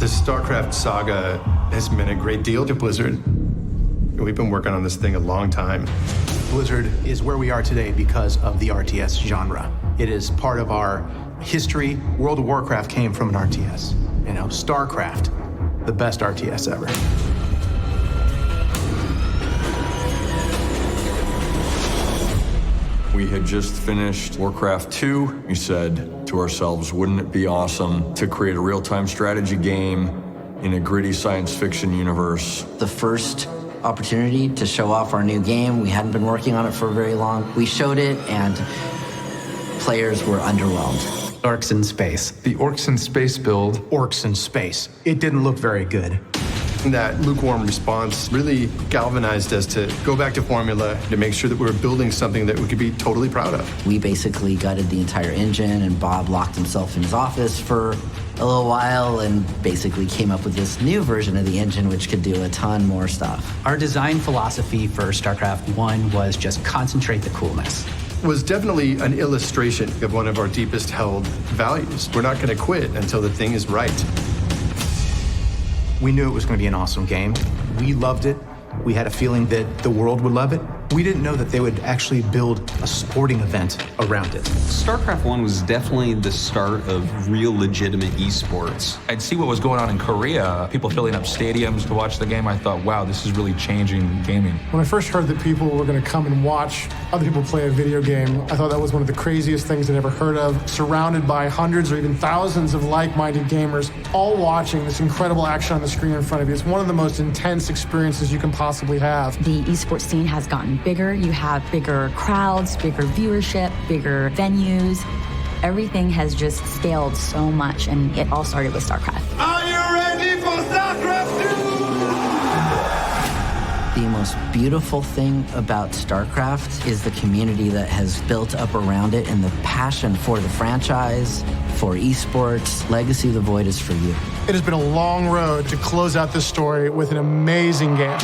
The StarCraft saga has meant a great deal to Blizzard. We've been working on this thing a long time. Blizzard is where we are today because of the RTS genre. It is part of our history. World of Warcraft came from an RTS. You know, StarCraft, the best RTS ever. We had just finished Warcraft 2. We said to ourselves, wouldn't it be awesome to create a real-time strategy game in a gritty science fiction universe? The first opportunity to show off our new game, we hadn't been working on it for very long. We showed it and players were underwhelmed. Orcs in space. The Orcs in Space build. Orcs in space. It didn't look very good. That lukewarm response really galvanized us to go back to formula, to make sure that we were building something that we could be totally proud of. We basically gutted the entire engine, and Bob locked himself in his office for a little while and basically came up with this new version of the engine which could do a ton more stuff. Our design philosophy for StarCraft 1 was just concentrate the coolness. Was definitely an illustration of one of our deepest held values. We're not going to quit until the thing is right. We knew it was going to be an awesome game. We loved it. We had a feeling that the world would love it. We didn't know that they would actually build a sporting event around it. StarCraft 1 was definitely the start of real legitimate esports. I'd see what was going on in Korea, people filling up stadiums to watch the game. I thought, wow, this is really changing gaming. When I first heard that people were going to come and watch other people play a video game, I thought that was one of the craziest things I'd ever heard of. Surrounded by hundreds or even thousands of like-minded gamers, all watching this incredible action on the screen in front of you. It's one of the most intense experiences you can possibly have. The esports scene has gotten bigger. You have bigger crowds, bigger viewership, bigger venues. Everything has just scaled so much, and it all started with StarCraft. Are you ready for StarCraft 2? The most beautiful thing about StarCraft is the community that has built up around it and the passion for the franchise, for esports. Legacy of the Void is for you. It has been a long road to close out this story with an amazing game.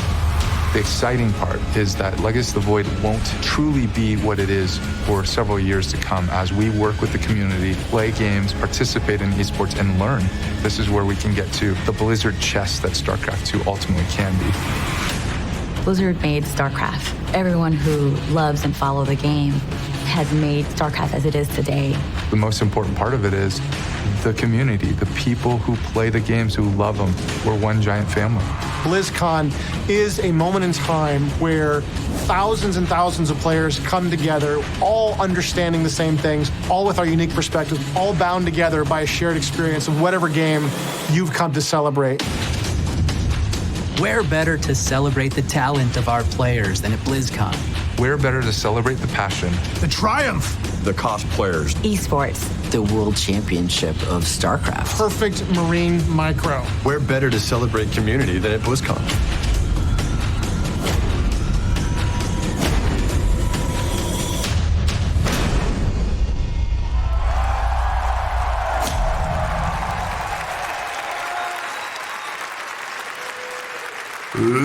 The exciting part is that Legacy of the Void won't truly be what it is for several years to come as we work with the community, play games, participate in esports, and learn. This is where we can get to the Blizzard chess that StarCraft 2 ultimately can be. Blizzard made StarCraft. Everyone who loves and follows the game has made StarCraft as it is today. The most important part of it is the community, the people who play the games, who love them. We're one giant family. Blizzcon is a moment in time where thousands and thousands of players come together, all understanding the same things, all with our unique perspectives, all bound together by a shared experience of whatever game you've come to celebrate. Where better to celebrate the talent of our players than at Blizzcon? Where better to celebrate the passion, The triumph. The cosplayers. Esports. The World Championship of StarCraft. Perfect marine micro. Where better to celebrate community than at Blizzcon?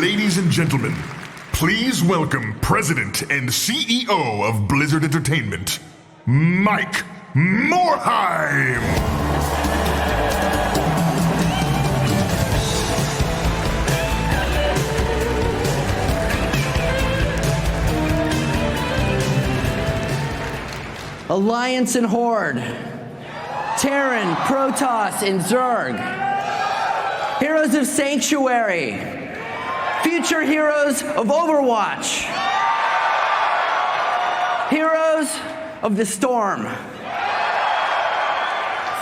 Ladies and gentlemen, please welcome President and CEO of Blizzard Entertainment, Mike Morhaime. Alliance and Horde. Terran, Protoss, and Zerg. Heroes of Sanctuary. Future heroes of Overwatch. Heroes of the Storm.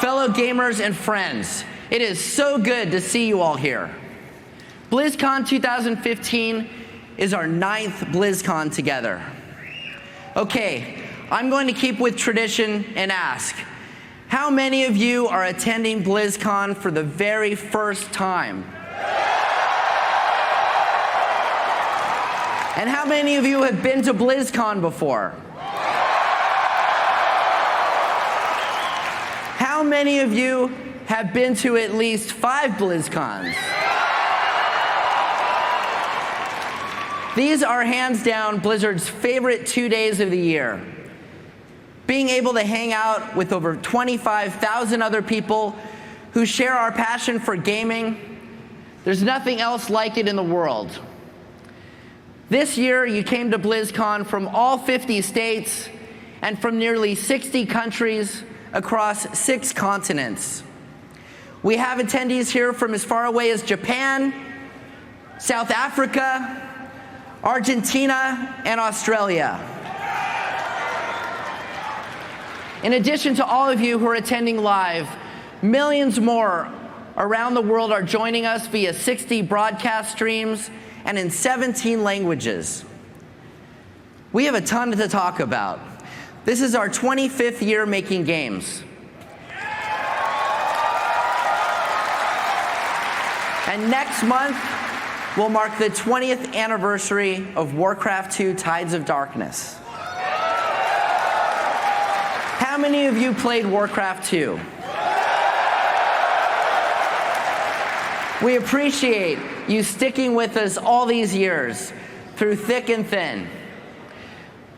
Fellow gamers and friends, it is so good to see you all here. BlizzCon 2015 is our 9th BlizzCon together. Okay, I'm going to keep with tradition and ask, how many of you are attending BlizzCon for the very first time? And how many of you have been to BlizzCon before? How many of you have been to at least 5 BlizzCons? These are hands down Blizzard's favorite 2 days of the year. Being able to hang out with over 25,000 other people who share our passion for gaming. There's nothing else like it in the world. This year, you came to BlizzCon from all 50 states and from nearly 60 countries across 6 continents. We have attendees here from as far away as Japan, South Africa, Argentina, and Australia. In addition to all of you who are attending live, millions more around the world are joining us via 60 broadcast streams and in 17 languages. We have a ton to talk about. This is our 25th year making games. And next month will mark the 20th anniversary of Warcraft 2 Tides of Darkness. How many of you played Warcraft 2? We appreciate you sticking with us all these years, through thick and thin.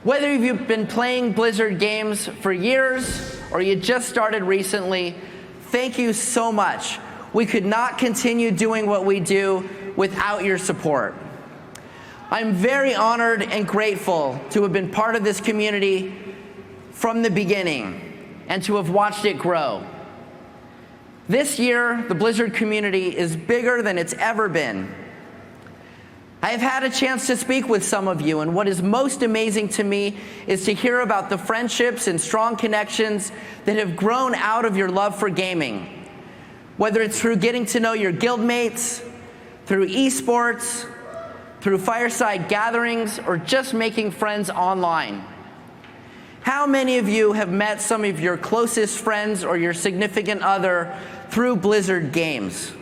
Whether you've been playing Blizzard games for years or you just started recently, thank you so much. We could not continue doing what we do without your support. I'm very honored and grateful to have been part of this community from the beginning and to have watched it grow. This year, the Blizzard community is bigger than it's ever been. I have had a chance to speak with some of you, and what is most amazing to me is to hear about the friendships and strong connections that have grown out of your love for gaming. Whether it's through getting to know your guildmates, through esports, through fireside gatherings, or just making friends online. How many of you have met some of your closest friends or your significant other through Blizzard games?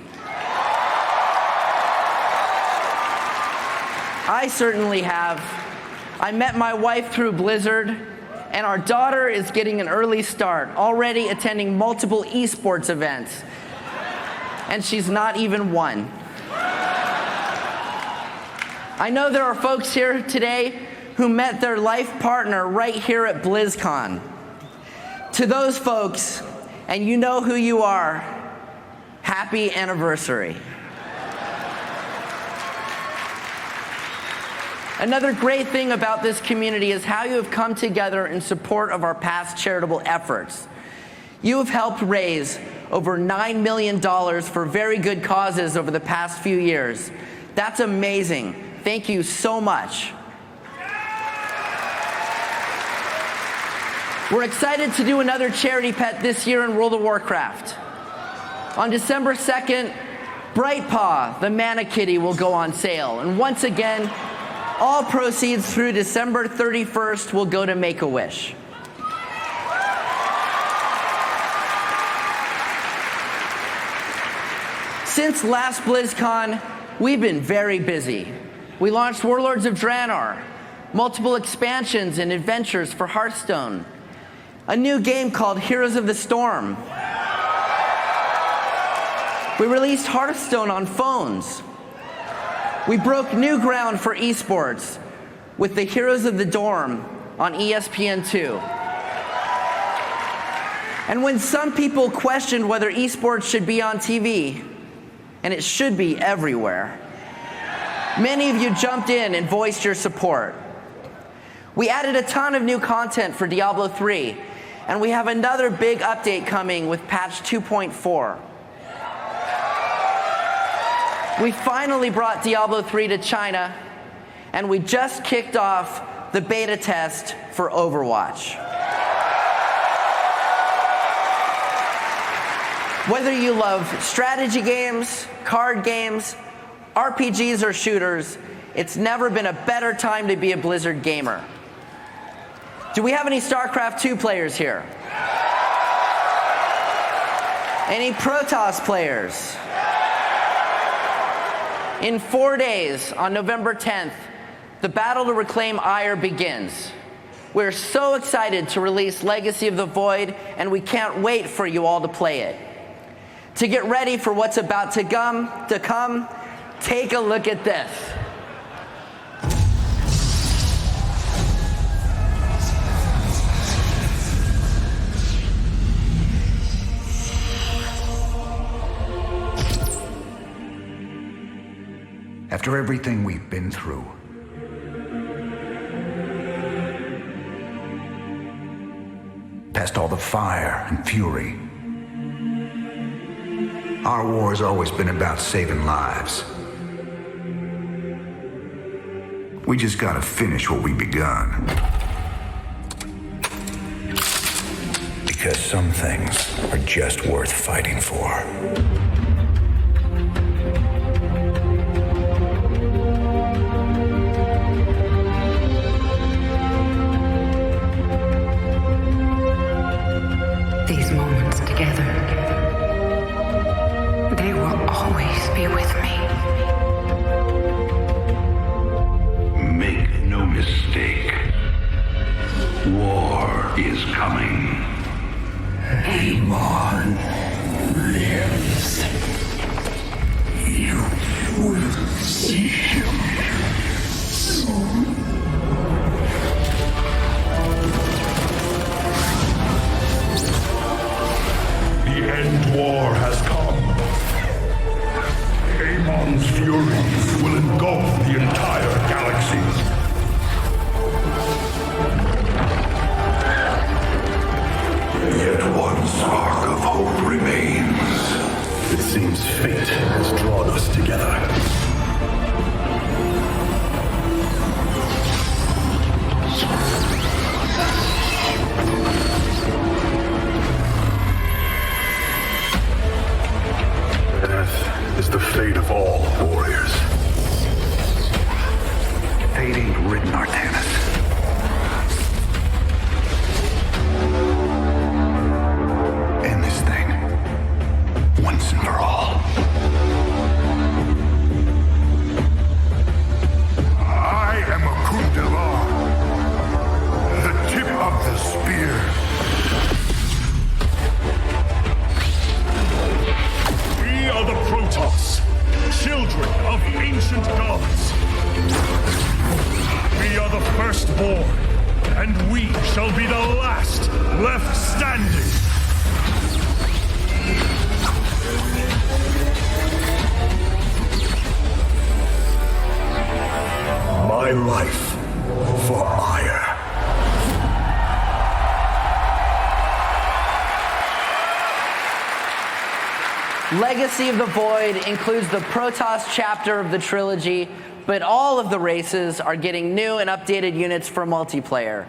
I certainly have. I met my wife through Blizzard, and our daughter is getting an early start, already attending multiple esports events. And she's not even 1. I know there are folks here today who met their life partner right here at BlizzCon. To those folks, and you know who you are, happy anniversary. Another great thing about this community is how you have come together in support of our past charitable efforts. You have helped raise over $9 million for very good causes over the past few years. That's amazing. Thank you so much. We're excited to do another charity pet this year in World of Warcraft. On December 2nd, Brightpaw, the Mana Kitty, will go on sale. And once again, all proceeds through December 31st will go to Make-A-Wish. Since last BlizzCon, we've been very busy. We launched Warlords of Draenor, multiple expansions and adventures for Hearthstone, a new game called Heroes of the Storm. We released Hearthstone on phones. We broke new ground for esports with the Heroes of the Dorm on ESPN2. And when some people questioned whether esports should be on TV, and it should be everywhere, many of you jumped in and voiced your support. We added a ton of new content for Diablo 3, and we have another big update coming with patch 2.4. We finally brought Diablo 3 to China, and we just kicked off the beta test for Overwatch. Whether you love strategy games, card games, RPGs, or shooters, it's never been a better time to be a Blizzard gamer. Do we have any StarCraft 2 players here? Any Protoss players? In 4 days, on November 10th, the battle to reclaim Ire begins. We're so excited to release Legacy of the Void, and we can't wait for you all to play it. To get ready for what's about to come, take a look at this. After everything we've been through. Past all the fire and fury. Our war has always been about saving lives. We just gotta finish what we begun. Because some things are just worth fighting for. These moments together, they will always be with me. Make no mistake. War is coming. Amon lives. You will see him soon. The end war has come. Amon's fury will engulf the entire galaxy. Yet one spark of hope remains. It seems fate has drawn us together. Death is the fate of all warriors. Fate ain't written, Artanis. End this thing. Once and for all. I am a Kundelar, the tip of the spear. We are the Protoss, children of ancient gods. We are the firstborn, and we shall be the last left standing. My life for ire. Legacy of the Void includes the Protoss chapter of the trilogy, but all of the races are getting new and updated units for multiplayer.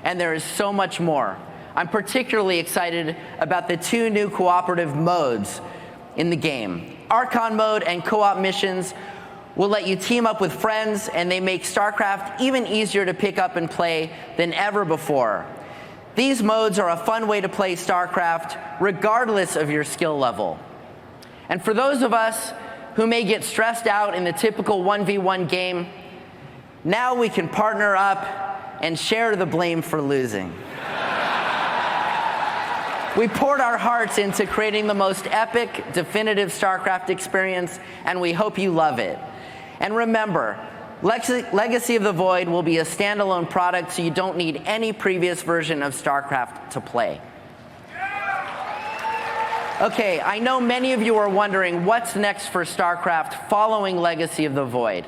And there is so much more. I'm particularly excited about the 2 new cooperative modes in the game. Archon mode and co-op missions will let you team up with friends, and they make StarCraft even easier to pick up and play than ever before. These modes are a fun way to play StarCraft regardless of your skill level. And for those of us who may get stressed out in the typical 1v1 game, now we can partner up and share the blame for losing. We poured our hearts into creating the most epic, definitive StarCraft experience, and we hope you love it. And remember, Legacy of the Void will be a standalone product, so you don't need any previous version of StarCraft to play. Okay, I know many of you are wondering what's next for StarCraft following Legacy of the Void.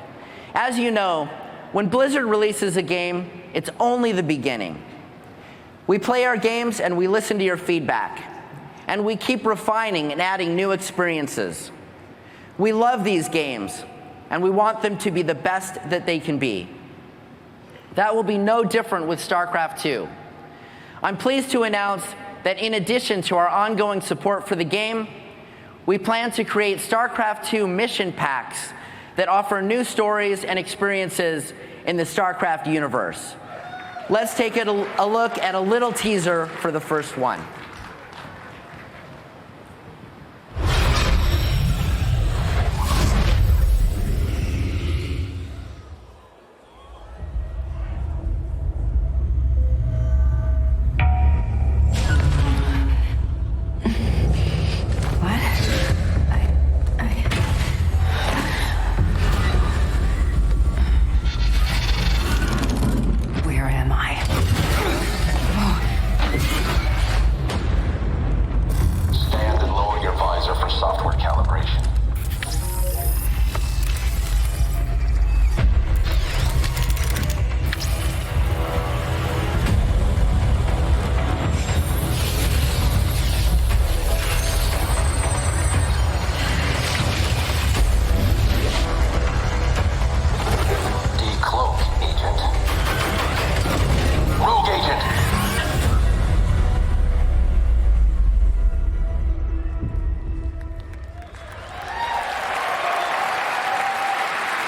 As you know, when Blizzard releases a game, it's only the beginning. We play our games and we listen to your feedback, and we keep refining and adding new experiences. We love these games, and we want them to be the best that they can be. That will be no different with StarCraft 2. I'm pleased to announce that in addition to our ongoing support for the game, we plan to create StarCraft 2 mission packs that offer new stories and experiences in the StarCraft universe. Let's take a look at a little teaser for the first one.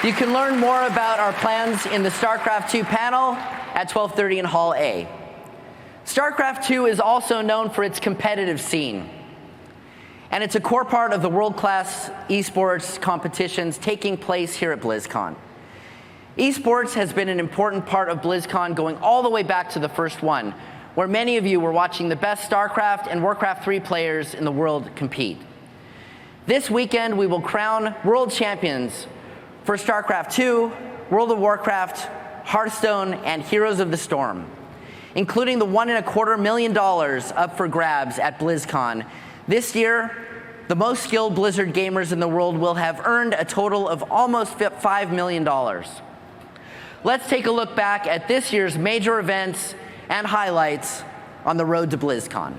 You can learn more about our plans in the StarCraft 2 panel at 12:30 in Hall A. StarCraft 2 is also known for its competitive scene, and it's a core part of the world-class esports competitions taking place here at BlizzCon. Esports has been an important part of BlizzCon going all the way back to the first one, where many of you were watching the best StarCraft and Warcraft 3 players in the world compete. This weekend, we will crown world champions for StarCraft 2, World of Warcraft, Hearthstone, and Heroes of the Storm, including the $1.25 million up for grabs at BlizzCon. This year, the most skilled Blizzard gamers in the world will have earned a total of almost $5 million. Let's take a look back at this year's major events and highlights on the road to BlizzCon.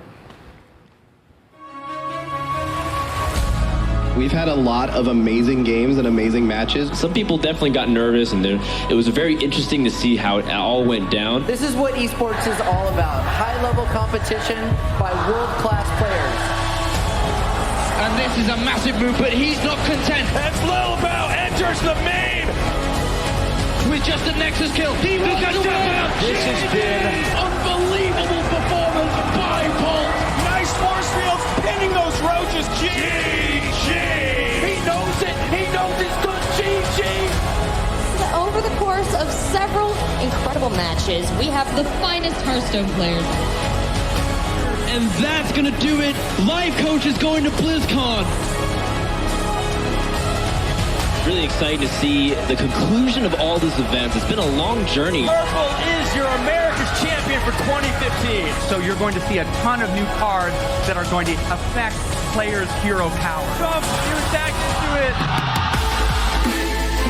We've had a lot of amazing games and amazing matches. Some people definitely got nervous, and it was very interesting to see how it all went down. This is what esports is all about. High-level competition by world-class players. And this is a massive move, but he's not content. And Lilbow enters the main with just a Nexus kill. He will get down. This has been unbelievable performance by Bolt. Nice force fields pinning those roaches. He knows it. He knows it's good. GG. Over the course of several incredible matches, we have the finest Hearthstone players. And that's going to do it. Life Coach is going to BlizzCon. Really excited to see the conclusion of all these events. It's been a long journey. Purple is your America's champion for 2015. So you're going to see a ton of new cards that are going to affect players' hero power. Come, you attack into it.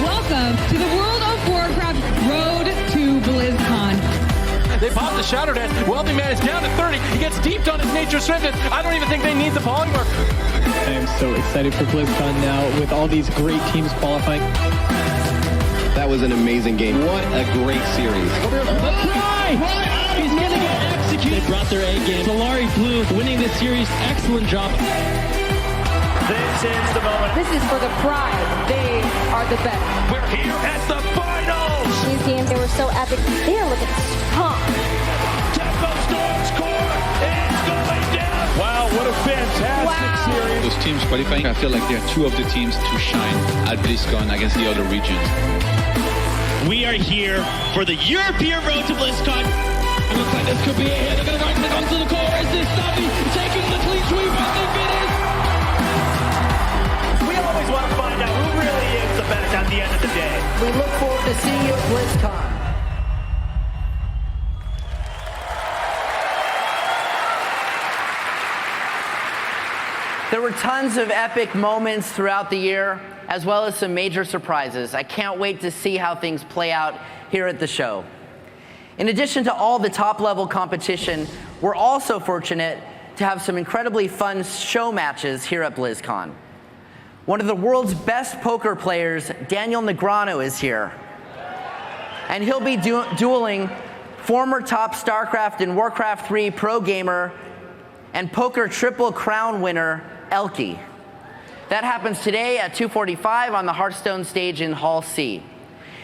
Welcome to the World of Warcraft Road to BlizzCon. They pop the Shadow Dance. Wealthy Man is down to 30. He gets deeped on his Nature Strength. I don't even think they need the polymorph. I am so excited for BlizzCon now with all these great teams qualifying. That was an amazing game. What a great series. He's going to get executed. They brought their A game. Solari Blue winning this series. Excellent job. This is the moment. This is for the pride. They are the best. We're here at the finals. These games, they were so epic. They are looking strong. Tempo Storm's core is going down. Wow, what a fantastic series. Those teams qualifying, I feel like they're two of the teams to shine at BlizzCon against the other regions. We are here for the European road to BlizzCon. It looks like this could be it here. They're going to right-click onto the core. Is this Navi taking the clean sweep? I think it is. We always want to find out who really is the best at the end of the day. We look forward to seeing you at BlizzCon. There were tons of epic moments throughout the year, as well as some major surprises. I can't wait to see how things play out here at the show. In addition to all the top-level competition, we're also fortunate to have some incredibly fun show matches here at BlizzCon. One of the world's best poker players, Daniel Negreanu, is here. And he'll be dueling former top StarCraft and Warcraft 3 pro gamer and poker Triple Crown winner, Elky. That happens today at 2:45 on the Hearthstone stage in Hall C.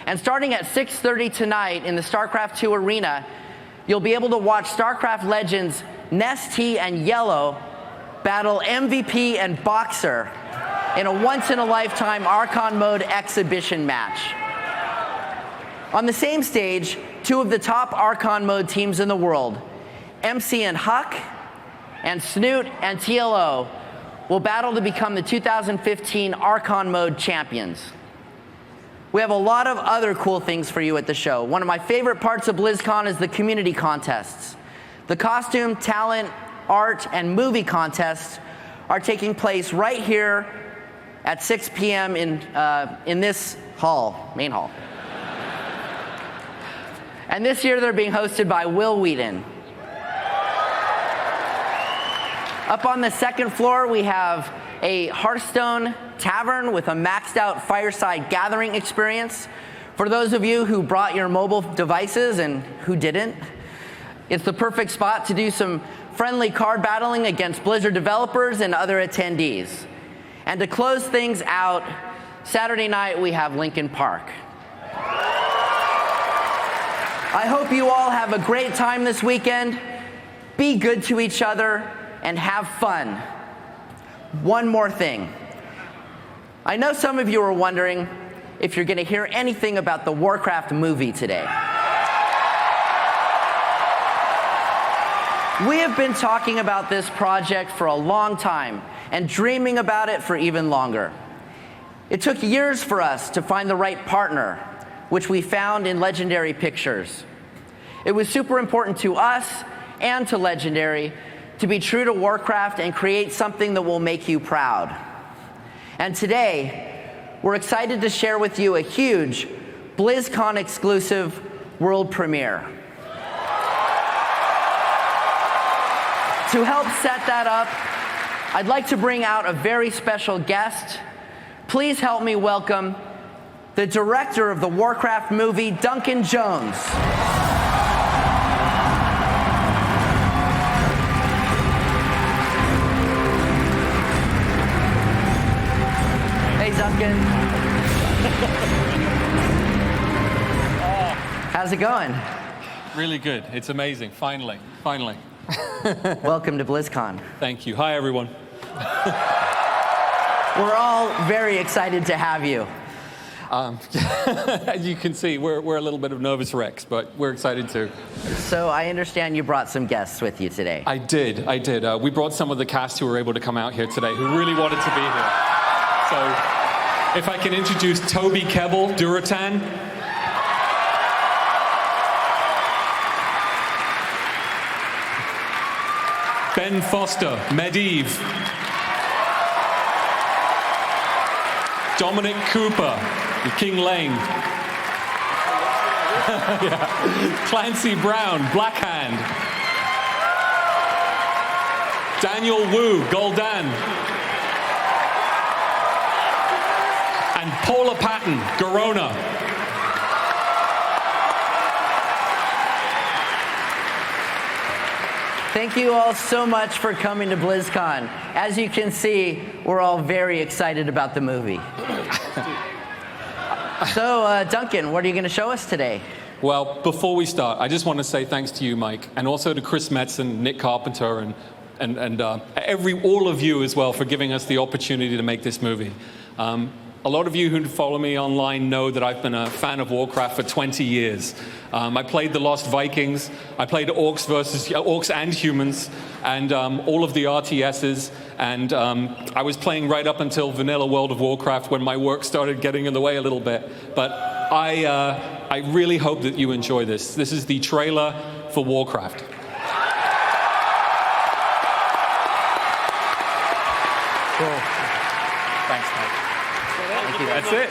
And starting at 6:30 tonight in the StarCraft 2 arena, you'll be able to watch StarCraft legends Ness T and Yellow battle MVP and Boxer in a once-in-a-lifetime Archon mode exhibition match. On the same stage, two of the top Archon mode teams in the world, MC and Huck, and Snoot and TLO, will battle to become the 2015 Archon mode champions. We have a lot of other cool things for you at the show. One of my favorite parts of BlizzCon is the community contests. The costume, talent, art, and movie contests are taking place right here at 6 p.m. in this hall, main hall. And this year they're being hosted by Will Wheaton. Up on the second floor, we have a Hearthstone tavern with a maxed out fireside gathering experience. For those of you who brought your mobile devices and who didn't, it's the perfect spot to do some friendly card battling against Blizzard developers and other attendees. And to close things out, Saturday night, we have Linkin Park. I hope you all have a great time this weekend. Be good to each other and have fun. One more thing. I know some of you are wondering if you're going to hear anything about the Warcraft movie today. We have been talking about this project for a long time and dreaming about it for even longer. It took years for us to find the right partner, which we found in Legendary Pictures. It was super important to us and to Legendary to be true to Warcraft and create something that will make you proud. And today, we're excited to share with you a huge Blizzcon exclusive world premiere. To help set that up, I'd like to bring out a very special guest. Please help me welcome the director of the Warcraft movie, Duncan Jones. Hey, Duncan. How's it going? Really good. It's amazing. Finally. Welcome to BlizzCon. Thank you. Hi, everyone. We're all very excited to have you. As you can see, we're a little bit of nervous wrecks, but we're excited too. So I understand you brought some guests with you today. I did. We brought some of the cast who were able to come out here today, who really wanted to be here. So if I can introduce Toby Kebbell, Duratan. Ben Foster, Medivh. Dominic Cooper, King Lane. Yeah. Clancy Brown, Blackhand. Daniel Wu, Gul'dan. And Paula Patton, Garona. Thank you all so much for coming to BlizzCon. As you can see, we're all very excited about the movie. So, Duncan, what are you going to show us today? Well, before we start, I just want to say thanks to you, Mike, and also to Chris Metzen, Nick Carpenter, and all of you as well for giving us the opportunity to make this movie. A lot of you who follow me online know that I've been a fan of Warcraft for 20 years. I played the Lost Vikings, I played Orcs and Humans, and all of the RTSs, and I was playing right up until vanilla World of Warcraft when my work started getting in the way a little bit. But I really hope that you enjoy this. This is the trailer for Warcraft. Cool. Thanks, Mike. That's it.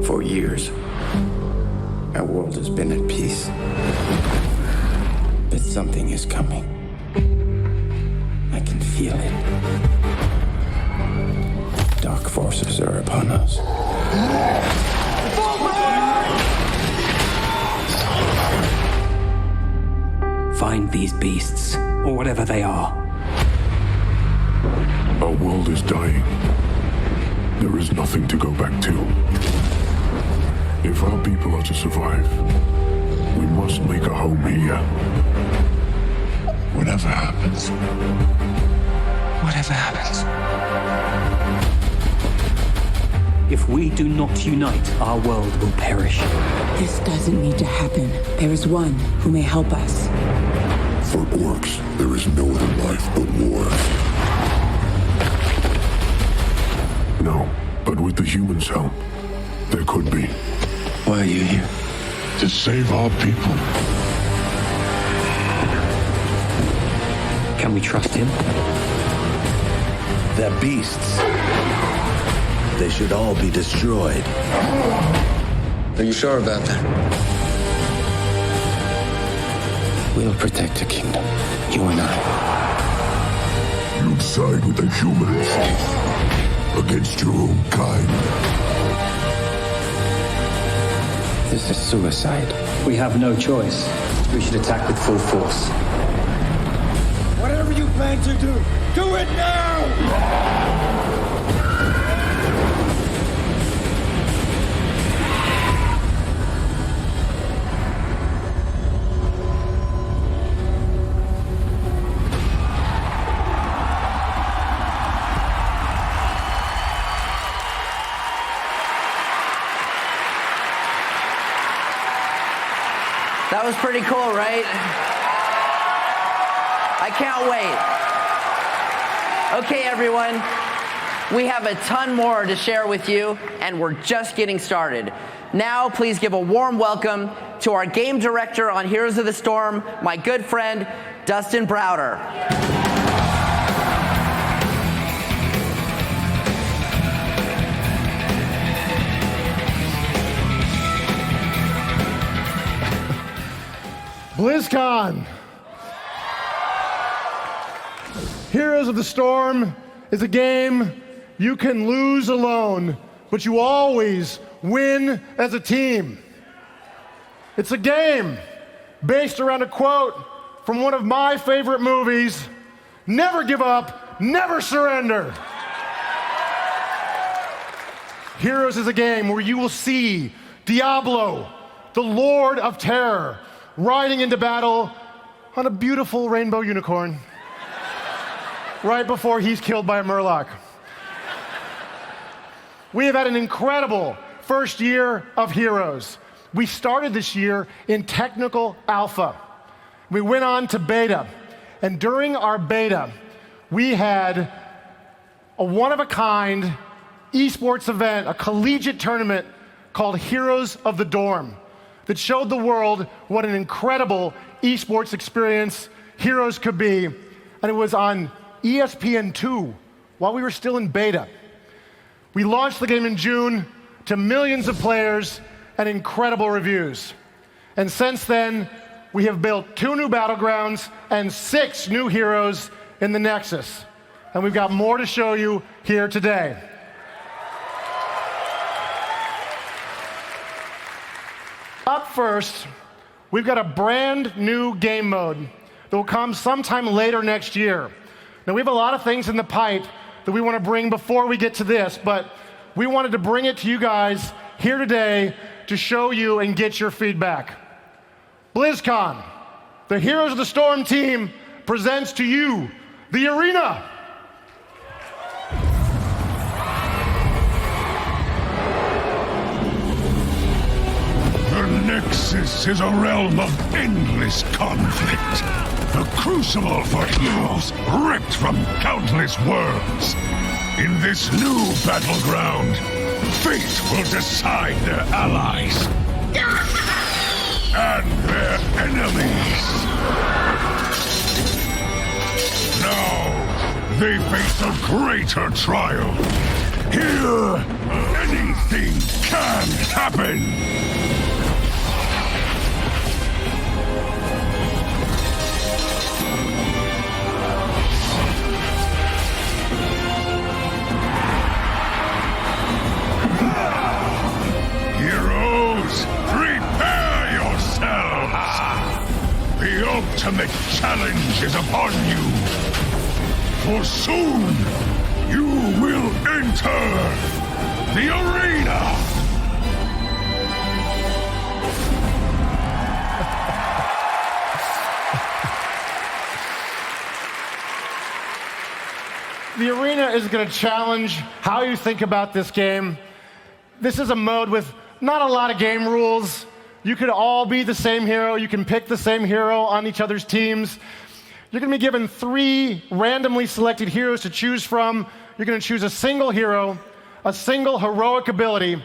For years, our world has been at peace. But something is coming. I can feel it. Dark forces are upon us. Find these beasts, or whatever they are. Our world is dying. There is nothing to go back to. If our people are to survive, we must make a home here. Whatever happens. Whatever happens. If we do not unite, our world will perish. This doesn't need to happen. There is one who may help us. For orcs, there is no other life but war. No, but with the humans' help, there could be. Why are you here? To save our people. Can we trust him? They're beasts. They should all be destroyed. Are you sure about that? We'll protect the kingdom, you and I. You'd side with the humans against your own kind. This is suicide. We have no choice. We should attack with full force. Whatever you plan to do, do it now! That was pretty cool, right? I can't wait. Okay, everyone. We have a ton more to share with you, and we're just getting started. Now, please give a warm welcome to our game director on Heroes of the Storm, my good friend, Dustin Browder. BlizzCon. Heroes of the Storm is a game you can lose alone, but you always win as a team. It's a game based around a quote from one of my favorite movies, "Never give up, never surrender." Heroes is a game where you will see Diablo, the Lord of Terror, riding into battle on a beautiful rainbow unicorn right before he's killed by a murloc. We have had an incredible first year of Heroes. We started this year in technical alpha. We went on to beta, and during our beta, we had a one-of-a-kind esports event, a collegiate tournament called Heroes of the Dorm, that showed the world what an incredible esports experience Heroes could be. And it was on ESPN2 while we were still in beta. We launched the game in June to millions of players and incredible reviews. And since then, we have built 2 new battlegrounds and 6 new heroes in the Nexus. And we've got more to show you here today. Up first, we've got a brand new game mode that will come sometime later next year. Now, we have a lot of things in the pipe that we want to bring before we get to this, but we wanted to bring it to you guys here today to show you and get your feedback. BlizzCon, the Heroes of the Storm team presents to you the arena. The Nexus is a realm of endless conflict. A crucible for heroes ripped from countless worlds. In this new battleground, fate will decide their allies and their enemies. Now, they face a greater trial. Here, anything can happen. Prepare yourselves! The ultimate challenge is upon you. For soon, you will enter the arena! The arena is going to challenge how you think about this game. This is a mode with not a lot of game rules. You could all be the same hero. You can pick the same hero on each other's teams. You're going to be given 3 randomly selected heroes to choose from. You're going to choose a single hero, a single heroic ability,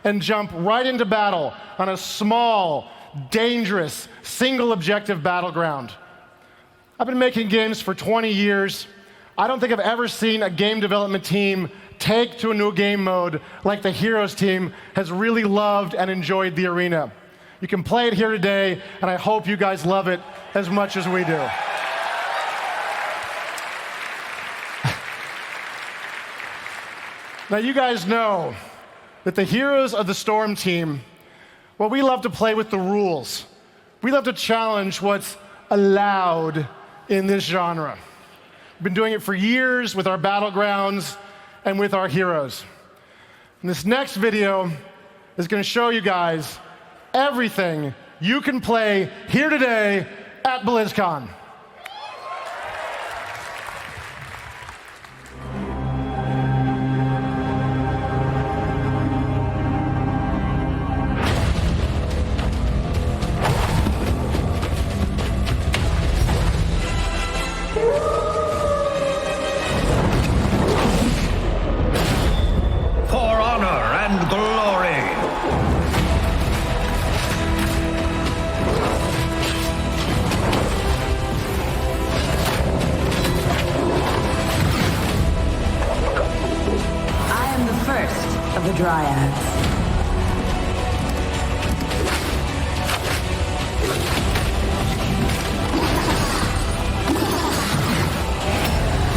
and jump right into battle on a small, dangerous, single objective battleground. I've been making games for 20 years. I don't think I've ever seen a game development team take to a new game mode like the Heroes team has really loved and enjoyed the arena. You can play it here today, and I hope you guys love it as much as we do. Now, you guys know that the Heroes of the Storm team Well, we love to play with the rules. We love to challenge what's allowed in this genre. We've been doing it for years with our battlegrounds and with our heroes. And this next video is going to show you guys everything you can play here today at Blizzcon. For honor and glory. I am the first of the Dryads.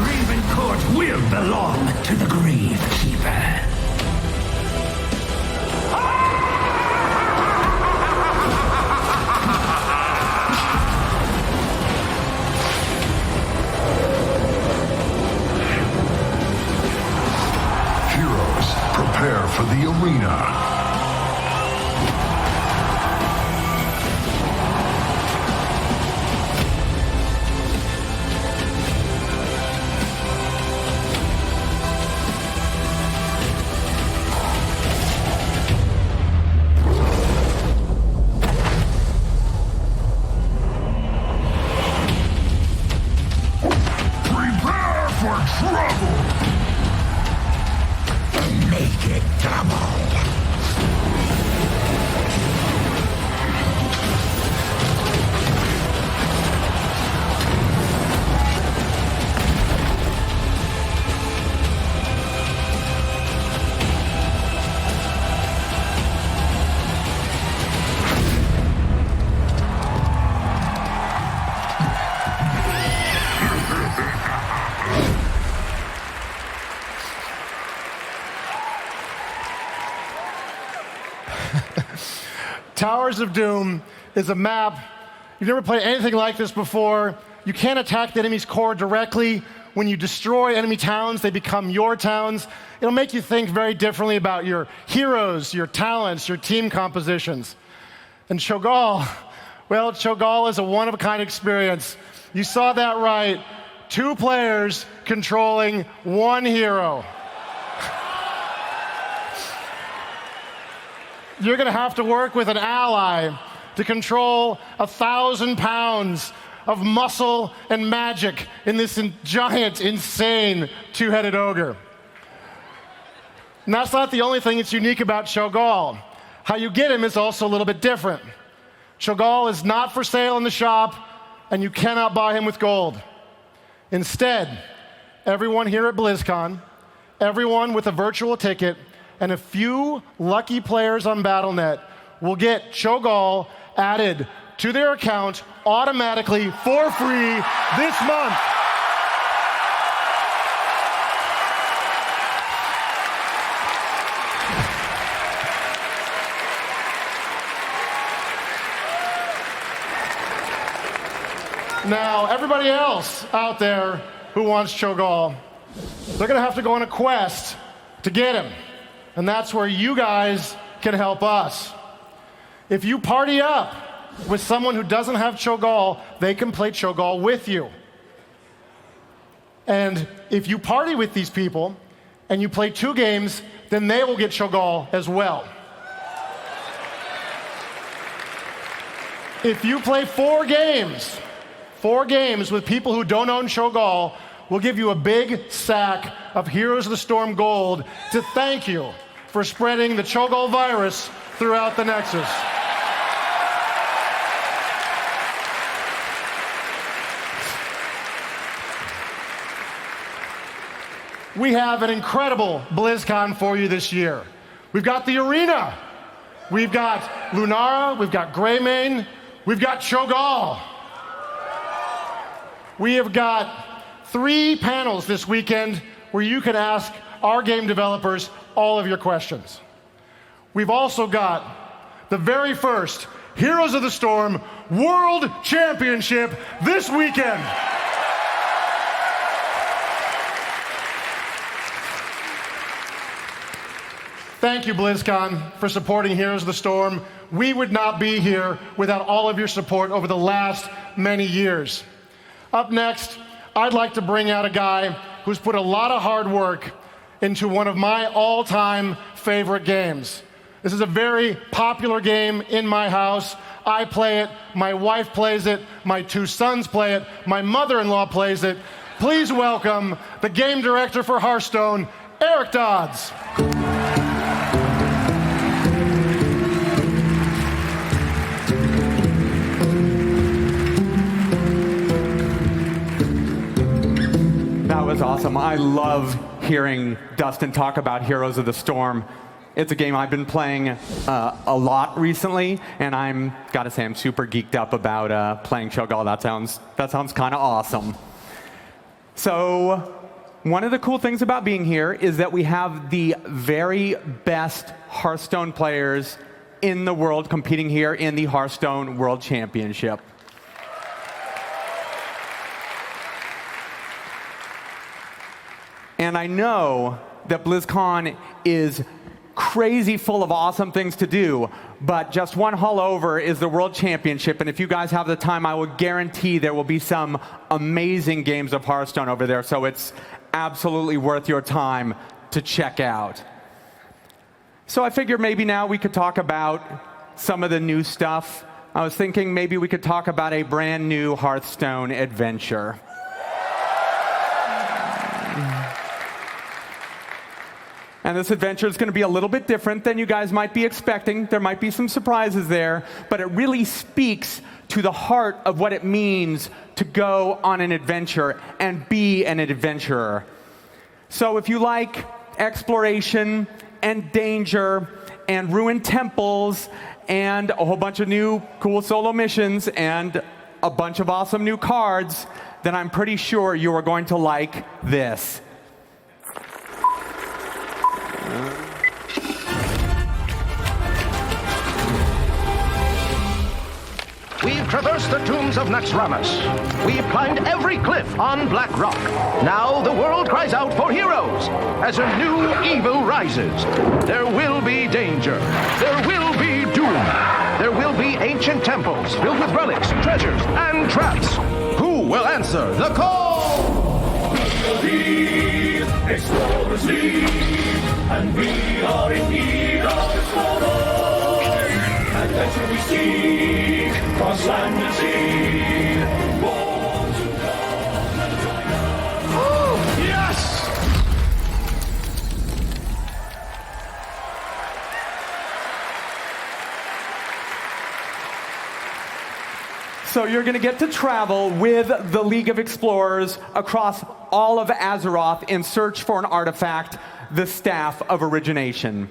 Raven Court will belong to the Gravekeeper. Heroes, prepare for the arena. Prepare for trouble. Make it double. Towers of Doom is a map. You've never played anything like this before. You can't attack the enemy's core directly. When you destroy enemy towns, they become your towns. It'll make you think very differently about your heroes, your talents, your team compositions. And Cho'Gall, well, Cho'Gall is a one-of-a-kind experience. You saw that right. 2 players controlling 1 hero. You're going to have to work with an ally to control 1,000 pounds of muscle and magic in this giant, insane 2-headed ogre. And that's not the only thing that's unique about Cho'Gall. How you get him is also a little bit different. Cho'Gall is not for sale in the shop, and you cannot buy him with gold. Instead, everyone here at BlizzCon, everyone with a virtual ticket, and a few lucky players on Battle.net will get Cho'Gall added to their account automatically for free this month. Now, everybody else out there who wants Cho'Gall, they're going to have to go on a quest to get him. And that's where you guys can help us. If you party up with someone who doesn't have Cho'Gall, they can play Cho'Gall with you. And if you party with these people and you play 2 games, then they will get Cho'Gall as well. If you play 4 games with people who don't own Cho'Gall, we'll give you a big sack of Heroes of the Storm gold to thank you for spreading the Cho'Gall virus throughout the Nexus. We have an incredible BlizzCon for you this year. We've got the arena. We've got Lunara, we've got Greymane, we've got Cho'Gall. We have got 3 panels this weekend where you can ask our game developers all of your questions. We've also got the very first Heroes of the Storm World Championship this weekend. Thank you, BlizzCon, for supporting Heroes of the Storm. We would not be here without all of your support over the last many years. Up next, I'd like to bring out a guy who's put a lot of hard work into one of my all-time favorite games. This is a very popular game in my house. I play it, my wife plays it, my 2 sons play it, my mother-in-law plays it. Please welcome the game director for Hearthstone, Eric Dodds. That was awesome. I love hearing Dustin talk about Heroes of the Storm. It's a game I've been playing a lot recently, and gotta say, I'm super geeked up about playing Cho'Gall. That sounds kind of awesome. So, one of the cool things about being here is that we have the very best Hearthstone players in the world competing here in the Hearthstone World Championship. And I know that BlizzCon is crazy full of awesome things to do, but just one hall over is the World Championship, and if you guys have the time, I would guarantee there will be some amazing games of Hearthstone over there, so it's absolutely worth your time to check out. So I figured maybe now we could talk about some of the new stuff. I was thinking maybe we could talk about a brand new Hearthstone adventure. And this adventure is going to be a little bit different than you guys might be expecting. There might be some surprises there, but it really speaks to the heart of what it means to go on an adventure and be an adventurer. So if you like exploration and danger and ruined temples and a whole bunch of new cool solo missions and a bunch of awesome new cards, then I'm pretty sure you are going to like this. We've traversed the tombs of Naxxramas. We've climbed every cliff on Black Rock. Now the world cries out for heroes as a new evil rises. There will be danger. There will be doom. There will be ancient temples filled with relics, treasures, and traps. Who will answer the call? Explorers lead, and we are in need of explorers. Adventure we seek, cross land and sea. Born to come and join us. Oh, yes! So you're going to get to travel with the League of Explorers across all of Azeroth in search for an artifact, the Staff of Origination.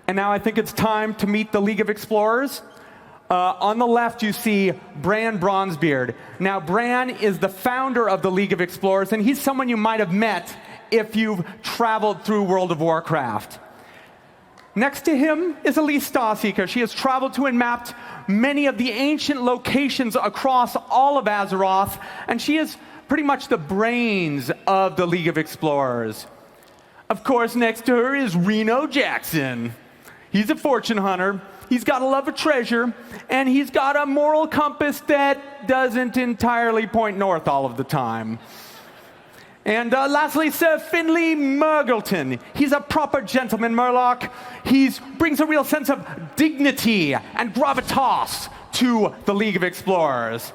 And now I think it's time to meet the League of Explorers. On the left, you see Bran Bronzebeard. Now, Bran is the founder of the League of Explorers, and he's someone you might have met if you've traveled through World of Warcraft. Next to him is Elise Starseeker. She has traveled to and mapped many of the ancient locations across all of Azeroth, and she is pretty much the brains of the League of Explorers. Of course, next to her is Reno Jackson. He's a fortune hunter, he's got a love of treasure, and he's got a moral compass that doesn't entirely point north all of the time. And lastly, Sir Finley Murgleton. He's a proper gentleman Murloc. He brings a real sense of dignity and gravitas to the League of Explorers.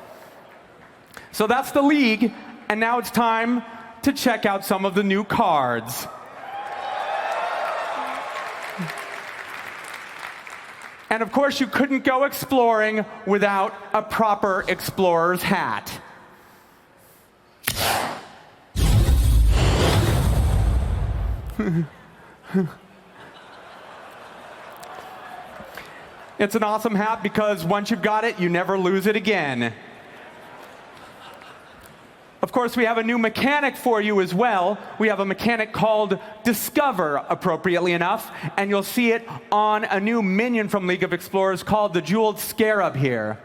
So that's the League, and now it's time to check out some of the new cards. And of course, you couldn't go exploring without a proper explorer's hat. It's an awesome hat because once you've got it, you never lose it again. Of course, we have a new mechanic for you as well. We have a mechanic called Discover, appropriately enough, and you'll see it on a new minion from League of Explorers called the Jeweled Scarab here.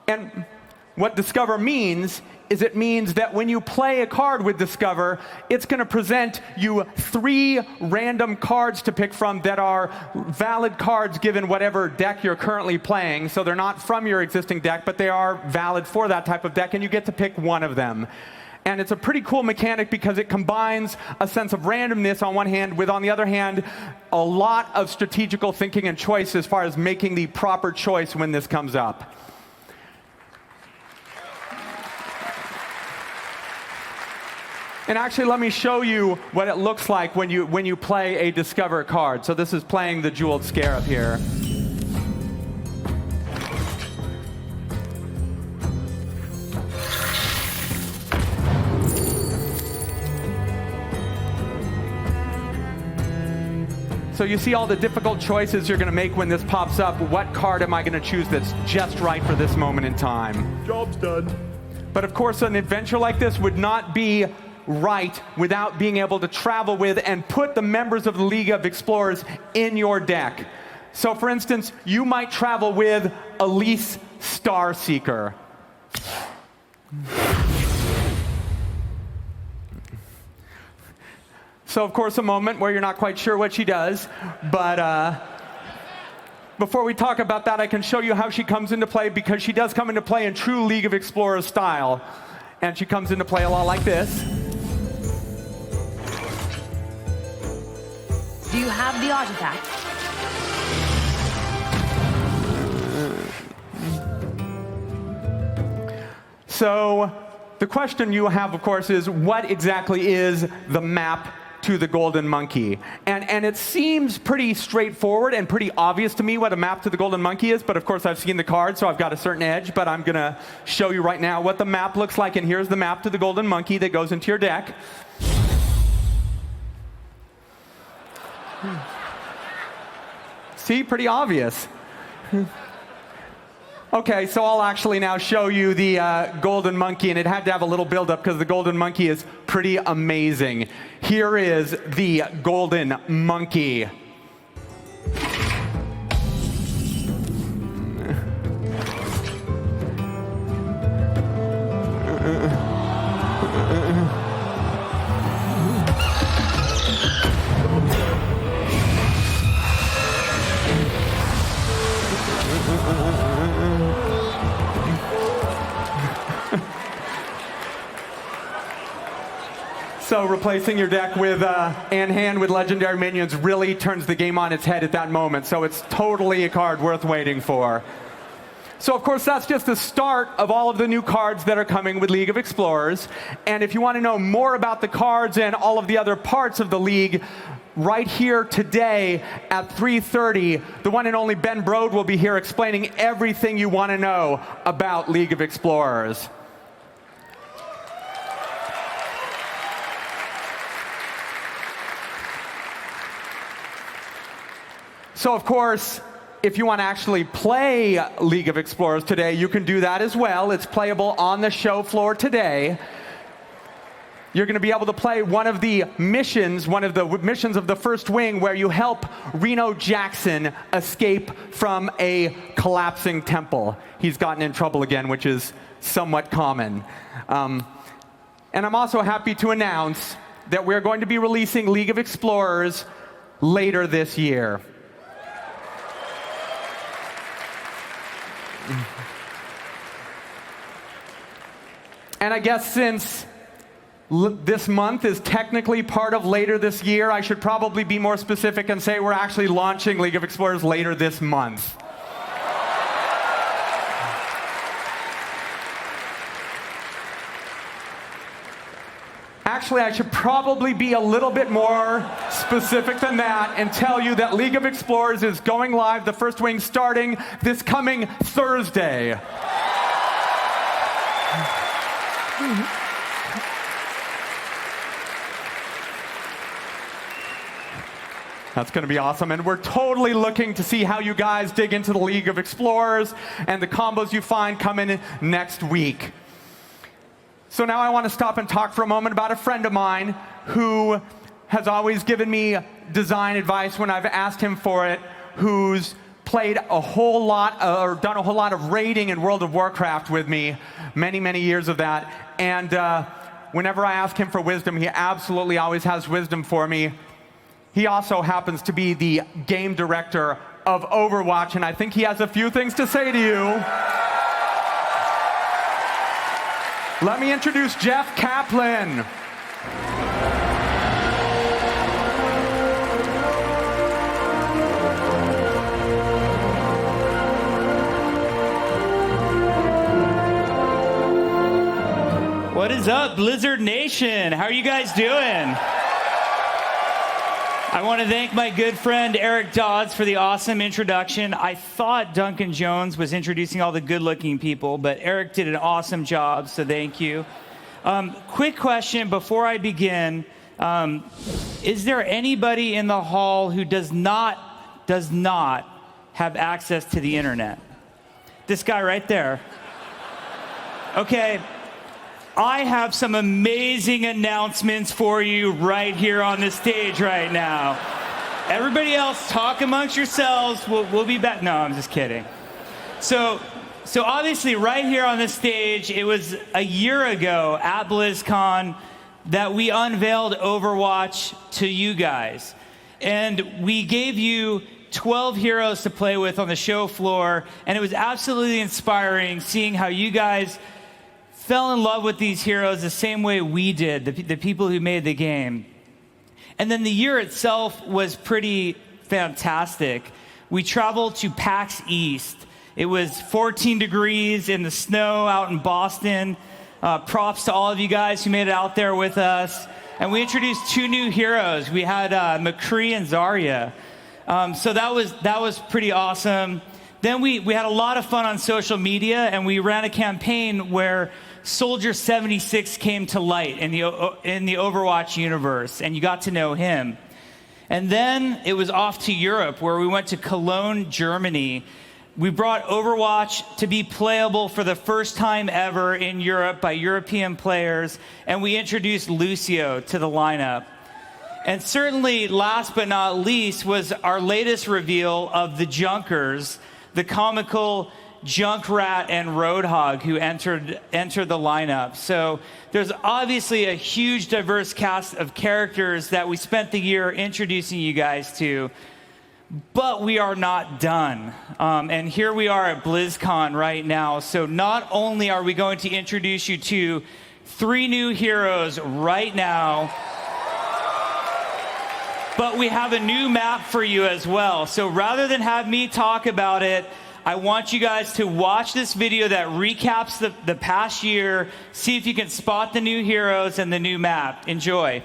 And what Discover means is it means that when you play a card with Discover, it's going to present you 3 random cards to pick from that are valid cards given whatever deck you're currently playing. So they're not from your existing deck, but they are valid for that type of deck, and you get to pick one of them. And it's a pretty cool mechanic because it combines a sense of randomness on one hand with, on the other hand, a lot of strategical thinking and choice as far as making the proper choice when this comes up. And actually, let me show you what it looks like when you play a Discover card. So this is playing the Jeweled Scarab here. So you see all the difficult choices you're going to make when this pops up. What card am I going to choose that's just right for this moment in time? Job's done. But of course, an adventure like this would not be right without being able to travel with and put the members of the League of Explorers in your deck. So for instance, you might travel with Elise Starseeker. So of course, a moment where you're not quite sure what she does, but before we talk about that, I can show you how she comes into play, because she does come into play in true League of Explorers style. And she comes into play a lot like this. Do you have the artifact? So the question you have, of course, is what exactly is the map to the Golden Monkey? And it seems pretty straightforward and pretty obvious to me what a map to the Golden Monkey is, but of course I've seen the card, so I've got a certain edge, but I'm going to show you right now what the map looks like, and here's the map to the Golden Monkey that goes into your deck. See, pretty obvious. Okay, so I'll actually now show you the Golden Monkey, and it had to have a little build-up because the Golden Monkey is pretty amazing. Here is the Golden Monkey. So replacing your deck with and hand with legendary minions really turns the game on its head at that moment. So it's totally a card worth waiting for. So of course that's just the start of all of the new cards that are coming with League of Explorers. And if you want to know more about the cards and all of the other parts of the League, right here today at 3:30, the one and only Ben Brode will be here explaining everything you want to know about League of Explorers. So of course, if you want to actually play League of Explorers today, you can do that as well. It's playable on the show floor today. You're going to be able to play one of the missions of the First Wing, where you help Reno Jackson escape from a collapsing temple. He's gotten in trouble again, which is somewhat common. And I'm also happy to announce that we're going to be releasing League of Explorers later this year. And I guess since this month is technically part of later this year, I should probably be more specific and say we're actually launching League of Explorers later this month. Actually, I should probably be a little bit more specific than that and tell you that League of Explorers is going live, the First Wing, starting this coming Thursday. That's going to be awesome. And we're totally looking to see how you guys dig into the League of Explorers and the combos you find coming next week. So now I want to stop and talk for a moment about a friend of mine who has always given me design advice when I've asked him for it, who's played a whole lot, or done a whole lot of raiding in World of Warcraft with me, many, many years of that. And whenever I ask him for wisdom, he absolutely always has wisdom for me. He also happens to be the game director of Overwatch, and I think he has a few things to say to you. Let me introduce Jeff Kaplan. What is up, Blizzard Nation? How are you guys doing? I want to thank my good friend Eric Dodds for the awesome introduction. I thought Duncan Jones was introducing all the good-looking people, but Eric did an awesome job, so thank you. Quick question before I begin. Is there anybody in the hall who does not have access to the internet? This guy right there. Okay. I have some amazing announcements for you right here on the stage right now. Everybody else, talk amongst yourselves. We'll be back. No, I'm just kidding. So obviously right here on the stage, it was a year ago at Blizzcon that we unveiled Overwatch to you guys. And we gave you 12 heroes to play with on the show floor, and it was absolutely inspiring seeing how you guys fell in love with these heroes the same way we did, the people who made the game. And then the year itself was pretty fantastic. We traveled to PAX East. It was 14 degrees in the snow out in Boston. Props to all of you guys who made it out there with us. And we introduced 2 new heroes. We had McCree and Zarya. So that was pretty awesome. Then we had a lot of fun on social media, and we ran a campaign where Soldier 76 came to light in the Overwatch universe, and you got to know him. And then it was off to Europe, where we went to Cologne, Germany. We brought Overwatch to be playable for the first time ever in Europe by European players, and we introduced Lucio to the lineup. And certainly, last but not least, was our latest reveal of the Junkers, the comical Junkrat and Roadhog who entered the lineup. So there's obviously a huge diverse cast of characters that we spent the year introducing you guys to, but we are not done. And here we are at BlizzCon right now. So not only are we going to introduce you to 3 new heroes right now, but we have a new map for you as well. So rather than have me talk about it, I want you guys to watch this video that recaps the past year, see if you can spot the new heroes and the new map. Enjoy.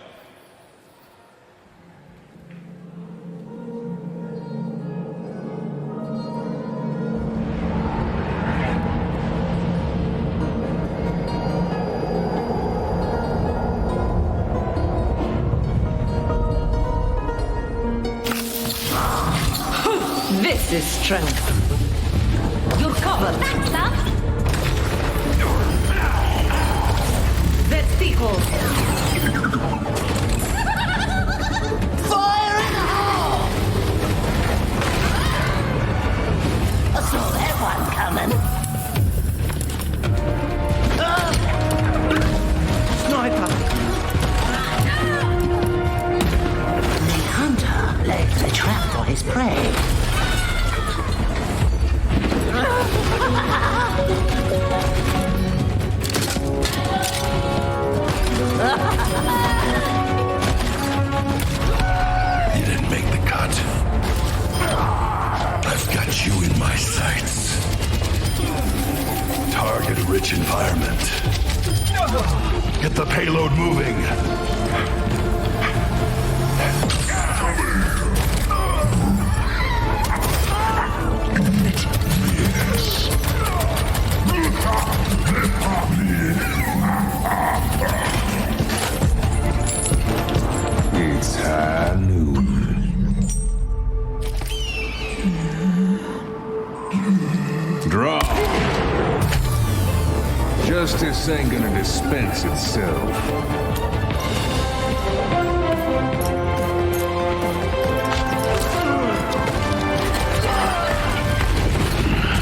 This is strength. You're covered. Thanks, Sam. Vesticles. Fire in the hole! I saw that one coming. Sniper. The hunter lays a trap for his prey. You didn't make the cut. I've got you in my sights. Target-rich environment. Get the payload moving. It's high noon. This ain't gonna dispense itself.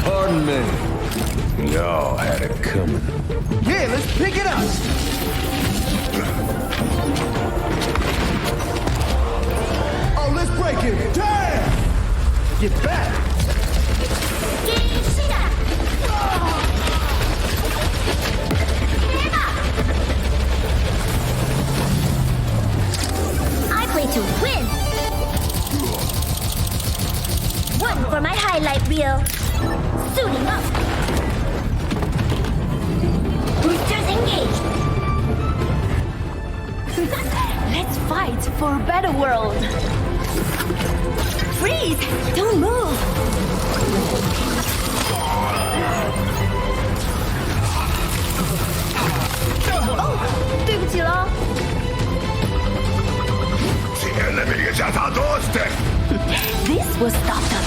Pardon me. Y'all had it coming. Yeah, let's pick it up. Oh, let's break it. Damn! Get back. I play to win. One for my highlight reel. Suiting up. Boosters engaged. Let's fight for a better world. Freeze! Don't move. Oh, 对不起了。This will stop them.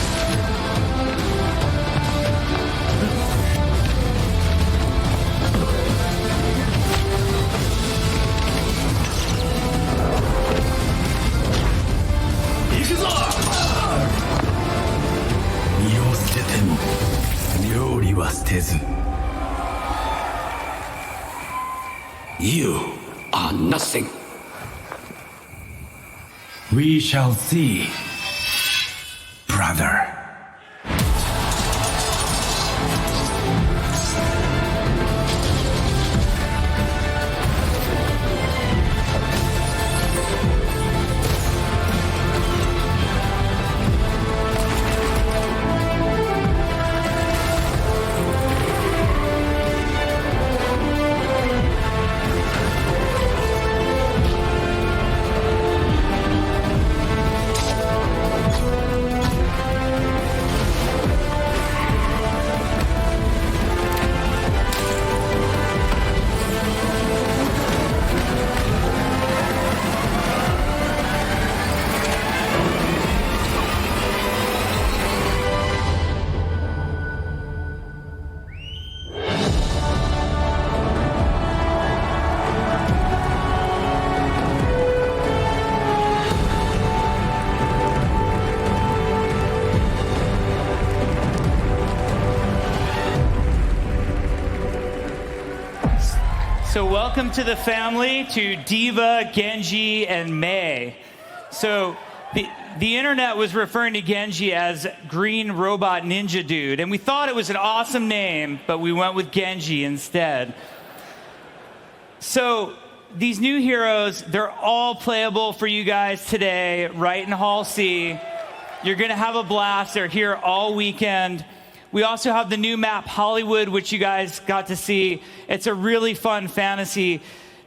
You are nothing. We shall see, brother. So welcome to the family, to Diva, Genji, and Mei. So the internet was referring to Genji as Green Robot Ninja Dude, and we thought it was an awesome name, but we went with Genji instead. So these new heroes, they're all playable for you guys today, right in Hall C. You're gonna have a blast. They're here all weekend. We also have the new map, Hollywood, which you guys got to see. It's a really fun fantasy.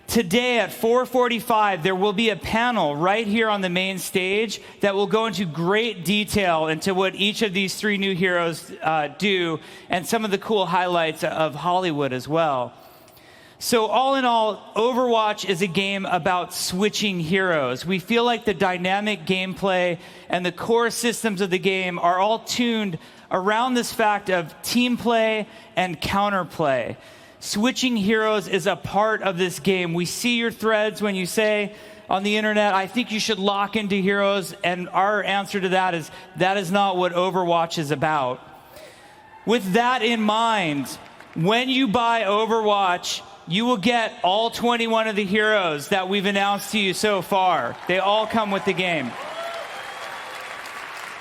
Today at 4:45, there will be a panel right here on the main stage that will go into great detail into what each of these three new heroes do and some of the cool highlights of Hollywood as well. So all in all, Overwatch is a game about switching heroes. We feel like the dynamic gameplay and the core systems of the game are all tuned around this fact of team play and counterplay. Switching heroes is a part of this game. We see your threads when you say on the internet, I think you should lock into heroes, and our answer to that is not what Overwatch is about. With that in mind, when you buy Overwatch, you will get all 21 of the heroes that we've announced to you so far. They all come with the game.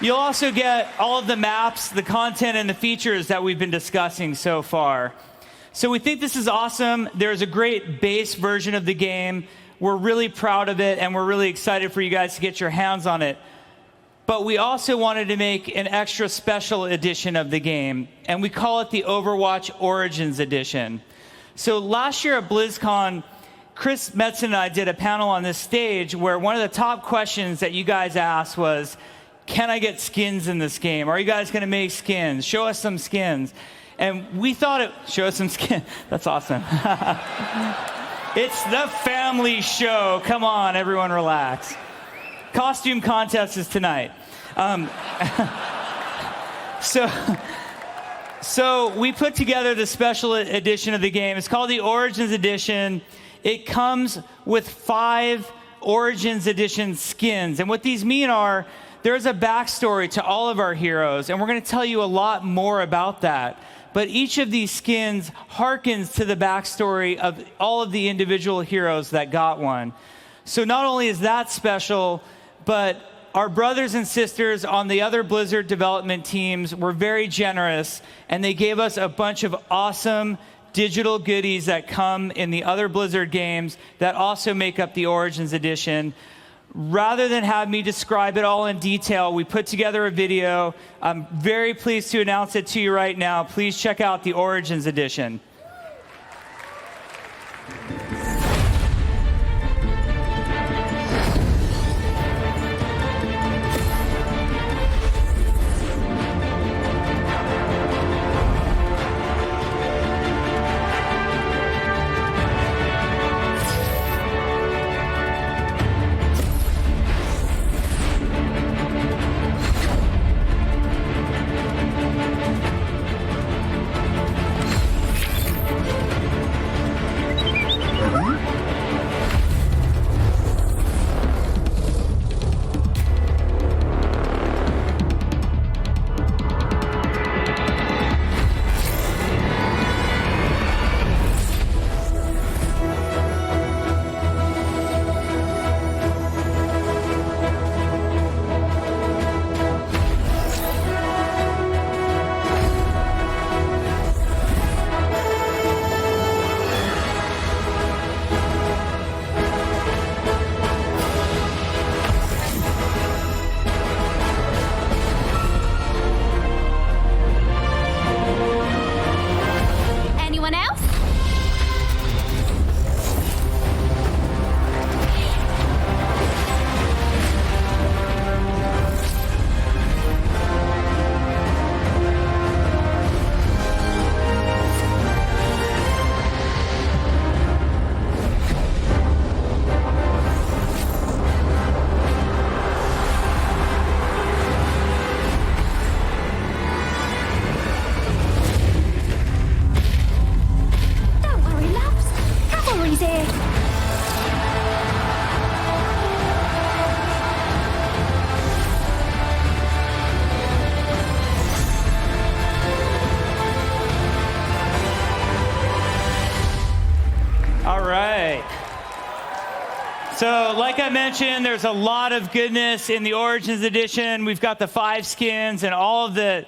You'll also get all of the maps, the content, and the features that we've been discussing so far. So we think this is awesome. There's a great base version of the game. We're really proud of it, and we're really excited for you guys to get your hands on it. But we also wanted to make an extra special edition of the game, and we call it the Overwatch Origins Edition. So last year at Blizzcon, Chris Metzen and I did a panel on this stage where one of the top questions that you guys asked was, can I get skins in this game? Are you guys going to make skins? Show us some skins. And we thought show us some skins. That's awesome. It's the family show. Come on, everyone relax. Costume contest is tonight. So So we put together the special edition of the game. It's called the Origins Edition. It comes with 5 Origins Edition skins. And what these mean are, there's a backstory to all of our heroes, and we're going to tell you a lot more about that. But each of these skins harkens to the backstory of all of the individual heroes that got one. So not only is that special, but our brothers and sisters on the other Blizzard development teams were very generous, and they gave us a bunch of awesome digital goodies that come in the other Blizzard games that also make up the Origins Edition. Rather than have me describe it all in detail, we put together a video. I'm very pleased to announce it to you right now. Please check out the Origins Edition. So, like I mentioned, there's a lot of goodness in the Origins Edition. We've got the 5 skins and all of the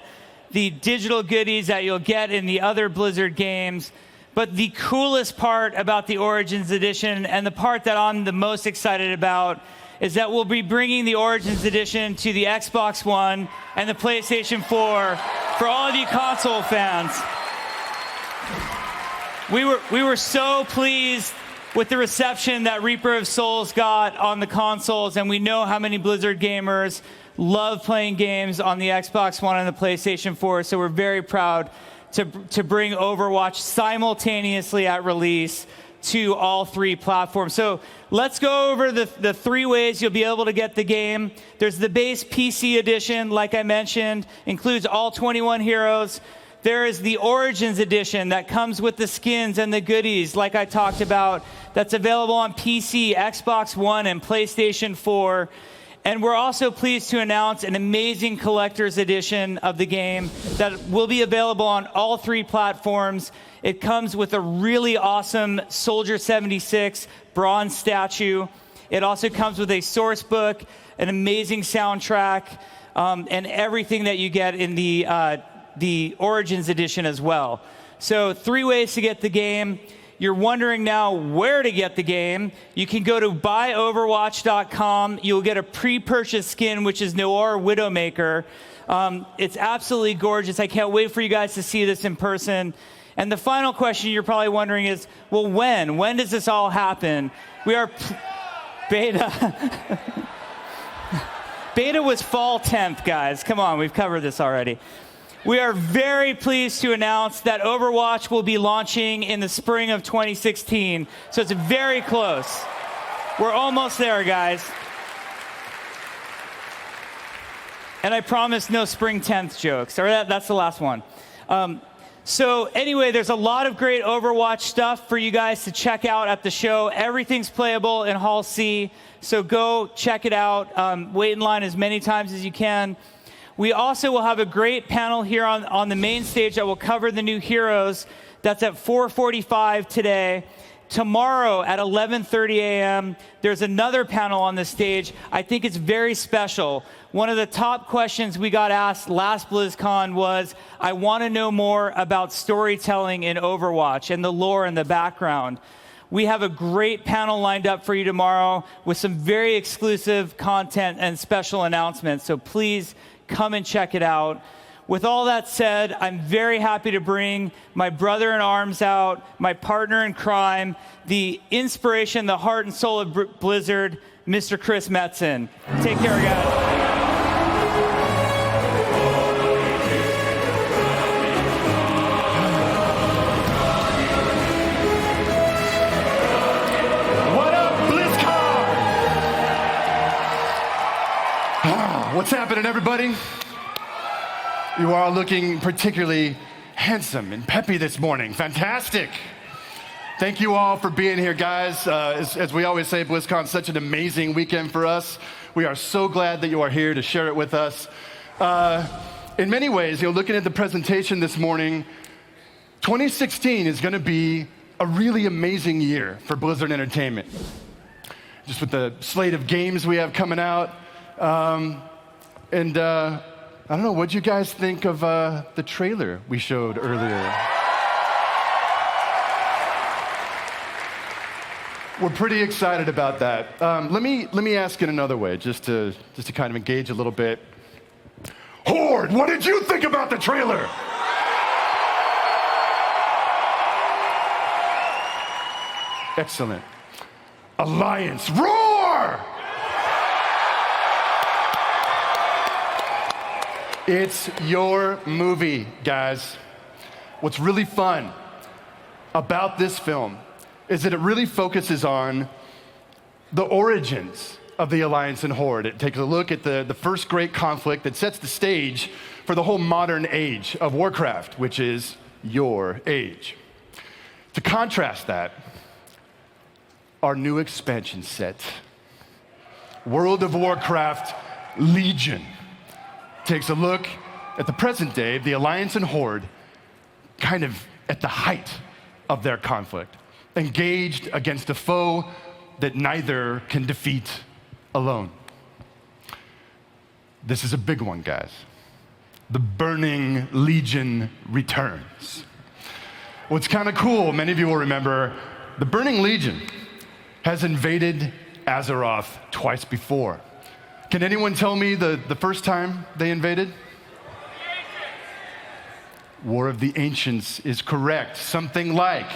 digital goodies that you'll get in the other Blizzard games. But the coolest part about the Origins Edition, and the part that I'm the most excited about, is that we'll be bringing the Origins Edition to the Xbox One and the PlayStation 4 for all of you console fans. We were so pleased with the reception that Reaper of Souls got on the consoles, and we know how many Blizzard gamers love playing games on the Xbox One and the PlayStation 4, so we're very proud to bring Overwatch simultaneously at release to all 3 platforms. So let's go over the 3 ways you'll be able to get the game. There's the base PC edition, like I mentioned, includes all 21 heroes. There is the Origins Edition that comes with the skins and the goodies, like I talked about, that's available on PC, Xbox One, and PlayStation 4. And we're also pleased to announce an amazing collector's edition of the game that will be available on all 3 platforms. It comes with a really awesome Soldier 76 bronze statue. It also comes with a source book, an amazing soundtrack, and everything that you get in the Origins Edition as well. So 3 ways to get the game. You're wondering now where to get the game. You can go to buyoverwatch.com. You'll get a pre-purchase skin, which is Noir Widowmaker. It's absolutely gorgeous. I can't wait for you guys to see this in person. And the final question you're probably wondering is, well, when? When does this all happen? We are beta. Beta was fall 10th, guys. Come on, we've covered this already. We are very pleased to announce that Overwatch will be launching in the spring of 2016. So it's very close. We're almost there, guys. And I promise no spring 10th jokes. Or that's the last one. So anyway, there's a lot of great Overwatch stuff for you guys to check out at the show. Everything's playable in Hall C, so go check it out. Wait in line as many times as you can. We also will have a great panel here on the main stage that will cover the new heroes. That's at 4:45 today. Tomorrow at 11:30 a.m., there's another panel on the stage. I think it's very special. One of the top questions we got asked last BlizzCon was, I want to know more about storytelling in Overwatch and the lore and the background. We have a great panel lined up for you tomorrow with some very exclusive content and special announcements, so please come and check it out. With all that said, I'm very happy to bring my brother in arms out, my partner in crime, the inspiration, the heart and soul of Blizzard, Mr. Chris Metzen. Take care, guys. What up, BlizzCon? What's happening, everybody? You are looking particularly handsome and peppy this morning. Fantastic. Thank you all for being here, guys. As we always say, BlizzCon's such an amazing weekend for us. We are so glad that you are here to share it with us. In many ways, looking at the presentation this morning, 2016 is going to be a really amazing year for Blizzard Entertainment. Just with the slate of games we have coming out. I don't know, what'd you guys think of the trailer we showed earlier? We're pretty excited about that. Let me ask it another way, just to kind of engage a little bit. Horde, what did you think about the trailer? Excellent. Alliance, roar! It's your movie, guys. What's really fun about this film is that it really focuses on the origins of the Alliance and Horde. It takes a look at the first great conflict that sets the stage for the whole modern age of Warcraft, which is your age. To contrast that, our new expansion set, World of Warcraft Legion, takes a look at the present day of the Alliance and Horde, kind of at the height of their conflict, engaged against a foe that neither can defeat alone. This is a big one, guys. The Burning Legion returns. What's kind of cool, many of you will remember, the Burning Legion has invaded Azeroth twice before. Can anyone tell me the first time they invaded? War of the Ancients is correct. Something like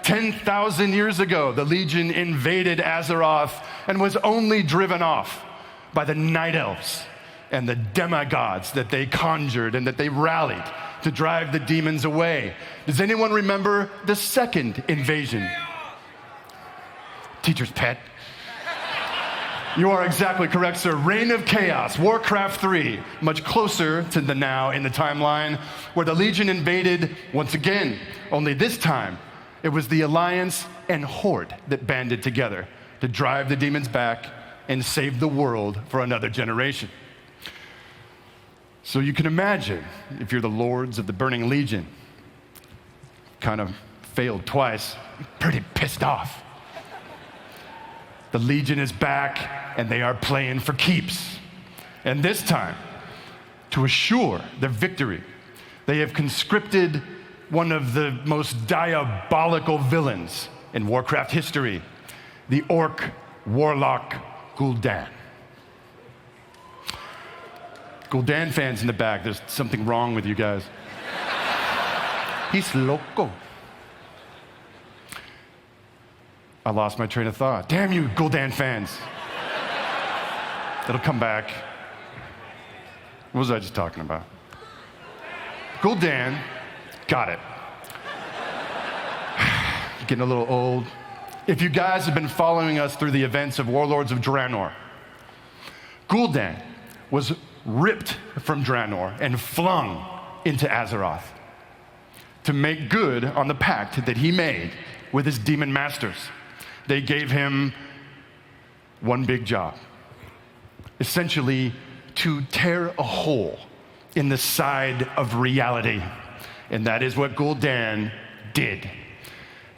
10,000 years ago, the Legion invaded Azeroth and was only driven off by the Night Elves and the demigods that they conjured and that they rallied to drive the demons away. Does anyone remember the second invasion? Teacher's pet. You are exactly correct, sir. Reign of Chaos, Warcraft 3, much closer to the now in the timeline, where the Legion invaded once again. Only this time, it was the Alliance and Horde that banded together to drive the demons back and save the world for another generation. So you can imagine, if you're the lords of the Burning Legion, kind of failed twice, pretty pissed off. The Legion is back, and they are playing for keeps. And this time, to assure their victory, they have conscripted one of the most diabolical villains in Warcraft history, the Orc Warlock Gul'dan. Gul'dan fans in the back, there's something wrong with you guys. He's loco. I lost my train of thought. Damn you, Gul'dan fans. It'll come back. What was I just talking about? Gul'dan, got it. Getting a little old. If you guys have been following us through the events of Warlords of Draenor, Gul'dan was ripped from Draenor and flung into Azeroth. to make good on the pact that he made with his demon masters. They gave him one big job, essentially to tear a hole in the side of reality. And that is what Gul'dan did.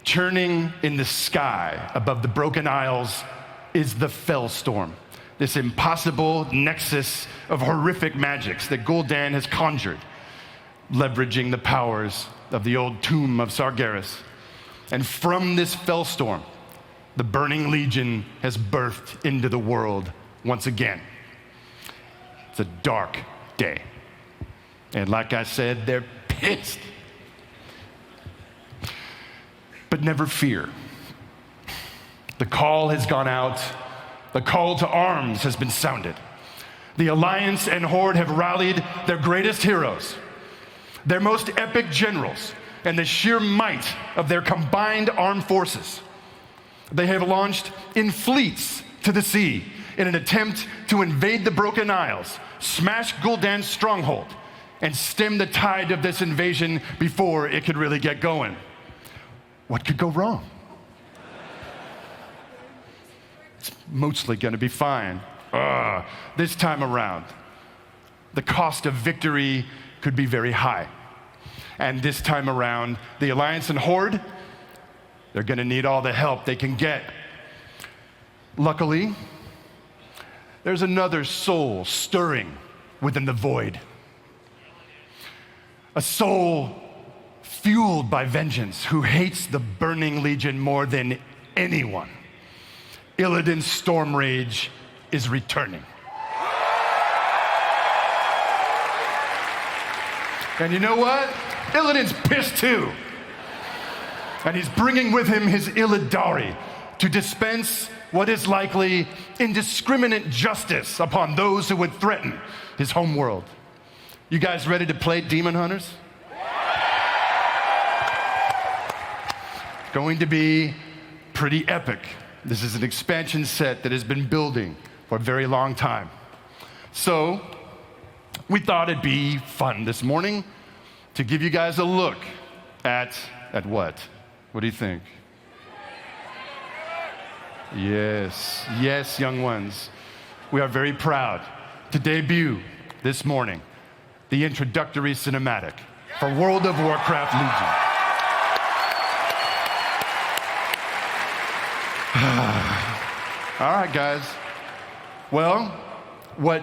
Churning in the sky above the Broken Isles is the Fellstorm, this impossible nexus of horrific magics that Gul'dan has conjured, leveraging the powers of the old tomb of Sargeras. And from this Fellstorm, the Burning Legion has birthed into the world once again. It's a dark day. And like I said, they're pissed. But never fear. The call has gone out. The call to arms has been sounded. The Alliance and Horde have rallied their greatest heroes, their most epic generals, and the sheer might of their combined armed forces. They have launched in fleets to the sea in an attempt to invade the Broken Isles, smash Gul'dan's stronghold, and stem the tide of this invasion before it could really get going. What could go wrong? It's mostly going to be fine. This time around, the cost of victory could be very high. And this time around, the Alliance and Horde, they're going to need all the help they can get. Luckily, there's another soul stirring within the void. A soul fueled by vengeance who hates the Burning Legion more than anyone. Illidan's storm rage is returning. And you know what? Illidan's pissed too. And he's bringing with him his Illidari to dispense what is likely indiscriminate justice upon those who would threaten his homeworld. You guys ready to play Demon Hunters? It's going to be pretty epic. This is an expansion set that has been building for a very long time. So we thought it'd be fun this morning to give you guys a look at what? What do you think? Yes, young ones. We are very proud to debut this morning the introductory cinematic for World of Warcraft Legion. All right, guys. Well, what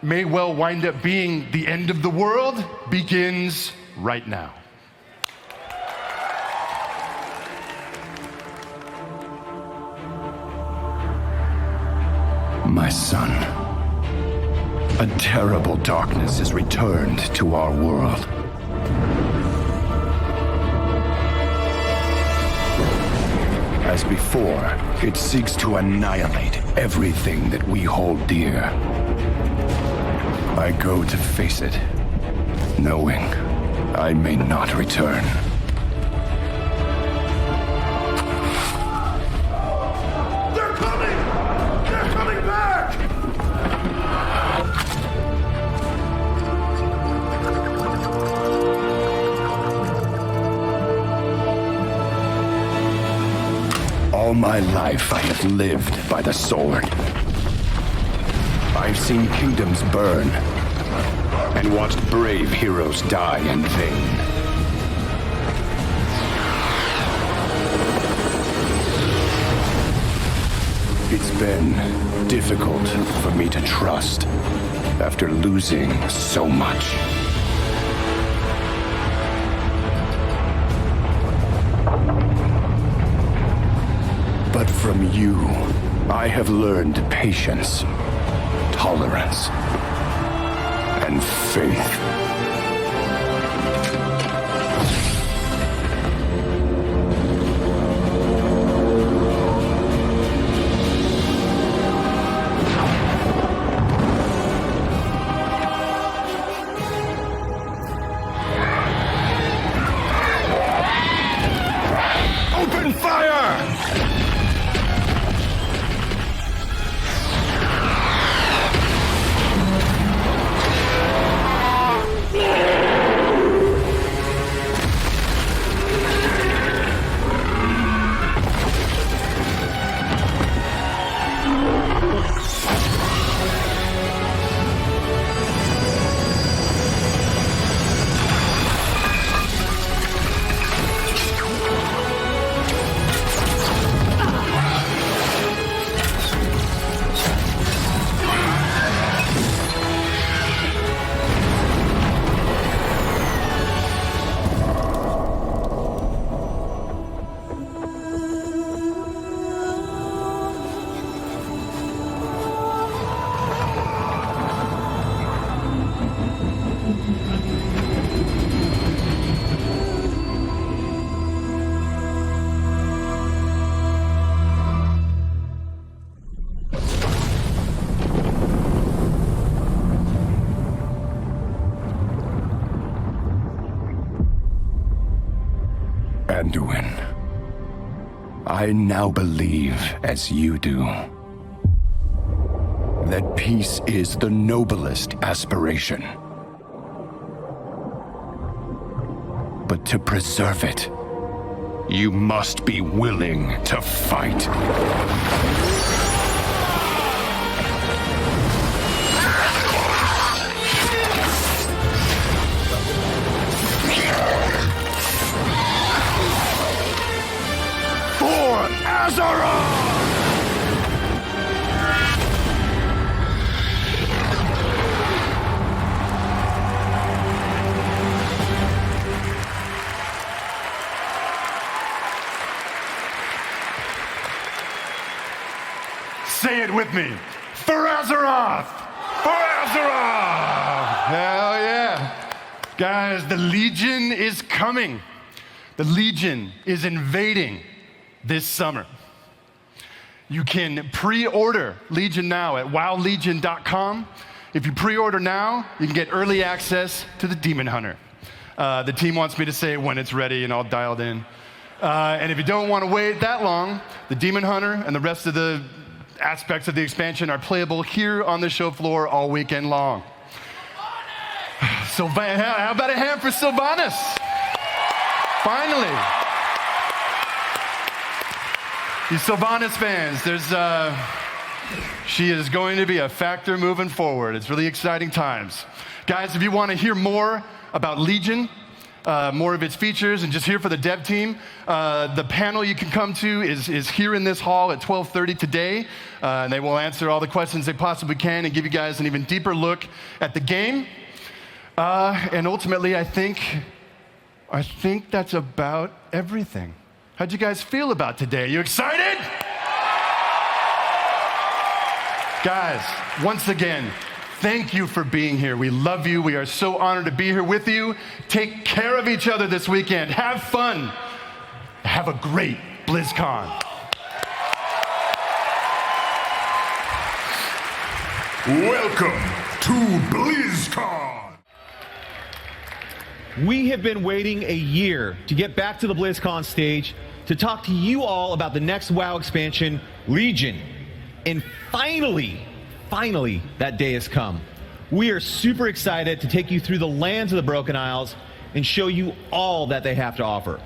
may well wind up being the end of the world begins right now. My son, a terrible darkness has returned to our world. As before, it seeks to annihilate everything that we hold dear. I go to face it, knowing I may not return. They're coming! They're coming back! All my life I have lived by the sword. I've seen kingdoms burn and watched brave heroes die in vain. It's been difficult for me to trust after losing so much. But from you, I have learned patience, tolerance, and faith. Open fire! Anduin, I now believe, as you do, that peace is the noblest aspiration. But to preserve it, you must be willing to fight. For Azeroth! Say it with me. For Azeroth! For Azeroth! Hell yeah. Guys, the Legion is coming. The Legion is invading this summer. You can pre-order Legion now at wowlegion.com. If you pre-order now, you can get early access to the Demon Hunter. The team wants me to say when it's ready and all dialed in. And if you don't want to wait that long, the Demon Hunter and the rest of the aspects of the expansion are playable here on the show floor all weekend long. So how about a hand for Sylvanas? Finally. You Sylvanas fans, she is going to be a factor moving forward. It's really exciting times. Guys, if you want to hear more about Legion, more of its features, and just here for the dev team, the panel you can come to is here in this hall at 12:30 today. And they will answer all the questions they possibly can and give you guys an even deeper look at the game. And ultimately, I think that's about everything. How'd you guys feel about today? You excited? Guys, once again, thank you for being here. We love you. We are so honored to be here with you. Take care of each other this weekend. Have fun. Have a great BlizzCon. Welcome to BlizzCon. We have been waiting a year to get back to the BlizzCon stage to talk to you all about the next WoW expansion, Legion. And finally, that day has come. We are super excited to take you through the lands of the Broken Isles and show you all that they have to offer.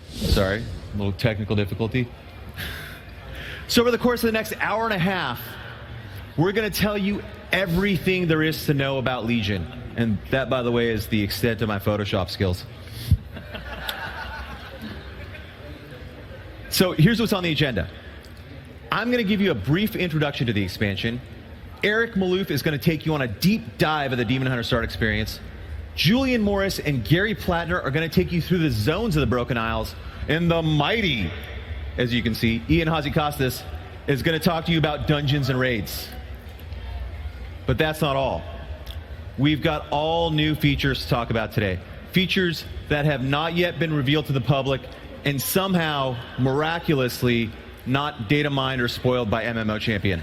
Sorry, a little technical difficulty. So over the course of the next hour and a half, we're going to tell you everything there is to know about Legion. And that, by the way, is the extent of my Photoshop skills. So here's what's on the agenda. I'm going to give you a brief introduction to the expansion. Eric Maloof is going to take you on a deep dive of the Demon Hunter Start experience. Julian Morris and Gary Plattner are going to take you through the zones of the Broken Isles. And the mighty, as you can see, Ian Hazzikostas is going to talk to you about dungeons and raids. But that's not all. We've got all new features to talk about today. Features that have not yet been revealed to the public and somehow, miraculously, not data mined or spoiled by MMO Champion.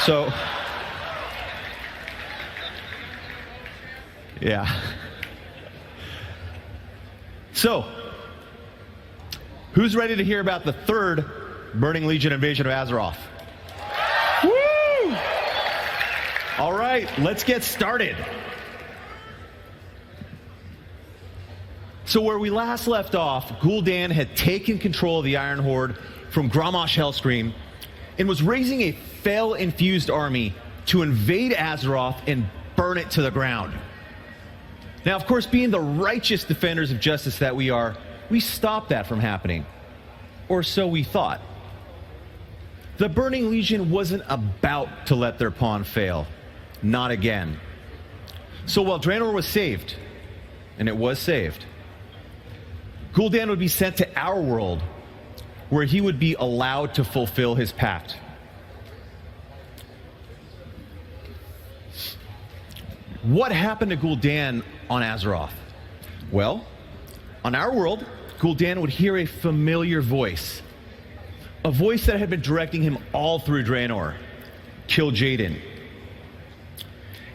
So, yeah. So, who's ready to hear about the third Burning Legion invasion of Azeroth? Woo! All right, let's get started. So where we last left off, Gul'dan had taken control of the Iron Horde from Grommash Hellscream and was raising a Fel-infused army to invade Azeroth and burn it to the ground. Now, of course, being the righteous defenders of justice that we are, we stopped that from happening. Or so we thought. The Burning Legion wasn't about to let their pawn fail. Not again. So while Draenor was saved, and it was saved, Gul'dan would be sent to our world, where he would be allowed to fulfill his pact. What happened to Gul'dan on Azeroth? Well, on our world, Gul'dan would hear a familiar voice. A voice that had been directing him all through Draenor. Kil'jaeden.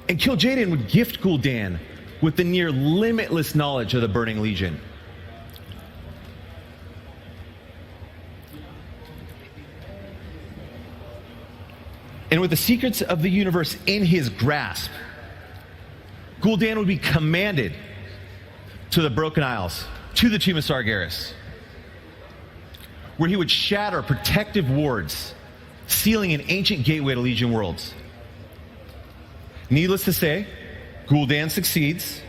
And Kil'jaeden would gift Gul'dan with the near limitless knowledge of the Burning Legion. And with the secrets of the universe in his grasp, Gul'dan would be commanded to the Broken Isles, to the Tomb of Sargeras, where he would shatter protective wards, sealing an ancient gateway to Legion worlds. Needless to say, Gul'dan succeeds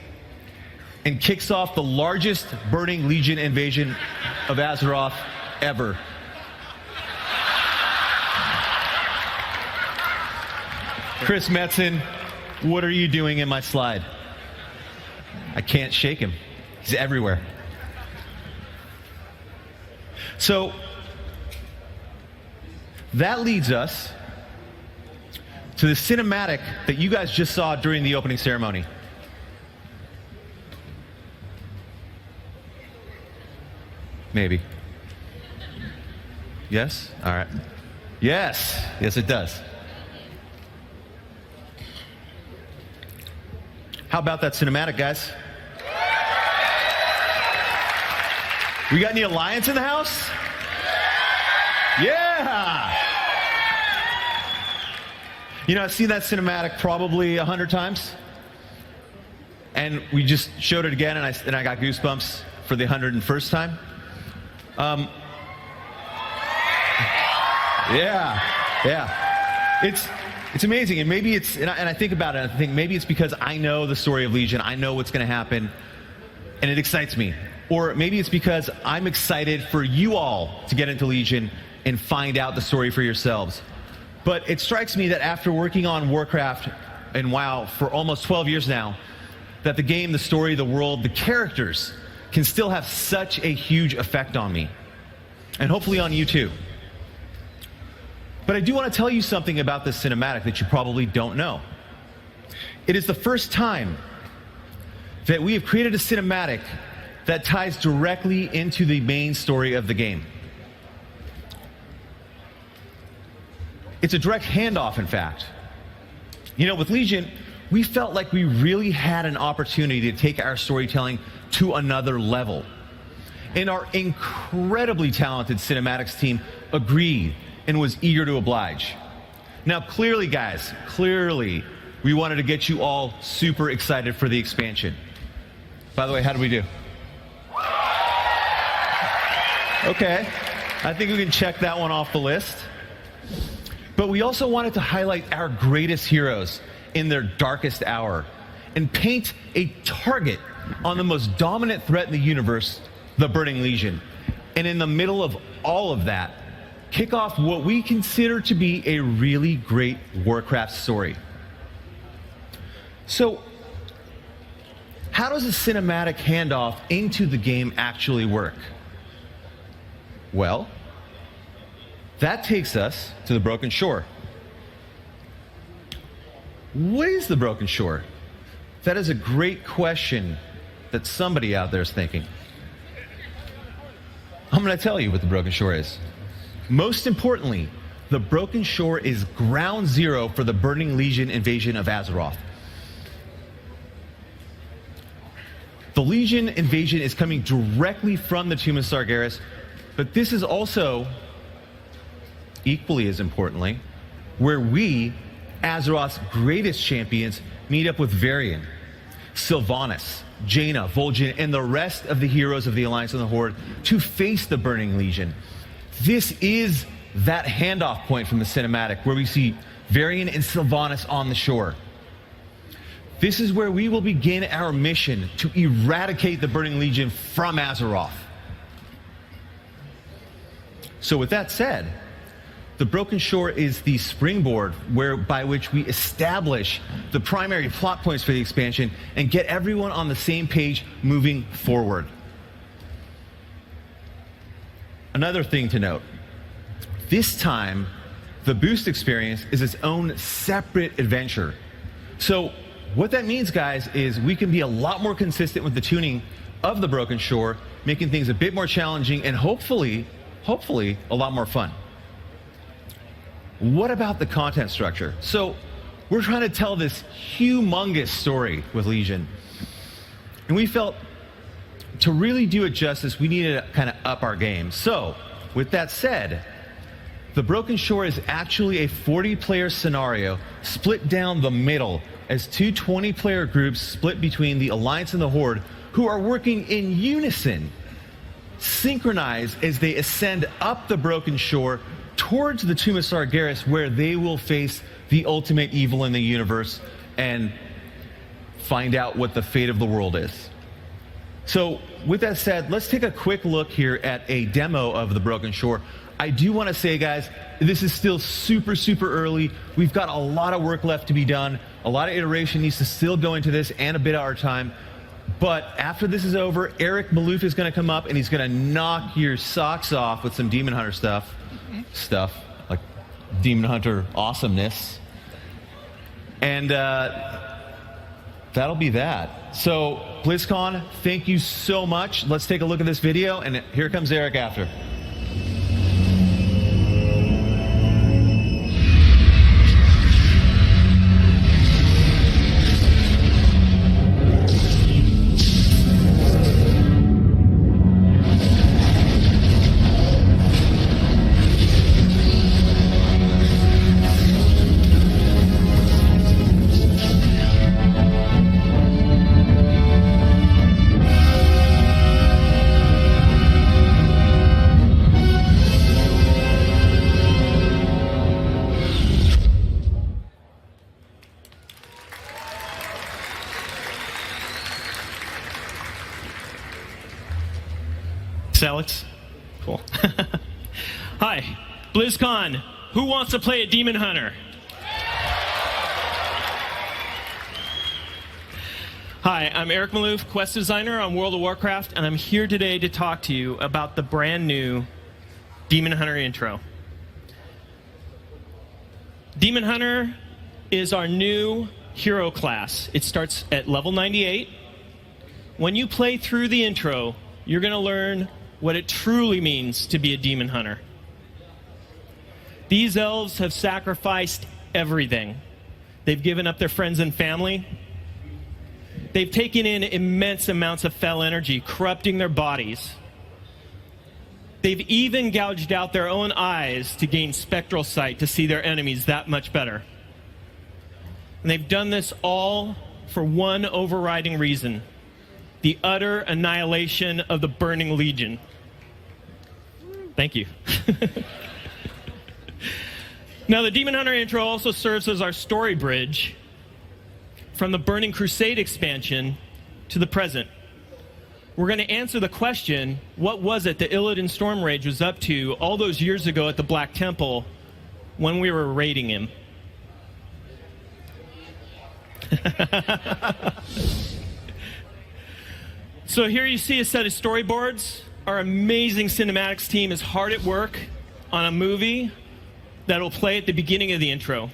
and kicks off the largest Burning Legion invasion of Azeroth ever. Chris Metzen, what are you doing in my slide? I can't shake him. He's everywhere. So that leads us to the cinematic that you guys just saw during the opening ceremony. Maybe. Yes? All right. Yes. Yes, it does. How about that cinematic, guys? We got any Alliance in the house? Yeah! You know, I've seen that cinematic probably 100 times. And we just showed it again, and I got goosebumps for the 101st time. Yeah. It's amazing, and maybe it's, and I think about it, and I think maybe it's because I know the story of Legion, I know what's going to happen, and it excites me. Or maybe it's because I'm excited for you all to get into Legion and find out the story for yourselves. But it strikes me that after working on Warcraft and WoW for almost 12 years now, that the game, the story, the world, the characters can still have such a huge effect on me. And hopefully on you too. But I do want to tell you something about this cinematic that you probably don't know. It is the first time that we have created a cinematic that ties directly into the main story of the game. It's a direct handoff, in fact. You know, with Legion, we felt like we really had an opportunity to take our storytelling to another level. And our incredibly talented cinematics team agreed and was eager to oblige. Now, clearly, guys, we wanted to get you all super excited for the expansion. By the way, how did we do? Okay, I think we can check that one off the list. But we also wanted to highlight our greatest heroes in their darkest hour and paint a target on the most dominant threat in the universe, the Burning Legion. And in the middle of all of that, kick off what we consider to be a really great Warcraft story. So, how does a cinematic handoff into the game actually work? Well, that takes us to the Broken Shore. What is the Broken Shore? That is a great question that somebody out there is thinking. I'm going to tell you what the Broken Shore is. Most importantly, the Broken Shore is ground zero for the Burning Legion invasion of Azeroth. The Legion invasion is coming directly from the Tomb of Sargeras, but this is also, equally as importantly, where we, Azeroth's greatest champions, meet up with Varian, Sylvanas, Jaina, Vol'jin, and the rest of the heroes of the Alliance and the Horde to face the Burning Legion. This is that handoff point from the cinematic where we see Varian and Sylvanas on the shore. This is where we will begin our mission to eradicate the Burning Legion from Azeroth. So with that said, the Broken Shore is the springboard by which we establish the primary plot points for the expansion and get everyone on the same page moving forward. Another thing to note, this time, the Boost experience is its own separate adventure. So what that means, guys, is we can be a lot more consistent with the tuning of the Broken Shore, making things a bit more challenging and hopefully a lot more fun. What about the content structure? So we're trying to tell this humongous story with Legion. And we felt to really do it justice, we needed to kind of up our game. So, with that said, The Broken Shore is actually a 40-player scenario split down the middle as two 20-player groups split between the Alliance and the Horde, who are working in unison, synchronized as they ascend up the Broken Shore towards the Tomb of Sargeras, where they will face the ultimate evil in the universe and find out what the fate of the world is. So, with that said, let's take a quick look here at a demo of the Broken Shore. I do want to say, guys, this is still super, super early. We've got a lot of work left to be done. A lot of iteration needs to still go into this and a bit of our time. But after this is over, Eric Malouf is going to come up and he's going to knock your socks off with some Demon Hunter stuff, like Demon Hunter awesomeness. And that'll be that. So, BlizzCon, thank you so much. Let's take a look at this video, and here comes Eric after. Alex? Cool. Hi, BlizzCon. Who wants to play a Demon Hunter? Hi, I'm Eric Malouf, quest designer on World of Warcraft, and I'm here today to talk to you about the brand new Demon Hunter intro. Demon Hunter is our new hero class. It starts at level 98. When you play through the intro, you're going to learn what it truly means to be a demon hunter. These elves have sacrificed everything. They've given up their friends and family. They've taken in immense amounts of fell energy, corrupting their bodies. They've even gouged out their own eyes to gain spectral sight to see their enemies that much better. And they've done this all for one overriding reason: the utter annihilation of the Burning Legion. Thank you. Now, the Demon Hunter intro also serves as our story bridge from the Burning Crusade expansion to the present. We're going to answer the question, what was it that Illidan Stormrage was up to all those years ago at the Black Temple when we were raiding him? So here you see a set of storyboards. Our amazing cinematics team is hard at work on a movie that'll play at the beginning of the intro.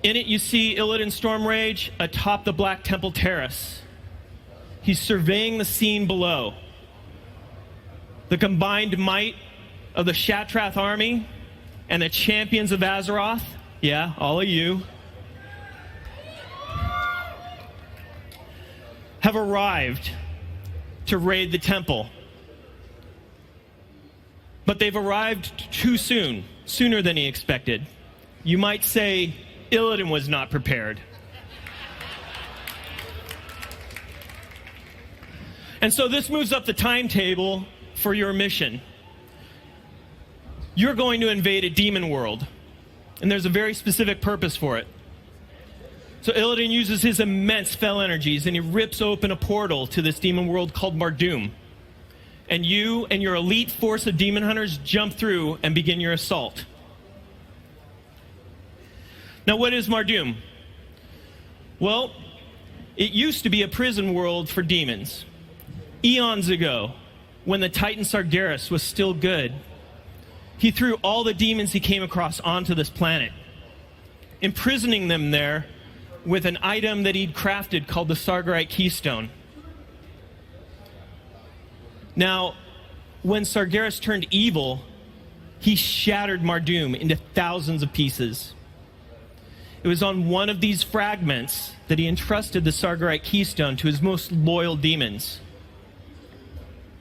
In it, you see Illidan Stormrage atop the Black Temple terrace. He's surveying the scene below. The combined might of the Shatrath army and the champions of Azeroth, yeah, all of you, have arrived to raid the temple. But they've arrived too soon, sooner than he expected. You might say Illidan was not prepared. And so this moves up the timetable for your mission. You're going to invade a demon world, and there's a very specific purpose for it. So Illidan uses his immense fell energies, and he rips open a portal to this demon world called Mardoom. And you and your elite force of demon hunters jump through and begin your assault. Now, what is Mardoom? Well, it used to be a prison world for demons. Eons ago, when the Titan Sargeras was still good, he threw all the demons he came across onto this planet, imprisoning them there with an item that he'd crafted called the Sargerite Keystone. Now, when Sargeras turned evil, he shattered Mardoom into thousands of pieces. It was on one of these fragments that he entrusted the Sargarite keystone to his most loyal demons.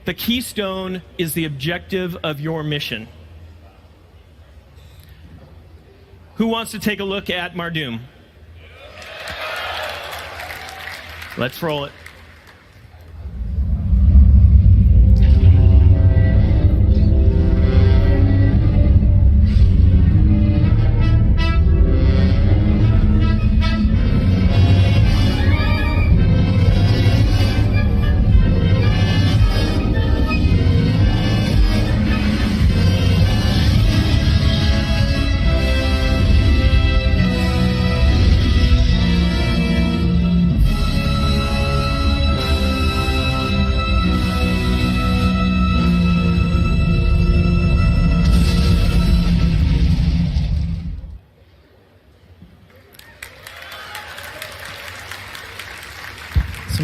The keystone is the objective of your mission. Who wants to take a look at Mardum? Let's roll it.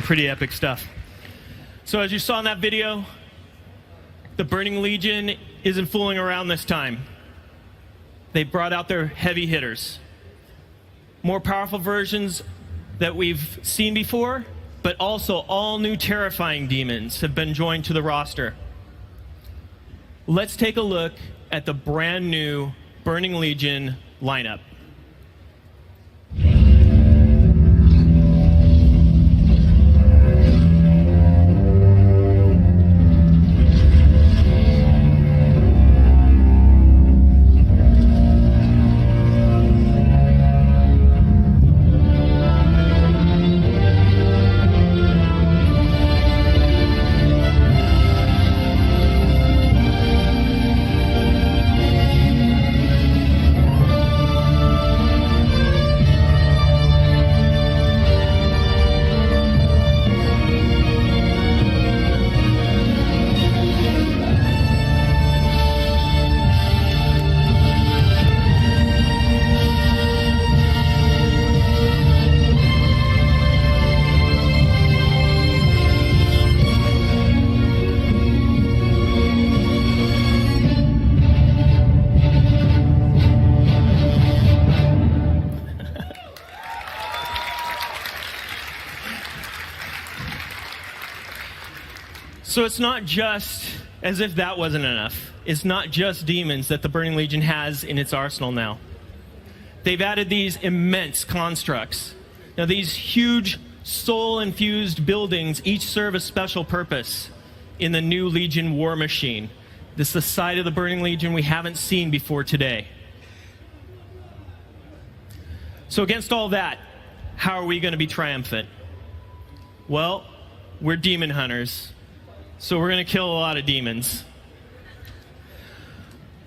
Pretty epic stuff. So as you saw in that video, the Burning Legion isn't fooling around this time. They brought out their heavy hitters. More powerful versions that we've seen before, but also all new terrifying demons have been joined to the roster. Let's take a look at the brand new Burning Legion lineup. So it's not just, as if that wasn't enough, it's not just demons that the Burning Legion has in its arsenal now. They've added these immense constructs. Now these huge soul-infused buildings each serve a special purpose in the new Legion war machine. This is the side of the Burning Legion we haven't seen before today. So against all that, how are we going to be triumphant? Well, we're demon hunters. So we're going to kill a lot of demons.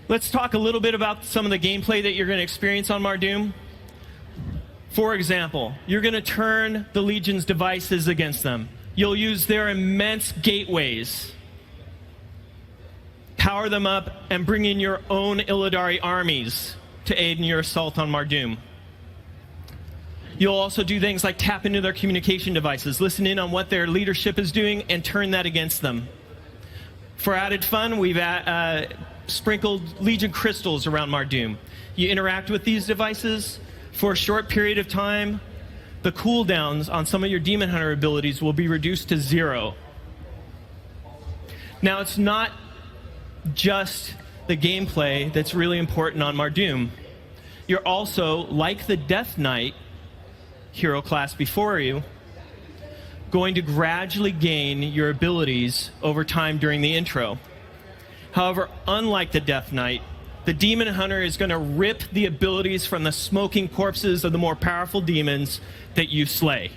Let's talk a little bit about some of the gameplay that you're going to experience on Mardum. For example, you're going to turn the Legion's devices against them. You'll use their immense gateways, power them up, and bring in your own Illidari armies to aid in your assault on Mardum. You'll also do things like tap into their communication devices, listen in on what their leadership is doing, and turn that against them. For added fun, we've sprinkled Legion crystals around Mardum. You interact with these devices for a short period of time. The cooldowns on some of your Demon Hunter abilities will be reduced to 0. Now, it's not just the gameplay that's really important on Mardum. You're also, like the Death Knight hero class before you, going to gradually gain your abilities over time during the intro. However, unlike the Death Knight, the Demon Hunter is going to rip the abilities from the smoking corpses of the more powerful demons that you slay.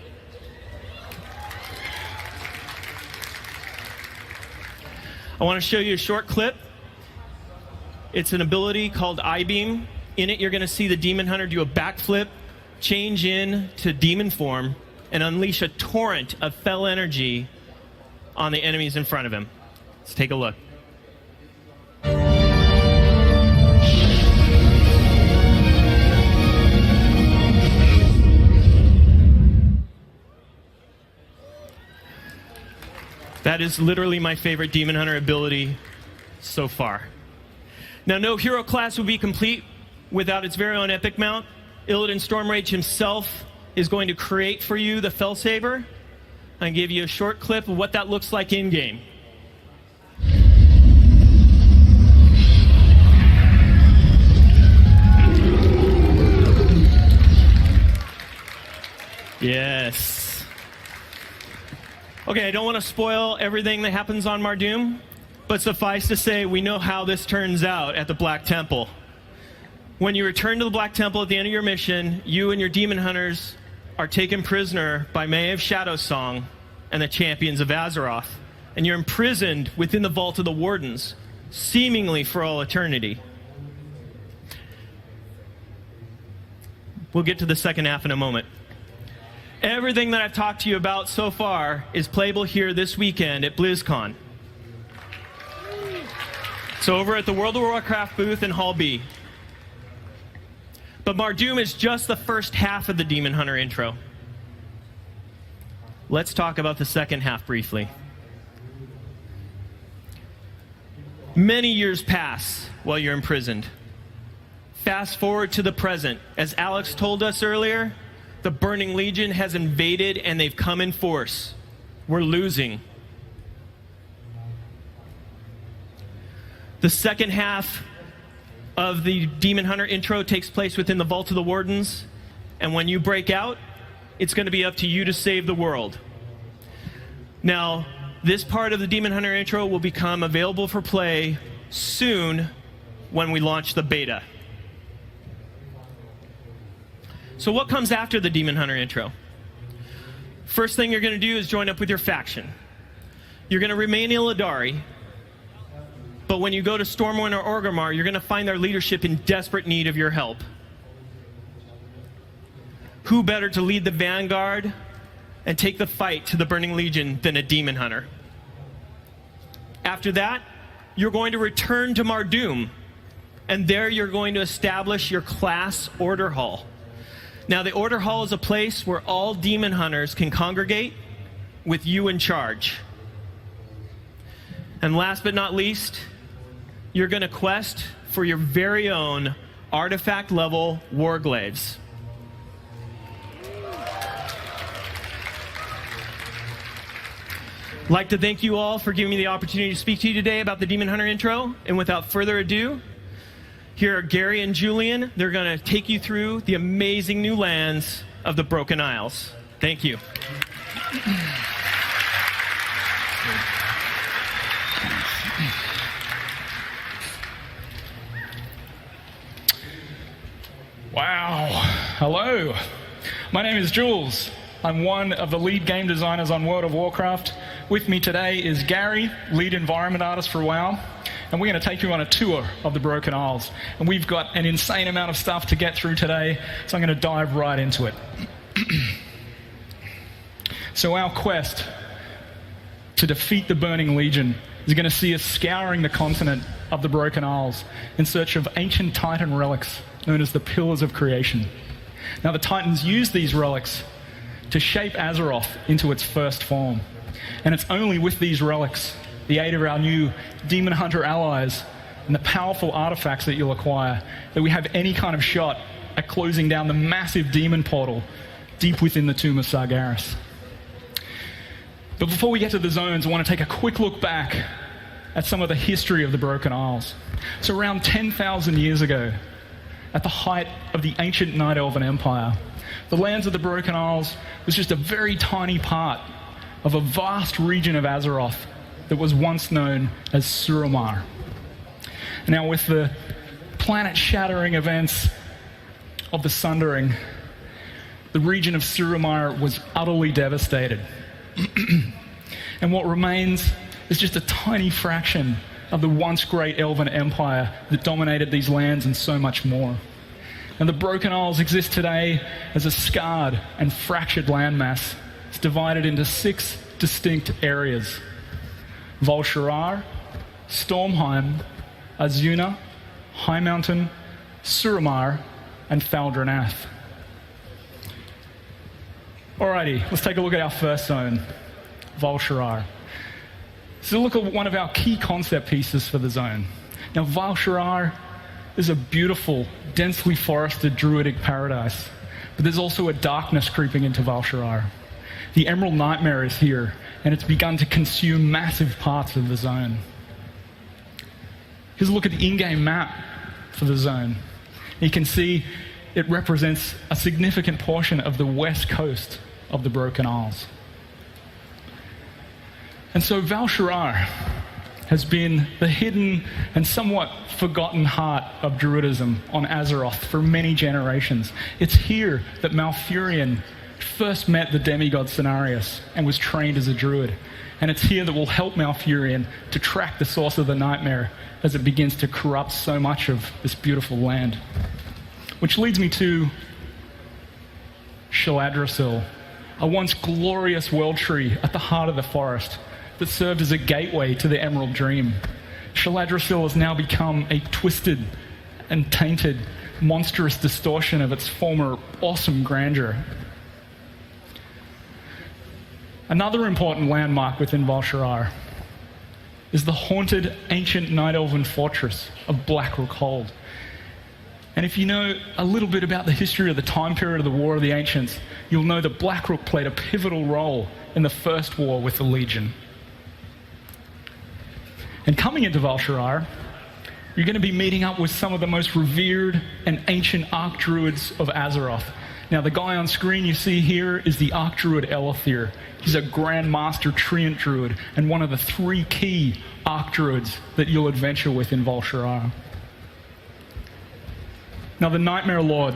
I want to show you a short clip. It's an ability called I-Beam. In it, you're going to see the Demon Hunter do a backflip, change into demon form, and unleash a torrent of fell energy on the enemies in front of him. Let's take a look. That is literally my favorite Demon Hunter ability so far. Now, no hero class would be complete without its very own epic mount. Illidan Stormrage himself is going to create for you the Fellsaber and give you a short clip of what that looks like in-game. Yes. Okay, I don't want to spoil everything that happens on Mardoom, but suffice to say, we know how this turns out at the Black Temple. When you return to the Black Temple at the end of your mission, you and your demon hunters are taken prisoner by Maiev Shadowsong and the champions of Azeroth, and you're imprisoned within the Vault of the Wardens, seemingly for all eternity. We'll get to the second half in a moment. Everything that I've talked to you about so far is playable here this weekend at Blizzcon. So over at the World of Warcraft booth in Hall B. But Mardoom is just the first half of the Demon Hunter intro. Let's talk about the second half briefly. Many years pass while you're imprisoned. Fast forward to the present. As Alex told us earlier, the Burning Legion has invaded and they've come in force. We're losing. The second half of the Demon Hunter intro takes place within the Vault of the Wardens, and when you break out, it's going to be up to you to save the world. Now, this part of the Demon Hunter intro will become available for play soon when we launch the beta. So what comes after the Demon Hunter intro? First thing you're going to do is join up with your faction. You're going to remain Illidari, but when you go to Stormwind or Orgrimmar, you're going to find their leadership in desperate need of your help. Who better to lead the vanguard and take the fight to the Burning Legion than a Demon Hunter? After that, you're going to return to Mardoom, and there you're going to establish your class Order Hall. Now, the Order Hall is a place where all Demon Hunters can congregate with you in charge. And last but not least, you're going to quest for your very own artifact-level Warglaives. I'd like to thank you all for giving me the opportunity to speak to you today about the Demon Hunter intro. And without further ado, here are Gary and Julian. They're going to take you through the amazing new lands of the Broken Isles. Thank you. Wow. Hello. My name is Jules. I'm one of the lead game designers on World of Warcraft. With me today is Gary, lead environment artist for WoW. And we're going to take you on a tour of the Broken Isles. And we've got an insane amount of stuff to get through today, so I'm going to dive right into it. So our quest to defeat the Burning Legion is going to see us scouring the continent of the Broken Isles in search of ancient Titan relics known as the Pillars of Creation. Now, the Titans use these relics to shape Azeroth into its first form. And it's only with these relics, the aid of our new Demon Hunter allies, and the powerful artifacts that you'll acquire, that we have any kind of shot at closing down the massive demon portal deep within the tomb of Sargeras. But before we get to the zones, I want to take a quick look back at some of the history of the Broken Isles. So around 10,000 years ago, at the height of the ancient Night Elven Empire, the lands of the Broken Isles was just a very tiny part of a vast region of Azeroth that was once known as Suramar. Now, with the planet-shattering events of the Sundering, the region of Suramar was utterly devastated. And what remains is just a tiny fraction of the once great Elven Empire that dominated these lands and so much more. And the Broken Isles exist today as a scarred and fractured landmass. It's divided into 6 distinct areas: Volsharar, Stormheim, Azuna, High Mountain, Suramar, and Faldranath. Alrighty, let's take a look at our first zone, Volsharar. So look at one of our key concept pieces for the zone. Now, Volsharar is a beautiful, densely forested druidic paradise, but there's also a darkness creeping into Val'sharah. The Emerald Nightmare is here, and it's begun to consume massive parts of the zone. Here's a look at the in-game map for the zone. You can see it represents a significant portion of the west coast of the Broken Isles. And so Val'sharah has been the hidden and somewhat forgotten heart of Druidism on Azeroth for many generations. It's here that Malfurion first met the demigod Cenarius and was trained as a druid. And it's here that will help Malfurion to track the source of the nightmare as it begins to corrupt so much of this beautiful land. Which leads me to Shaladrasil, a once glorious world tree at the heart of the forest that served as a gateway to the Emerald Dream. Shaladrasil has now become a twisted and tainted, monstrous distortion of its former awesome grandeur. Another important landmark within Val'sharah is the haunted ancient Night Elven fortress of Blackrook Hold. And if you know a little bit about the history of the time period of the War of the Ancients, you'll know that Blackrook played a pivotal role in the first war with the Legion. And coming into Val'sharah, you're going to be meeting up with some of the most revered and ancient Archdruids of Azeroth. Now, the guy on screen you see here is the Archdruid Elithir. He's a Grand Master Treant Druid and one of the 3 key Archdruids that you'll adventure with in Val'sharah. Now, the Nightmare Lord,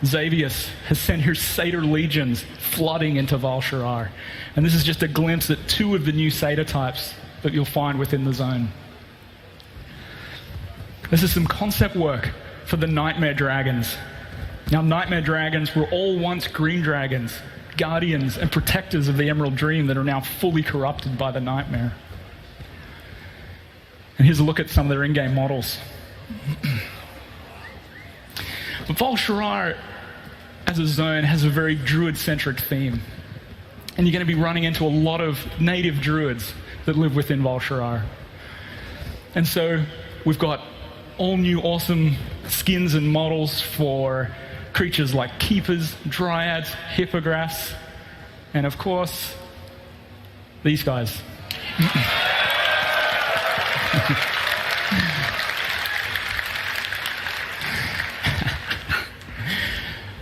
Xavius, has sent his Satyr legions flooding into Val'sharah. And this is just a glimpse at 2 of the new Satyr types that you'll find within the zone. This is some concept work for the Nightmare Dragons. Now, Nightmare Dragons were all once green dragons, guardians and protectors of the Emerald Dream that are now fully corrupted by the Nightmare. And here's a look at some of their in-game models. But Val'sharah, as a zone, has a very druid-centric theme. And you're going to be running into a lot of native druids that live within Val'sharah. And so we've got all new awesome skins and models for creatures like keepers, dryads, hippogriffs, and of course, these guys.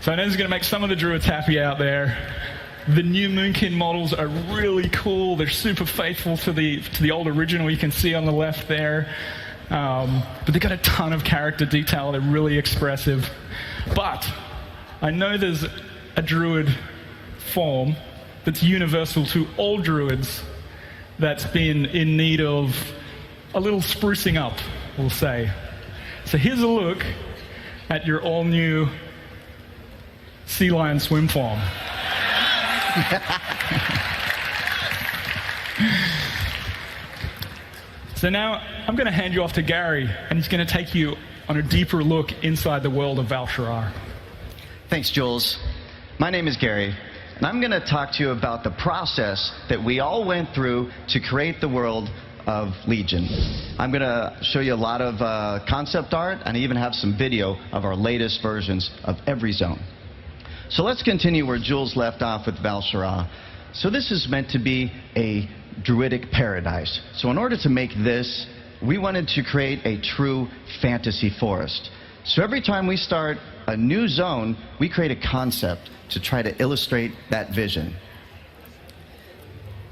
So I know this is going to make some of the druids happy out there. The new Moonkin models are really cool. They're super faithful to the old original you can see on the left there. But they've got a ton of character detail. They're really expressive. But I know there's a druid form that's universal to all druids that's been in need of a little sprucing up, we'll say. So here's a look at your all-new sea lion swim form. So now I'm going to hand you off to Gary, and he's going to take you on a deeper look inside the world of Val'sharah. Thanks, Jules. My name is Gary, and I'm going to talk to you about the process that we all went through to create the world of Legion. I'm going to show you a lot of concept art, and I even have some video of our latest versions of every zone. So let's continue where Jules left off with Val'sharah. So this is meant to be a druidic paradise. So in order to make this, we wanted to create a true fantasy forest. So every time we start a new zone, we create a concept to try to illustrate that vision.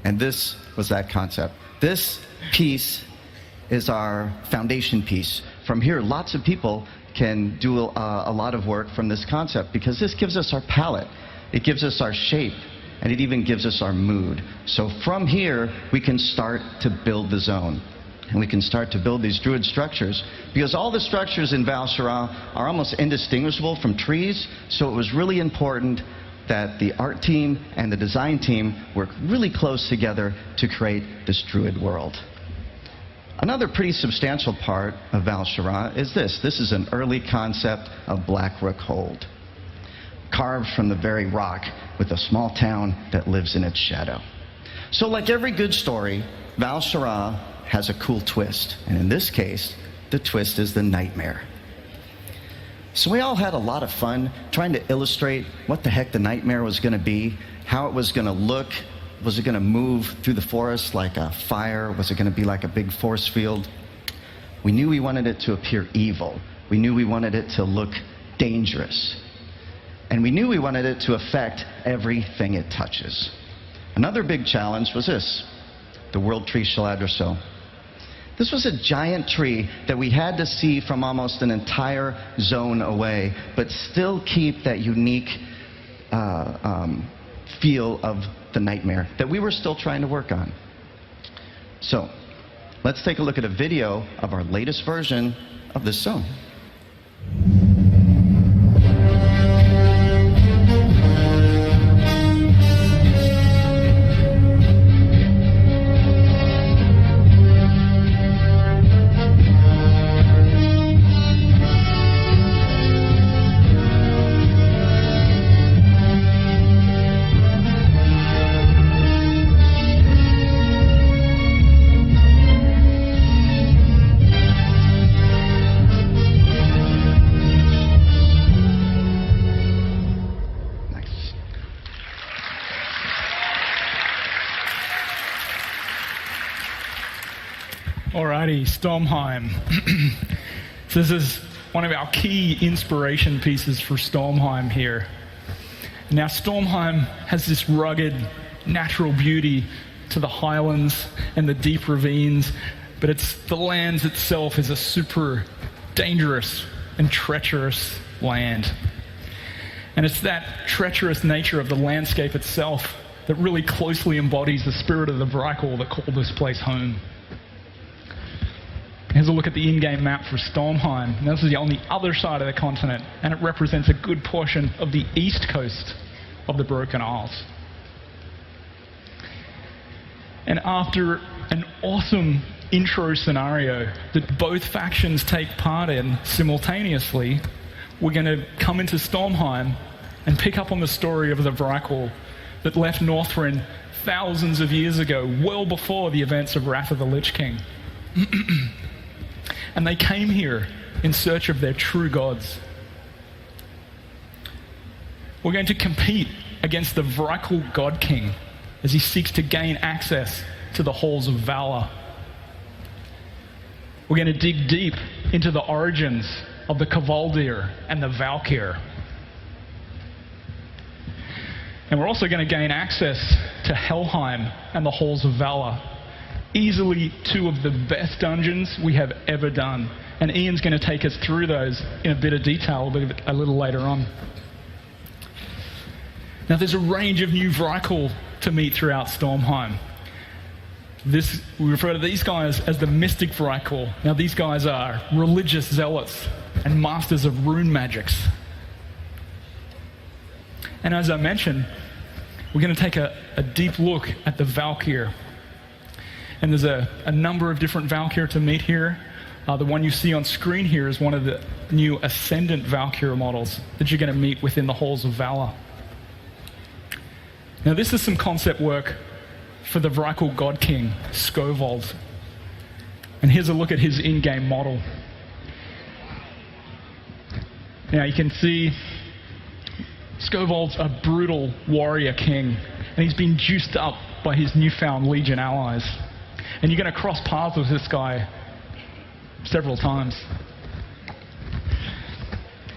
And this was that concept. This piece is our foundation piece. From here, lots of people can do a lot of work from this concept because this gives us our palette, it gives us our shape, and it even gives us our mood. So from here, we can start to build the zone. And we can start to build these druid structures because all the structures in Val'sharah are almost indistinguishable from trees, so it was really important that the art team and the design team work really close together to create this druid world. Another pretty substantial part of Val'sharah is this. This is an early concept of Blackrook Hold, carved from the very rock with a small town that lives in its shadow. So like every good story, Val'sharah has a cool twist. And in this case, the twist is the nightmare. So we all had a lot of fun trying to illustrate what the heck the nightmare was going to be, how it was going to look. Was it going to move through the forest like a fire? Was it going to be like a big force field? We knew we wanted it to appear evil. We knew we wanted it to look dangerous. And we knew we wanted it to affect everything it touches. Another big challenge was this, the World Tree Shaladroso. This was a giant tree that we had to see from almost an entire zone away, but still keep that unique feel of the nightmare that we were still trying to work on. So, let's take a look at a video of our latest version of this zone. Alrighty, Stormheim. So this is one of our key inspiration pieces for Stormheim here. Now Stormheim has this rugged, natural beauty to the highlands and the deep ravines, but the land itself is a super dangerous and treacherous land. And it's that treacherous nature of the landscape itself that really closely embodies the spirit of the Vrykul that called this place home. Here's a look at the in-game map for Stormheim. Now, this is on the other side of the continent, and it represents a good portion of the east coast of the Broken Isles. And after an awesome intro scenario that both factions take part in simultaneously, we're going to come into Stormheim and pick up on the story of the Vrykul that left Northrend thousands of years ago, well before the events of Wrath of the Lich King. And they came here in search of their true gods. We're going to compete against the Vrykul God King as he seeks to gain access to the halls of valor. We're going to dig deep into the origins of the Kavaldir and the Valkyr. And we're also going to gain access to Helheim and the halls of valor. Easily two of the best dungeons we have ever done. And Ian's going to take us through those in a bit of detail a little later on. Now there's a range of new Vrykul to meet throughout Stormheim. We refer to these guys as the Mystic Vrykul. Now these guys are religious zealots and masters of rune magics. And as I mentioned, we're going to take a deep look at the Valkyr. And there's a number of different Valkyr to meet here. The one you see on screen here is one of the new Ascendant Valkyr models that you're going to meet within the Halls of Valor. Now this is some concept work for the Vrykul God King, Skovald. And here's a look at his in-game model. Now you can see Skovald's a brutal warrior king, and he's been juiced up by his newfound Legion allies. And you're going to cross paths with this guy several times.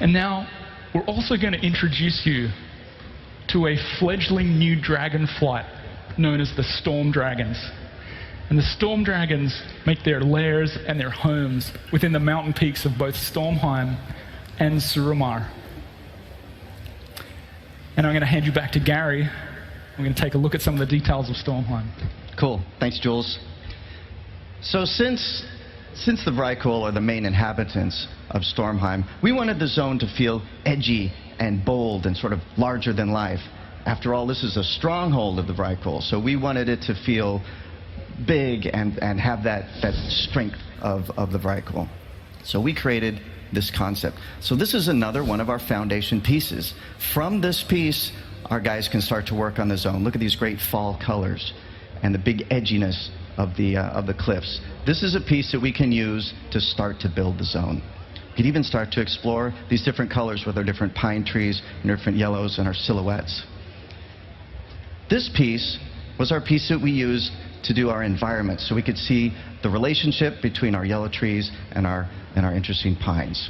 And now we're also going to introduce you to a fledgling new dragonflight known as the Storm Dragons. And the Storm Dragons make their lairs and their homes within the mountain peaks of both Stormheim and Suramar. And I'm going to hand you back to Gary. We're going to take a look at some of the details of Stormheim. Cool. Thanks, Jules. So since the Vrykul are the main inhabitants of Stormheim, we wanted the zone to feel edgy and bold and sort of larger than life. After all, this is a stronghold of the Vrykul, so we wanted it to feel big and have that strength of the Vrykul. So we created this concept. So this is another one of our foundation pieces. From this piece, our guys can start to work on the zone. Look at these great fall colors and the big edginess of the cliffs. This is a piece that we can use to start to build the zone. You could even start to explore these different colors with our different pine trees and different yellows and our silhouettes. This piece was our piece that we used to do our environment, so we could see the relationship between our yellow trees and our interesting pines.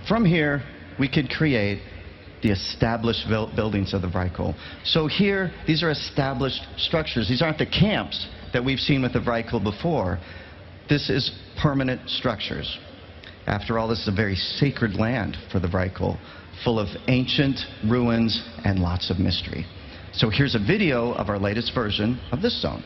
From here, we could create the established buildings of the Vrykul. So here, these are established structures. These aren't the camps that we've seen with the Vrykul before. This is permanent structures. After all, this is a very sacred land for the Vrykul, full of ancient ruins and lots of mystery. So here's a video of our latest version of this zone.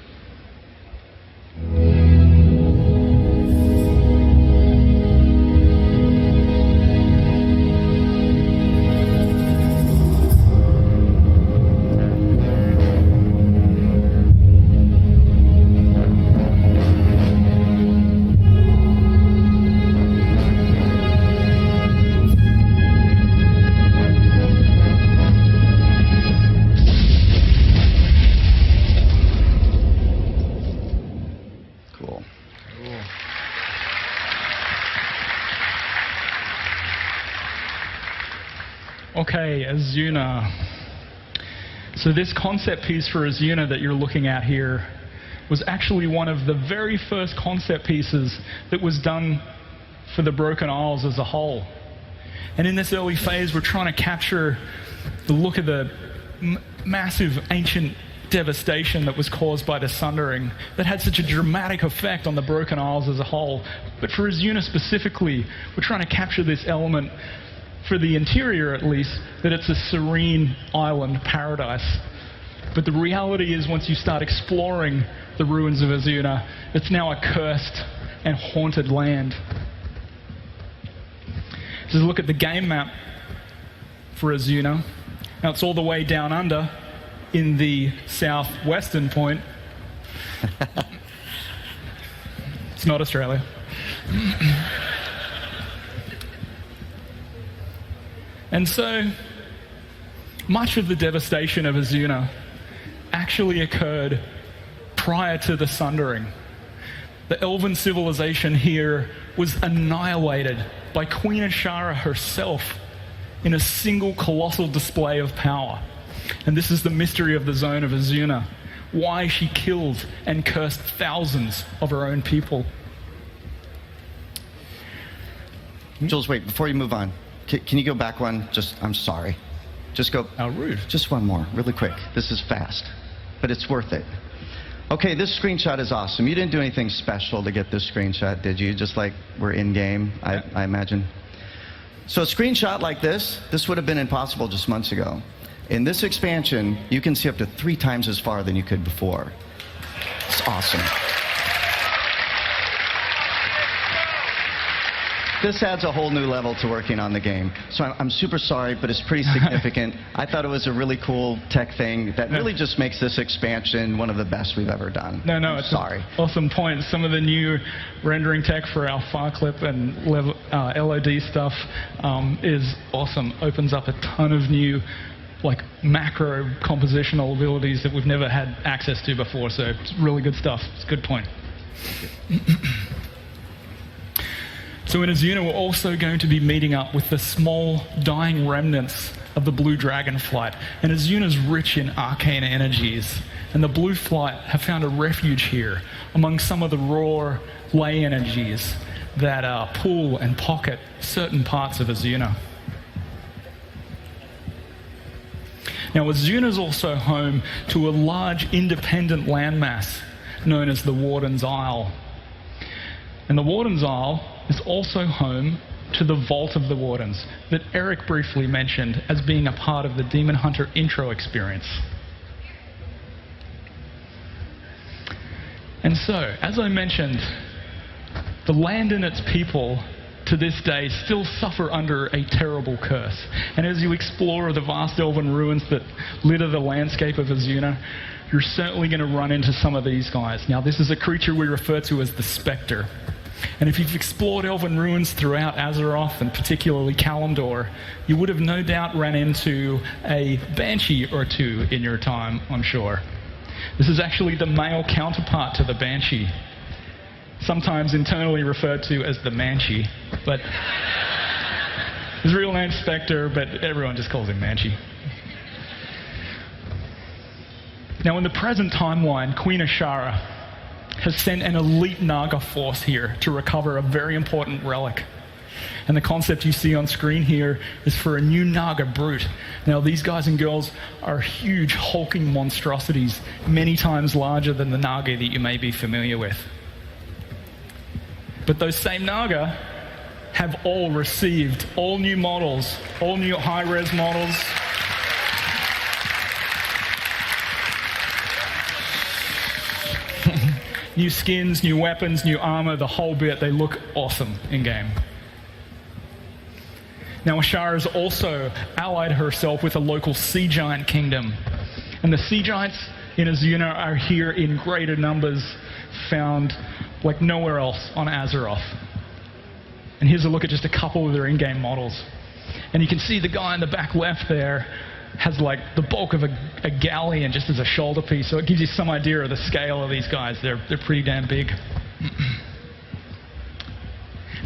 Okay, Azuna. So this concept piece for Azuna that you're looking at here was actually one of the very first concept pieces that was done for the Broken Isles as a whole. And in this early phase, we're trying to capture the look of the massive ancient devastation that was caused by the Sundering that had such a dramatic effect on the Broken Isles as a whole. But for Azuna specifically, we're trying to capture this element, for the interior at least, that it's a serene island paradise. But the reality is, once you start exploring the ruins of Azuna, it's now a cursed and haunted land. Just look at the game map for Azuna. Now it's all the way down under in the southwestern point. It's not Australia. And so, much of the devastation of Azuna actually occurred prior to the Sundering. The elven civilization here was annihilated by Queen Ashara herself in a single colossal display of power. And this is the mystery of the zone of Azuna, why she killed and cursed thousands of her own people. Jules, wait, before you move on, can you go back one? I'm sorry. Just go. How rude. Just one more, really quick. This is fast, but it's worth it. Okay, this screenshot is awesome. You didn't do anything special to get this screenshot, did you? Just like we're in-game, I imagine. So a screenshot like this would have been impossible just months ago. In this expansion, you can see up to 3 times as far than you could before. It's awesome. This adds a whole new level to working on the game. So I'm super sorry, but it's pretty significant. I thought it was a really cool tech thing that really just makes this expansion one of the best we've ever done. No, it's sorry. Awesome point. Some of the new rendering tech for our fire clip and LOD stuff is awesome. Opens up a ton of new macro compositional abilities that we've never had access to before. So it's really good stuff. It's a good point. So in Azuna, we're also going to be meeting up with the small dying remnants of the blue dragonflight. And Azuna's rich in arcane energies. And the blue flight have found a refuge here among some of the raw ley energies that pull and pocket certain parts of Azuna. Now, Azuna is also home to a large independent landmass known as the Warden's Isle. And the Warden's Isle is also home to the Vault of the Wardens that Eric briefly mentioned as being a part of the Demon Hunter intro experience. And so, as I mentioned, the land and its people to this day still suffer under a terrible curse. And as you explore the vast elven ruins that litter the landscape of Azuna, you're certainly going to run into some of these guys. Now, this is a creature we refer to as the Spectre. And if you've explored elven ruins throughout Azeroth, and particularly Kalimdor, you would have no doubt ran into a banshee or two in your time, I'm sure. This is actually the male counterpart to the banshee. sometimes internally referred to as the Manchi, but his real name's Spectre, but everyone just calls him Manchi. Now, in the present timeline, Queen Ashara has sent an elite Naga force here to recover a very important relic. And the concept you see on screen here is for a new Naga brute. Now, these guys and girls are huge, hulking monstrosities, many times larger than the Naga that you may be familiar with. But those same Naga have all received all new models, all new high-res models. New skins, new weapons, new armor, the whole bit. They look awesome in-game. Now, Ashara has also allied herself with a local sea giant kingdom. And the sea giants in Azuna are here in greater numbers, found like nowhere else on Azeroth. And here's a look at just a couple of their in-game models. And you can see the guy in the back left there has like the bulk of a galleon just as a shoulder piece, so it gives you some idea of the scale of these guys. They're pretty damn big.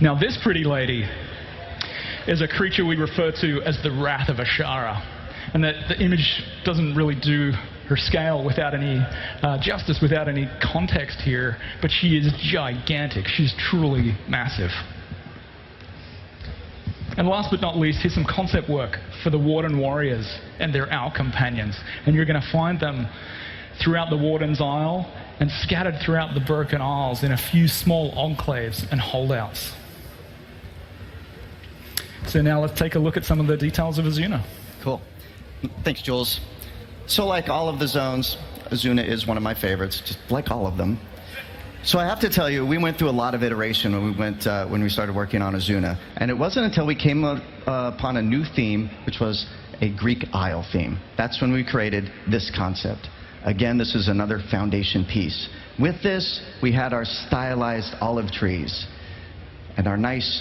Now, this pretty lady is a creature we refer to as the Wrath of Ashara, and that the image doesn't really do her scale without any justice, without any context here, but she is gigantic. She's truly massive. And last but not least, here's some concept work for the Warden Warriors and their Owl companions. And you're going to find them throughout the Warden's Isle and scattered throughout the Broken Isles in a few small enclaves and holdouts. So now let's take a look at some of the details of Azuna. Cool. Thanks, Jules. So like all of the zones, Azuna is one of my favorites, just like all of them. So I have to tell you, we went through a lot of iteration when we started working on Azuna. And it wasn't until we came upon a new theme, which was a Greek Isle theme. That's when we created this concept. Again, this is another foundation piece. With this, we had our stylized olive trees and our nice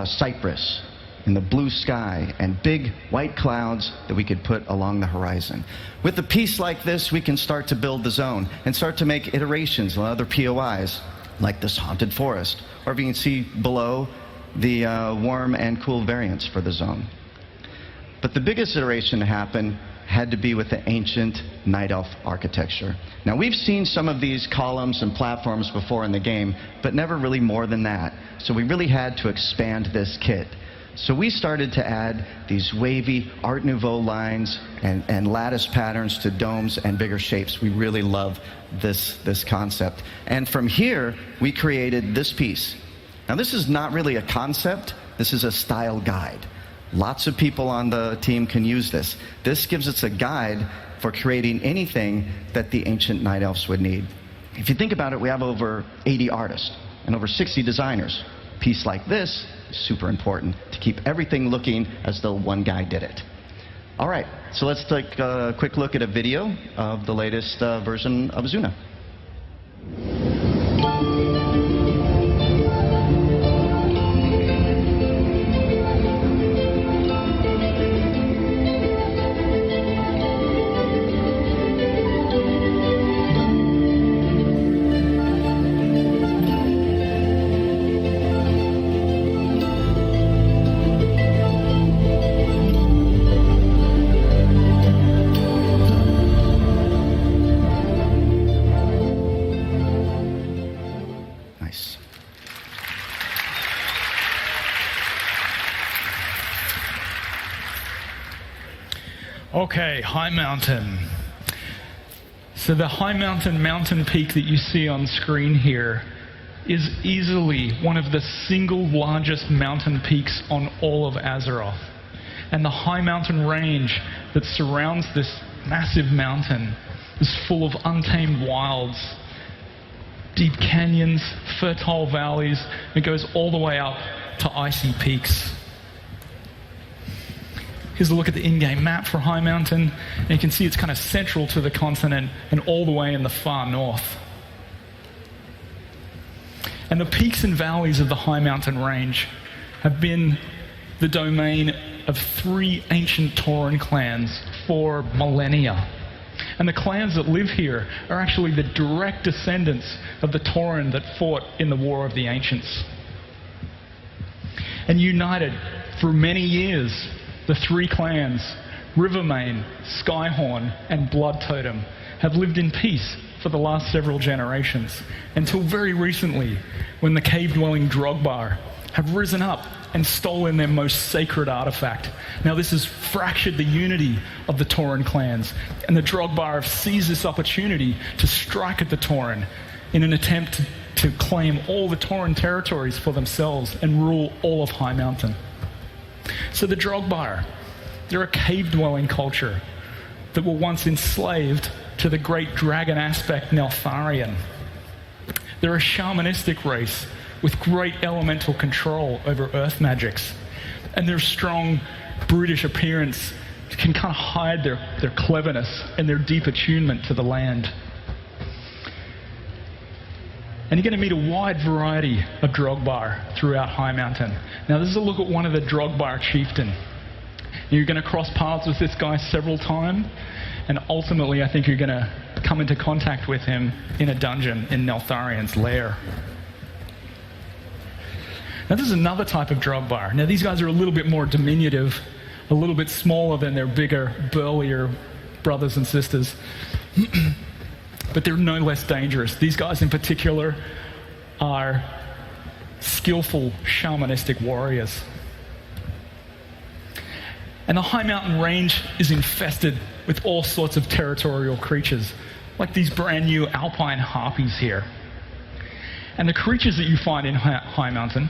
cypress and the blue sky and big white clouds that we could put along the horizon. With a piece like this, we can start to build the zone and start to make iterations on other POIs, like this haunted forest, or if you can see below, the warm and cool variants for the zone. But the biggest iteration to happen had to be with the ancient Night Elf architecture. Now, we've seen some of these columns and platforms before in the game, but never really more than that. So we really had to expand this kit. So we started to add these wavy Art Nouveau lines and lattice patterns to domes and bigger shapes. We really love this concept. And from here, we created this piece. Now, this is not really a concept. This is a style guide. Lots of people on the team can use this. This gives us a guide for creating anything that the ancient Night Elves would need. If you think about it, we have over 80 artists and over 60 designers. A piece like this is super important to keep everything looking as though one guy did it. All right, so let's take a quick look at a video of the latest version of Azuna. Okay, High Mountain. So the High Mountain mountain peak that you see on screen here is easily one of the single largest mountain peaks on all of Azeroth. And the High Mountain range that surrounds this massive mountain is full of untamed wilds, deep canyons, fertile valleys. It goes all the way up to icy peaks. Here's a look at the in-game map for High Mountain, and you can see it's kind of central to the continent and all the way in the far north. And the peaks and valleys of the High Mountain range have been the domain of 3 ancient Tauran clans for millennia. And the clans that live here are actually the direct descendants of the Tauren that fought in the War of the Ancients. And united for many years, the three clans, Rivermane, Skyhorn, and Blood Totem, have lived in peace for the last several generations, until very recently, when the cave-dwelling Drogbar have risen up and stolen their most sacred artifact. Now this has fractured the unity of the Tauren clans, and the Drogbar have seized this opportunity to strike at the Tauren in an attempt to claim all the Tauren territories for themselves and rule all of High Mountain. So the Drogbar, they're a cave-dwelling culture that were once enslaved to the great dragon aspect Neltharion. They're a shamanistic race with great elemental control over earth magics, and their strong, brutish appearance can kind of hide their cleverness and their deep attunement to the land. And you're going to meet a wide variety of Drogbar throughout High Mountain. Now this is a look at one of the Drogbar chieftain. You're going to cross paths with this guy several times, and ultimately I think you're going to come into contact with him in a dungeon in Neltharion's lair. Now this is another type of Drogbar. Now these guys are a little bit more diminutive, a little bit smaller than their bigger, burlier brothers and sisters. But they're no less dangerous. These guys in particular are skillful shamanistic warriors. And the High Mountain Range is infested with all sorts of territorial creatures, like these brand new alpine harpies here. And the creatures that you find in High Mountain,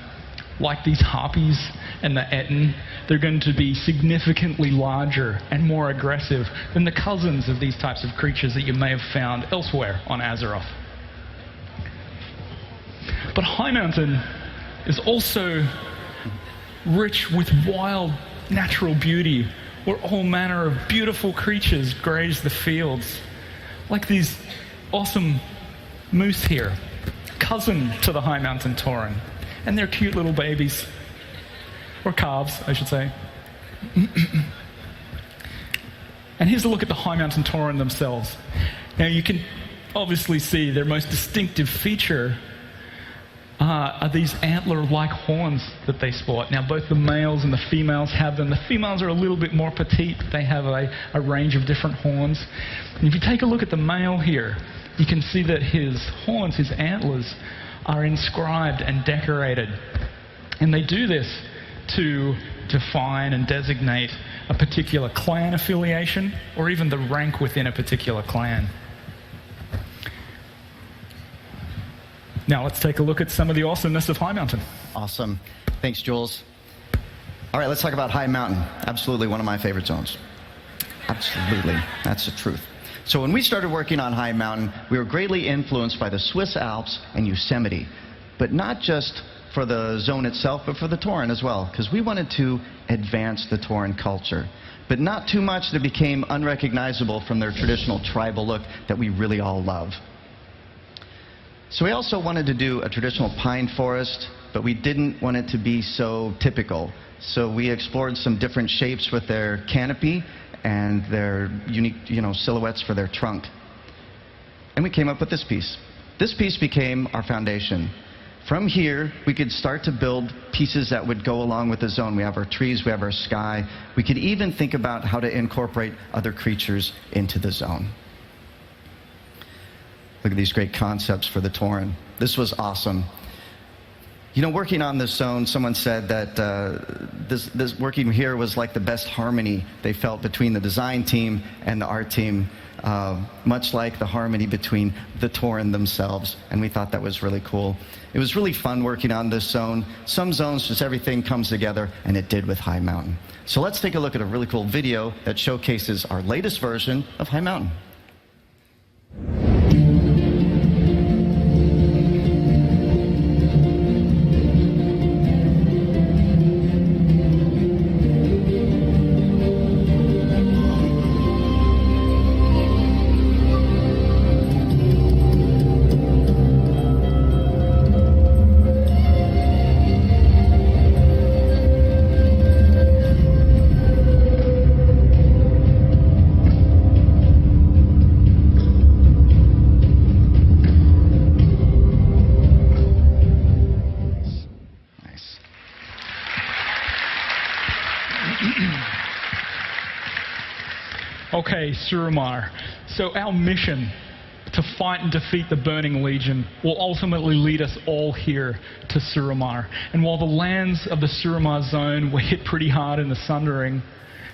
like these harpies and the Etten, they're going to be significantly larger and more aggressive than the cousins of these types of creatures that you may have found elsewhere on Azeroth. But High Mountain is also rich with wild natural beauty, where all manner of beautiful creatures graze the fields, like these awesome moose here, cousin to the High Mountain Tauren, and they're cute little babies, or calves, I should say. And here's a look at the High Mountain Tauren themselves. Now you can obviously see their most distinctive feature are these antler-like horns that they sport. Now both the males and the females have them. The females are a little bit more petite. They have a range of different horns. And if you take a look at the male here, you can see that his horns, his antlers, are inscribed and decorated. And they do this to define and designate a particular clan affiliation, or even the rank within a particular clan. Now let's take a look at some of the awesomeness of High Mountain. Awesome. Thanks, Jules. All right, let's talk about High Mountain. Absolutely one of my favorite zones. Absolutely. That's the truth. So when we started working on High Mountain, we were greatly influenced by the Swiss Alps and Yosemite, but not just for the zone itself, but for the Tauren as well, because we wanted to advance the Tauren culture, but not too much that became unrecognizable from their traditional tribal look that we really all love. So we also wanted to do a traditional pine forest, but we didn't want it to be so typical. So we explored some different shapes with their canopy and their unique, silhouettes for their trunk. And we came up with this piece. This piece became our foundation. From here, we could start to build pieces that would go along with the zone. We have our trees, we have our sky. We could even think about how to incorporate other creatures into the zone. Look at these great concepts for the Tauren. This was awesome. Working on this zone, someone said that this working here was like the best harmony they felt between the design team and the art team, much like the harmony between the Tauren themselves, and we thought that was really cool. It was really fun working on this zone. Some zones, just everything comes together, and it did with High Mountain. So let's take a look at a really cool video that showcases our latest version of High Mountain. Okay, Suramar. So our mission to fight and defeat the Burning Legion will ultimately lead us all here to Suramar. And while the lands of the Suramar zone were hit pretty hard in the Sundering,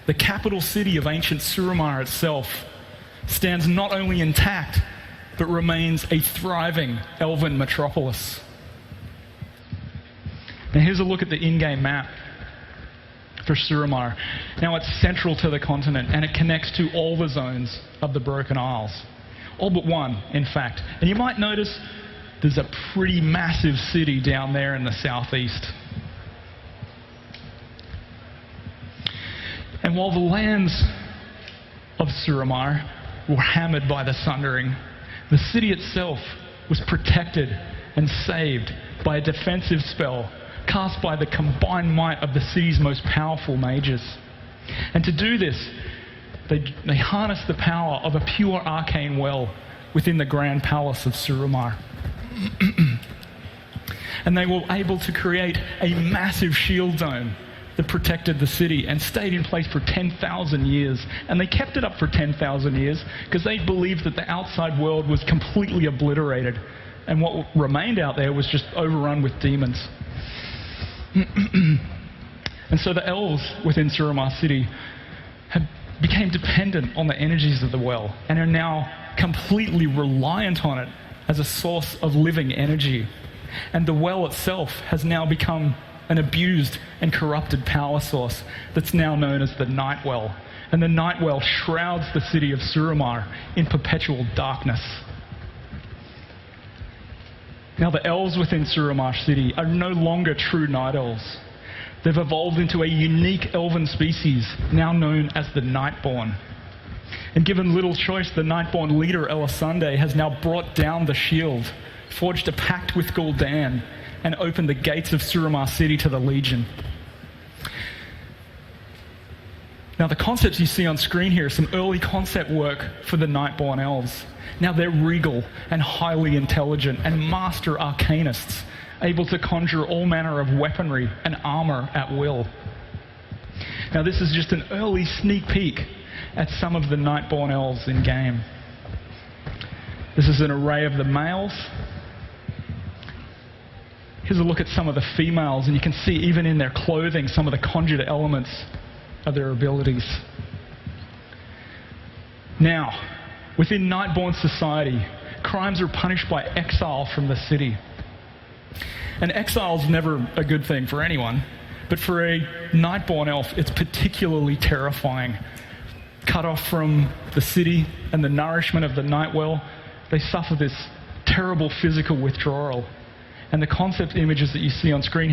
the capital city of ancient Suramar itself stands not only intact, but remains a thriving elven metropolis. Now here's a look at the in-game map for Suramar. Now it's central to the continent and it connects to all the zones of the Broken Isles. All but one, in fact. And you might notice there's a pretty massive city down there in the southeast. And while the lands of Suramar were hammered by the Sundering, the city itself was protected and saved by a defensive spell cast by the combined might of the city's most powerful mages. And to do this, they harnessed the power of a pure arcane well within the Grand Palace of Suramar. And they were able to create a massive shield dome that protected the city and stayed in place for 10,000 years. And they kept it up for 10,000 years because they believed that the outside world was completely obliterated and what remained out there was just overrun with demons. And so the elves within Suramar City became dependent on the energies of the well and are now completely reliant on it as a source of living energy. And the well itself has now become an abused and corrupted power source that's now known as the Night Well. And the Night Well shrouds the city of Suramar in perpetual darkness. Now the elves within Suramar City are no longer true night elves. They've evolved into a unique elven species now known as the Nightborn. And given little choice, the Nightborn leader Elisande has now brought down the shield, forged a pact with Gul'dan, and opened the gates of Suramar City to the Legion. Now the concepts you see on screen here are some early concept work for the Nightborn elves. Now they're regal and highly intelligent and master arcanists, able to conjure all manner of weaponry and armor at will. Now this is just an early sneak peek at some of the Nightborn elves in game. This is an array of the males. Here's a look at some of the females, and you can see even in their clothing some of the conjured elements of their abilities. Now, within Nightborn society, crimes are punished by exile from the city. And exile's never a good thing for anyone, but for a Nightborn elf, it's particularly terrifying. Cut off from the city and the nourishment of the Nightwell, they suffer this terrible physical withdrawal. And the concept images that you see on screen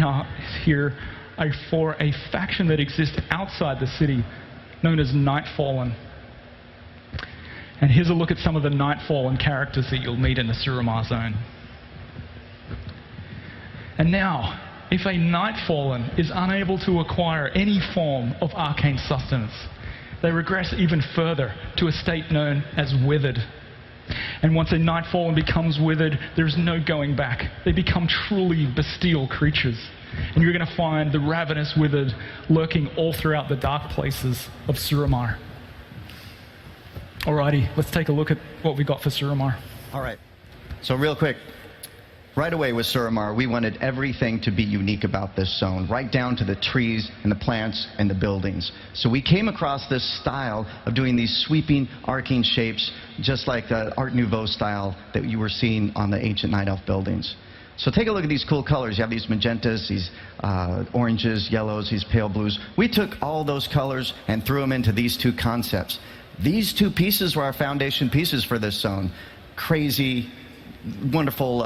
here are for a faction that exists outside the city, known as Nightfallen. And here's a look at some of the Nightfallen characters that you'll meet in the Suramar zone. And now, if a Nightfallen is unable to acquire any form of arcane sustenance, they regress even further to a state known as Withered. And once a Nightfallen becomes withered, there's no going back. They become truly bestial creatures. And you're going to find the ravenous Withered lurking all throughout the dark places of Suramar. Alrighty, let's take a look at what we got for Suramar. All right. So real quick, right away with Suramar, we wanted everything to be unique about this zone, right down to the trees and the plants and the buildings. So we came across this style of doing these sweeping, arcing shapes, just like the Art Nouveau style that you were seeing on the ancient Night Elf buildings. So take a look at these cool colors. You have these magentas, these oranges, yellows, these pale blues. We took all those colors and threw them into these two concepts. These two pieces were our foundation pieces for this zone. Crazy, wonderful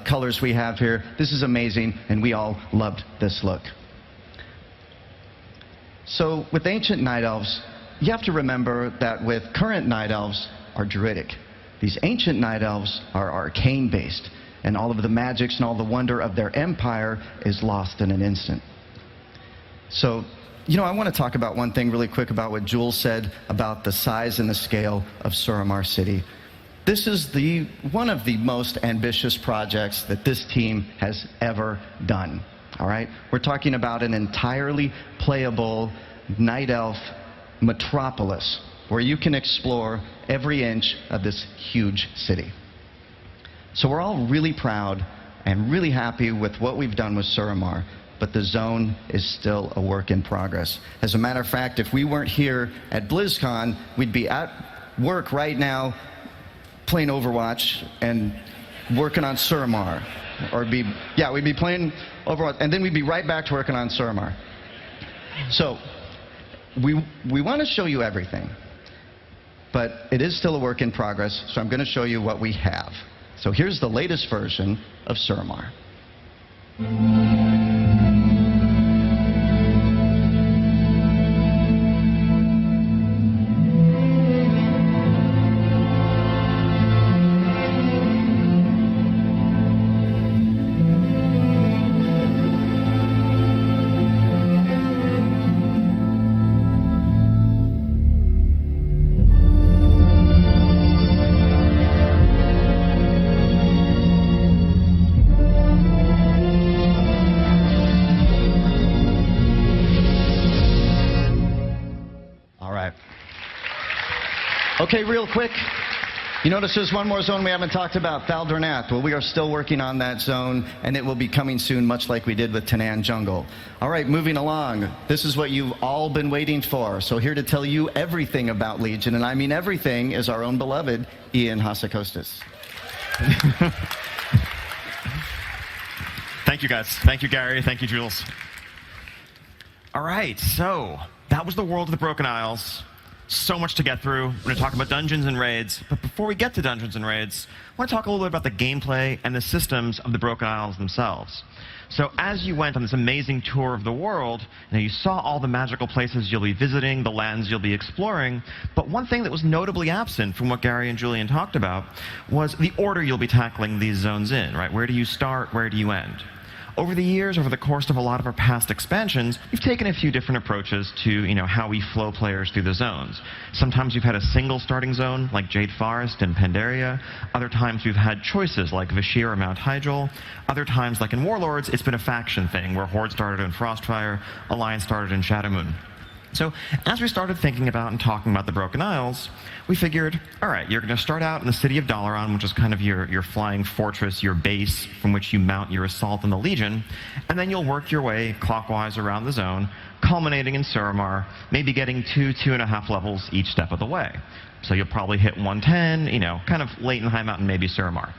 colors we have here. This is amazing, and we all loved this look. So with ancient Night Elves, you have to remember that with current Night Elves are druidic. These ancient Night Elves are arcane-based, and all of the magics and all the wonder of their empire is lost in an instant. So, you know, I want to talk about one thing really quick about what Jules said about the size and the scale of Suramar City. This is one of the most ambitious projects that this team has ever done. All right? We're talking about an entirely playable night elf metropolis where you can explore every inch of this huge city. So we're all really proud and really happy with what we've done with Suramar, but the zone is still a work in progress. As a matter of fact, if we weren't here at BlizzCon, we'd be at work right now playing Overwatch and working on Suramar. Or we'd be playing Overwatch, and then we'd be right back to working on Suramar. So we want to show you everything, but it is still a work in progress, so I'm going to show you what we have. So here's the latest version of Suramar. Okay, real quick, you notice there's one more zone we haven't talked about, Thaldranath. Well, we are still working on that zone, and it will be coming soon, much like we did with Tanan Jungle. All right, moving along. This is what you've all been waiting for. So here to tell you everything about Legion, and I mean everything, is our own beloved Ian Hassakostas. Thank you, guys. Thank you, Gary. Thank you, Jules. All right, so that was the world of the Broken Isles. So much to get through. We're going to talk about dungeons and raids. But before we get to dungeons and raids, I want to talk a little bit about the gameplay and the systems of the Broken Isles themselves. So as you went on this amazing tour of the world, you saw all the magical places you'll be visiting, the lands you'll be exploring. But one thing that was notably absent from what Gary and Julian talked about was the order you'll be tackling these zones in, right? Where do you start? Where do you end? Over the years, over the course of a lot of our past expansions, we've taken a few different approaches to, how we flow players through the zones. Sometimes we've had a single starting zone, like Jade Forest and Pandaria. Other times we've had choices, like Vashir or Mount Hyjal. Other times, like in Warlords, it's been a faction thing, where Horde started in Frostfire, Alliance started in Shadowmoon. So as we started thinking about and talking about the Broken Isles, we figured, all right, you're going to start out in the city of Dalaran, which is kind of your flying fortress, your base from which you mount your assault on the Legion, and then you'll work your way clockwise around the zone, culminating in Suramar, maybe getting 2.5 levels each step of the way. So you'll probably hit 110, kind of late in High Mountain, maybe Suramar.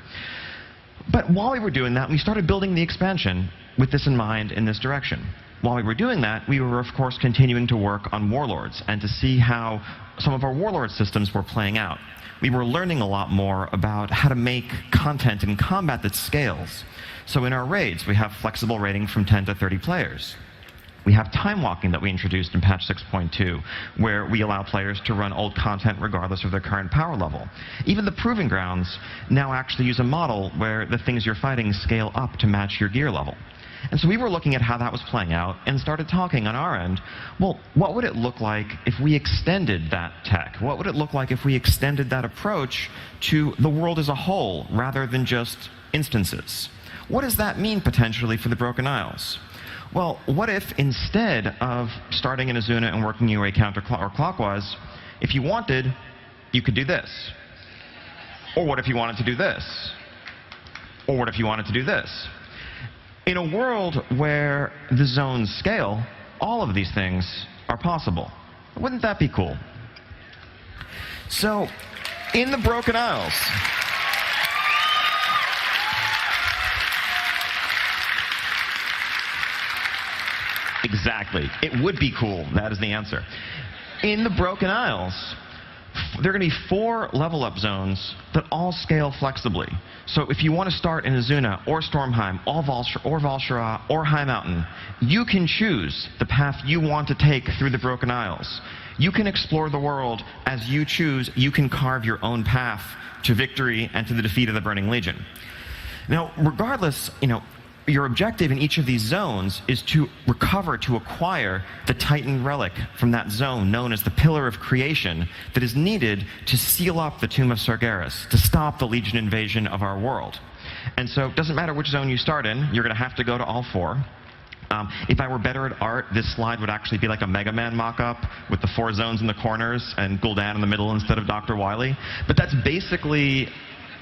But while we were doing that, we started building the expansion with this in mind in this direction. While we were doing that, we were, of course, continuing to work on Warlords and to see how some of our Warlord systems were playing out. We were learning a lot more about how to make content in combat that scales. So in our raids, we have flexible raiding from 10 to 30 players. We have time walking that we introduced in patch 6.2, where we allow players to run old content regardless of their current power level. Even the Proving Grounds now actually use a model where the things you're fighting scale up to match your gear level. And so we were looking at how that was playing out and started talking on our end, well, what would it look like if we extended that tech? What would it look like if we extended that approach to the world as a whole rather than just instances? What does that mean potentially for the Broken Isles? Well, what if instead of starting in Azuna and working your way counterclockwise, if you wanted, you could do this? Or what if you wanted to do this? Or what if you wanted to do this? In a world where the zones scale, all of these things are possible. Wouldn't that be cool? So, in the Broken Isles, exactly. It would be cool. That is the answer. In the Broken Isles, there are going to be 4 level-up zones that all scale flexibly. So if you want to start in Azuna, or Stormheim, or Val'sharah, or High Mountain, you can choose the path you want to take through the Broken Isles. You can explore the world as you choose. You can carve your own path to victory and to the defeat of the Burning Legion. Now, regardless, your objective in each of these zones is to recover, to acquire the Titan relic from that zone known as the Pillar of Creation that is needed to seal up the Tomb of Sargeras, to stop the Legion invasion of our world. And so it doesn't matter which zone you start in, you're going to have to go to all 4. If I were better at art, this slide would actually be like a Mega Man mock-up with the 4 zones in the corners and Gul'dan in the middle instead of Dr. Wily. But that's basically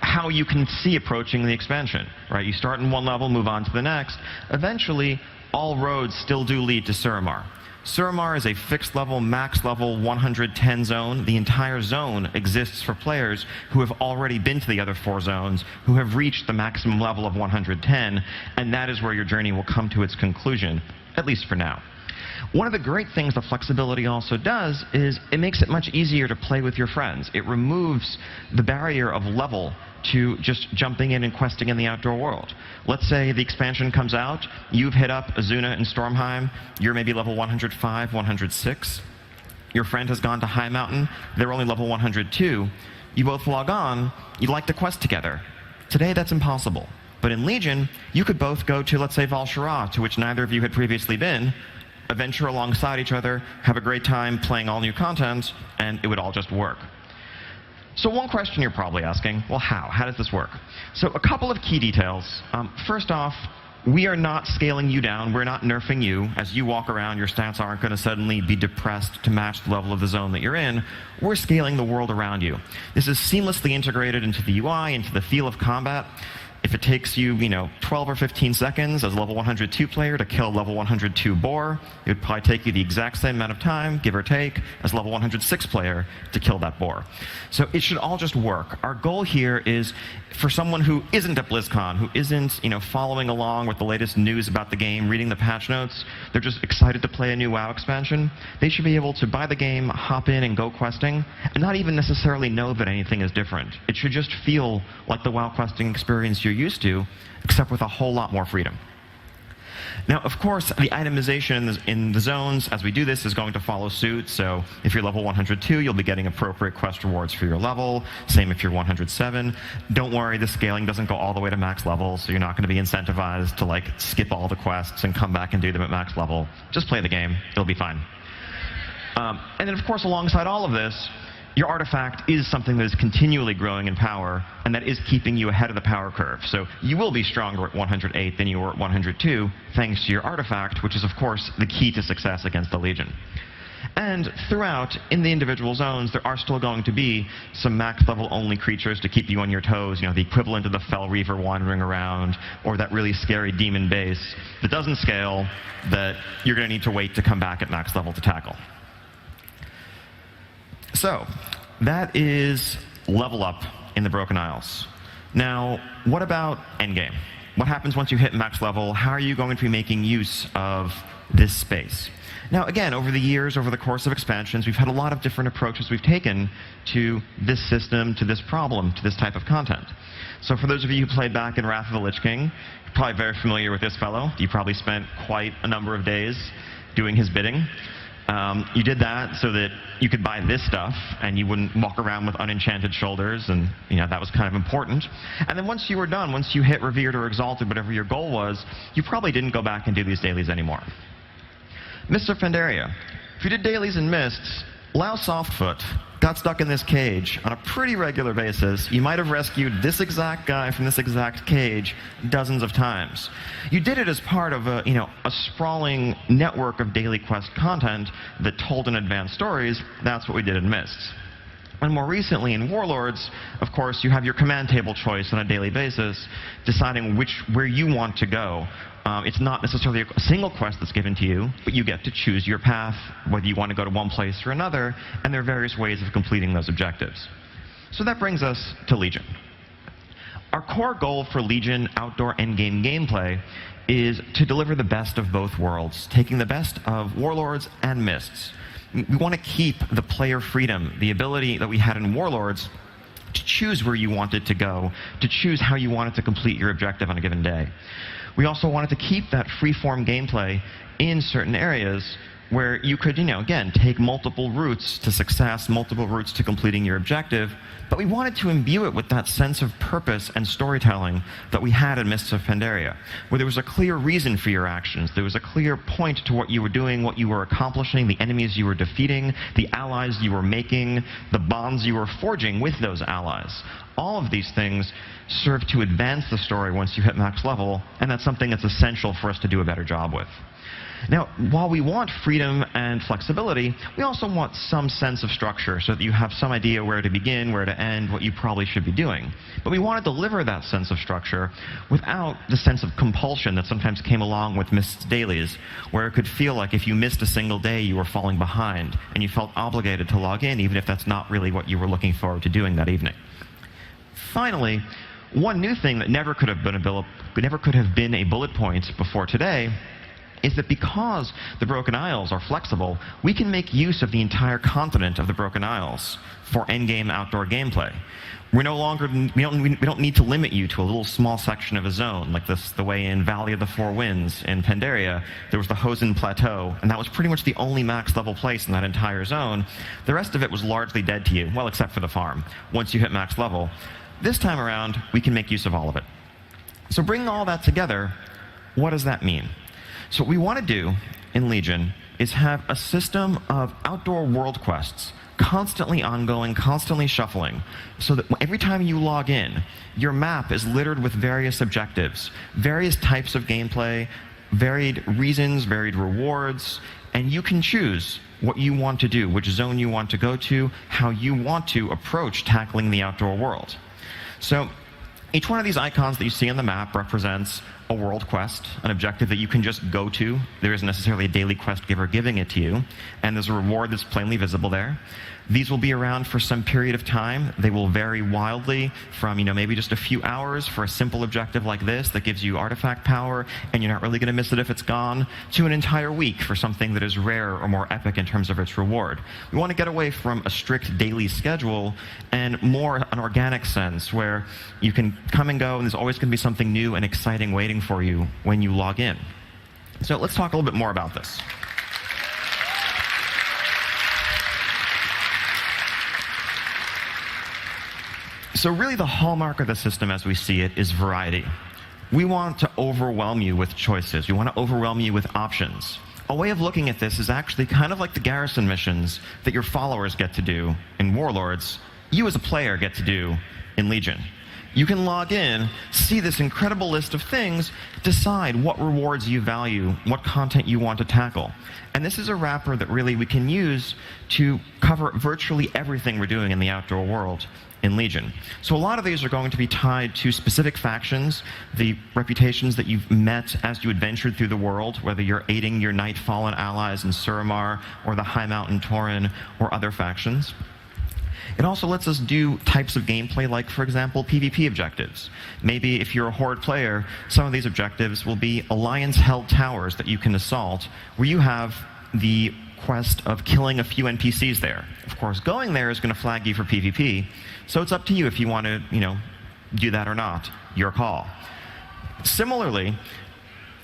how you can see approaching the expansion, right? You start in one level, move on to the next. Eventually, all roads still do lead to Suramar. Suramar is a fixed level, max level 110 zone. The entire zone exists for players who have already been to the other 4 zones, who have reached the maximum level of 110, and that is where your journey will come to its conclusion, at least for now. One of the great things the flexibility also does is it makes it much easier to play with your friends. It removes the barrier of level to just jumping in and questing in the outdoor world. Let's say the expansion comes out, you've hit up Azuna and Stormheim, you're maybe level 105, 106. Your friend has gone to High Mountain, they're only level 102. You both log on, you'd like to quest together. Today that's impossible. But in Legion, you could both go to, let's say, Val'Sharah, to which neither of you had previously been, adventure alongside each other, have a great time playing all new content, and it would all just work. So one question you're probably asking, well, how? How does this work? So a couple of key details. First off, we are not scaling you down. We're not nerfing you. As you walk around, your stats aren't going to suddenly be depressed to match the level of the zone that you're in. We're scaling the world around you. This is seamlessly integrated into the UI, into the feel of combat. If it takes you, 12 or 15 seconds as a level 102 player to kill a level 102 boar, it would probably take you the exact same amount of time, give or take, as a level 106 player to kill that boar. So it should all just work. Our goal here is for someone who isn't at Blizzcon, who isn't, following along with the latest news about the game, reading the patch notes, they're just excited to play a new WoW expansion, they should be able to buy the game, hop in and go questing, and not even necessarily know that anything is different. It should just feel like the WoW questing experience you're used to, except with a whole lot more freedom. Now, of course, the itemization in the zones as we do this is going to follow suit. So if you're level 102, you'll be getting appropriate quest rewards for your level. Same if you're 107. Don't worry, the scaling doesn't go all the way to max level, so you're not going to be incentivized to skip all the quests and come back and do them at max level. Just play the game. It'll be fine. And then, of course, alongside all of this, your artifact is something that is continually growing in power, and that is keeping you ahead of the power curve. So you will be stronger at 108 than you were at 102, thanks to your artifact, which is, of course, the key to success against the Legion. And throughout, in the individual zones, there are still going to be some max-level only creatures to keep you on your toes, the equivalent of the Fell Reaver wandering around, or that really scary demon base that doesn't scale, that you're going to need to wait to come back at max level to tackle. So, that is level up in the Broken Isles. Now, what about endgame? What happens once you hit max level? How are you going to be making use of this space? Now, again, over the years, over the course of expansions, we've had a lot of different approaches we've taken to this system, to this problem, to this type of content. So for those of you who played back in Wrath of the Lich King, you're probably very familiar with this fellow. You probably spent quite a number of days doing his bidding. You did that so that you could buy this stuff and you wouldn't walk around with unenchanted shoulders, and that was kind of important. And then once you were done, once you hit Revered or Exalted, whatever your goal was, you probably didn't go back and do these dailies anymore. Mists of Pandaria. If you did dailies in Mists, Lao Softfoot got stuck in this cage on a pretty regular basis. You might have rescued this exact guy from this exact cage dozens of times. You did it as part of a sprawling network of daily quest content that told in advance stories. That's what we did in Mists. And more recently in Warlords, of course, you have your command table choice on a daily basis, deciding where you want to go. It's not necessarily a single quest that's given to you, but you get to choose your path, whether you want to go to one place or another, and there are various ways of completing those objectives. So that brings us to Legion. Our core goal for Legion outdoor endgame gameplay is to deliver the best of both worlds, taking the best of Warlords and Mists. We want to keep the player freedom, the ability that we had in Warlords to choose where you wanted to go, to choose how you wanted to complete your objective on a given day. We also wanted to keep that free-form gameplay in certain areas where you could, again, take multiple routes to success, multiple routes to completing your objective, but we wanted to imbue it with that sense of purpose and storytelling that we had in Mists of Pandaria, where there was a clear reason for your actions, there was a clear point to what you were doing, what you were accomplishing, the enemies you were defeating, the allies you were making, the bonds you were forging with those allies. All of these things serve to advance the story once you hit max level, and that's something that's essential for us to do a better job with. Now, while we want freedom and flexibility, we also want some sense of structure so that you have some idea where to begin, where to end, what you probably should be doing. But we want to deliver that sense of structure without the sense of compulsion that sometimes came along with missed dailies, where it could feel like if you missed a single day, you were falling behind, and you felt obligated to log in, even if that's not really what you were looking forward to doing that evening. Finally, one new thing that never could have been a bullet point before today is that because the Broken Isles are flexible, we can make use of the entire continent of the Broken Isles for endgame outdoor gameplay. We don't need to limit you to a little small section of a zone, like the way in Valley of the Four Winds in Pandaria, there was the Hosen Plateau, and that was pretty much the only max level place in that entire zone. The rest of it was largely dead to you, well, except for the farm, once you hit max level. This time around, we can make use of all of it. So bringing all that together, what does that mean? So what we want to do in Legion is have a system of outdoor world quests, constantly ongoing, constantly shuffling, so that every time you log in, your map is littered with various objectives, various types of gameplay, varied reasons, varied rewards, and you can choose what you want to do, which zone you want to go to, how you want to approach tackling the outdoor world. So each one of these icons that you see on the map represents a world quest, an objective that you can just go to. There isn't necessarily a daily quest giver giving it to you, and there's a reward that's plainly visible there. These will be around for some period of time. They will vary wildly from, maybe just a few hours for a simple objective like this that gives you artifact power, and you're not really going to miss it if it's gone, to an entire week for something that is rare or more epic in terms of its reward. We want to get away from a strict daily schedule and more an organic sense where you can come and go, and there's always going to be something new and exciting waiting for you when you log in. So let's talk a little bit more about this. So really the hallmark of the system as we see it is variety. We want to overwhelm you with choices. We want to overwhelm you with options. A way of looking at this is actually kind of like the garrison missions that your followers get to do in Warlords, you as a player get to do in Legion. You can log in, see this incredible list of things, decide what rewards you value, what content you want to tackle. And this is a wrapper that really we can use to cover virtually everything we're doing in the outdoor world in Legion. So a lot of these are going to be tied to specific factions, the reputations that you've met as you adventured through the world, whether you're aiding your Nightfallen allies in Suramar or the High Mountain Tauren or other factions. It also lets us do types of gameplay like, for example, PvP objectives. Maybe if you're a Horde player, some of these objectives will be Alliance-held towers that you can assault, where you have the quest of killing a few NPCs there. Of course, going there is going to flag you for PvP, so it's up to you if you want to, do that or not. Your call. Similarly,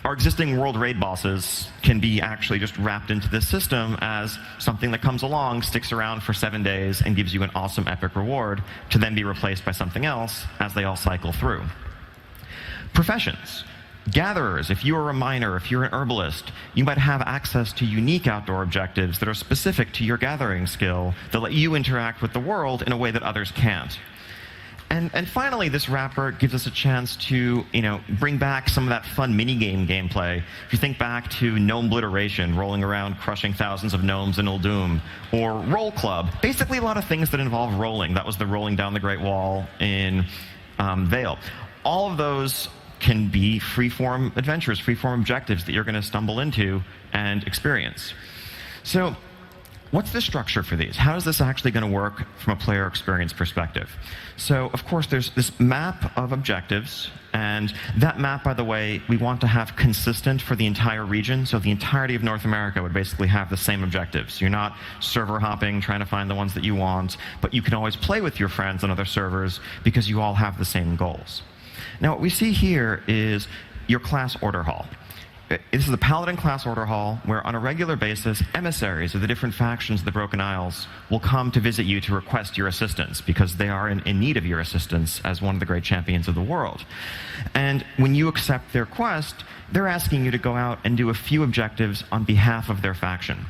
our existing world raid bosses can be actually just wrapped into this system as something that comes along, sticks around for 7 days, and gives you an awesome epic reward to then be replaced by something else as they all cycle through. Professions. Gatherers, if you're a miner, if you're an herbalist, you might have access to unique outdoor objectives that are specific to your gathering skill that let you interact with the world in a way that others can't. And finally, this wrapper gives us a chance to, bring back some of that fun minigame gameplay. If you think back to Gnome Obliteration, rolling around crushing thousands of gnomes in Uldum, or Roll Club, basically a lot of things that involve rolling. That was the rolling down the Great Wall in Vale. All of those can be free-form adventures, free-form objectives that you're going to stumble into and experience. So what's the structure for these? How is this actually going to work from a player experience perspective? So, of course, there's this map of objectives, and that map, by the way, we want to have consistent for the entire region, so the entirety of North America would basically have the same objectives. You're not server hopping, trying to find the ones that you want, but you can always play with your friends on other servers because you all have the same goals. Now, what we see here is your class order hall. This is the Paladin class order hall where on a regular basis, emissaries of the different factions of the Broken Isles will come to visit you to request your assistance because they are in need of your assistance as one of the great champions of the world. And when you accept their quest, they're asking you to go out and do a few objectives on behalf of their faction.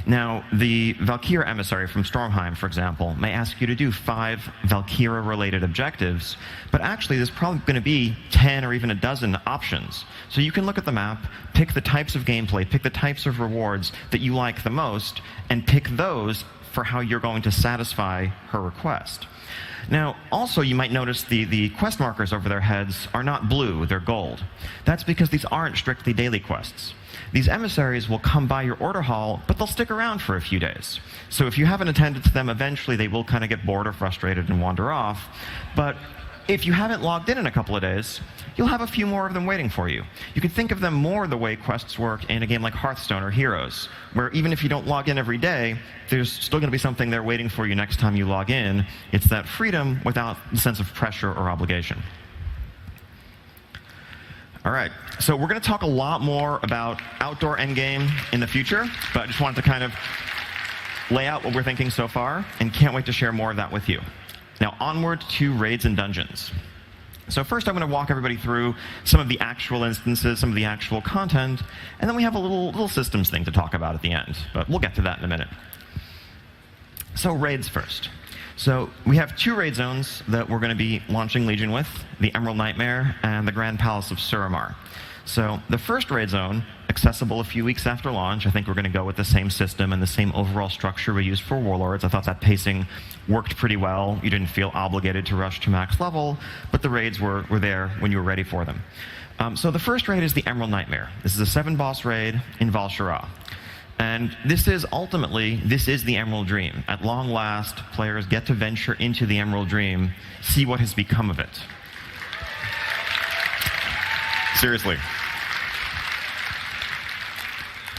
Now, the Valkyria emissary from Stormheim, for example, may ask you to do 5 Valkyria-related objectives, but actually there's probably going to be 10 or even a dozen options. So you can look at the map, pick the types of gameplay, pick the types of rewards that you like the most, and pick those for how you're going to satisfy her request. Now, also, you might notice the quest markers over their heads are not blue, they're gold. That's because these aren't strictly daily quests. These emissaries will come by your order hall, but they'll stick around for a few days. So if you haven't attended to them, eventually they will kind of get bored or frustrated and wander off. But if you haven't logged in a couple of days, you'll have a few more of them waiting for you. You can think of them more the way quests work in a game like Hearthstone or Heroes, where even if you don't log in every day, there's still going to be something there waiting for you next time you log in. It's that freedom without the sense of pressure or obligation. All right, so we're going to talk a lot more about outdoor endgame in the future, but I just wanted to kind of lay out what we're thinking so far, and can't wait to share more of that with you. Now, onward to raids and dungeons. So first, I'm going to walk everybody through some of the actual instances, some of the actual content, and then we have a little systems thing to talk about at the end, but we'll get to that in a minute. So raids first. So we have 2 raid zones that we're going to be launching Legion with, the Emerald Nightmare and the Grand Palace of Suramar. So the first raid zone, accessible a few weeks after launch. I think we're going to go with the same system and the same overall structure we used for Warlords. I thought that pacing worked pretty well. You didn't feel obligated to rush to max level, but the raids were there when you were ready for them. So the first raid is the Emerald Nightmare. This is a 7-boss raid in Val'Sharah. And this is the Emerald Dream. At long last, players get to venture into the Emerald Dream, see what has become of it. Seriously.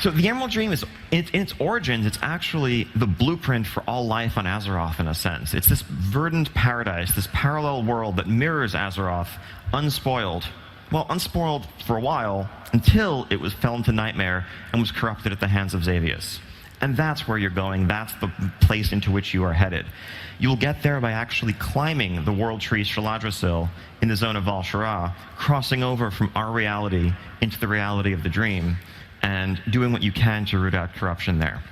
So the Emerald Dream is, in its origins, it's actually the blueprint for all life on Azeroth in a sense. It's this verdant paradise, this parallel world that mirrors Azeroth, unspoiled. Well, unspoiled for a while, until it fell into Nightmare and was corrupted at the hands of Xavius. And that's where you're going. That's the place into which you are headed. You'll get there by actually climbing the World Tree Shaladrasil in the zone of Val'Sharah, crossing over from our reality into the reality of the Dream, and doing what you can to root out corruption there.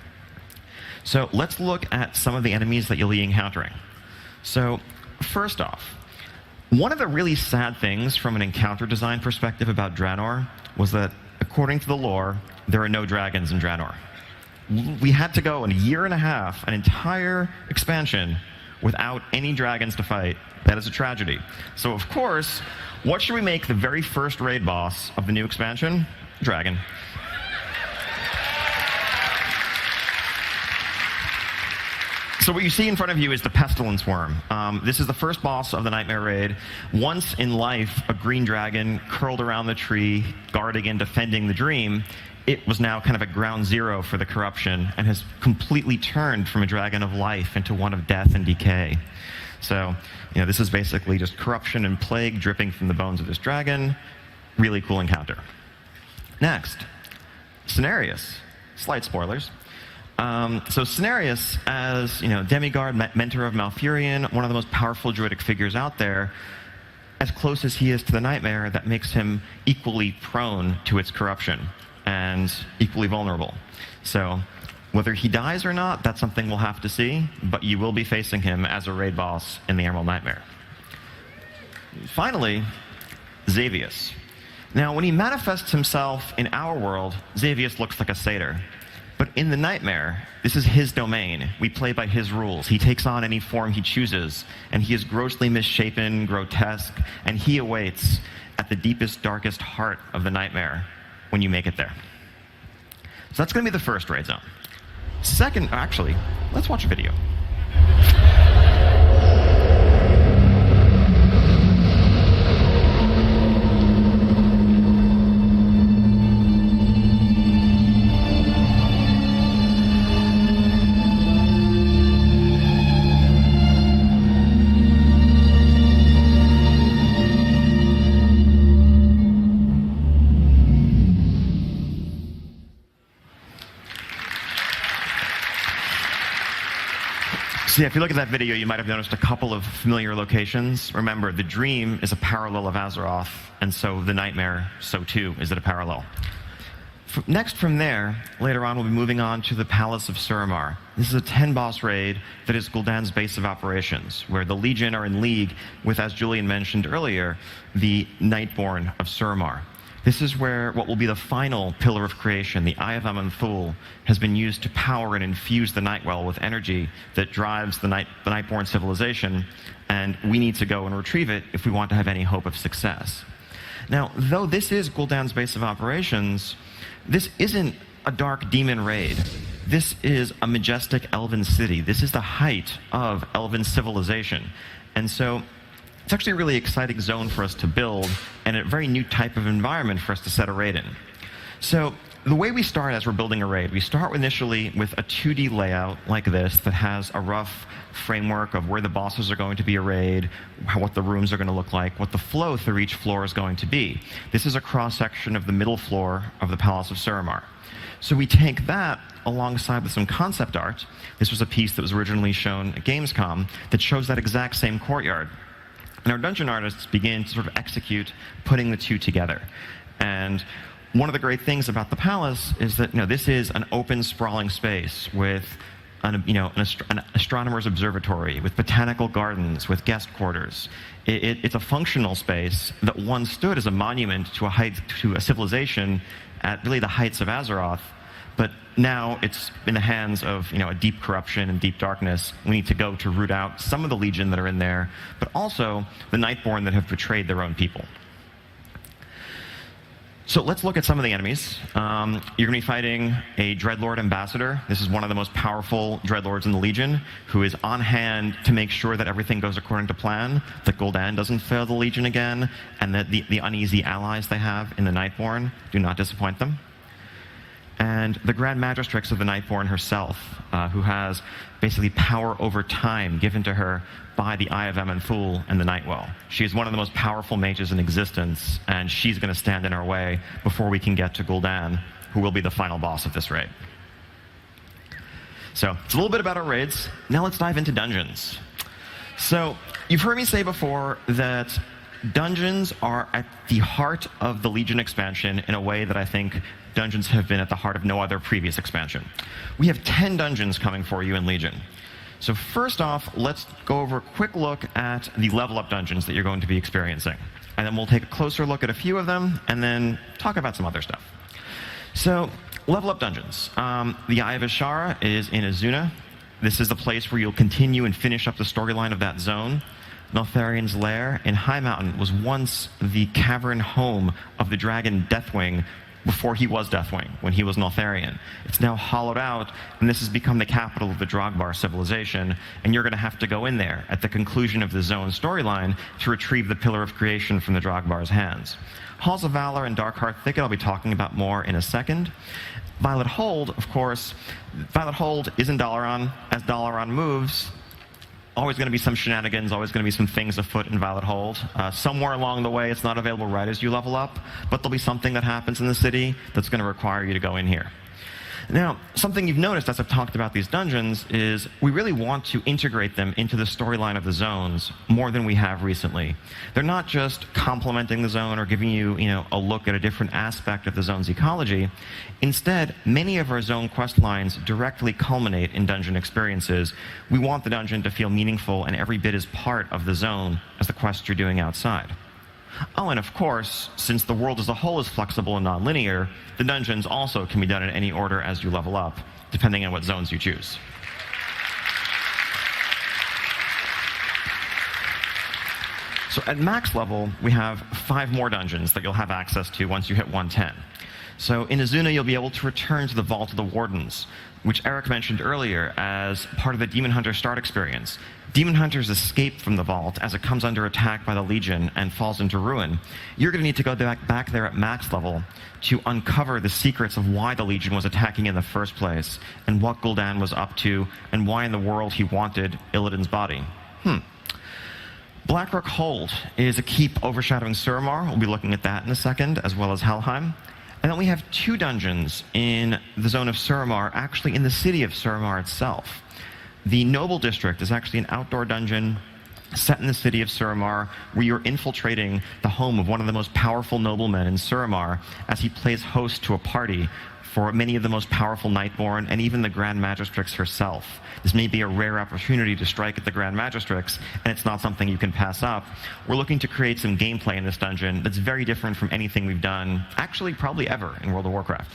So let's look at some of the enemies that you'll be encountering. So first off, one of the really sad things from an encounter design perspective about Draenor was that, according to the lore, there are no dragons in Draenor. We had to go in a year and a half, an entire expansion, without any dragons to fight. That is a tragedy. So, of course, what should we make the very first raid boss of the new expansion? Dragon. So what you see in front of you is the Pestilence Worm. This is the first boss of the Nightmare Raid. Once in life, a green dragon curled around the tree, guarding and defending the Dream. It was now kind of a ground zero for the corruption and has completely turned from a dragon of life into one of death and decay. So, this is basically just corruption and plague dripping from the bones of this dragon. Really cool encounter. Next, Cenarius. Slight spoilers. So Cenarius, as demigod, mentor of Malfurion, one of the most powerful druidic figures out there, as close as he is to the Nightmare, that makes him equally prone to its corruption and equally vulnerable. So whether he dies or not, that's something we'll have to see, but you will be facing him as a raid boss in the Emerald Nightmare. Finally, Xavius. Now, when he manifests himself in our world, Xavius looks like a satyr. But in the Nightmare, this is his domain. We play by his rules. He takes on any form he chooses, and he is grossly misshapen, grotesque, and he awaits at the deepest, darkest heart of the Nightmare when you make it there. So that's going to be the first raid zone. Second, actually, let's watch a video. So yeah, if you look at that video, you might have noticed a couple of familiar locations. Remember, the Dream is a parallel of Azeroth, and so the Nightmare, so too, is it a parallel. Next from there, later on, we'll be moving on to the Palace of Suramar. This is a 10-boss raid that is Gul'dan's base of operations, where the Legion are in league with, as Julian mentioned earlier, the Nightborn of Suramar. This is where what will be the final pillar of creation, the Eye of Aman'Thul, has been used to power and infuse the Nightwell with energy that drives the Nightborn civilization, and we need to go and retrieve it if we want to have any hope of success. Now, though this is Gul'dan's base of operations, this isn't a dark demon raid. This is a majestic elven city. This is the height of elven civilization. And so it's actually a really exciting zone for us to build and a very new type of environment for us to set a raid in. So the way we start as we're building a raid, we start initially with a 2D layout like this that has a rough framework of where the bosses are going to be arrayed, what the rooms are going to look like, what the flow through each floor is going to be. This is a cross-section of the middle floor of the Palace of Suramar. So we take that alongside with some concept art. This was a piece that was originally shown at Gamescom that shows that exact same courtyard. And our dungeon artists begin to sort of execute putting the two together. And one of the great things about the palace is that this is an open, sprawling space with an astronomer's observatory, with botanical gardens, with guest quarters. It's a functional space that once stood as a monument to a civilization at really the heights of Azeroth, but now it's in the hands of a deep corruption and deep darkness. We need to go to root out some of the Legion that are in there, but also the Nightborn that have betrayed their own people. So let's look at some of the enemies. You're going to be fighting a Dreadlord Ambassador. This is one of the most powerful Dreadlords in the Legion, who is on hand to make sure that everything goes according to plan, that Gul'dan doesn't fail the Legion again, and that the uneasy allies they have in the Nightborn do not disappoint them. And the Grand Magistrix of the Nightborn herself, who has basically power over time given to her by the Eye of Aman'Thul and the Nightwell. She is one of the most powerful mages in existence, and she's going to stand in our way before we can get to Gul'dan, who will be the final boss of this raid. So it's a little bit about our raids. Now let's dive into dungeons. So you've heard me say before that dungeons are at the heart of the Legion expansion in a way that I think dungeons have been at the heart of no other previous expansion. We have 10 dungeons coming for you in Legion. So first off, let's go over a quick look at the level up dungeons that you're going to be experiencing. And then we'll take a closer look at a few of them and then talk about some other stuff. So level up dungeons. The Eye of Ashara is in Azuna. This is the place where you'll continue and finish up the storyline of that zone. Neltharion's Lair in High Mountain was once the cavern home of the dragon Deathwing before he was Deathwing, when he was Neltharion. It's now hollowed out, and this has become the capital of the Drogbar civilization, and you're going to have to go in there at the conclusion of the zone storyline to retrieve the Pillar of Creation from the Drogbar's hands. Halls of Valor and Darkheart Thicket I'll be talking about more in a second. Violet Hold, of course, Violet Hold is in Dalaran. As Dalaran moves, always going to be some shenanigans, always going to be some things afoot in Violet Hold. Somewhere along the way, it's not available right as you level up, but there'll be something that happens in the city that's going to require you to go in here. Now, something you've noticed as I've talked about these dungeons is we really want to integrate them into the storyline of the zones more than we have recently. They're not just complementing the zone or giving you, a look at a different aspect of the zone's ecology. Instead, many of our zone quest lines directly culminate in dungeon experiences. We want the dungeon to feel meaningful and every bit as part of the zone as the quest you're doing outside. Oh, and of course, since the world as a whole is flexible and non-linear, the dungeons also can be done in any order as you level up, depending on what zones you choose. So at max level, we have 5 more dungeons that you'll have access to once you hit 110. So in Azuna, you'll be able to return to the Vault of the Wardens, which Eric mentioned earlier as part of the Demon Hunter start experience. Demon Hunters escape from the vault as it comes under attack by the Legion and falls into ruin. You're going to need to go back there at max level to uncover the secrets of why the Legion was attacking in the first place, and what Gul'dan was up to, and why in the world he wanted Illidan's body. Blackrock Hold is a keep overshadowing Suramar. We'll be looking at that in a second, as well as Helheim. And then we have 2 dungeons in the zone of Suramar, actually in the city of Suramar itself. The Noble District is actually an outdoor dungeon set in the city of Suramar, where you're infiltrating the home of one of the most powerful noblemen in Suramar as he plays host to a party for many of the most powerful Nightborn and even the Grand Magistrix herself. This may be a rare opportunity to strike at the Grand Magistrix, and it's not something you can pass up. We're looking to create some gameplay in this dungeon that's very different from anything we've done, actually probably ever, in World of Warcraft.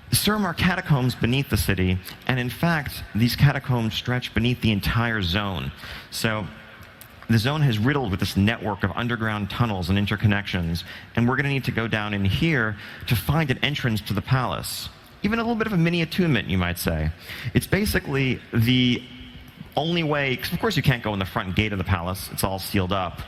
The Suramar catacombs beneath the city, and in fact, these catacombs stretch beneath the entire zone. So the zone is riddled with this network of underground tunnels and interconnections, and we're going to need to go down in here to find an entrance to the palace. Even a little bit of a mini attunement, you might say. It's basically the only way, because of course you can't go in the front gate of the palace, it's all sealed up.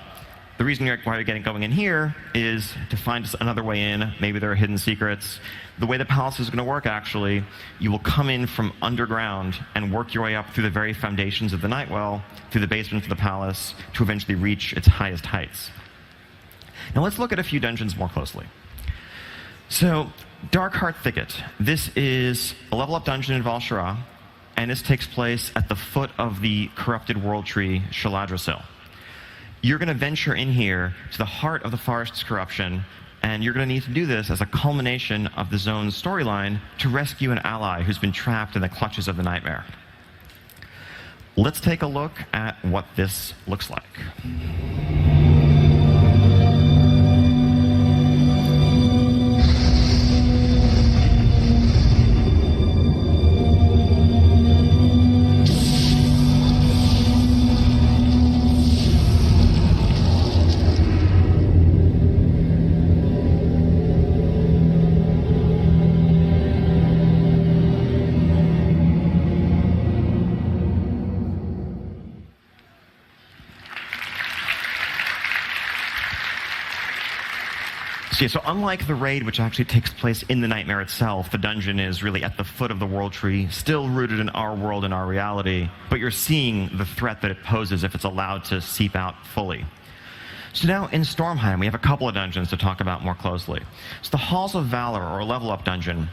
The reason why you're going in here is to find another way in. Maybe there are hidden secrets. The way the palace is going to work, actually, you will come in from underground and work your way up through the very foundations of the Nightwell, through the basement of the palace, to eventually reach its highest heights. Now let's look at a few dungeons more closely. So, Darkheart Thicket. This is a level-up dungeon in Val'Sharah, and this takes place at the foot of the corrupted world tree, Shaladrasil. You're going to venture in here to the heart of the forest's corruption, and you're going to need to do this as a culmination of the zone's storyline to rescue an ally who's been trapped in the clutches of the nightmare. Let's take a look at what this looks like. So unlike the raid, which actually takes place in the nightmare itself, the dungeon is really at the foot of the world tree, still rooted in our world and our reality, but you're seeing the threat that it poses if it's allowed to seep out fully. So now in Stormheim, we have a couple of dungeons to talk about more closely. So the Halls of Valor, or level-up dungeon,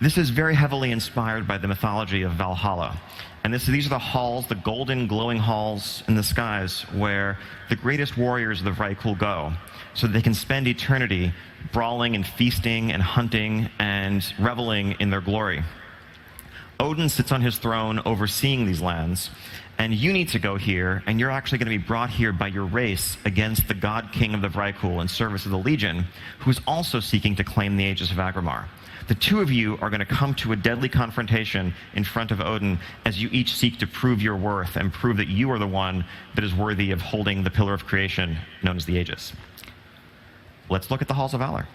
this is very heavily inspired by the mythology of Valhalla. And these are the halls, the golden, glowing halls in the skies, where the greatest warriors of the Vrykul go, so that they can spend eternity brawling and feasting and hunting and reveling in their glory. Odin sits on his throne overseeing these lands, and you need to go here, and you're actually going to be brought here by your race against the god king of the Vrykul in service of the Legion, who is also seeking to claim the Aegis of Agrimar. The two of you are going to come to a deadly confrontation in front of Odin as you each seek to prove your worth and prove that you are the one that is worthy of holding the Pillar of Creation known as the Aegis. Let's look at the Halls of Valor.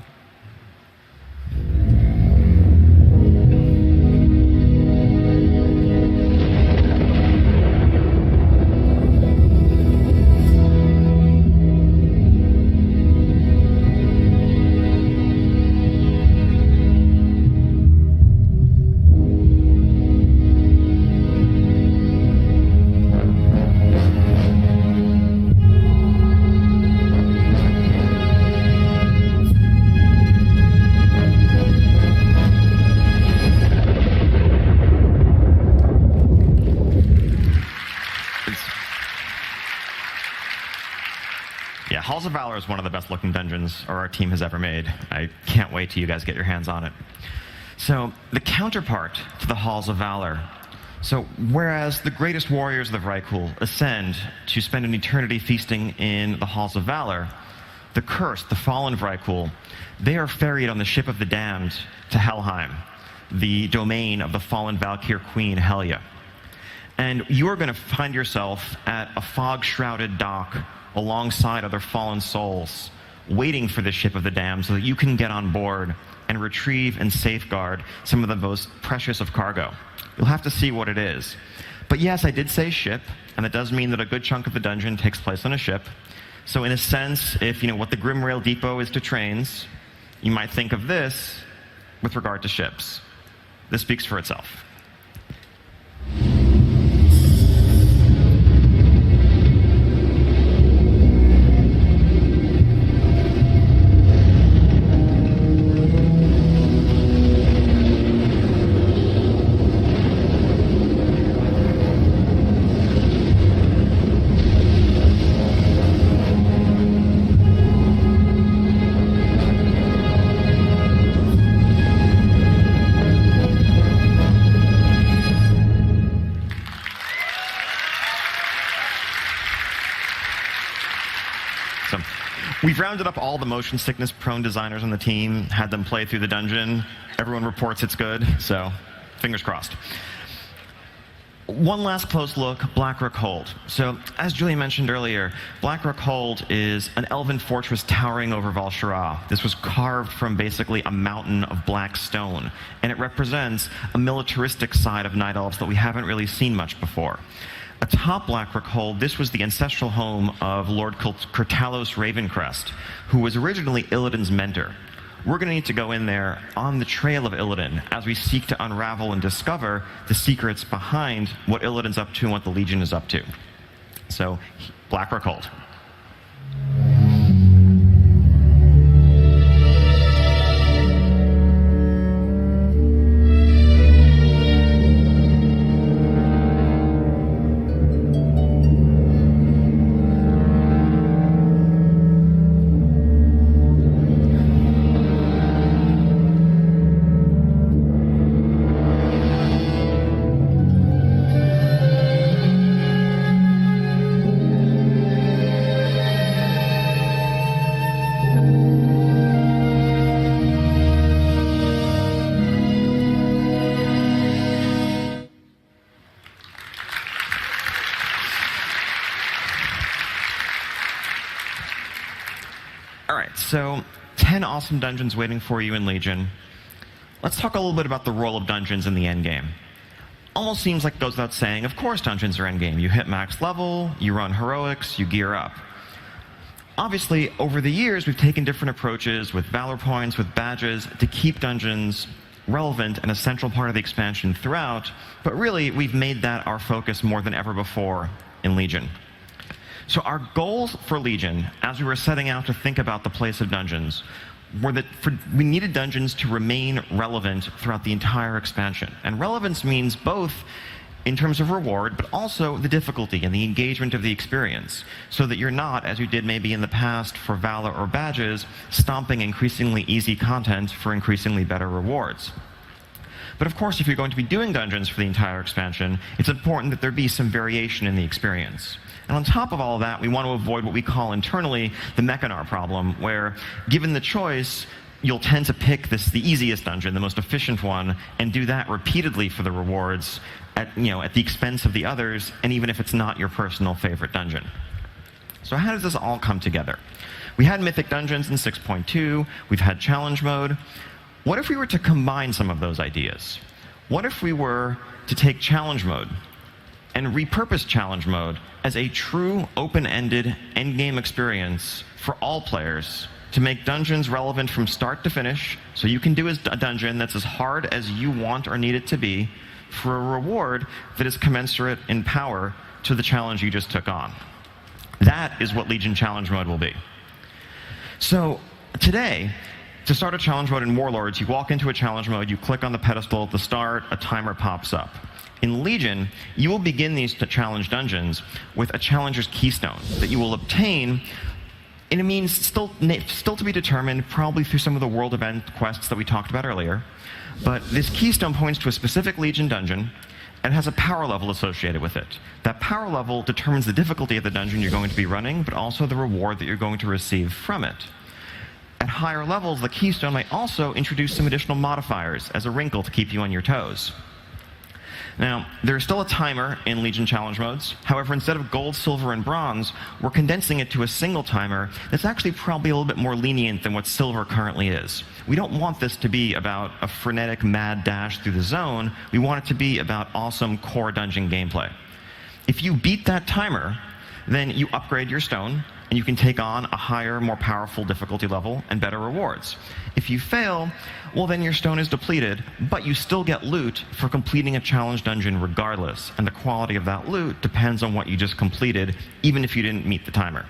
Halls of Valor is one of the best looking dungeons our team has ever made. I can't wait till you guys get your hands on it. So the counterpart to the Halls of Valor, so whereas the greatest warriors of the Vrykul ascend to spend an eternity feasting in the Halls of Valor, the cursed, the fallen Vrykul, they are ferried on the ship of the damned to Helheim, the domain of the fallen Valkyr queen Helya. And you are going to find yourself at a fog-shrouded dock alongside other fallen souls, waiting for the ship of the damned so that you can get on board and retrieve and safeguard some of the most precious of cargo. You'll have to see what it is. But yes, I did say ship, and that does mean that a good chunk of the dungeon takes place on a ship. So in a sense, if you know what the Grimrail Depot is to trains, you might think of this with regard to ships. This speaks for itself. We've rounded up all the motion sickness prone designers on the team, had them play through the dungeon. Everyone reports it's good, so fingers crossed. One last close look, Blackrock Hold. So, as Julie mentioned earlier, Blackrock Hold is an elven fortress towering over Val'Sharah. This was carved from basically a mountain of black stone, and it represents a militaristic side of Night Elves that we haven't really seen much before. Atop Blackrock Hold, this was the ancestral home of Lord Kurtalos Ravencrest, who was originally Illidan's mentor. We're going to need to go in there on the trail of Illidan as we seek to unravel and discover the secrets behind what Illidan's up to and what the Legion is up to. So, Blackrock Hold. So, 10 awesome dungeons waiting for you in Legion. Let's talk a little bit about the role of dungeons in the endgame. Almost seems like it goes without saying, of course dungeons are endgame. You hit max level, you run heroics, you gear up. Obviously, over the years, we've taken different approaches with valor points, with badges, to keep dungeons relevant and a central part of the expansion throughout, but really, we've made that our focus more than ever before in Legion. So our goals for Legion, as we were setting out to think about the place of dungeons, were that we needed dungeons to remain relevant throughout the entire expansion. And relevance means both in terms of reward, but also the difficulty and the engagement of the experience, so that you're not, as you did maybe in the past for Valor or badges, stomping increasingly easy content for increasingly better rewards. But of course, if you're going to be doing dungeons for the entire expansion, it's important that there be some variation in the experience. And on top of all of that, we want to avoid what we call internally the Mechanar problem, where given the choice, you'll tend to pick the easiest dungeon, the most efficient one, and do that repeatedly for the rewards at the expense of the others, and even if it's not your personal favorite dungeon. So how does this all come together? We had Mythic Dungeons in 6.2, we've had Challenge Mode. What if we were to combine some of those ideas? What if we were to take Challenge Mode and repurpose Challenge Mode as a true open-ended endgame experience for all players to make dungeons relevant from start to finish, so you can do a dungeon that's as hard as you want or need it to be for a reward that is commensurate in power to the challenge you just took on. That is what Legion Challenge Mode will be. So today, to start a challenge mode in Warlords, you walk into a challenge mode, you click on the pedestal at the start, a timer pops up. In Legion, you will begin these challenge dungeons with a challenger's keystone that you will obtain in a means still to be determined, probably through some of the world event quests that we talked about earlier. But this keystone points to a specific Legion dungeon and has a power level associated with it. That power level determines the difficulty of the dungeon you're going to be running, but also the reward that you're going to receive from it. At higher levels, the keystone might also introduce some additional modifiers as a wrinkle to keep you on your toes. Now, there's still a timer in Legion Challenge modes. However, instead of gold, silver, and bronze, we're condensing it to a single timer that's actually probably a little bit more lenient than what silver currently is. We don't want this to be about a frenetic, mad dash through the zone. We want it to be about awesome core dungeon gameplay. If you beat that timer, then you upgrade your stone, and you can take on a higher, more powerful difficulty level and better rewards. If you fail, well then your stone is depleted, but you still get loot for completing a challenge dungeon regardless, and the quality of that loot depends on what you just completed, even if you didn't meet the timer.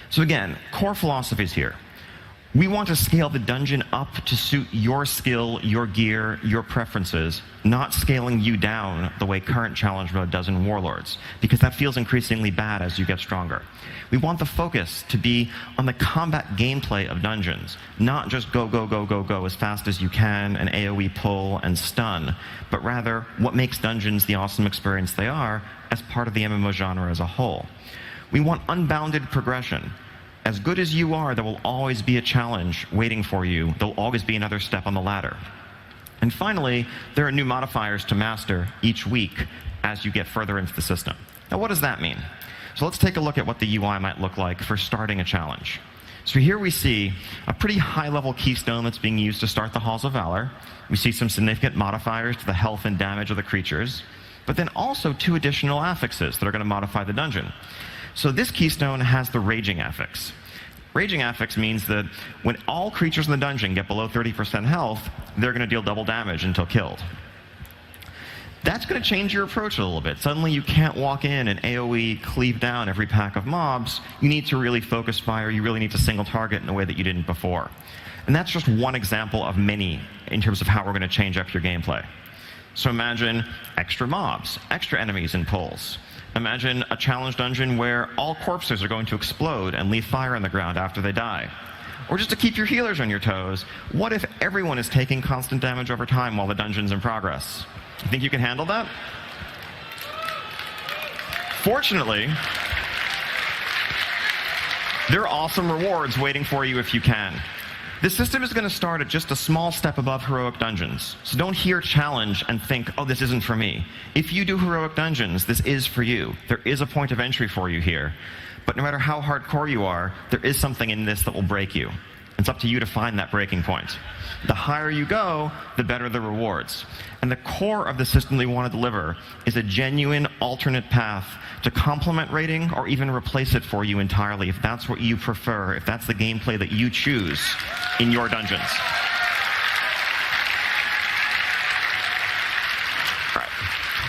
So again, core philosophies here. We want to scale the dungeon up to suit your skill, your gear, your preferences, not scaling you down the way current challenge mode does in Warlords, because that feels increasingly bad as you get stronger. We want the focus to be on the combat gameplay of dungeons, not just go, go, go, go, go as fast as you can and AoE pull and stun, but rather what makes dungeons the awesome experience they are as part of the MMO genre as a whole. We want unbounded progression. As good as you are, there will always be a challenge waiting for you. There'll always be another step on the ladder. And finally, there are new modifiers to master each week as you get further into the system. Now, what does that mean? So let's take a look at what the UI might look like for starting a challenge. So here we see a pretty high-level keystone that's being used to start the Halls of Valor. We see some significant modifiers to the health and damage of the creatures, but then also 2 additional affixes that are going to modify the dungeon. So this keystone has the Raging affix. Raging affix means that when all creatures in the dungeon get below 30% health, they're going to deal double damage until killed. That's going to change your approach a little bit. Suddenly you can't walk in and AoE cleave down every pack of mobs. You need to really focus fire. You really need to single target in a way that you didn't before. And that's just one example of many in terms of how we're going to change up your gameplay. So imagine extra mobs, extra enemies and pulls. Imagine a challenge dungeon where all corpses are going to explode and leave fire on the ground after they die. Or just to keep your healers on your toes, what if everyone is taking constant damage over time while the dungeon's in progress? You think you can handle that? Fortunately, there are awesome rewards waiting for you if you can. This system is going to start at just a small step above Heroic Dungeons. So don't hear challenge and think, oh, this isn't for me. If you do Heroic Dungeons, this is for you. There is a point of entry for you here. But no matter how hardcore you are, there is something in this that will break you. It's up to you to find that breaking point. The higher you go, the better the rewards. And the core of the system we want to deliver is a genuine alternate path to complement rating or even replace it for you entirely if that's what you prefer, if that's the gameplay that you choose in your dungeons.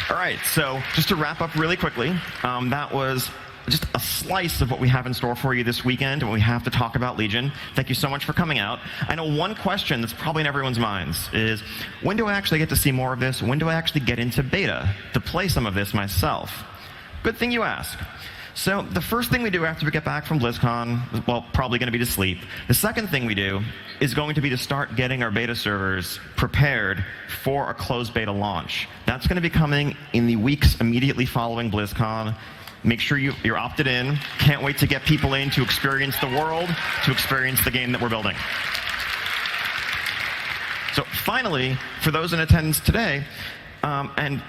All right, so just to wrap up really quickly, that was just a slice of what we have in store for you this weekend and we have to talk about Legion. Thank you so much for coming out. I know one question that's probably in everyone's minds is, when do I actually get to see more of this? When do I actually get into beta to play some of this myself? Good thing you ask. So the first thing we do after we get back from BlizzCon, well, probably going to be to sleep. The second thing we do is going to be to start getting our beta servers prepared for a closed beta launch. That's going to be coming in the weeks immediately following BlizzCon. Make sure you're opted in. Can't wait to get people in to experience the world, to experience the game that we're building. So finally, for those in attendance today, and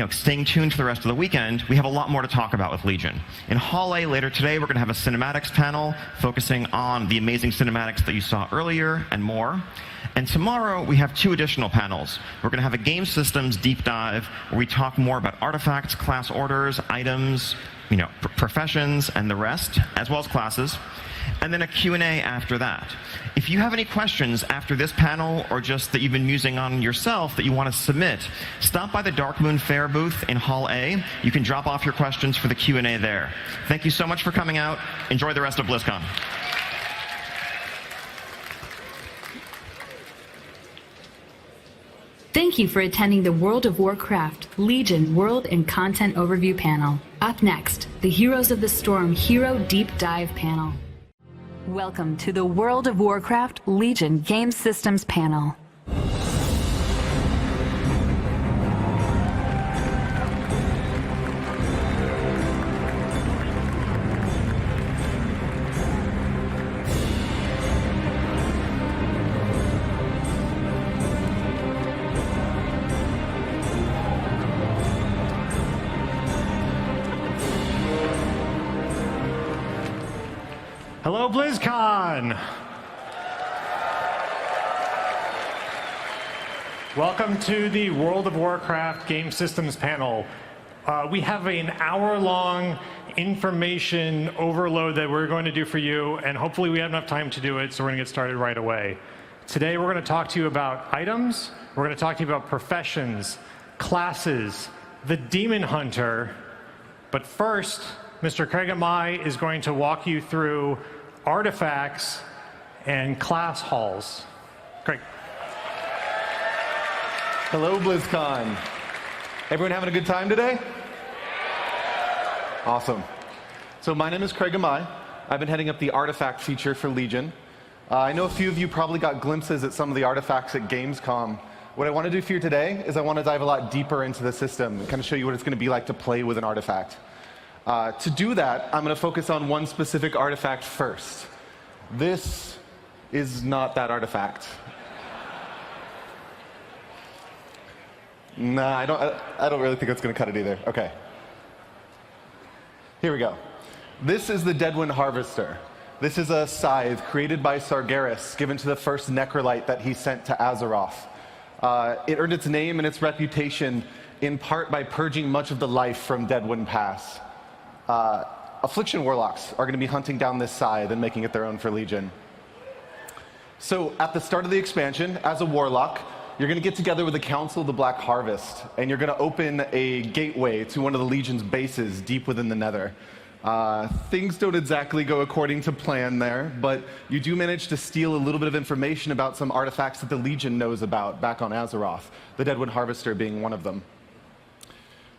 staying tuned for the rest of the weekend, we have a lot more to talk about with Legion. In Hall A later today, we're going to have a cinematics panel focusing on the amazing cinematics that you saw earlier and more. And tomorrow, we have 2 additional panels. We're going to have a game systems deep dive where we talk more about artifacts, class orders, items, professions, and the rest, as well as classes. And then a Q&A after that. If you have any questions after this panel or just that you've been musing on yourself that you want to submit, stop by the Dark Moon Fair booth in Hall A. You can drop off your questions for the Q&A there. Thank you so much for coming out. Enjoy the rest of BlizzCon. Thank you for attending the World of Warcraft Legion World and Content Overview panel. Up next, the Heroes of the Storm Hero Deep Dive panel. Welcome to the World of Warcraft Legion Game Systems panel. Hello, BlizzCon! Welcome to the World of Warcraft Game Systems panel. We have an hour-long information overload that we're going to do for you, and hopefully we have enough time to do it, so we're going to get started right away. Today we're going to talk to you about items, we're going to talk to you about professions, classes, the Demon Hunter, but first, Mr. Craig Amai is going to walk you through artifacts and class halls. Craig. Hello, BlizzCon. Everyone having a good time today? Awesome. So my name is Craig Amai. I've been heading up the artifact feature for Legion. I know a few of you probably got glimpses at some of the artifacts at Gamescom. What I want to do for you today is I want to dive a lot deeper into the system and kind of show you what it's going to be like to play with an artifact. To do that, I'm going to focus on one specific artifact first. This is not that artifact. Nah, I don't really think that's going to cut it either. Okay. Here we go. This is the Deadwind Harvester. This is a scythe created by Sargeras, given to the first Necrolite that he sent to Azeroth. It earned its name and its reputation in part by purging much of the life from Deadwind Pass. Affliction Warlocks are going to be hunting down this scythe and making it their own for Legion. So at the start of the expansion, as a Warlock, you're going to get together with the Council of the Black Harvest, and you're going to open a gateway to one of the Legion's bases deep within the Nether. Things don't exactly go according to plan there, but you do manage to steal a little bit of information about some artifacts that the Legion knows about back on Azeroth, the Deadwind Harvester being one of them.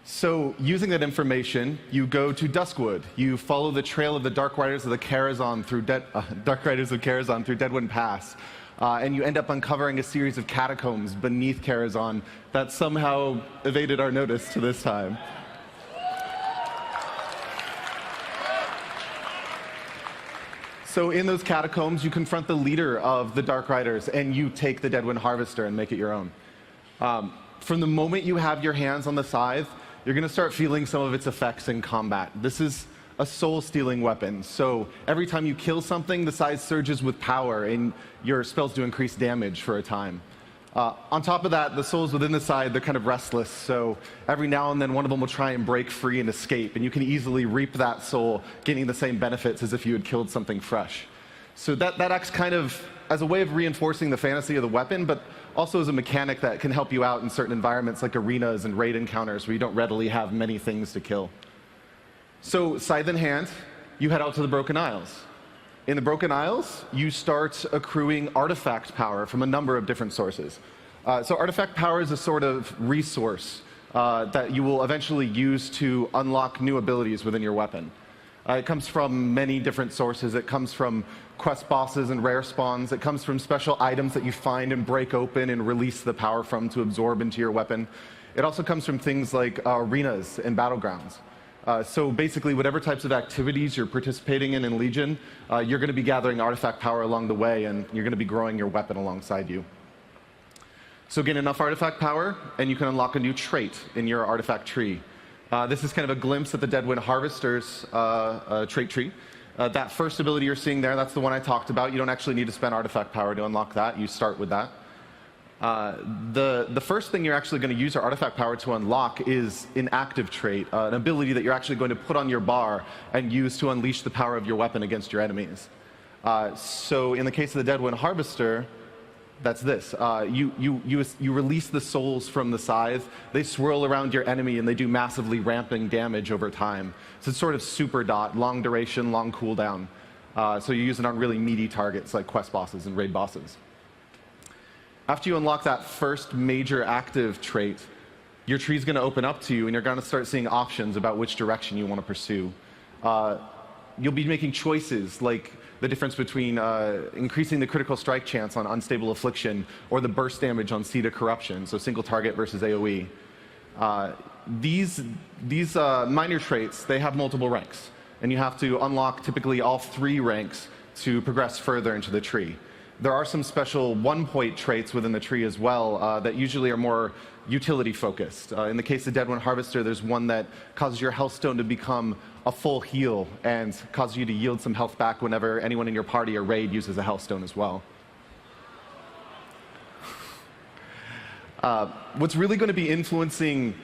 So, using that information, you go to Duskwood. You follow the trail of the Dark Riders of Karazhan through Deadwind Pass, and you end up uncovering a series of catacombs beneath Karazhan that somehow evaded our notice to this time. So in those catacombs, you confront the leader of the Dark Riders, and you take the Deadwind Harvester and make it your own. From the moment you have your hands on the scythe, you're going to start feeling some of its effects in combat. This is a soul-stealing weapon, so every time you kill something, the scythe surges with power, and your spells do increase damage for a time. On top of that, the souls within the scythe, they're kind of restless, so every now and then one of them will try and break free and escape, and you can easily reap that soul, gaining the same benefits as if you had killed something fresh. So that acts kind of as a way of reinforcing the fantasy of the weapon, but also as a mechanic that can help you out in certain environments like arenas and raid encounters where you don't readily have many things to kill. So, scythe in hand, you head out to the Broken Isles. In the Broken Isles, you start accruing artifact power from a number of different sources. So artifact power is a sort of resource that you will eventually use to unlock new abilities within your weapon. It comes from many different sources. It comes from quest bosses and rare spawns. It comes from special items that you find and break open and release the power from to absorb into your weapon. It also comes from things like arenas and battlegrounds. So basically, whatever types of activities you're participating in Legion, you're going to be gathering artifact power along the way, and you're going to be growing your weapon alongside you. So gain enough artifact power, and you can unlock a new trait in your artifact tree. This is kind of a glimpse at the Deadwind Harvester's trait tree. That first ability you're seeing there, that's the one I talked about. You don't actually need to spend artifact power to unlock that. You start with that. The first thing you're actually going to use your artifact power to unlock is an active trait, an ability that you're actually going to put on your bar and use to unleash the power of your weapon against your enemies. So in the case of the Deadwind Harvester, that's this. You release the souls from the scythe. They swirl around your enemy, and they do massively ramping damage over time. So it's sort of super dot, long duration, long cooldown. So you use it on really meaty targets like quest bosses and raid bosses. After you unlock that first major active trait, your tree's going to open up to you, and you're going to start seeing options about which direction you want to pursue. You'll be making choices like the difference between increasing the critical strike chance on Unstable Affliction or the burst damage on Seed of Corruption, so single target versus AoE. These minor traits, they have multiple ranks, and you have to unlock typically all 3 ranks to progress further into the tree. There are some special one-point traits within the tree as well that usually are more utility-focused. In the case of Deadwind Harvester, there's one that causes your health stone to become a full heal and causes you to yield some health back whenever anyone in your party or raid uses a health stone as well. What's really going to be influencing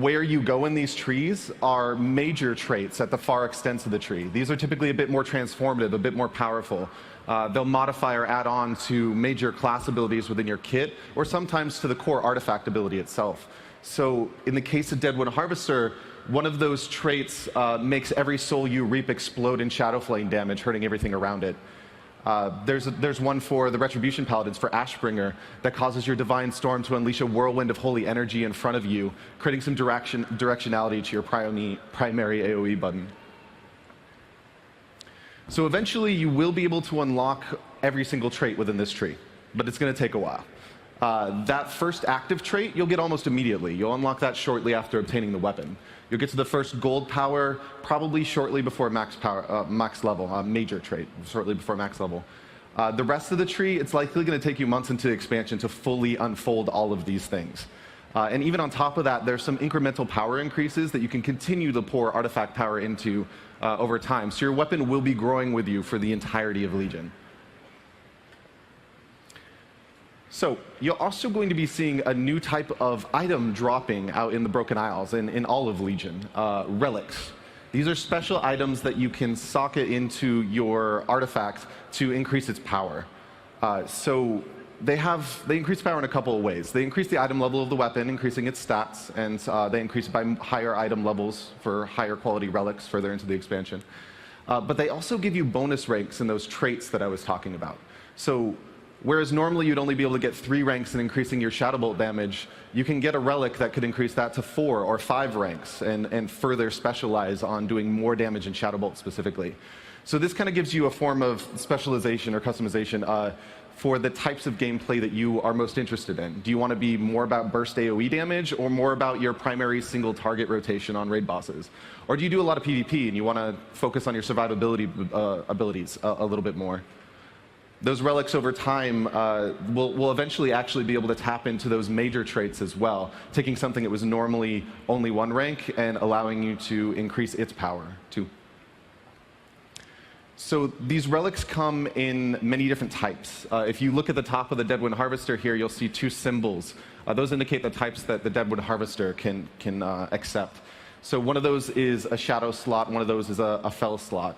where you go in these trees are major traits at the far extents of the tree. These are typically a bit more transformative, a bit more powerful. They'll modify or add on to major class abilities within your kit, or sometimes to the core artifact ability itself. So in the case of Deadwind Harvester, one of those traits makes every soul you reap explode in Shadow Flame damage, hurting everything around it. There's one for the Retribution Paladins, for Ashbringer, that causes your Divine Storm to unleash a whirlwind of holy energy in front of you, creating some directionality to your primary AoE button. So eventually you will be able to unlock every single trait within this tree, but it's going to take a while. That first active trait you'll get almost immediately. You'll unlock that shortly after obtaining the weapon. You'll get to the first gold power probably shortly before max level, major trait, shortly before max level. The rest of the tree, it's likely going to take you months into expansion to fully unfold all of these things. And even on top of that, there's some incremental power increases that you can continue to pour artifact power into over time. So your weapon will be growing with you for the entirety of Legion. So you're also going to be seeing a new type of item dropping out in the Broken Isles and in all of Legion, relics. These are special items that you can socket into your artifact to increase its power. So they increase power in a couple of ways. They increase the item level of the weapon, increasing its stats, and they increase it by higher item levels for higher quality relics further into the expansion. But they also give you bonus ranks in those traits that I was talking about. So whereas normally you'd only be able to get 3 ranks in increasing your Shadow Bolt damage, you can get a relic that could increase that to 4 or 5 ranks and further specialize on doing more damage in Shadow Bolt specifically. So this kind of gives you a form of specialization or customization for the types of gameplay that you are most interested in. Do you want to be more about burst AoE damage or more about your primary single target rotation on raid bosses? Or do you do a lot of PvP and you want to focus on your survivability abilities a little bit more? Those relics over time will eventually actually be able to tap into those major traits as well, taking something that was normally only 1 rank and allowing you to increase its power too. So these relics come in many different types. If you look at the top of the Deadwind Harvester here, you'll see 2 symbols. Those indicate the types that the Deadwind Harvester can accept. So one of those is a shadow slot, one of those is a fel slot.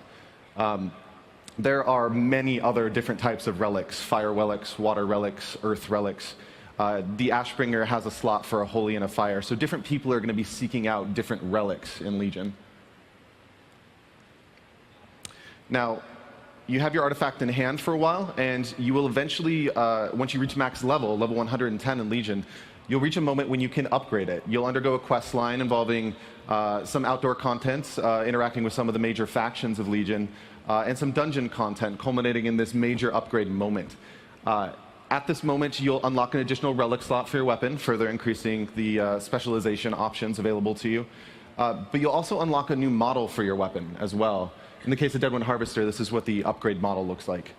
There are many other different types of relics: fire relics, water relics, earth relics. The Ashbringer has a slot for a holy and a fire. So different people are going to be seeking out different relics in Legion. Now, you have your artifact in hand for a while, and you will eventually, once you reach max level 110 in Legion, you'll reach a moment when you can upgrade it. You'll undergo a quest line involving some outdoor content, interacting with some of the major factions of Legion, and some dungeon content, culminating in this major upgrade moment. At this moment, you'll unlock an additional relic slot for your weapon, further increasing the specialization options available to you. But you'll also unlock a new model for your weapon as well. In the case of Deadwind Harvester, this is what the upgrade model looks like.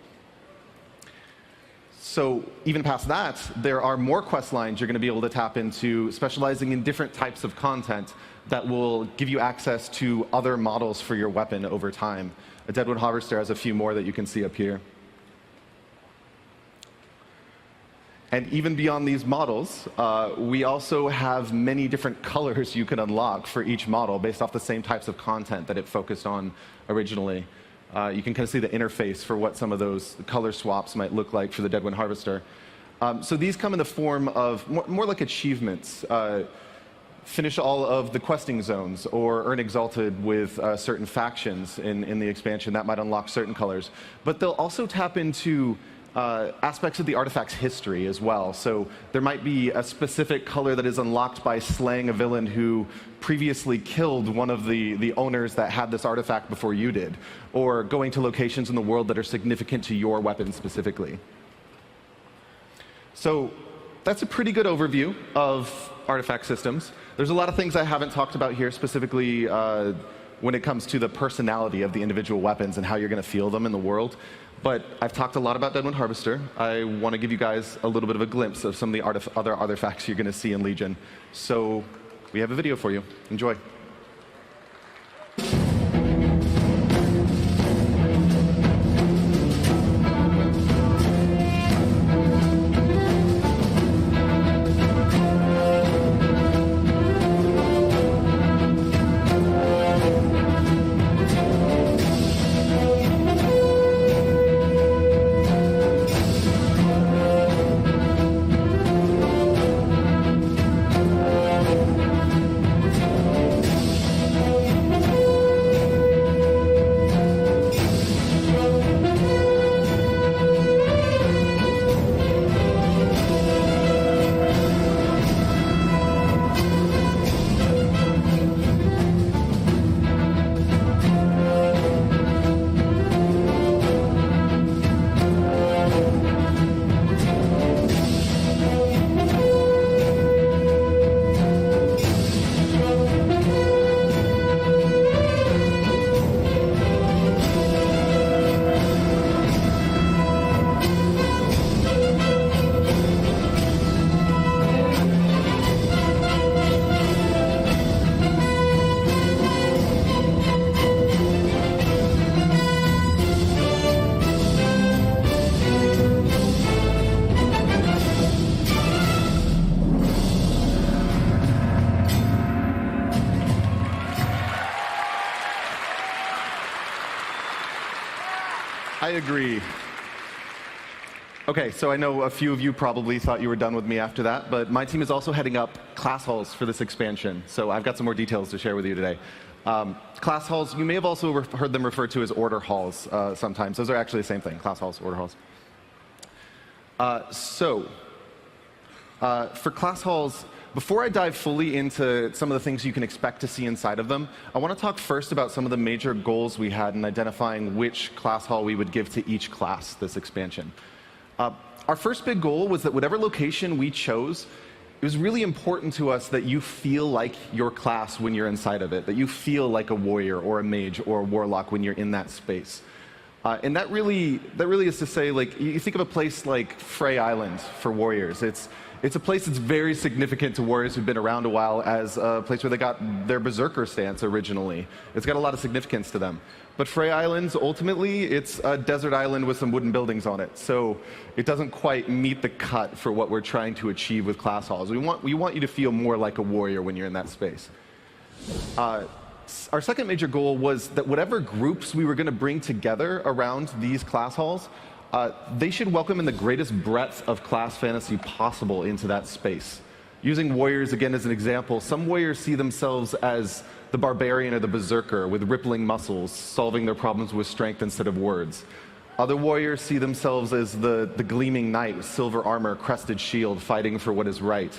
So even past that, there are more quest lines you're going to be able to tap into, specializing in different types of content that will give you access to other models for your weapon over time. A Deadwind Harvester has a few more that you can see up here. And even beyond these models, we also have many different colors you can unlock for each model based off the same types of content that it focused on originally. You can kind of see the interface for what some of those color swaps might look like for the Deadwind Harvester. So these come in the form of more like achievements. Finish all of the questing zones or earn Exalted with certain factions in the expansion. That might unlock certain colors. But they'll also tap into aspects of the artifact's history as well. So there might be a specific color that is unlocked by slaying a villain who previously killed one of the owners that had this artifact before you did, or going to locations in the world that are significant to your weapon specifically. So that's a pretty good overview of artifact systems. There's a lot of things I haven't talked about here, specifically when it comes to the personality of the individual weapons and how you're going to feel them in the world. But I've talked a lot about Deadwind Harvester. I want to give you guys a little bit of a glimpse of some of the other artifacts you're going to see in Legion. So we have a video for you. Enjoy. I agree. Okay, so I know a few of you probably thought you were done with me after that, but my team is also heading up class halls for this expansion, so I've got some more details to share with you today. Class halls, you may have also heard them referred to as order halls sometimes. Those are actually the same thing, class halls, order halls. For class halls, before I dive fully into some of the things you can expect to see inside of them, I want to talk first about some of the major goals we had in identifying which class hall we would give to each class this expansion. Our first big goal was that whatever location we chose, it was really important to us that you feel like your class when you're inside of it, that you feel like a warrior or a mage or a warlock when you're in that space. And that really is to say, like, you think of a place like Frey Island for warriors. It's a place that's very significant to warriors who've been around a while as a place where they got their berserker stance originally. It's got a lot of significance to them. But Frey Islands, ultimately, it's a desert island with some wooden buildings on it. So it doesn't quite meet the cut for what we're trying to achieve with class halls. We want you to feel more like a warrior when you're in that space. Our second major goal was that whatever groups we were going to bring together around these class halls, they should welcome in the greatest breadth of class fantasy possible into that space. Using warriors again as an example, some warriors see themselves as the barbarian or the berserker with rippling muscles, solving their problems with strength instead of words. Other warriors see themselves as the gleaming knight with silver armor, crested shield, fighting for what is right.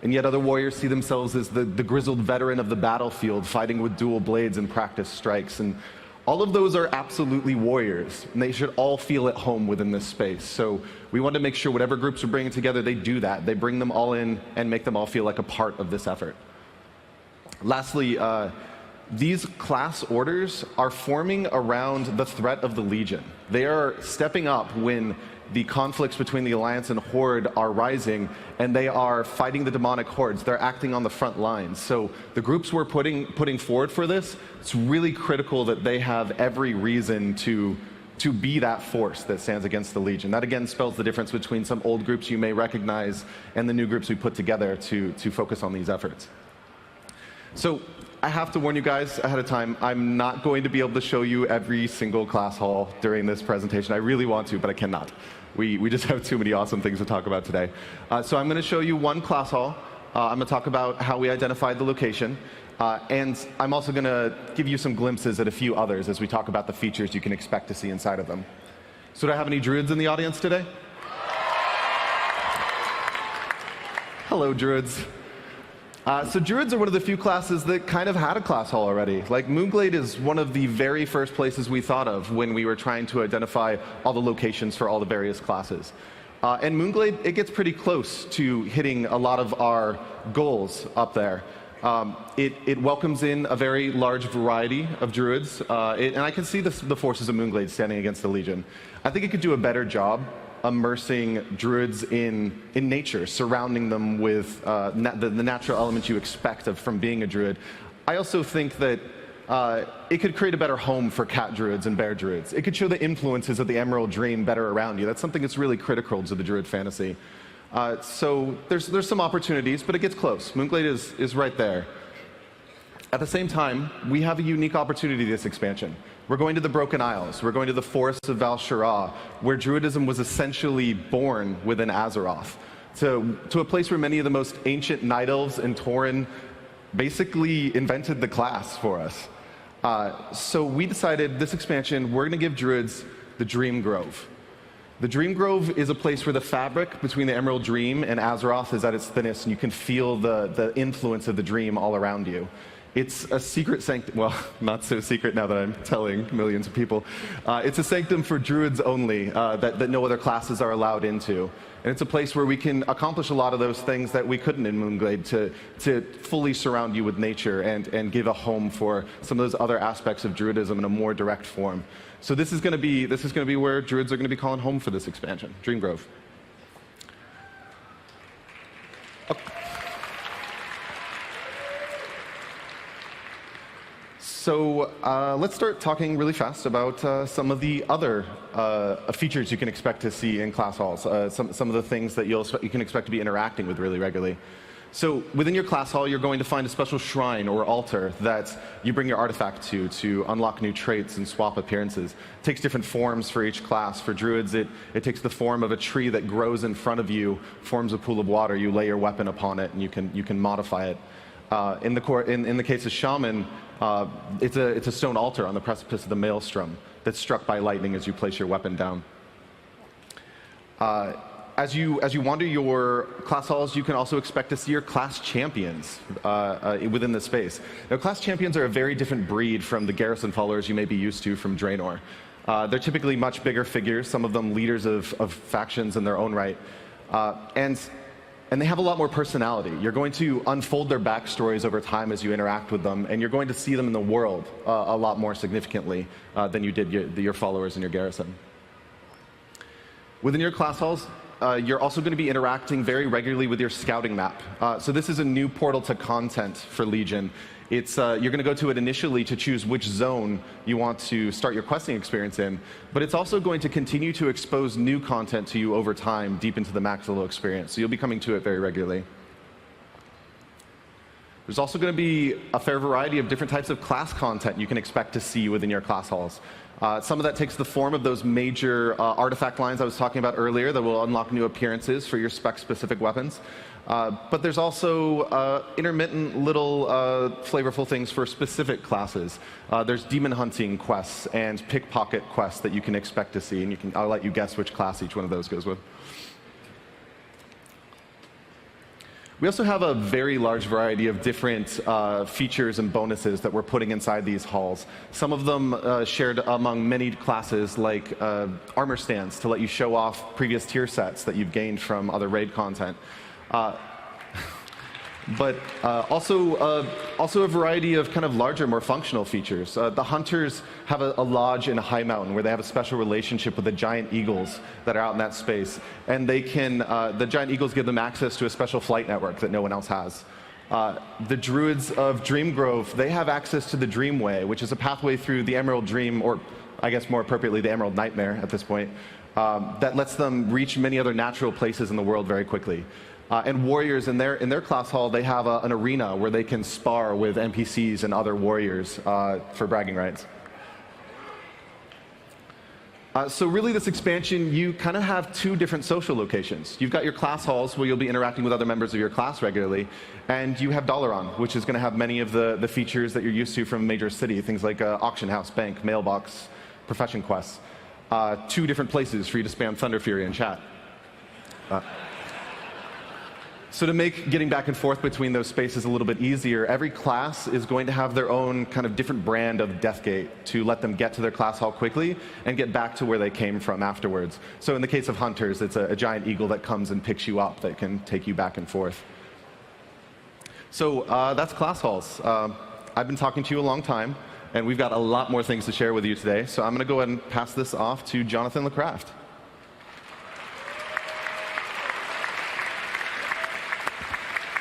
And yet other warriors see themselves as the grizzled veteran of the battlefield, fighting with dual blades and practice strikes. And all of those are absolutely warriors, and they should all feel at home within this space. So we want to make sure whatever groups we're bringing together, they do that. They bring them all in and make them all feel like a part of this effort. Lastly, these class orders are forming around the threat of the Legion. They are stepping up when the conflicts between the Alliance and Horde are rising, and they are fighting the demonic hordes. They're acting on the front lines. So the groups we're putting forward for this, it's really critical that they have every reason to be that force that stands against the Legion. That again spells the difference between some old groups you may recognize and the new groups we put together to focus on these efforts. So I have to warn you guys ahead of time, I'm not going to be able to show you every single class hall during this presentation. I really want to, but I cannot. We just have too many awesome things to talk about today. So I'm going to show you one class hall. I'm going to talk about how we identified the location. And I'm also going to give you some glimpses at a few others as we talk about the features you can expect to see inside of them. So do I have any druids in the audience today? Hello, druids. So druids are one of the few classes that kind of had a class hall already. Like Moonglade is one of the very first places we thought of when we were trying to identify all the locations for all the various classes. And Moonglade, it gets pretty close to hitting a lot of our goals up there. It welcomes in a very large variety of druids, and I can see the forces of Moonglade standing against the Legion. I think it could do a better job immersing druids in nature, surrounding them with the natural elements you expect from being a druid. I also think that it could create a better home for cat druids and bear druids. It could show the influences of the Emerald Dream better around you. That's something that's really critical to the druid fantasy. So there's some opportunities, but it gets close. Moonglade is right there. At the same time, we have a unique opportunity this expansion. We're going to the Broken Isles. We're going to the forests of Val Shara, where druidism was essentially born within Azeroth, to a place where many of the most ancient night elves in Tauren basically invented the class for us. So we decided this expansion, we're going to give druids the Dream Grove. The Dream Grove is a place where the fabric between the Emerald Dream and Azeroth is at its thinnest, and you can feel the influence of the dream all around you. It's a secret sanctum, well, not so secret now that I'm telling millions of people. It's a sanctum for druids only that no other classes are allowed into. And it's a place where we can accomplish a lot of those things that we couldn't in Moonglade, to fully surround you with nature and give a home for some of those other aspects of druidism in a more direct form. So this is going to be where druids are going to be calling home for this expansion, Dream Grove. Okay. So let's start talking really fast about some of the other features you can expect to see in class halls, some of the things that you can expect to be interacting with really regularly. So within your class hall, you're going to find a special shrine or altar that you bring your artifact to unlock new traits and swap appearances. It takes different forms for each class. For druids, it takes the form of a tree that grows in front of you, forms a pool of water. You lay your weapon upon it, and you can modify it. In the case of shaman, it's a stone altar on the precipice of the maelstrom that's struck by lightning as you place your weapon down. As you wander your class halls, you can also expect to see your class champions within the space. Now, class champions are a very different breed from the garrison followers you may be used to from Draenor. They're typically much bigger figures, some of them leaders of factions in their own right. And they have a lot more personality. You're going to unfold their backstories over time as you interact with them, and you're going to see them in the world a lot more significantly than you did your followers in your garrison. Within your class halls, you're also going to be interacting very regularly with your scouting map. So this is a new portal to content for Legion. You're going to go to it initially to choose which zone you want to start your questing experience in, but it's also going to continue to expose new content to you over time deep into the Maxillo experience. So you'll be coming to it very regularly. There's also going to be a fair variety of different types of class content you can expect to see within your class halls. Some of that takes the form of those major artifact lines I was talking about earlier that will unlock new appearances for your spec-specific weapons. But there's also intermittent little flavorful things for specific classes. There's demon hunting quests and pickpocket quests that you can expect to see, and I'll let you guess which class each one of those goes with. We also have a very large variety of different features and bonuses that we're putting inside these halls. Some of them shared among many classes, like armor stands to let you show off previous tier sets that you've gained from other raid content. But also a variety of kind of larger, more functional features. The hunters have a lodge in a high mountain where they have a special relationship with the giant eagles that are out in that space. And they can, the giant eagles give them access to a special flight network that no one else has. The druids of Dreamgrove, they have access to the Dreamway, which is a pathway through the Emerald Dream, or I guess more appropriately, the Emerald Nightmare at this point, that lets them reach many other natural places in the world very quickly. And warriors in their class hall, they have an arena where they can spar with NPCs and other warriors for bragging rights. So really this expansion, you kind of have two different social locations. You've got your class halls where you'll be interacting with other members of your class regularly, and you have Dalaran, which is going to have many of the features that you're used to from a major city, things like auction house, bank, mailbox, profession quests. Two different places for you to spam Thunder Fury and chat. So to make getting back and forth between those spaces a little bit easier, every class is going to have their own kind of different brand of Deathgate to let them get to their class hall quickly and get back to where they came from afterwards. So in the case of hunters, it's a giant eagle that comes and picks you up that can take you back and forth. So that's class halls. I've been talking to you a long time, and we've got a lot more things to share with you today. So I'm going to go ahead and pass this off to Jonathan LeCraft.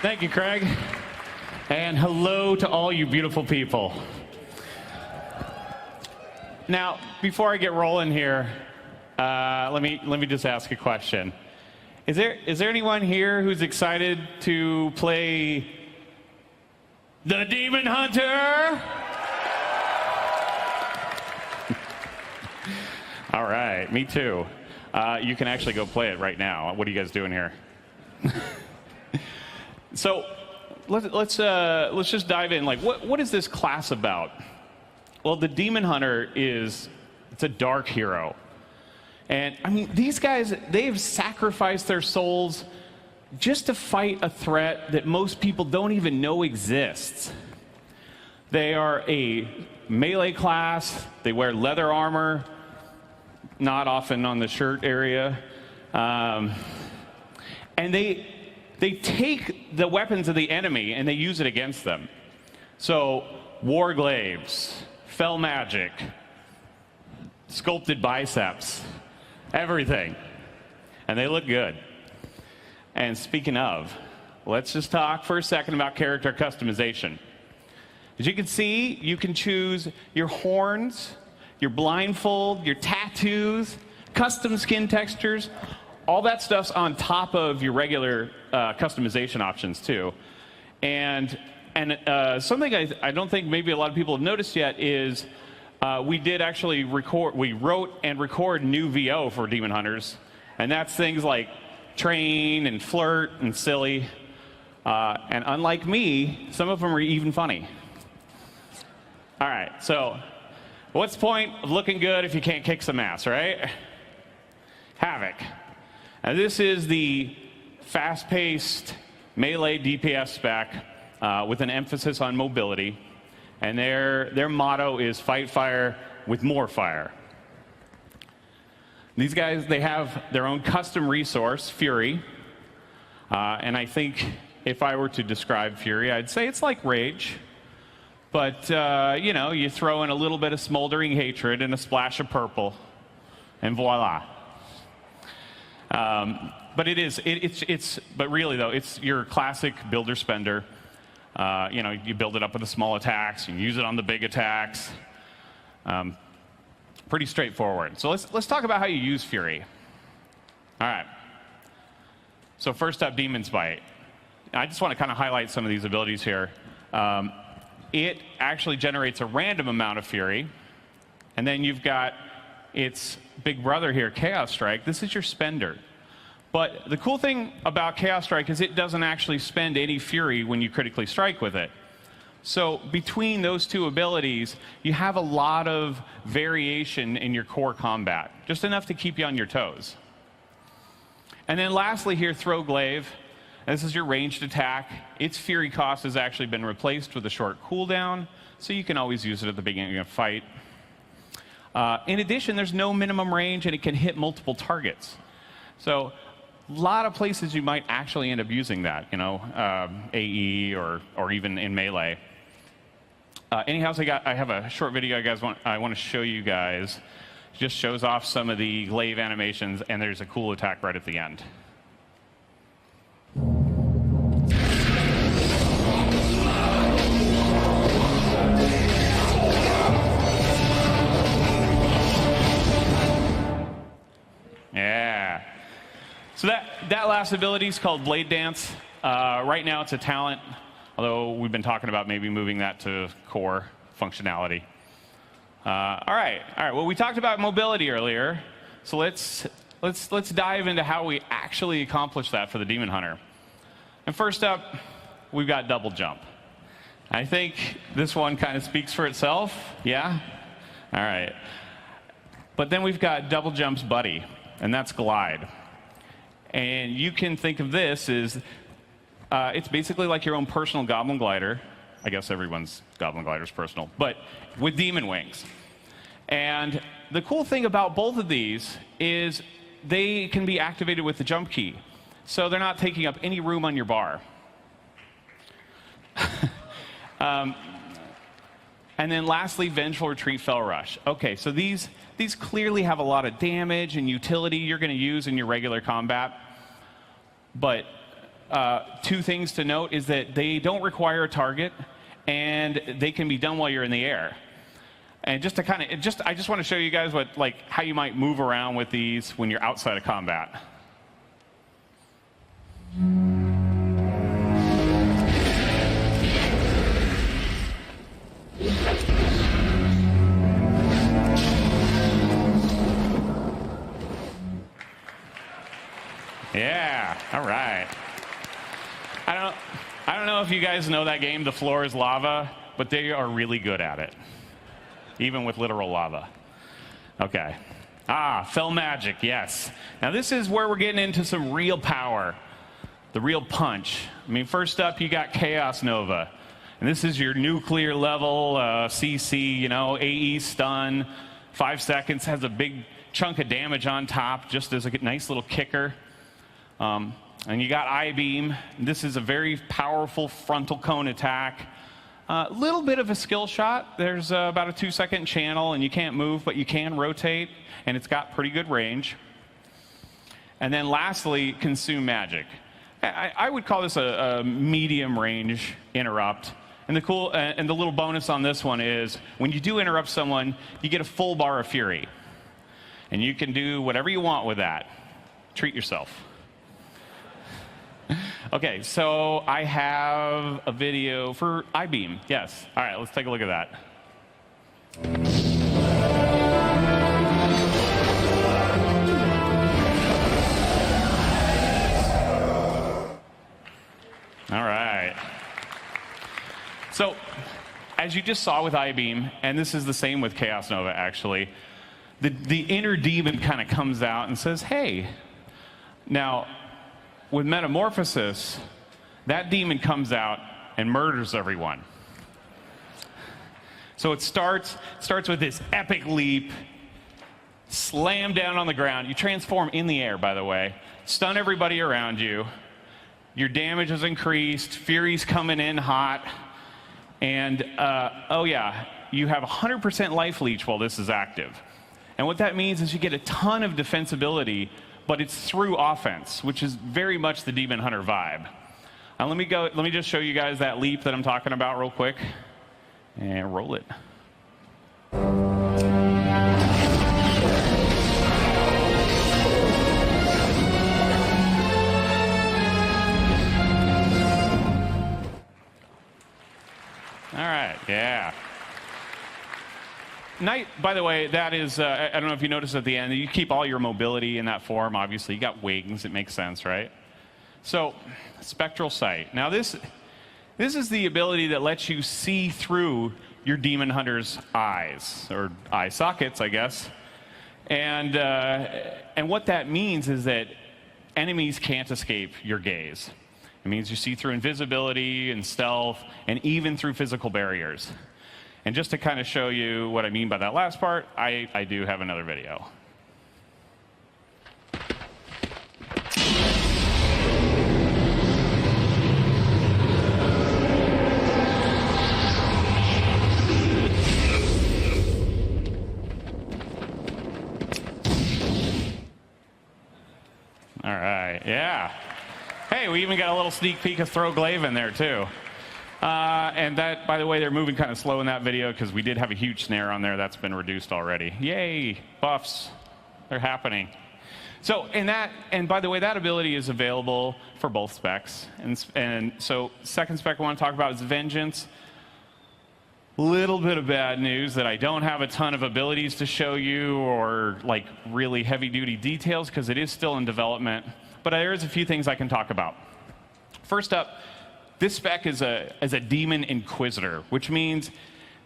Thank you, Craig. And hello to all you beautiful people. Now, before I get rolling here, let me just ask a question. Is there anyone here who's excited to play the Demon Hunter? All right, me too. You can actually go play it right now. What are you guys doing here? So let's just dive in. Like, what is this class about? Well, the Demon Hunter it's a dark hero. And I mean, these guys, they've sacrificed their souls just to fight a threat that most people don't even know exists. They are a melee class. They wear leather armor, not often on the shirt area. And they take the weapons of the enemy and they use it against them. So, warglaives, fell magic, sculpted biceps, everything. And they look good. And speaking of, let's just talk for a second about character customization. As you can see, you can choose your horns, your blindfold, your tattoos, custom skin textures, all that stuff's on top of your regular customization options too. And something I don't think maybe a lot of people have noticed yet is we did actually we wrote and record new VO for Demon Hunters, and that's things like train and flirt and silly. And unlike me, some of them are even funny. All right, so what's the point of looking good if you can't kick some ass, right? Havoc. Now this is the fast-paced melee DPS spec with an emphasis on mobility. And their motto is fight fire with more fire. These guys, they have their own custom resource, Fury. And I think if I were to describe Fury, I'd say it's like Rage. But, you know, you throw in a little bit of smoldering hatred and a splash of purple, and voila. But but really though, it's your classic builder spender. You know, you build it up with the small attacks, you use it on the big attacks. Pretty straightforward. So let's talk about how you use Fury. All right. So first up, Demon's Bite. I just want to kind of highlight some of these abilities here. It actually generates a random amount of Fury, and then you've got its big brother here, Chaos Strike. This is your spender. But the cool thing about Chaos Strike is it doesn't actually spend any Fury when you critically strike with it. So between those two abilities, you have a lot of variation in your core combat, just enough to keep you on your toes. And then lastly here, Throw Glaive. This is your ranged attack. Its Fury cost has actually been replaced with a short cooldown, so you can always use it at the beginning of a fight. In addition, there's no minimum range, and it can hit multiple targets. So a lot of places you might actually end up using that, you know, AE or even in melee. Anyhow, I have a short video I want to show you guys. It just shows off some of the glaive animations, and there's a cool attack right at the end. Yeah. So that last ability is called Blade Dance. Right now it's a talent, although we've been talking about maybe moving that to core functionality. All right. Well, we talked about mobility earlier, so let's dive into how we actually accomplish that for the Demon Hunter. And first up, we've got double jump. I think this one kind of speaks for itself. Yeah? All right. But then we've got double jump's buddy, and that's glide. And you can think of this as it's basically like your own personal goblin glider. I guess everyone's goblin glider is personal, but with demon wings. And the cool thing about both of these is they can be activated with the jump key. So they're not taking up any room on your bar. And then lastly, Vengeful Retreat, Fell Rush. Okay, so these clearly have a lot of damage and utility you're going to use in your regular combat. But two things to note is that they don't require a target, and they can be done while you're in the air. And just to kind of, I just want to show you guys how you might move around with these when you're outside of combat. Yeah, all right. I don't know if you guys know that game, The Floor is Lava, but they are really good at it, even with literal lava. Okay. Fell Magic, yes. Now this is where we're getting into some real power, the real punch. I mean, first up, you got Chaos Nova. And this is your nuclear level CC, you know, AE stun, 5 seconds, has a big chunk of damage on top, just as a nice little kicker. And you got I-Beam. This is a very powerful frontal cone attack. A little bit of a skill shot. There's about a 2-second channel, and you can't move, but you can rotate, and it's got pretty good range. And then lastly, Consume Magic. I would call this a medium range interrupt. And the little bonus on this one is when you do interrupt someone, you get a full bar of Fury. And you can do whatever you want with that. treat yourself. Okay, so I have a video for I-beam. Yes. All right, let's take a look at that. All right. So, as you just saw with I-beam, and this is the same with Chaos Nova, actually, the inner demon kind of comes out and says, hey, now, with Metamorphosis, that demon comes out and murders everyone. So it starts with this epic leap, slam down on the ground. You transform in the air, by the way, stun everybody around you. Your damage is increased, Fury's coming in hot, and oh yeah, you have 100% life leech while this is active. And what that means is you get a ton of defensibility, but it's through offense, which is very much the Demon Hunter vibe. Now let me just show you guys that leap that I'm talking about real quick, and roll it. All right, yeah. Night, by the way, that is, I don't know if you noticed at the end, you keep all your mobility in that form, obviously. You got wings, it makes sense, right? So, Spectral Sight. Now this is the ability that lets you see through your Demon Hunter's eyes, or eye sockets, I guess. And what that means is that enemies can't escape your gaze. It means you see through invisibility and stealth, and even through physical barriers. And just to kind of show you what I mean by that last part, I do have another video. All right, yeah. Hey, we even got a little sneak peek of Throw Glaive in there, too. And that, by the way, they're moving kind of slow in that video because we did have a huge snare on there. That's been reduced already. Yay, buffs. They're happening. So, and by the way, that ability is available for both specs. And so, second spec I want to talk about is Vengeance. Little bit of bad news that I don't have a ton of abilities to show you or like really heavy-duty details because it is still in development. But there's a few things I can talk about. First up, this spec is a Demon Inquisitor, which means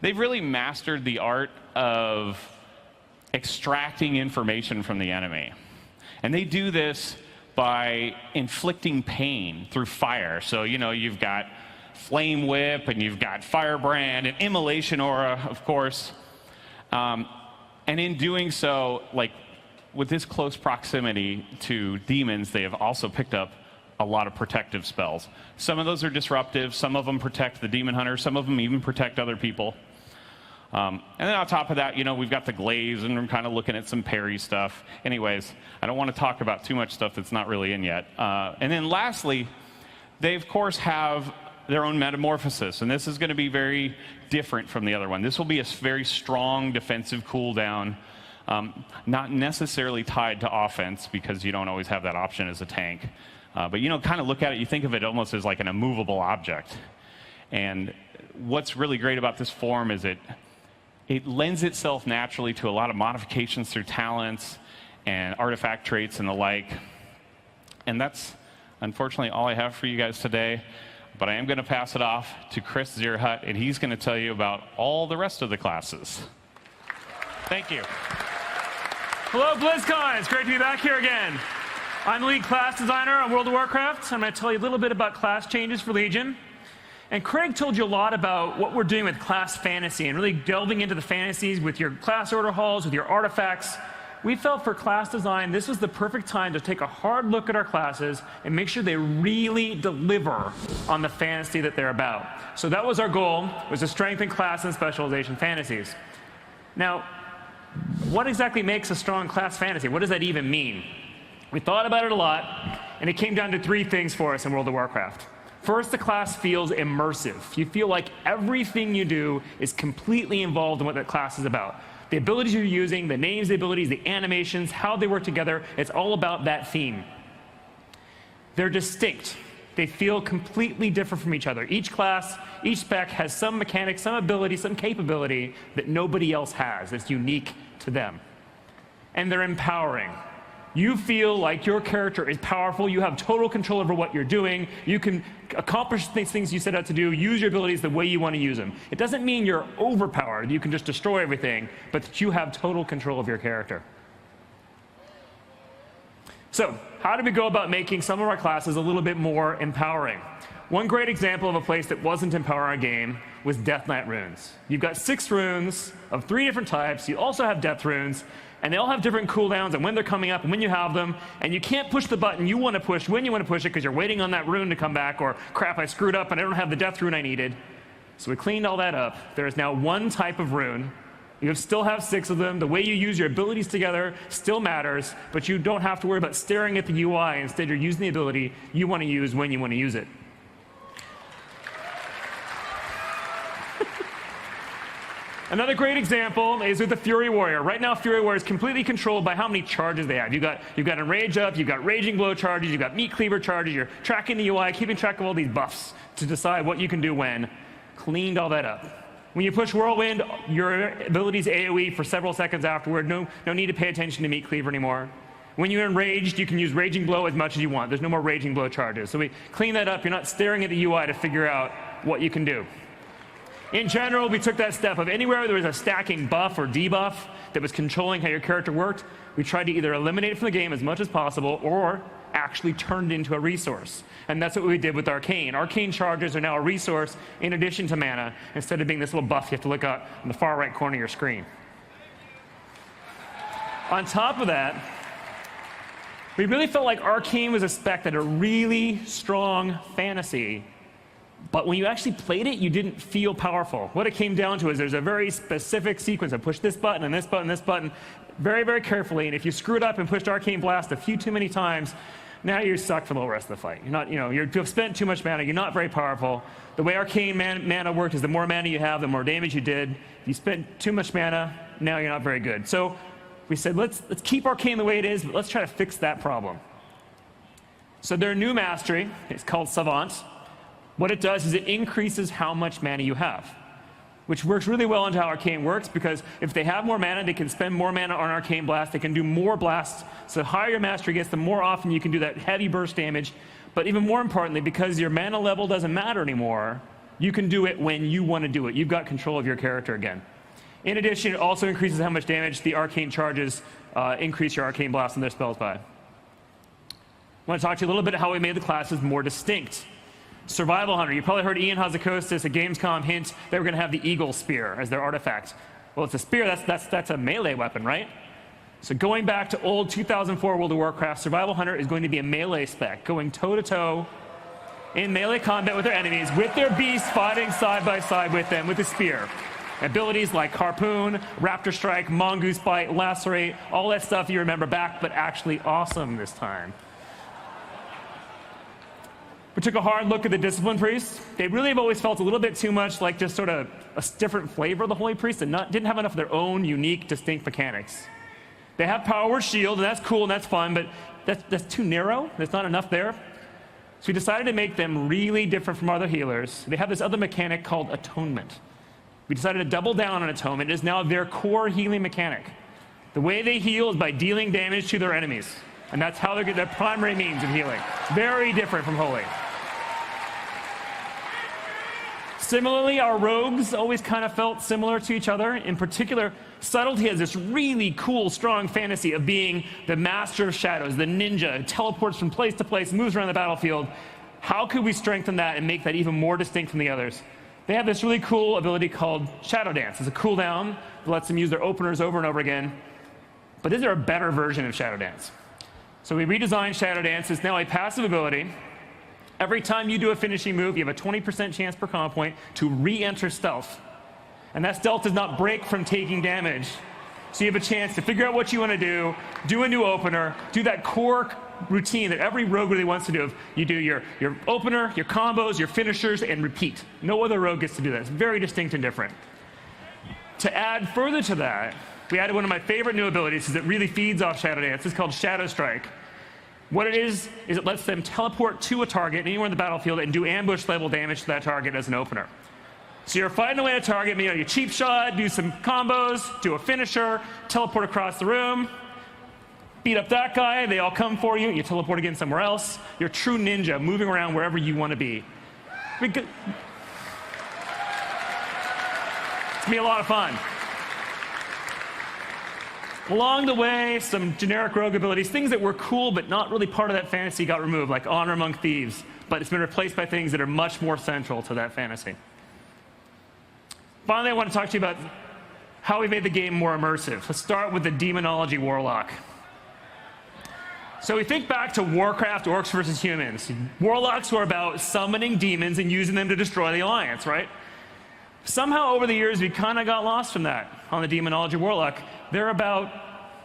they've really mastered the art of extracting information from the enemy. And they do this by inflicting pain through fire. So, you know, you've got Flame Whip, and you've got Firebrand, and Immolation Aura, of course. And in doing so, like, with this close proximity to demons, they have also picked up a lot of protective spells. Some of those are disruptive, some of them protect the Demon Hunter, some of them even protect other people. And then on top of that, you know, we've got the Glaives, and we're kind of looking at some parry stuff. Anyways, I don't want to talk about too much stuff that's not really in yet. And then lastly, they, of course, have their own Metamorphosis, and this is going to be very different from the other one. This will be a very strong defensive cooldown, not necessarily tied to offense because you don't always have that option as a tank. But, you know, kind of look at it, you think of it almost as like an immovable object. And what's really great about this form is it lends itself naturally to a lot of modifications through talents and artifact traits and the like. And that's unfortunately all I have for you guys today. But I am going to pass it off to Chris Zierhut, and he's going to tell you about all the rest of the classes. Thank you. Hello, Blizzcon. It's great to be back here again. I'm the lead class designer on World of Warcraft. I'm going to tell you a little bit about class changes for Legion. And Craig told you a lot about what we're doing with class fantasy and really delving into the fantasies with your class order halls, with your artifacts. We felt for class design, this was the perfect time to take a hard look at our classes and make sure they really deliver on the fantasy that they're about. So that was our goal, was to strengthen class and specialization fantasies. Now, what exactly makes a strong class fantasy? What does that even mean? We thought about it a lot, and it came down to three things for us in World of Warcraft. First, the class feels immersive. You feel like everything you do is completely involved in what that class is about. the abilities you're using, the names, the abilities, the animations, how they work together. It's all about that theme. They're distinct. They feel completely different from each other. Each class, each spec has some mechanic, some ability, some capability that nobody else has that's unique to them. And they're empowering. You feel like your character is powerful. You have total control over what you're doing. You can accomplish these things you set out to do, use your abilities the way you want to use them. It doesn't mean you're overpowered. You can just destroy everything, but that you have total control of your character. So, how do we go about making some of our classes a little bit more empowering? One great example of a place that wasn't empowering a game was Death Knight runes. You've got 6 runes of 3 different types. You also have death runes, and they all have different cooldowns and when they're coming up and when you have them, and you can't push the button you want to push when you want to push it because you're waiting on that rune to come back, or crap, I screwed up and I don't have the death rune I needed. So we cleaned all that up. There is now one type of rune. You still have 6 of them. The way you use your abilities together still matters, but you don't have to worry about staring at the UI. Instead, you're using the ability you want to use when you want to use it. Another great example is with the Fury Warrior. Right now, Fury Warrior is completely controlled by how many charges they have. You've got Enrage Up, you've got Raging Blow charges, you've got Meat Cleaver charges, you're tracking the UI, keeping track of all these buffs to decide what you can do when. Cleaned all that up. When you push Whirlwind, your ability's AoE for several seconds afterward. No need to pay attention to Meat Cleaver anymore. When you're enraged, you can use Raging Blow as much as you want. There's no more Raging Blow charges. So we clean that up. You're not staring at the UI to figure out what you can do. In general, we took that step of anywhere there was a stacking buff or debuff that was controlling how your character worked, we tried to either eliminate it from the game as much as possible or actually turned it into a resource. And that's what we did with Arcane. Arcane charges are now a resource in addition to mana, instead of being this little buff you have to look up in the far right corner of your screen. On top of that, we really felt like Arcane was a spec that had a really strong fantasy, but when you actually played it, you didn't feel powerful. What it came down to is there's a very specific sequence of push this button and this button and this button very, very carefully, and if you screwed up and pushed Arcane Blast a few too many times, now you're stuck for the whole rest of the fight. You're not, you've spent too much mana, you're not very powerful. The way Arcane mana worked is the more mana you have, the more damage you did. If you spent too much mana, now you're not very good. So we said, let's keep Arcane the way it is, but let's try to fix that problem. So their new mastery, it's called Savant. What it does is it increases how much mana you have, which works really well into how Arcane works, because if they have more mana, they can spend more mana on Arcane Blast, they can do more blasts. So the higher your mastery gets, the more often you can do that heavy burst damage. But even more importantly, because your mana level doesn't matter anymore, you can do it when you want to do it. You've got control of your character again. In addition, it also increases how much damage the Arcane charges increase your Arcane Blast and their spells by. I want to talk to you a little bit about how we made the classes more distinct. Survival Hunter. You probably heard Ian Hazzikostas at Gamescom hint they were going to have the Eagle Spear as their artifact. Well, it's a spear. That's a melee weapon, right? So going back to old 2004 World of Warcraft, Survival Hunter is going to be a melee spec, going toe-to-toe in melee combat with their enemies, with their beasts fighting side by side with them with a spear. Abilities like Harpoon, Raptor Strike, Mongoose Bite, Lacerate, all that stuff you remember back, but actually awesome this time. We took a hard look at the Discipline Priests. They really have always felt a little bit too much like just sort of a different flavor of the Holy Priest and didn't have enough of their own unique, distinct mechanics. They have Power Word Shield, and that's cool and that's fun, but that's too narrow. There's not enough there. So we decided to make them really different from other healers. They have this other mechanic called Atonement. We decided to double down on Atonement. It is now their core healing mechanic. The way they heal is by dealing damage to their enemies. And that's how they get their primary means of healing. Very different from Holy. Similarly, our rogues always kind of felt similar to each other. In particular, Subtlety has this really cool, strong fantasy of being the master of shadows, the ninja, who teleports from place to place, moves around the battlefield. How could we strengthen that and make that even more distinct from the others? They have this really cool ability called Shadow Dance. It's a cooldown that lets them use their openers over and over again. But is there a better version of Shadow Dance? So we redesigned Shadow Dance. It's now a passive ability. Every time you do a finishing move, you have a 20% chance per combo point to re-enter stealth. And that stealth does not break from taking damage. So you have a chance to figure out what you want to do a new opener, do that core routine that every rogue really wants to do. You do your opener, your combos, your finishers, and repeat. No other rogue gets to do that. It's very distinct and different. To add further to that, we added one of my favorite new abilities because it really feeds off Shadow Dance. It's called Shadow Strike. What it is it lets them teleport to a target anywhere in the battlefield and do ambush-level damage to that target as an opener. So you're fighting away at a target, you cheap shot, do some combos, do a finisher, teleport across the room, beat up that guy, they all come for you, you teleport again somewhere else. You're a true ninja, moving around wherever you want to be. It's going to be a lot of fun. Along the way, some generic rogue abilities, things that were cool but not really part of that fantasy got removed, like Honor Among Thieves, but it's been replaced by things that are much more central to that fantasy. Finally, I want to talk to you about how we made the game more immersive. Let's start with the Demonology Warlock. So we think back to Warcraft, Orcs versus Humans. Warlocks were about summoning demons and using them to destroy the Alliance, right? Somehow over the years, we kind of got lost from that on the Demonology Warlock. They're about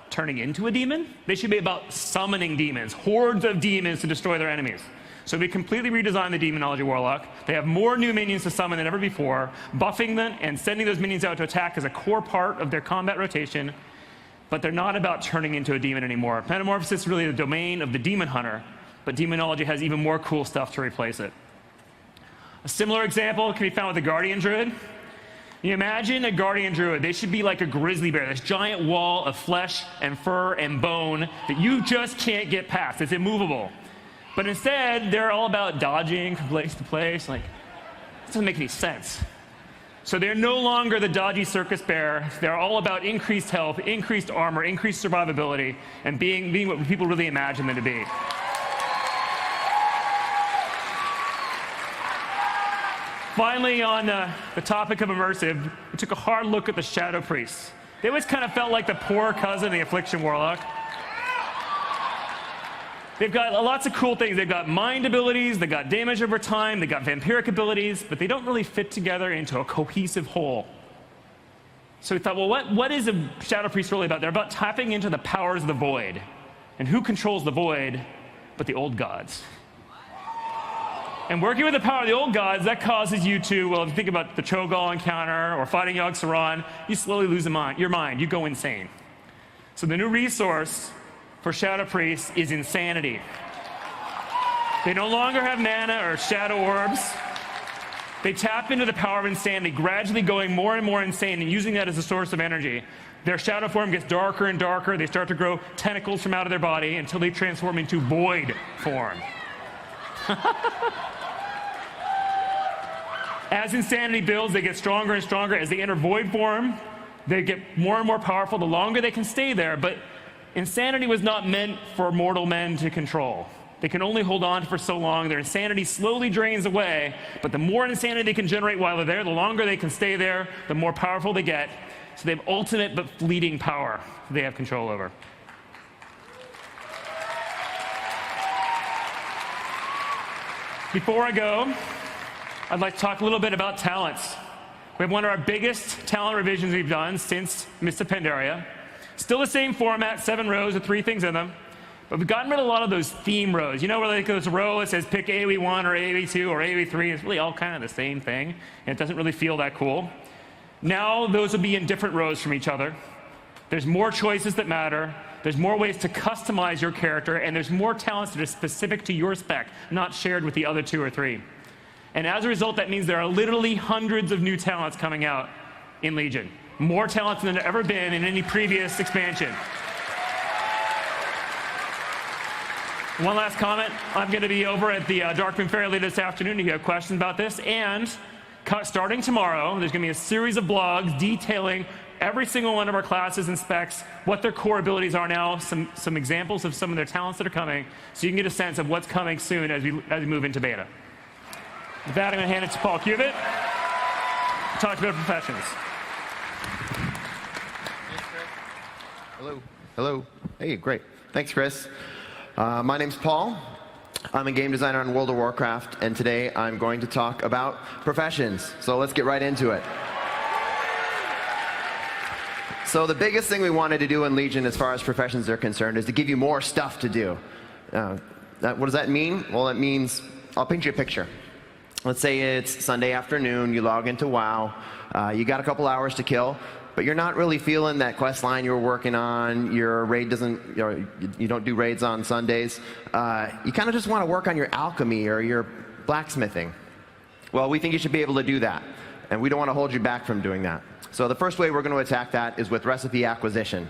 turning into a demon. They should be about summoning demons, hordes of demons to destroy their enemies. So we completely redesigned the Demonology Warlock. They have more new minions to summon than ever before. Buffing them and sending those minions out to attack is a core part of their combat rotation. But they're not about turning into a demon anymore. Metamorphosis is really the domain of the Demon Hunter, but Demonology has even more cool stuff to replace it. A similar example can be found with the Guardian Druid. You imagine a Guardian Druid, they should be like a grizzly bear, this giant wall of flesh and fur and bone that you just can't get past. It's immovable. But instead, they're all about dodging from place to place. Like, it doesn't make any sense. So they're no longer the dodgy circus bear. They're all about increased health, increased armor, increased survivability, and being what people really imagine them to be. Finally, on the topic of immersive, we took a hard look at the Shadow Priests. They always kind of felt like the poor cousin of the Affliction Warlock. They've got lots of cool things. They've got mind abilities, they've got damage over time, they've got vampiric abilities, but they don't really fit together into a cohesive whole. So we thought, well, what is a Shadow Priest really about? They're about tapping into the powers of the Void. And who controls the Void but the old gods? And working with the power of the old gods, that causes you to, well, if you think about the Cho'Gall encounter or fighting Yogg-Saron, you slowly lose your mind. You go insane. So the new resource for Shadow Priests is insanity. They no longer have mana or shadow orbs. They tap into the power of insanity, gradually going more and more insane and using that as a source of energy. Their shadow form gets darker and darker. They start to grow tentacles from out of their body until they transform into void form. As insanity builds, they get stronger and stronger. As they enter void form, they get more and more powerful the longer they can stay there. But insanity was not meant for mortal men to control. They can only hold on for so long. Their insanity slowly drains away, but the more insanity they can generate while they're there, the longer they can stay there, the more powerful they get. So they have ultimate but fleeting power they have control over. Before I go, I'd like to talk a little bit about talents. We have one of our biggest talent revisions we've done since Mists of Pandaria. Still the same format, 7 rows with 3 things in them. But we've gotten rid of a lot of those theme rows. You know where like there's a row that says pick AoE1 or AoE2 or AoE3. It's really all kind of the same thing. And it doesn't really feel that cool. Now those will be in different rows from each other. There's more choices that matter. There's more ways to customize your character. And there's more talents that are specific to your spec, not shared with the other 2 or 3. And as a result, that means there are literally hundreds of new talents coming out in Legion. More talents than there have ever been in any previous expansion. One last comment. I'm going to be over at the Darkmoon Fair later this afternoon if you have questions about this. And starting tomorrow, there's going to be a series of blogs detailing every single one of our classes and specs, what their core abilities are now, some examples of some of their talents that are coming, so you can get a sense of what's coming soon as we move into beta. With that, I'm going to hand it to Paul Cubitt to talk about professions. Hello. Hello. Hey, great. Thanks, Chris. My name's Paul. I'm a game designer on World of Warcraft, and today I'm going to talk about professions. So let's get right into it. So the biggest thing we wanted to do in Legion as far as professions are concerned is to give you more stuff to do. What does that mean? Well, it means, I'll paint you a picture. Let's say it's Sunday afternoon, you log into WoW, you got a couple hours to kill, but you're not really feeling that quest line you were working on, your raid doesn't, you don't do raids on Sundays, you kind of just want to work on your alchemy or your blacksmithing. Well, we think you should be able to do that, and we don't want to hold you back from doing that. So the first way we're going to attack that is with recipe acquisition.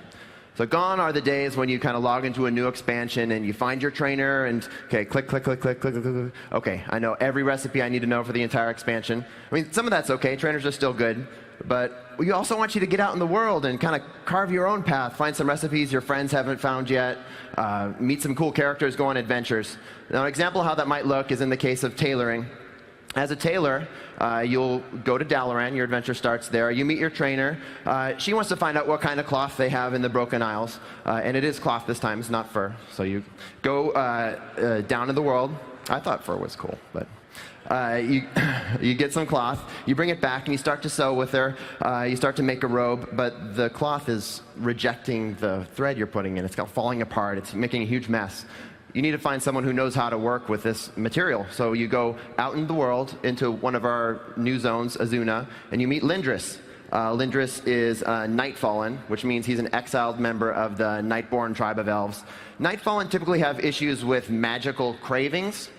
So gone are the days when you kind of log into a new expansion and you find your trainer and, okay, click, click, click, click, click, click, click. Okay, I know every recipe I need to know for the entire expansion. I mean, some of that's okay, trainers are still good, but we also want you to get out in the world and kind of carve your own path, find some recipes your friends haven't found yet, meet some cool characters, go on adventures. Now, an example of how that might look is in the case of tailoring. As a tailor, you'll go to Dalaran, your adventure starts there. You meet your trainer. She wants to find out what kind of cloth they have in the Broken Isles. And it is cloth this time, it's not fur. So you go down in the world. I thought fur was cool, but you get some cloth, you bring it back, and you start to sew with her. You start to make a robe, but the cloth is rejecting the thread you're putting in. It's falling apart. It's making a huge mess. You need to find someone who knows how to work with this material. So you go out in the world into one of our new zones, Azuna, and you meet Lindris. Lindris is Nightfallen, which means he's an exiled member of the Nightborn tribe of elves. Nightfallen typically have issues with magical cravings.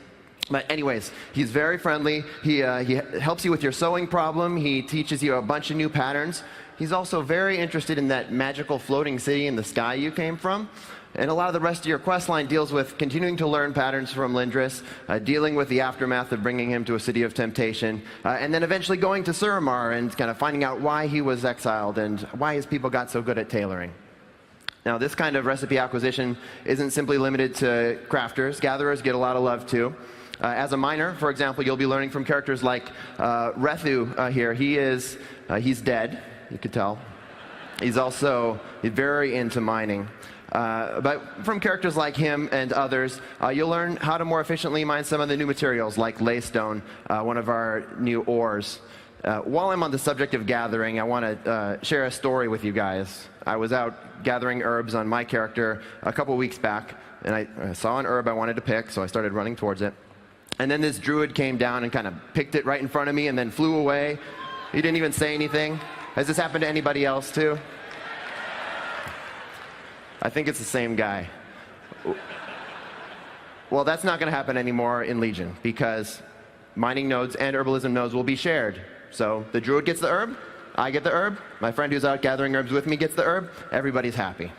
But anyways, he's very friendly. He helps you with your sewing problem. He teaches you a bunch of new patterns. He's also very interested in that magical floating city in the sky you came from. And a lot of the rest of your quest line deals with continuing to learn patterns from Lindris, dealing with the aftermath of bringing him to a city of temptation, and then eventually going to Suramar and kind of finding out why he was exiled and why his people got so good at tailoring. Now, this kind of recipe acquisition isn't simply limited to crafters. Gatherers get a lot of love, too. As a miner, for example, you'll be learning from characters like Rethu here. He's dead, you could tell. He's also very into mining. But from characters like him and others, you'll learn how to more efficiently mine some of the new materials, like laystone, one of our new ores. While I'm on the subject of gathering, I want to share a story with you guys. I was out gathering herbs on my character a couple weeks back, and I saw an herb I wanted to pick, so I started running towards it. And then this druid came down and kind of picked it right in front of me and then flew away. He didn't even say anything. Has this happened to anybody else, too? I think it's the same guy. Well, that's not going to happen anymore in Legion, because mining nodes and herbalism nodes will be shared. So the druid gets the herb, I get the herb, my friend who's out gathering herbs with me gets the herb, everybody's happy.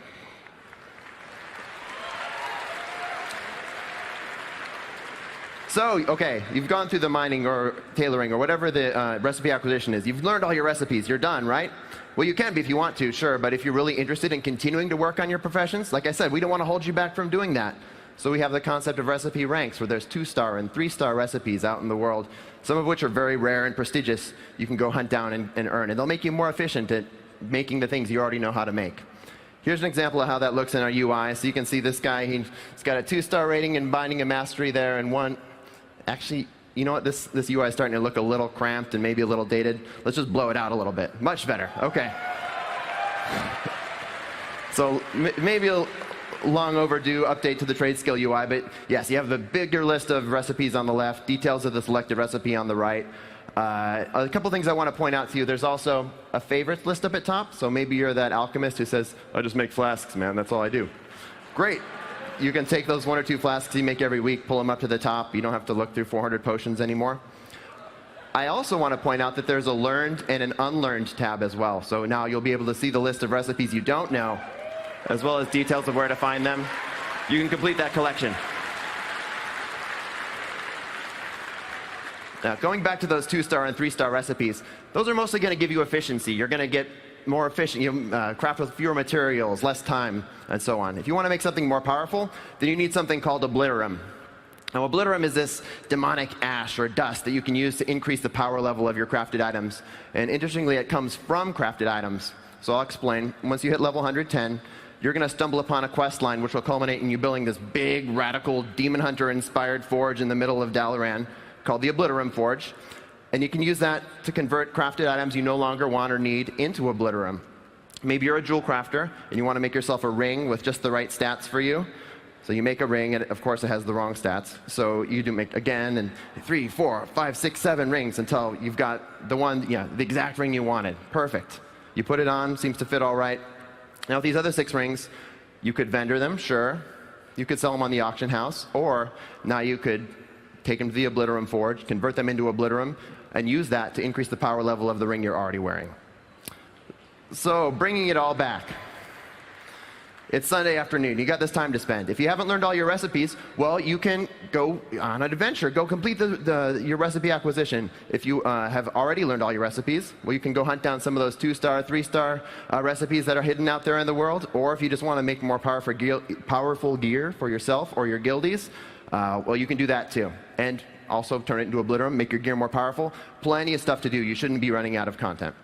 So, okay, you've gone through the mining or tailoring or whatever the recipe acquisition is. You've learned all your recipes. You're done, right? Well, you can be if you want to, sure, but if you're really interested in continuing to work on your professions, like I said, we don't want to hold you back from doing that. So we have the concept of recipe ranks, where there's 2-star and 3-star recipes out in the world, some of which are very rare and prestigious. You can go hunt down and earn, and they'll make you more efficient at making the things you already know how to make. Here's an example of how that looks in our UI. So you can see this guy, he's got a 2-star rating in Binding and Mastery there, and one. Actually, you know what? This UI is starting to look a little cramped and maybe a little dated. Let's just blow it out a little bit. Much better. Okay. So maybe a long overdue update to the trade skill UI, but yes, you have the bigger list of recipes on the left, details of the selected recipe on the right. A couple things I want to point out to you. There's also a favorites list up at top. So maybe you're that alchemist who says, I just make flasks, man. That's all I do. Great. You can take those 1 or 2 flasks you make every week, pull them up to the top. You don't have to look through 400 potions anymore. I also want to point out that there's a learned and an unlearned tab as well. So now you'll be able to see the list of recipes you don't know, as well as details of where to find them. You can complete that collection. Now, going back to those 2-star and 3-star recipes, those are mostly going to give you efficiency. You're going to get more efficient, craft with fewer materials, less time, and so on. If you want to make something more powerful, then you need something called Obliterum. Now, Obliterum is this demonic ash or dust that you can use to increase the power level of your crafted items. And interestingly, it comes from crafted items. So I'll explain. Once you hit level 110, you're going to stumble upon a quest line which will culminate in you building this big, radical, demon hunter-inspired forge in the middle of Dalaran called the Obliterum Forge. And you can use that to convert crafted items you no longer want or need into Obliterum. Maybe you're a jewel crafter, and you want to make yourself a ring with just the right stats for you. So you make a ring, and of course it has the wrong stats. So you do make again, and 3, 4, 5, 6, 7 rings until you've got the one, the exact ring you wanted. Perfect. You put it on, seems to fit all right. Now with these other 6 rings, you could vendor them, sure. You could sell them on the auction house, or now you could take them to the Obliterum Forge, convert them into Obliterum, and use that to increase the power level of the ring you're already wearing. So, bringing it all back. It's Sunday afternoon. You got this time to spend. If you haven't learned all your recipes, well, you can go on an adventure. Go complete your recipe acquisition. If you have already learned all your recipes, well, you can go hunt down some of those 2-star, 3-star recipes that are hidden out there in the world. Or if you just want to make more powerful gear for yourself or your guildies, well, you can do that too. And also turn it into Obliterum, make your gear more powerful. Plenty of stuff to do. You shouldn't be running out of content.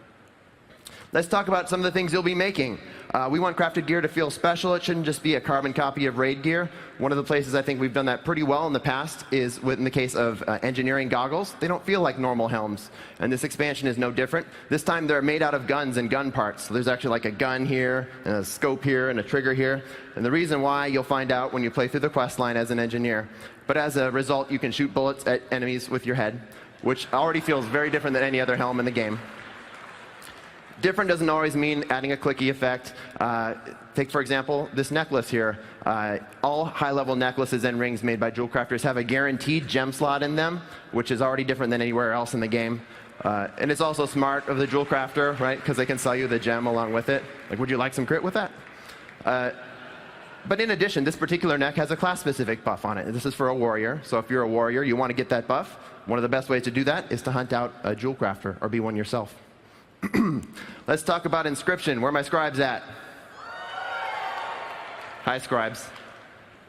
Let's talk about some of the things you'll be making. We want crafted gear to feel special. It shouldn't just be a carbon copy of raid gear. One of the places I think we've done that pretty well in the past is in the case of engineering goggles. They don't feel like normal helms, and this expansion is no different. This time they're made out of guns and gun parts. So there's actually like a gun here, and a scope here, and a trigger here. And the reason why you'll find out when you play through the quest line as an engineer. But as a result, you can shoot bullets at enemies with your head, which already feels very different than any other helm in the game. Different doesn't always mean adding a clicky effect. Take, for example, this necklace here. All high-level necklaces and rings made by jewel crafters have a guaranteed gem slot in them, which is already different than anywhere else in the game. And it's also smart of the jewel crafter, right? Because they can sell you the gem along with it. Like, would you like some crit with that? But in addition, this particular neck has a class-specific buff on it. This is for a warrior. So if you're a warrior, you want to get that buff. One of the best ways to do that is to hunt out a jewel crafter or be one yourself. Let's talk about inscription. Where are my scribes at? Hi, scribes.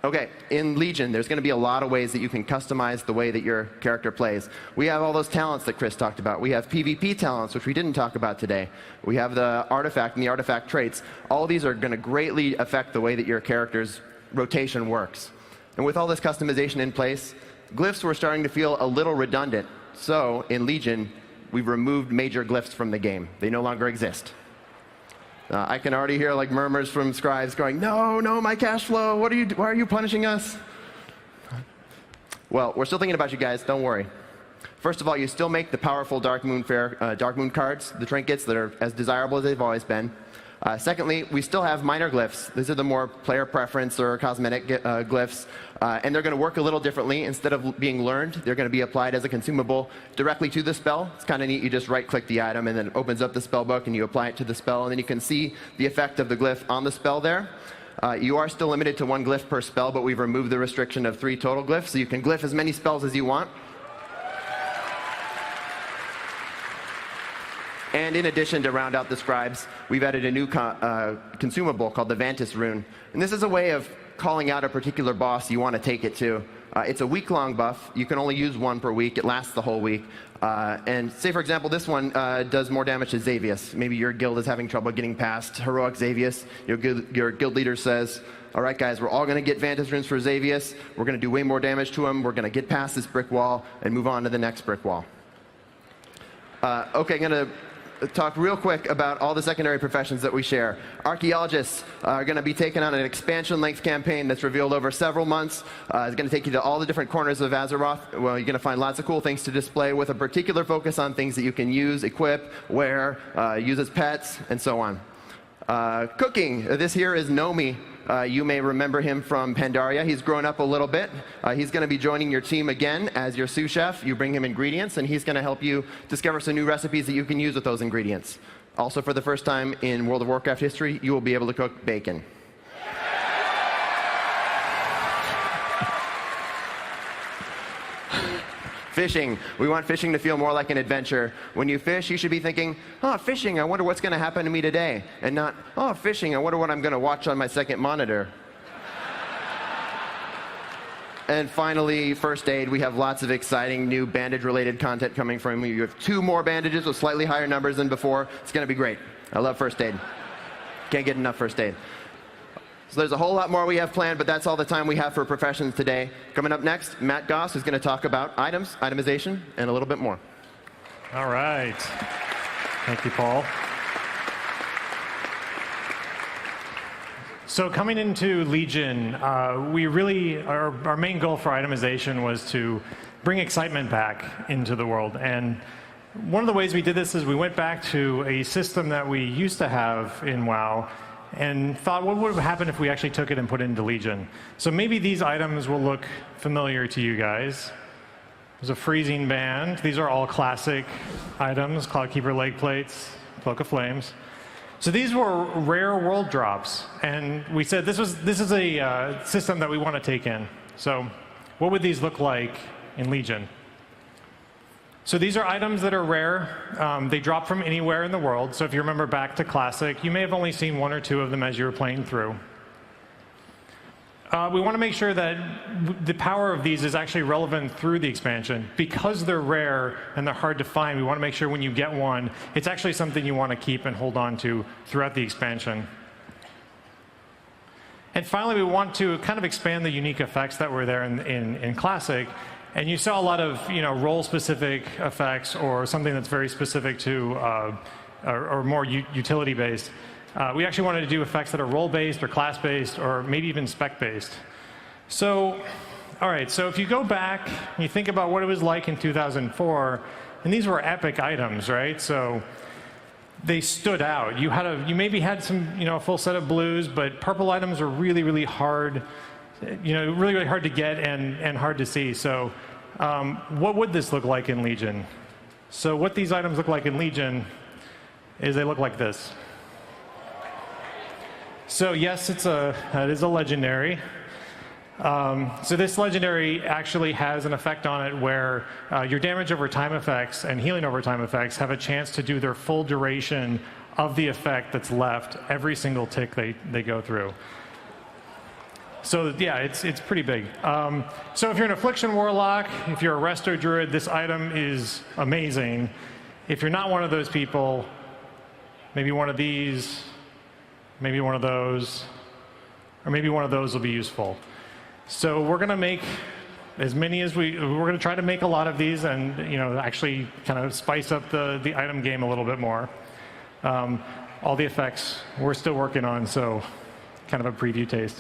Okay, in Legion, there's going to be a lot of ways that you can customize the way that your character plays. We have all those talents that Chris talked about. We have PvP talents, which we didn't talk about today. We have the artifact and the artifact traits. All these are going to greatly affect the way that your character's rotation works. And with all this customization in place, glyphs were starting to feel a little redundant. So, in Legion, we've removed major glyphs from the game. They no longer exist. I can already hear like murmurs from scribes going, no, my cash flow, why are you punishing us? Well, we're still thinking about you guys, don't worry. First of all, you still make the powerful Dark Moon cards, the trinkets that are as desirable as they've always been. Secondly, we still have minor glyphs. These are the more player preference or cosmetic glyphs, and they're going to work a little differently. Instead of being learned, they're going to be applied as a consumable directly to the spell. It's kind of neat. You just right-click the item, and then it opens up the spell book, and you apply it to the spell, and then you can see the effect of the glyph on the spell there. You are still limited to 1 glyph per spell, but we've removed the restriction of 3 total glyphs, so you can glyph as many spells as you want. And in addition, to round out the scribes, we've added a new consumable called the Vantis Rune. And this is a way of calling out a particular boss you want to take it to. It's a week-long buff. You can only use 1 per week. It lasts the whole week. And say, for example, this one does more damage to Xavius. Maybe your guild is having trouble getting past heroic Xavius. Your guild leader says, all right, guys, we're all going to get Vantis Runes for Xavius. We're going to do way more damage to him. We're going to get past this brick wall and move on to the next brick wall. Okay, I'm going to talk real quick about all the secondary professions that we share. Archaeologists are going to be taking on an expansion-length campaign that's revealed over several months. It's going to take you to all the different corners of Azeroth. Well, you're going to find lots of cool things to display with a particular focus on things that you can use, equip, wear, use as pets, and so on. Cooking. This here is Nomi. You may remember him from Pandaria. He's grown up a little bit. He's going to be joining your team again as your sous chef. You bring him ingredients, and he's going to help you discover some new recipes that you can use with those ingredients. Also, for the first time in World of Warcraft history, you will be able to cook bacon. Fishing. We want fishing to feel more like an adventure. When you fish, you should be thinking, oh, fishing, I wonder what's going to happen to me today. And not, oh, fishing, I wonder what I'm going to watch on my second monitor. And finally, first aid. We have lots of exciting new bandage-related content coming from you. You have 2 more bandages with slightly higher numbers than before. It's going to be great. I love first aid. Can't get enough first aid. So there's a whole lot more we have planned, but that's all the time we have for professions today. Coming up next, Matt Goss is going to talk about items, itemization, and a little bit more. All right. Thank you, Paul. So coming into Legion, we really, our main goal for itemization was to bring excitement back into the world. And one of the ways we did this is we went back to a system that we used to have in WoW and thought, what would happen if we actually took it and put it into Legion? So maybe these items will look familiar to you guys. There's a freezing band. These are all classic items: Cloudkeeper leg plates, Cloak of Flames. So these were rare world drops, and we said this is a system that we want to take in. So what would these look like in Legion? So these are items that are rare. They drop from anywhere in the world. So if you remember back to Classic, you may have only seen one or two of them as you were playing through. We want to make sure that the power of these is actually relevant through the expansion. Because they're rare and they're hard to find, we want to make sure when you get one, it's actually something you want to keep and hold on to throughout the expansion. And finally, we want to kind of expand the unique effects that were there in Classic. And you saw a lot of role-specific effects or something that's very specific to or more utility-based. We actually wanted to do effects that are role-based or class-based or maybe even spec-based. So, all right, so if you go back and you think about what it was like in 2004, and these were epic items, right? So they stood out. You maybe had some, a full set of blues, but purple items are really, really hard, really hard to get and hard to see. So what would this look like in Legion? So what these items look like in Legion is they look like this. So yes, it is a legendary. So this legendary actually has an effect on it where your damage over time effects and healing over time effects have a chance to do their full duration of the effect that's left every single tick they go through. So yeah, it's pretty big. So if you're an Affliction Warlock, if you're a Resto Druid, this item is amazing. If you're not one of those people, maybe one of these, maybe one of those, or maybe one of those will be useful. So we're going to make as many as we're going to try to make a lot of these and actually kind of spice up the item game a little bit more. All the effects we're still working on, so kind of a preview taste.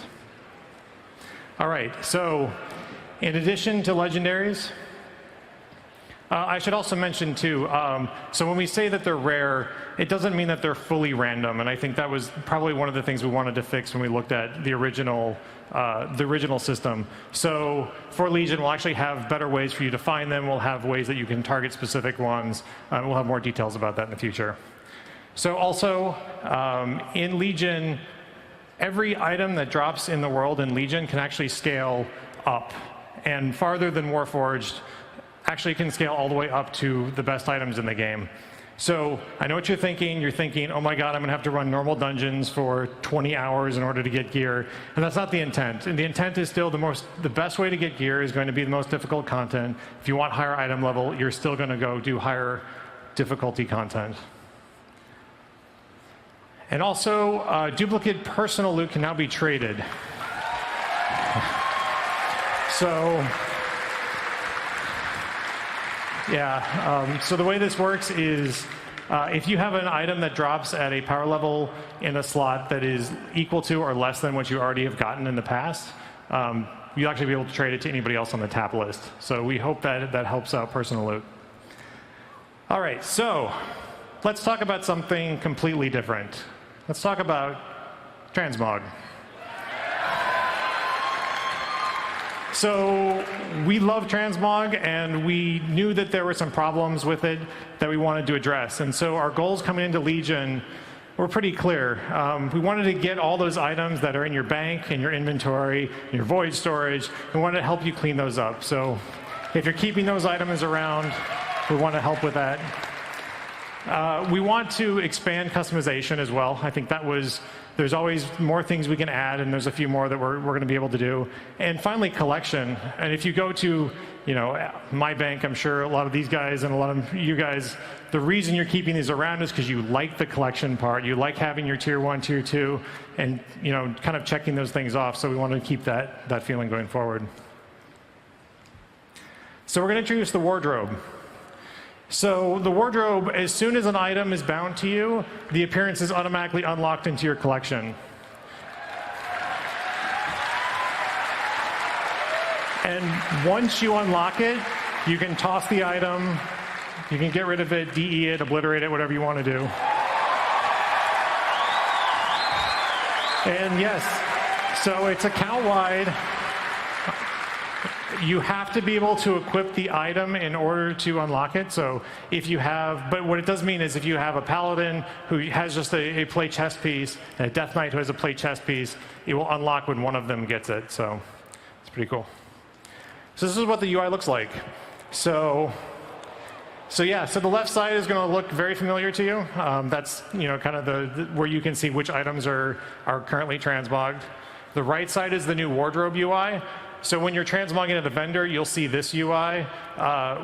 All right, so in addition to legendaries, I should also mention too, so when we say that they're rare, it doesn't mean that they're fully random, and I think that was probably one of the things we wanted to fix when we looked at the original system. So for Legion, we'll actually have better ways for you to find them. We'll have ways that you can target specific ones. We'll have more details about that in the future. So also, in Legion, every item that drops in the world in Legion can actually scale up, and farther than Warforged, actually can scale all the way up to the best items in the game. So I know what you're thinking. You're thinking, oh my God, I'm going to have to run normal dungeons for 20 hours in order to get gear. And that's not the intent. And the intent is still the best way to get gear is going to be the most difficult content. If you want higher item level, you're still going to go do higher difficulty content. And also, duplicate personal loot can now be traded. So, yeah, so the way this works is if you have an item that drops at a power level in a slot that is equal to or less than what you already have gotten in the past, you'll actually be able to trade it to anybody else on the tap list. So we hope that that helps out personal loot. All right, so let's talk about something completely different. Let's talk about transmog. So we love transmog, and we knew that there were some problems with it that we wanted to address. And so our goals coming into Legion were pretty clear. We wanted to get all those items that are in your bank, in your inventory, in your void storage. We wanted to help you clean those up. So if you're keeping those items around, we want to help with that. We want to expand customization as well. I think there's always more things we can add, and there's a few more that we're going to be able to do. And finally, collection. And if you go to, my bank, I'm sure a lot of these guys and a lot of you guys, the reason you're keeping these around is because you like the collection part. You like having your tier 1, tier 2, and kind of checking those things off. So we want to keep that feeling going forward. So we're going to introduce the wardrobe. So the wardrobe, as soon as an item is bound to you, the appearance is automatically unlocked into your collection. And once you unlock it, you can toss the item You can get rid of it, DE it, obliterate it, whatever you want to do. And yes, so it's account-wide. You have to be able to equip the item in order to unlock it. So if you have, but what it does mean is if you have a paladin who has just a play chest piece and a death knight who has a play chest piece, it will unlock when one of them gets it. So it's pretty cool. So this is what the UI looks like. So yeah, so the left side is going to look very familiar to you. That's kind of where you can see which items are currently transmogged. The right side is the new wardrobe UI. So when you're transmogging at a vendor, you'll see this UI.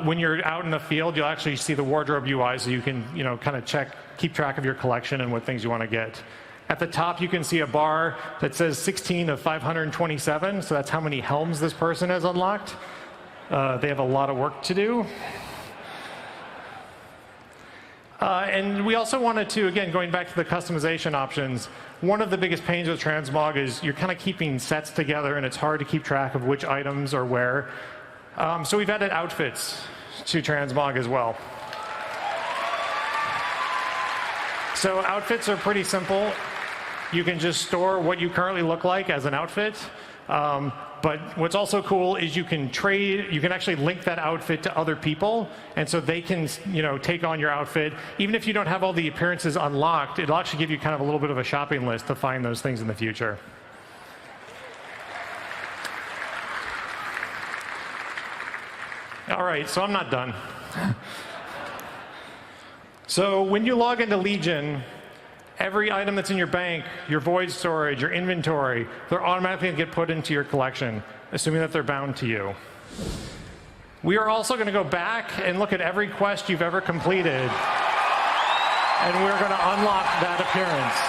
When you're out in the field, you'll actually see the wardrobe UI, so you can kind of keep track of your collection and what things you want to get. At the top, you can see a bar that says 16 of 527, so that's how many helms this person has unlocked. They have a lot of work to do. And we also wanted to, again, going back to the customization options, one of the biggest pains with transmog is you're kind of keeping sets together, and it's hard to keep track of which items are where. So we've added outfits to transmog as well. So outfits are pretty simple. You can just store what you currently look like as an outfit. But what's also cool is you can actually link that outfit to other people, and so they can take on your outfit. Even if you don't have all the appearances unlocked, it'll actually give you kind of a little bit of a shopping list to find those things in the future. All right, so I'm not done. So when you log into Legion, every item that's in your bank, your void storage, your inventory, they're automatically going to get put into your collection, assuming that they're bound to you. We are also going to go back and look at every quest you've ever completed, and we're going to unlock that appearance.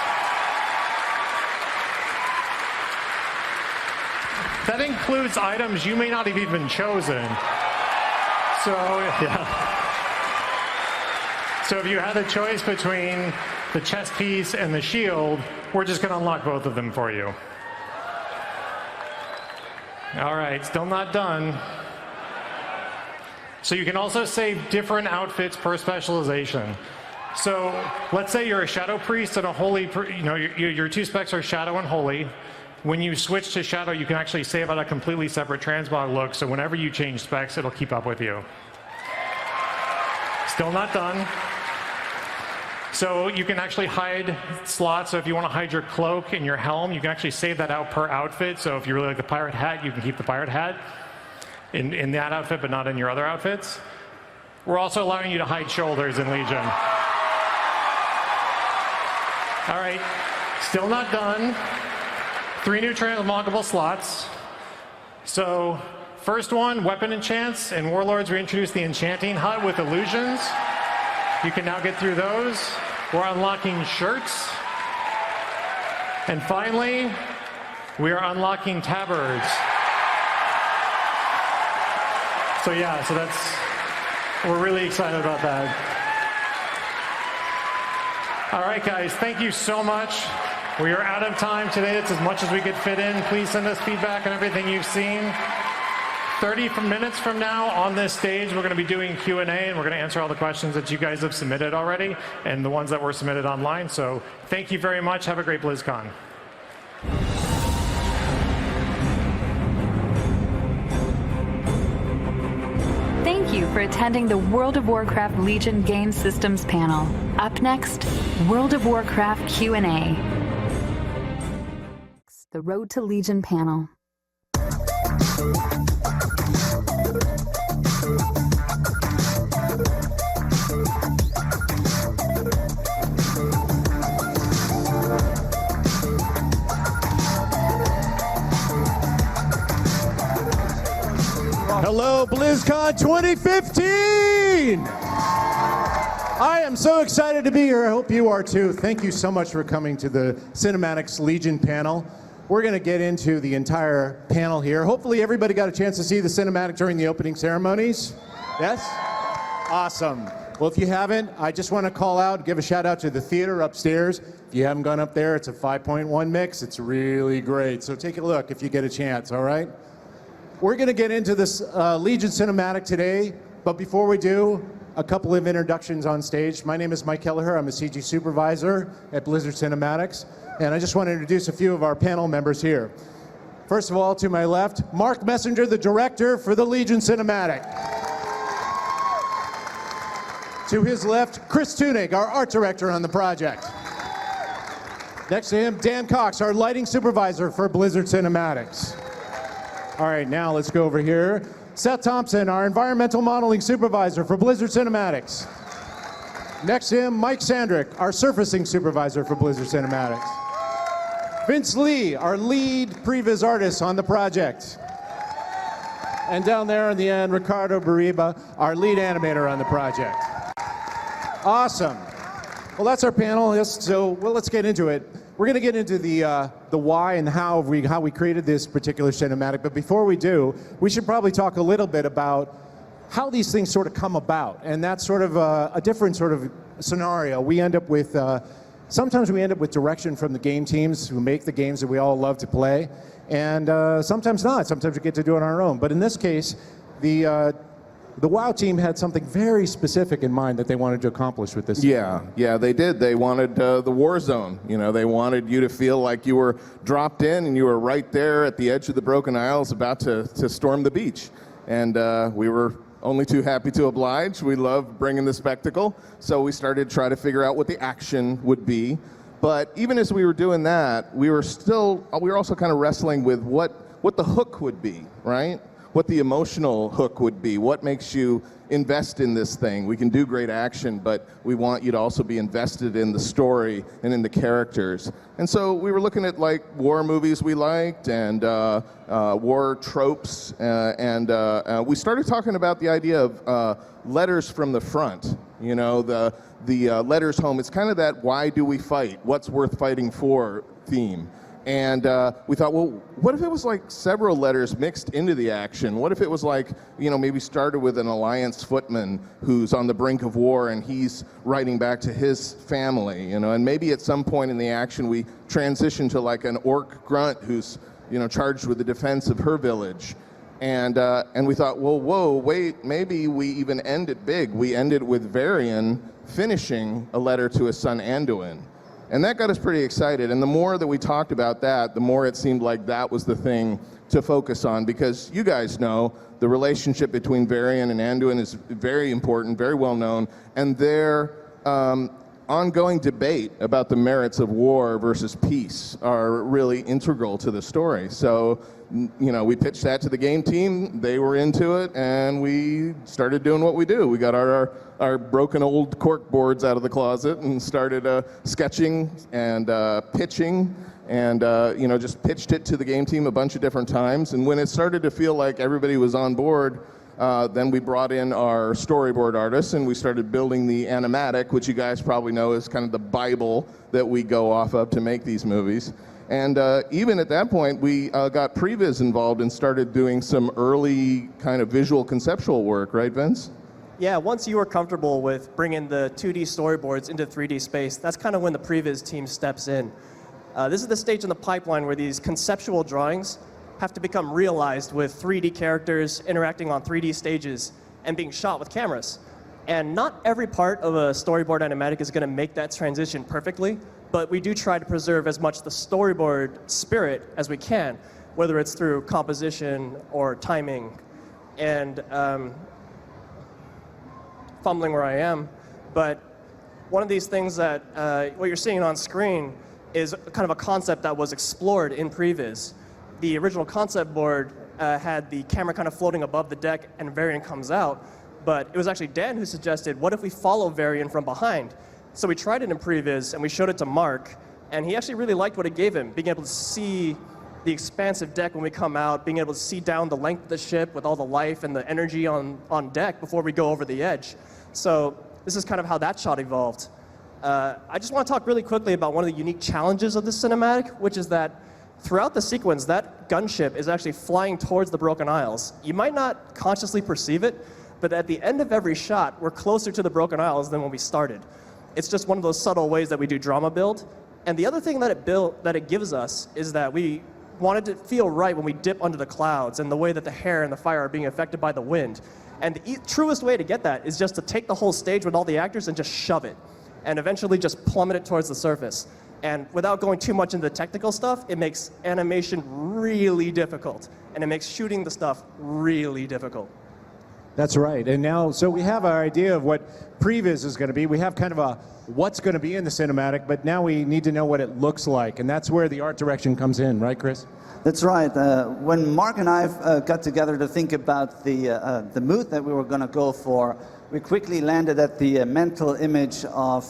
That includes items you may not have even chosen. So, yeah. So if you had a choice between the chest piece and the shield, we're just going to unlock both of them for you. All right, still not done. So you can also save different outfits per specialization. So let's say you're a shadow priest and a holy, your two specs are shadow and holy. When you switch to shadow, you can actually save out a completely separate transmog look, so whenever you change specs, it'll keep up with you. Still not done. So you can actually hide slots. So if you want to hide your cloak and your helm, you can actually save that out per outfit. So if you really like the pirate hat, you can keep the pirate hat in that outfit, but not in your other outfits. We're also allowing you to hide shoulders in Legion. All right, still not done. 3 new transmoggable slots. So first one, weapon enchants. In Warlords, we introduced the enchanting hut with illusions. You can now get through those. We're unlocking shirts. And finally, we are unlocking tabards. So yeah, we're really excited about that. All right, guys, thank you so much. We are out of time today. That's as much as we could fit in. Please send us feedback on everything you've seen. 30 minutes from now on this stage, we're going to be doing Q&A, and we're going to answer all the questions that you guys have submitted already and the ones that were submitted online. So thank you very much. Have a great BlizzCon. Thank you for attending the World of Warcraft Legion Game Systems panel. Up next, World of Warcraft Q&A. The Road to Legion panel. Hello, BlizzCon 2015! I am so excited to be here. I hope you are too. Thank you so much for coming to the Cinematics Legion panel. We're going to get into the entire panel here. Hopefully everybody got a chance to see the cinematic during the opening ceremonies. Yes? Awesome. Well, if you haven't, I just want to call out, give a shout out to the theater upstairs. If you haven't gone up there, it's a 5.1 mix. It's really great. So take a look if you get a chance, all right? We're going to get into this Legion cinematic today, but before we do, a couple of introductions on stage. My name is Mike Kelleher. I'm a CG supervisor at Blizzard Cinematics. And I just want to introduce a few of our panel members here. First of all, to my left, Mark Messenger, the director for the Legion Cinematic. To his left, Chris Tunig, our art director on the project. Next to him, Dan Cox, our lighting supervisor for Blizzard Cinematics. All right, now let's go over here. Seth Thompson, our environmental modeling supervisor for Blizzard Cinematics. Next to him, Mike Sandrick, our surfacing supervisor for Blizzard Cinematics. Vince Lee, our lead previs artist on the project. And down there in the end, Ricardo Bariba, our lead animator on the project. Awesome. Well, that's our panel. Let's get into it. We're going to get into the why and how we created this particular cinematic. But before we do, we should probably talk a little bit about how these things sort of come about. And that's sort of a different sort of scenario. We end up with, sometimes we end up with direction from the game teams who make the games that we all love to play. And sometimes not. Sometimes we get to do it on our own. But in this case, the WoW team had something very specific in mind that they wanted to accomplish with this. Yeah, they did. They wanted the war zone. You know, they wanted you to feel like you were dropped in and you were right there at the edge of the Broken Isles about to storm the beach. And we were only too happy to oblige. We love bringing the spectacle. So we started to try to figure out what the action would be. But even as we were doing that, we were also kind of wrestling with what the hook would be, right? What the emotional hook would be. What makes you invest in this thing? We can do great action, but we want you to also be invested in the story and in the characters. And so we were looking at like war movies we liked and war tropes, and we started talking about the idea of letters from the front. You know, the letters home. It's kind of that why do we fight? What's worth fighting for theme. And we thought, well, what if it was like several letters mixed into the action? What if it was like, you know, maybe started with an Alliance footman who's on the brink of war and he's writing back to his family, you know, and maybe at some point in the action we transition to like an orc grunt who's, you know, charged with the defense of her village. And we thought, well, whoa, wait, maybe we even end it big. We end it with Varian finishing a letter to his son Anduin. And that got us pretty excited. And the more that we talked about that, the more it seemed like that was the thing to focus on. Because you guys know the relationship between Varian and Anduin is very important, very well known. And their ongoing debate about the merits of war versus peace are really integral to the story. So, you know, we pitched that to the game team. They were into it, and we started doing what we do. We got our broken old cork boards out of the closet and started sketching and pitching, and you know, just pitched it to the game team a bunch of different times. And when it started to feel like everybody was on board, then we brought in our storyboard artists and we started building the animatic, which you guys probably know is kind of the Bible that we go off of to make these movies. And even at that point, we got Previs involved and started doing some early kind of visual conceptual work, right, Vince? Yeah, once you were comfortable with bringing the 2D storyboards into 3D space, that's kind of when the Previs team steps in. This is the stage in the pipeline where these conceptual drawings have to become realized with 3D characters interacting on 3D stages and being shot with cameras. And not every part of a storyboard animatic is going to make that transition perfectly, but we do try to preserve as much the storyboard spirit as we can, whether it's through composition or timing. And fumbling where I am, but one of these things that what you're seeing on screen is kind of a concept that was explored in Previs. The original concept board had the camera kind of floating above the deck and Varian comes out, but it was actually Dan who suggested, what if we follow Varian from behind? So we tried it in Previs and we showed it to Mark, and he actually really liked what it gave him, being able to see the expansive deck when we come out, being able to see down the length of the ship with all the life and the energy on deck before we go over the edge. So this is kind of how that shot evolved. I just want to talk really quickly about one of the unique challenges of this cinematic, which is that throughout the sequence, that gunship is actually flying towards the Broken Isles. You might not consciously perceive it, but at the end of every shot, we're closer to the Broken Isles than when we started. It's just one of those subtle ways that we do drama build. And the other thing that it gives us is that we wanted to feel right when we dip under the clouds and the way that the hair and the fire are being affected by the wind. And the truest way to get that is just to take the whole stage with all the actors and just shove it, and eventually just plummet it towards the surface. And without going too much into the technical stuff, it makes animation really difficult, and it makes shooting the stuff really difficult. That's right. And now, so we have our idea of what previs is going to be. We have kind of a what's going to be in the cinematic, but now we need to know what it looks like, and that's where the art direction comes in, right, Chris? That's right. When Mark and I got together to think about the mood that we were going to go for, we quickly landed at the mental image of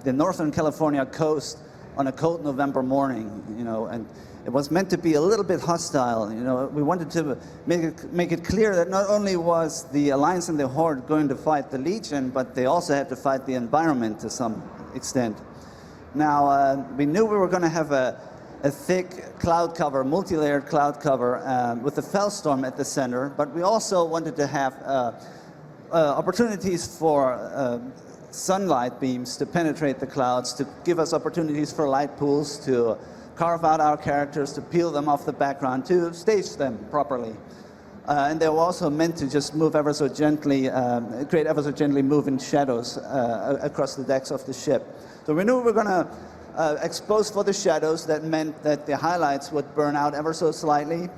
the Northern California coast on a cold November morning, and it was meant to be a little bit hostile. We wanted to make it clear that not only was the Alliance and the Horde going to fight the Legion, but they also had to fight the environment to some extent. Now, we knew we were going to have a thick cloud cover, multi-layered cloud cover with the Fellstorm at the center, but we also wanted to have opportunities for sunlight beams to penetrate the clouds, to give us opportunities for light pools, to carve out our characters, to peel them off the background, to stage them properly. And they were also meant to just move ever so gently, create ever so gently moving shadows across the decks of the ship. So we knew we were going to expose for the shadows. That meant that the highlights would burn out ever so slightly.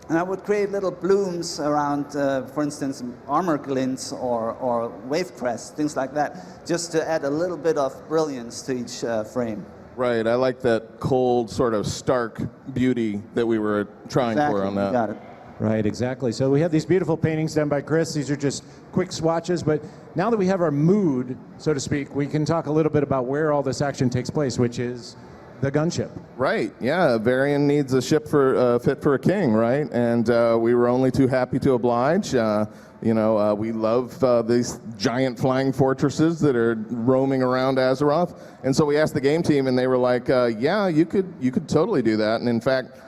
And I would create little blooms around, for instance, armor glints or wave crests, things like that, just to add a little bit of brilliance to each frame. Right, I like that cold, sort of stark beauty that we were trying for on that. You got it. Right, exactly. So we have these beautiful paintings done by Chris. These are just quick swatches, but now that we have our mood, so to speak, we can talk a little bit about where all this action takes place, which is the gunship. Right, yeah, Varian needs a ship fit for a king, right? And we were only too happy to oblige. We love these giant flying fortresses that are roaming around Azeroth. And so we asked the game team, and they were like, yeah, you could totally do that. And in fact,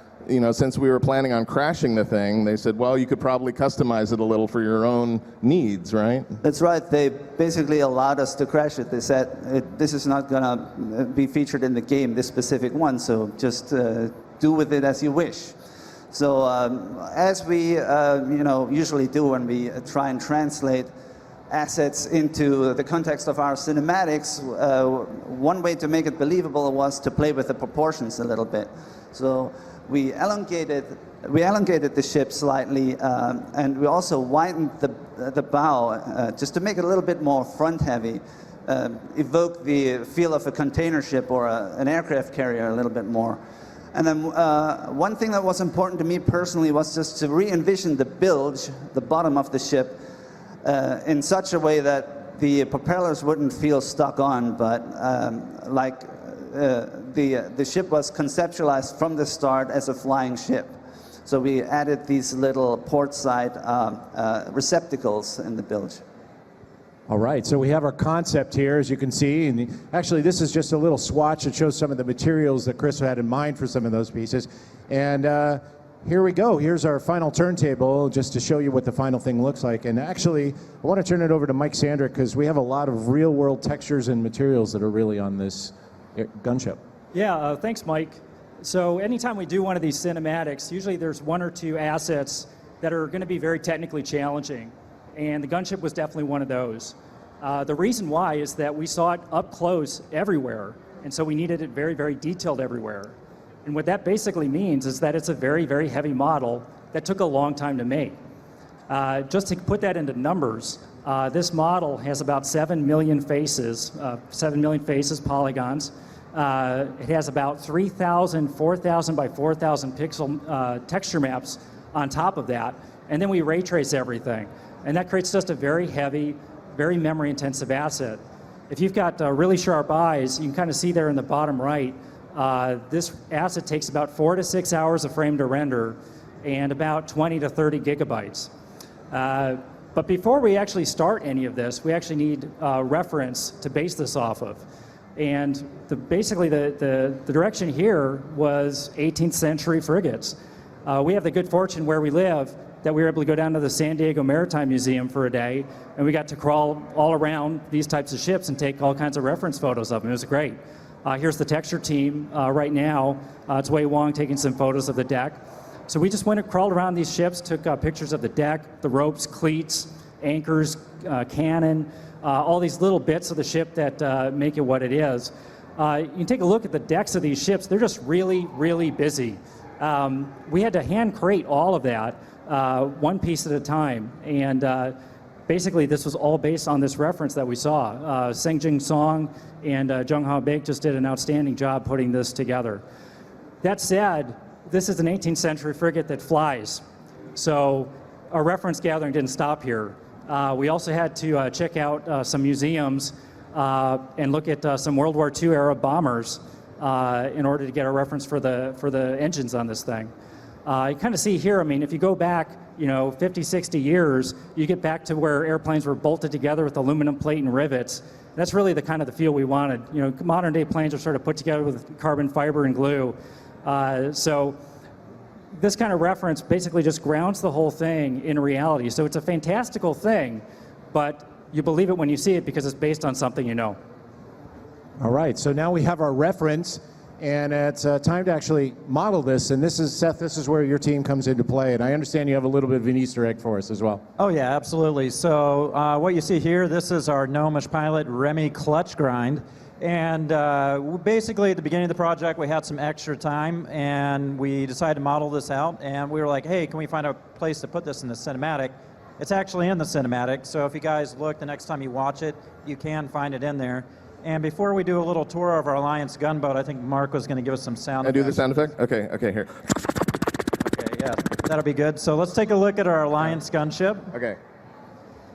since we were planning on crashing the thing, they said, well, you could probably customize it a little for your own needs, right? That's right. They basically allowed us to crash it. They said, this is not going to be featured in the game, this specific one, so just do with it as you wish. So as we usually do when we try and translate assets into the context of our cinematics, one way to make it believable was to play with the proportions a little bit. So we elongated the ship slightly, and we also widened the bow just to make it a little bit more front-heavy, evoke the feel of a container ship or an aircraft carrier a little bit more. And then one thing that was important to me personally was just to re-envision the bilge, the bottom of the ship, in such a way that the propellers wouldn't feel stuck on, but the ship was conceptualized from the start as a flying ship. So we added these little port side receptacles in the bilge. All right, so we have our concept here, as you can see, and actually this is just a little swatch that shows some of the materials that Chris had in mind for some of those pieces. And here we go. Here's our final turntable, just to show you what the final thing looks like. And actually, I want to turn it over to Mike Sandrick, because we have a lot of real-world textures and materials that are really on this gunship. Yeah, thanks, Mike. So anytime we do one of these cinematics, usually there's one or two assets that are going to be very technically challenging. And the gunship was definitely one of those. The reason why is that we saw it up close everywhere, and so we needed it very, very detailed everywhere. And what that basically means is that it's a very, very heavy model that took a long time to make. Just to put that into numbers, this model has about 7 million faces, polygons. It has about 3,000, 4,000 by 4,000 pixel texture maps on top of that, and then we ray trace everything. And that creates just a very heavy, very memory-intensive asset. If you've got really sharp eyes, you can kind of see there in the bottom right, this asset takes about 4 to 6 hours a frame to render and about 20 to 30 gigabytes. But before we actually start any of this, we actually need reference to base this off of. And basically the direction here was 18th century frigates. We have the good fortune where we live that we were able to go down to the San Diego Maritime Museum for a day, and we got to crawl all around these types of ships and take all kinds of reference photos of them. It was great. Here's the texture team right now. It's Wei Wong taking some photos of the deck. So we just went and crawled around these ships, took pictures of the deck, the ropes, cleats, anchors, cannon, all these little bits of the ship that make it what it is. You can take a look at the decks of these ships. They're just really, really busy. We had to hand crate all of that, one piece at a time. And basically, this was all based on this reference that we saw. Seng Jing Song and Jung Ha Baek just did an outstanding job putting this together. That said, this is an 18th century frigate that flies. So our reference gathering didn't stop here. We also had to check out some museums and look at some World War II era bombers in order to get a reference for the engines on this thing. You kind of see here, I mean, if you go back, 50, 60 years, you get back to where airplanes were bolted together with aluminum plate and rivets. That's really the kind of the feel we wanted. Modern day planes are sort of put together with carbon fiber and glue. So this kind of reference basically just grounds the whole thing in reality. So it's a fantastical thing, but you believe it when you see it because it's based on something you know. All right, so now we have our reference, and it's time to actually model this. And this is, Seth, this is where your team comes into play. And I understand you have a little bit of an Easter egg for us as well. Oh, yeah, absolutely. So what you see here, this is our gnomish pilot, Remy Clutch Grind. And basically, at the beginning of the project, we had some extra time, and we decided to model this out. And we were like, hey, can we find a place to put this in the cinematic? It's actually in the cinematic, so if you guys look the next time you watch it, you can find it in there. And before we do a little tour of our Alliance gunboat, I think Mark was going to give us some sound effects. I do the sound effect? Okay, here. Okay, yeah, that'll be good. So let's take a look at our Alliance gunship. Okay.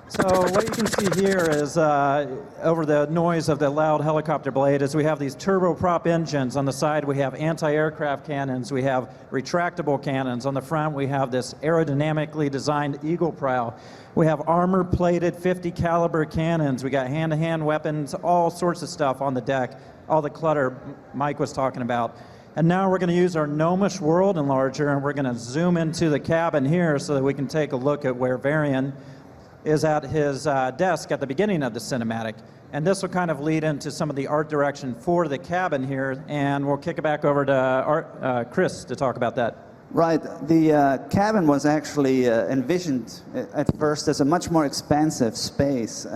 So what you can see here is, over the noise of the loud helicopter blade, is we have these turboprop engines. On the side, we have anti-aircraft cannons. We have retractable cannons. On the front, we have this aerodynamically designed eagle prow. We have armor-plated 50 caliber cannons. We got hand-to-hand weapons, all sorts of stuff on the deck, all the clutter Mike was talking about. And now we're going to use our gnomish world enlarger, and we're going to zoom into the cabin here so that we can take a look at where Varian is at his desk at the beginning of the cinematic. And this will kind of lead into some of the art direction for the cabin here, and we'll kick it back over to Chris to talk about that. Right. The cabin was actually envisioned at first as a much more expansive space.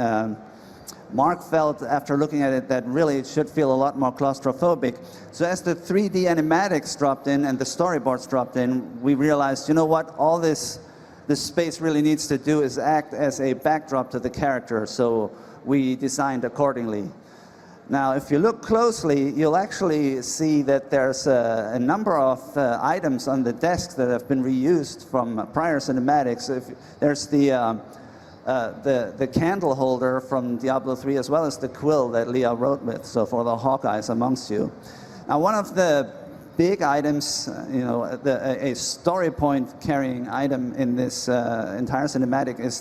Mark felt, after looking at it, that really it should feel a lot more claustrophobic. So as the 3D animatics dropped in and the storyboards dropped in, we realized, you know what, all this space really needs to do is act as a backdrop to the character, so we designed accordingly. Now, if you look closely, you'll actually see that there's a number of items on the desk that have been reused from prior cinematics. There's the candle holder from Diablo 3, as well as the quill that Leah wrote with, so for the Hawkeyes amongst you. Now, one of the big items, a story point carrying item in this entire cinematic is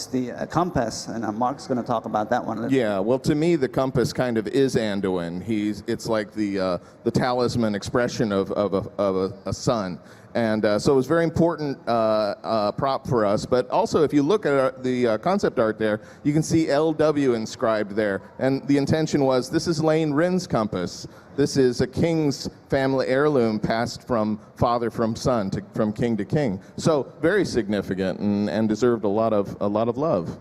the compass, and Mark's going to talk about that one. Yeah, well, to me, the compass kind of is Anduin. It's like the talisman expression of a sun. And so it was a very important prop for us. But also, if you look at the concept art there, you can see LW inscribed there. And the intention was, this is Lane Rin's compass. This is a king's family heirloom passed from father from son, from king to king. So very significant and deserved a lot of love.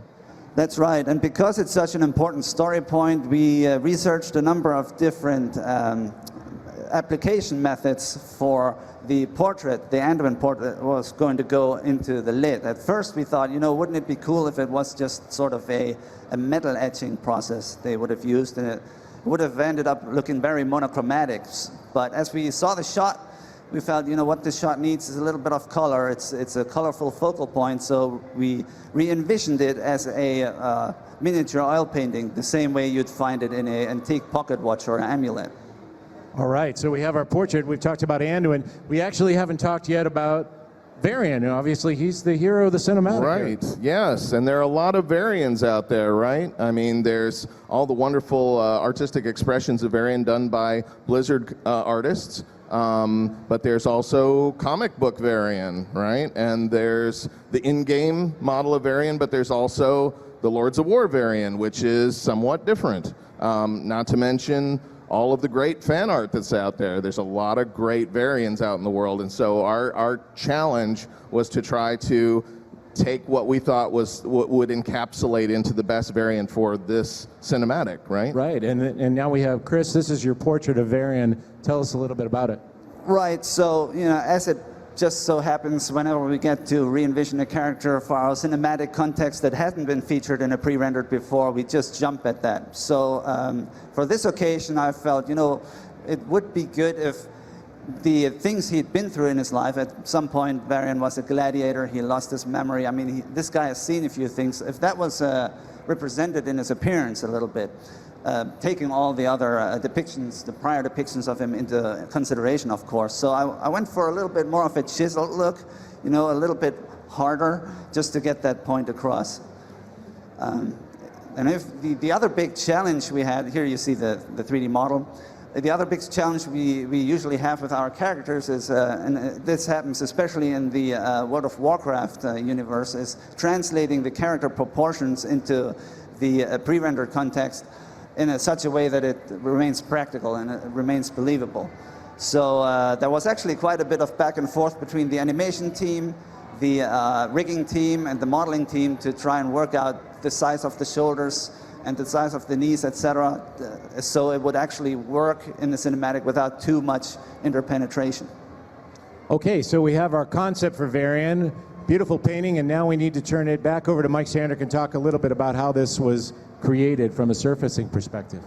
That's right. And because it's such an important story point, we researched a number of different application methods for the portrait. The Anduin portrait was going to go into the lid. At first we thought, wouldn't it be cool if it was just sort of a metal etching process they would have used, and it would have ended up looking very monochromatic. But as we saw the shot, we felt, what this shot needs is a little bit of color. It's a colorful focal point, so we re-envisioned it as a miniature oil painting, the same way you'd find it in an antique pocket watch or an amulet. All right, so we have our portrait. We've talked about Anduin. We actually haven't talked yet about Varian. Obviously, he's the hero of the cinematic. Right, yes, and there are a lot of Varians out there, right? I mean, there's all the wonderful artistic expressions of Varian done by Blizzard artists, but there's also comic book Varian, right? And there's the in-game model of Varian, but there's also the Lords of War Varian, which is somewhat different. Not to mention all of the great fan art that's out there. There's a lot of great Variants out in the world, and so our challenge was to try to take what we thought would encapsulate into the best variant for this cinematic, right? Right, and now we have Chris. This is your portrait of Varian. Tell us a little bit about it. Right, so, as it just so happens, whenever we get to re-envision a character for our cinematic context that hasn't been featured in a pre-rendered before, we just jump at that. So for this occasion, I felt, it would be good if the things he'd been through in his life, at some point, Varian was a gladiator, he lost his memory. I mean, this guy has seen a few things. If that was represented in his appearance a little bit, taking all the other depictions, the prior depictions of him into consideration, of course. So I went for a little bit more of a chiseled look, a little bit harder, just to get that point across. And if the other big challenge we had, here you see the 3D model. The other big challenge we usually have with our characters is, and this happens especially in the World of Warcraft universe, is translating the character proportions into the pre-rendered context in such a way that it remains practical and it remains believable. So there was actually quite a bit of back and forth between the animation team, the rigging team, and the modeling team to try and work out the size of the shoulders and the size of the knees, etc., so it would actually work in the cinematic without too much interpenetration. Okay, so we have our concept for Varian, beautiful painting, and now we need to turn it back over to Mike Sander and talk a little bit about how this was created from a surfacing perspective.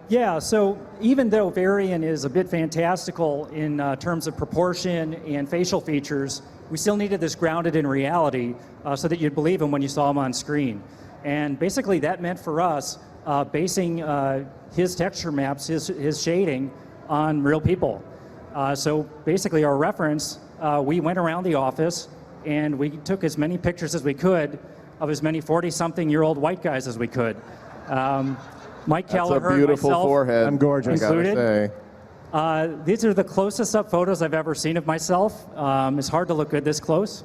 Yeah, so even though Varian is a bit fantastical in terms of proportion and facial features, we still needed this grounded in reality so that you'd believe him when you saw him on screen. And basically that meant for us basing his texture maps, his shading, on real people. So basically our reference, we went around the office and we took as many pictures as we could of as many 40-something-year-old white guys as we could. Mike Kelleher, that's a beautiful myself, forehead. I'm gorgeous. included. I gotta say. These are the closest up photos I've ever seen of myself. It's hard to look good this close.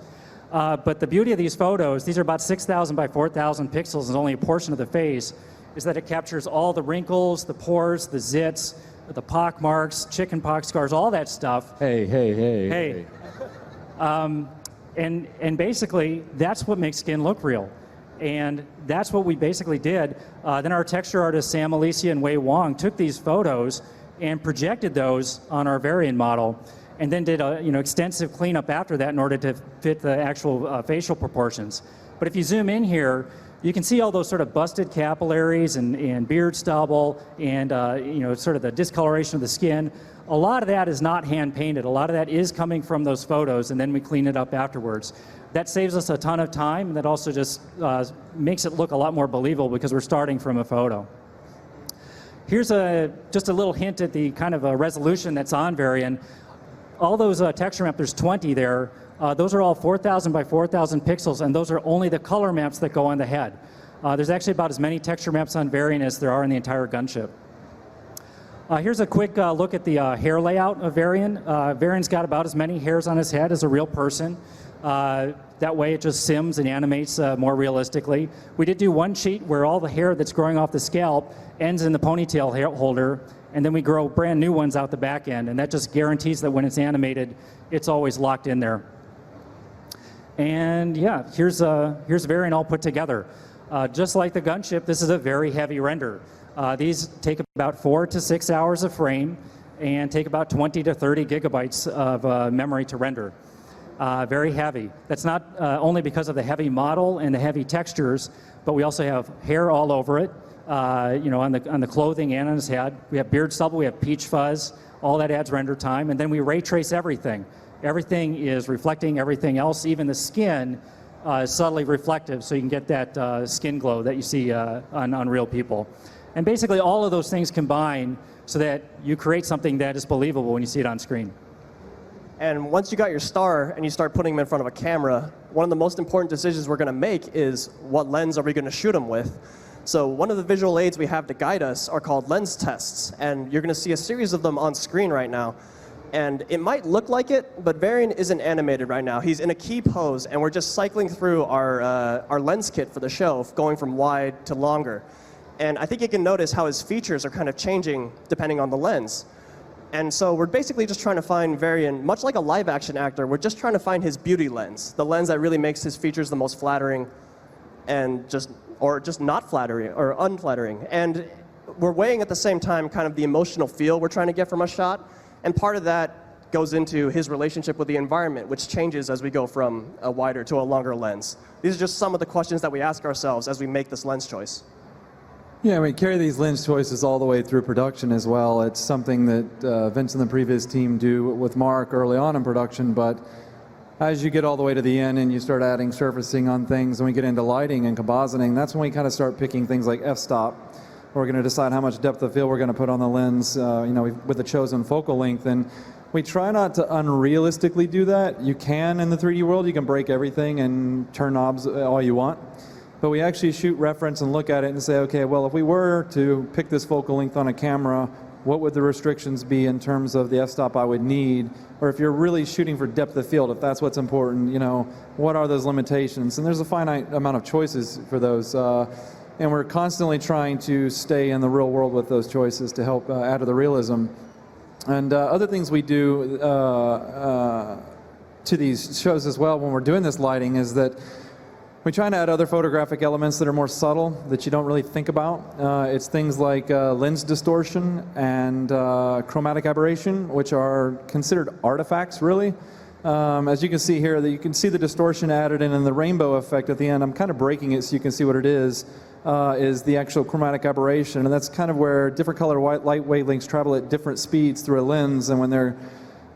But the beauty of these photos, these are about 6,000 by 4,000 pixels and only a portion of the face, is that it captures all the wrinkles, the pores, the zits, the pock marks, chicken pox scars, all that stuff. Hey. And basically, that's what makes skin look real. And that's what we basically did. Then our texture artists, Sam Alicia and Wei Wong, took these photos and projected those on our Varian model, and then did extensive cleanup after that in order to fit the actual facial proportions. But if you zoom in here, you can see all those sort of busted capillaries and beard stubble and sort of the discoloration of the skin. A lot of that is not hand painted. A lot of that is coming from those photos, and then we clean it up afterwards. That saves us a ton of time, and that also just makes it look a lot more believable because we're starting from a photo. Here's just a little hint at the kind of resolution that's on Varian. All those texture maps, there's 20 there. Those are all 4,000 by 4,000 pixels, and those are only the color maps that go on the head. There's actually about as many texture maps on Varian as there are in the entire gunship. Here's a quick look at the hair layout of Varian. Varian's got about as many hairs on his head as a real person. That way it just sims and animates more realistically. We did do one cheat where all the hair that's growing off the scalp ends in the ponytail hair holder, and then we grow brand new ones out the back end, and that just guarantees that when it's animated, it's always locked in there. And yeah, here's Varian all put together. Just like the gunship, this is a very heavy render. These take about 4 to 6 hours of frame and take about 20 to 30 gigabytes of memory to render. Very heavy. That's not only because of the heavy model and the heavy textures, but we also have hair all over it, on the clothing and on his head. We have beard stubble, we have peach fuzz, all that adds render time, and then we ray trace everything. Everything is reflecting everything else, even the skin is subtly reflective, so you can get that skin glow that you see on real people. And basically all of those things combine so that you create something that is believable when you see it on screen. And once you got your star and you start putting him in front of a camera, one of the most important decisions we're going to make is what lens are we going to shoot him with. So one of the visual aids we have to guide us are called lens tests, and you're going to see a series of them on screen right now. And it might look like it, but Varian isn't animated right now. He's in a key pose, and we're just cycling through our lens kit for the show, going from wide to longer. And I think you can notice how his features are kind of changing depending on the lens. And so we're basically just trying to find Varian, much like a live action actor, we're just trying to find his beauty lens, the lens that really makes his features the most flattering and just not flattering or unflattering. And we're weighing at the same time kind of the emotional feel we're trying to get from a shot. And part of that goes into his relationship with the environment, which changes as we go from a wider to a longer lens. These are just some of the questions that we ask ourselves as we make this lens choice. Yeah, we carry these lens choices all the way through production as well. It's something that Vince and the previous team do with Mark early on in production, but as you get all the way to the end and you start adding surfacing on things and we get into lighting and compositing, that's when we kind of start picking things like f-stop. We're going to decide how much depth of field we're going to put on the lens, with the chosen focal length. And we try not to unrealistically do that. You can in the 3D world, you can break everything and turn knobs all you want. But we actually shoot reference and look at it and say, okay, well, if we were to pick this focal length on a camera, what would the restrictions be in terms of the f-stop I would need? Or if you're really shooting for depth of field, if that's what's important, what are those limitations? And there's a finite amount of choices for those. And we're constantly trying to stay in the real world with those choices to help add to the realism. And other things we do to these shows as well when we're doing this lighting is that we try to add other photographic elements that are more subtle that you don't really think about. It's things like lens distortion and chromatic aberration, which are considered artifacts, really. As you can see here, you can see the distortion added in and the rainbow effect at the end. I'm kind of breaking it so you can see what it is the actual chromatic aberration. And that's kind of where different color light wavelengths travel at different speeds through a lens. And when they're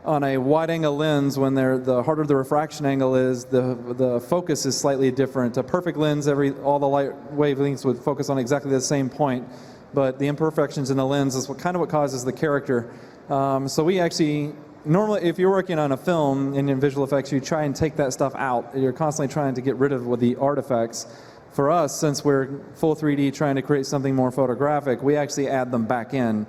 on a wide-angle lens, when the harder the refraction angle is, the focus is slightly different. A perfect lens, all the light wavelengths would focus on exactly the same point, but the imperfections in the lens is what causes the character. So we actually, normally, if you're working on a film in visual effects, you try and take that stuff out. You're constantly trying to get rid of the artifacts. For us, since we're full 3D trying to create something more photographic, we actually add them back in.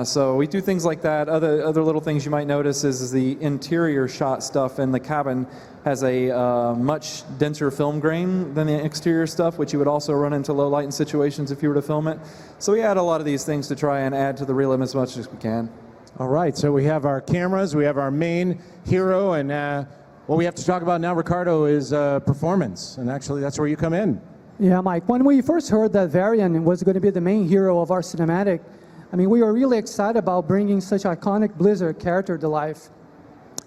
So we do things like that. Other little things you might notice is the interior shot stuff in the cabin has a much denser film grain than the exterior stuff, which you would also run into low lighting situations if you were to film it. So we add a lot of these things to try and add to the realism as much as we can. All right, so we have our cameras, we have our main hero, and what we have to talk about now, Ricardo, is performance. And actually, that's where you come in. Yeah, Mike, when we first heard that Varian was going to be the main hero of our cinematic, we were really excited about bringing such iconic Blizzard character to life.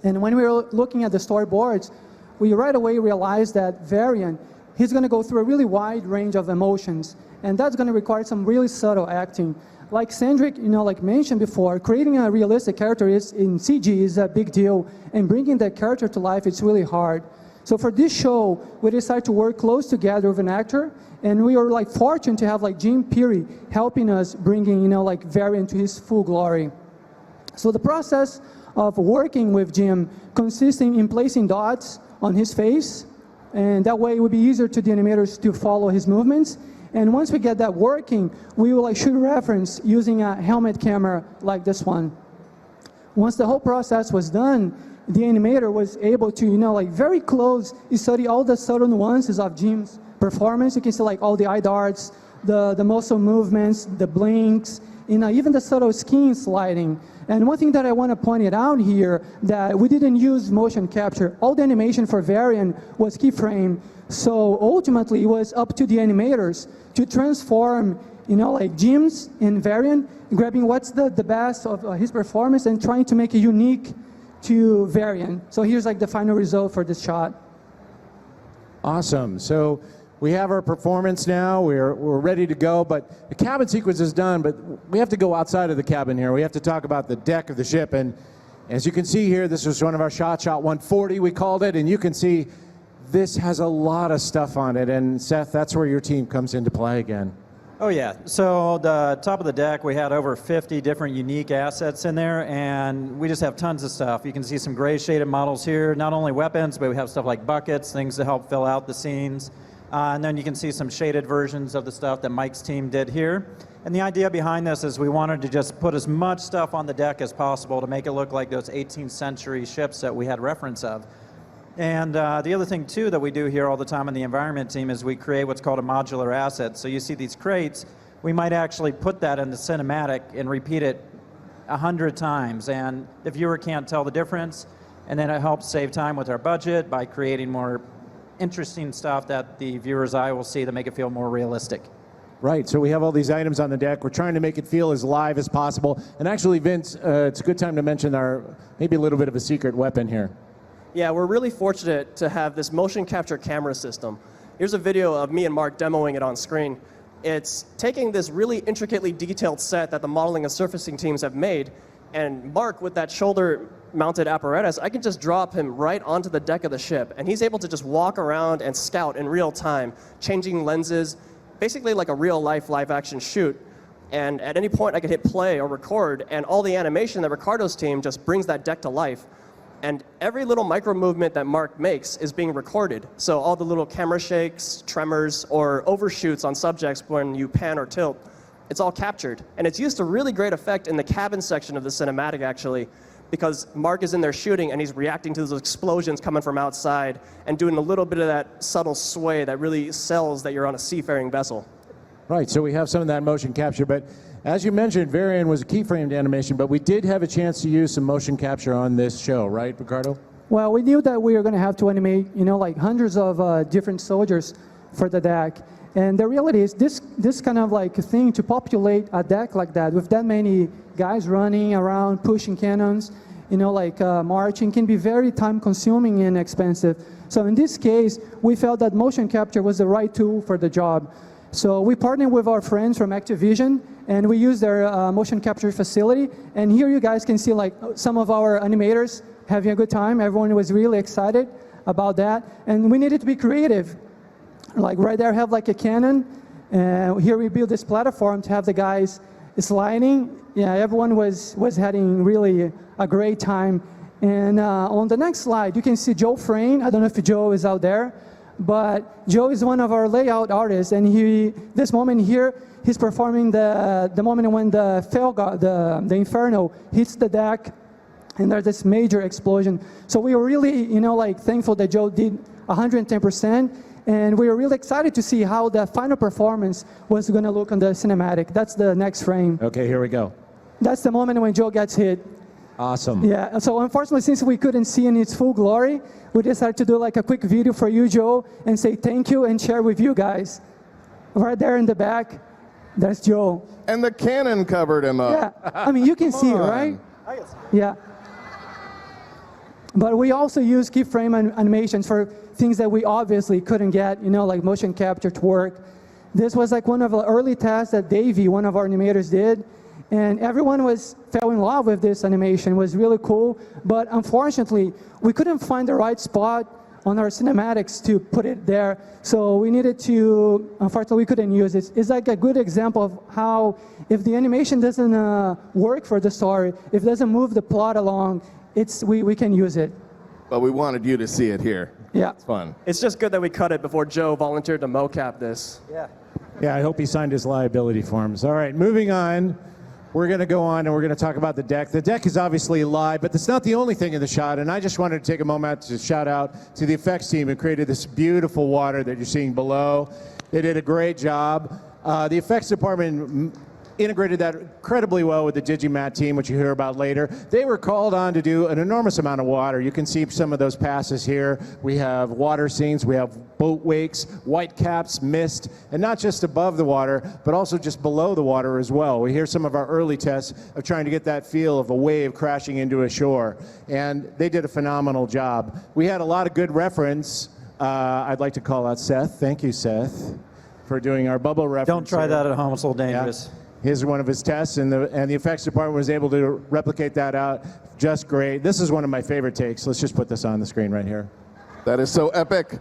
And when we were looking at the storyboards, we right away realized that Varian, he's going to go through a really wide range of emotions, and that's going to require some really subtle acting. Like Sandrick, mentioned before, creating a realistic character in CG is a big deal, and bringing that character to life, it's really hard. So for this show, we decided to work close together with an actor, and we were fortunate to have Jim Peary helping us bringing Varian to his full glory. So the process of working with Jim consisting in placing dots on his face, and that way it would be easier to the animators to follow his movements. And once we get that working, we will shoot reference using a helmet camera like this one. Once the whole process was done, the animator was able to, very close, study all the subtle nuances of Jim's performance. You can see all the eye darts, the muscle movements, the blinks, even the subtle skin sliding. And one thing that I want to point it out here, that we didn't use motion capture. All the animation for Varian was keyframe. So ultimately, it was up to the animators to transform, Jim's and Varian, grabbing what's the best of his performance and trying to make it unique to Varian. So here's the final result for this shot. Awesome. So we have our performance now. We're ready to go, but the cabin sequence is done, but we have to go outside of the cabin here. We have to talk about the deck of the ship. And as you can see here, this was one of our shots, shot 140 we called it, and you can see this has a lot of stuff on it. And Seth, that's where your team comes into play again. Oh yeah, so the top of the deck, we had over 50 different unique assets in there, and we just have tons of stuff. You can see some gray shaded models here, not only weapons, but we have stuff like buckets, things to help fill out the scenes. And then you can see some shaded versions of the stuff that Mike's team did here. And the idea behind this is we wanted to just put as much stuff on the deck as possible to make it look like those 18th century ships that we had reference of. And the other thing, too, that we do here all the time in the environment team is we create what's called a modular asset. So you see these crates, we might actually put that in the cinematic and repeat it 100 times, and the viewer can't tell the difference. And then it helps save time with our budget by creating more interesting stuff that the viewer's eye will see to make it feel more realistic. Right, so we have all these items on the deck. We're trying to make it feel as live as possible. And actually, Vince, it's a good time to mention our maybe a little bit of a secret weapon here. Yeah, we're really fortunate to have this motion capture camera system. Here's a video of me and Mark demoing it on screen. It's taking this really intricately detailed set that the modeling and surfacing teams have made, and Mark, with that shoulder-mounted apparatus, I can just drop him right onto the deck of the ship, and he's able to just walk around and scout in real time, changing lenses, basically like a real-life, live-action shoot. And at any point, I could hit play or record, and all the animation that Ricardo's team just brings that deck to life. And every little micro movement that Mark makes is being recorded. So all the little camera shakes, tremors, or overshoots on subjects when you pan or tilt, it's all captured. And it's used to really great effect in the cabin section of the cinematic, actually, because Mark is in there shooting and he's reacting to those explosions coming from outside and doing a little bit of that subtle sway that really sells that you're on a seafaring vessel. Right, so we have some of that motion capture, but as you mentioned, Varian was a keyframed animation, but we did have a chance to use some motion capture on this show, right, Ricardo? Well, we knew that we were going to have to animate, like hundreds of different soldiers for the deck. And the reality is this kind of like thing to populate a deck like that with that many guys running around, pushing cannons, marching can be very time consuming and expensive. So in this case, we felt that motion capture was the right tool for the job. So we partnered with our friends from Activision, and we used their motion capture facility. And here you guys can see some of our animators having a good time. Everyone was really excited about that. And we needed to be creative. Like right there, have like a cannon. Here we built this platform to have the guys sliding. Yeah, everyone was having really a great time. And on the next slide, you can see Joe Frayne. I don't know if Joe is out there. But Joe is one of our layout artists, and this moment here, he's performing the moment when the Inferno hits the deck, and there's this major explosion. So we were really, thankful that Joe did 110%, and we were really excited to see how the final performance was going to look on the cinematic. That's the next frame. Okay, here we go. That's the moment when Joe gets hit. Awesome. Yeah, so unfortunately, since we couldn't see in its full glory, we decided to do like a quick video for you, Joe, and say thank you and share with you guys. Right there in the back, that's Joe. And the cannon covered him up. Yeah, I mean, you can see it, right? Yeah. But we also use keyframe animations for things that we obviously couldn't get, like motion capture to work. This was like one of the early tests that Davey, one of our animators, did. And everyone fell in love with this animation. It was really cool. But unfortunately, we couldn't find the right spot on our cinematics to put it there. So we needed to, unfortunately, we couldn't use it. It's like a good example of how if the animation doesn't work for the story, if it doesn't move the plot along, we can use it. But we wanted you to see it here. Yeah. It's fun. It's just good that we cut it before Joe volunteered to mocap this. Yeah. Yeah, I hope he signed his liability forms. All right, moving on. We're going to go on and we're going to talk about the deck. The deck is obviously live, but that's not the only thing in the shot. And I just wanted to take a moment to shout out to the effects team who created this beautiful water that you're seeing below. They did a great job. The effects department integrated that incredibly well with the Digimat team, which you hear about later. They were called on to do an enormous amount of water. You can see some of those passes here. We have water scenes, we have boat wakes, white caps, mist, and not just above the water, but also just below the water as well. We hear some of our early tests of trying to get that feel of a wave crashing into a shore, and they did a phenomenal job. We had a lot of good reference. I'd like to call out Seth. Thank you, Seth, for doing our bubble reference. Don't try here. that at home, it's a little dangerous. Yeah. Here's one of his tests, and the effects department was able to replicate that out just great. This is one of my favorite takes. Let's just put this on the screen right here. That is so epic.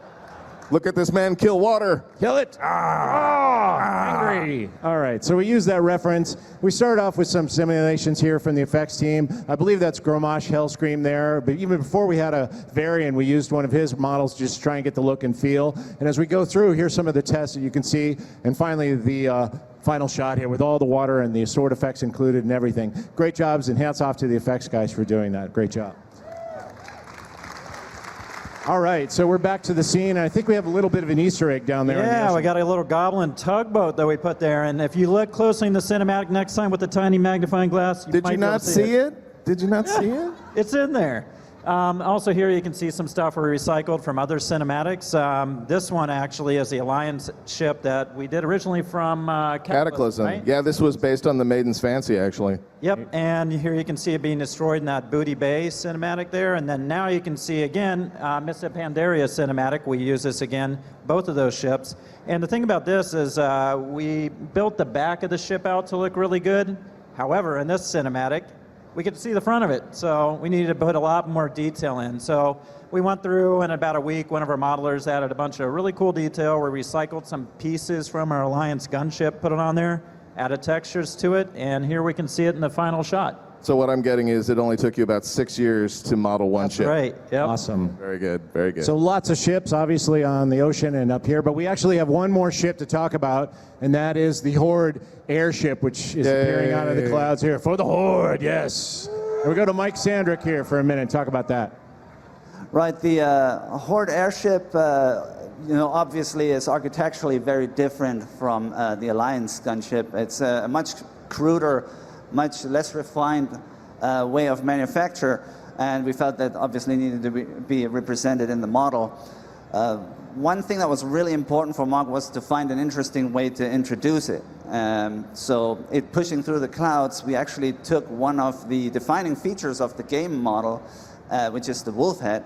Look at this man kill water. Kill it. Angry. All right, so we use that reference. We started off with some simulations here from the effects team. I believe that's Gromosh Hellscream there, but even before we had a Varian, we used one of his models just to try and get the look and feel. And as we go through, here's some of the tests that you can see. And finally, the final shot here with all the water and the sword effects included and everything. Great jobs, and hats off to the effects guys for doing that. Great job. All right, so we're back to the scene. I think we have a little bit of an Easter egg down there. Yeah, we got a little goblin tugboat that we put there, and if you look closely in the cinematic next time with the tiny magnifying glass, you Did might you be able not to see it? Did you not see it? It's in there. Also here you can see some stuff we recycled from other cinematics. This one actually is the Alliance ship that we did originally from Cataclysm. right? Yeah, this was based on the Maiden's Fancy, actually. Yep, and here you can see it being destroyed in that Booty Bay cinematic there, and then now you can see again Mr. Pandaria cinematic. We use this again, both of those ships. And the thing about this is we built the back of the ship out to look really good. However, in this cinematic, we get to see the front of it, so we needed to put a lot more detail in. So we went through, in about a week, one of our modelers added a bunch of really cool detail. We recycled some pieces from our Alliance gunship, put it on there, added textures to it, and here we can see it in the final shot. So what I'm getting is it only took you about 6 years to model one ship. Right, yep. Awesome. Very good, very good. So lots of ships, obviously, on the ocean and up here, but we actually have one more ship to talk about, and that is the Horde airship, which is appearing out of the clouds here. For the Horde, yes. And we go to Mike Sandrick here for a minute, talk about that. Right, the Horde airship, obviously is architecturally very different from the Alliance gunship. It's a much cruder, much less refined way of manufacture, and we felt that obviously needed to be represented in the model. One thing that was really important for Mark was to find an interesting way to introduce it. So it pushing through the clouds, we actually took one of the defining features of the game model, which is the wolf head,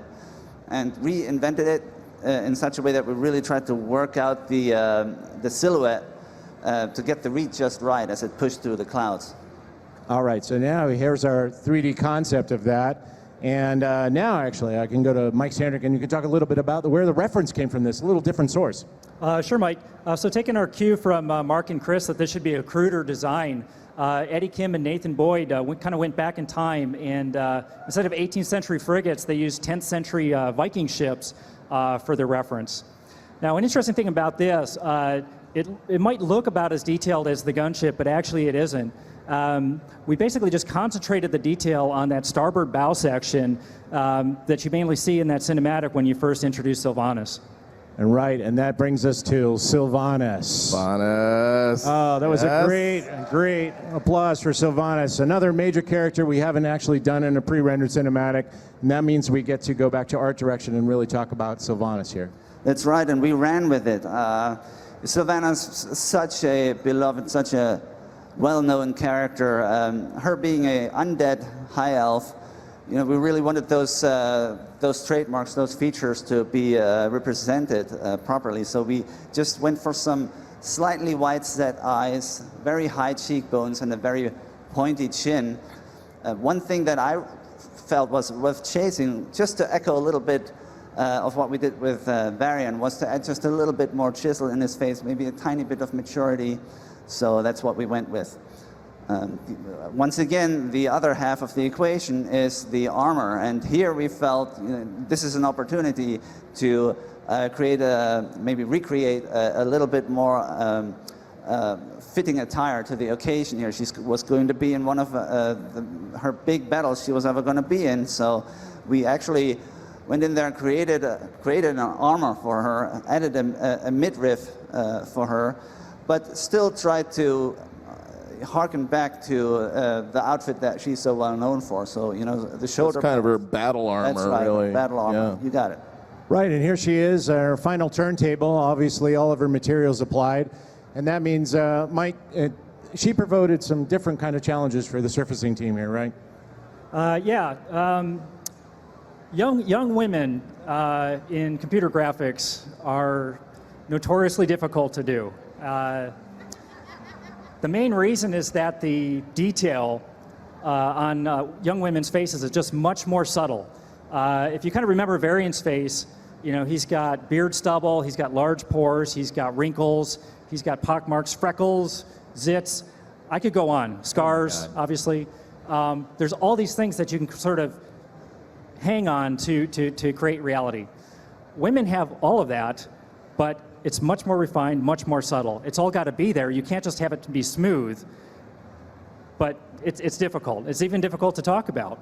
and reinvented it in such a way that we really tried to work out the silhouette to get the read just right as it pushed through the clouds. All right, so now here's our 3D concept of that. And now, actually, I can go to Mike Sandrick, and you can talk a little bit about where the reference came from this, a little different source. Sure, Mike. So taking our cue from Mark and Chris that this should be a cruder design, Eddie Kim and Nathan Boyd kind of went back in time, and instead of 18th century frigates, they used 10th century Viking ships for their reference. Now, an interesting thing about this, it might look about as detailed as the gunship, but actually it isn't. We basically just concentrated the detail on that starboard bow section that you mainly see in that cinematic when you first introduce Sylvanas. And right, and that brings us to Sylvanas. Sylvanas. Oh, that was a great applause for Sylvanas. Another major character we haven't actually done in a pre-rendered cinematic, and that means we get to go back to art direction and really talk about Sylvanas here. That's right, and we ran with it. Sylvanas, such a beloved, such a well-known character. Her being an undead high elf, we really wanted those trademarks, those features to be represented properly. So we just went for some slightly wide-set eyes, very high cheekbones, and a very pointy chin. One thing that I felt was worth chasing, just to echo a little bit of what we did with Varian, was to add just a little bit more chisel in his face, maybe a tiny bit of maturity. So that's what we went with. Once again, the other half of the equation is the armor, and here we felt this is an opportunity to maybe recreate a little bit more fitting attire to the occasion here. She was going to be in one of her big battles she was ever going to be in, so we actually went in there and created an armor for her, added a midriff for her, but still tried to harken back to the outfit that she's so well known for. So, the shoulder. That's kind of her battle armor, that's right, really. Battle armor. Yeah. You got it. Right, and here she is, our final turntable. Obviously, all of her materials applied. And that means, Mike, she provided some different kind of challenges for the surfacing team here, right? Young women in computer graphics are notoriously difficult to do. The main reason is that the detail on young women's faces is just much more subtle. If you kind of remember Varian's face, he's got beard stubble, he's got large pores, he's got wrinkles, he's got pockmarks, freckles, zits. I could go on. Scars, obviously. There's all these things that you can sort of hang on to create reality. Women have all of that, but it's much more refined, much more subtle. It's all got to be there. You can't just have it to be smooth, but it's difficult. It's even difficult to talk about.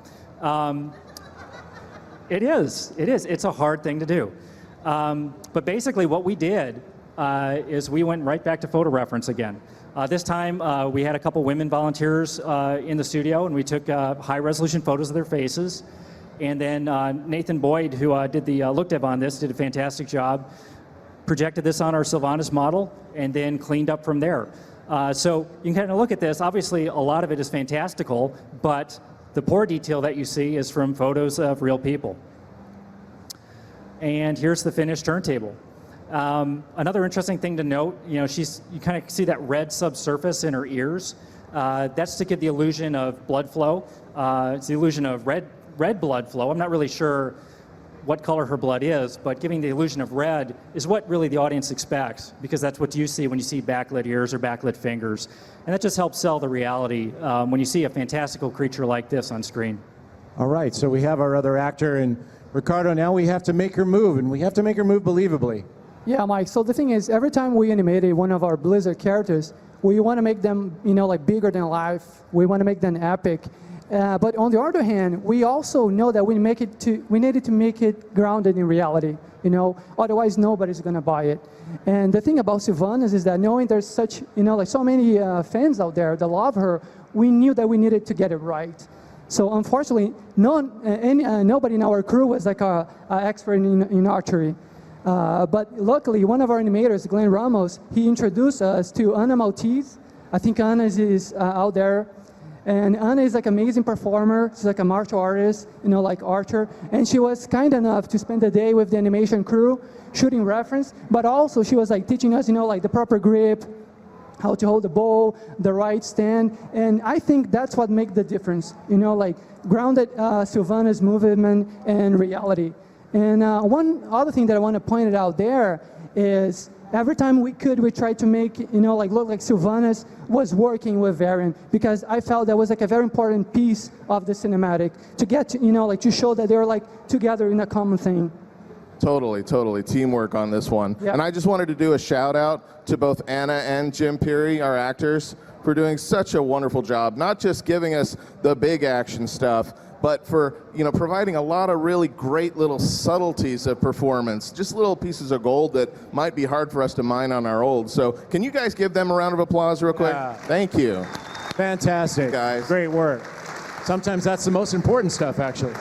It is. It is. It's a hard thing to do. But basically what we did is we went right back to photo reference again. This time we had a couple women volunteers in the studio, and we took high-resolution photos of their faces. And then Nathan Boyd, who did the look dev on this, did a fantastic job, projected this on our Sylvanas model, and then cleaned up from there. So you can kind of look at this. Obviously, a lot of it is fantastical, but the poor detail that you see is from photos of real people. And here's the finished turntable. Another interesting thing to note, you kind of see that red subsurface in her ears. That's to give the illusion of blood flow. It's the illusion of red blood flow. I'm not really sure what color her blood is, but giving the illusion of red is what really the audience expects, because that's what you see when you see backlit ears or backlit fingers. And that just helps sell the reality when you see a fantastical creature like this on screen. All right, so we have our other actor, and Ricardo, now we have to make her move, and we have to make her move believably. Yeah, Mike, so the thing is, every time we animated one of our Blizzard characters, we want to make them, like bigger than life. We want to make them epic. But on the other hand, we also know that we needed to make it grounded in reality. Otherwise nobody's going to buy it. And the thing about Sylvanas is that knowing there's such, like so many fans out there that love her, we knew that we needed to get it right. So unfortunately, nobody in our crew was like an expert in archery. But luckily, one of our animators, Glenn Ramos, he introduced us to Anna Maltese. I think Anna is out there. And Anna is like an amazing performer. She's like a martial artist, like Archer. And she was kind enough to spend the day with the animation crew, shooting reference. But also she was like teaching us, like the proper grip, how to hold the bow, the right stand. And I think that's what makes the difference, like grounded Sylvanas movement and reality. And one other thing that I want to point out there is every time we tried to make, look like Sylvanas was working with Varian, because I felt that was like a very important piece of the cinematic to get to, to show that they're like together in a common thing. Totally. Teamwork on this one. Yep. And I just wanted to do a shout out to both Anna and Jim Peary, our actors, for doing such a wonderful job, not just giving us the big action stuff, but for providing a lot of really great little subtleties of performance, just little pieces of gold that might be hard for us to mine on our old. So can you guys give them a round of applause real quick? Yeah. Thank you. Fantastic. Guys. Great work. Sometimes that's the most important stuff, actually.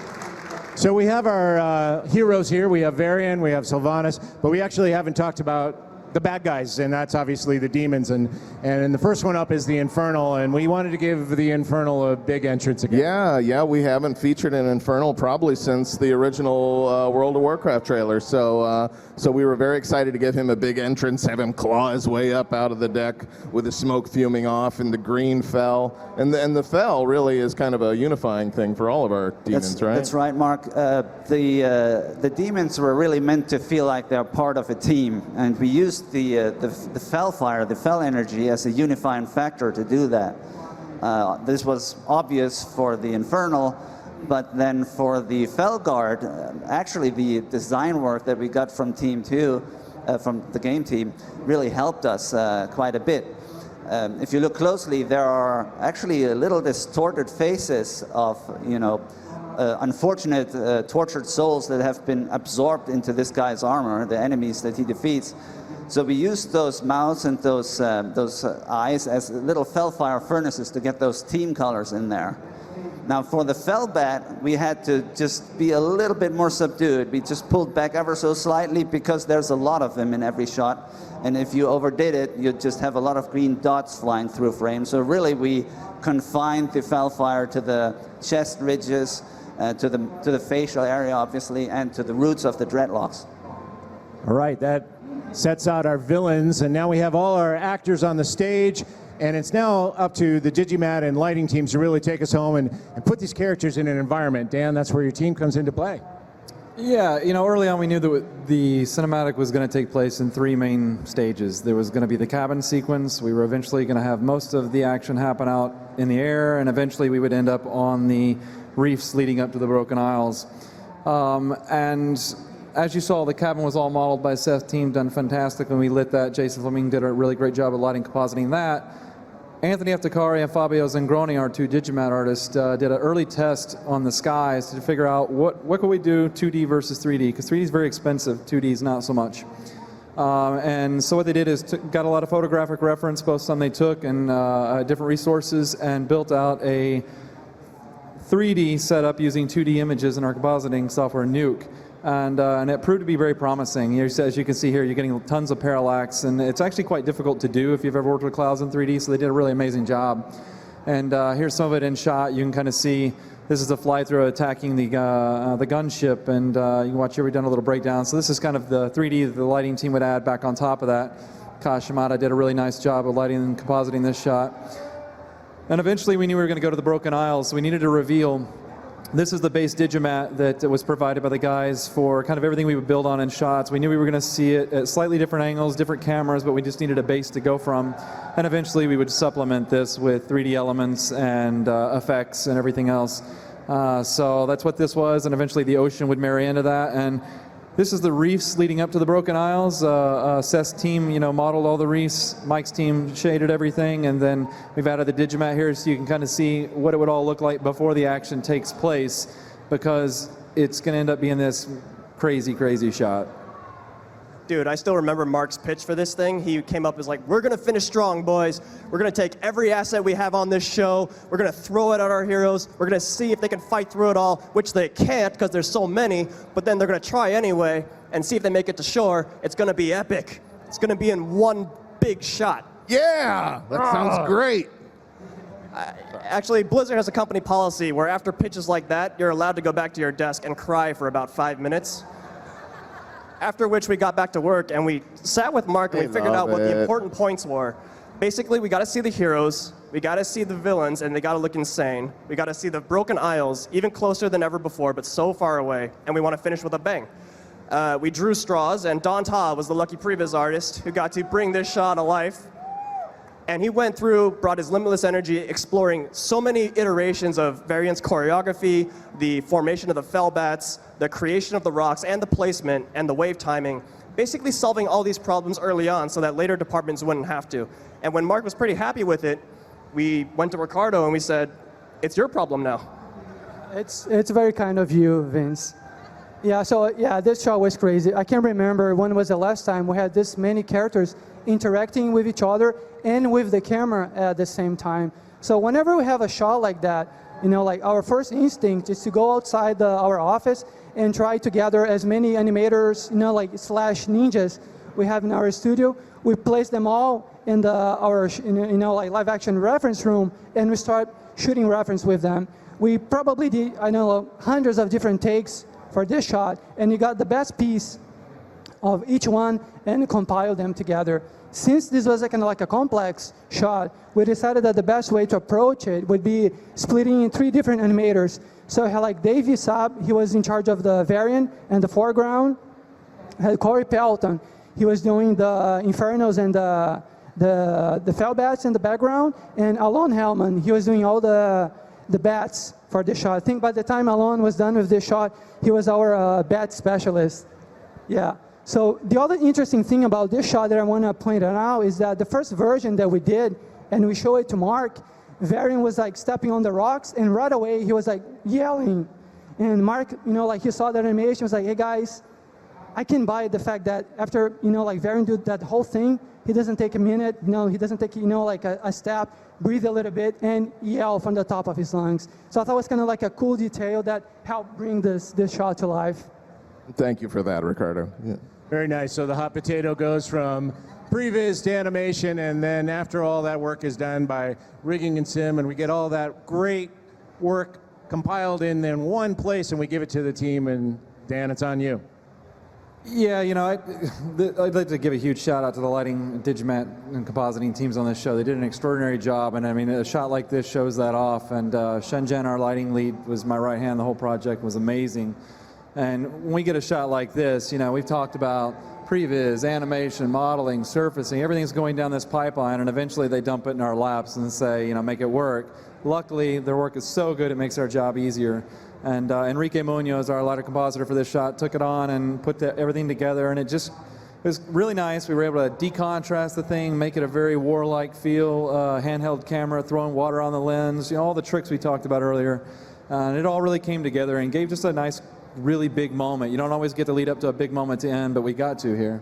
So we have our heroes here. We have Varian, we have Sylvanas, but we actually haven't talked about the bad guys, and that's obviously the demons. And the first one up is the Infernal, and we wanted to give the Infernal a big entrance again. Yeah, we haven't featured an Infernal probably since the original World of Warcraft trailer. So we were very excited to give him a big entrance, have him claw his way up out of the deck with the smoke fuming off, and the green fell. And the fell really is kind of a unifying thing for all of our demons, right? That's right, Mark. The demons were really meant to feel like they're part of a team, and we used the fel fire, the fel energy, as a unifying factor to do that. This was obvious for the Infernal, but then for the Fel Guard, actually the design work that we got from Team 2, from the game team, really helped us quite a bit. If you look closely, there are actually little distorted faces of, unfortunate tortured souls that have been absorbed into this guy's armor, the enemies that he defeats. So we used those mouths and those eyes as little Felfire furnaces to get those team colors in there. Now for the Felbat, we had to just be a little bit more subdued. We just pulled back ever so slightly because there's a lot of them in every shot. And if you overdid it, you'd just have a lot of green dots flying through frame. So really we confined the Felfire to the chest ridges, to the facial area obviously, and to the roots of the dreadlocks. All right, that sets out our villains, and now we have all our actors on the stage, and it's now up to the Digimat and lighting teams to really take us home and put these characters in an environment. Dan, that's where your team comes into play. Yeah, early on we knew that the cinematic was going to take place in 3 main stages. There was going to be the cabin sequence. We were eventually going to have most of the action happen out in the air, and eventually we would end up on the reefs leading up to the Broken Isles. And as you saw, the cabin was all modeled by Seth's team, done fantastic when we lit that. Jason Fleming did a really great job of lighting, compositing that. Anthony Efticari and Fabio Zangroni, our two Digimat artists, did an early test on the skies to figure out what could we do 2D versus 3D, because 3D is very expensive, 2D is not so much. And so what they did is got a lot of photographic reference, both some they took and different resources, and built out a 3D setup using 2D images in our compositing software, Nuke. And it proved to be very promising. As you can see here, you're getting tons of parallax, and it's actually quite difficult to do if you've ever worked with clouds in 3D, so they did a really amazing job. And here's some of it in shot. You can kind of see this is the fly-through attacking the gunship, and you can watch here we've done a little breakdown. So this is kind of the 3D that the lighting team would add back on top of that. Kaz Shimada did a really nice job of lighting and compositing this shot. And eventually we knew we were going to go to the Broken Isles, so we needed to reveal. This is the base Digimat that was provided by the guys for kind of everything we would build on in shots. We knew we were going to see it at slightly different angles, different cameras, but we just needed a base to go from. And eventually we would supplement this with 3D elements and effects and everything else. So that's what this was, and eventually the ocean would marry into that. And this is the reefs leading up to the Broken Isles. Seth's team, modeled all the reefs. Mike's team shaded everything, and then we've added the Digimat here so you can kind of see what it would all look like before the action takes place, because it's going to end up being this crazy, crazy shot. Dude, I still remember Mark's pitch for this thing. He came up as like, we're going to finish strong, boys. We're going to take every asset we have on this show. We're going to throw it at our heroes. We're going to see if they can fight through it all, which they can't because there's so many, but then they're going to try anyway and see if they make it to shore. It's going to be epic. It's going to be in one big shot. Yeah, that sounds great. Actually, Blizzard has a company policy where after pitches like that, you're allowed to go back to your desk and cry for about 5 minutes. After which we got back to work and we sat with Mark and we figured out what the important points were. Basically, we got to see the heroes, we got to see the villains, and they got to look insane. We got to see the Broken Isles, even closer than ever before, but so far away, and we want to finish with a bang. We drew straws, and Don Ta was the lucky previs artist who got to bring this shot to life. And he went through, brought his limitless energy, exploring so many iterations of variance choreography, the formation of the fell bats, the creation of the rocks, and the placement, and the wave timing, basically solving all these problems early on so that later departments wouldn't have to. And when Mark was pretty happy with it, we went to Ricardo and we said, it's your problem now. It's very kind of you, Vince. Yeah, so yeah, this shot was crazy. I can't remember when was the last time we had this many characters interacting with each other and with the camera at the same time. So whenever we have a shot like that, like our first instinct is to go outside our office and try to gather as many animators, like slash ninjas we have in our studio. We place them all in our like live action reference room, and we start shooting reference with them. We probably did, hundreds of different takes for this shot, and you got the best piece of each one and compile them together. Since this was kind of like a complex shot, we decided that the best way to approach it would be splitting in 3 different animators. So I had like Dave Saab, he was in charge of the variant and the foreground. I had Corey Pelton, he was doing the Infernos and the fell bats in the background. And Alon Hellman, he was doing all the bats for the shot. I think by the time Alon was done with this shot, he was our bat specialist. Yeah. So the other interesting thing about this shot that I want to point out is that the first version that we did, and we showed it to Mark, Varian was like stepping on the rocks, and right away he was like yelling. And Mark, like he saw that animation, was like, hey guys, I can buy the fact that after, like Varian did that whole thing, he doesn't take a minute, he doesn't take, like a step, breathe a little bit, and yell from the top of his lungs. So I thought it was kind of like a cool detail that helped bring this shot to life. Thank you for that, Ricardo. Yeah. Very nice. So the hot potato goes from previs to animation, and then after all that work is done by rigging and sim, and we get all that great work compiled in one place, and we give it to the team. And Dan, it's on you. Yeah, I'd like to give a huge shout out to the lighting, Digimat, and compositing teams on this show. They did an extraordinary job, and I mean, a shot like this shows that off. And Shenzhen, our lighting lead, was my right hand. The whole project was amazing. And when we get a shot like this, we've talked about previs, animation, modeling, surfacing, everything's going down this pipeline, and eventually they dump it in our laps and say, make it work. Luckily, their work is so good, it makes our job easier. And Enrique Munoz, our lighter compositor for this shot, took it on and put everything together, and it was really nice. We were able to decontrast the thing, make it a very warlike feel, handheld camera, throwing water on the lens, all the tricks we talked about earlier. And it all really came together and gave just a nice, really big moment. You don't always get to lead up to a big moment to end, but we got to here.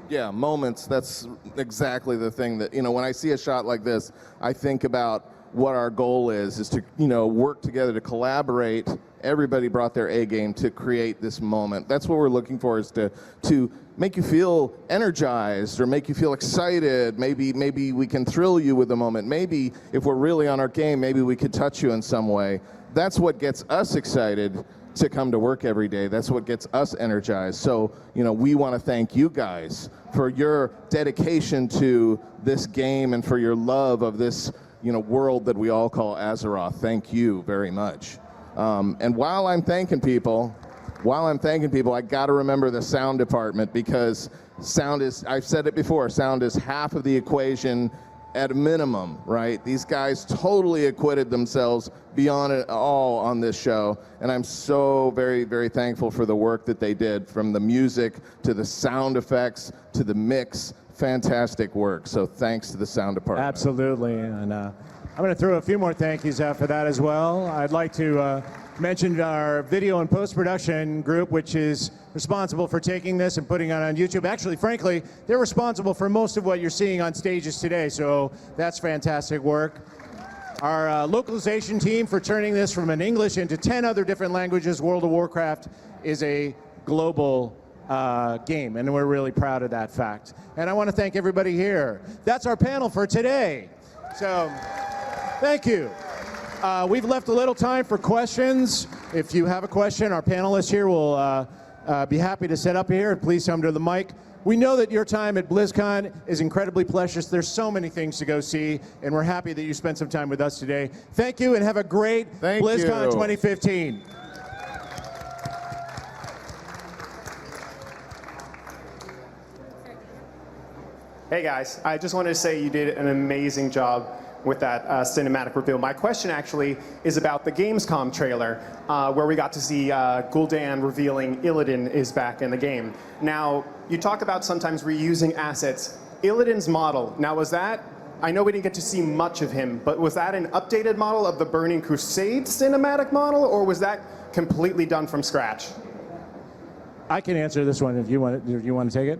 Yeah, moments, that's exactly the thing that, when I see a shot like this, I think about what our goal is to, work together, to collaborate. Everybody brought their A game to create this moment. That's what we're looking for, is to make you feel energized or make you feel excited. Maybe we can thrill you with the moment. Maybe if we're really on our game, maybe we could touch you in some way. That's what gets us excited to come to work every day. That's what gets us energized. So, we want to thank you guys for your dedication to this game and for your love of this, world that we all call Azeroth. Thank you very much. And while I'm thanking people, I got to remember the sound department, because sound is, I've said it before, sound is half of the equation at a minimum, right? These guys totally acquitted themselves beyond it all on this show, and I'm so very, very thankful for the work that they did, from the music to the sound effects to the mix. Fantastic work. So thanks to the sound department. Absolutely, and I'm going to throw a few more thank yous after that as well. I'd like to mention our video and post-production group, which is responsible for taking this and putting it on YouTube. Actually, frankly, they're responsible for most of what you're seeing on stages today, so that's fantastic work. Our localization team for turning this from an English into 10 other different languages. World of Warcraft is a global game, and we're really proud of that fact. And I want to thank everybody here. That's our panel for today. So, thank you. We've left a little time for questions. If you have a question, our panelists here will be happy to set up here. Please come to the mic. We know that your time at BlizzCon is incredibly precious. There's so many things to go see, and we're happy that you spent some time with us today. Thank you, and have a great BlizzCon 2015. Hey guys, I just wanted to say you did an amazing job with that cinematic reveal. My question actually is about the Gamescom trailer, where we got to see Gul'dan revealing Illidan is back in the game. Now, you talk about sometimes reusing assets. Illidan's model, now was that, I know we didn't get to see much of him, but was that an updated model of the Burning Crusade cinematic model, or was that completely done from scratch? I can answer this one if you want to take it.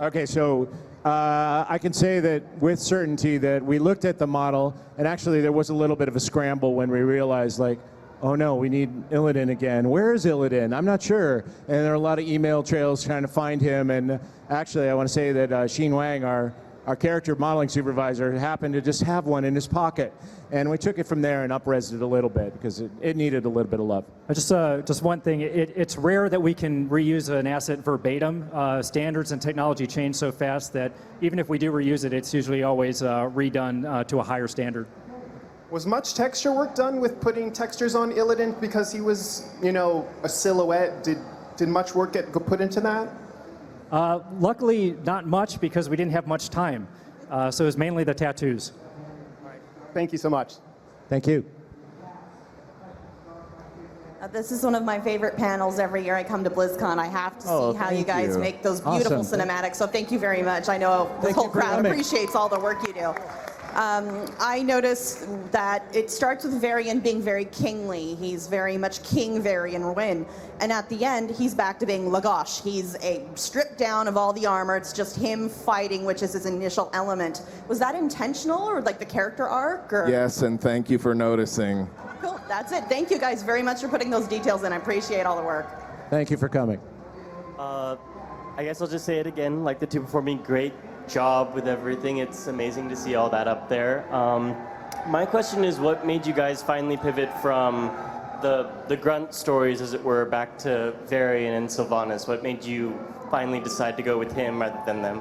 Okay, so I can say that with certainty that we looked at the model, and actually there was a little bit of a scramble when we realized, like, oh no, we need Illidan again. Where is Illidan? I'm not sure. And there are a lot of email trails trying to find him. And actually, I want to say that Xin Wang, our character modeling supervisor, happened to just have one in his pocket. And we took it from there and up-resed it a little bit because it needed a little bit of love. Just one thing, it's rare that we can reuse an asset verbatim. Standards and technology change so fast that even if we do reuse it, it's usually always redone to a higher standard. Was much texture work done with putting textures on Illidan because he was, a silhouette? Did much work get put into that? Luckily, not much because we didn't have much time. So it was mainly the tattoos. All right. Thank you so much. Thank you. This is one of my favorite panels every year I come to BlizzCon. I have to see how you guys make those beautiful cinematics. So thank you very much. I know this whole crowd appreciates all the work you do. I noticed that it starts with Varian being very kingly. He's very much King Varian Wynn. And at the end, he's back to being Lagosh. He's stripped down of all the armor. It's just him fighting, which is his initial element. Was that intentional, or like the character arc? Or? Yes, and thank you for noticing. Cool, that's it. Thank you guys very much for putting those details in. I appreciate all the work. Thank you for coming. I guess I'll just say it again, like the two before me, great job with everything. It's amazing to see all that up there. My question is, what made you guys finally pivot from the grunt stories, as it were, back to Varian and Sylvanas? What made you finally decide to go with him rather than them?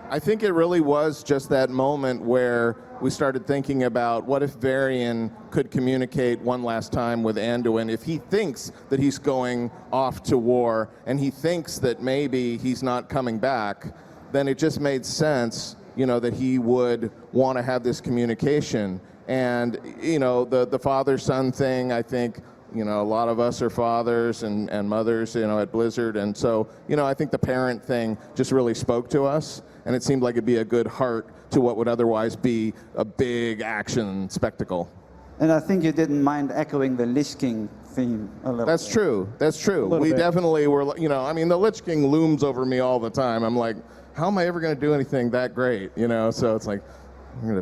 I think it really was just that moment where we started thinking about what if Varian could communicate one last time with Anduin. If he thinks that he's going off to war and he thinks that maybe he's not coming back, then it just made sense, that he would want to have this communication. And, the father-son thing, I think, You know, a lot of us are fathers and mothers, you know, at Blizzard. And so, you know, I think the parent thing just really spoke to us. And it seemed like it'd be a good heart to what would otherwise be a big action spectacle. And I think you didn't mind echoing the Lich King theme a little That's bit. true. That's true. We definitely were, you know, I mean, the Lich King looms over me all the time. I'm like, how am I ever going to do anything that great, you know? So it's like,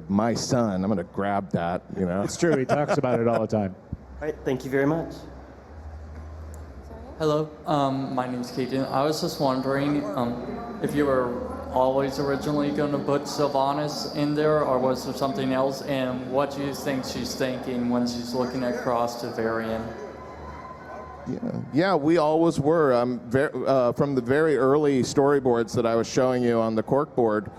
my son, I'm going to grab that, you know? It's true. He talks about it all the time. All right, thank you very much. Hello, my name's Keaton. I was just wondering if you were always originally going to put Sylvanas in there, or was there something else? And what do you think she's thinking when she's looking across to Varian? Yeah, we always were. From the very early storyboards that I was showing you on the corkboard,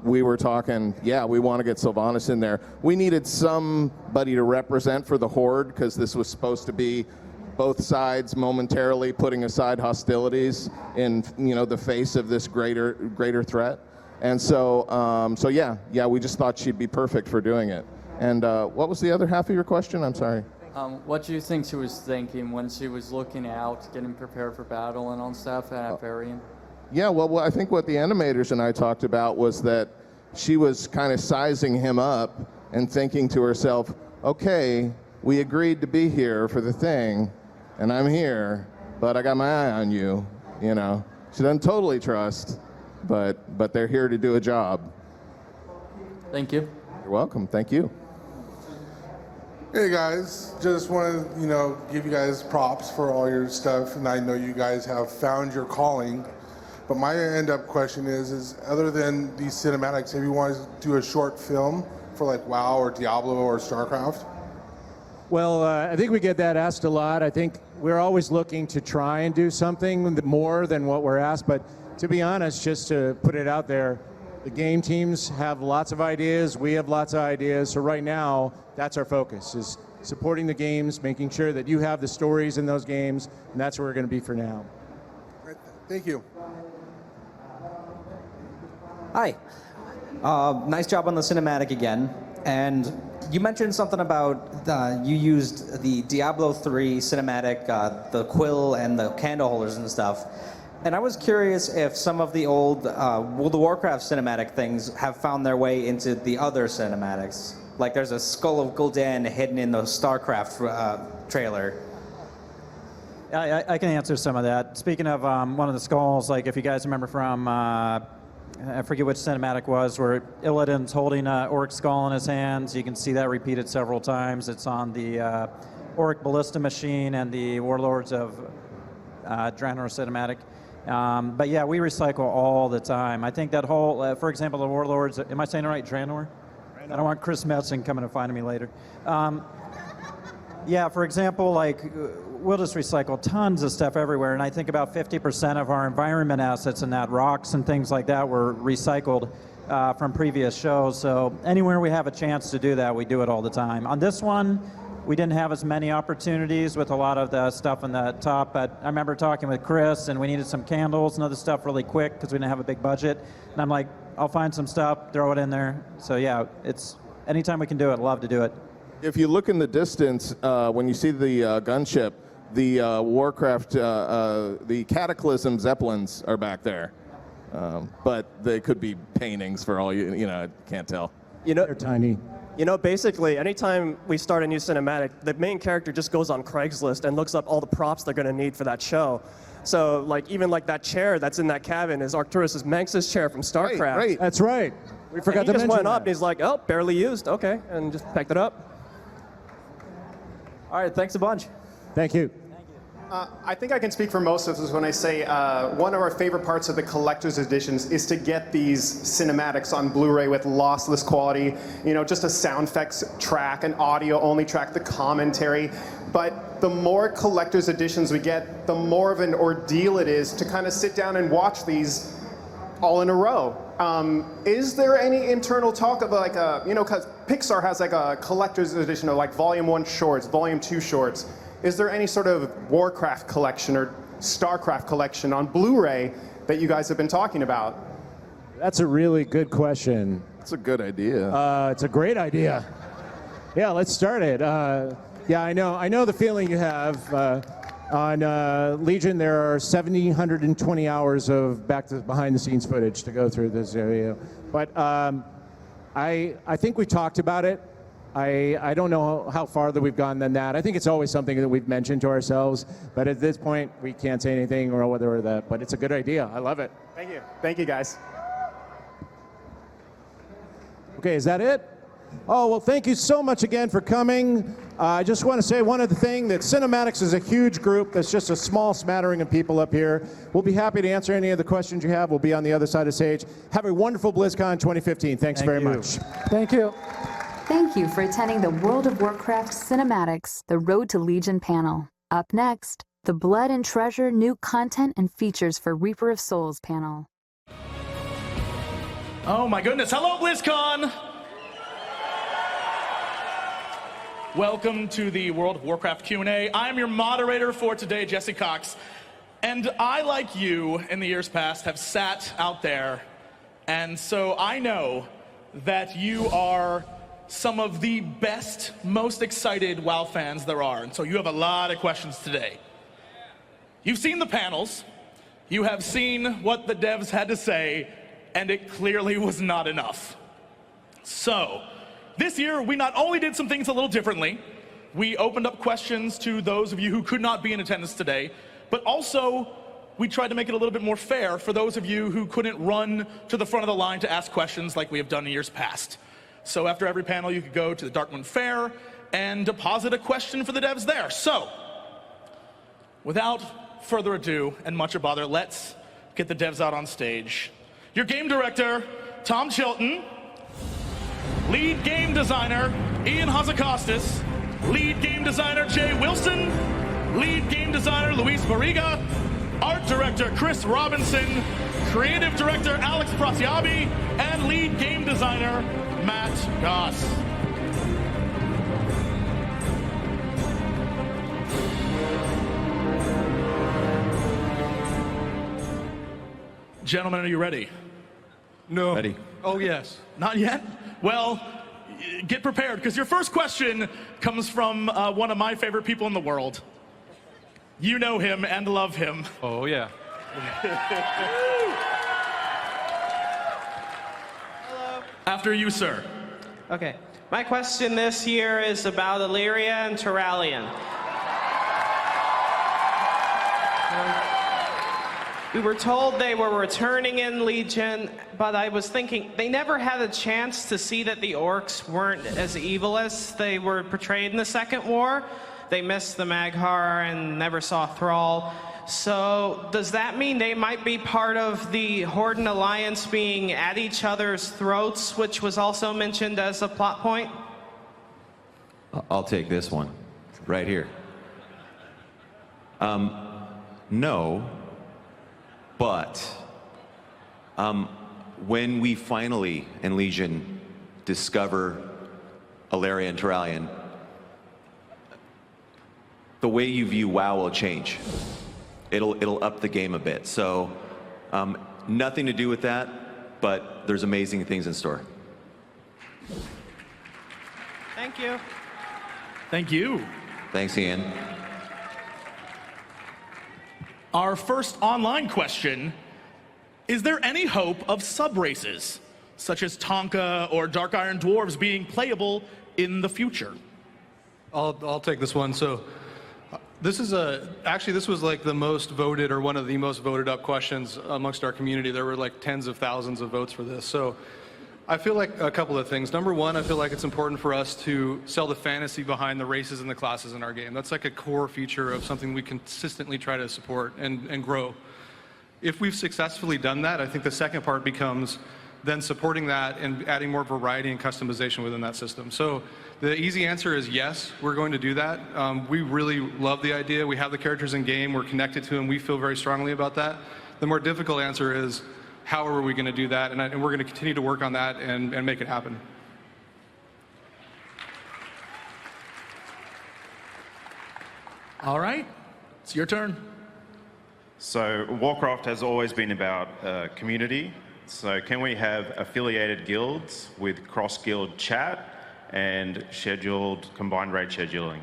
we were talking, yeah, we want to get Sylvanas in there. We needed somebody to represent for the Horde, because this was supposed to be both sides momentarily putting aside hostilities in, you know, the face of this greater threat. And so, yeah, we just thought she'd be perfect for doing it. And what was the other half of your question? I'm sorry. What do you think she was thinking when she was looking out, getting prepared for battle and all stuff at Varian? Yeah, well, I think what the animators and I talked about was that she was kind of sizing him up and thinking to herself, okay, we agreed to be here for the thing, and I'm here, but I got my eye on you, you know. She doesn't totally trust, but they're here to do a job. Thank you. You're welcome. Thank you. Hey guys, just want to, you know, give you guys props for all your stuff, and I know you guys have found your calling. But my end-up question is other than these cinematics, have you wanted to do a short film for like WoW or Diablo or StarCraft? Well, I think we get that asked a lot. I think we're always looking to try and do something more than what we're asked. But to be honest, just to put it out there, the game teams have lots of ideas. We have lots of ideas. So right now, that's our focus, is supporting the games, making sure that you have the stories in those games, and that's where we're going to be for now. Right, thank you. Hi. Nice job on the cinematic again. And you mentioned something about you used the Diablo 3 cinematic, the quill and the candle holders and stuff. And I was curious if some of the old World of Warcraft cinematic things have found their way into the other cinematics. Like there's a Skull of Gul'dan hidden in the StarCraft trailer. I can answer some of that. Speaking of one of the skulls, like if you guys remember from, I forget which cinematic was, where Illidan's holding an orc skull in his hands. You can see that repeated several times. It's on the orc ballista machine and the Warlords of Draenor cinematic. But yeah, we recycle all the time. I think that whole, for example, the Warlords, am I saying it right, Draenor? I don't want Chris Metzing coming to find me later. Yeah, for example, like, we'll just recycle tons of stuff everywhere, and I think about 50% of our environment assets and that, rocks and things like that, were recycled from previous shows. So anywhere we have a chance to do that, we do it all the time. On this one, we didn't have as many opportunities with a lot of the stuff on the top, but I remember talking with Chris, and we needed some candles and other stuff really quick because we didn't have a big budget. And I'm like, I'll find some stuff, throw it in there. So yeah, it's anytime we can do it, love to do it. If you look in the distance, when you see the gunship, the Warcraft, the Cataclysm Zeppelins are back there. But they could be paintings for all you know, can't tell. You know, they're tiny. You know, basically, anytime we start a new cinematic, the main character just goes on Craigslist and looks up all the props they're going to need for that show. So, like, even like that chair that's in that cabin is Arcturus' Manx's chair from StarCraft. Right. That's right. We forgot to mention that. He just went up and he's like, oh, barely used. Okay, and just picked it up. All right, thanks a bunch. Thank you. I think I can speak for most of us when I say one of our favorite parts of the collector's editions is to get these cinematics on Blu-ray with lossless quality. You know, just a sound effects track, an audio-only track, the commentary. But the more collector's editions we get, the more of an ordeal it is to kind of sit down and watch these all in a row. Is there any internal talk of like a, you know, because Pixar has like a collector's edition of like Volume 1 shorts, Volume 2 shorts. Is there any sort of Warcraft collection or StarCraft collection on Blu-ray that you guys have been talking about? That's a really good question. It's a good idea. It's a great idea. Yeah, let's start it. Yeah, I know. I know the feeling you have. On Legion, there are 720 hours of behind-the-scenes footage to go through this area. But I think we talked about it. I don't know how farther we've gone than that. I think it's always something that we've mentioned to ourselves. But at this point, we can't say anything or whether or that. But it's a good idea. I love it. Thank you. Thank you, guys. Okay, is that it? Oh, well, thank you so much again for coming. I just want to say one other thing, that Cinematics is a huge group. That's just a small smattering of people up here. We'll be happy to answer any of the questions you have. We'll be on the other side of the stage. Have a wonderful BlizzCon 2015. Thanks very much. Thank you. Thank you for attending the World of Warcraft Cinematics, the Road to Legion panel. Up next, the Blood and Treasure New Content and Features for Reaper of Souls panel. Oh my goodness. Hello, BlizzCon! Welcome to the World of Warcraft Q&A. I'm your moderator for today, Jesse Cox. And I, like you, in the years past, have sat out there. And so I know that you are some of the best, most excited WoW fans there are. And so you have a lot of questions today. You've seen the panels. You have seen what the devs had to say. And it clearly was not enough. So, this year, we not only did some things a little differently, we opened up questions to those of you who could not be in attendance today, but also we tried to make it a little bit more fair for those of you who couldn't run to the front of the line to ask questions like we have done in years past. So after every panel, you could go to the Darkmoon Fair and deposit a question for the devs there. So, without further ado and much a bother, let's get the devs out on stage. Your game director, Tom Chilton. Lead game designer, Ian Hazakostas. Lead game designer, Jay Wilson. Lead game designer, Luis Barriga. Art director, Chris Robinson. Creative director, Alex Prasiabi. And lead game designer, Matt Goss. Gentlemen, are you ready? No. Ready. Oh, yes. Not yet? Well, get prepared, because your first question comes from one of my favorite people in the world. You know him and love him. Oh, yeah. Hello. After you, sir. Okay. My question this year is about Illyria and Turalyon. We were told they were returning in Legion, but I was thinking they never had a chance to see that the orcs weren't as evil as they were portrayed in the Second War. They missed the Mag'har and never saw Thrall. So does that mean they might be part of the Horde and Alliance being at each other's throats, which was also mentioned as a plot point? I'll take this one right here. No. But when we finally, in Legion, discover Illyria and Turalyon, the way you view WoW will change. It'll up the game a bit. So nothing to do with that, but there's amazing things in store. Thank you. Thank you. Thanks, Ian. Our first online question, is there any hope of sub-races, such as Tonka or Dark Iron Dwarves, being playable in the future? I'll take this one. So this is actually this was like the most voted, or one of the most voted up questions amongst our community. There were like tens of thousands of votes for this. So I feel like a couple of things. Number one, I feel like it's important for us to sell the fantasy behind the races and the classes in our game. That's like a core feature of something we consistently try to support and grow. If we've successfully done that, I think the second part becomes then supporting that and adding more variety and customization within that system. So the easy answer is yes, we're going to do that. We really love the idea. We have the characters in game. We're connected to them. We feel very strongly about that. The more difficult answer is, how are we going to do that? And we're going to continue to work on that and make it happen. All right, it's your turn. So Warcraft has always been about community. So can we have affiliated guilds with cross-guild chat and scheduled combined raid scheduling?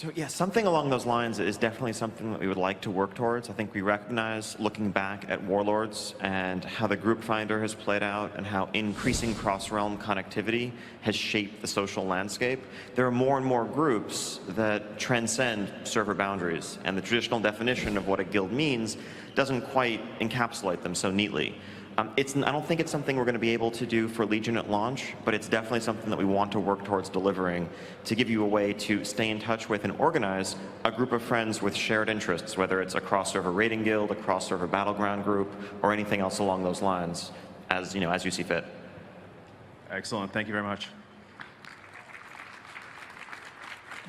So yeah, something along those lines is definitely something that we would like to work towards. I think we recognize, looking back at Warlords and how the group finder has played out and how increasing cross-realm connectivity has shaped the social landscape, there are more and more groups that transcend server boundaries, and the traditional definition of what a guild means doesn't quite encapsulate them so neatly. I don't think it's something we're going to be able to do for Legion at launch, but it's definitely something that we want to work towards delivering to give you a way to stay in touch with and organize a group of friends with shared interests, whether it's a cross-server raiding guild, a cross-server battleground group, or anything else along those lines, as you see fit. Excellent. Thank you very much.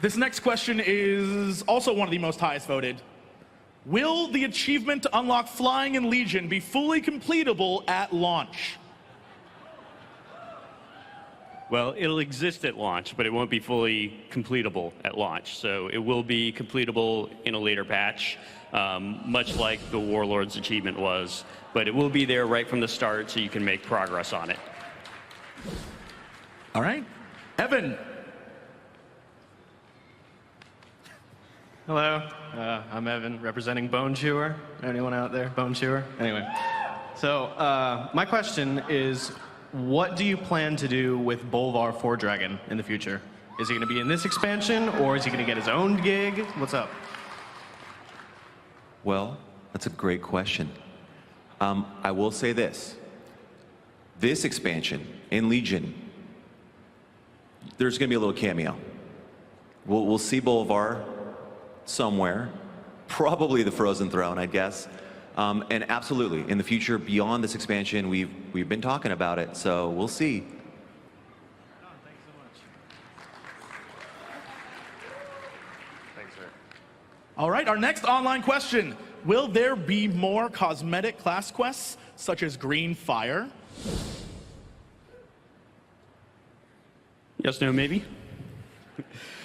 This next question is also one of the most highest voted. Will the achievement to unlock flying in Legion be fully completable at launch? Well, it'll exist at launch, but it won't be fully completable at launch. So it will be completable in a later patch, much like the Warlords achievement was. But it will be there right from the start so you can make progress on it. All right. Evan. Hello, I'm Evan, representing Bone Chewer. Anyone out there, Bone Chewer? Anyway, so my question is, what do you plan to do with Bolvar 4-Dragon in the future? Is he going to be in this expansion, or is he going to get his own gig? What's up? Well, that's a great question. I will say this. This expansion in Legion, there's going to be a little cameo. We'll see Bolvar somewhere, probably the Frozen Throne, I guess. And absolutely, in the future, beyond this expansion, we've been talking about it, so we'll see. Thanks, sir. All right, our next online question. Will there be more cosmetic class quests, such as Green Fire? Yes, no, maybe?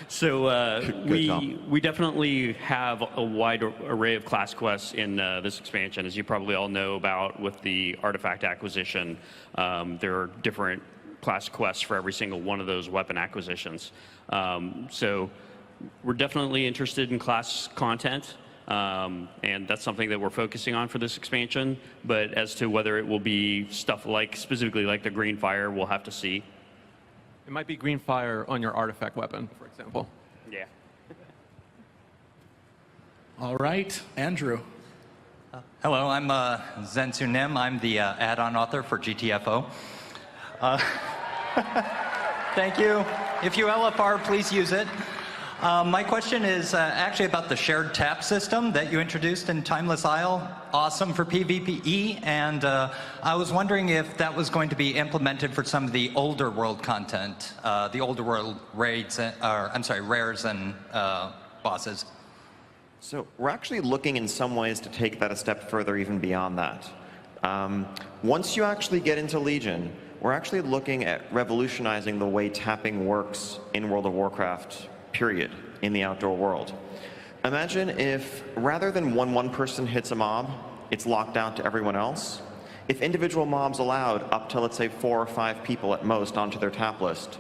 So we definitely have a wide array of class quests in this expansion. As you probably all know about with the artifact acquisition, there are different class quests for every single one of those weapon acquisitions. So we're definitely interested in class content, and that's something that we're focusing on for this expansion. But as to whether it will be stuff like, specifically like the Green Fire, we'll have to see. It might be Green Fire on your artifact weapon, for example. Yeah. All right, Andrew. Hello, I'm Zensu Nim. I'm the add-on author for GTFO. Thank you. If you LFR, please use it. My question is actually about the shared tap system that you introduced in Timeless Isle. Awesome for PvPE, and I was wondering if that was going to be implemented for some of the older world content, the older world raids, rares and bosses. So we're actually looking in some ways to take that a step further, even beyond that. Once you actually get into Legion, we're actually looking at revolutionizing the way tapping works in World of Warcraft, period, in the outdoor world. Imagine if, rather than when one person hits a mob, it's locked out to everyone else. If individual mobs allowed up to, let's say, 4 or 5 people at most onto their tap list,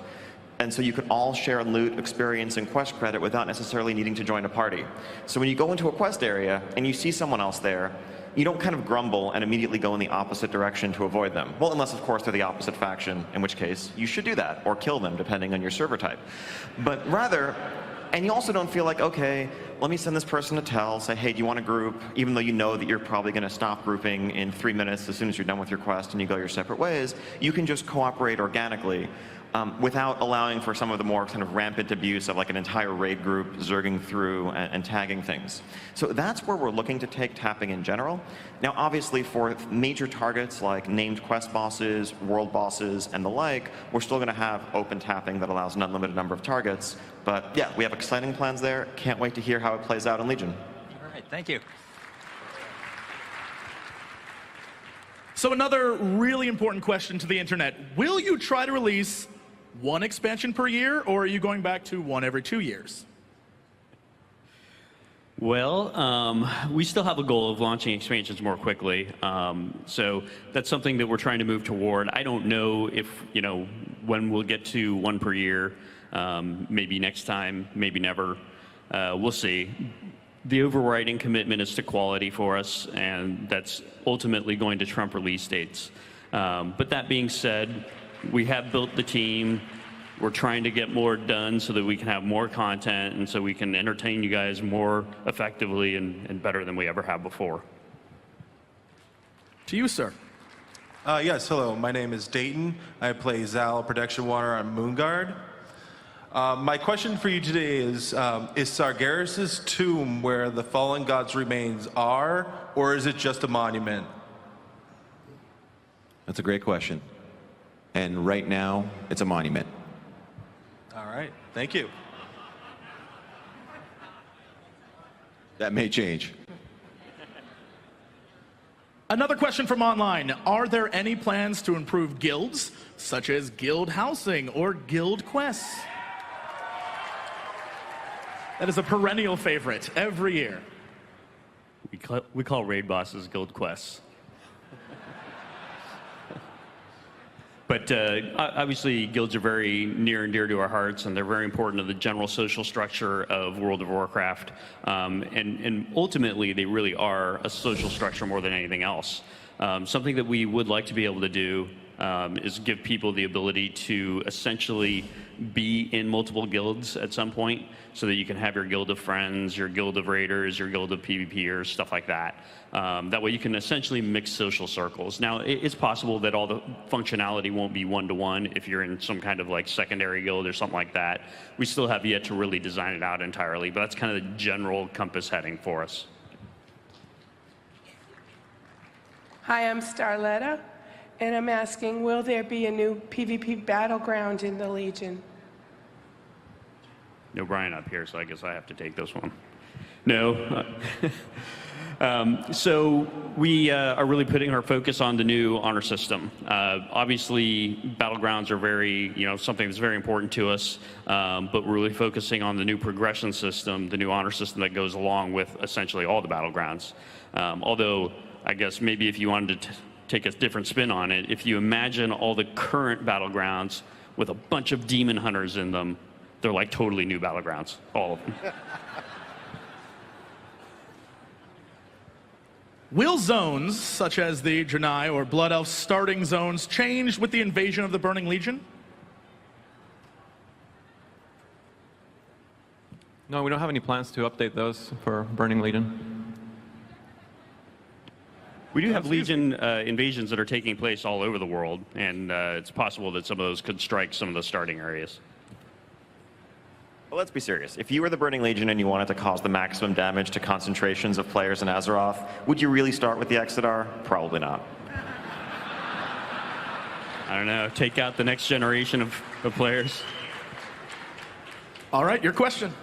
and so you could all share loot, experience, and quest credit without necessarily needing to join a party. So when you go into a quest area and you see someone else there, you don't kind of grumble and immediately go in the opposite direction to avoid them. Well, unless, of course, they're the opposite faction, in which case you should do that, or kill them, depending on your server type. But rather, and you also don't feel like, okay, let me send this person a tell, say, hey, do you want to group? Even though you know that you're probably going to stop grouping in 3 minutes as soon as you're done with your quest and you go your separate ways, you can just cooperate organically without allowing for some of the more kind of rampant abuse of like an entire raid group zerging through and tagging things. So that's where we're looking to take tapping in general. Now, obviously, for major targets like named quest bosses, world bosses, and the like, we're still going to have open tapping that allows an unlimited number of targets. But yeah, we have exciting plans there. Can't wait to hear how it plays out in Legion. All right, thank you. So another really important question to the internet. Will you try to release one expansion per year, or are you going back to one every 2 years? Well, we still have a goal of launching expansions more quickly. So that's something that we're trying to move toward. I don't know if, when we'll get to one per year, maybe next time, maybe never. we'll see. The overriding commitment is to quality for us, and that's ultimately going to trump release dates. But that being said, we have built the team. We're trying to get more done so that we can have more content and so we can entertain you guys more effectively and better than we ever have before. To you, sir. Yes, hello. My name is Dayton. I play Zal Protection Water on Moonguard. My question for you today is Sargeras' tomb where the fallen god's remains are, or is it just a monument? That's a great question. And right now, it's a monument. All right, thank you. That may change. Another question from online. Are there any plans to improve guilds, such as guild housing or guild quests? That is a perennial favorite every year. We call raid bosses guild quests. But obviously, guilds are very near and dear to our hearts, and they're very important to the general social structure of World of Warcraft. And ultimately, they really are a social structure more than anything else. Something that we would like to be able to do is give people the ability to essentially be in multiple guilds at some point, so that you can have your guild of friends, your guild of raiders, your guild of PvPers, stuff like that. That way you can essentially mix social circles. Now, it's possible that all the functionality won't be one-to-one if you're in some kind of like secondary guild or something like that. We still have yet to really design it out entirely, but that's kind of the general compass heading for us. Hi, I'm Starletta, and I'm asking, will there be a new PvP battleground in the Legion? No Brian up here, so I guess I have to take this one. No. So we are really putting our focus on the new honor system. Obviously, battlegrounds are very, something that's very important to us, but we're really focusing on the new progression system, the new honor system that goes along with essentially all the battlegrounds. Although, I guess maybe if you wanted to take a different spin on it, if you imagine all the current battlegrounds with a bunch of demon hunters in them, they're like totally new battlegrounds, all of them. Will zones, such as the Draenei or Blood Elf starting zones, change with the invasion of the Burning Legion? No, we don't have any plans to update those for Burning Legion. We do have Legion invasions that are taking place all over the world, and it's possible that some of those could strike some of the starting areas. Well, let's be serious. If you were the Burning Legion and you wanted to cause the maximum damage to concentrations of players in Azeroth, would you really start with the Exodar? Probably not. I don't know. Take out the next generation of players. All right, your question.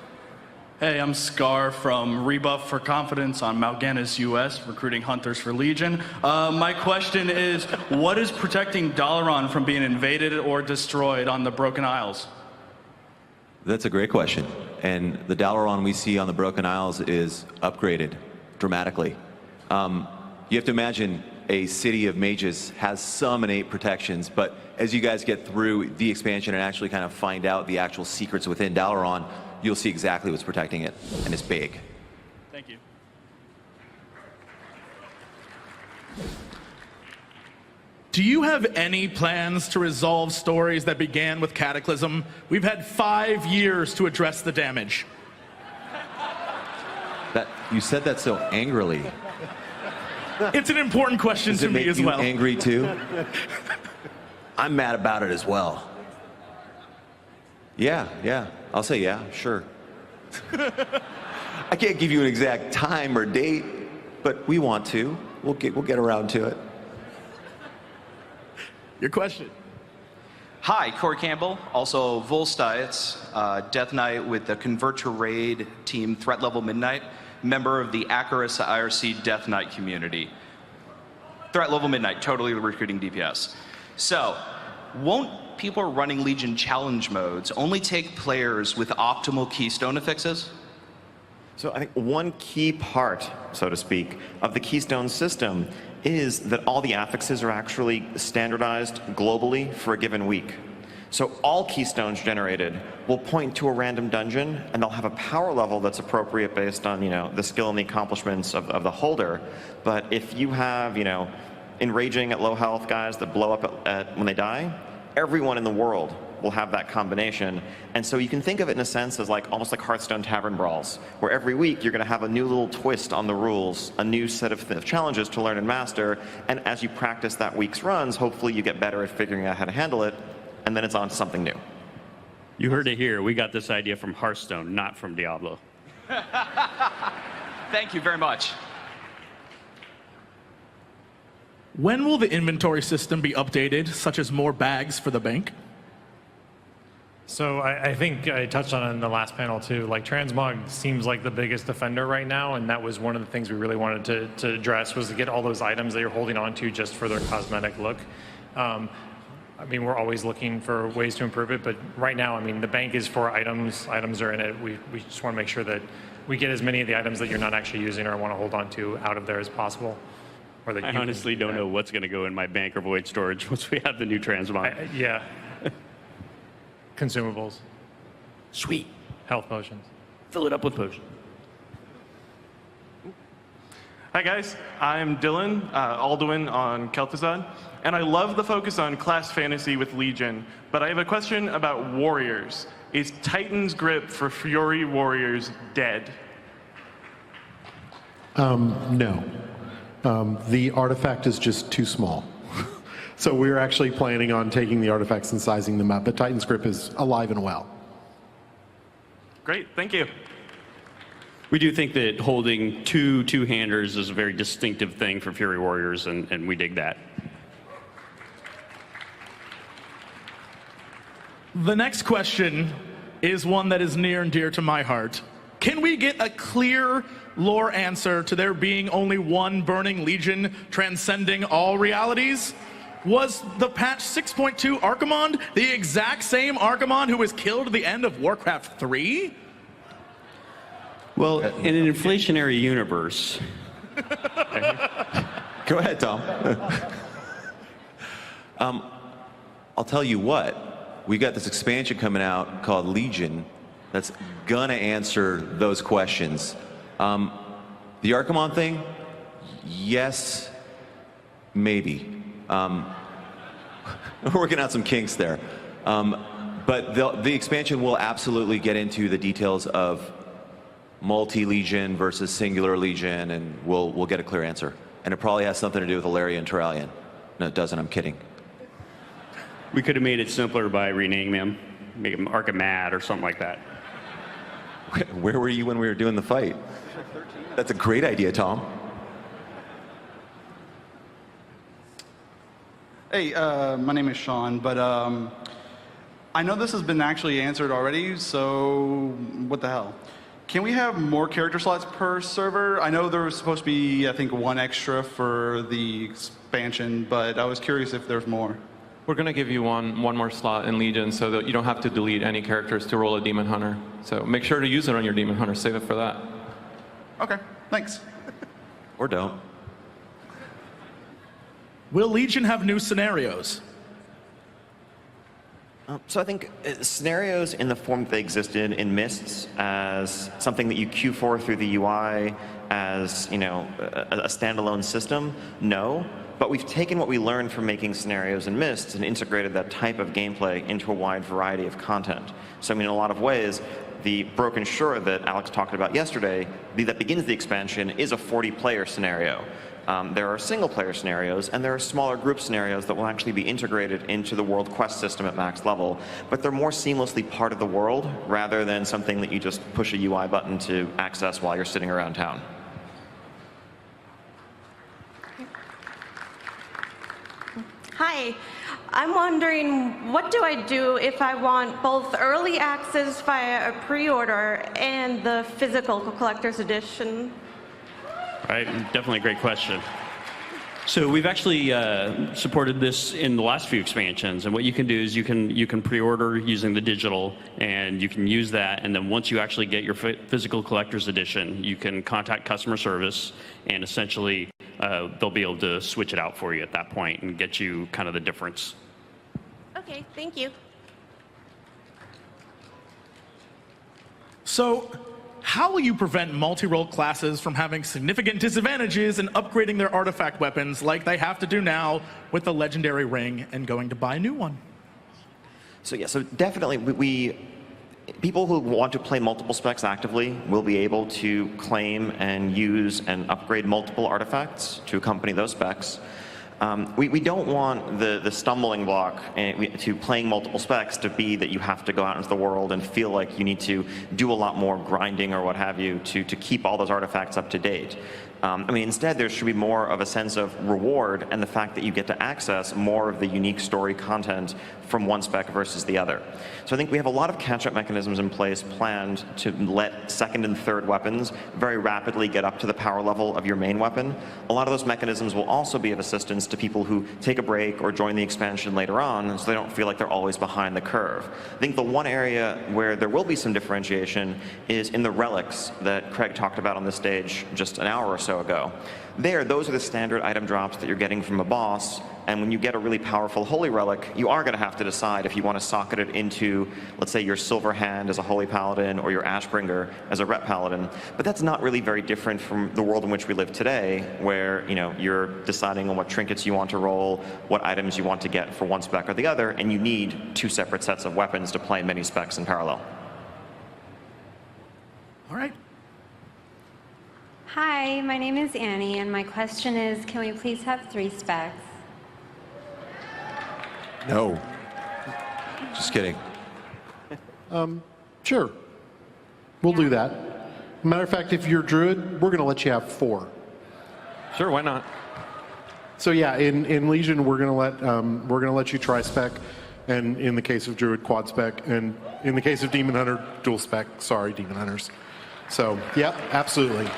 Hey, I'm Scar from Rebuff for Confidence on Mal'Ganis US, recruiting hunters for Legion. My question is, what is protecting Dalaran from being invaded or destroyed on the Broken Isles? That's a great question. And the Dalaran we see on the Broken Isles is upgraded dramatically. You have to imagine a city of mages has some innate protections, but as you guys get through the expansion and actually kind of find out the actual secrets within Dalaran, you'll see exactly what's protecting it, and it's big. Thank you. Do you have any plans to resolve stories that began with Cataclysm? We've had 5 years to address the damage. You said that so angrily. It's an important question to me as well. Does it make you angry too? I'm mad about it as well. Yeah. I'll say yeah, sure. I can't give you an exact time or date, but we want to. We'll get around to it. Your question. Hi, Corey Campbell, also Volstites, Death Knight with the Convert to Raid team Threat Level Midnight, member of the Acarus IRC Death Knight community. Threat Level Midnight, totally recruiting DPS. So, won't people running Legion challenge modes only take players with optimal keystone affixes? So I think one key part, so to speak, of the Keystone system is that all the affixes are actually standardized globally for a given week. So all keystones generated will point to a random dungeon, and they'll have a power level that's appropriate based on, the skill and the accomplishments of the holder. But if you have, enraging at low health guys that blow up when they die, everyone in the world will have that combination. And so you can think of it in a sense as almost like Hearthstone Tavern Brawls, where every week you're going to have a new little twist on the rules, a new set of challenges to learn and master. And as you practice that week's runs, hopefully you get better at figuring out how to handle it, and then it's on to something new. You heard it here. We got this idea from Hearthstone, not from Diablo. Thank you very much. When will the inventory system be updated, such as more bags for the bank? So I think I touched on it in the last panel too. Transmog seems like the biggest offender right now, and that was one of the things we really wanted to address, was to get all those items that you're holding on to just for their cosmetic look. We're always looking for ways to improve it, but right now, the bank is for items. Items are in it. We just want to make sure that we get as many of the items that you're not actually using or want to hold on to out of there as possible. Or that I honestly don't know what's going to go in my bank or void storage once we have the new transmog. Yeah. Consumables. Sweet. Health potions. Fill it up with potions. Hi guys, I'm Dylan, Alduin on Kel'Thuzad, and I love the focus on class fantasy with Legion, but I have a question about warriors. Is Titan's Grip for Fury warriors dead? No. The artifact is just too small. So we're actually planning on taking the artifacts and sizing them up, but Titan's Grip is alive and well. Great, thank you. We do think that holding two-handers is a very distinctive thing for Fury Warriors, and we dig that. The next question is one that is near and dear to my heart. Can we get a clear lore answer to there being only one burning legion transcending all realities? Was the patch 6.2 Archimonde the exact same Archimonde who was killed at the end of Warcraft 3? Well, in an inflationary universe. Go ahead, Tom. I'll tell you what, we got this expansion coming out called Legion that's gonna answer those questions. The Archimonde thing, yes, maybe. We're working out some kinks there. But the expansion will absolutely get into the details of multi-legion versus singular legion, and we'll get a clear answer. And it probably has something to do with Alarian and Turalian. No, it doesn't, I'm kidding. We could have made it simpler by renaming them, make them Archimad or something like that. Where were you when we were doing the fight? That's a great idea, Tom. Hey, my name is Sean, but I know this has been actually answered already, so what the hell? Can we have more character slots per server? I know there was supposed to be, I think, one extra for the expansion, but I was curious if there's more. We're going to give you one more slot in Legion so that you don't have to delete any characters to roll a Demon Hunter. So make sure to use it on your Demon Hunter. Save it for that. Okay, thanks. Or don't. Will Legion have new scenarios? So I think scenarios in the form that they existed in Mists as something that you queue for through the UI as, a standalone system, no. But we've taken what we learned from making scenarios in Mists and integrated that type of gameplay into a wide variety of content. So in a lot of ways, the Broken Shore that Alex talked about yesterday, that begins the expansion, is a 40-player scenario. There are single-player scenarios, and there are smaller group scenarios that will actually be integrated into the World Quest system at max level, but they're more seamlessly part of the world rather than something that you just push a UI button to access while you're sitting around town. Hi, I'm wondering, what do I do if I want both early access via a pre-order and the physical collector's edition? Right, definitely a great question. So we've actually supported this in the last few expansions, and what you can do is you can pre-order using the digital, and you can use that, and then once you actually get your physical collector's edition, you can contact customer service, and essentially they'll be able to switch it out for you at that point and get you kind of the difference. Okay, thank you. So, how will you prevent multi-role classes from having significant disadvantages in upgrading their artifact weapons like they have to do now with the legendary ring and going to buy a new one? So yeah, so definitely people who want to play multiple specs actively will be able to claim and use and upgrade multiple artifacts to accompany those specs. We don't want the stumbling block to playing multiple specs to be that you have to go out into the world and feel like you need to do a lot more grinding or what have you to keep all those artifacts up to date. I mean, instead, there should be more of a sense of reward and the fact that you get to access more of the unique story content from one spec versus the other. So I think we have a lot of catch-up mechanisms in place planned to let second and third weapons very rapidly get up to the power level of your main weapon. A lot of those mechanisms will also be of assistance to people who take a break or join the expansion later on, so they don't feel like they're always behind the curve. I think the one area where there will be some differentiation is in the relics that Craig talked about on the stage just an hour or so ago. Those are the standard item drops that you're getting from a boss, and when you get a really powerful holy relic, you are going to have to decide if you want to socket it into, let's say, your silver hand as a holy paladin or your ashbringer as a ret paladin. But that's not really very different from the world in which we live today, where you're deciding on what trinkets you want to roll, what items you want to get for one spec or the other, and you need two separate sets of weapons to play many specs in parallel. All right. Hi, my name is Annie, and my question is, can we please have 3 specs? No. Just kidding. Sure. We'll do that. Matter of fact, if you're Druid, we're going to let you have 4. Sure, why not? So yeah, in Legion, we're going to let you try spec, and in the case of Druid, quad spec, and in the case of Demon Hunter, dual spec. Sorry, Demon Hunters. So, yep, absolutely.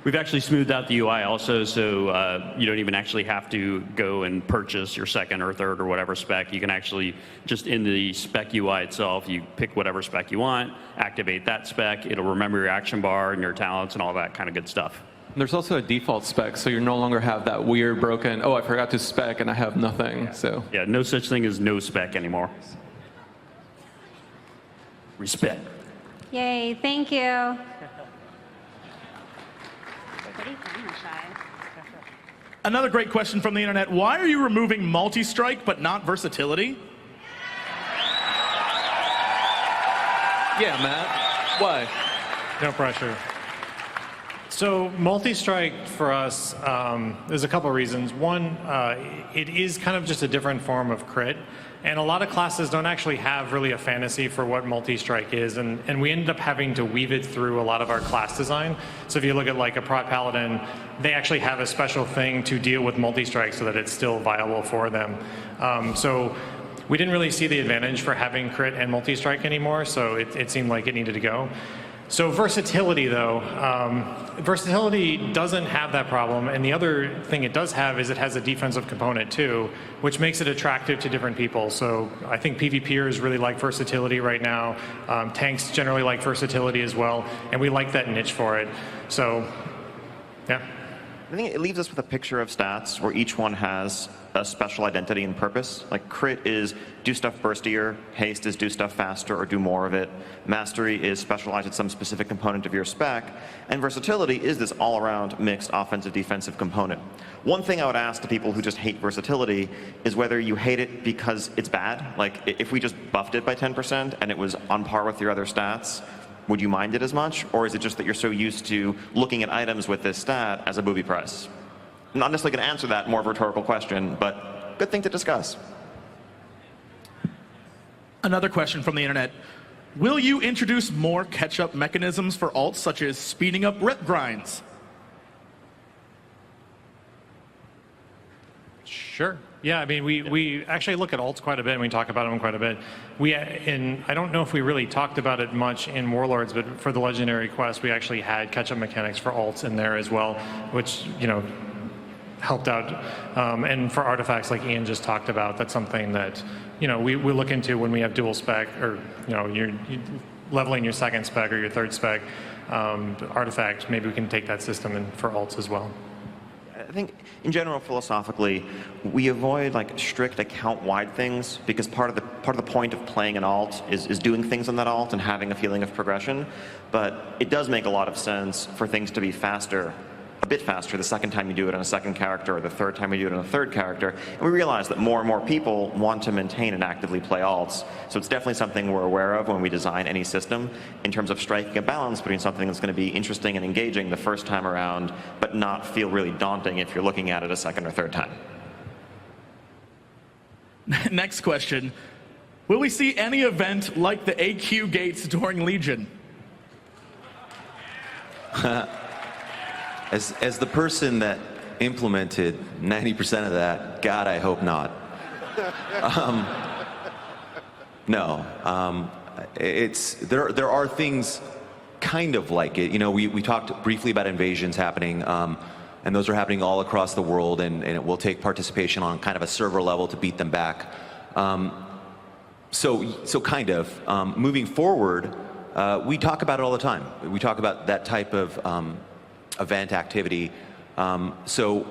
We've actually smoothed out the UI also, so you don't even actually have to go and purchase your second or third or whatever spec. You can actually, just in the spec UI itself, you pick whatever spec you want, activate that spec, it'll remember your action bar and your talents and all that kind of good stuff. There's also a default spec, so you no longer have that weird broken, oh, I forgot to spec and I have nothing. Yeah. So yeah, no such thing as no spec anymore. Respect. Yay, thank you. Another great question from the internet. Why are you removing multi-strike but not versatility? Yeah, Matt. Why? No pressure. So multi-strike for us, there's a couple of reasons. One, it is kind of just a different form of crit. And a lot of classes don't actually have really a fantasy for what multi-strike is, and we ended up having to weave it through a lot of our class design. So if you look at like a Prot Paladin, they actually have a special thing to deal with multi-strike so that it's still viable for them. So we didn't really see the advantage for having crit and multi-strike anymore, so it seemed like it needed to go. So versatility, though, versatility doesn't have that problem, and the other thing it does have is it has a defensive component too, which makes it attractive to different people. So I think PvPers really like versatility right now. Tanks generally like versatility as well, and we like that niche for it. So, yeah. I think it leaves us with a picture of stats where each one has a special identity and purpose. Like crit is do stuff burstier, haste is do stuff faster or do more of it, mastery is specialized at some specific component of your spec, and versatility is this all-around mixed offensive defensive component. One thing I would ask to people who just hate versatility is whether you hate it because it's bad. Like if we just buffed it by 10% and it was on par with your other stats, would you mind it as much? Or is it just that you're so used to looking at items with this stat as a booby price? I'm not necessarily going to answer that, more of a rhetorical question, but good thing to discuss. Another question from the internet. Will you introduce more catch-up mechanisms for alts, such as speeding up rep grinds? Sure. Yeah, I mean, we actually look at alts quite a bit, and we talk about them quite a bit. I don't know if we really talked about it much in Warlords, but for the Legendary Quest, we actually had catch-up mechanics for alts in there as well, which, helped out. And for artifacts like Ian just talked about, that's something that, we look into when we have dual spec, or, you're leveling your second spec or your third spec artifact. Maybe we can take that system in for alts as well. I I think in general, philosophically, we avoid like strict account-wide things because part of the point of playing an alt is doing things on that alt and having a feeling of progression. But it does make a lot of sense for things to be faster, a bit faster the second time you do it on a second character or the third time you do it on a third character. And we realize that more and more people want to maintain and actively play alts. So it's definitely something we're aware of when we design any system in terms of striking a balance between something that's going to be interesting and engaging the first time around, but not feel really daunting if you're looking at it a second or third time. Next question. Will we see any event like the AQ gates during Legion? As the person that implemented 90% of that, God, I hope not. No, there are things kind of like it. You know, we talked briefly about invasions happening, and those are happening all across the world, and it will take participation on kind of a server level to beat them back. So kind of moving forward, we talk about it all the time. We talk about that type of event activity. So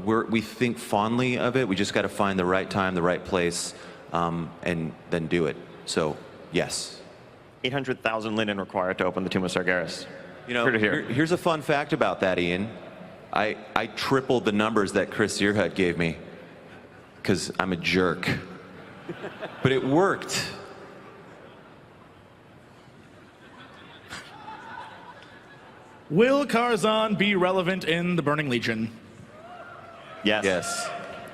we think fondly of it. We just got to find the right time, the right place, and then do it. So yes. 800,000 linen required to open the Tomb of Sargeras. You know, here's a fun fact about that, Ian. I tripled the numbers that Chris Earhut gave me because I'm a jerk. But it worked. Will Karazhan be relevant in the Burning Legion? Yes. Yes.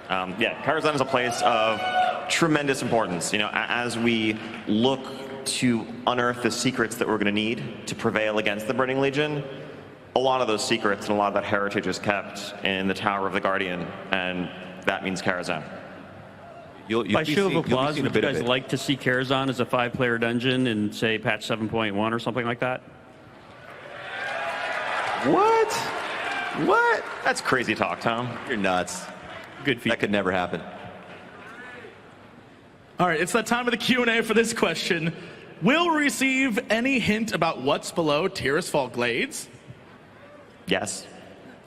Yeah, Karazhan is a place of tremendous importance. You know, as we look to unearth the secrets that we're going to need to prevail against the Burning Legion, a lot of those secrets and a lot of that heritage is kept in the Tower of the Guardian, and that means Karazhan. By show of applause, would you guys like to see Karazhan as a 5-player dungeon in, say, patch 7.1 or something like that? What? What? That's crazy talk, Tom. You're nuts. Good feedback. That could never happen. All right, it's that time of the Q&A for this question. Will we receive any hint about what's below Tirisfal Glades? Yes.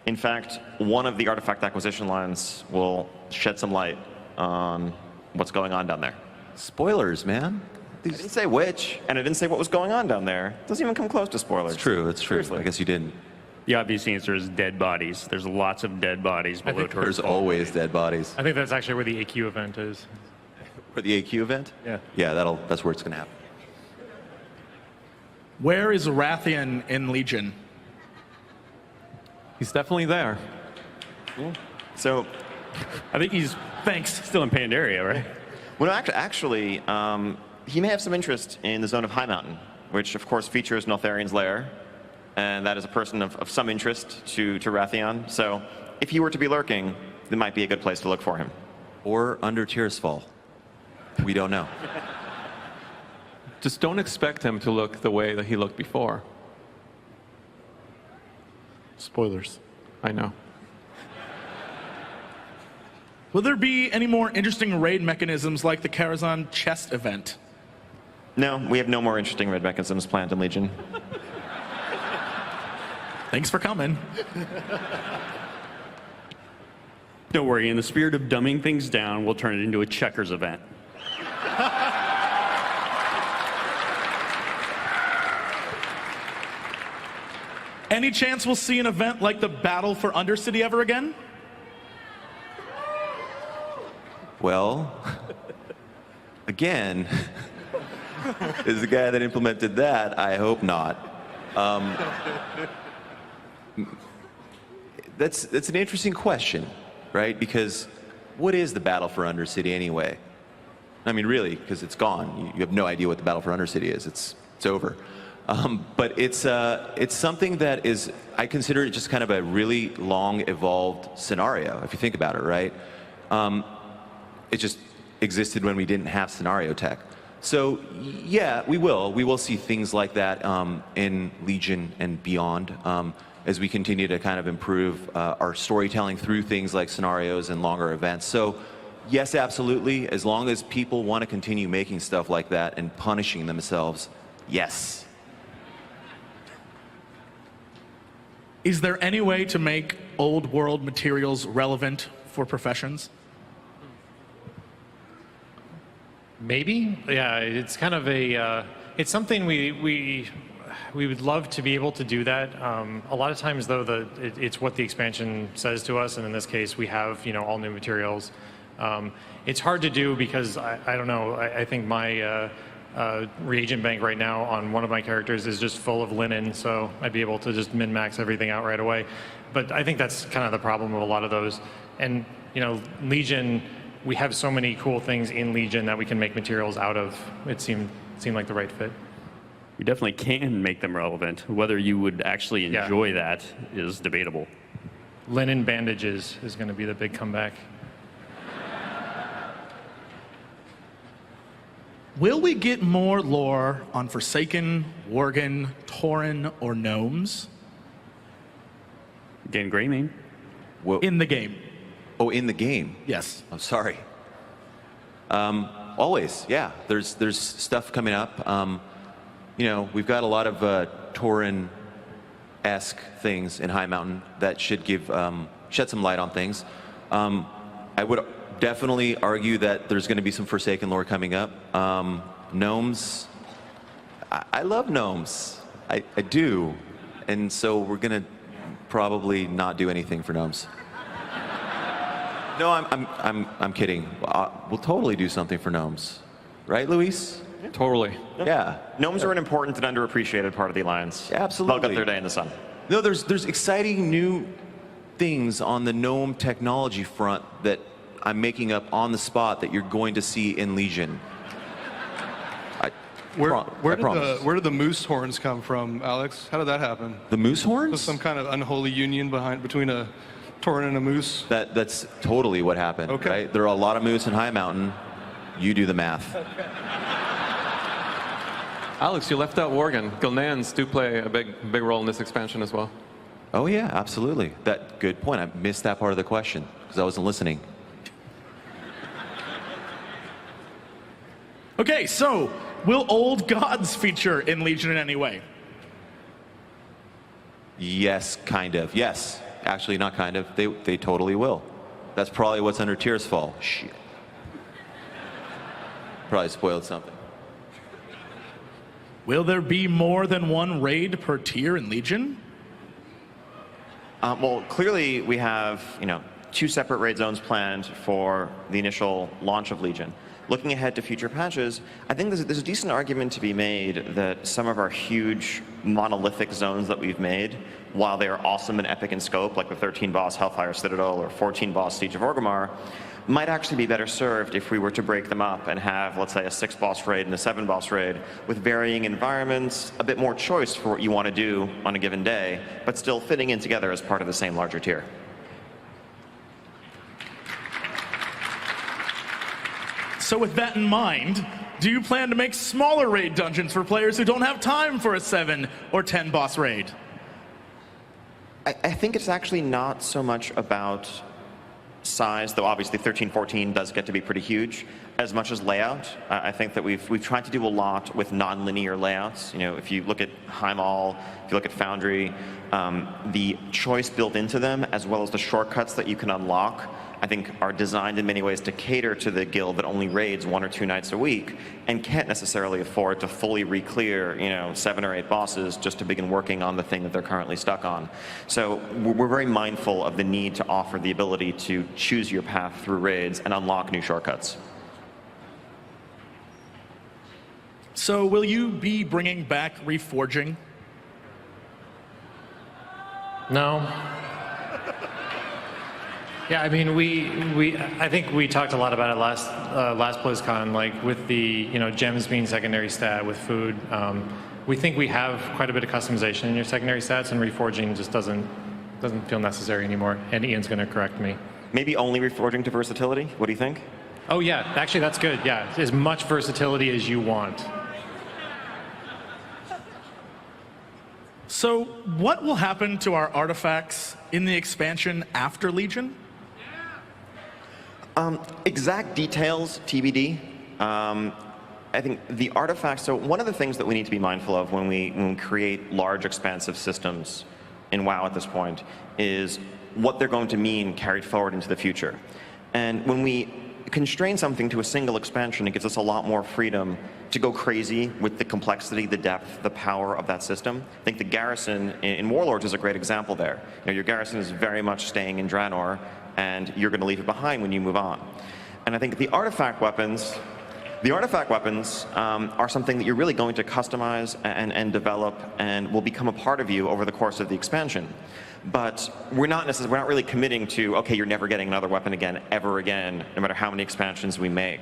In fact, one of the artifact acquisition lines will shed some light on what's going on down there. Spoilers, man. I didn't say which, and I didn't say what was going on down there. It doesn't even come close to spoilers. It's true. It's true. Seriously. I guess you didn't. The obvious answer is dead bodies. There's lots of dead bodies below Tirisfal. There's always dead bodies. I think that's actually where the AQ event is. For the AQ event? Yeah. Yeah, that's where it's going to happen. Where is Rathian in Legion? He's definitely there. So, I think he's still in Pandaria, right? Well, no, actually, he may have some interest in the zone of High Mountain, which of course features Neltharian's lair, and that is a person of some interest to Rathian. So if he were to be lurking, it might be a good place to look for him. Or under Tirisfal. We don't know. Just don't expect him to look the way that he looked before. Spoilers. I know. Will there be any more interesting raid mechanisms like the Karazhan chest event? No, we have no more interesting raid mechanisms planned in Legion. Thanks for coming. Don't worry, in the spirit of dumbing things down, we'll turn it into a checkers event. Any chance we'll see an event like the Battle for Undercity ever again? Well, again, as the guy that implemented that, I hope not. That's an interesting question, right? Because what is the Battle for Undercity anyway? I mean, really, because it's gone. You have no idea what the Battle for Undercity is. It's over. But it's something that is, I consider it just kind of a really long evolved scenario, if you think about it, right? It just existed when we didn't have scenario tech. So yeah, we will see things like that in Legion and beyond as we continue to kind of improve our storytelling through things like scenarios and longer events. So yes, absolutely. As long as people want to continue making stuff like that and punishing themselves, yes. Is there any way to make old world materials relevant for professions? Maybe, yeah. It's kind of a, it's something we would love to be able to do that. A lot of times, though, it's what the expansion says to us, and in this case, we have all new materials. It's hard to do because I don't know. I think my reagent bank right now on one of my characters is just full of linen, so I'd be able to just min-max everything out right away. But I think that's kind of the problem with a lot of those. And Legion, we have so many cool things in Legion that we can make materials out of. It seemed like the right fit. You definitely can make them relevant. Whether you would actually enjoy that is debatable. Linen bandages is going to be the big comeback. Will we get more lore on Forsaken, Worgen, Tauren, or Gnomes? Dan Gray, in the game. Oh, in the game? Yes. I'm sorry. Always, yeah. There's stuff coming up. We've got a lot of Tauren-esque things in High Mountain that should shed some light on things. I would definitely argue that there's going to be some Forsaken lore coming up. Gnomes, I love gnomes. I do. And so we're going to probably not do anything for gnomes. No, I'm kidding. We'll totally do something for gnomes. Right, Luis? Totally. Yeah. Gnomes are an important and underappreciated part of the Alliance. Yeah, absolutely. They'll get their day in the sun. No, there's exciting new things on the gnome technology front that I'm making up on the spot that you're going to see in Legion. Where did the moose horns come from, Alex? How did that happen? The moose horns? Was some kind of unholy union between a Tauren and a moose? That's totally what happened. Okay. Right? There are a lot of moose in High Mountain. You do the math. Alex, you left out Worgen. Gilneans do play a big role in this expansion as well. Oh yeah, absolutely. Good point. I missed that part of the question because I wasn't listening. Okay, so will old gods feature in Legion in any way? Yes, kind of. Yes. Actually, not kind of. They totally will. That's probably what's under Tyr's fall. Shit. Probably spoiled something. Will there be more than one raid per tier in Legion? Well, clearly we have 2 separate raid zones planned for the initial launch of Legion. Looking ahead to future patches, I think there's a decent argument to be made that some of our huge monolithic zones that we've made, while they are awesome and epic in scope, like the 13-boss Hellfire Citadel or 14-boss Siege of Orgrimmar, might actually be better served if we were to break them up and have, let's say, a 6-boss raid and a 7-boss raid with varying environments, a bit more choice for what you want to do on a given day, but still fitting in together as part of the same larger tier. So with that in mind, do you plan to make smaller raid dungeons for players who don't have time for a 7 or 10 boss raid? I think it's actually not so much about size, though obviously 13, 14 does get to be pretty huge, as much as layout. I think that we've tried to do a lot with non-linear layouts. If you look at Heimall, if you look at Foundry, the choice built into them, as well as the shortcuts that you can unlock, I think are designed in many ways to cater to the guild that only raids 1 or 2 nights a week and can't necessarily afford to fully re-clear 7 or 8 bosses just to begin working on the thing that they're currently stuck on. So we're very mindful of the need to offer the ability to choose your path through raids and unlock new shortcuts. So will you be bringing back reforging? No. Yeah, I mean, I think we talked a lot about it last Blizzcon, like with the gems being secondary stat with food. We think we have quite a bit of customization in your secondary stats, and reforging just doesn't feel necessary anymore. And Ian's going to correct me. Maybe only reforging to versatility. What do you think? Oh yeah, actually that's good. Yeah, as much versatility as you want. So what will happen to our artifacts in the expansion after Legion? Exact details, TBD. I think the artifacts, so one of the things that we need to be mindful of when we create large, expansive systems in WoW at this point is what they're going to mean carried forward into the future. And when we constrain something to a single expansion, it gives us a lot more freedom to go crazy with the complexity, the depth, the power of that system. I think the garrison in Warlords is a great example there. Your garrison is very much staying in Draenor, and you're going to leave it behind when you move on. And I think the artifact weapons are something that you're really going to customize and develop and will become a part of you over the course of the expansion. But we're not really committing to, okay, you're never getting another weapon again, ever again, no matter how many expansions we make.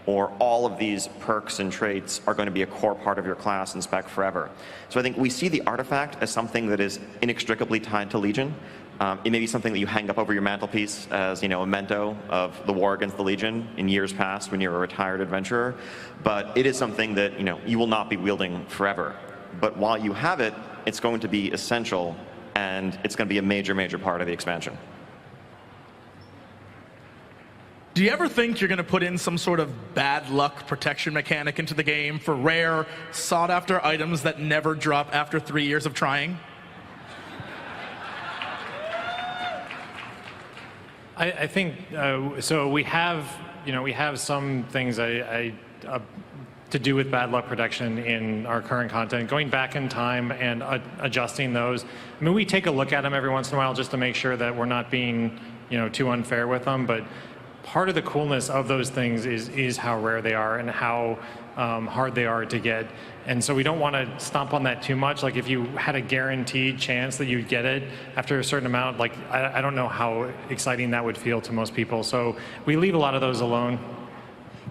Or all of these perks and traits are going to be a core part of your class and spec forever. So I think we see the artifact as something that is inextricably tied to Legion. It may be something that you hang up over your mantelpiece as a memento of the war against the Legion in years past when you're a retired adventurer. But it is something that you will not be wielding forever. But while you have it, it's going to be essential, and it's going to be a major, major part of the expansion. Do you ever think you're going to put in some sort of bad luck protection mechanic into the game for rare, sought-after items that never drop after 3 years of trying? I think so. We have some things to do with bad luck protection in our current content. Going back in time and adjusting those. I mean, we take a look at them every once in a while just to make sure that we're not being too unfair with them. But part of the coolness of those things is how rare they are and how hard they are to get. And so we don't want to stomp on that too much. Like if you had a guaranteed chance that you'd get it after a certain amount, like I don't know how exciting that would feel to most people. So we leave a lot of those alone.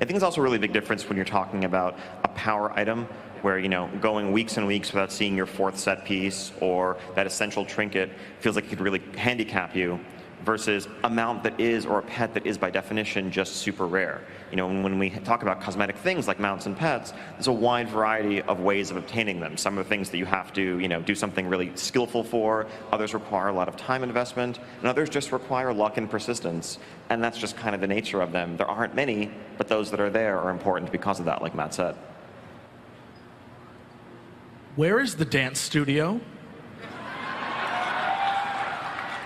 I think it's also a really big difference when you're talking about a power item where, going weeks and weeks without seeing your 4th set piece or that essential trinket feels like it could really handicap you, versus a mount that is, or a pet that is by definition just super rare. When we talk about cosmetic things like mounts and pets, there's a wide variety of ways of obtaining them. Some are things that you have to, do something really skillful for. Others require a lot of time investment, and others just require luck and persistence. And that's just kind of the nature of them. There aren't many, but those that are there are important because of that, like Matt said. Where is the dance studio?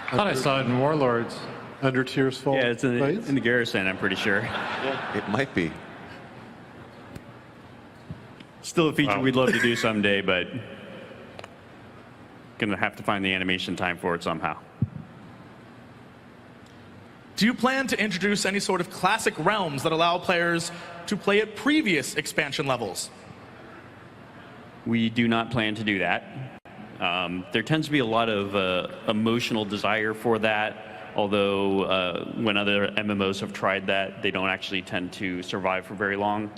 I thought I saw it in Warlords. Under Tears Fall. Yeah, it's in the garrison, I'm pretty sure. It might be. Still a feature we'd love to do someday, but gonna have to find the animation time for it somehow. Do you plan to introduce any sort of classic realms that allow players to play at previous expansion levels? We do not plan to do that. There tends to be a lot of emotional desire for that, although when other MMOs have tried that, they don't actually tend to survive for very long.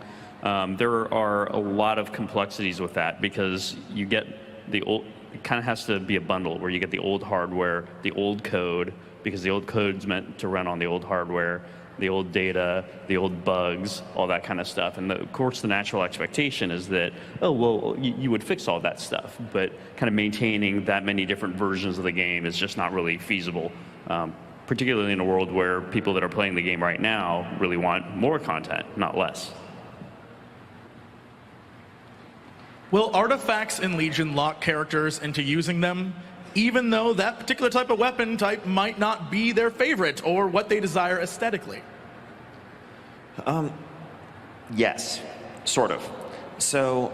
There are a lot of complexities with that because you get the old, it kind of has to be a bundle where you get the old hardware, the old code, because the old code's meant to run on the old hardware, the old data, the old bugs, all that kind of stuff. And of course, the natural expectation is that, oh, well, you would fix all that stuff. But kind of maintaining that many different versions of the game is just not really feasible, particularly in a world where people that are playing the game right now really want more content, not less. Will artifacts in Legion lock characters into using them, even though that particular type of weapon type might not be their favorite or what they desire aesthetically? Yes, sort of. So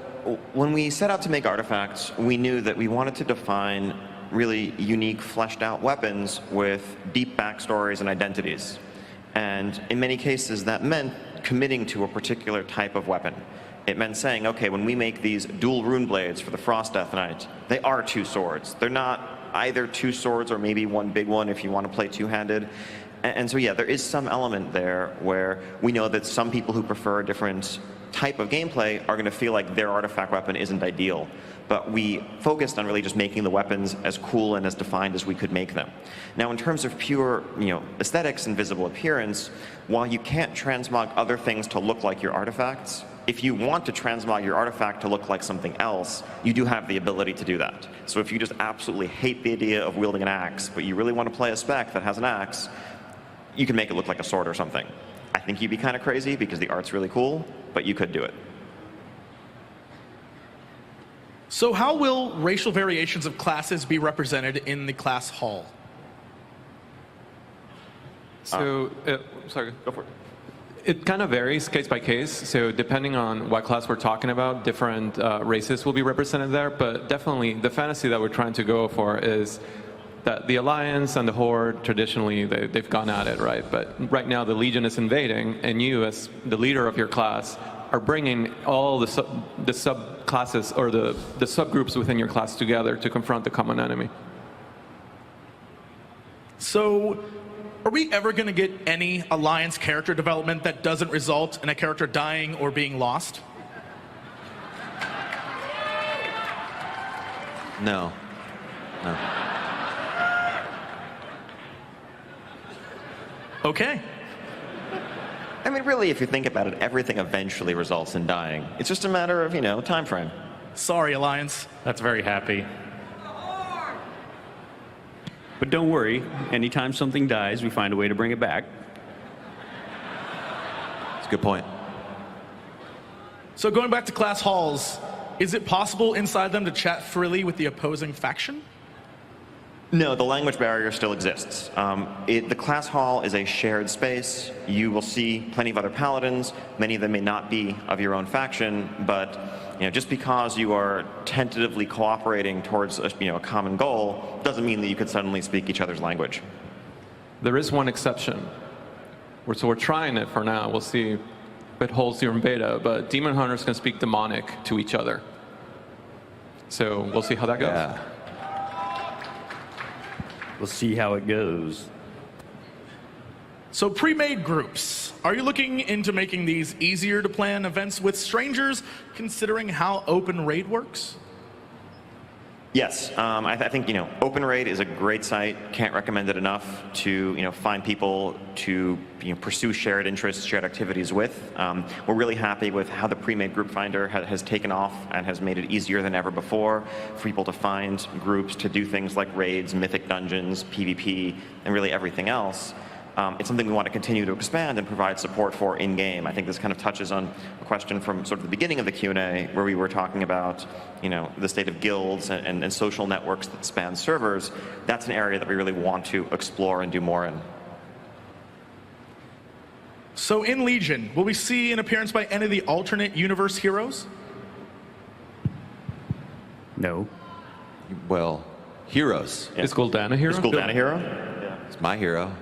when we set out to make artifacts, we knew that we wanted to define really unique, fleshed out weapons with deep backstories and identities. And in many cases, that meant committing to a particular type of weapon. It meant saying, okay, when we make these dual rune blades for the Frost Death Knight, they are 2 swords. They're not either 2 swords or maybe one big one if you want to play two-handed. And so, yeah, there is some element there where we know that some people who prefer a different type of gameplay are going to feel like their artifact weapon isn't ideal. But we focused on really just making the weapons as cool and as defined as we could make them. Now, in terms of pure, aesthetics and visible appearance, while you can't transmog other things to look like your artifacts, if you want to transmog your artifact to look like something else, you do have the ability to do that. So if you just absolutely hate the idea of wielding an axe, but you really want to play a spec that has an axe, you can make it look like a sword or something. I think you'd be kind of crazy because the art's really cool, but you could do it. So how will racial variations of classes be represented in the class hall? So, sorry. Go for it. It kind of varies case by case. So depending on what class we're talking about, different races will be represented there. But definitely the fantasy that we're trying to go for is that the Alliance and the Horde, traditionally, they've gone at it, right? But right now the Legion is invading, and you, as the leader of your class, are bringing all the subclasses or the subgroups within your class together to confront the common enemy. So, are we ever going to get any Alliance character development that doesn't result in a character dying or being lost? No. No. Okay. I mean, really, if you think about it, everything eventually results in dying. It's just a matter of, time frame. Sorry, Alliance. That's very happy. But don't worry, anytime something dies, we find a way to bring it back. That's a good point. So going back to class halls, is it possible inside them to chat freely with the opposing faction? No, the language barrier still exists. The class hall is a shared space. You will see plenty of other paladins. Many of them may not be of your own faction, but just because you are tentatively cooperating towards a common goal doesn't mean that you could suddenly speak each other's language. There is one exception. So we're trying it for now. We'll see if it holds here in beta, but Demon Hunters can speak Demonic to each other. So we'll see how that goes. Yeah. We'll see how it goes. So pre-made groups, are you looking into making these easier to plan events with strangers, considering how Open Raid works? Yes, I think Open Raid is a great site. Can't recommend it enough to find people to pursue shared interests, shared activities with. We're really happy with how the pre-made group finder has taken off and has made it easier than ever before for people to find groups to do things like raids, mythic dungeons, PvP, and really everything else. It's something we want to continue to expand and provide support for in-game. I think this kind of touches on a question from sort of the beginning of the Q&A where we were talking about, the state of guilds and social networks that span servers. That's an area that we really want to explore and do more in. So in Legion, will we see an appearance by any of the alternate universe heroes? No. Well, heroes. Is Gul'dan a hero? Is Gul'dan a hero? Yeah. It's my hero.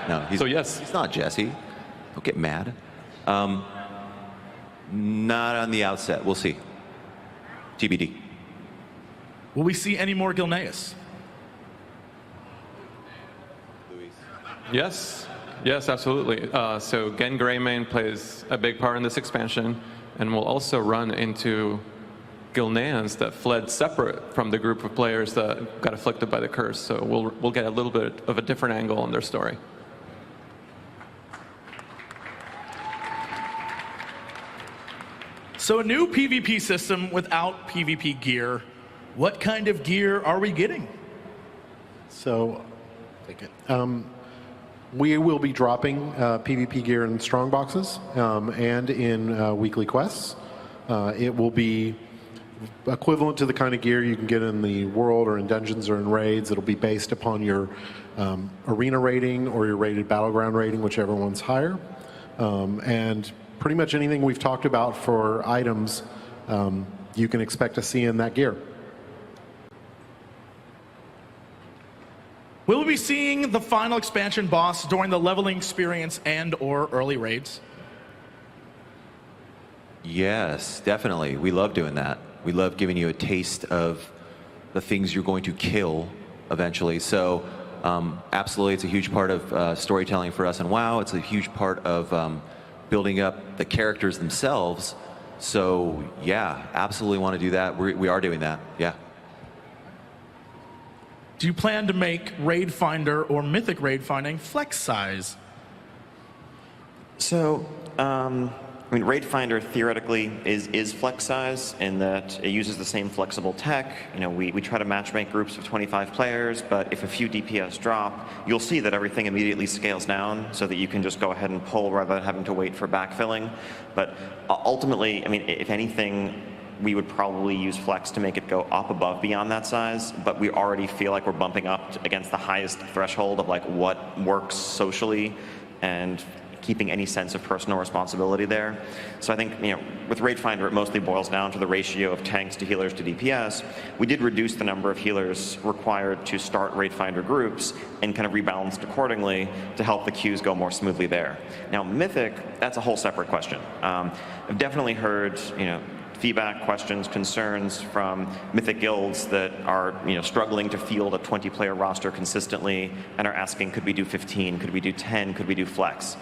No, so yes. He's not Jesse. Don't get mad. Not on the outset. We'll see. TBD. Will we see any more Gilneas? Yes. Yes, absolutely. So Gen Greymane plays a big part in this expansion, and we'll also run into Gilneans that fled separate from the group of players that got afflicted by the curse. So we'll get a little bit of a different angle on their story. So a new PvP system without PvP gear. What kind of gear are we getting? So, we will be dropping PvP gear in strong boxes and in weekly quests. It will be equivalent to the kind of gear you can get in the world or in dungeons or in raids. It'll be based upon your arena rating or your rated battleground rating, whichever one's higher. And pretty much anything we've talked about for items, you can expect to see in that gear. Will we be seeing the final expansion boss during the leveling experience and/or early raids? Yes, definitely. We love doing that. We love giving you a taste of the things you're going to kill eventually. So absolutely, it's a huge part of storytelling for us in WoW. It's a huge part of building up the characters themselves. So yeah, absolutely want to do that. We are doing that, yeah. Do you plan to make Raid Finder or Mythic Raid Finding flex size? So, Raid Finder theoretically is flex size in that it uses the same flexible tech. We try to matchmake groups of 25 players, but if a few DPS drop, you'll see that everything immediately scales down so that you can just go ahead and pull rather than having to wait for backfilling. But ultimately, if anything, we would probably use Flex to make it go up above beyond that size, but we already feel like we're bumping up against the highest threshold of like what works socially and keeping any sense of personal responsibility there. So I think, with Raid Finder, it mostly boils down to the ratio of tanks to healers to DPS. We did reduce the number of healers required to start Raid Finder groups and kind of rebalanced accordingly to help the queues go more smoothly there. Now, Mythic, that's a whole separate question. I've definitely heard, feedback, questions, concerns from Mythic guilds that are struggling to field a 20-player roster consistently and are asking, could we do 15? Could we do 10? Could we do Flex?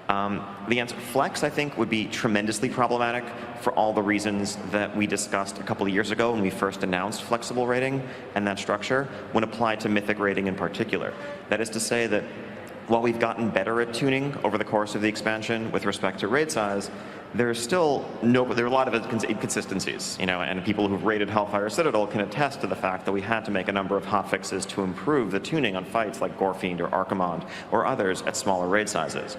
The answer, Flex, I think, would be tremendously problematic for all the reasons that we discussed a couple of years ago when we first announced flexible rating and that structure when applied to Mythic rating in particular. That is to say that while we've gotten better at tuning over the course of the expansion with respect to raid size, there's still there are a lot of inconsistencies, and people who've raided Hellfire Citadel can attest to the fact that we had to make a number of hotfixes to improve the tuning on fights like Gorefiend or Archimond or others at smaller raid sizes.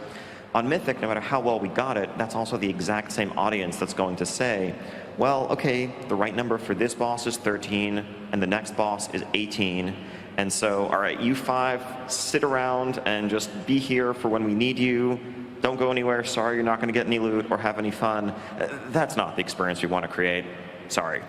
On Mythic, no matter how well we got it, that's also the exact same audience that's going to say, well, okay, the right number for this boss is 13, and the next boss is 18, and so, all right, you 5, sit around and just be here for when we need you. Don't go anywhere. Sorry, you're not going to get any loot or have any fun. That's not the experience we want to create. Sorry.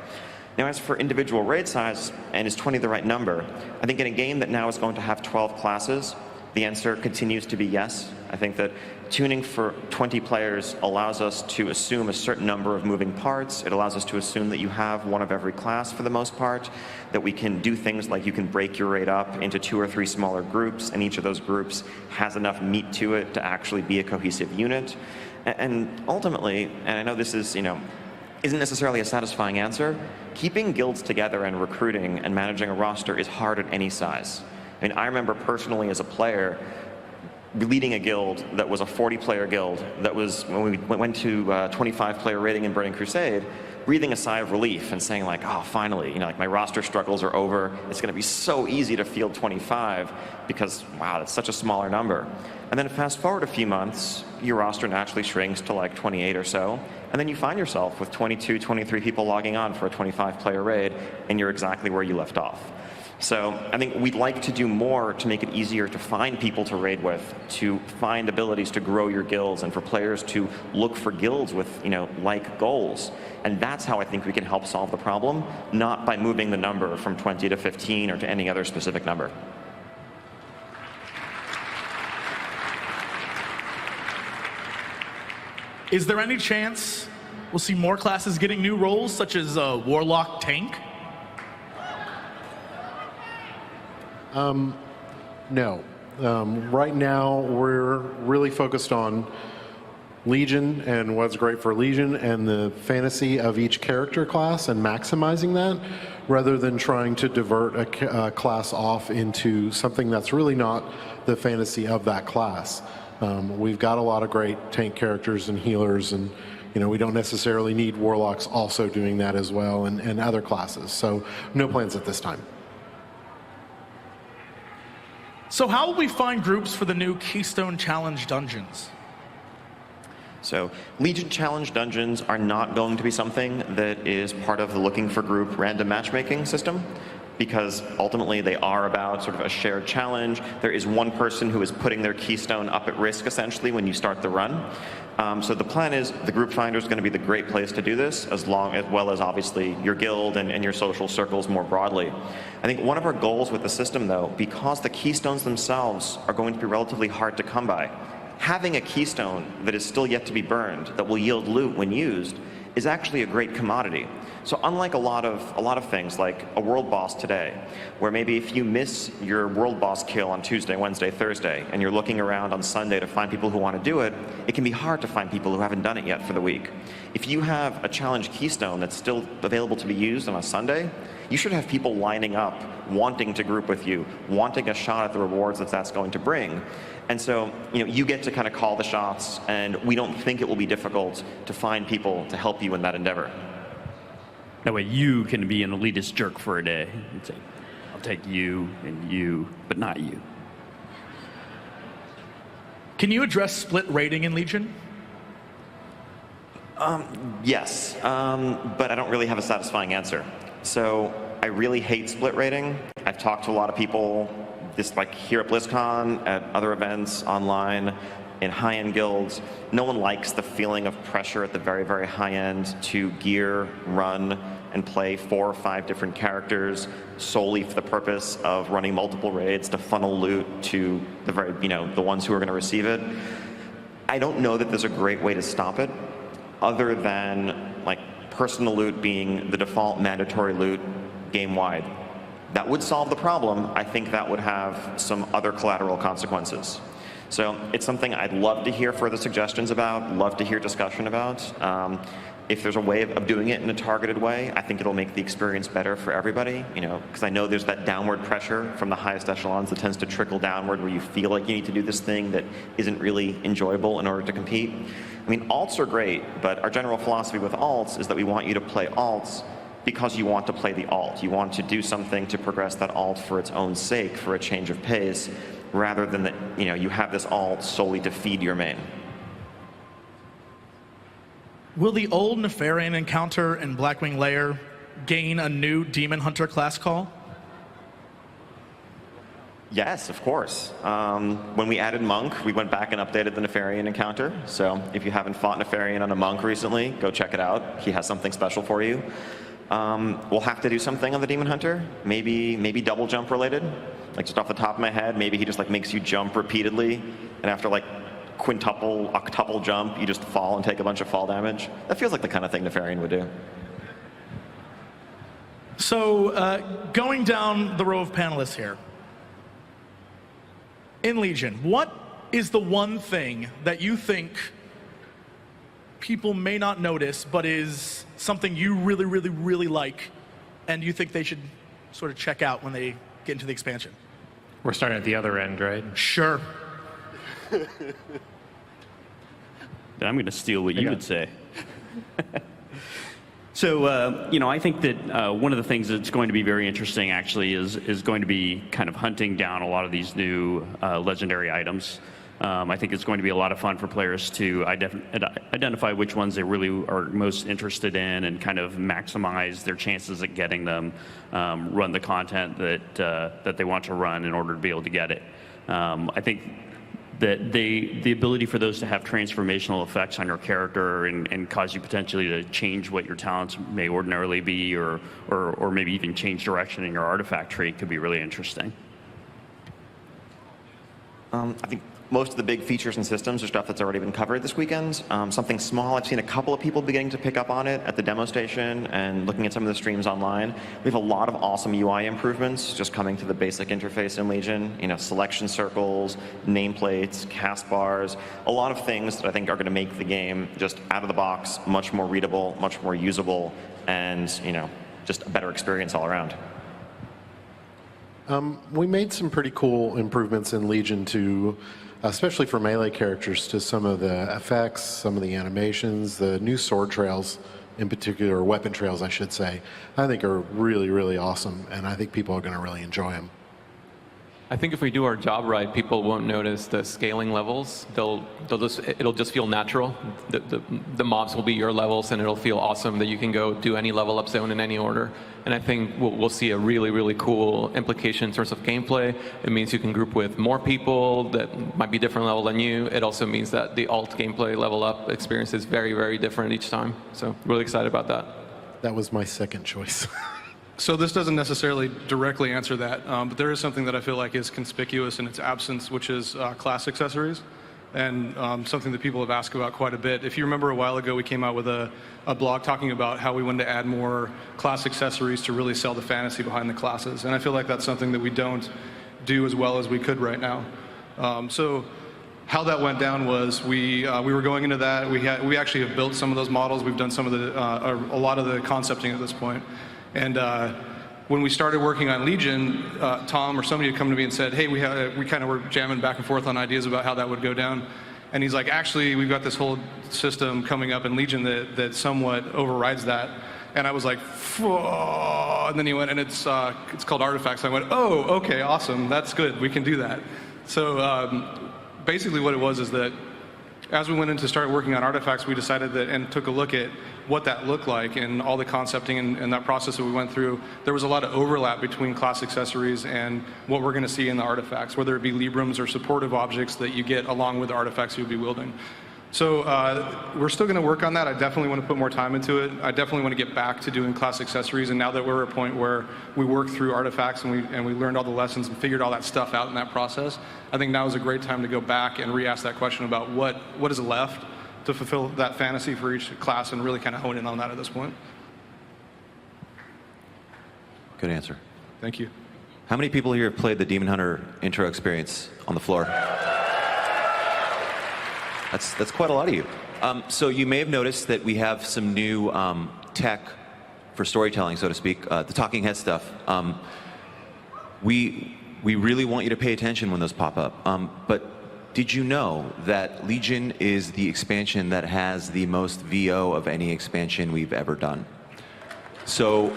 Now, as for individual raid size, and is 20 the right number, I think in a game that now is going to have 12 classes, the answer continues to be yes. I think that tuning for 20 players allows us to assume a certain number of moving parts. It allows us to assume that you have one of every class for the most part, that we can do things like you can break your raid up into 2 or 3 smaller groups, and each of those groups has enough meat to it to actually be a cohesive unit. And ultimately, and I know this is, isn't necessarily a satisfying answer, keeping guilds together and recruiting and managing a roster is hard at any size. I mean, I remember personally as a player leading a guild that was a 40-player guild that was, when we went to 25-player raiding in Burning Crusade, breathing a sigh of relief and saying like, oh, finally, my roster struggles are over. It's going to be so easy to field 25 because, wow, that's such a smaller number. And then fast forward a few months, your roster naturally shrinks to like 28 or so, and then you find yourself with 22, 23 people logging on for a 25-player raid, and you're exactly where you left off. So I think we'd like to do more to make it easier to find people to raid with, to find abilities to grow your guilds, and for players to look for guilds with, like goals. And that's how I think we can help solve the problem, not by moving the number from 20 to 15 or to any other specific number. Is there any chance we'll see more classes getting new roles, such as Warlock Tank? No. Right now, we're really focused on Legion and what's great for Legion and the fantasy of each character class and maximizing that, rather than trying to divert a class off into something that's really not the fantasy of that class. We've got a lot of great tank characters and healers, and we don't necessarily need Warlocks also doing that as well, and other classes. So no plans at this time. So how will we find groups for the new Keystone Challenge dungeons? So Legion Challenge dungeons are not going to be something that is part of the looking for group random matchmaking system, because ultimately they are about sort of a shared challenge. There is one person who is putting their keystone up at risk, essentially, when you start the run. So the plan is the group finder is going to be the great place to do this, as well as obviously your guild and your social circles more broadly. I think one of our goals with the system, though, because the keystones themselves are going to be relatively hard to come by, having a keystone that is still yet to be burned, that will yield loot when used, is actually a great commodity. So unlike a lot of things, like a world boss today, where maybe if you miss your world boss kill on Tuesday, Wednesday, Thursday, and you're looking around on Sunday to find people who want to do it, it can be hard to find people who haven't done it yet for the week. If you have a challenge keystone that's still available to be used on a Sunday, you should have people lining up, wanting to group with you, wanting a shot at the rewards that's going to bring. And so, you get to kind of call the shots, and we don't think it will be difficult to find people to help you in that endeavor. That way you can be an elitist jerk for a day and say, I'll take you and you, but not you. Can you address split rating in Legion? Yes, but I don't really have a satisfying answer. So I really hate split rating. I've talked to a lot of people, just like here at BlizzCon, at other events, online, in high-end guilds. No one likes the feeling of pressure at the very, very high end to gear, run, and play 4 or 5 different characters solely for the purpose of running multiple raids to funnel loot to the very, the ones who are going to receive it. I don't know that there's a great way to stop it, other than like personal loot being the default mandatory loot game-wide. That would solve the problem. I think that would have some other collateral consequences. So it's something I'd love to hear further suggestions about, love to hear discussion about. If there's a way of doing it in a targeted way, I think it'll make the experience better for everybody, because I know there's that downward pressure from the highest echelons that tends to trickle downward where you feel like you need to do this thing that isn't really enjoyable in order to compete. I mean, alts are great, but our general philosophy with alts is that we want you to play alts because you want to play the alt. You want to do something to progress that alt for its own sake, for a change of pace, rather than that you have this alt solely to feed your main. Will the old Nefarian encounter in Blackwing Lair gain a new Demon Hunter class call? Yes, of course. When we added Monk, we went back and updated the Nefarian encounter. So if you haven't fought Nefarian on a Monk recently, go check it out. He has something special for you. We'll have to do something on the Demon Hunter, maybe double jump related. Like just off the top of my head, maybe he just like makes you jump repeatedly, and after like quintuple, octuple jump, you just fall and take a bunch of fall damage. That feels like the kind of thing Nefarian would do. So going down the row of panelists here, in Legion, what is the one thing that you think people may not notice, but is something you really, really, really like, and you think they should sort of check out when they get into the expansion? We're starting at the other end, right? Sure. I'm going to steal what you would say. So, I think that one of the things that's going to be very interesting, actually, is going to be kind of hunting down a lot of these new legendary items. I think it's going to be a lot of fun for players to identify which ones they really are most interested in and kind of maximize their chances at getting them, run the content that they want to run in order to be able to get it. I think that the ability for those to have transformational effects on your character and cause you potentially to change what your talents may ordinarily be, or maybe even change direction in your artifact tree could be really interesting. I think most of the big features and systems are stuff that's already been covered this weekend. Something small, I've seen a couple of people beginning to pick up on it at the demo station and looking at some of the streams online. We have a lot of awesome UI improvements just coming to the basic interface in Legion. Selection circles, nameplates, cast bars, a lot of things that I think are going to make the game just out of the box much more readable, much more usable, and just a better experience all around. We made some pretty cool improvements in Legion to, especially for melee characters, to some of the effects, some of the animations, the new sword trails in particular, or weapon trails, I should say, I think are really, really awesome, and I think people are going to really enjoy them. I think if we do our job right, people won't notice the scaling levels. It'll just feel natural. The mobs will be your levels, and it'll feel awesome that you can go do any level up zone in any order. And I think we'll see a really, really cool implication in terms of gameplay. It means you can group with more people that might be different level than you. It also means that the alt gameplay level up experience is very, very different each time. So really excited about that. That was my second choice. So this doesn't necessarily directly answer that, but there is something that I feel like is conspicuous in its absence, which is class accessories, and something that people have asked about quite a bit. If you remember a while ago, we came out with a blog talking about how we wanted to add more class accessories to really sell the fantasy behind the classes, and I feel like that's something that we don't do as well as we could right now. So how that went down was we were going into that. We actually have built some of those models. We've done some of a lot of the concepting at this point. And when we started working on Legion, Tom or somebody had come to me and said, hey, we kind of were jamming back and forth on ideas about how that would go down. And he's like, actually, we've got this whole system coming up in Legion that somewhat overrides that. And I was like, whoa. And then he went, and it's called Artifacts. I went, oh, okay, awesome. That's good. We can do that. So basically what it was is that as we went into start working on artifacts, we decided that and took a look at what that looked like and all the concepting and that process that we went through. There was a lot of overlap between class accessories and what we're going to see in the artifacts, whether it be Librams or supportive objects that you get along with the artifacts you'll be wielding. So we're still going to work on that. I definitely want to put more time into it. I definitely want to get back to doing class accessories. And now that we're at a point where we work through artifacts and we learned all the lessons and figured all that stuff out in that process, I think now is a great time to go back and re-ask that question about what is left to fulfill that fantasy for each class and really kind of hone in on that at this point. Good answer. Thank you. How many people here have played the Demon Hunter intro experience on the floor? That's quite a lot of you. So you may have noticed that we have some new tech for storytelling, so to speak, the talking head stuff. We really want you to pay attention when those pop up. But did you know that Legion is the expansion that has the most VO of any expansion we've ever done? So,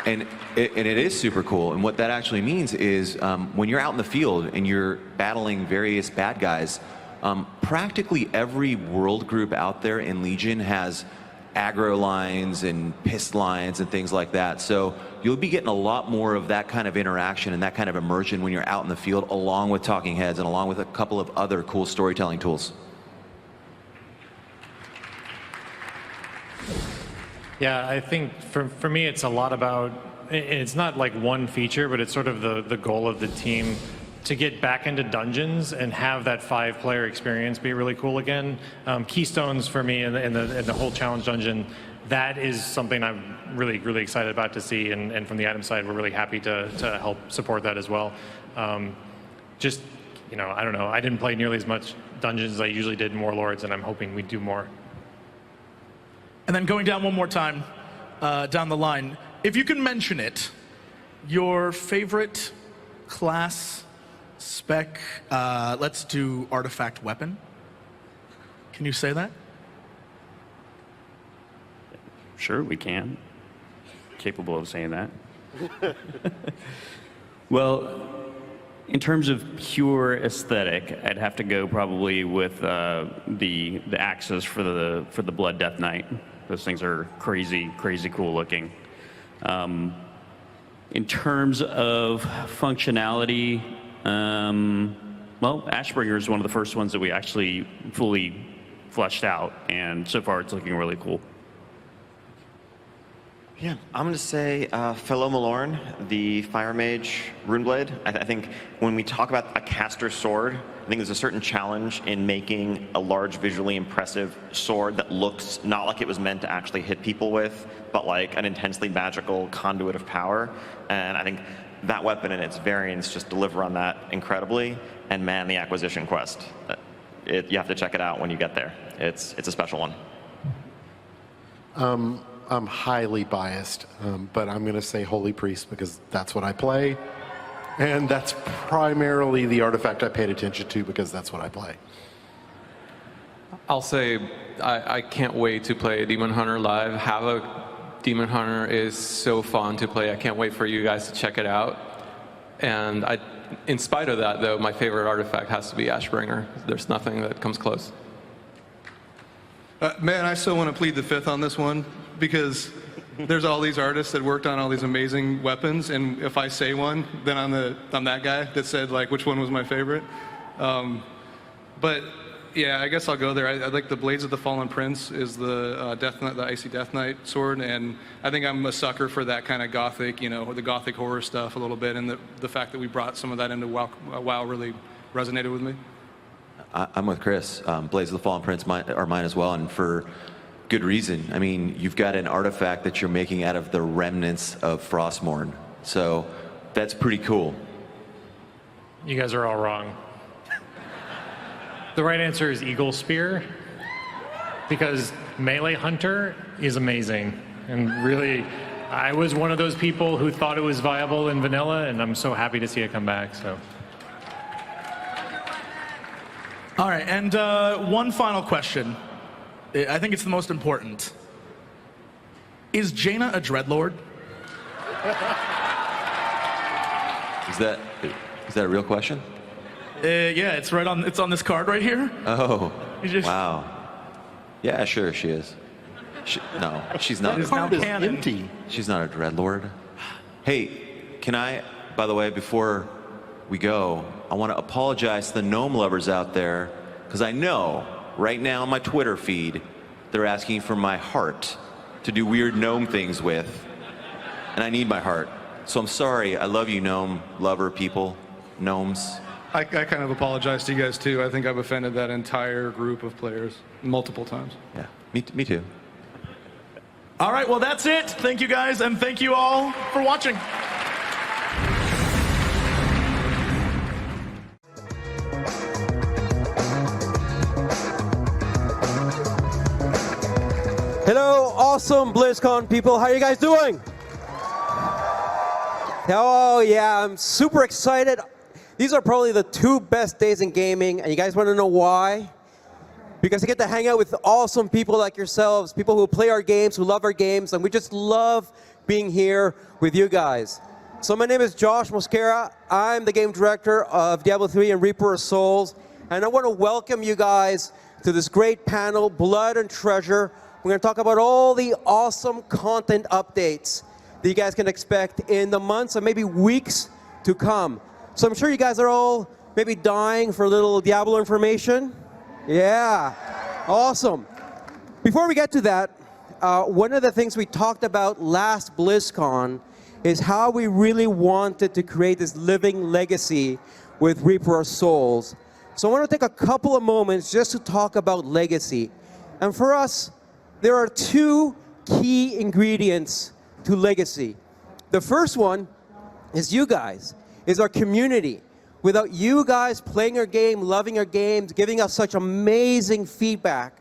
and it is super cool. And what that actually means is when you're out in the field and you're battling various bad guys, practically every world group out there in Legion has aggro lines and pissed lines and things like that. So you'll be getting a lot more of that kind of interaction and that kind of immersion when you're out in the field, along with talking heads and along with a couple of other cool storytelling tools. Yeah, I think for me, it's a lot about, it's not like one feature, but it's sort of the goal of the team to get back into dungeons and have that 5-player experience be really cool again. Keystones for me in the whole challenge dungeon, that is something I'm really, really excited about to see. And from the item side, we're really happy to help support that as well. Just, you know, I don't know. I didn't play nearly as much dungeons as I usually did in Warlords, and I'm hoping we do more. And then going down one more time, down the line, if you can mention it, your favorite class, spec, let's do artifact weapon. Can you say that? Sure, we can. Capable of saying that. Well, in terms of pure aesthetic, I'd have to go probably with the axes for the Blood Death Knight. Those things are crazy, crazy cool looking. In terms of functionality, well, Ashbringer is one of the first ones that we actually fully fleshed out, and so far it's looking really cool. Yeah, I'm going to say Fellow Malorn, the Fire Mage Runeblade. I think when we talk about a caster sword, I think there's a certain challenge in making a large, visually impressive sword that looks not like it was meant to actually hit people with, but like an intensely magical conduit of power. And I think that weapon and its variants just deliver on that incredibly. And man, the acquisition quest, you have to check it out when you get there. It's a special one. I'm highly biased, but I'm going to say Holy Priest because that's what I play. And that's primarily the artifact I paid attention to because that's what I play. I'll say I can't wait to play Demon Hunter live. Havoc Demon Hunter is so fun to play. I can't wait for you guys to check it out. And in spite of that, though, my favorite artifact has to be Ashbringer. There's nothing that comes close. Man, I still want to plead the fifth on this one because there's all these artists that worked on all these amazing weapons, and if I say one, then I'm that guy that said like which one was my favorite. But yeah, I guess I'll go there. I like the Blades of the Fallen Prince is the Death Knight, the Icy Death Knight sword, and I think I'm a sucker for that kind of gothic, you know, the gothic horror stuff a little bit, and the fact that we brought some of that into WoW really resonated with me. I'm with Chris. Blades of the Fallen Prince are mine as well, and for good reason. I mean, you've got an artifact that you're making out of the remnants of Frostmourne, so that's pretty cool. You guys are all wrong. The right answer is Eagle Spear, because Melee Hunter is amazing, and really, I was one of those people who thought it was viable in vanilla, and I'm so happy to see it come back. So. All right, and one final question. I think it's the most important. Is Jaina a Dreadlord? Is that a real question? Yeah, it's right on. It's on this card right here. Oh, You just- wow. Yeah, sure, she is. No, she's not. It is now canon. empty. She's not a dreadlord. Hey, can I, by the way, before we go, I want to apologize to the gnome lovers out there, because I know right now on my Twitter feed, they're asking for my heart to do weird gnome things with, and I need my heart. So I'm sorry. I love you, gnome lover people, gnomes. I kind of apologize to you guys too. I think I've offended that entire group of players multiple times. Yeah, me too. All right, well, that's it. Thank you guys, and thank you all for watching. Hello, awesome BlizzCon people. How are you guys doing? Oh, yeah, I'm super excited. These are probably the 2 best days in gaming, and you guys want to know why? Because I get to hang out with awesome people like yourselves, people who play our games, who love our games, and we just love being here with you guys. So my name is Josh Mosquera. I'm the game director of Diablo 3 and Reaper of Souls, and I want to welcome you guys to this great panel, Blood and Treasure. We're going to talk about all the awesome content updates that you guys can expect in the months and maybe weeks to come. So I'm sure you guys are all maybe dying for a little Diablo information. Yeah, awesome. Before we get to that, one of the things we talked about last BlizzCon is how we really wanted to create this living legacy with Reaper of Souls. So I want to take a couple of moments just to talk about legacy. And for us, there are 2 key ingredients to legacy. The first one is you guys, is our community. Without you guys playing our game, loving our games, giving us such amazing feedback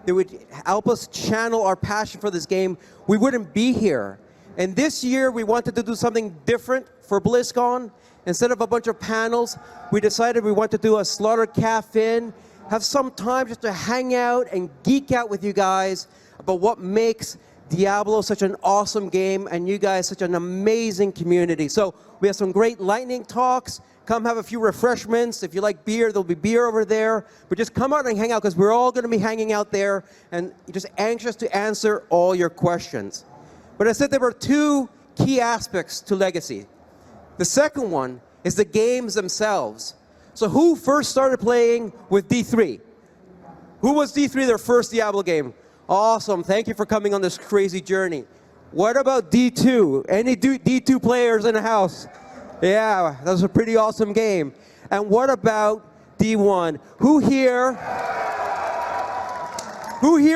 that would help us channel our passion for this game, we wouldn't be here. And this year, we wanted to do something different for BlizzCon. Instead of a bunch of panels, we decided we wanted to do a Slaughter Cafe-In, have some time just to hang out and geek out with you guys about what makes Diablo such an awesome game and you guys such an amazing community. So we have some great lightning talks. Come have a few refreshments. If you like beer, there'll be beer over there. But just come out and hang out because we're all going to be hanging out there and just anxious to answer all your questions. But I said there were 2 key aspects to legacy. The second one is the games themselves. So who first started playing with D3? Who was D3 their first Diablo game? Awesome. Thank you for coming on this crazy journey. What about D2? Any D2 players in the house? Yeah, that was a pretty awesome game. And what about D1? Who here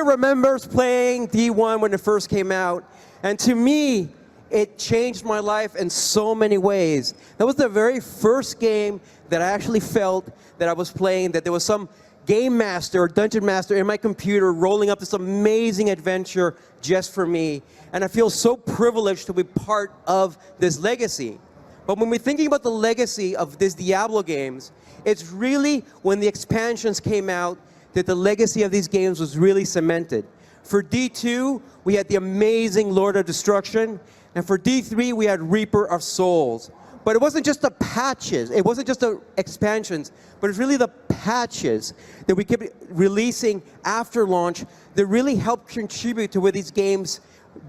remembers playing D1 when it first came out? And to me, it changed my life in so many ways. That was the very first game that I actually felt that I was playing, that there was some game master or dungeon master in my computer rolling up this amazing adventure just for me. And I feel so privileged to be part of this legacy. But when we're thinking about the legacy of these Diablo games, it's really when the expansions came out that the legacy of these games was really cemented. For D2, we had the amazing Lord of Destruction. And for D3, we had Reaper of Souls. But it wasn't just the patches, it wasn't just the expansions, but it's really the patches that we kept releasing after launch that really helped contribute to where these games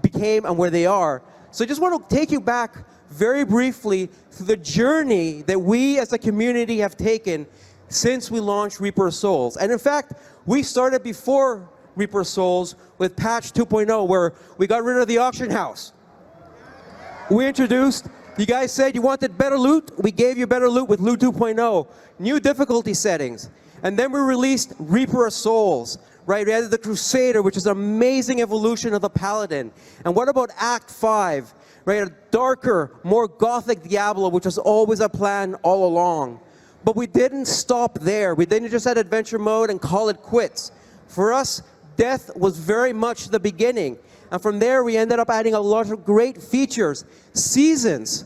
became and where they are. So I just want to take you back very briefly through the journey that we as a community have taken since we launched Reaper of Souls. And in fact, we started before Reaper of Souls with patch 2.0, where we got rid of the auction house. We introduced, you guys said you wanted better loot, we gave you better loot with Loot 2.0, new difficulty settings. And then we released Reaper of Souls, right? We added the Crusader, which is an amazing evolution of the Paladin. And what about Act 5, right? A darker, more gothic Diablo, which was always a plan all along. But we didn't stop there. We didn't just add adventure mode and call it quits. For us, death was very much the beginning. And from there, we ended up adding a lot of great features. Seasons.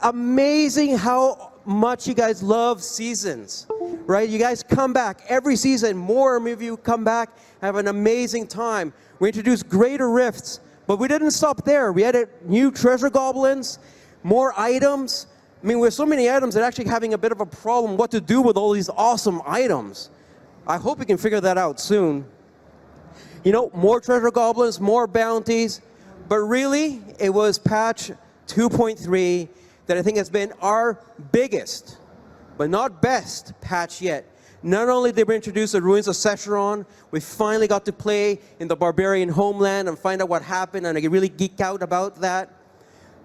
Amazing how much you guys love seasons, right? You guys come back every season. More of you come back, have an amazing time. We introduced greater rifts, but we didn't stop there. We added new treasure goblins, more items, I mean, with so many items, they're actually having a bit of a problem what to do with all these awesome items. I hope we can figure that out soon. You know, more treasure goblins, more bounties, but really, it was patch 2.3 that I think has been our biggest, but not best, patch yet. Not only did we introduce the ruins of Secheron, we finally got to play in the barbarian homeland and find out what happened, and I really geek out about that.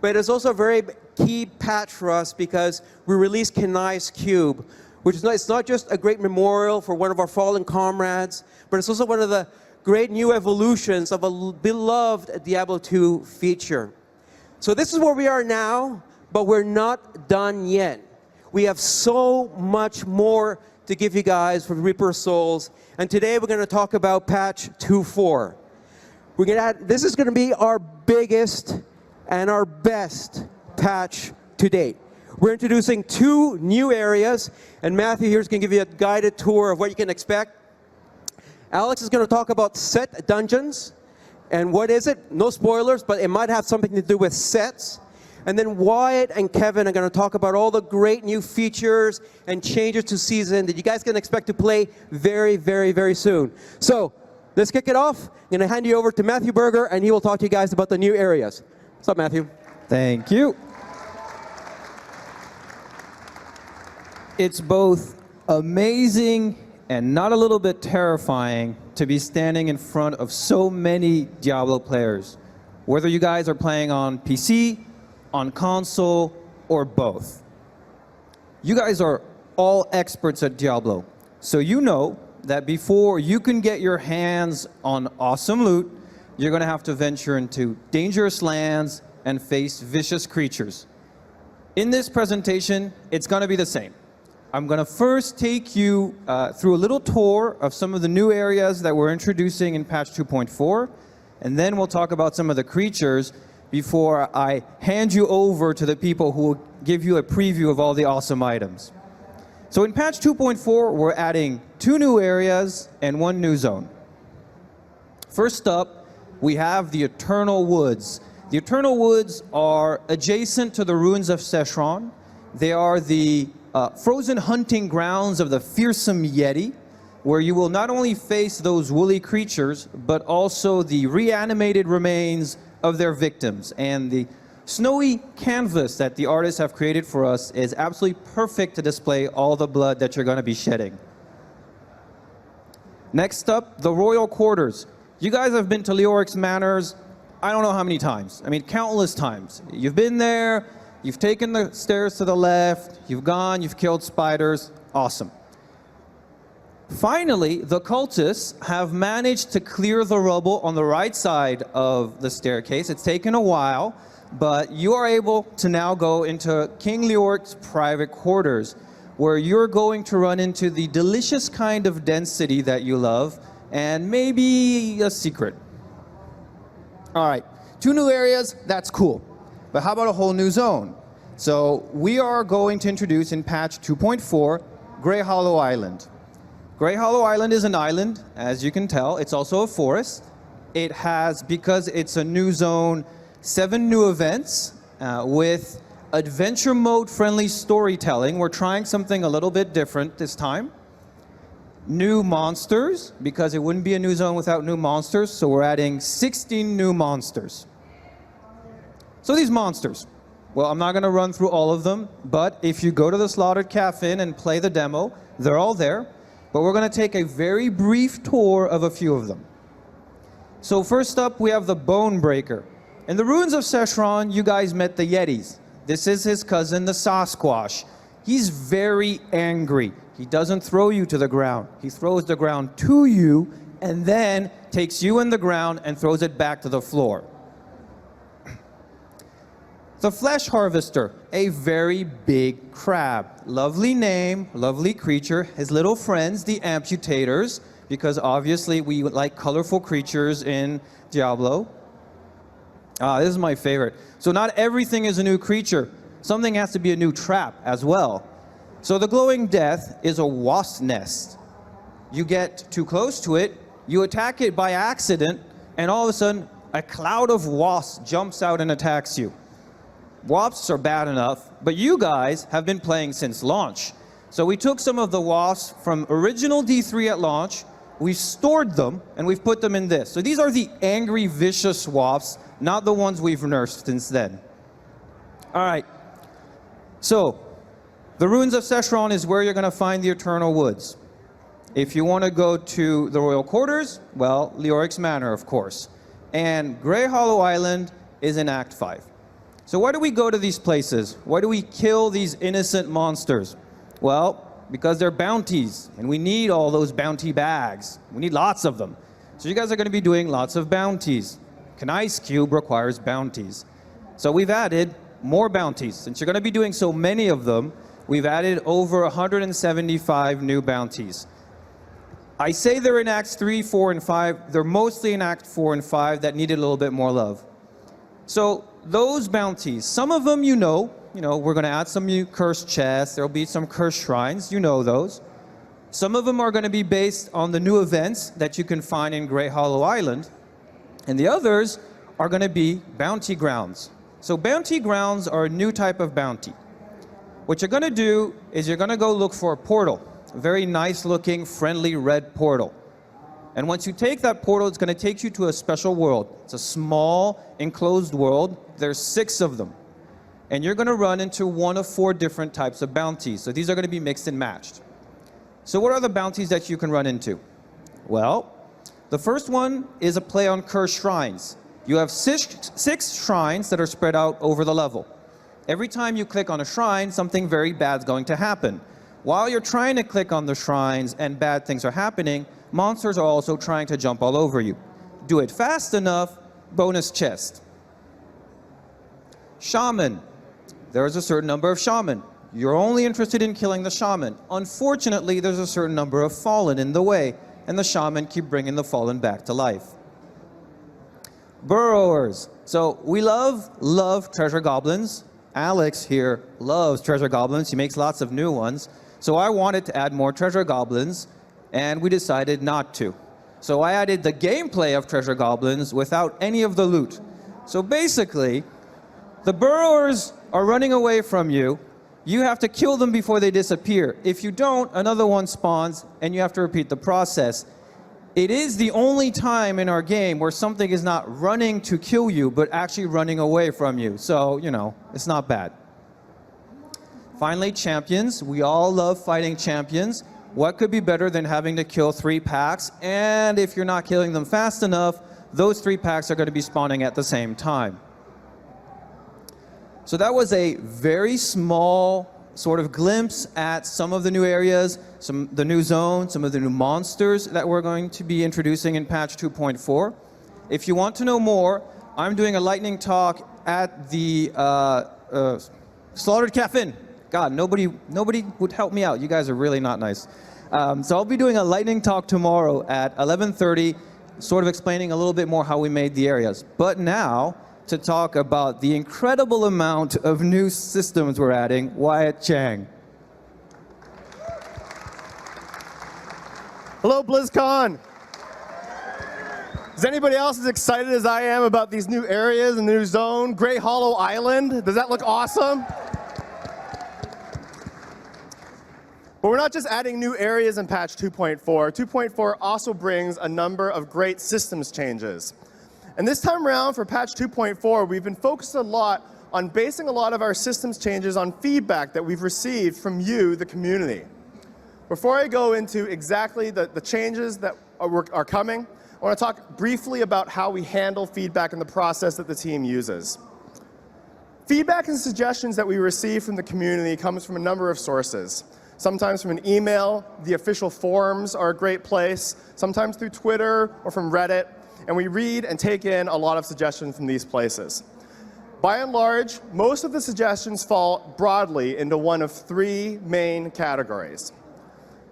But it's also a very key patch for us because we released Kenai's Cube, which is it's not just a great memorial for one of our fallen comrades, but it's also one of the great new evolutions of a beloved Diablo 2 feature. So this is where we are now, but we're not done yet. We have so much more to give you guys for Reaper of Souls, and today we're going to talk about patch 2.4. This is going to be our biggest and our best patch to date. We're introducing 2 new areas, and Matthew here is going to give you a guided tour of what you can expect. Alex is going to talk about set dungeons, and what is it? No spoilers, but it might have something to do with sets. And then Wyatt and Kevin are going to talk about all the great new features and changes to season that you guys can expect to play very, very, very soon. So let's kick it off. I'm going to hand you over to Matthew Berger, and he will talk to you guys about the new areas. What's up, Matthew? Thank you. It's both amazing and not a little bit terrifying to be standing in front of so many Diablo players. Whether you guys are playing on PC, on console, or both. You guys are all experts at Diablo, so you know that before you can get your hands on awesome loot, you're going to have to venture into dangerous lands and face vicious creatures. In this presentation, it's going to be the same. I'm going to first take you through a little tour of some of the new areas that we're introducing in patch 2.4, and then we'll talk about some of the creatures before I hand you over to the people who will give you a preview of all the awesome items. So in patch 2.4, we're adding 2 new areas and 1 new zone. First up, we have the Eternal Woods. The Eternal Woods are adjacent to the ruins of Secheron. They are the frozen hunting grounds of the fearsome Yeti, where you will not only face those woolly creatures, but also the reanimated remains of their victims. And the snowy canvas that the artists have created for us is absolutely perfect to display all the blood that you're going to be shedding. Next up, the Royal Quarters. You guys have been to Leoric's Manors, I don't know how many times. I mean, countless times. You've been there, you've taken the stairs to the left, you've gone, you've killed spiders. Awesome. Finally, the cultists have managed to clear the rubble on the right side of the staircase. It's taken a while, but you are able to now go into King Leoric's private quarters, where you're going to run into the delicious kind of density that you love, and maybe a secret. All right, 2 new areas, that's cool. But how about a whole new zone? So we are going to introduce in patch 2.4, Grey Hollow Island. Grey Hollow Island is an island, as you can tell. It's also a forest. It has, because it's a new zone, 7 new events with adventure mode friendly storytelling. We're trying something a little bit different this time. New monsters, because it wouldn't be a new zone without new monsters, so we're adding 16 new monsters. So these monsters, well, I'm not going to run through all of them, but if you go to the Slaughtered Caffin and play the demo, they're all there. But we're going to take a very brief tour of a few of them. So first up, we have the Bone Breaker. In the ruins of Secheron, you guys met the Yetis. This is his cousin, the Sasquatch. He's very angry. He doesn't throw you to the ground. He throws the ground to you and then takes you in the ground and throws it back to the floor. The Flesh Harvester, a very big crab. Lovely name, lovely creature. His little friends, the Amputators, because obviously we like colorful creatures in Diablo. This is my favorite. So not everything is a new creature. Something has to be a new trap as well. So the Glowing Death is a wasp nest. You get too close to it, you attack it by accident, and all of a sudden, a cloud of wasps jumps out and attacks you. WASPs are bad enough, but you guys have been playing since launch. So we took some of the WASPs from original D3 at launch, we've stored them, and we've put them in this. So these are the angry, vicious WASPs, not the ones we've nursed since then. All right. So the Ruins of Seshron is where you're going to find the Eternal Woods. If you want to go to the Royal Quarters, well, Leoric's Manor, of course. And Grey Hollow Island is in Act 5. So why do we go to these places? Why do we kill these innocent monsters? Well, because they're bounties, and we need all those bounty bags. We need lots of them. So you guys are going to be doing lots of bounties. An ice cube requires bounties. So we've added more bounties. Since you're going to be doing so many of them, we've added over 175 new bounties. I say they're in Acts 3, 4, and 5. They're mostly in Act 4 and 5 that needed a little bit more love. So those bounties, some of them you know, we're going to add some new cursed chests. There'll be some cursed shrines. You know those. Some of them are going to be based on the new events that you can find in Grey Hollow Island. And the others are going to be bounty grounds. So bounty grounds are a new type of bounty. What you're going to do is you're going to go look for a portal. A very nice looking, friendly red portal. And once you take that portal, it's going to take you to a special world. It's a small, enclosed world. There's 6 of them. And you're going to run into one of 4 different types of bounties. So these are going to be mixed and matched. So what are the bounties that you can run into? Well, the first one is a play on cursed shrines. You have 6 shrines that are spread out over the level. Every time you click on a shrine, something very bad is going to happen. While you're trying to click on the shrines and bad things are happening, monsters are also trying to jump all over you. Do it fast enough, bonus chest. Shaman. There's a certain number of shaman. You're only interested in killing the shaman. Unfortunately, there's a certain number of fallen in the way, and the shaman keep bringing the fallen back to life. Burrowers. So we love treasure goblins. Alex here loves treasure goblins. He makes lots of new ones. So I wanted to add more treasure goblins, and we decided not to. So I added the gameplay of treasure goblins without any of the loot. So basically, the burrowers are running away from you. You have to kill them before they disappear. If you don't, another one spawns, and you have to repeat the process. It is the only time in our game where something is not running to kill you, but actually running away from you. So, it's not bad. Finally, champions. We all love fighting champions. What could be better than having to kill 3 packs? And if you're not killing them fast enough, those 3 packs are going to be spawning at the same time. So that was a very small sort of glimpse at some of the new areas, the new zones, some of the new monsters that we're going to be introducing in patch 2.4. If you want to know more, I'm doing a lightning talk at the Slaughtered Caffin. God, nobody would help me out. You guys are really not nice. So I'll be doing a lightning talk tomorrow at 11:30, sort of explaining a little bit more how we made the areas. But now, to talk about the incredible amount of new systems we're adding, Wyatt Chang. Hello, BlizzCon. Is anybody else as excited as I am about these new areas and the new zone? Grey Hollow Island, does that look awesome? But we're not just adding new areas in patch 2.4. 2.4 also brings a number of great systems changes. And this time around for patch 2.4, we've been focused a lot on basing a lot of our systems changes on feedback that we've received from you, the community. Before I go into exactly the changes that are coming, I want to talk briefly about how we handle feedback and the process that the team uses. Feedback and suggestions that we receive from the community comes from a number of sources. Sometimes from an email, the official forums are a great place, sometimes through Twitter or from Reddit, and we read and take in a lot of suggestions from these places. By and large, most of the suggestions fall broadly into one of 3 main categories.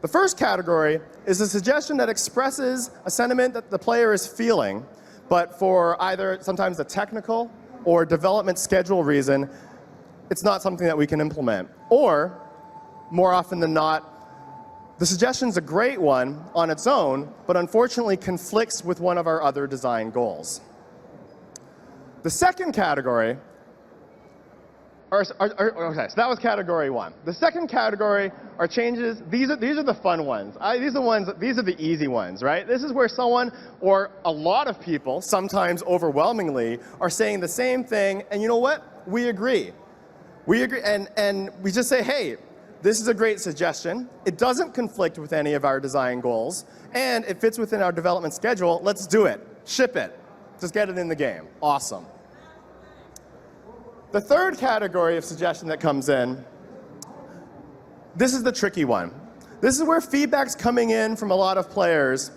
The first category is a suggestion that expresses a sentiment that the player is feeling, but for either sometimes a technical or development schedule reason, it's not something that we can implement. Or, more often than not, the suggestion's a great one on its own, but unfortunately conflicts with one of our other design goals. The second category Okay, so that was category 1. The second category are changes. These are the fun ones. These are the easy ones, right? This is where someone or a lot of people, sometimes overwhelmingly, are saying the same thing, and you know what? We agree. We agree, and we just say, hey, this is a great suggestion. It doesn't conflict with any of our design goals, and it fits within our development schedule. Let's do it. Ship it. Just get it in the game. Awesome. The third category of suggestion that comes in, this is the tricky one. This is where feedback's coming in from a lot of players,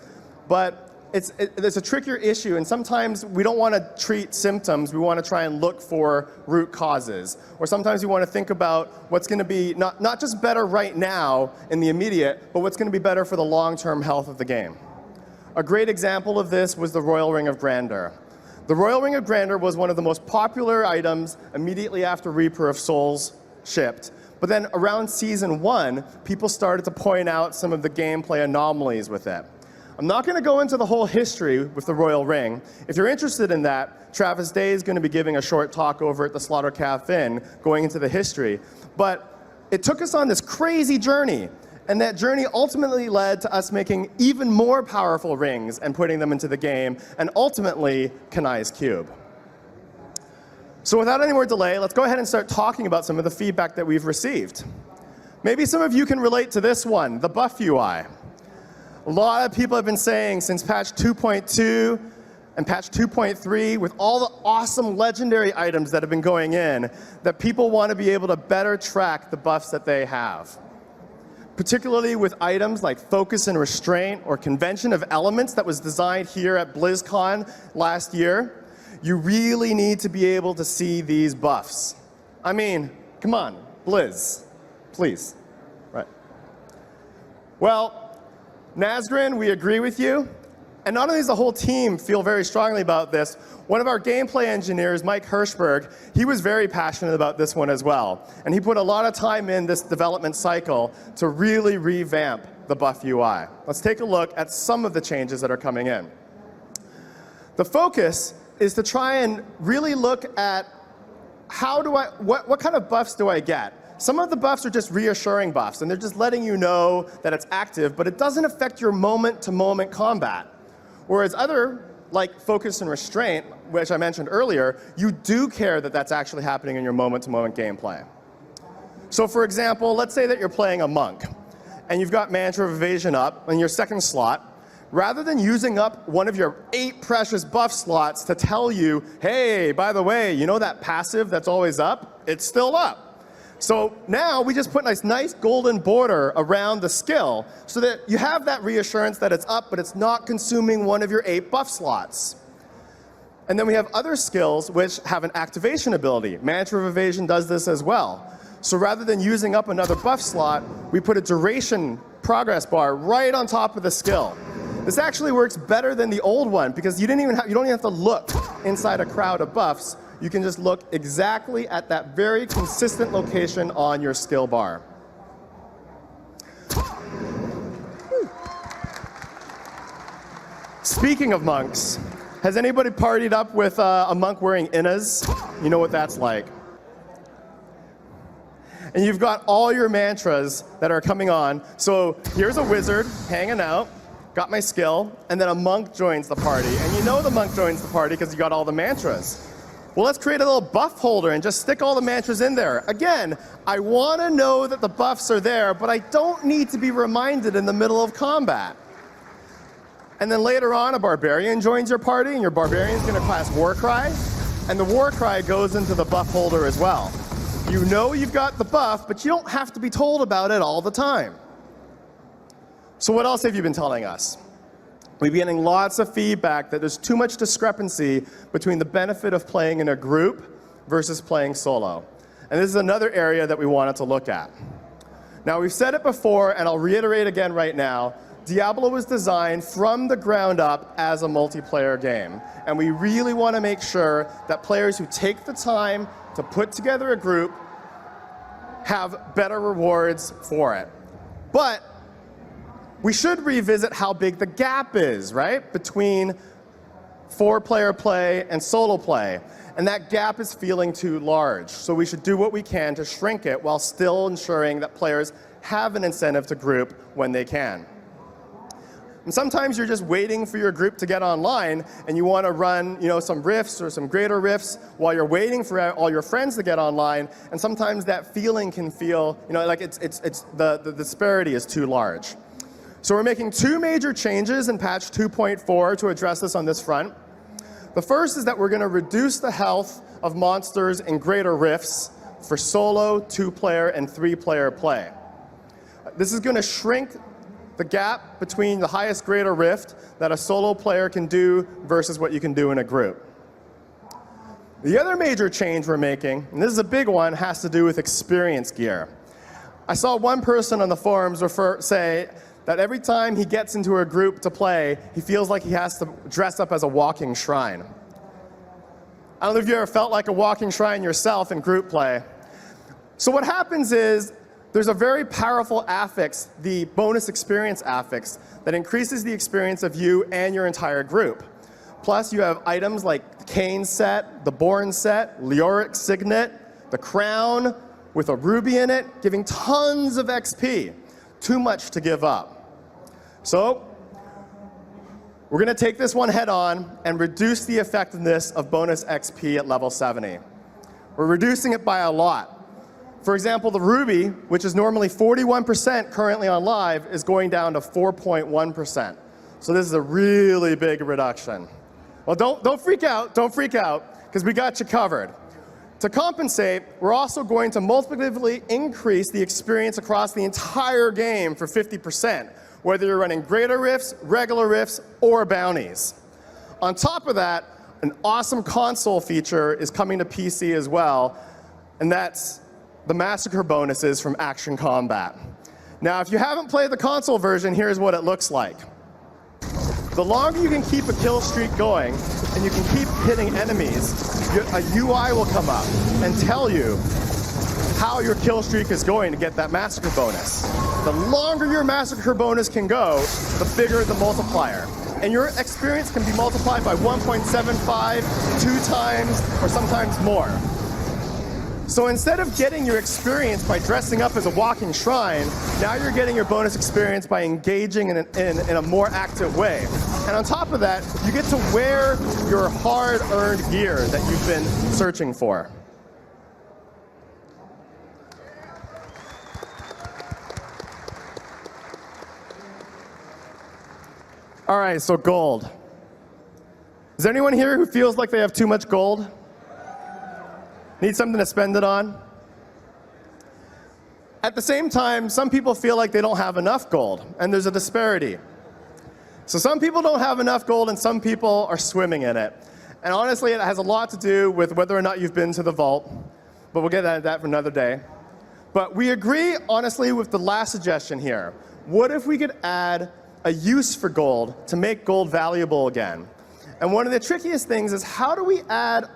but it's a trickier issue, and sometimes we don't want to treat symptoms. We want to try and look for root causes. Or sometimes we want to think about what's going to be not just better right now in the immediate, but what's going to be better for the long-term health of the game. A great example of this was the Royal Ring of Grandeur. The Royal Ring of Grandeur was one of the most popular items immediately after Reaper of Souls shipped. But then around Season 1, people started to point out some of the gameplay anomalies with it. I'm not going to go into the whole history with the Royal Ring. If you're interested in that, Travis Day is going to be giving a short talk over at the Slaughter Cafe Inn going into the history. But it took us on this crazy journey. And that journey ultimately led to us making even more powerful rings and putting them into the game, and ultimately, Kanai's Cube. So without any more delay, let's go ahead and start talking about some of the feedback that we've received. Maybe some of you can relate to this one, the buff UI. A lot of people have been saying since patch 2.2 and patch 2.3, with all the awesome legendary items that have been going in, that people want to be able to better track the buffs that they have. Particularly with items like Focus and Restraint or Convention of Elements that was designed here at Blizzcon last year, you really need to be able to see these buffs. I mean, come on, Blizz, please. Right. Well, Nazgrin, we agree with you. And not only does the whole team feel very strongly about this, one of our gameplay engineers, Mike Hirschberg, he was very passionate about this one as well. And he put a lot of time in this development cycle to really revamp the buff UI. Let's take a look at some of the changes that are coming in. The focus is to try and really look at what kind of buffs do I get? Some of the buffs are just reassuring buffs, and they're just letting you know that it's active, but it doesn't affect your moment-to-moment combat. Whereas other, like Focus and Restraint, which I mentioned earlier, you do care that that's actually happening in your moment-to-moment gameplay. So for example, let's say that you're playing a monk, and you've got Mantra of Evasion up in your second slot. Rather than using up one of your 8 precious buff slots to tell you, hey, by the way, you know that passive that's always up? It's still up. So now we just put a nice golden border around the skill so that you have that reassurance that it's up, but it's not consuming one of your 8 buff slots. And then we have other skills which have an activation ability. Mantra of Evasion does this as well. So rather than using up another buff slot, we put a duration progress bar right on top of the skill. This actually works better than the old one because you don't even have to look inside a crowd of buffs. You can just look exactly at that very consistent location on your skill bar. Speaking of monks, has anybody partied up with a monk wearing innas? You know what that's like. And you've got all your mantras that are coming on. So here's a wizard hanging out, got my skill, and then a monk joins the party. And you know the monk joins the party because you got all the mantras. Well, let's create a little buff holder and just stick all the mantras in there. Again, I want to know that the buffs are there, but I don't need to be reminded in the middle of combat. And then later on, a barbarian joins your party, and your barbarian's going to class Warcry, and the Warcry goes into the buff holder as well. You know you've got the buff, but you don't have to be told about it all the time. So what else have you been telling us? We've been getting lots of feedback that there's too much discrepancy between the benefit of playing in a group versus playing solo. And this is another area that we wanted to look at. Now, we've said it before, and I'll reiterate again right now, Diablo was designed from the ground up as a multiplayer game. And we really want to make sure that players who take the time to put together a group have better rewards for it. But we should revisit how big the gap is, right, between 4-player play and solo play. And that gap is feeling too large. So we should do what we can to shrink it while still ensuring that players have an incentive to group when they can. And sometimes you're just waiting for your group to get online and you want to run some rifts or some greater rifts while you're waiting for all your friends to get online. And sometimes that feeling can feel like the disparity is too large. So we're making 2 major changes in patch 2.4 to address this on this front. The first is that we're going to reduce the health of monsters in greater rifts for solo, 2-player, and 3-player play. This is going to shrink the gap between the highest greater rift that a solo player can do versus what you can do in a group. The other major change we're making, and this is a big one, has to do with experience gear. I saw one person on the forums say that every time he gets into a group to play, he feels like he has to dress up as a walking shrine. I don't know if you ever felt like a walking shrine yourself in group play. So what happens is, there's a very powerful affix, the bonus experience affix, that increases the experience of you and your entire group. Plus, you have items like the Cane set, the Born set, Leoric Signet, the Crown with a ruby in it, giving tons of XP. Too much to give up. So, we're going to take this one head on and reduce the effectiveness of bonus XP at level 70. We're reducing it by a lot. For example, the Ruby, which is normally 41% currently on live, is going down to 4.1%. So this is a really big reduction. Well, don't freak out, because we got you covered. To compensate, we're also going to multiplicatively increase the experience across the entire game for 50%, whether you're running greater rifts, regular rifts, or bounties. On top of that, an awesome console feature is coming to PC as well, and that's the massacre bonuses from Action Combat. Now, if you haven't played the console version, here's what it looks like. The longer you can keep a kill streak going, and you can keep hitting enemies, a UI will come up and tell you how your kill streak is going to get that massacre bonus. The longer your massacre bonus can go, the bigger the multiplier. And your experience can be multiplied by 1.75, 2 times, or sometimes more. So instead of getting your experience by dressing up as a walking shrine, now you're getting your bonus experience by engaging in a more active way. And on top of that, you get to wear your hard-earned gear that you've been searching for. All right, so gold. Is there anyone here who feels like they have too much gold? Need something to spend it on? At the same time, some people feel like they don't have enough gold, and there's a disparity. So some people don't have enough gold, and some people are swimming in it. And honestly, it has a lot to do with whether or not you've been to the vault, but we'll get at that for another day. But we agree, honestly, with the last suggestion here. What if we could add a use for gold to make gold valuable again? And one of the trickiest things is, how do we add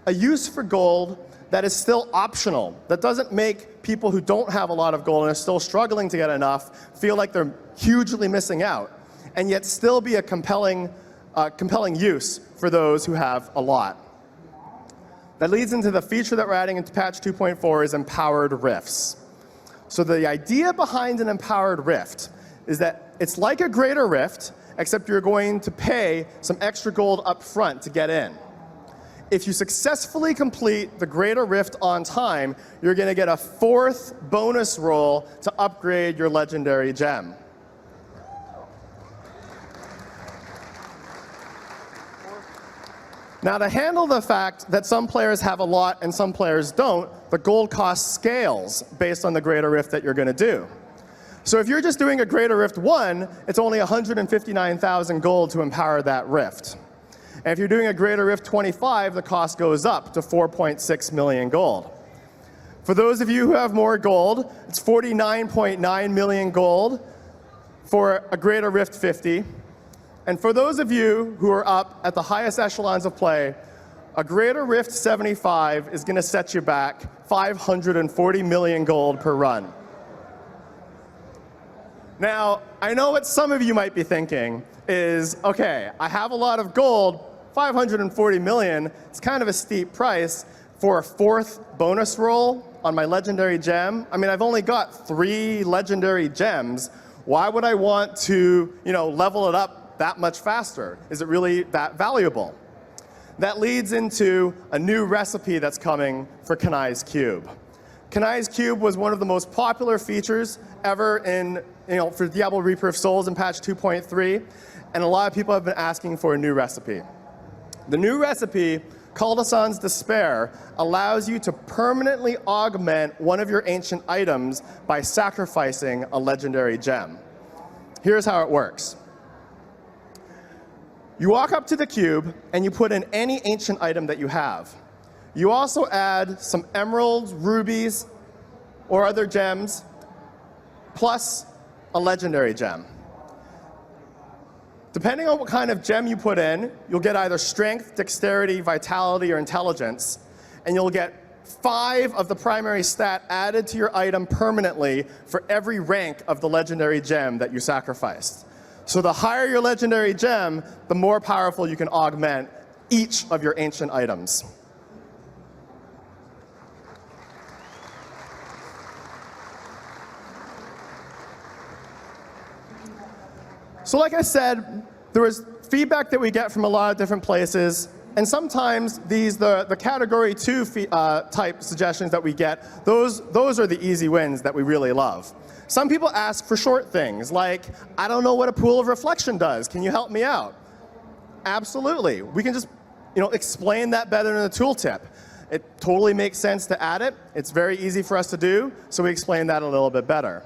a use for gold that is still optional, that doesn't make people who don't have a lot of gold and are still struggling to get enough feel like they're hugely missing out, and yet still be a compelling use for those who have a lot? That leads into the feature that we're adding into patch 2.4 is empowered rifts. So the idea behind an empowered rift is that it's like a greater rift, except you're going to pay some extra gold up front to get in. If you successfully complete the greater rift on time, you're going to get a 4th bonus roll to upgrade your legendary gem. Now, to handle the fact that some players have a lot and some players don't, the gold cost scales based on the greater rift that you're going to do. So if you're just doing a greater rift 1, it's only 159,000 gold to empower that rift. And if you're doing a greater rift 25, the cost goes up to 4.6 million gold. For those of you who have more gold, it's 49.9 million gold for a greater rift 50. And for those of you who are up at the highest echelons of play, a greater rift 75 is going to set you back 540 million gold per run. Now, I know what some of you might be thinking is, okay, I have a lot of gold, 540 million, it's kind of a steep price for a 4th bonus roll on my legendary gem. I mean, I've only got 3 legendary gems. Why would I want to, level it up that much faster? Is it really that valuable? That leads into a new recipe that's coming for Kanai's Cube. Kanai's Cube was one of the most popular features ever in, for Diablo Reaper of Souls in patch 2.3, and a lot of people have been asking for a new recipe. The new recipe, Culdesan's Despair, allows you to permanently augment one of your ancient items by sacrificing a legendary gem. Here's how it works. You walk up to the cube and you put in any ancient item that you have. You also add some emeralds, rubies, or other gems, plus a legendary gem. Depending on what kind of gem you put in, you'll get either strength, dexterity, vitality, or intelligence, and you'll get 5 of the primary stat added to your item permanently for every rank of the legendary gem that you sacrificed. So the higher your legendary gem, the more powerful you can augment each of your ancient items. So like I said, there was feedback that we get from a lot of different places, and sometimes the category 2 type suggestions that we get, those are the easy wins that we really love. Some people ask for short things like, I don't know what a pool of reflection does. Can you help me out? Absolutely. We can just explain that better in the tooltip. It totally makes sense to add it. It's very easy for us to do, so we explain that a little bit better.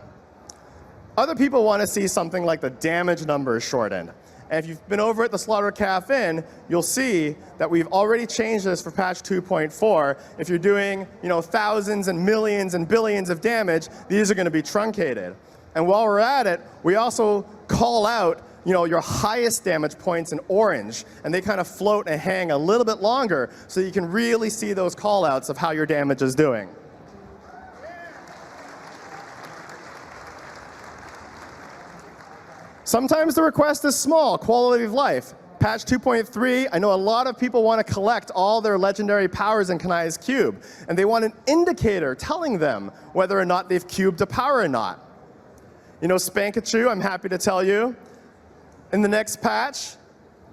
Other people want to see something like the damage numbers shortened. And if you've been over at the Slaughter Cafe, you'll see that we've already changed this for patch 2.4. If you're doing thousands and millions and billions of damage, these are going to be truncated. And while we're at it, we also call out your highest damage points in orange, and they kind of float and hang a little bit longer so you can really see those call outs of how your damage is doing. Sometimes the request is small, quality of life. Patch 2.3, I know a lot of people want to collect all their legendary powers in Kanai's Cube, and they want an indicator telling them whether or not they've cubed a power or not. Spankachu, I'm happy to tell you, in the next patch,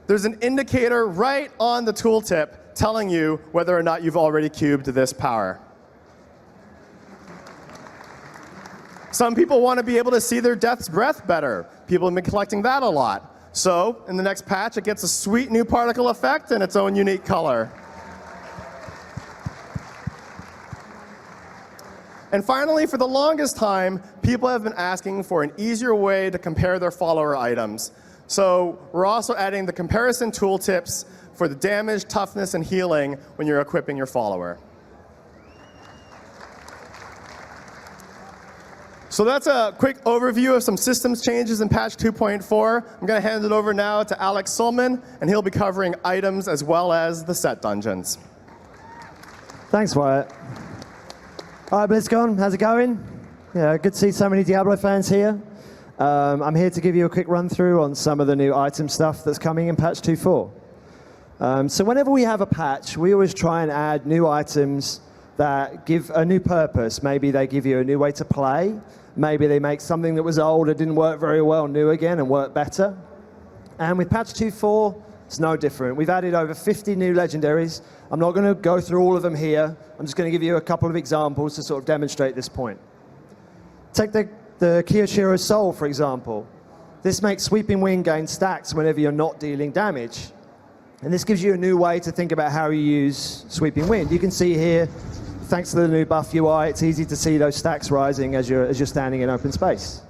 there's an indicator right on the tooltip telling you whether or not you've already cubed this power. Some people want to be able to see their Death's Breath better. People have been collecting that a lot. So in the next patch, it gets a sweet new particle effect and its own unique color. And finally, for the longest time, people have been asking for an easier way to compare their follower items. So we're also adding the comparison tooltips for the damage, toughness, and healing when you're equipping your follower. So that's a quick overview of some systems changes in patch 2.4. I'm going to hand it over now to Alex Sulman, and he'll be covering items as well as the set dungeons. Thanks, Wyatt. All right, Blizzcon, how's it going? Yeah, good to see so many Diablo fans here. I'm here to give you a quick run through on some of the new item stuff that's coming in patch 2.4. So whenever we have a patch, we always try and add new items that give a new purpose. Maybe they give you a new way to play. Maybe they make something that was old or didn't work very well new again and work better. And with patch 2.4, it's no different. We've added over 50 new legendaries. I'm not going to go through all of them here. I'm just going to give you a couple of examples to sort of demonstrate this point. Take the Kiyoshiro Soul, for example. This makes Sweeping Wind gain stacks whenever you're not dealing damage. And this gives you a new way to think about how you use Sweeping Wind. You can see here, thanks to the new buff UI, it's easy to see those stacks rising as you're standing in open space.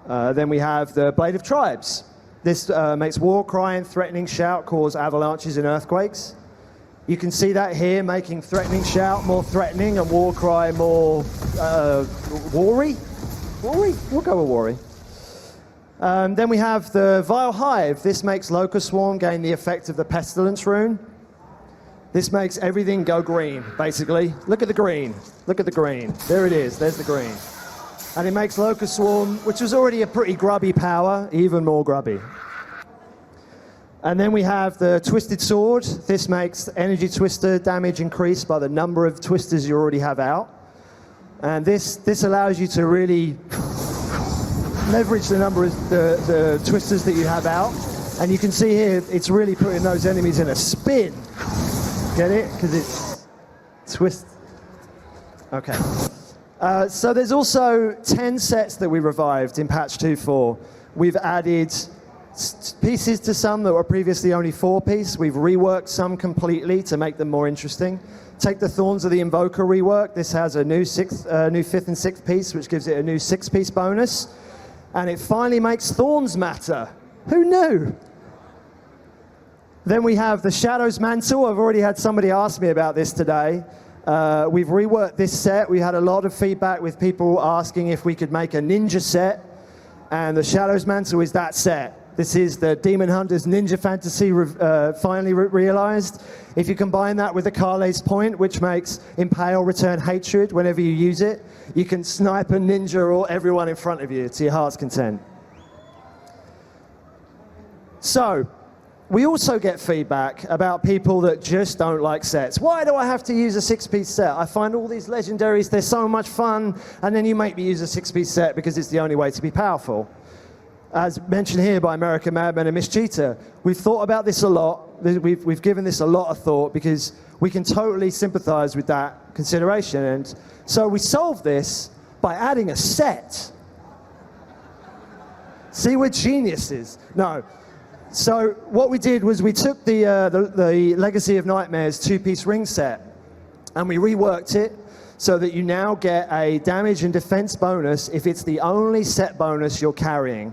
Then we have the Blade of Tribes. This makes War Cry and Threatening Shout cause avalanches and earthquakes. You can see that here, making Threatening Shout more threatening and War Cry more wary. Wary? We'll go with wary. Then we have the Vile Hive. This makes Locust Swarm gain the effect of the Pestilence rune. This makes everything go green, basically. Look at the green. Look at the green. There it is. There's the green. And it makes Locust Swarm, which was already a pretty grubby power, even more grubby. And then we have the Twisted Sword. This makes energy twister damage increase by the number of twisters you already have out. And this allows you to really leverage the number of the twisters that you have out. And you can see here, it's really putting those enemies in a spin. Get it? Because it's twist. Okay. So there's also 10 sets that we revived in patch 2.4. We've added pieces to some that were previously only 4-piece. We've reworked some completely to make them more interesting. Take the Thorns of the Invoker rework. This has a new 5th and 6th piece, which gives it a new 6-piece bonus. And it finally makes Thorns matter. Who knew? Then we have the Shadow's Mantle. I've already had somebody ask me about this today. We've reworked this set. We had a lot of feedback with people asking if we could make a ninja set. And the Shadow's Mantle is that set. This is the Demon Hunter's Ninja Fantasy finally realized. If you combine that with the Kale's Point, which makes Impale return hatred whenever you use it, you can snipe a ninja or everyone in front of you to your heart's content. So, we also get feedback about people that just don't like sets. Why do I have to use a 6-piece set? I find all these legendaries, they're so much fun, and then you make me use a 6-piece set because it's the only way to be powerful. As mentioned here by American Madman and Miss Cheetah, we've thought about this a lot. We've given this a lot of thought because we can totally sympathize with that consideration. And so we solved this by adding a set. See, we're geniuses. No. So what we did was we took the Legacy of Nightmares 2-piece ring set and we reworked it so that you now get a damage and defense bonus if it's the only set bonus you're carrying.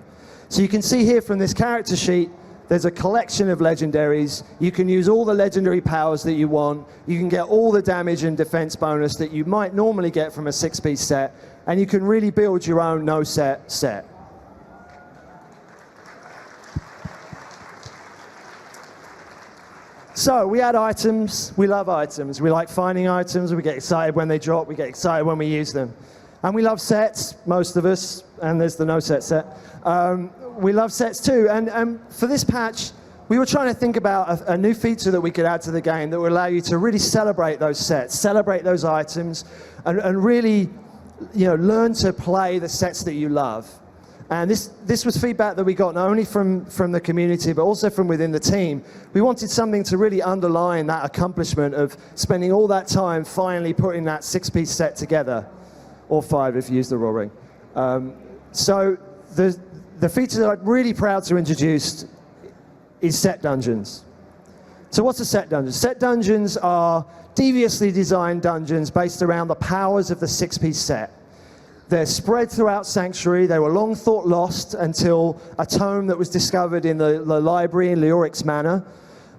So you can see here from this character sheet, there's a collection of legendaries. You can use all the legendary powers that you want. You can get all the damage and defense bonus that you might normally get from a 6-piece set, and you can really build your own no-set set. So we add items. We love items. We like finding items. We get excited when they drop. We get excited when we use them. And we love sets, most of us, and there's the no-set set. We love sets too, and for this patch, we were trying to think about a new feature that we could add to the game that would allow you to really celebrate those sets, celebrate those items, and really, learn to play the sets that you love. And this was feedback that we got not only from the community, but also from within the team. We wanted something to really underline that accomplishment of spending all that time finally putting that 6-piece set together, or 5 if you use the raw ring. So the feature that I'm really proud to introduce is set dungeons. So what's a set dungeon? Set dungeons are deviously designed dungeons based around the powers of the 6-piece set. They're spread throughout Sanctuary. They were long thought lost until a tome that was discovered in the library in Leoric's Manor.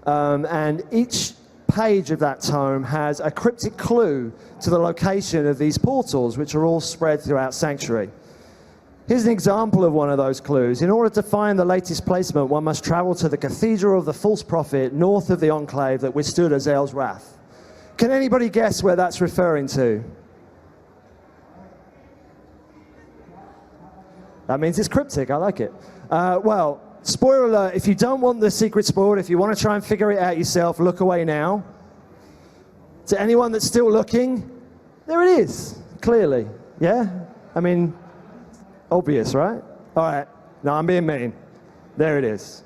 And each page of that tome has a cryptic clue to the location of these portals, which are all spread throughout Sanctuary. Here's an example of one of those clues. In order to find the latest placement, one must travel to the Cathedral of the False Prophet, north of the Enclave that withstood Azael's wrath. Can anybody guess where that's referring to? That means it's cryptic. I like it. Well, spoiler alert, if you don't want the secret spoiled, if you want to try and figure it out yourself, look away now. To anyone that's still looking, there it is, clearly. Yeah? I mean, obvious, right? All right. No, I'm being mean. There it is.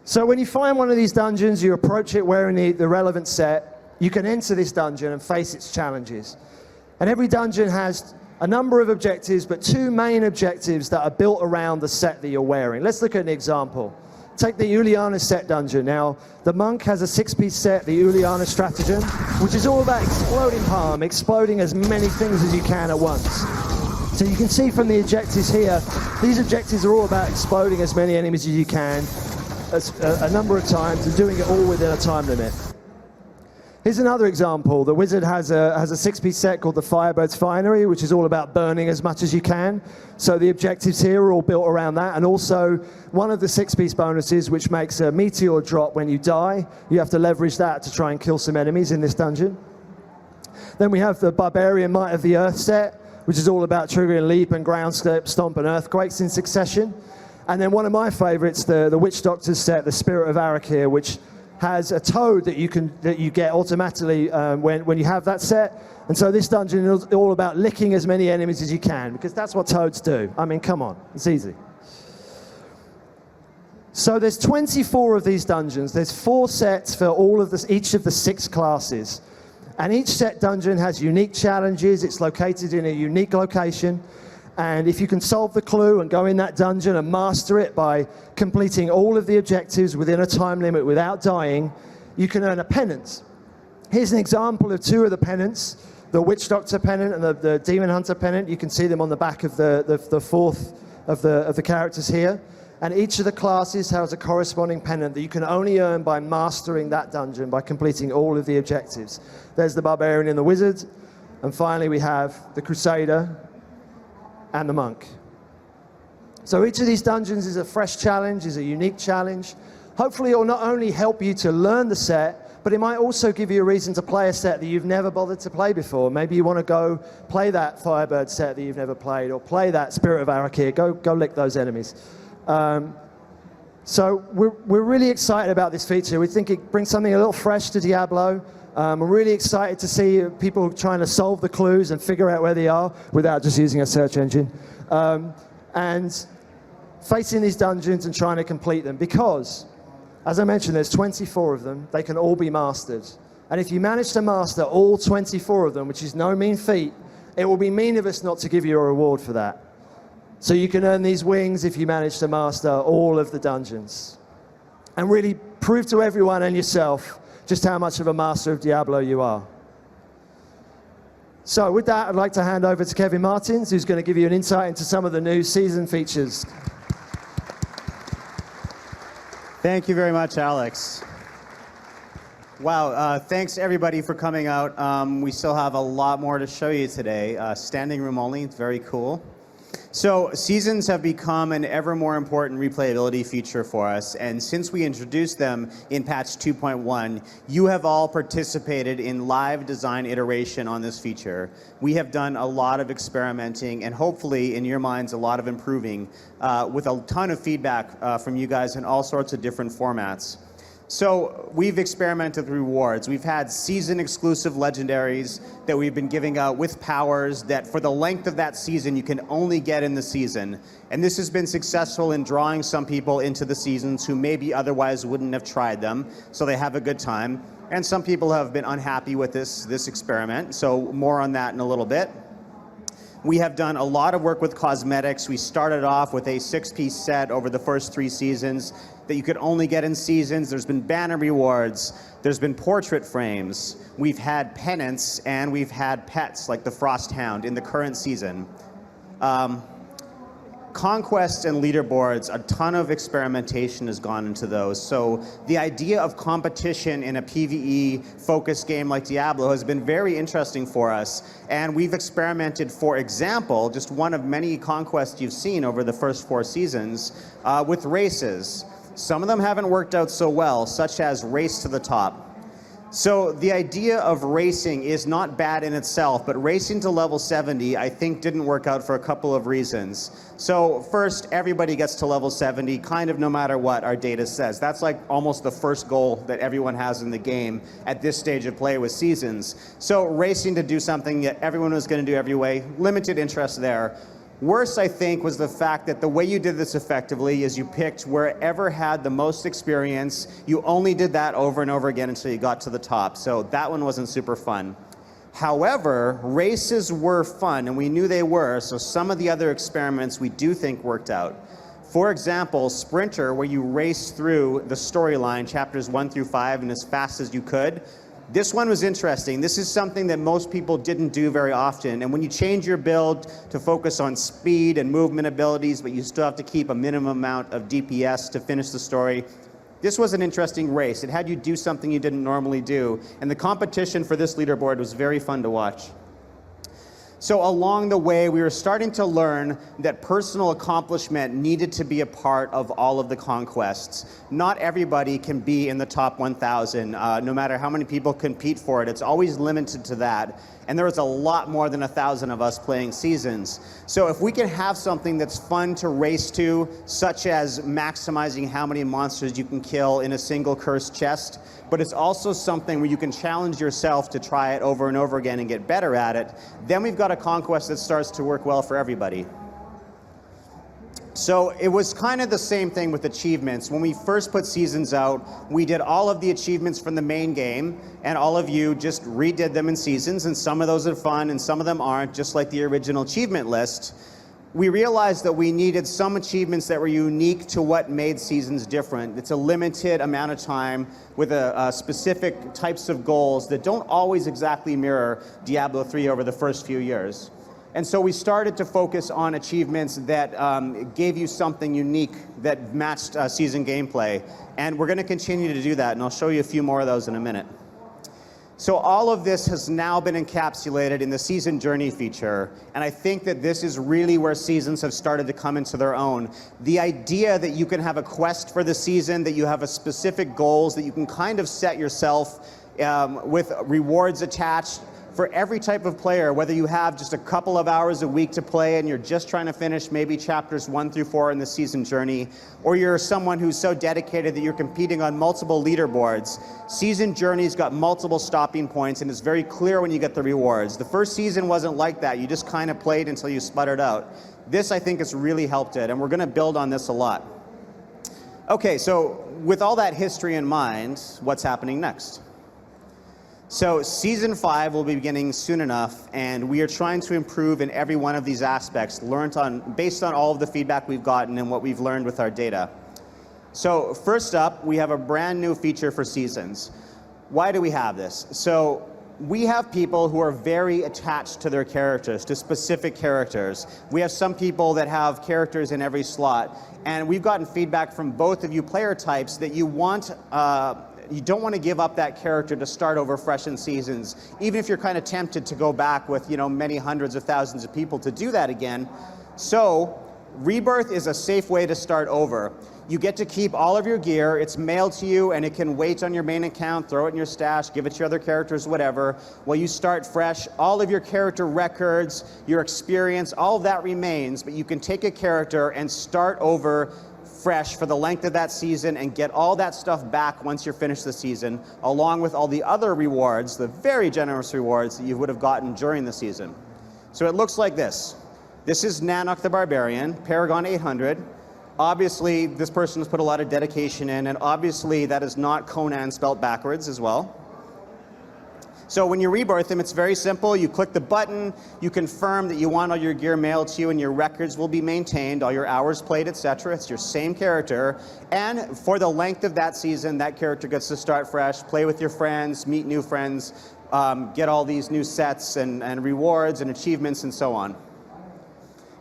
So when you find one of these dungeons, you approach it wearing the relevant set, you can enter this dungeon and face its challenges. And every dungeon has a number of objectives, but 2 main objectives that are built around the set that you're wearing. Let's look at an example. Take the Uliana set dungeon. Now, the monk has a 6-piece set, the Uliana stratagem, which is all about exploding harm, exploding as many things as you can at once. So you can see from the objectives here, these objectives are all about exploding as many enemies as you can, a number of times, and doing it all within a time limit. Here's another example. The wizard has a 6-piece set called the Firebird's Finery, which is all about burning as much as you can. So the objectives here are all built around that. And also, one of the 6-piece bonuses, which makes a meteor drop when you die. You have to leverage that to try and kill some enemies in this dungeon. Then we have the Barbarian Might of the Earth set, which is all about triggering leap and ground stomp and earthquakes in succession. And then one of my favorites, the Witch Doctor's set, the Spirit of Arakir, which has a toad that you get automatically when you have that set. And so this dungeon is all about licking as many enemies as you can, because that's what toads do. I mean, come on, it's easy. So there's 24 of these dungeons. There's 4 sets for each of the 6 classes. And each set dungeon has unique challenges. It's located in a unique location. And if you can solve the clue and go in that dungeon and master it by completing all of the objectives within a time limit without dying, you can earn a pennant. Here's an example of 2 of the pennants, the Witch Doctor pennant and the Demon Hunter pennant. You can see them on the back of the fourth of the characters here. And each of the classes has a corresponding pennant that you can only earn by mastering that dungeon, by completing all of the objectives. There's the Barbarian and the Wizard. And finally, we have the Crusader and the Monk. So each of these dungeons is a fresh challenge, is a unique challenge. Hopefully, it will not only help you to learn the set, but it might also give you a reason to play a set that you've never bothered to play before. Maybe you want to go play that Firebird set that you've never played, or play that Spirit of Arakir. Go lick those enemies. So we're really excited about this feature. We think it brings something a little fresh to Diablo. We're really excited to see people trying to solve the clues and figure out where they are without just using a search engine. And facing these dungeons and trying to complete them, because, as I mentioned, there's 24 of them. They can all be mastered. And if you manage to master all 24 of them, which is no mean feat, it will be mean of us not to give you a reward for that. So you can earn these wings if you manage to master all of the dungeons. And really prove to everyone and yourself just how much of a master of Diablo you are. So with that, I'd like to hand over to Kevin Martins, who's going to give you an insight into some of the new season features. Thank you very much, Alex. Wow, thanks everybody for coming out. We still have a lot more to show you today. Standing room only, it's very cool. So seasons have become an ever more important replayability feature for us, and since we introduced them in patch 2.1, you have all participated in live design iteration on this feature. We have done a lot of experimenting and hopefully, in your minds, a lot of improving with a ton of feedback from you guys in all sorts of different formats. So we've experimented with rewards. We've had season-exclusive legendaries that we've been giving out with powers that for the length of that season you can only get in the season. And this has been successful in drawing some people into the seasons who maybe otherwise wouldn't have tried them, so they have a good time. And some people have been unhappy with this experiment, so more on that in a little bit. We have done a lot of work with cosmetics. We started off with a 6-piece set over the first 3 seasons that you could only get in seasons. There's been banner rewards. There's been portrait frames. We've had pennants, and we've had pets like the Frost Hound in the current season. Conquests and leaderboards, a ton of experimentation has gone into those. So the idea of competition in a PvE-focused game like Diablo has been very interesting for us. And we've experimented, for example, just one of many conquests you've seen over the first 4 seasons, with races. Some of them haven't worked out so well, such as Race to the Top. So the idea of racing is not bad in itself, but racing to level 70, I think, didn't work out for a couple of reasons. So first, everybody gets to level 70, kind of no matter what our data says. That's like almost the first goal that everyone has in the game at this stage of play with seasons. So racing to do something that everyone was going to do every way, limited interest there. Worse, I think, was the fact that the way you did this effectively is you picked wherever had the most experience. You only did that over and over again until you got to the top. So that one wasn't super fun. However, races were fun, and we knew they were, so some of the other experiments we do think worked out. For example, Sprinter, where you race through the storyline, chapters 1 through 5, and as fast as you could. This one was interesting. This is something that most people didn't do very often. And when you change your build to focus on speed and movement abilities, but you still have to keep a minimum amount of DPS to finish the story, this was an interesting race. It had you do something you didn't normally do. And the competition for this leaderboard was very fun to watch. So along the way, we were starting to learn that personal accomplishment needed to be a part of all of the conquests. Not everybody can be in the top 1,000, no matter how many people compete for it. It's always limited to that. and there was a lot more than 1,000 of us playing seasons. So if we can have something that's fun to race to, such as maximizing how many monsters you can kill in a single cursed chest, but it's also something where you can challenge yourself to try it over and over again and get better at it, then we've got a conquest that starts to work well for everybody. So it was kind of the same thing with achievements. When we first put seasons out, we did all of the achievements from the main game, and all of you just redid them in seasons, and some of those are fun and some of them aren't, just like the original achievement list. We realized that we needed some achievements that were unique to what made seasons different. It's a limited amount of time with a specific types of goals that don't always exactly mirror Diablo 3 over the first few years. And so we started to focus on achievements that gave you something unique that matched season gameplay. And we're going to continue to do that, and I'll show you a few more of those in a minute. So all of this has now been encapsulated in the Season Journey feature, and I think that this is really where seasons have started to come into their own. The idea that you can have a quest for the season, that you have a specific goals, that you can kind of set yourself with rewards attached, for every type of player, whether you have just a couple of hours a week to play and you're just trying to finish maybe chapters 1 through 4 in the season journey, or you're someone who's so dedicated that you're competing on multiple leaderboards, Season Journey's got multiple stopping points and it's very clear when you get the rewards. The first season wasn't like that. You just kind of played until you sputtered out. This, I think, has really helped it, and we're going to build on this a lot. Okay, so with all that history in mind, what's happening next? So Season 5 will be beginning soon enough, and we are trying to improve in every one of these aspects, based on all of the feedback we've gotten and what we've learned with our data. So first up, we have a brand new feature for Seasons. Why do we have this? So we have people who are very attached to their characters, to specific characters. We have some people that have characters in every slot, and we've gotten feedback from both of you player types that you don't want to give up that character to start over fresh in seasons, even if you're kind of tempted to go back with, many hundreds of thousands of people to do that again. So Rebirth is a safe way to start over. You get to keep all of your gear, it's mailed to you, and it can wait on your main account, throw it in your stash, give it to your other characters, whatever. While you start fresh, all of your character records, your experience, all of that remains, but you can take a character and start over fresh for the length of that season and get all that stuff back once you're finished the season, along with all the other rewards, the very generous rewards that you would have gotten during the season. So it looks like this. This is Nanook the Barbarian, Paragon 800. Obviously, this person has put a lot of dedication in, and obviously that is not Conan spelt backwards as well. So when you rebirth him, it's very simple. You click the button, you confirm that you want all your gear mailed to you, and your records will be maintained, all your hours played, etc. It's your same character. And for the length of that season, that character gets to start fresh, play with your friends, meet new friends, get all these new sets and rewards and achievements and so on.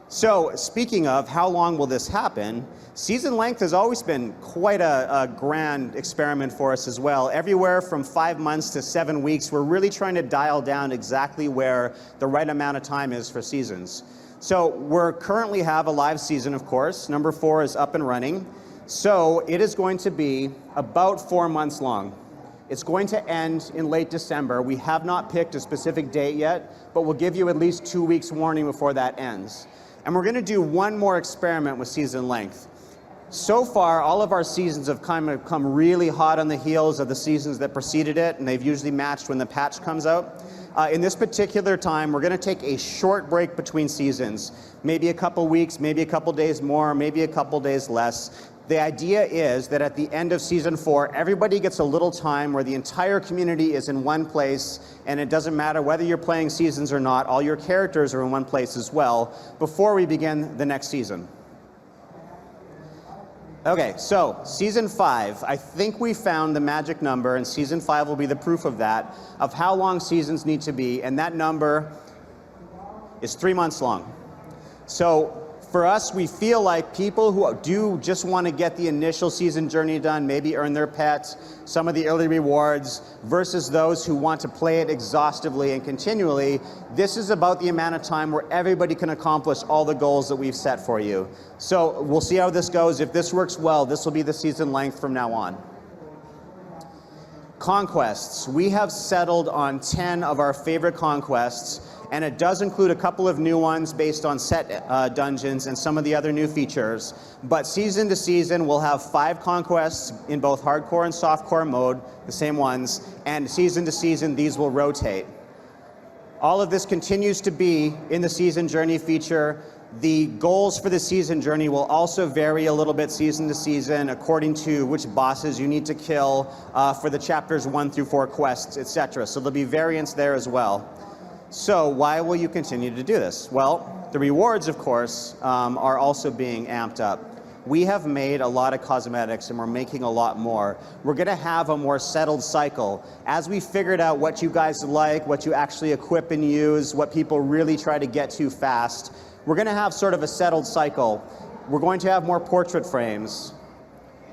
So speaking of how long will this happen, season length has always been quite a grand experiment for us as well. Everywhere from 5 months to 7 weeks, we're really trying to dial down exactly where the right amount of time is for seasons. So we currently have a live season, of course. Number 4 is up and running. So it is going to be about 4 months long. It's going to end in late December. We have not picked a specific date yet, but we'll give you at least 2 weeks warning before that ends. And we're going to do one more experiment with season length. So far, all of our seasons have kind of come really hot on the heels of the seasons that preceded it, and they've usually matched when the patch comes out. In this particular time, we're going to take a short break between seasons, maybe a couple weeks, maybe a couple days more, maybe a couple days less. The idea is that at the end of season 4, everybody gets a little time where the entire community is in one place, and it doesn't matter whether you're playing seasons or not, all your characters are in one place as well, before we begin the next season. Okay, so season 5, I think we found the magic number, and season 5 will be the proof of that, of how long seasons need to be, and that number is 3 months long. So for us, we feel like people who do just want to get the initial season journey done, maybe earn their pets, some of the early rewards, versus those who want to play it exhaustively and continually, this is about the amount of time where everybody can accomplish all the goals that we've set for you. So we'll see how this goes. If this works well, this will be the season length from now on. Conquests. We have settled on 10 of our favorite conquests, and it does include a couple of new ones based on set dungeons and some of the other new features. But season to season, we'll have 5 conquests in both hardcore and softcore mode, the same ones, and season to season, these will rotate. All of this continues to be in the season journey feature. The goals for the season journey will also vary a little bit season to season according to which bosses you need to kill for the chapters 1 through 4 quests, etc. So there'll be variance there as well. So why will you continue to do this? Well, the rewards, of course, are also being amped up. We have made a lot of cosmetics and we're making a lot more. We're going to have a more settled cycle. As we figured out what you guys like, what you actually equip and use, what people really try to get to fast, we're going to have sort of a settled cycle. We're going to have more portrait frames,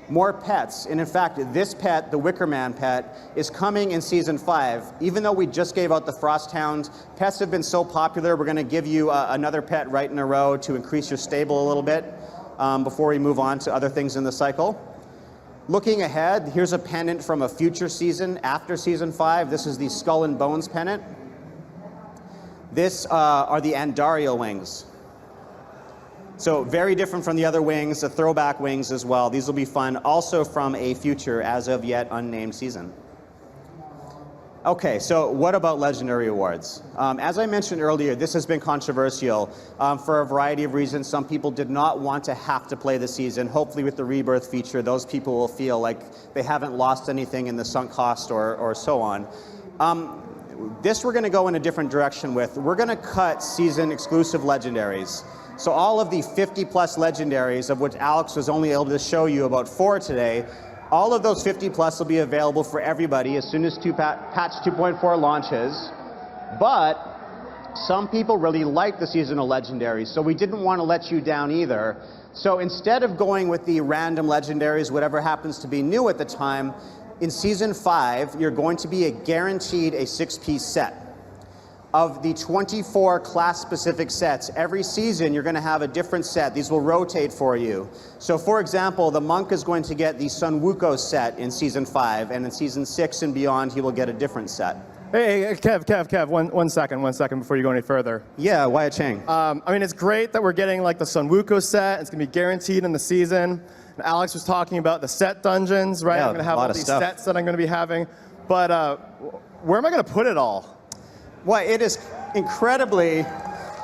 more pets, and in fact, this pet, the Wicker Man pet, is coming in Season 5. Even though we just gave out the Frost Hound, pets have been so popular, we're going to give you another pet right in a row to increase your stable a little bit before we move on to other things in the cycle. Looking ahead, here's a pennant from a future season after Season 5. This is the Skull and Bones pennant. This are the Andario wings. So very different from the other wings, the throwback wings as well. These will be fun, also from a future as of yet unnamed season. Okay, so what about legendary awards? As I mentioned earlier, this has been controversial for a variety of reasons. Some people did not want to have to play the season. Hopefully with the rebirth feature, those people will feel like they haven't lost anything in the sunk cost or so on. This we're going to go in a different direction with. We're going to cut season exclusive legendaries. So all of the 50-plus legendaries, of which Alex was only able to show you about 4 today, all of those 50-plus will be available for everybody as soon as patch 2.4 launches. But some people really like the seasonal legendaries, so we didn't want to let you down either. So instead of going with the random legendaries, whatever happens to be new at the time, in Season 5, you're going to be guaranteed a 6-piece set. Of the 24 class-specific sets, every season you're going to have a different set. These will rotate for you. So for example, the monk is going to get the Sun Wukong set in Season 5, and in Season 6 and beyond, he will get a different set. Hey, Kev, one second before you go any further. Yeah, Wyatt Chang. I mean, it's great that we're getting like the Sun Wukong set. It's going to be guaranteed in the season. And Alex was talking about the set dungeons, right? Yeah, I'm going to have all these sets that I'm going to be having. But where am I going to put it all? Well, it is incredibly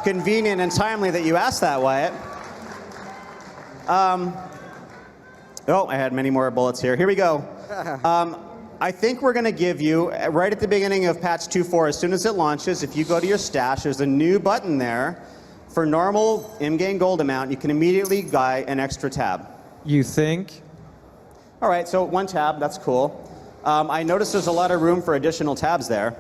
convenient and timely that you asked that, Wyatt. Oh, I had many more bullets here. Here we go. I think we're going to give you, right at the beginning of patch 2.4, as soon as it launches, if you go to your stash, there's a new button there. For normal in-game gold amount, you can immediately buy an extra tab. You think? All right, so 1 tab, that's cool. I noticed there's a lot of room for additional tabs there.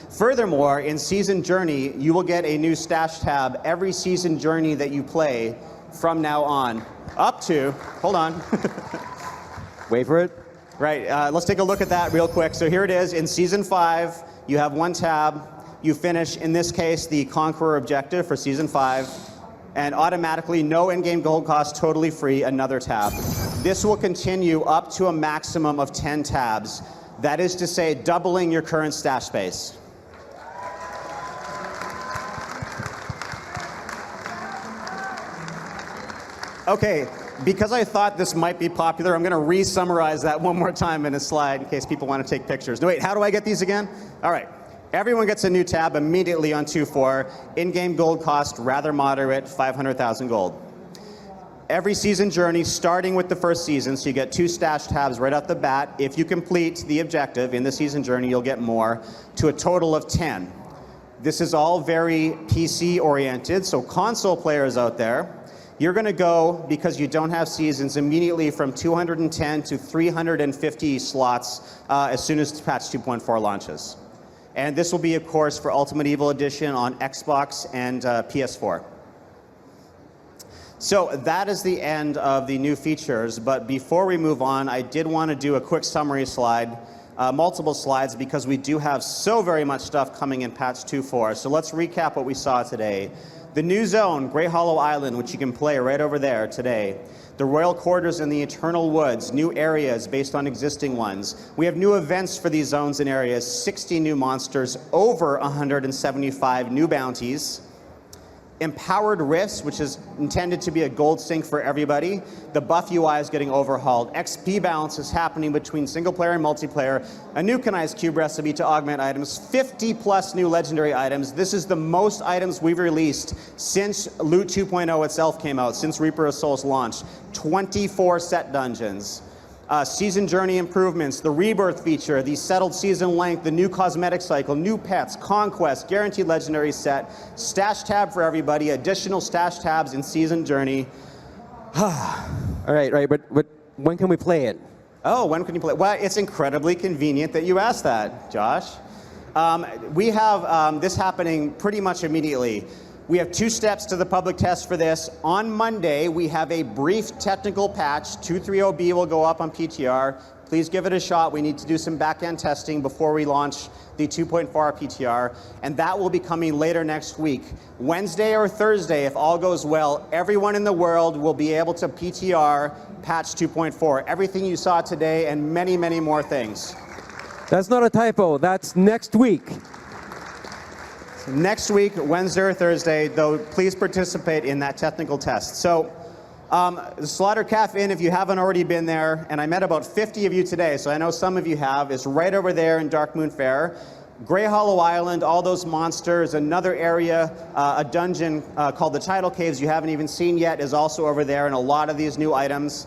Furthermore, in Season Journey, you will get a new stash tab every Season Journey that you play from now on. Up to, hold on. Wait for it. Right, let's take a look at that real quick. So here it is, in Season 5, you have 1 tab. You finish, in this case, the Conqueror objective for Season 5. And automatically, no in-game gold cost, totally free, another tab. This will continue up to a maximum of 10 tabs. That is to say, doubling your current stash space. Okay, because I thought this might be popular, I'm going to re-summarize that one more time in a slide in case people want to take pictures. No, wait, how do I get these again? All right. Everyone gets a new tab immediately on 2.4. In-game gold cost, rather moderate, 500,000 gold. Every season journey, starting with the first season, so you get 2 stash tabs right off the bat. If you complete the objective in the season journey, you'll get more, to a total of 10. This is all very PC-oriented, so console players out there, you're going to go, because you don't have seasons, immediately from 210 to 350 slots as soon as patch 2.4 launches. And this will be, of course, for Ultimate Evil Edition on Xbox and PS4. So that is the end of the new features. But before we move on, I did want to do a quick summary slide, multiple slides, because we do have so very much stuff coming in patch 2.4. So let's recap what we saw today. The new zone, Grey Hollow Island, which you can play right over there today. The Royal Quarters in the Eternal Woods, new areas based on existing ones. We have new events for these zones and areas, 60 new monsters, over 175 new bounties. Empowered Rifts, which is intended to be a gold sink for everybody. The buff UI is getting overhauled. XP balance is happening between single player and multiplayer. A new Kanai's Cube recipe to augment items. 50 plus new legendary items. This is the most items we've released since Loot 2.0 itself came out, since Reaper of Souls launched. 24 set dungeons. Season journey improvements, the rebirth feature, the settled season length, the new cosmetic cycle, new pets, conquest, guaranteed legendary set, stash tab for everybody, additional stash tabs in season journey. All right, but when can we play it? Oh, when can you play? Well, it's incredibly convenient that you asked that, Josh. We have this happening pretty much immediately. We have 2 steps to the public test for this. On Monday, we have a brief technical patch. 230B will go up on PTR. Please give it a shot. We need to do some back-end testing before we launch the 2.4 PTR, and that will be coming later next week. Wednesday or Thursday, if all goes well, everyone in the world will be able to PTR patch 2.4. Everything you saw today and many, many more things. That's not a typo. That's next week. Next week, Wednesday or Thursday, though, please participate in that technical test. So, the Slaughter Cafe Inn, if you haven't already been there, and I met about 50 of you today, so I know some of you have, is right over there in Darkmoon Fair. Grey Hollow Island, all those monsters, another area, a dungeon called the Tidal Caves you haven't even seen yet is also over there, and a lot of these new items.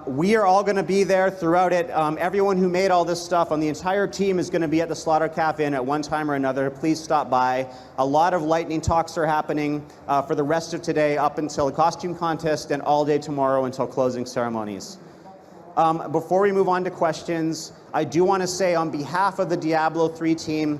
We are all going to be there throughout it. Everyone who made all this stuff on the entire team is going to be at the Slaughter Cafe Inn at one time or another. Please stop by. A lot of lightning talks are happening for the rest of today up until the costume contest and all day tomorrow until closing ceremonies. Before we move on to questions, I do want to say on behalf of the Diablo 3 team,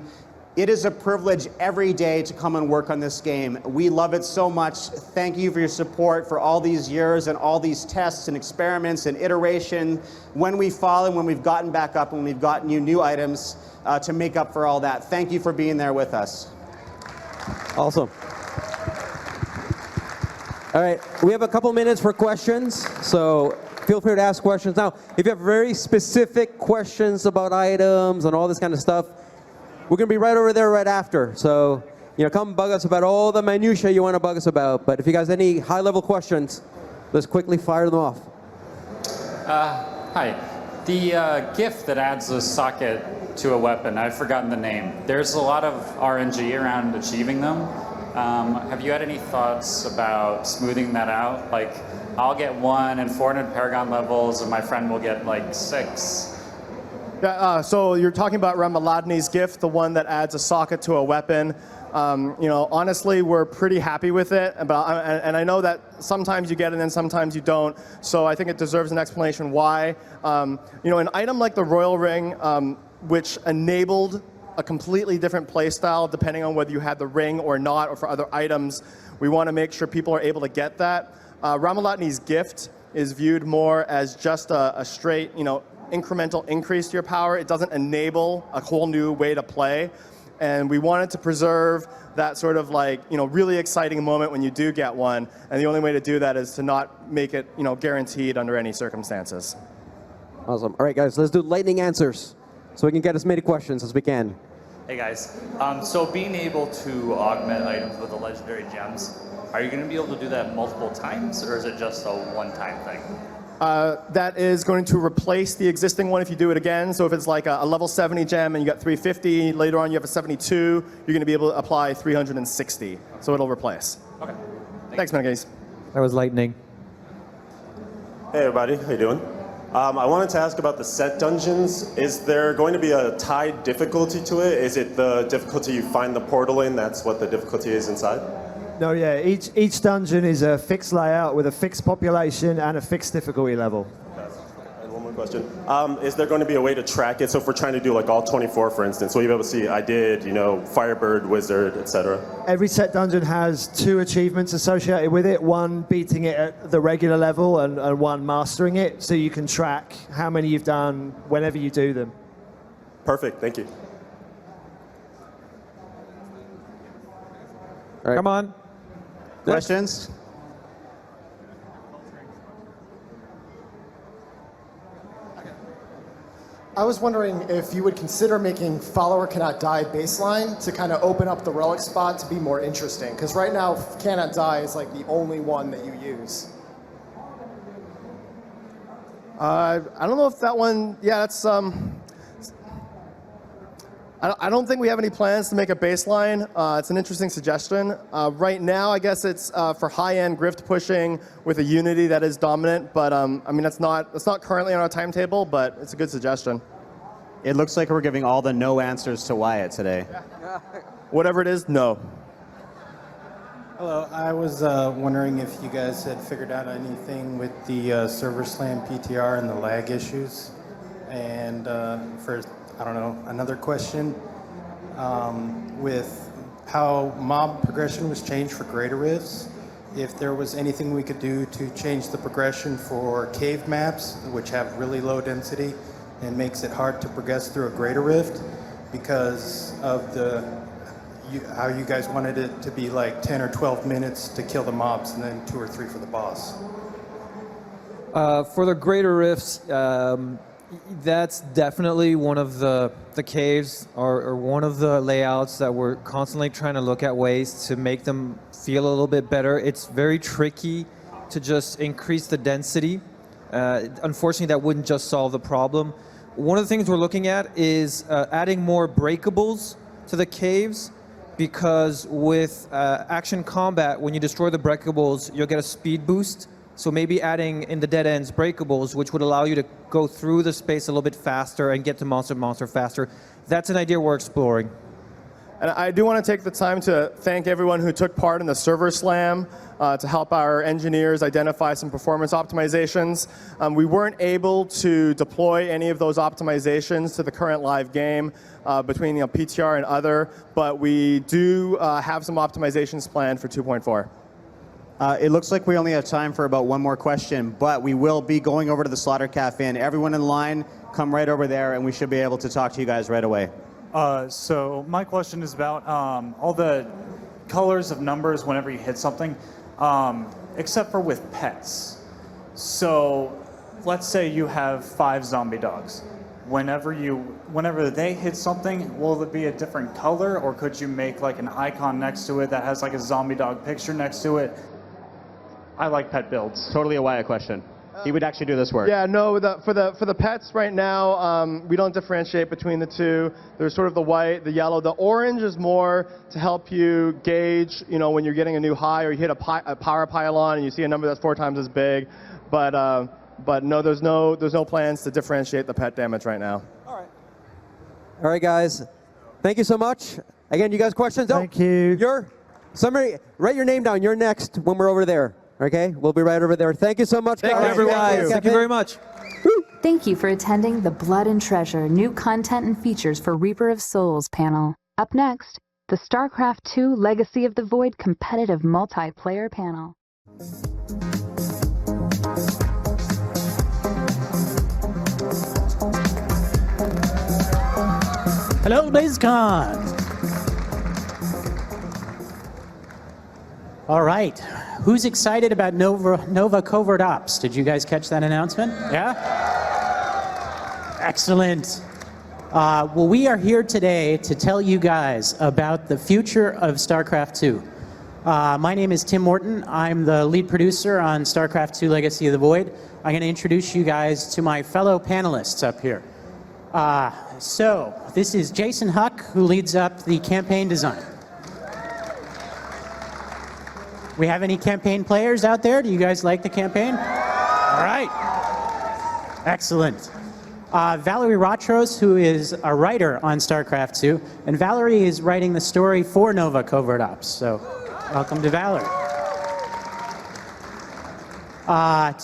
it is a privilege every day to come and work on this game. We love it so much. Thank you for your support for all these years and all these tests and experiments and iteration. When we fall and when we've gotten back up and we've gotten you new items to make up for all that. Thank you for being there with us. Awesome. All right, we have a couple minutes for questions, so feel free to ask questions. Now, if you have very specific questions about items and all this kind of stuff, we're going to be right over there right after. So, come bug us about all the minutiae you want to bug us about. But if you guys have any high-level questions, let's quickly fire them off. Hi. The gift that adds a socket to a weapon, I've forgotten the name. There's a lot of RNG around achieving them. Have you had any thoughts about smoothing that out? Like, I'll get 1 and 400 Paragon levels, and my friend will get like 6. Yeah, so you're talking about Ramaladni's gift, the one that adds a socket to a weapon. Honestly, we're pretty happy with it, and I know that sometimes you get it and sometimes you don't, so I think it deserves an explanation why. An item like the Royal Ring, which enabled a completely different play style depending on whether you had the ring or not, or for other items, we want to make sure people are able to get that. Ramaladni's gift is viewed more as just a straight, incremental increase to your power. It doesn't enable a whole new way to play. And we wanted to preserve that sort of really exciting moment when you do get one. And the only way to do that is to not make it, guaranteed under any circumstances. Awesome. All right, guys, let's do lightning answers so we can get as many questions as we can. Hey, guys. So being able to augment items with the legendary gems, are you going to be able to do that multiple times, or is it just a one-time thing? That is going to replace the existing one if you do it again. So if it's like a level 70 gem and you got 350, later on you have a 72, you're going to be able to apply 360. So it'll replace. Okay. Thanks, Menegades. That was lightning. Hey everybody, how you doing? I wanted to ask about the set dungeons. Is there going to be a tied difficulty to it? Is it the difficulty you find the portal in, that's what the difficulty is inside? No, yeah, each dungeon is a fixed layout with a fixed population and a fixed difficulty level. And one more question. Is there going to be a way to track it? So if we're trying to do like all 24, for instance, will you be able to see, I did, Firebird, Wizard, etc.? Every set dungeon has 2 achievements associated with it, one beating it at the regular level and one mastering it, so you can track how many you've done whenever you do them. Perfect, thank you. Come on. Questions? I was wondering if you would consider making follower cannot die baseline to kind of open up the relic spot to be more interesting. Because right now, cannot die is like the only one that you use. I don't know if that one, yeah, that's, I don't think we have any plans to make a baseline. It's an interesting suggestion. Right now, I guess it's for high-end grift pushing with a Unity that is dominant, but I mean, that's not currently on our timetable, but it's a good suggestion. It looks like we're giving all the no answers to Wyatt today. Whatever it is, no. Hello, I was wondering if you guys had figured out anything with the server slam PTR and the lag issues. And for, I don't know, another question, with how mob progression was changed for greater rifts, if there was anything we could do to change the progression for cave maps, which have really low density and makes it hard to progress through a greater rift because of how you guys wanted it to be like 10 or 12 minutes to kill the mobs and then 2 or 3 for the boss. For the greater rifts, that's definitely one of the caves or one of the layouts that we're constantly trying to look at ways to make them feel a little bit better. It's very tricky to just increase the density. Unfortunately, that wouldn't just solve the problem. One of the things we're looking at is adding more breakables to the caves, because with action combat, when you destroy the breakables, you'll get a speed boost. So maybe adding in the dead ends breakables, which would allow you to go through the space a little bit faster and get to monster faster. That's an idea we're exploring. And I do want to take the time to thank everyone who took part in the server slam to help our engineers identify some performance optimizations. We weren't able to deploy any of those optimizations to the current live game between PTR and other, but we do have some optimizations planned for 2.4. It looks like we only have time for about one more question, but we will be going over to the Slaughter Cafe, and everyone in line, come right over there, and we should be able to talk to you guys right away. So my question is about all the colors of numbers whenever you hit something, except for with pets. So let's say you have 5 zombie dogs. Whenever they hit something, will it be a different color, or could you make like an icon next to it that has like a zombie dog picture next to it? I like pet builds. Totally a Wyatt question. He would actually do this work. Yeah, no, for the pets right now, we don't differentiate between the two. There's sort of the white, the yellow. The orange is more to help you gauge, when you're getting a new high or you hit a power pylon and you see a number that's 4 times as big. But no, there's no plans to differentiate the pet damage right now. All right, guys. Thank you so much. Again, you guys questions? Thank you. Somebody, write your name down. You're next when we're over there. Okay? We'll be right over there. Thank you so much, guys. Thank you, everyone. Thank you very much. Thank you for attending the Blood and Treasure New Content and Features for Reaper of Souls panel. Up next, the StarCraft II Legacy of the Void Competitive Multiplayer panel. Hello, Blizzcon. All right. Who's excited about Nova Covert Ops? Did you guys catch that announcement? Yeah? Excellent. Well, we are here today to tell you guys about the future of StarCraft II. My name is Tim Morton. I'm the lead producer on StarCraft II Legacy of the Void. I'm going to introduce you guys to my fellow panelists up here. So, this is Jason Huck, who leads up the campaign design. We have any campaign players out there? Do you guys like the campaign? All right. Excellent. Valerie Rotros, who is a writer on StarCraft II, and Valerie is writing the story for Nova Covert Ops. So, welcome to Valerie.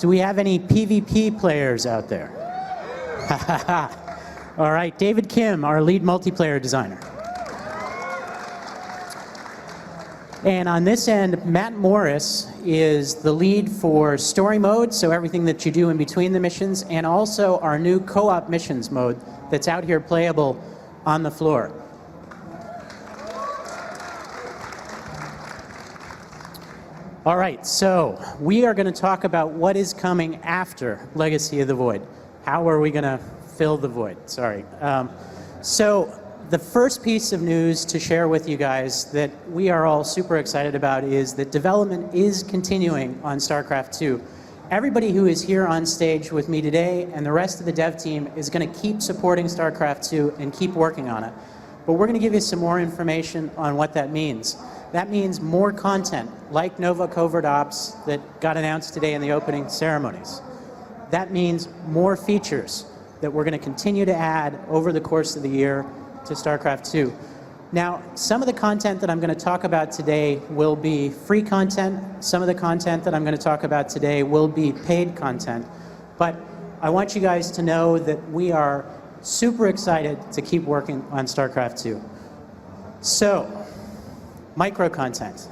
Do we have any PvP players out there? All right, David Kim, our lead multiplayer designer. And on this end, Matt Morris is the lead for story mode, so everything that you do in between the missions, and also our new co-op missions mode that's out here playable on the floor. All right, so we are going to talk about what is coming after Legacy of the Void. How are we going to fill the void? Sorry. So the first piece of news to share with you guys that we are all super excited about is that development is continuing on StarCraft 2. Everybody who is here on stage with me today and the rest of the dev team is going to keep supporting StarCraft 2 and keep working on it. But we're going to give you some more information on what that means. That means more content, like Nova Covert Ops that got announced today in the opening ceremonies. That means more features that we're going to continue to add over the course of the year to StarCraft 2. Now, some of the content that I'm going to talk about today will be free content. Some of the content that I'm going to talk about today will be paid content. But I want you guys to know that we are super excited to keep working on StarCraft 2. So, micro content.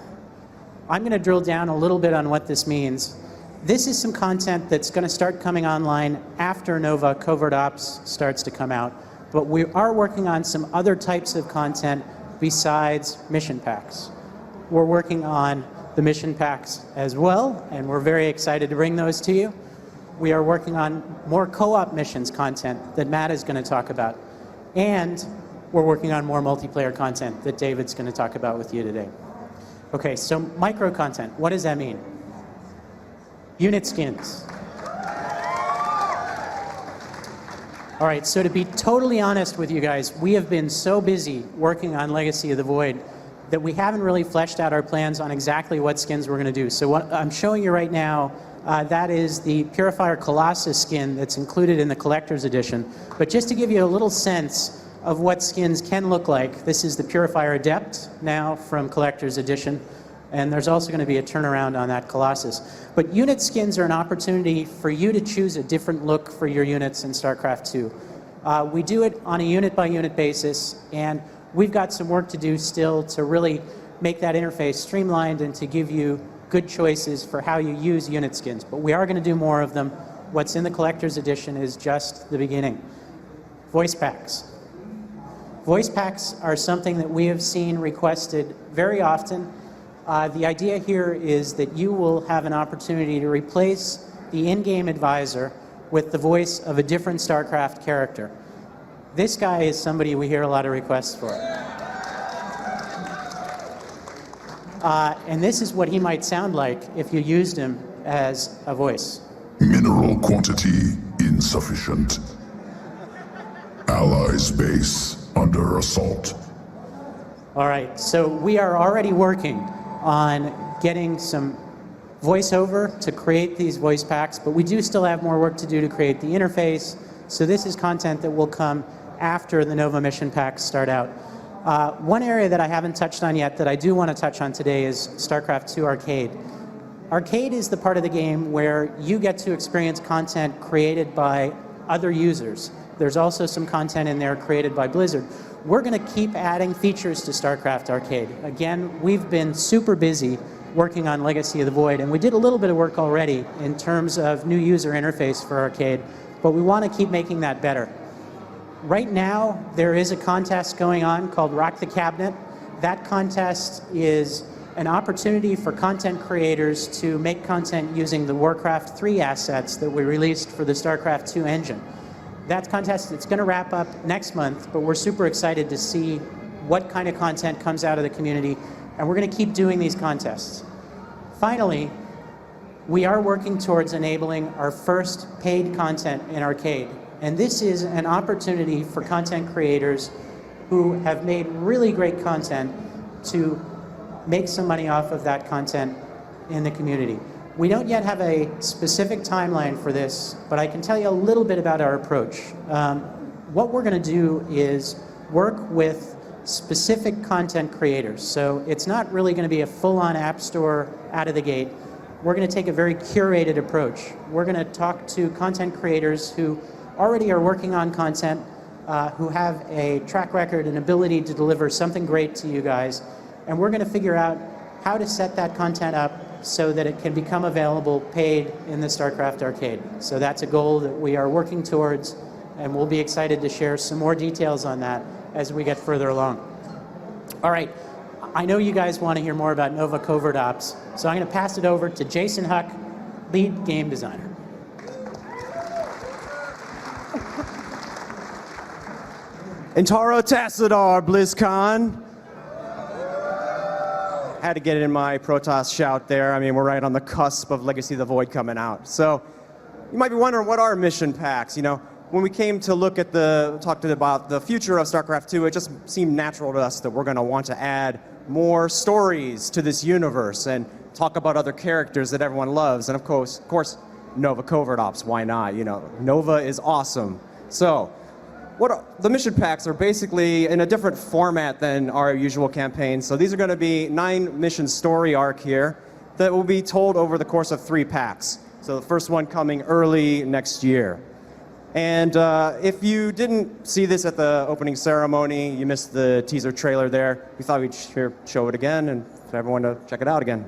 I'm going to drill down a little bit on what this means. This is some content that's going to start coming online after Nova Covert Ops starts to come out. But we are working on some other types of content besides mission packs. We're working on the mission packs as well, and we're very excited to bring those to you. We are working on more co-op missions content that Matt is going to talk about. And we're working on more multiplayer content that David's going to talk about with you today. Okay, so micro content, what does that mean? Unit skins. All right, so to be totally honest with you guys, we have been so busy working on Legacy of the Void that we haven't really fleshed out our plans on exactly what skins we're going to do. So what I'm showing you right now, that is the Purifier Colossus skin that's included in the Collector's Edition. But just to give you a little sense of what skins can look like, this is the Purifier Adept now from Collector's Edition. And there's also going to be a turnaround on that Colossus. But unit skins are an opportunity for you to choose a different look for your units in StarCraft 2. We do it on a unit-by-unit basis, and we've got some work to do still to really make that interface streamlined and to give you good choices for how you use unit skins. But we are going to do more of them. What's in the Collector's Edition is just the beginning. Voice packs. Voice packs are something that we have seen requested very often. The idea here is that you will have an opportunity to replace the in-game advisor with the voice of a different StarCraft character. This guy is somebody we hear a lot of requests for. And this is what he might sound like if you used him as a voice. Mineral quantity insufficient. Allies base under assault. All right, so we are already working on getting some voiceover to create these voice packs, but we do still have more work to do to create the interface. So this is content that will come after the Nova mission packs start out. One area that I haven't touched on yet that I do want to touch on today is StarCraft 2 Arcade. Arcade is the part of the game where you get to experience content created by other users. There's also some content in there created by Blizzard. We're going to keep adding features to StarCraft Arcade. Again, we've been super busy working on Legacy of the Void, and we did a little bit of work already in terms of new user interface for Arcade, but we want to keep making that better. Right now, there is a contest going on called Rock the Cabinet. That contest is an opportunity for content creators to make content using the Warcraft 3 assets that we released for the StarCraft 2 engine. That contest, it's going to wrap up next month, but we're super excited to see what kind of content comes out of the community, and we're going to keep doing these contests. Finally, we are working towards enabling our first paid content in Arcade, and this is an opportunity for content creators who have made really great content to make some money off of that content in the community. We don't yet have a specific timeline for this, but I can tell you a little bit about our approach. What we're going to do is work with specific content creators. So it's not really going to be a full-on app store out of the gate. We're going to take a very curated approach. We're going to talk to content creators who already are working on content, who have a track record and ability to deliver something great to you guys, and we're going to figure out how to set that content up so that it can become available paid in the StarCraft Arcade. So that's a goal that we are working towards, and we'll be excited to share some more details on that as we get further along. All right, I know you guys want to hear more about Nova Covert Ops, so I'm going to pass it over to Jason Huck, lead game designer. Intaro Tassadar, BlizzCon. Had to get it in my Protoss shout there. I mean, we're right on the cusp of Legacy of the Void coming out. So you might be wondering, what are mission packs? You know, when we came to look at talked about the future of StarCraft 2, it just seemed natural to us that we're going to want to add more stories to this universe and talk about other characters that everyone loves. And of course, Nova Covert Ops, why not? You know, Nova is awesome. So the mission packs are basically in a different format than our usual campaigns. So these are going to be 9 mission story arc here that will be told over the course of 3 packs. So the first one coming early next year. And if you didn't see this at the opening ceremony, you missed the teaser trailer there, we thought we'd show it again and for everyone to check it out again.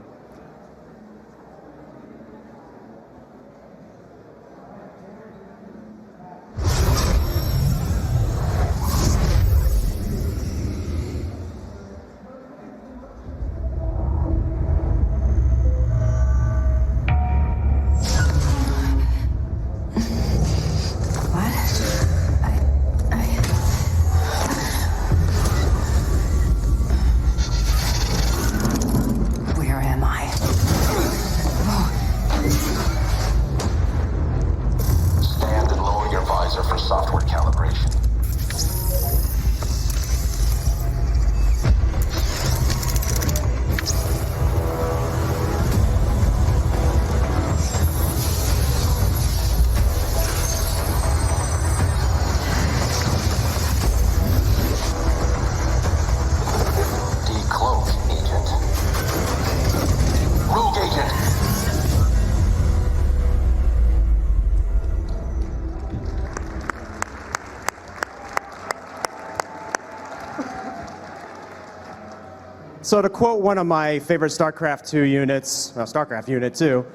So to quote one of my favorite StarCraft 2 units, StarCraft Unit 2,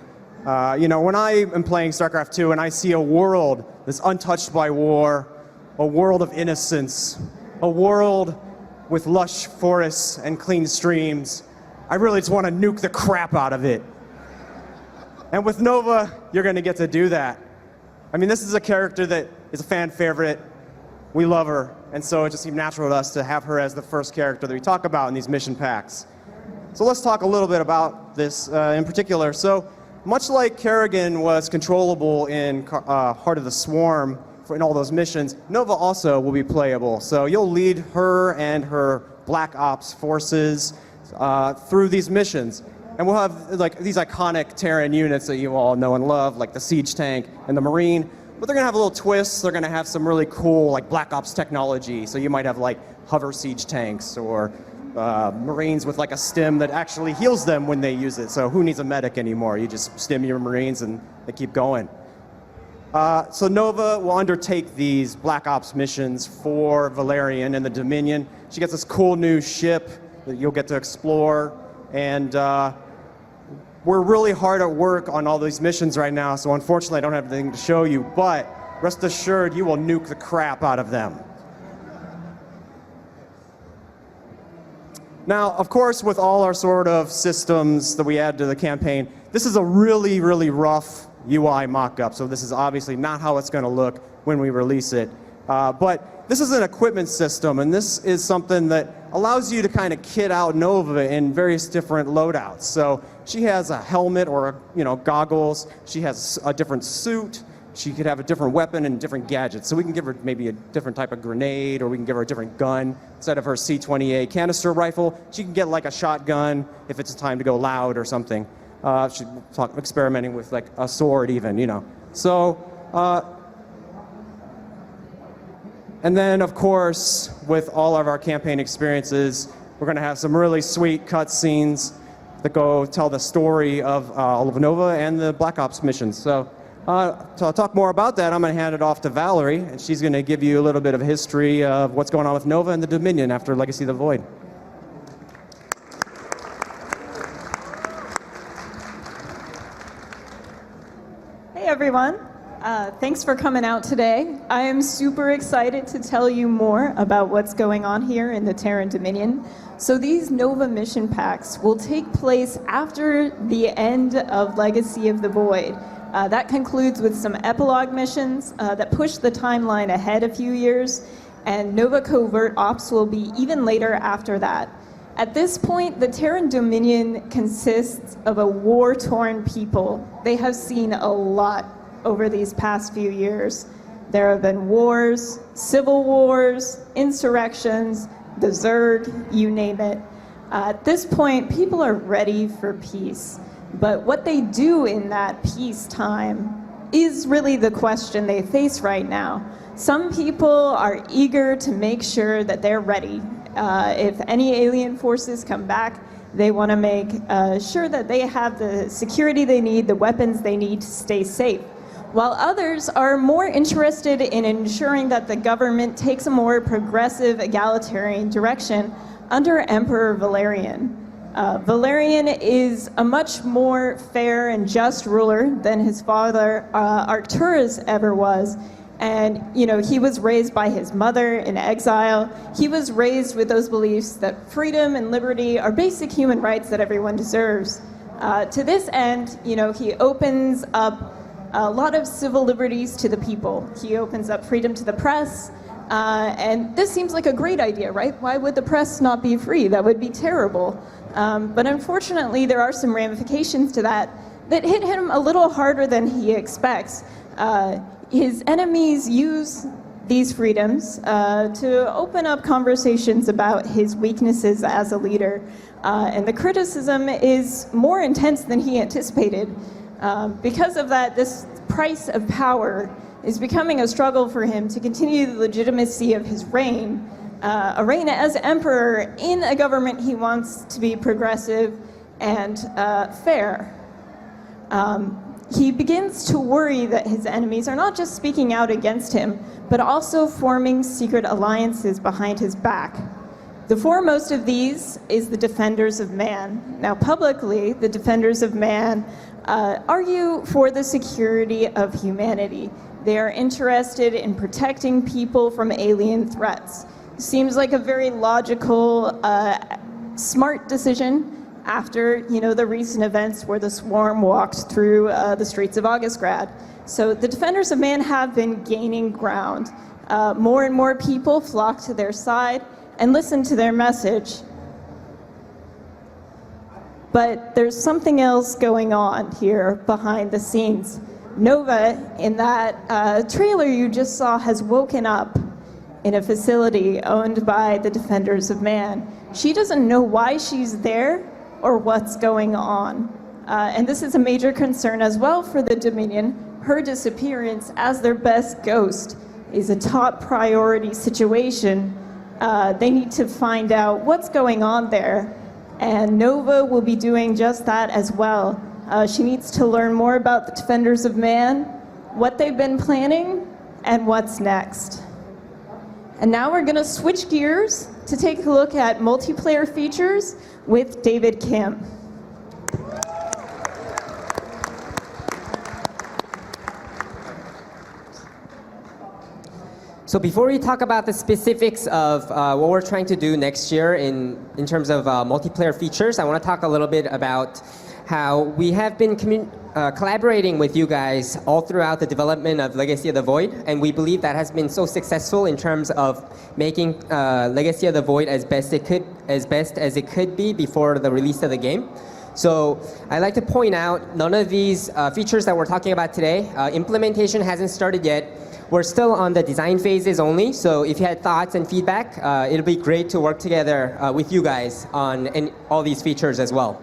you know, when I am playing StarCraft 2 and I see a world that's untouched by war, a world of innocence, a world with lush forests and clean streams, I really just want to nuke the crap out of it. And with Nova, you're going to get to do that. I mean, this is a character that is a fan favorite. We love her, and so it just seemed natural to us to have her as the first character that we talk about in these mission packs. So let's talk a little bit about this in particular. So much like Kerrigan was controllable in Heart of the Swarm in all those missions, Nova also will be playable. So you'll lead her and her Black Ops forces through these missions. And we'll have like these iconic Terran units that you all know and love, like the Siege Tank and the Marine. But they're going to have a little twist. They're going to have some really cool like Black Ops technology. So you might have like hover siege tanks or Marines with like a stim that actually heals them when they use it. So who needs a medic anymore? You just stim your Marines and they keep going. So Nova will undertake these Black Ops missions for Valerian and the Dominion. She gets this cool new ship that you'll get to explore. And we're really hard at work on all these missions right now, so unfortunately I don't have anything to show you, but rest assured you will nuke the crap out of them. Now, of course, with all our sort of systems that we add to the campaign, this is a really, really rough UI mock-up, so this is obviously not how it's going to look when we release it. But this is an equipment system, and this is something that allows you to kind of kit out Nova in various different loadouts. So she has a helmet or goggles. She has a different suit. She could have a different weapon and different gadgets. So we can give her maybe a different type of grenade, or we can give her a different gun. Instead of her C-20A canister rifle, she can get like a shotgun if it's time to go loud or something. She's experimenting with like a sword even, So. And then, of course, with all of our campaign experiences, we're going to have some really sweet cutscenes that go tell the story of all of Nova and the Black Ops missions. So to talk more about that, I'm going to hand it off to Valerie, and she's going to give you a little bit of history of what's going on with Nova and the Dominion after Legacy of the Void. Hey, everyone. Thank thanks for coming out today. I am super excited to tell you more about what's going on here in the Terran Dominion. So these Nova mission packs will take place after the end of Legacy of the Void. That concludes with some epilogue missions that push the timeline ahead a few years, and Nova Covert Ops will be even later after that. At this point, the Terran Dominion consists of a war-torn people. They have seen a lot over these past few years. There have been wars, civil wars, insurrections, the Zerg, you name it. At this point, people are ready for peace. But what they do in that peacetime is really the question they face right now. Some people are eager to make sure that they're ready. If any alien forces come back, they want to make sure that they have the security they need, the weapons they need to stay safe. While others are more interested in ensuring that the government takes a more progressive, egalitarian direction under Emperor Valerian. Valerian is a much more fair and just ruler than his father Arcturus ever was. And, you know, he was raised by his mother in exile. He was raised with those beliefs that freedom and liberty are basic human rights that everyone deserves. To this end, you know, he opens up a lot of civil liberties to the people. He opens up freedom to the press. And this seems like a great idea, right? Why would the press not be free? That would be terrible. But unfortunately, there are some ramifications to that hit him a little harder than he expects. His enemies use these freedoms to open up conversations about his weaknesses as a leader. And the criticism is more intense than he anticipated. Because of that, this price of power is becoming a struggle for him to continue the legitimacy of his reign, a reign as emperor in a government he wants to be progressive and fair. He begins to worry that his enemies are not just speaking out against him, but also forming secret alliances behind his back. The foremost of these is the Defenders of Man. Now, publicly, the Defenders of Man argue for the security of humanity. They are interested in protecting people from alien threats. Seems like a very logical, smart decision after, you know, the recent events where the Swarm walked through the streets of Augustgrad. So the Defenders of Man have been gaining ground. More and more people flock to their side and listen to their message. But there's something else going on here behind the scenes. Nova, in that trailer you just saw, has woken up in a facility owned by the Defenders of Man. She doesn't know why she's there or what's going on. And this is a major concern as well for the Dominion. Her disappearance as their best ghost is a top priority situation. They need to find out what's going on there. And Nova will be doing just that as well. She needs to learn more about the Defenders of Man, what they've been planning, and what's next. And now we're gonna switch gears to take a look at multiplayer features with David Kim. So before we talk about the specifics of what we're trying to do next year in terms of multiplayer features, I want to talk a little bit about how we have been collaborating with you guys all throughout the development of Legacy of the Void, and we believe that has been so successful in terms of making Legacy of the Void as best as it could be before the release of the game. So I'd like to point out none of these features that we're talking about today, implementation hasn't started yet. We're still on the design phases only, so if you had thoughts and feedback, it'll be great to work together with you guys on all these features as well.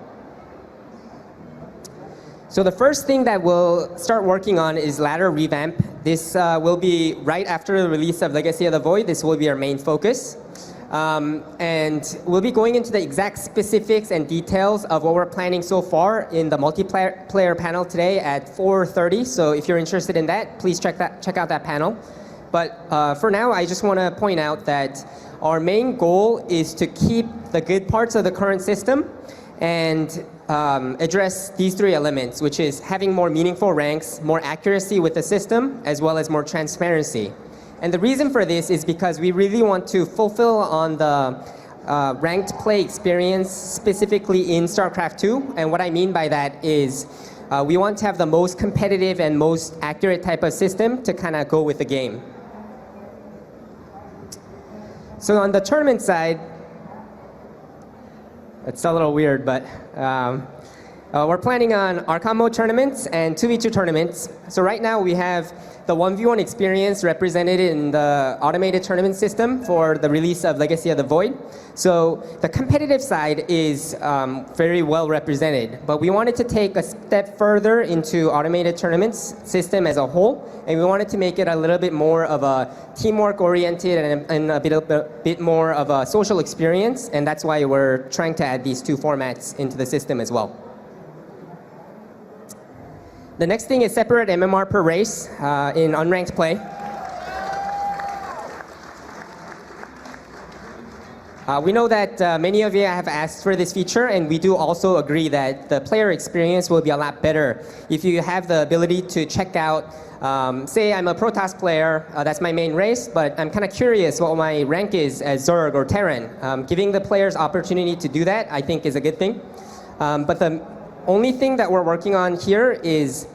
So the first thing that we'll start working on is ladder revamp. This will be right after the release of Legacy of the Void. This will be our main focus. And we'll be going into the exact specifics and details of what we're planning so far in the multiplayer panel today at 4:30. So if you're interested in that, please check out that panel. But for now, I just want to point out that our main goal is to keep the good parts of the current system and address these three elements, which is having more meaningful ranks, more accuracy with the system, as well as more transparency. And the reason for this is because we really want to fulfill on the ranked play experience specifically in StarCraft 2. And what I mean by that is we want to have the most competitive and most accurate type of system to kind of go with the game. So on the tournament side, it's a little weird, but we're planning on Archon mode tournaments and 2v2 tournaments. So right now we have the 1v1 experience represented in the automated tournament system for the release of Legacy of the Void. So the competitive side is very well represented, but we wanted to take a step further into automated tournaments system as a whole, and we wanted to make it a little bit more of a teamwork oriented and a bit more of a social experience, and that's why we're trying to add these two formats into the system as well. The next thing is separate MMR per race in unranked play. We know that many of you have asked for this feature, and we do also agree that the player experience will be a lot better if you have the ability to check out, say I'm a Protoss player, that's my main race, but I'm kind of curious what my rank is as Zerg or Terran. Giving the players opportunity to do that, I think, is a good thing. But the only thing that we're working on here is,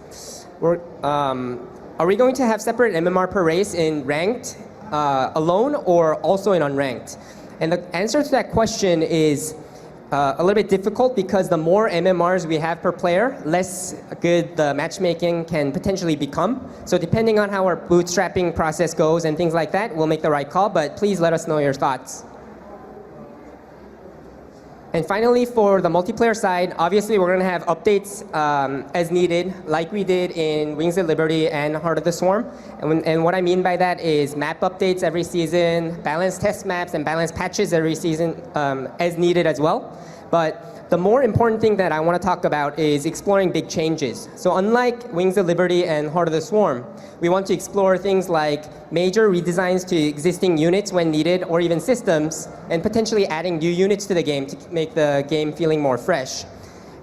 are we going to have separate MMR per race in ranked alone or also in unranked? And the answer to that question is a little bit difficult because the more MMRs we have per player, less good the matchmaking can potentially become. So depending on how our bootstrapping process goes and things like that, we'll make the right call, but please let us know your thoughts. And finally, for the multiplayer side, obviously we're going to have updates as needed, like we did in Wings of Liberty and Heart of the Swarm. And what I mean by that is map updates every season, balanced test maps and balanced patches every season as needed as well. But the more important thing that I want to talk about is exploring big changes. So unlike Wings of Liberty and Heart of the Swarm, we want to explore things like major redesigns to existing units when needed, or even systems, and potentially adding new units to the game to make the game feeling more fresh.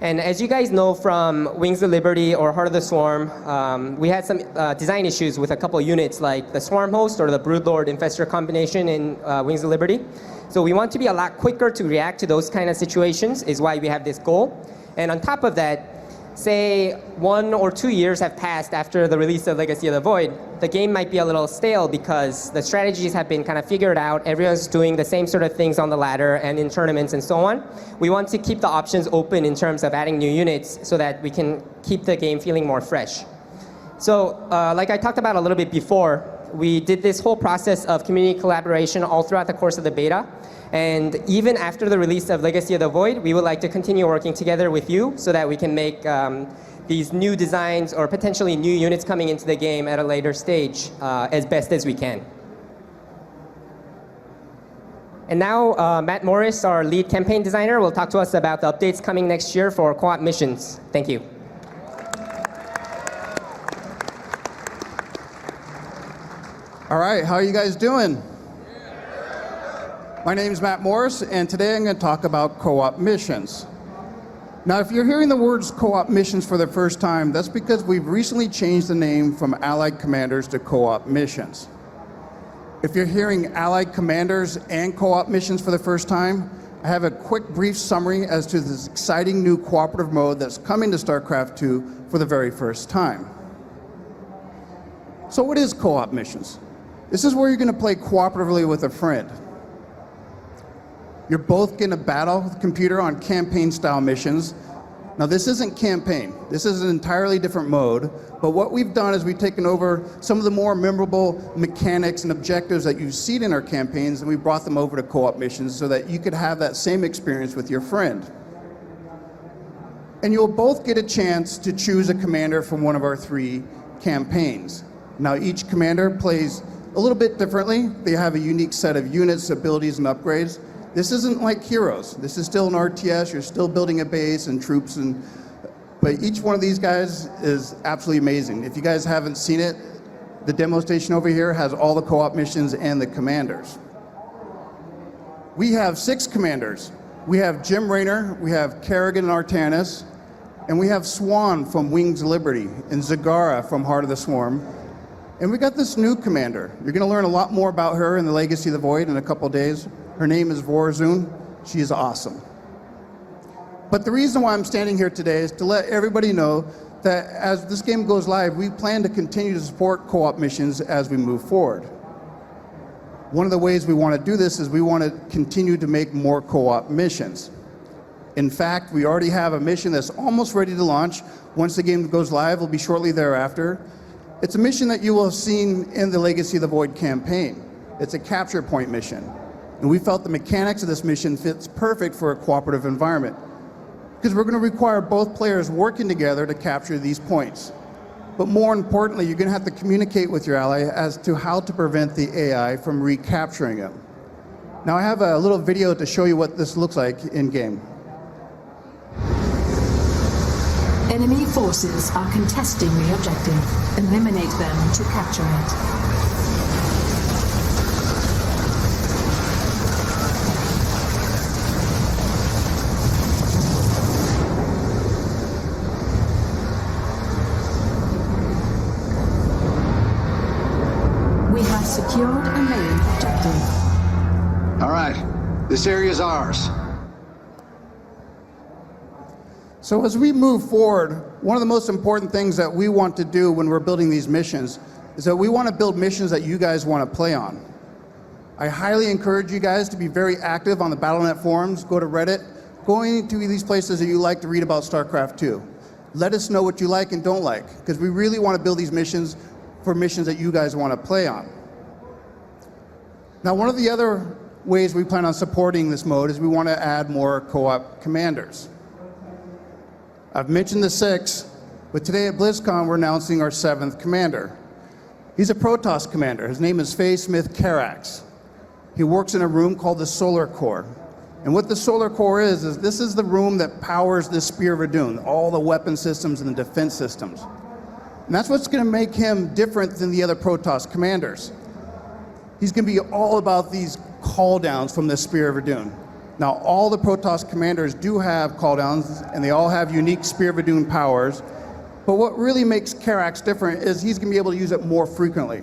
And as you guys know from Wings of Liberty or Heart of the Swarm, we had some design issues with a couple units like the Swarm Host or the Broodlord Infestor combination in Wings of Liberty. So we want to be a lot quicker to react to those kind of situations, is why we have this goal. And on top of that, say 1 or 2 years have passed after the release of Legacy of the Void, the game might be a little stale because the strategies have been kind of figured out. Everyone's doing the same sort of things on the ladder and in tournaments and so on. We want to keep the options open in terms of adding new units so that we can keep the game feeling more fresh. So like I talked about a little bit before, we did this whole process of community collaboration all throughout the course of the beta. And even after the release of Legacy of the Void, we would like to continue working together with you so that we can make these new designs or potentially new units coming into the game at a later stage as best as we can. And now Matt Morris, our lead campaign designer, will talk to us about the updates coming next year for co-op missions. Thank you. All right, how are you guys doing? My name is Matt Morris, and today I'm going to talk about co-op missions. Now, if you're hearing the words co-op missions for the first time, that's because we've recently changed the name from Allied Commanders to co-op missions. If you're hearing Allied Commanders and co-op missions for the first time, I have a quick brief summary as to this exciting new cooperative mode that's coming to StarCraft 2 for the very first time. So what is co-op missions? This is where you're going to play cooperatively with a friend. You're both going to battle the computer on campaign-style missions. Now, this isn't campaign. This is an entirely different mode. But what we've done is we've taken over some of the more memorable mechanics and objectives that you've seen in our campaigns, and we brought them over to co-op missions so that you could have that same experience with your friend. And you'll both get a chance to choose a commander from one of our 3 campaigns. Now, each commander plays a little bit differently. They have a unique set of units, abilities, and upgrades. This isn't like Heroes. This is still an RTS. You're still building a base and troops, but each one of these guys is absolutely amazing. If you guys haven't seen it, the demo station over here has all the co-op missions and the commanders. We have 6 commanders. We have Jim Raynor, we have Kerrigan and Artanis, and we have Swan from Wings of Liberty, and Zagara from Heart of the Swarm. And we got this new commander. You're going to learn a lot more about her in the Legacy of the Void in a couple days. Her name is Vorazun. She is awesome. But the reason why I'm standing here today is to let everybody know that as this game goes live, we plan to continue to support co-op missions as we move forward. One of the ways we want to do this is we want to continue to make more co-op missions. In fact, we already have a mission that's almost ready to launch. Once the game goes live, it'll be shortly thereafter. It's a mission that you will have seen in the Legacy of the Void campaign. It's a capture point mission. And we felt the mechanics of this mission fits perfect for a cooperative environment, because we're going to require both players working together to capture these points. But more importantly, you're going to have to communicate with your ally as to how to prevent the AI from recapturing them. Now I have a little video to show you what this looks like in game. Enemy forces are contesting the objective. Eliminate them to capture it. We have secured a main objective. All right, this area is ours. So as we move forward, one of the most important things that we want to do when we're building these missions is that we want to build missions that you guys want to play on. I highly encourage you guys to be very active on the Battle.net forums, go to Reddit, going to these places that you like to read about StarCraft 2. Let us know what you like and don't like, because we really want to build these missions for missions that you guys want to play on. Now, one of the other ways we plan on supporting this mode is we want to add more co-op commanders. I've mentioned the 6, but today at Blizzcon we're announcing our 7th commander. He's a Protoss commander. His name is Faye Smith Carax. He works in a room called the Solar Core. And what the Solar Core is this is the room that powers the Spear of Adun, all the weapon systems and the defense systems. And that's what's going to make him different than the other Protoss commanders. He's going to be all about these call downs from the Spear of Adun. Now, all the Protoss commanders do have calldowns, and they all have unique Spear of Adun powers. But what really makes Carax different is he's going to be able to use it more frequently,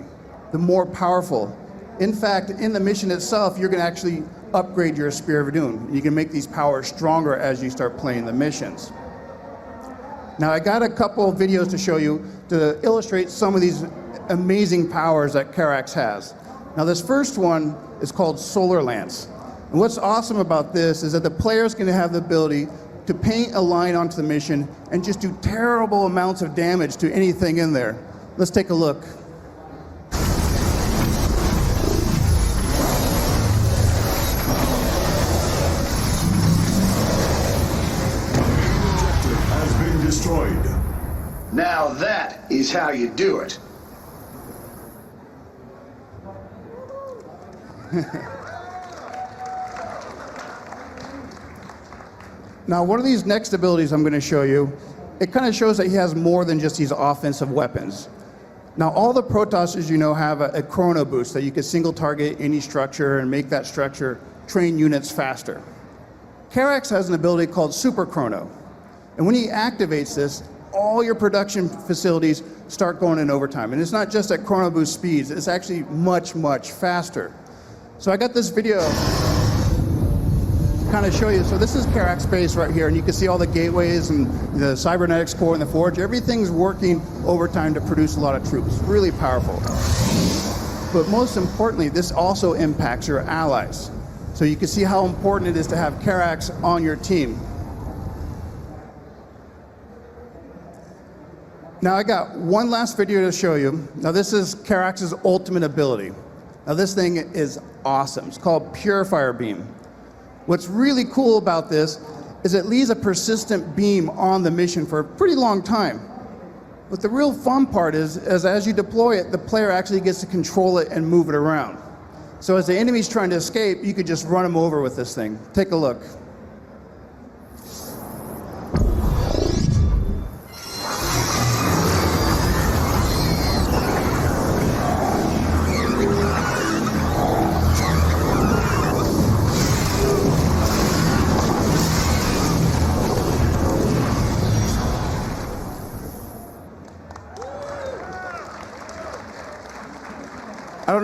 the more powerful. In fact, in the mission itself, you're going to actually upgrade your Spear of Adun. You can make these powers stronger as you start playing the missions. Now, I got a couple of videos to show you to illustrate some of these amazing powers that Carax has. Now, this first one is called Solar Lance. And what's awesome about this is that the player's going to have the ability to paint a line onto the mission and just do terrible amounts of damage to anything in there. Let's take a look. Has been destroyed. Now that is how you do it. Now, one of these next abilities I'm going to show you, it kind of shows that he has more than just these offensive weapons. Now, all the Protosses, you know, have a chrono boost that you can single target any structure and make that structure train units faster. Carax has an ability called Super Chrono. And when he activates this, all your production facilities start going in overtime. And it's not just at chrono boost speeds, it's actually much, much faster. So I got this video to kind of show you. So this is Carax space right here, and you can see all the gateways and the cybernetics core and the forge. Everything's working overtime to produce a lot of troops. Really powerful. But most importantly, this also impacts your allies. So you can see how important it is to have Carax on your team. Now I got one last video to show you. Now this is Carax's ultimate ability. Now this thing is awesome. It's called Purifier Beam. What's really cool about this is it leaves a persistent beam on the mission for a pretty long time. But the real fun part is as you deploy it, the player actually gets to control it and move it around. So as the enemy's trying to escape, you could just run them over with this thing. Take a look.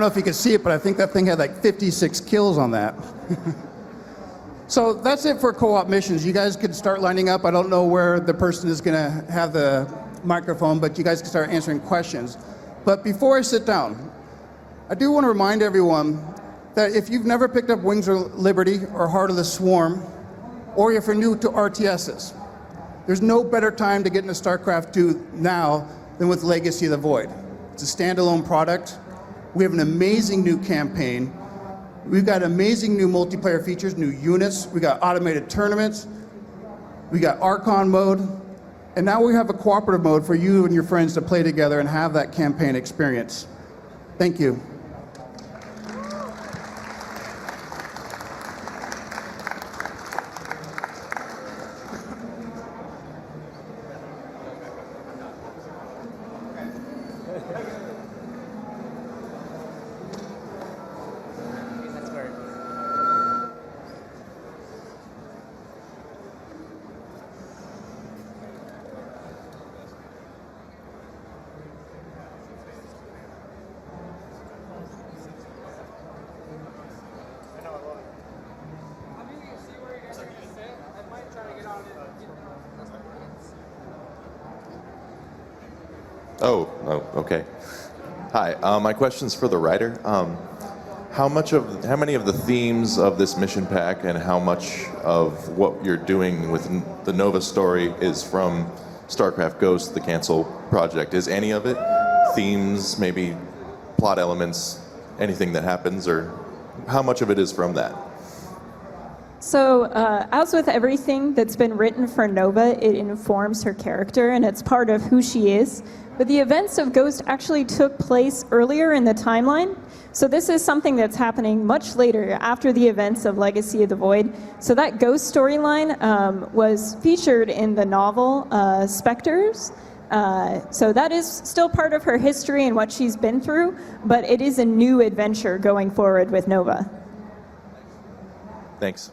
know if you can see it, but I think that thing had like 56 kills on that. So that's it for co-op missions. You guys could start lining up. I don't know where the person is going to have the microphone, but you guys can start answering questions. But before I sit down, I do want to remind everyone that if you've never picked up Wings of Liberty or Heart of the Swarm, or if you're new to RTSs, there's no better time to get into StarCraft 2 now than with Legacy of the Void. It's a standalone product. We have an amazing new campaign. We've got amazing new multiplayer features, new units. We got automated tournaments. We got Archon mode. And now we have a cooperative mode for you and your friends to play together and have that campaign experience. Thank you. Oh, okay. Hi, my question's for the writer. How many of the themes of this mission pack and how much of what you're doing with the Nova story is from StarCraft Ghost, the cancel project? Is any of it themes, maybe plot elements, anything that happens, or how much of it is from that? So, as with everything that's been written for Nova, it informs her character and it's part of who she is. But the events of Ghost actually took place earlier in the timeline. So this is something that's happening much later, after the events of Legacy of the Void. So that Ghost storyline was featured in the novel Spectres. So that is still part of her history and what she's been through, but it is a new adventure going forward with Nova. Thanks.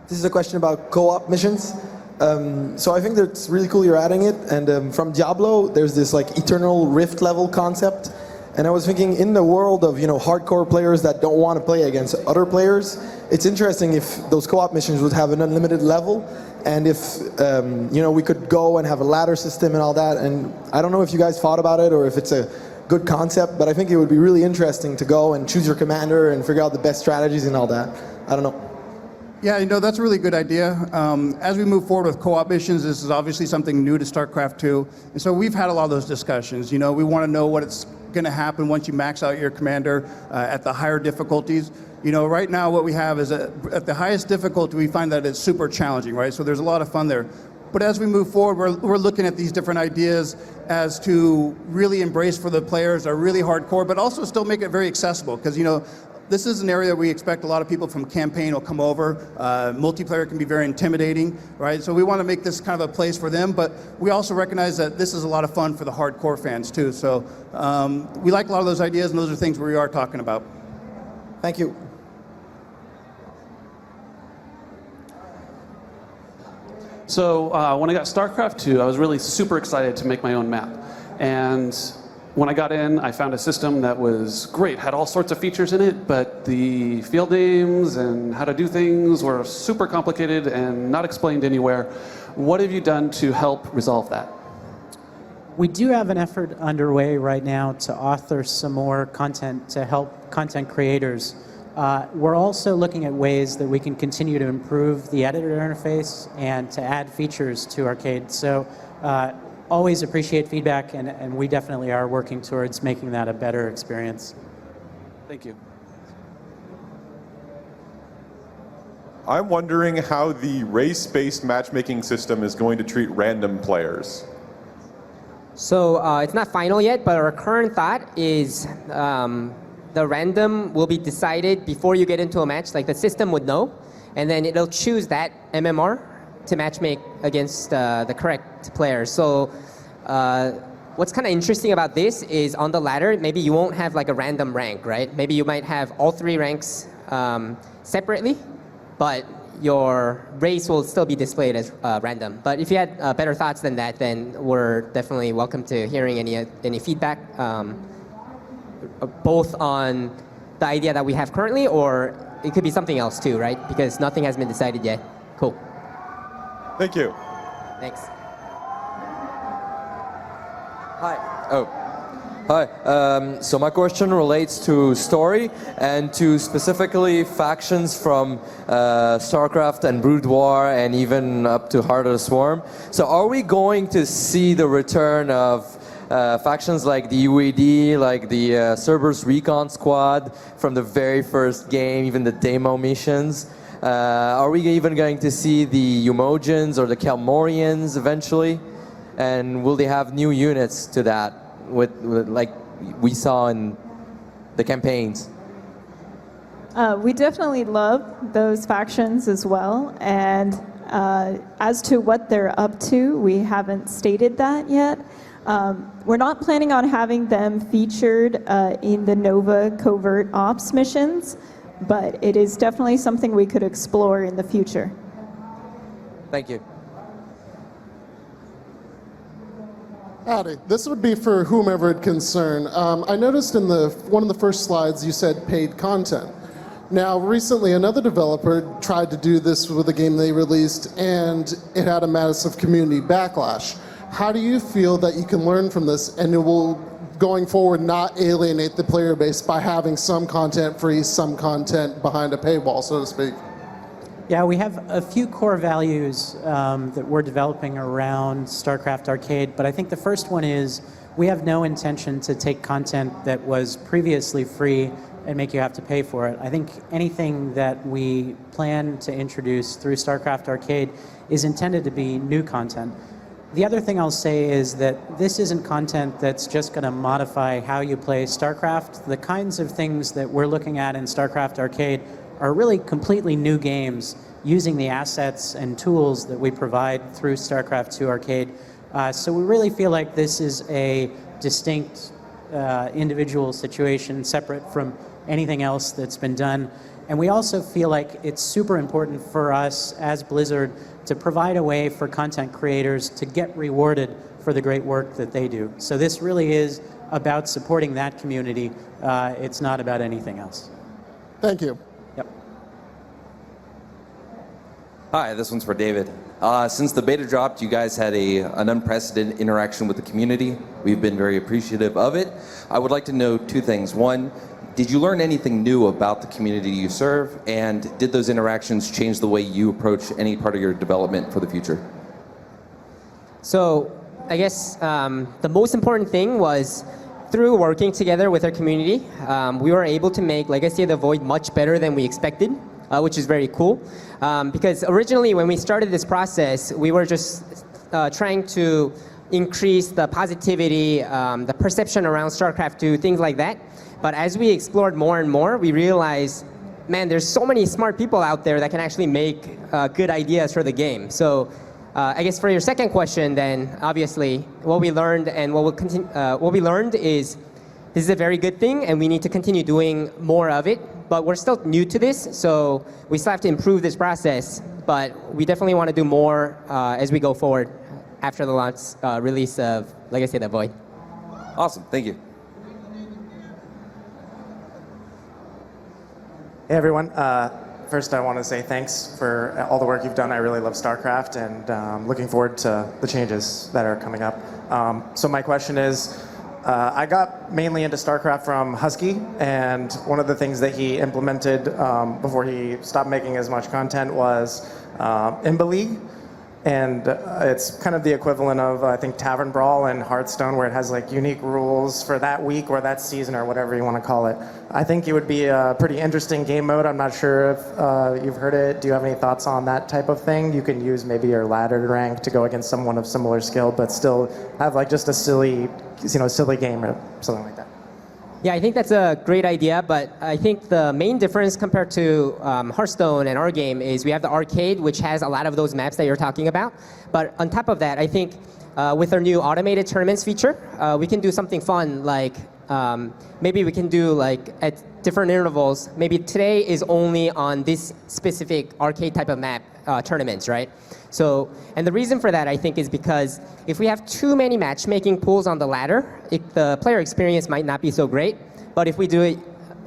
This is a question about co-op missions. So I think that's really cool you're adding it. And from Diablo, there's this like eternal rift level concept. And I was thinking, in the world of hardcore players that don't want to play against other players, it's interesting if those co-op missions would have an unlimited level, and if we could go and have a ladder system and all that. And I don't know if you guys thought about it or if it's a good concept, but I think it would be really interesting to go and choose your commander and figure out the best strategies and all that. I don't know. Yeah, that's a really good idea. As we move forward with co-op missions, this is obviously something new to StarCraft 2. And so we've had a lot of those discussions. We want to know what it's going to happen once you max out your commander at the higher difficulties. Right now what we have is at the highest difficulty, we find that it's super challenging, right? So there's a lot of fun there. But as we move forward, we're looking at these different ideas as to really embrace for the players are really hardcore, but also still make it very accessible. Because, this is an area we expect a lot of people from campaign will come over. Multiplayer can be very intimidating, right? So we want to make this kind of a place for them, but we also recognize that this is a lot of fun for the hardcore fans too. So we like a lot of those ideas, and those are things we are talking about. Thank you. So when I got StarCraft 2, I was really super excited to make my own map. And when I got in, I found a system that was great, had all sorts of features in it, but the field names and how to do things were super complicated and not explained anywhere. What have you done to help resolve that? We do have an effort underway right now to author some more content to help content creators. We're also looking at ways that we can continue to improve the editor interface and to add features to Arcade. So always appreciate feedback, and we definitely are working towards making that a better experience. Thank you. I'm wondering how the race-based matchmaking system is going to treat random players. So it's not final yet, but our current thought is the random will be decided before you get into a match. Like the system would know, and then it'll choose that MMR to matchmake against the correct player. So what's kind of interesting about this is on the ladder, maybe you won't have like a random rank, right? Maybe you might have all three ranks separately, but your race will still be displayed as random. But if you had better thoughts than that, then we're definitely welcome to hearing any feedback. both on the idea that we have currently, or it could be something else too, right? Because nothing has been decided yet. Cool. Thank you. Thanks. Hi. So my question relates to story and to specifically factions from StarCraft and Brood War and even up to Heart of the Swarm. So are we going to see the return of factions like the UAD, like the Cerberus Recon Squad from the very first game, even the demo missions? Are we even going to see the Umojans or the Kalmorians eventually? And will they have new units to that, with like we saw in the campaigns? We definitely love those factions as well. And as to what they're up to, we haven't stated that yet. We're not planning on having them featured in the Nova covert ops missions, but it is definitely something we could explore in the future. Thank you. Howdy. This would be for whomever it concern. I noticed in one of the first slides you said paid content. Now, recently another developer tried to do this with a game they released, and it had a massive community backlash. How do you feel that you can learn from this, and it will, going forward, not alienate the player base by having some content free, some content behind a paywall, so to speak? Yeah, we have a few core values that we're developing around StarCraft Arcade, but I think the first one is we have no intention to take content that was previously free and make you have to pay for it. I think anything that we plan to introduce through StarCraft Arcade is intended to be new content. The other thing I'll say is that this isn't content that's just going to modify how you play StarCraft. The kinds of things that we're looking at in StarCraft Arcade are really completely new games using the assets and tools that we provide through StarCraft 2 Arcade. So we really feel like this is a distinct individual situation separate from anything else that's been done. And we also feel like it's super important for us as Blizzard to provide a way for content creators to get rewarded for the great work that they do. So this really is about supporting that community. It's not about anything else. Thank you. Hi, this one's for David. Since the beta dropped, you guys had an unprecedented interaction with the community. We've been very appreciative of it. I would like to know two things. One, did you learn anything new about the community you serve? And did those interactions change the way you approach any part of your development for the future? So I guess the most important thing was through working together with our community, we were able to make Legacy of the Void much better than we expected. Which is very cool. Because originally when we started this process, we were just trying to increase the positivity, the perception around StarCraft 2, things like that. But as we explored more and more, we realized, man, there's so many smart people out there that can actually make good ideas for the game. So I guess for your second question, then obviously what we learned and what we learned is this is a very good thing, and we need to continue doing more of it. But we're still new to this, so we still have to improve this process. But we definitely want to do more as we go forward after the launch release of Legacy of the Void. Awesome, thank you. Hey everyone. First I want to say thanks for all the work you've done. I really love StarCraft, and looking forward to the changes that are coming up. So my question is, I got mainly into StarCraft from Husky, and one of the things that he implemented before he stopped making as much content was Imba League. And it's kind of the equivalent of, I think, Tavern Brawl and Hearthstone, where it has like unique rules for that week or that season or whatever you want to call it. I think it would be a pretty interesting game mode. I'm not sure if you've heard it. Do you have any thoughts on that type of thing? You can use maybe your laddered rank to go against someone of similar skill, but still have like just a silly game or something like that. Yeah, I think that's a great idea, but I think the main difference compared to Hearthstone and our game is we have the arcade, which has a lot of those maps that you're talking about. But on top of that, I think with our new automated tournaments feature, we can do something fun, like maybe we can do like at different intervals. Maybe today is only on this specific arcade type of map tournaments, right? So, and the reason for that, I think, is because if we have too many matchmaking pools on the ladder, the player experience might not be so great. But if we do it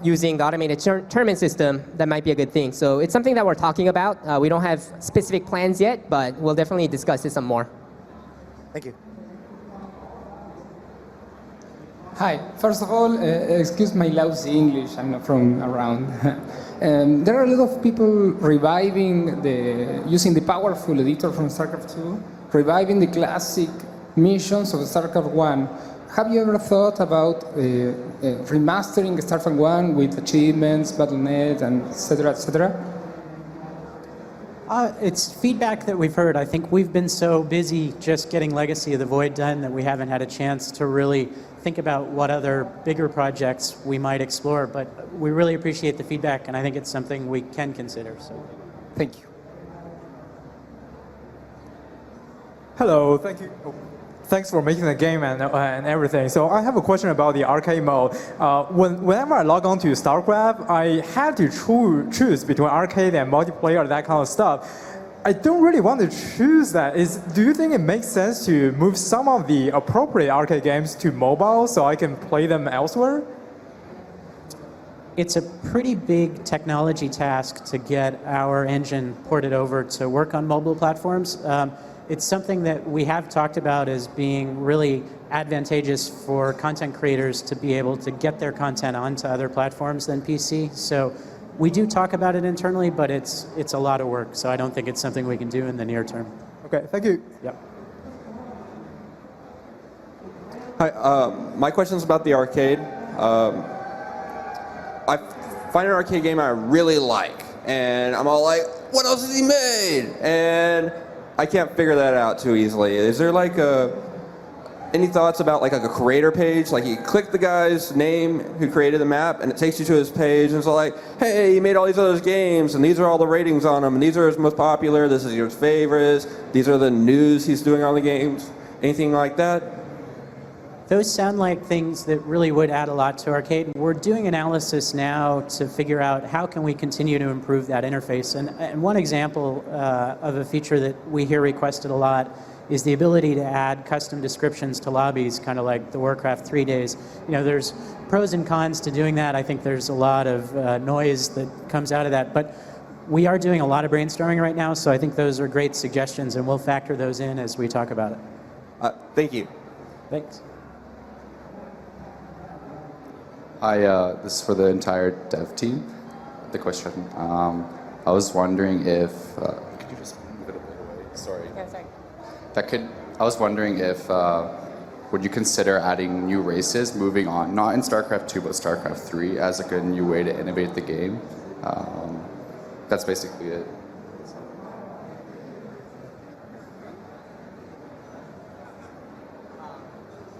using the automated tournament system, that might be a good thing. So it's something that we're talking about. We don't have specific plans yet, but we'll definitely discuss it some more. Thank you. Hi. First of all, excuse my lousy English. I'm not from around. There are a lot of people reviving using the powerful editor from StarCraft 2, reviving the classic missions of StarCraft 1. Have you ever thought about remastering StarCraft 1 with achievements, Battle.net, and etc., etc.? It's feedback that we've heard. I think we've been so busy just getting Legacy of the Void done that we haven't had a chance to really think about what other bigger projects we might explore. But we really appreciate the feedback, and I think it's something we can consider. So, thank you. Hello, thank you. Thanks for making the game and everything. So I have a question about the arcade mode. Whenever I log on to StarCraft, I have to choose between arcade and multiplayer, that kind of stuff. I don't really want to choose that. Do you think it makes sense to move some of the appropriate arcade games to mobile so I can play them elsewhere? it's a pretty big technology task to get our engine ported over to work on mobile platforms. It's something that we have talked about as being really advantageous for content creators to be able to get their content onto other platforms than PC. So we do talk about it internally, but it's a lot of work. So I don't think it's something we can do in the near term. Okay, thank you. Yep. Hi, my question is about the arcade. I find an arcade game I really like, and I'm all like, what else has he made? And I can't figure that out too easily. Is there like any thoughts about like a creator page? Like you click the guy's name who created the map, and it takes you to his page, and it's like, hey, he made all these other games, and these are all the ratings on them, and these are his most popular, this is your favorites, these are the news he's doing on the games. Anything like that? Those sound like things that really would add a lot to arcade. We're doing analysis now to figure out how can we continue to improve that interface. And one example of a feature that we hear requested a lot is the ability to add custom descriptions to lobbies, kind of like the Warcraft 3 days. You know, there's pros and cons to doing that. I think there's a lot of noise that comes out of that. But we are doing a lot of brainstorming right now, so I think those are great suggestions, and we'll factor those in as we talk about it. Thank you. Thanks. This is for the entire dev team. The question, I was wondering if, could you just move it a bit away? Sorry. Yeah, sorry. I was wondering if, would you consider adding new races moving on, not in StarCraft 2, but StarCraft 3 as like a new way to innovate the game? That's basically it.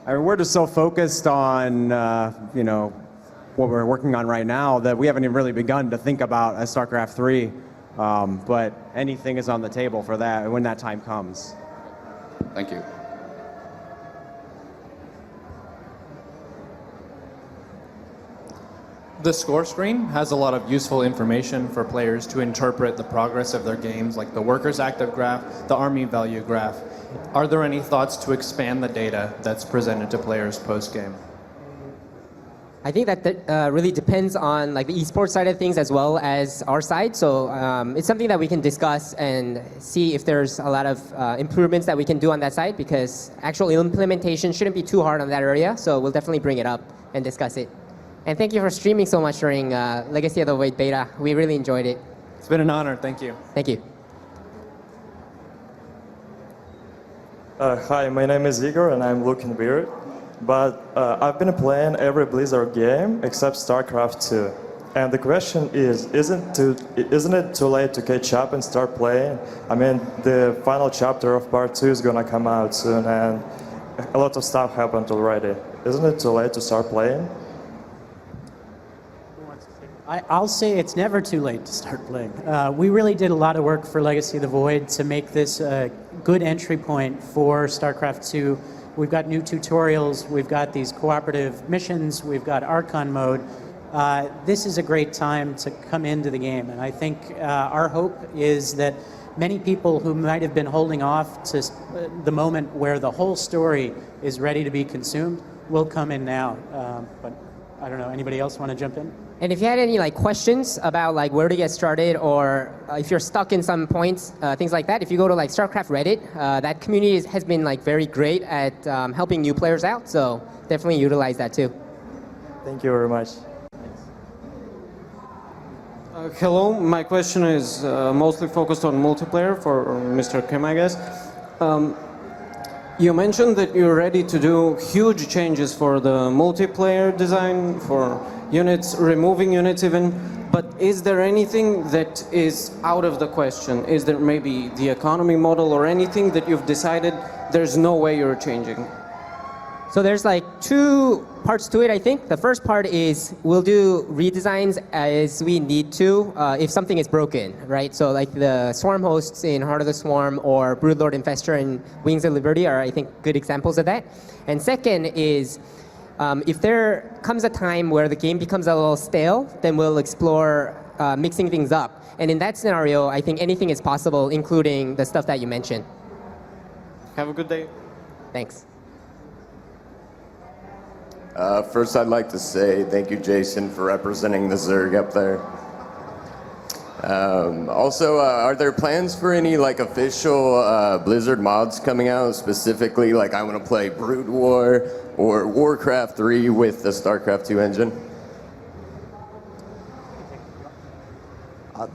I mean, we're just so focused on, you know, what we're working on right now that we haven't even really begun to think about as StarCraft 3. But anything is on the table for that when that time comes. Thank you. The score screen has a lot of useful information for players to interpret the progress of their games, like the workers' active graph, the army value graph. Are there any thoughts to expand the data that's presented to players post-game? I think that really depends on like the esports side of things as well as our side. So it's something that we can discuss and see if there's a lot of improvements that we can do on that side, because actual implementation shouldn't be too hard on that area. So we'll definitely bring it up and discuss it. And thank you for streaming so much during Legacy of the Void beta. We really enjoyed it. It's been an honor. Thank you. Thank you. Hi, my name is Igor and I'm looking weird. But I've been playing every Blizzard game except StarCraft 2. And the question is, isn't it too late to catch up and start playing? I mean, the final chapter of Part 2 is gonna come out soon and a lot of stuff happened already. Isn't it too late to start playing? I'll say it's never too late to start playing. We really did a lot of work for Legacy of the Void to make this a good entry point for StarCraft 2. We've got new tutorials, we've got these cooperative missions, we've got Archon mode. This is a great time to come into the game, and I think our hope is that many people who might have been holding off to the moment where the whole story is ready to be consumed will come in now. But I don't know, anybody else want to jump in? And if you had any like questions about like where to get started, or if you're stuck in some points, things like that, if you go to like StarCraft Reddit, that community has been like very great at helping new players out. So definitely utilize that too. Thank you very much. Hello, my question is mostly focused on multiplayer for Mr. Kim, I guess. You mentioned that you're ready to do huge changes for the multiplayer design, for units, removing units even, but is there anything that is out of the question? Is there maybe the economy model or anything that you've decided there's no way you're changing? So there's like two parts to it, I think. The first part is we'll do redesigns as we need to if something is broken, right? So like the swarm hosts in Heart of the Swarm or Broodlord Infestor and Wings of Liberty are, I think, good examples of that. And second is if there comes a time where the game becomes a little stale, then we'll explore mixing things up. And in that scenario, I think anything is possible, including the stuff that you mentioned. Have a good day. Thanks. First, I'd like to say thank you, Jason, for representing the Zerg up there. Also, are there plans for any like official Blizzard mods coming out? Specifically, like I want to play Brood War or Warcraft 3 with the StarCraft 2 engine.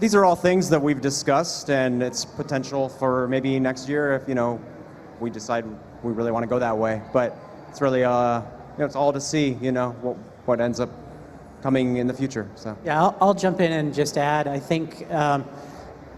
These are all things that we've discussed, and it's potential for maybe next year if we decide we really want to go that way. But it's really it's all to see, what ends up coming in the future. So Yeah, I'll jump in and just add, I think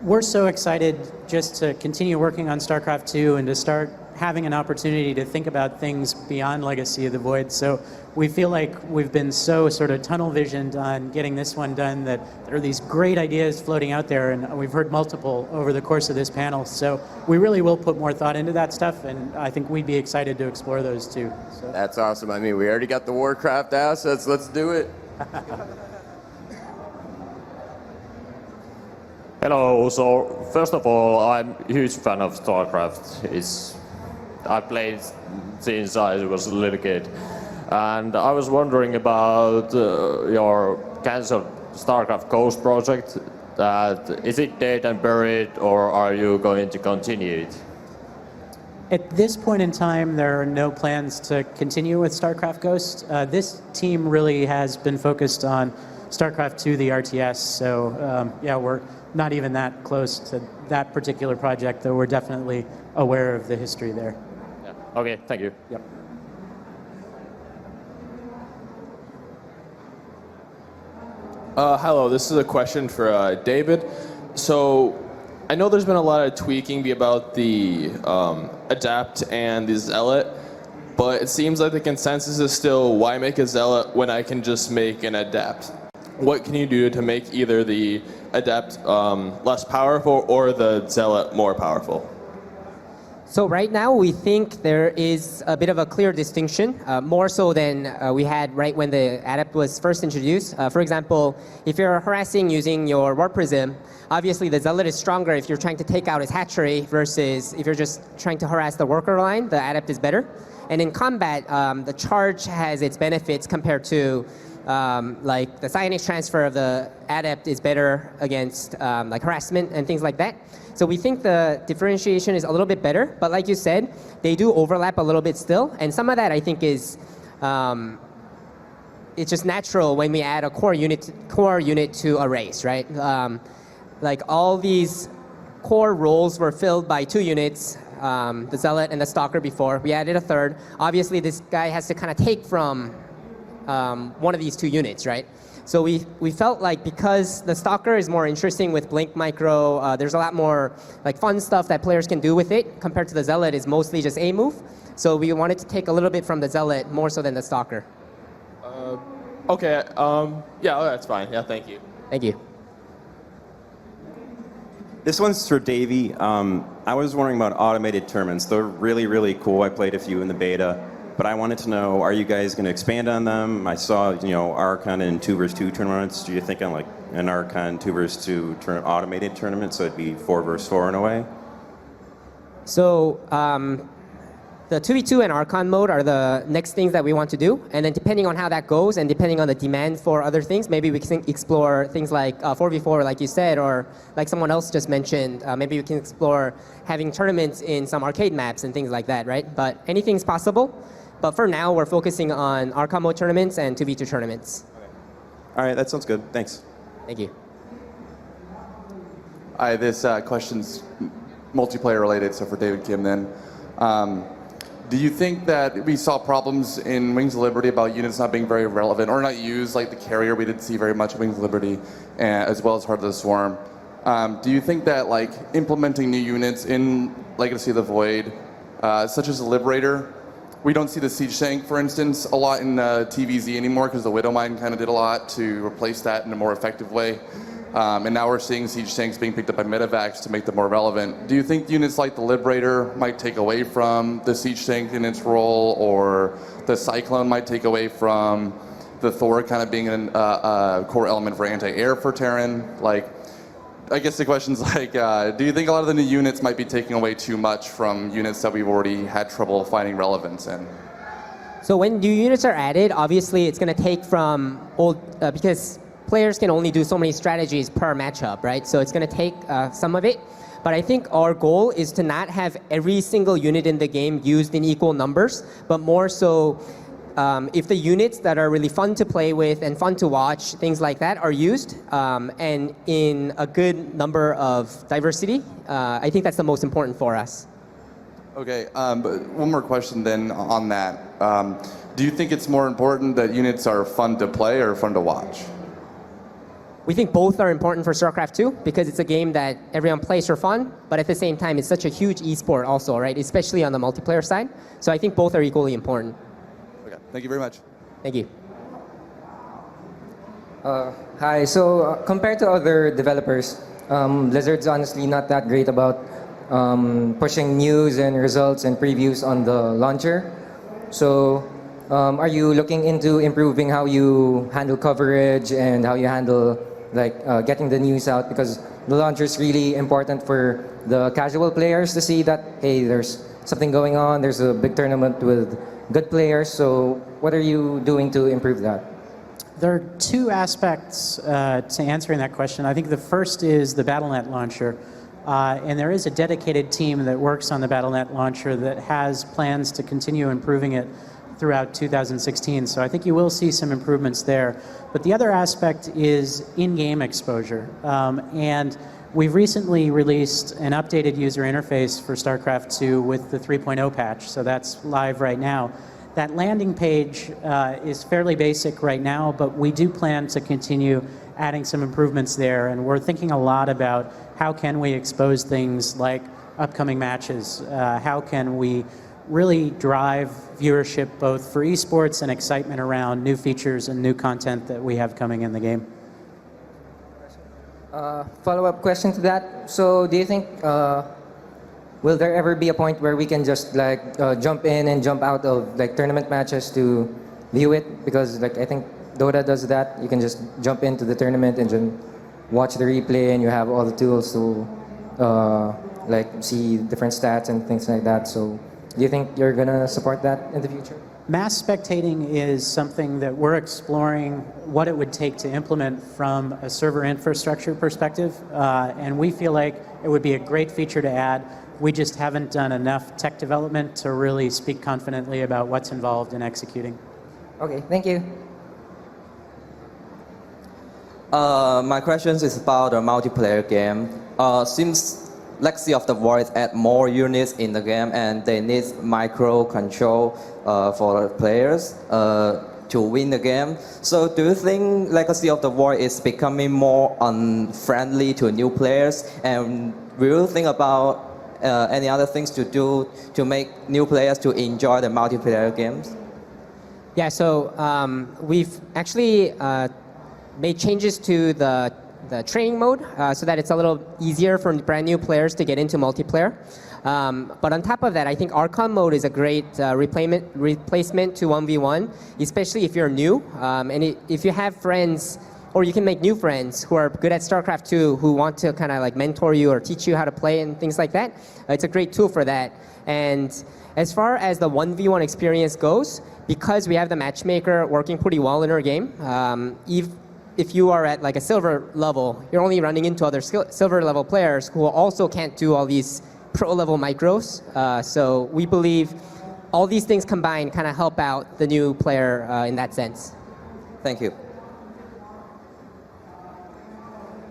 we're so excited just to continue working on StarCraft 2 and to start having an opportunity to think about things beyond Legacy of the Void. So we feel like we've been so sort of tunnel visioned on getting this one done that there are these great ideas floating out there, and we've heard multiple over the course of this panel. So we really will put more thought into that stuff, and I think we'd be excited to explore those too. So. That's awesome. I mean, we already got the Warcraft assets. Let's do it. Hello. So first of all, I'm a huge fan of StarCraft. I played since I was a little kid, and I was wondering about your canceled StarCraft Ghost project. Is it dead and buried, or are you going to continue it? At this point in time, there are no plans to continue with StarCraft Ghost. This team really has been focused on StarCraft 2, the RTS. So yeah, we're not even that close to that particular project, though we're definitely aware of the history there. Yeah. Okay, thank you. Yep. Hello, this is a question for David. So I know there's been a lot of tweaking about the Adapt and the Zealot, but it seems like the consensus is still, why make a Zealot when I can just make an Adapt? What can you do to make either the Adapt less powerful or the Zealot more powerful? So right now we think there is a bit of a clear distinction, more so than we had right when the Adept was first introduced. For example, if you're harassing using your Warp Prism, obviously the Zealot is stronger if you're trying to take out his hatchery versus if you're just trying to harass the worker line, the Adept is better. And in combat, the charge has its benefits compared to like the Psionics transfer of the Adept is better against like harassment and things like that. So we think the differentiation is a little bit better, but like you said, they do overlap a little bit still, and some of that I think is it's just natural when we add a core unit to a race, right? Like all these core roles were filled by 2 units, the Zealot and the Stalker before. We added a third. Obviously, this guy has to kind of take from one of these 2 units, right? So we felt like because the Stalker is more interesting with Blink Micro, there's a lot more like fun stuff that players can do with it compared to the Zealot is mostly just a move. So we wanted to take a little bit from the Zealot more so than the Stalker. Okay, yeah, that's fine. Yeah, thank you. Thank you. This one's for Davey. I was wondering about automated tournaments. They're really, really cool. I played a few in the beta. But I wanted to know, are you guys going to expand on them? I saw, Archon and 2 vs 2 tournaments. Do you think on like an Archon 2 vs 2 automated tournament, so it'd be 4 vs 4 in a way? So the 2v2 and Archon mode are the next things that we want to do. And then depending on how that goes and depending on the demand for other things, maybe we can explore things like 4v4, like you said, or like someone else just mentioned, maybe we can explore having tournaments in some arcade maps and things like that, right? But anything's possible. But for now, we're focusing on Archon mode tournaments and 2v2 tournaments. All right, that sounds good. Thanks. Thank you. Hi, this question's multiplayer related, so for David Kim then. Do you think that we saw problems in Wings of Liberty about units not being very relevant or not used, like the carrier we didn't see very much in Wings of Liberty, as well as Heart of the Swarm? Do you think that like implementing new units in Legacy of the Void, such as the Liberator, we don't see the Siege Tank, for instance, a lot in TVZ anymore because the Widowmine kind of did a lot to replace that in a more effective way. And now we're seeing Siege Tanks being picked up by Medivacs to make them more relevant. Do you think units like the Liberator might take away from the Siege Tank in its role, or the Cyclone might take away from the Thor kind of being a core element for anti-air for Terran? Like, I guess the question's like, do you think a lot of the new units might be taking away too much from units that we've already had trouble finding relevance in? So when new units are added, obviously it's going to take from old, because players can only do so many strategies per matchup, right? So it's going to take some of it. But I think our goal is to not have every single unit in the game used in equal numbers, but more so if the units that are really fun to play with and fun to watch, things like that, are used and in a good number of diversity, I think that's the most important for us. Okay, but one more question then on that. Do you think it's more important that units are fun to play or fun to watch? We think both are important for StarCraft 2 because it's a game that everyone plays for fun, but at the same time, it's such a huge esport also, right? Especially on the multiplayer side. So I think both are equally important. Okay, thank you very much. Thank you. Hi, so compared to other developers, Blizzard's honestly not that great about pushing news and results and previews on the launcher. So are you looking into improving how you handle coverage and how you handle getting the news out? Because the launcher is really important for the casual players to see that, hey, there's something going on, there's a big tournament with good players. So what are you doing to improve that? There are two aspects to answering that question. I think the first is the Battle.net launcher. And there is a dedicated team that works on the Battle.net launcher that has plans to continue improving it throughout 2016. So I think you will see some improvements there. But the other aspect is in-game exposure. And we've recently released an updated user interface for StarCraft 2 with the 3.0 patch. So that's live right now. That landing page is fairly basic right now, but we do plan to continue adding some improvements there. And we're thinking a lot about how can we expose things like upcoming matches? How can we really drive viewership both for esports and excitement around new features and new content that we have coming in the game? Follow-up question to that. So do you think, will there ever be a point where we can just jump in and jump out of tournament matches to view it? Because I think Dota does that. You can just jump into the tournament and just watch the replay, and you have all the tools to see different stats and things like that. So do you think you're going to support that in the future? Mass spectating is something that we're exploring what it would take to implement from a server infrastructure perspective. And we feel like it would be a great feature to add. We just haven't done enough tech development to really speak confidently about what's involved in executing. Okay, thank you. My question is about a multiplayer game. Since Legacy of the Void add more units in the game and they need micro control for players to win the game. So do you think Legacy of the Void is becoming more unfriendly to new players? And will you think about any other things to do to make new players to enjoy the multiplayer games? Yeah, so we've actually made changes to the training mode so that it's a little easier for brand new players to get into multiplayer. But on top of that, I think Archon mode is a great replacement to 1v1, especially if you're new. And if you have friends or you can make new friends who are good at StarCraft 2 who want to kind of like mentor you or teach you how to play and things like that. It's a great tool for that. And as far as the 1v1 experience goes, because we have the matchmaker working pretty well in our game, if you are at like a silver level, you're only running into other silver level players who also can't do all these pro level micros. So we believe all these things combined kind of help out the new player in that sense. Thank you.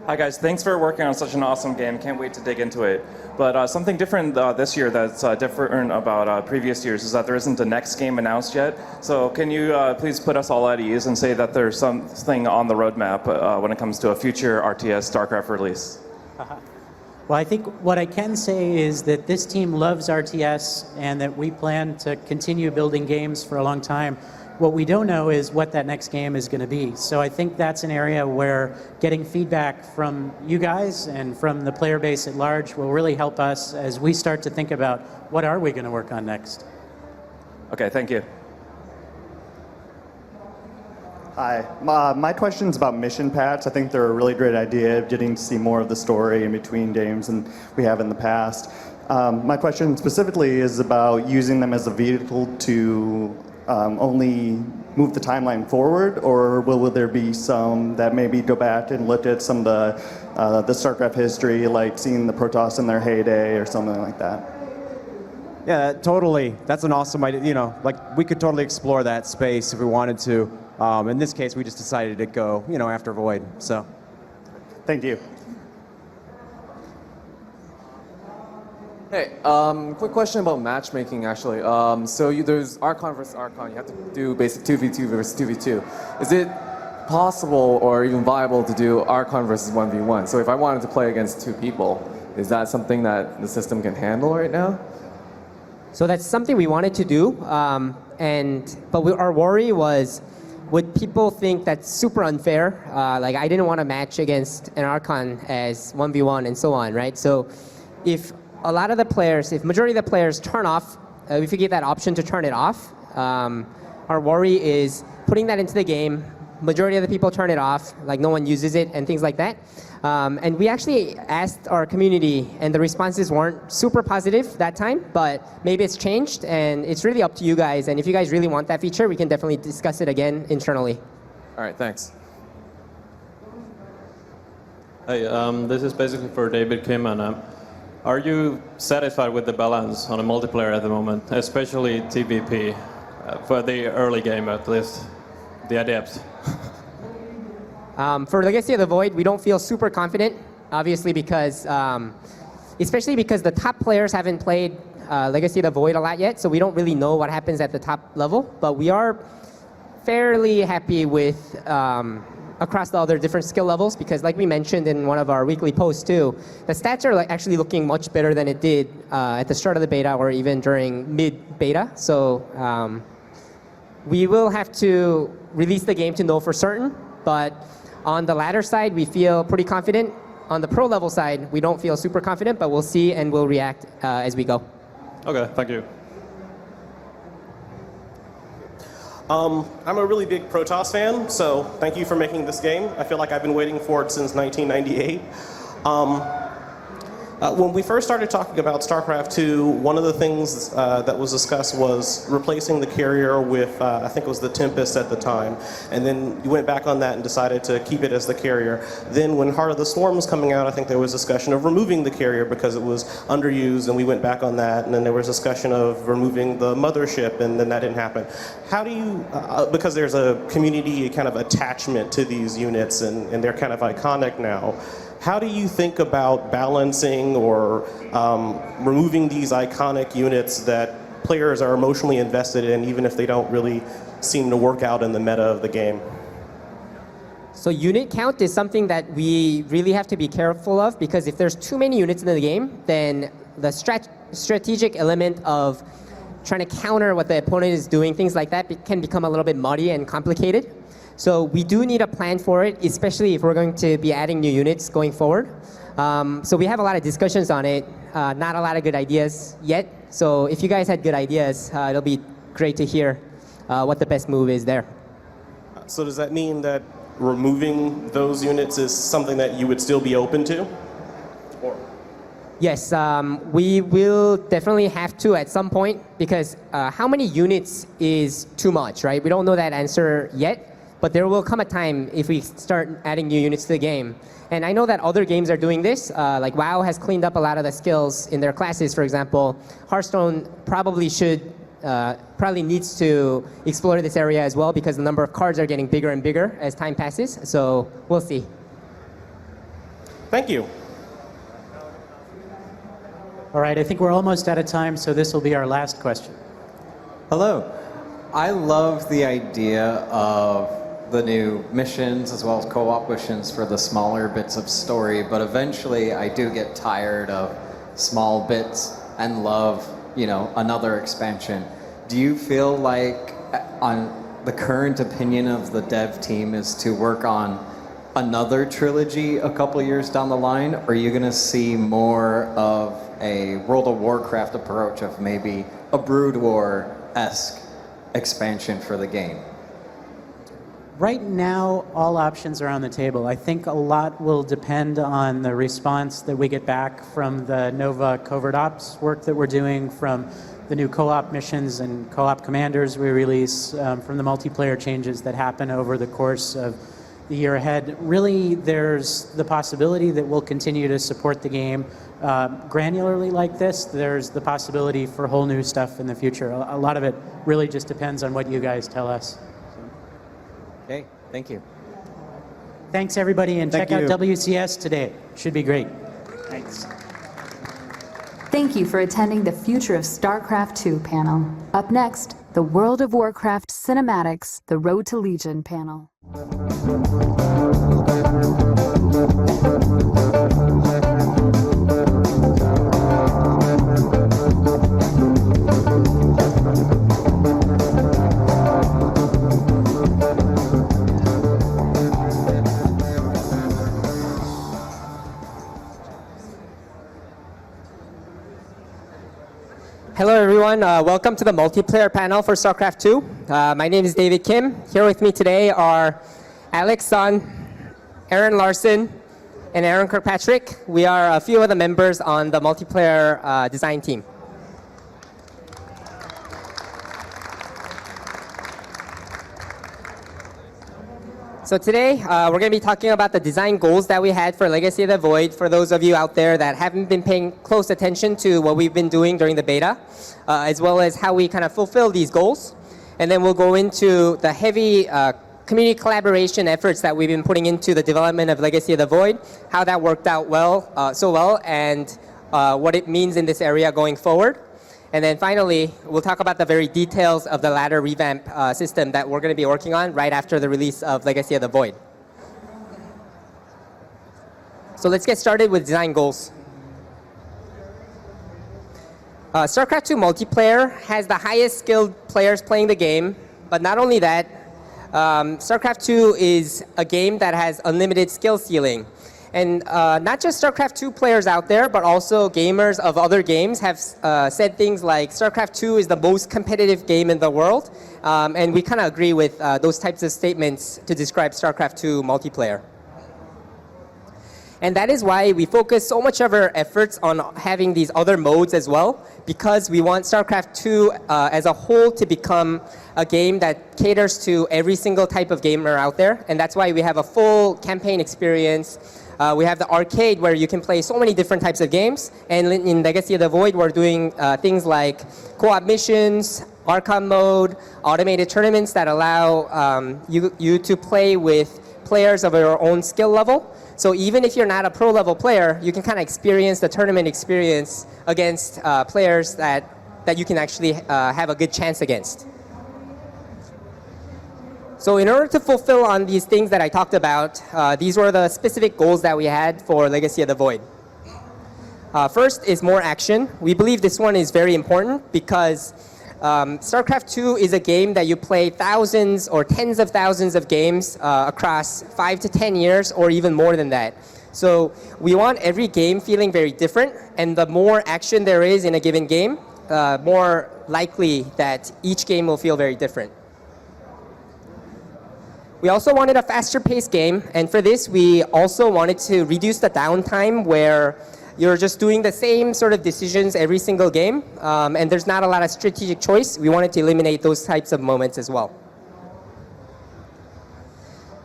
Hi guys, thanks for working on such an awesome game. Can't wait to dig into it. But something different this year that's different about previous years is that there isn't a next game announced yet. So can you please put us all at ease and say that there's something on the roadmap when it comes to a future RTS StarCraft release? Well, I think what I can say is that this team loves RTS and that we plan to continue building games for a long time. What we don't know is what that next game is going to be. So I think that's an area where getting feedback from you guys and from the player base at large will really help us as we start to think about what are we going to work on next. Okay, thank you. Hi, my question's about mission packs. I think they're a really great idea of getting to see more of the story in between games than we have in the past. My question specifically is about using them as a vehicle to only move the timeline forward, or will there be some that maybe go back and look at some of the StarCraft history, like seeing the Protoss in their heyday or something like that? Yeah, totally. That's an awesome idea. You know, like we could totally explore that space if we wanted to. In this case, we just decided to go, you know, after Void. So, thank you. Hey, quick question about matchmaking, actually. So there's Archon versus Archon. You have to do basic 2v2 versus 2v2. Is it possible or even viable to do Archon versus 1v1? So if I wanted to play against two people, is that something that the system can handle right now? So that's something we wanted to do, but our worry was, would people think that's super unfair? Like I didn't want to match against an Archon as 1v1 and so on, right? So if a lot of the players, if majority of the players turn off, if you get that option to turn it off, our worry is putting that into the game, majority of the people turn it off, like no one uses it and things like that. And we actually asked our community and the responses weren't super positive that time, but maybe it's changed and it's really up to you guys. And if you guys really want that feature, we can definitely discuss it again internally. All right, thanks. Hey, this is basically for David Kim, and are you satisfied with the balance on a multiplayer at the moment, especially TVP, for the early game at least, the adepts? For Legacy of the Void, we don't feel super confident, obviously because, especially because the top players haven't played Legacy of the Void a lot yet, so we don't really know what happens at the top level, but we are fairly happy with across the other different skill levels, because like we mentioned in one of our weekly posts too, the stats are like actually looking much better than it did at the start of the beta or even during mid-beta. So we will have to release the game to know for certain, but on the latter side, we feel pretty confident. On the pro level side, we don't feel super confident, but we'll see and we'll react as we go. Okay, thank you. I'm a really big Protoss fan, so thank you for making this game. I feel like I've been waiting for it since 1998. When we first started talking about StarCraft 2, one of the things that was discussed was replacing the carrier with, I think it was the Tempest at the time, and then you went back on that and decided to keep it as the carrier. Then when Heart of the Swarm was coming out, I think there was discussion of removing the carrier because it was underused, and we went back on that, and then there was discussion of removing the mothership, and then that didn't happen. How do you, because there's a community kind of attachment to these units, and they're kind of iconic now, how do you think about balancing or removing these iconic units that players are emotionally invested in, even if they don't really seem to work out in the meta of the game? So unit count is something that we really have to be careful of, because if there's too many units in the game, then the strategic element of trying to counter what the opponent is doing, things like that, can become a little bit muddy and complicated. So we do need a plan for it, especially if we're going to be adding new units going forward. So we have a lot of discussions on it, not a lot of good ideas yet. So if you guys had good ideas, it'll be great to hear what the best move is there. So does that mean that removing those units is something that you would still be open to? Yes, we will definitely have to at some point because how many units is too much, right? We don't know that answer yet, but there will come a time if we start adding new units to the game. And I know that other games are doing this, like WoW has cleaned up a lot of the skills in their classes, for example. Hearthstone probably needs to explore this area as well because the number of cards are getting bigger and bigger as time passes, so we'll see. Thank you. All right, I think we're almost out of time, so this will be our last question. Hello. I love the idea of the new missions as well as co-op missions for the smaller bits of story, but eventually I do get tired of small bits and love, another expansion. Do you feel like on the current opinion of the dev team is to work on another trilogy a couple years down the line, or are you going to see more of a World of Warcraft approach of maybe a Brood War-esque expansion for the game? Right now, all options are on the table. I think a lot will depend on the response that we get back from the Nova Covert Ops work that we're doing, from the new co-op missions and co-op commanders we release, from the multiplayer changes that happen over the course of the year ahead. Really, there's the possibility that we'll continue to support the game granularly like this. There's the possibility for whole new stuff in the future. A lot of it really just depends on what you guys tell us. Okay, thank you. Thanks, everybody, and check out WCS today. Should be great. Thanks. Thank you for attending the Future of StarCraft II panel. Up next, the World of Warcraft Cinematics, The Road to Legion panel. Hello everyone, welcome to the multiplayer panel for StarCraft 2. My name is David Kim. Here with me today are Alex Sun, Aaron Larson, and Aaron Kirkpatrick. We are a few of the members on the multiplayer design team. So today, we're going to be talking about the design goals that we had for Legacy of the Void for those of you out there that haven't been paying close attention to what we've been doing during the beta, as well as how we kind of fulfill these goals. And then we'll go into the heavy community collaboration efforts that we've been putting into the development of Legacy of the Void, how that worked out so well, and what it means in this area going forward. And then finally, we'll talk about the very details of the ladder revamp system that we're going to be working on right after the release of Legacy of the Void. So let's get started with design goals. StarCraft 2 Multiplayer has the highest skilled players playing the game, but not only that, StarCraft 2 is a game that has unlimited skill ceiling. And not just StarCraft 2 players out there, but also gamers of other games have said things like StarCraft 2 is the most competitive game in the world. And we kind of agree with those types of statements to describe StarCraft 2 multiplayer. And that is why we focus so much of our efforts on having these other modes as well, because we want StarCraft 2 as a whole to become a game that caters to every single type of gamer out there. And that's why we have a full campaign experience. We have the arcade where you can play so many different types of games. And in Legacy of the Void, we're doing things like co-op missions, Archon mode, automated tournaments that allow you to play with players of your own skill level. So even if you're not a pro level player, you can kind of experience the tournament experience against players that you can actually have a good chance against. So in order to fulfill on these things that I talked about, these were the specific goals that we had for Legacy of the Void. First is more action. We believe this one is very important because StarCraft 2 is a game that you play thousands or tens of thousands of games across 5 to 10 years or even more than that. So we want every game feeling very different, and the more action there is in a given game, more likely that each game will feel very different. We also wanted a faster paced game, and for this we also wanted to reduce the downtime where you're just doing the same sort of decisions every single game, and there's not a lot of strategic choice. We wanted to eliminate those types of moments as well.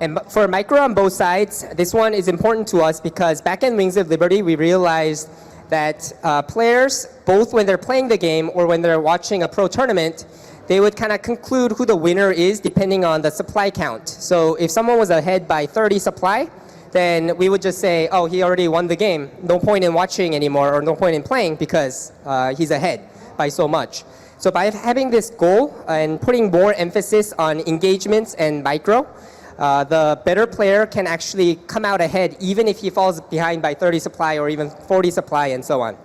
And for micro on both sides, this one is important to us because back in Wings of Liberty, we realized that players, both when they're playing the game or when they're watching a pro tournament, they would kind of conclude who the winner is depending on the supply count. So if someone was ahead by 30 supply, then we would just say, oh, he already won the game. No point in watching anymore, or no point in playing because he's ahead by so much. So by having this goal and putting more emphasis on engagements and micro, the better player can actually come out ahead even if he falls behind by 30 supply or even 40 supply and so on.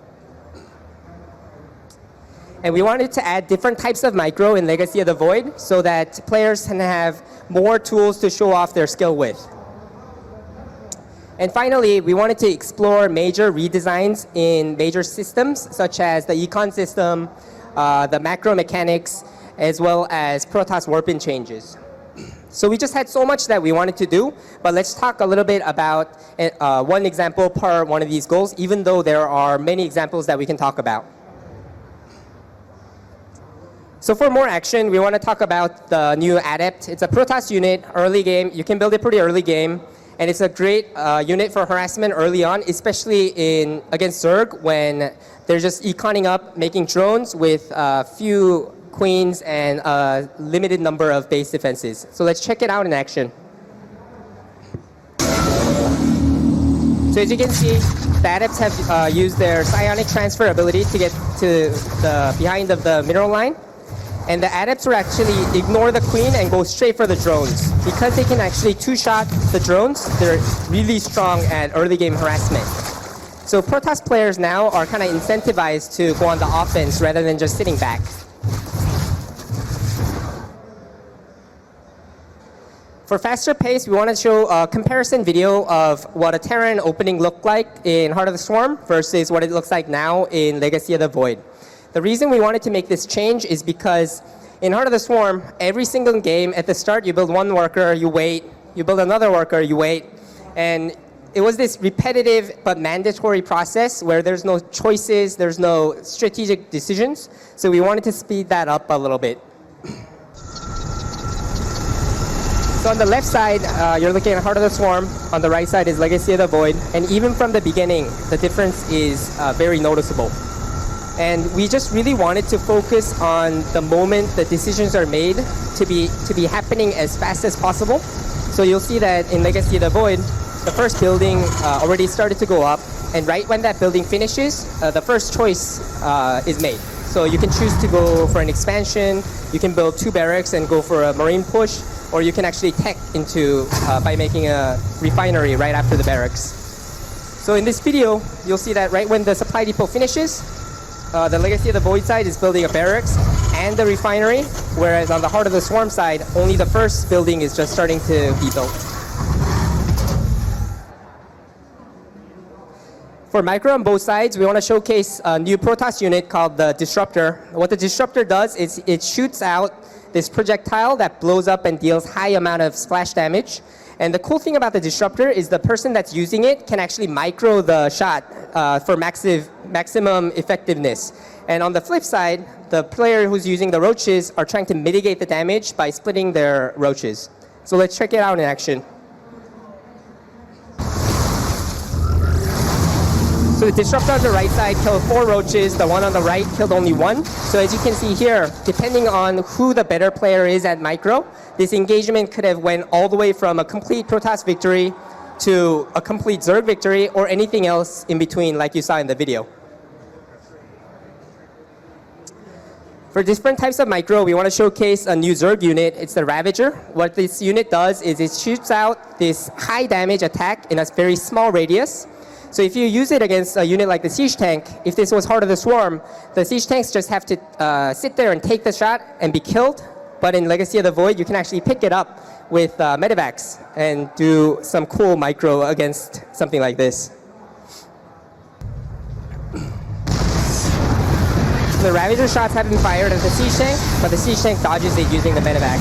And we wanted to add different types of micro in Legacy of the Void so that players can have more tools to show off their skill with. And finally, we wanted to explore major redesigns in major systems such as the econ system, the macro mechanics, as well as Protoss warping changes. So we just had so much that we wanted to do, but let's talk a little bit about one example per one of these goals, even though there are many examples that we can talk about. So for more action, we want to talk about the new Adept. It's a Protoss unit, early game. You can build it pretty early game, and it's a great unit for harassment early on, especially against Zerg when they're just econing up, making drones with few queens and a limited number of base defenses. So let's check it out in action. So as you can see, the Adepts have used their psionic transfer ability to get to the behind of the mineral line. And the Adepts will actually ignore the queen and go straight for the drones. Because they can actually two-shot the drones, they're really strong at early game harassment. So Protoss players now are kind of incentivized to go on the offense rather than just sitting back. For faster pace, we want to show a comparison video of what a Terran opening looked like in Heart of the Swarm versus what it looks like now in Legacy of the Void. The reason we wanted to make this change is because in Heart of the Swarm, every single game at the start, you build one worker, you wait, you build another worker, you wait, and it was this repetitive but mandatory process where there's no choices, there's no strategic decisions, so we wanted to speed that up a little bit. So on the left side, you're looking at Heart of the Swarm. On the right side is Legacy of the Void. And even from the beginning, the difference is very noticeable. And we just really wanted to focus on the moment the decisions are made to be happening as fast as possible. So you'll see that in Legacy of the Void, the first building already started to go up. And right when that building finishes, the first choice is made. So you can choose to go for an expansion, you can build 2 barracks and go for a marine push, or you can actually tech into by making a refinery right after the barracks. So in this video, you'll see that right when the supply depot finishes, the Legacy of the Void side is building a barracks and the refinery, whereas on the Heart of the Swarm side, only the first building is just starting to be built. For micro on both sides, we want to showcase a new Protoss unit called the Disruptor. What the Disruptor does is it shoots out this projectile that blows up and deals high amount of splash damage. And the cool thing about the Disruptor is the person that's using it can actually micro the shot for maximum effectiveness. And on the flip side, the player who's using the roaches are trying to mitigate the damage by splitting their roaches. So let's check it out in action. So the Disruptor on the right side killed 4 roaches, the one on the right killed only 1. So as you can see here, depending on who the better player is at micro, this engagement could have went all the way from a complete Protoss victory to a complete Zerg victory or anything else in between like you saw in the video. For different types of micro, we want to showcase a new Zerg unit. It's the Ravager. What this unit does is it shoots out this high damage attack in a very small radius. So if you use it against a unit like the Siege Tank, if this was Heart of the Swarm, the Siege Tanks just have to sit there and take the shot and be killed. But in Legacy of the Void, you can actually pick it up with medevacs and do some cool micro against something like this. So the Ravager shots have been fired at the Siege Tank, but the Siege Tank dodges it using the medevac.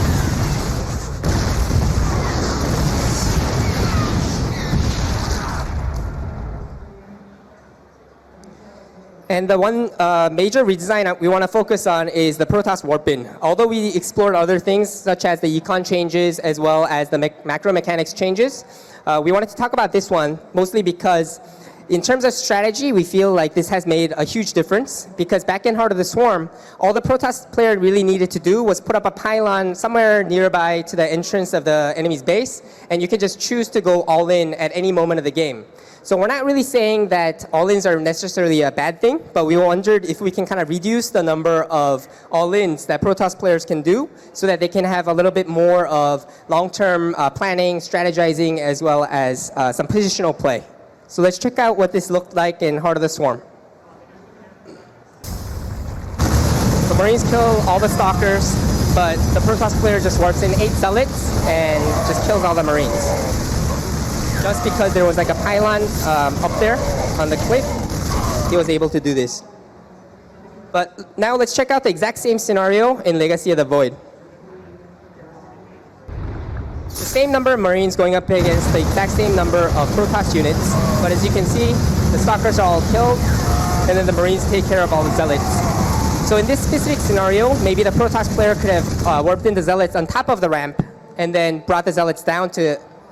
And the one major redesign we want to focus on is the Protoss warp-in. Although we explored other things such as the econ changes as well as the macro mechanics changes, we wanted to talk about this one mostly because in terms of strategy, we feel like this has made a huge difference because back in Heart of the Swarm, all the Protoss player really needed to do was put up a pylon somewhere nearby to the entrance of the enemy's base, and you can just choose to go all in at any moment of the game. So we're not really saying that all-ins are necessarily a bad thing, but we wondered if we can kind of reduce the number of all-ins that Protoss players can do so that they can have a little bit more of long-term planning, strategizing, as well as some positional play. So let's check out what this looked like in Heart of the Swarm. The Marines kill all the Stalkers, but the Protoss player just warps in 8 Zealots and just kills all the Marines. Just because there was like a pylon up there on the cliff, he was able to do this. But now let's check out the exact same scenario in Legacy of the Void. The same number of Marines going up against the exact same number of Protoss units, but as you can see, the Stalkers are all killed, and then the Marines take care of all the Zealots. So in this specific scenario, maybe the Protoss player could have warped in the Zealots on top of the ramp, and then brought the Zealots down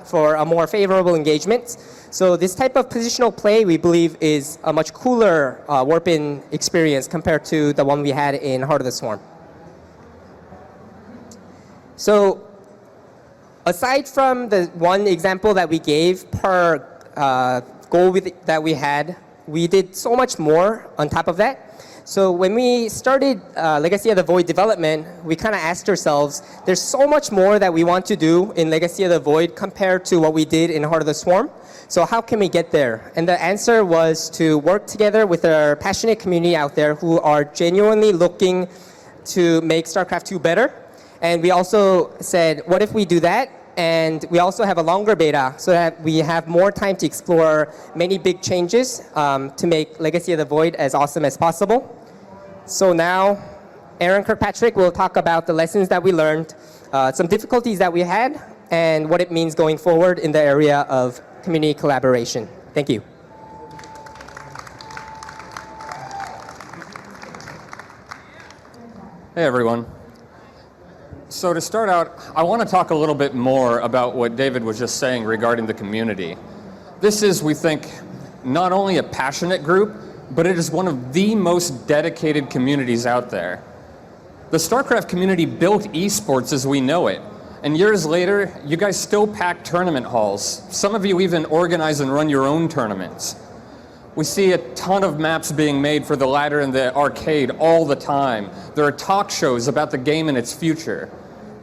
for a more favorable engagement. So this type of positional play, we believe, is a much cooler warp-in experience compared to the one we had in Heart of the Swarm. So aside from the one example that we gave per goal that we had, we did so much more on top of that. So when we started Legacy of the Void development, we kind of asked ourselves, there's so much more that we want to do in Legacy of the Void compared to what we did in Heart of the Swarm. So how can we get there? And the answer was to work together with our passionate community out there who are genuinely looking to make StarCraft 2 better. And we also said, what if we do that? And we also have a longer beta so that we have more time to explore many big changes to make Legacy of the Void as awesome as possible. So now, Aaron Kirkpatrick will talk about the lessons that we learned, some difficulties that we had, and what it means going forward in the area of community collaboration. Thank you. Hey, everyone. So to start out, I want to talk a little bit more about what David was just saying regarding the community. This is, we think, not only a passionate group, but it is one of the most dedicated communities out there. The StarCraft community built esports as we know it, and years later, you guys still pack tournament halls. Some of you even organize and run your own tournaments. We see a ton of maps being made for the ladder and the arcade all the time. There are talk shows about the game and its future.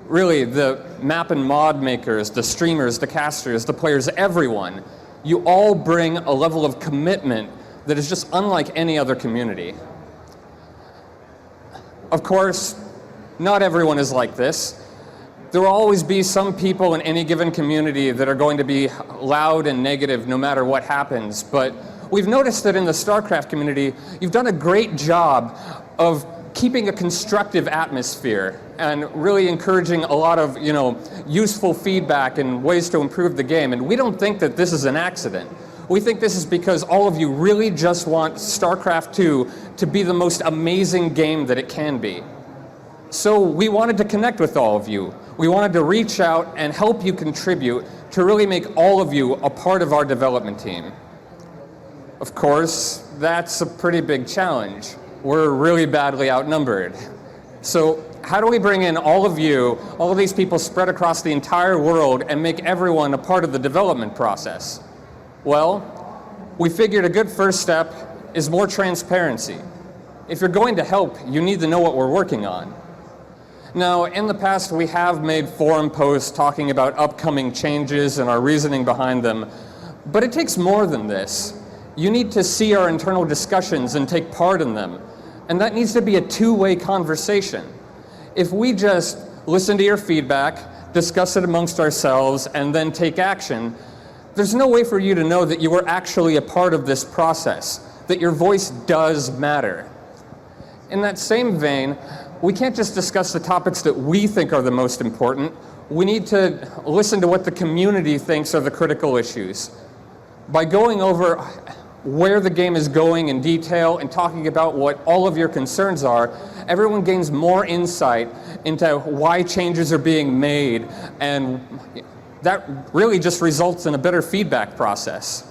Really, the map and mod makers, the streamers, the casters, the players, everyone, you all bring a level of commitment that is just unlike any other community. Of course, not everyone is like this. There will always be some people in any given community that are going to be loud and negative no matter what happens, but we've noticed that in the StarCraft community, you've done a great job of keeping a constructive atmosphere and really encouraging a lot of, useful feedback and ways to improve the game. And we don't think that this is an accident. We think this is because all of you really just want StarCraft 2 to be the most amazing game that it can be. So we wanted to connect with all of you. We wanted to reach out and help you contribute to really make all of you a part of our development team. Of course, that's a pretty big challenge. We're really badly outnumbered. So how do we bring in all of you, all of these people spread across the entire world, and make everyone a part of the development process? Well, we figured a good first step is more transparency. If you're going to help, you need to know what we're working on. Now, in the past, we have made forum posts talking about upcoming changes and our reasoning behind them, but it takes more than this. You need to see our internal discussions and take part in them, and that needs to be a two-way conversation. If we just listen to your feedback, discuss it amongst ourselves, and then take action, there's no way for you to know that you were actually a part of this process, that your voice does matter. In that same vein, we can't just discuss the topics that we think are the most important. We need to listen to what the community thinks are the critical issues. By going over where the game is going in detail and talking about what all of your concerns are, everyone gains more insight into why changes are being made, and that really just results in a better feedback process.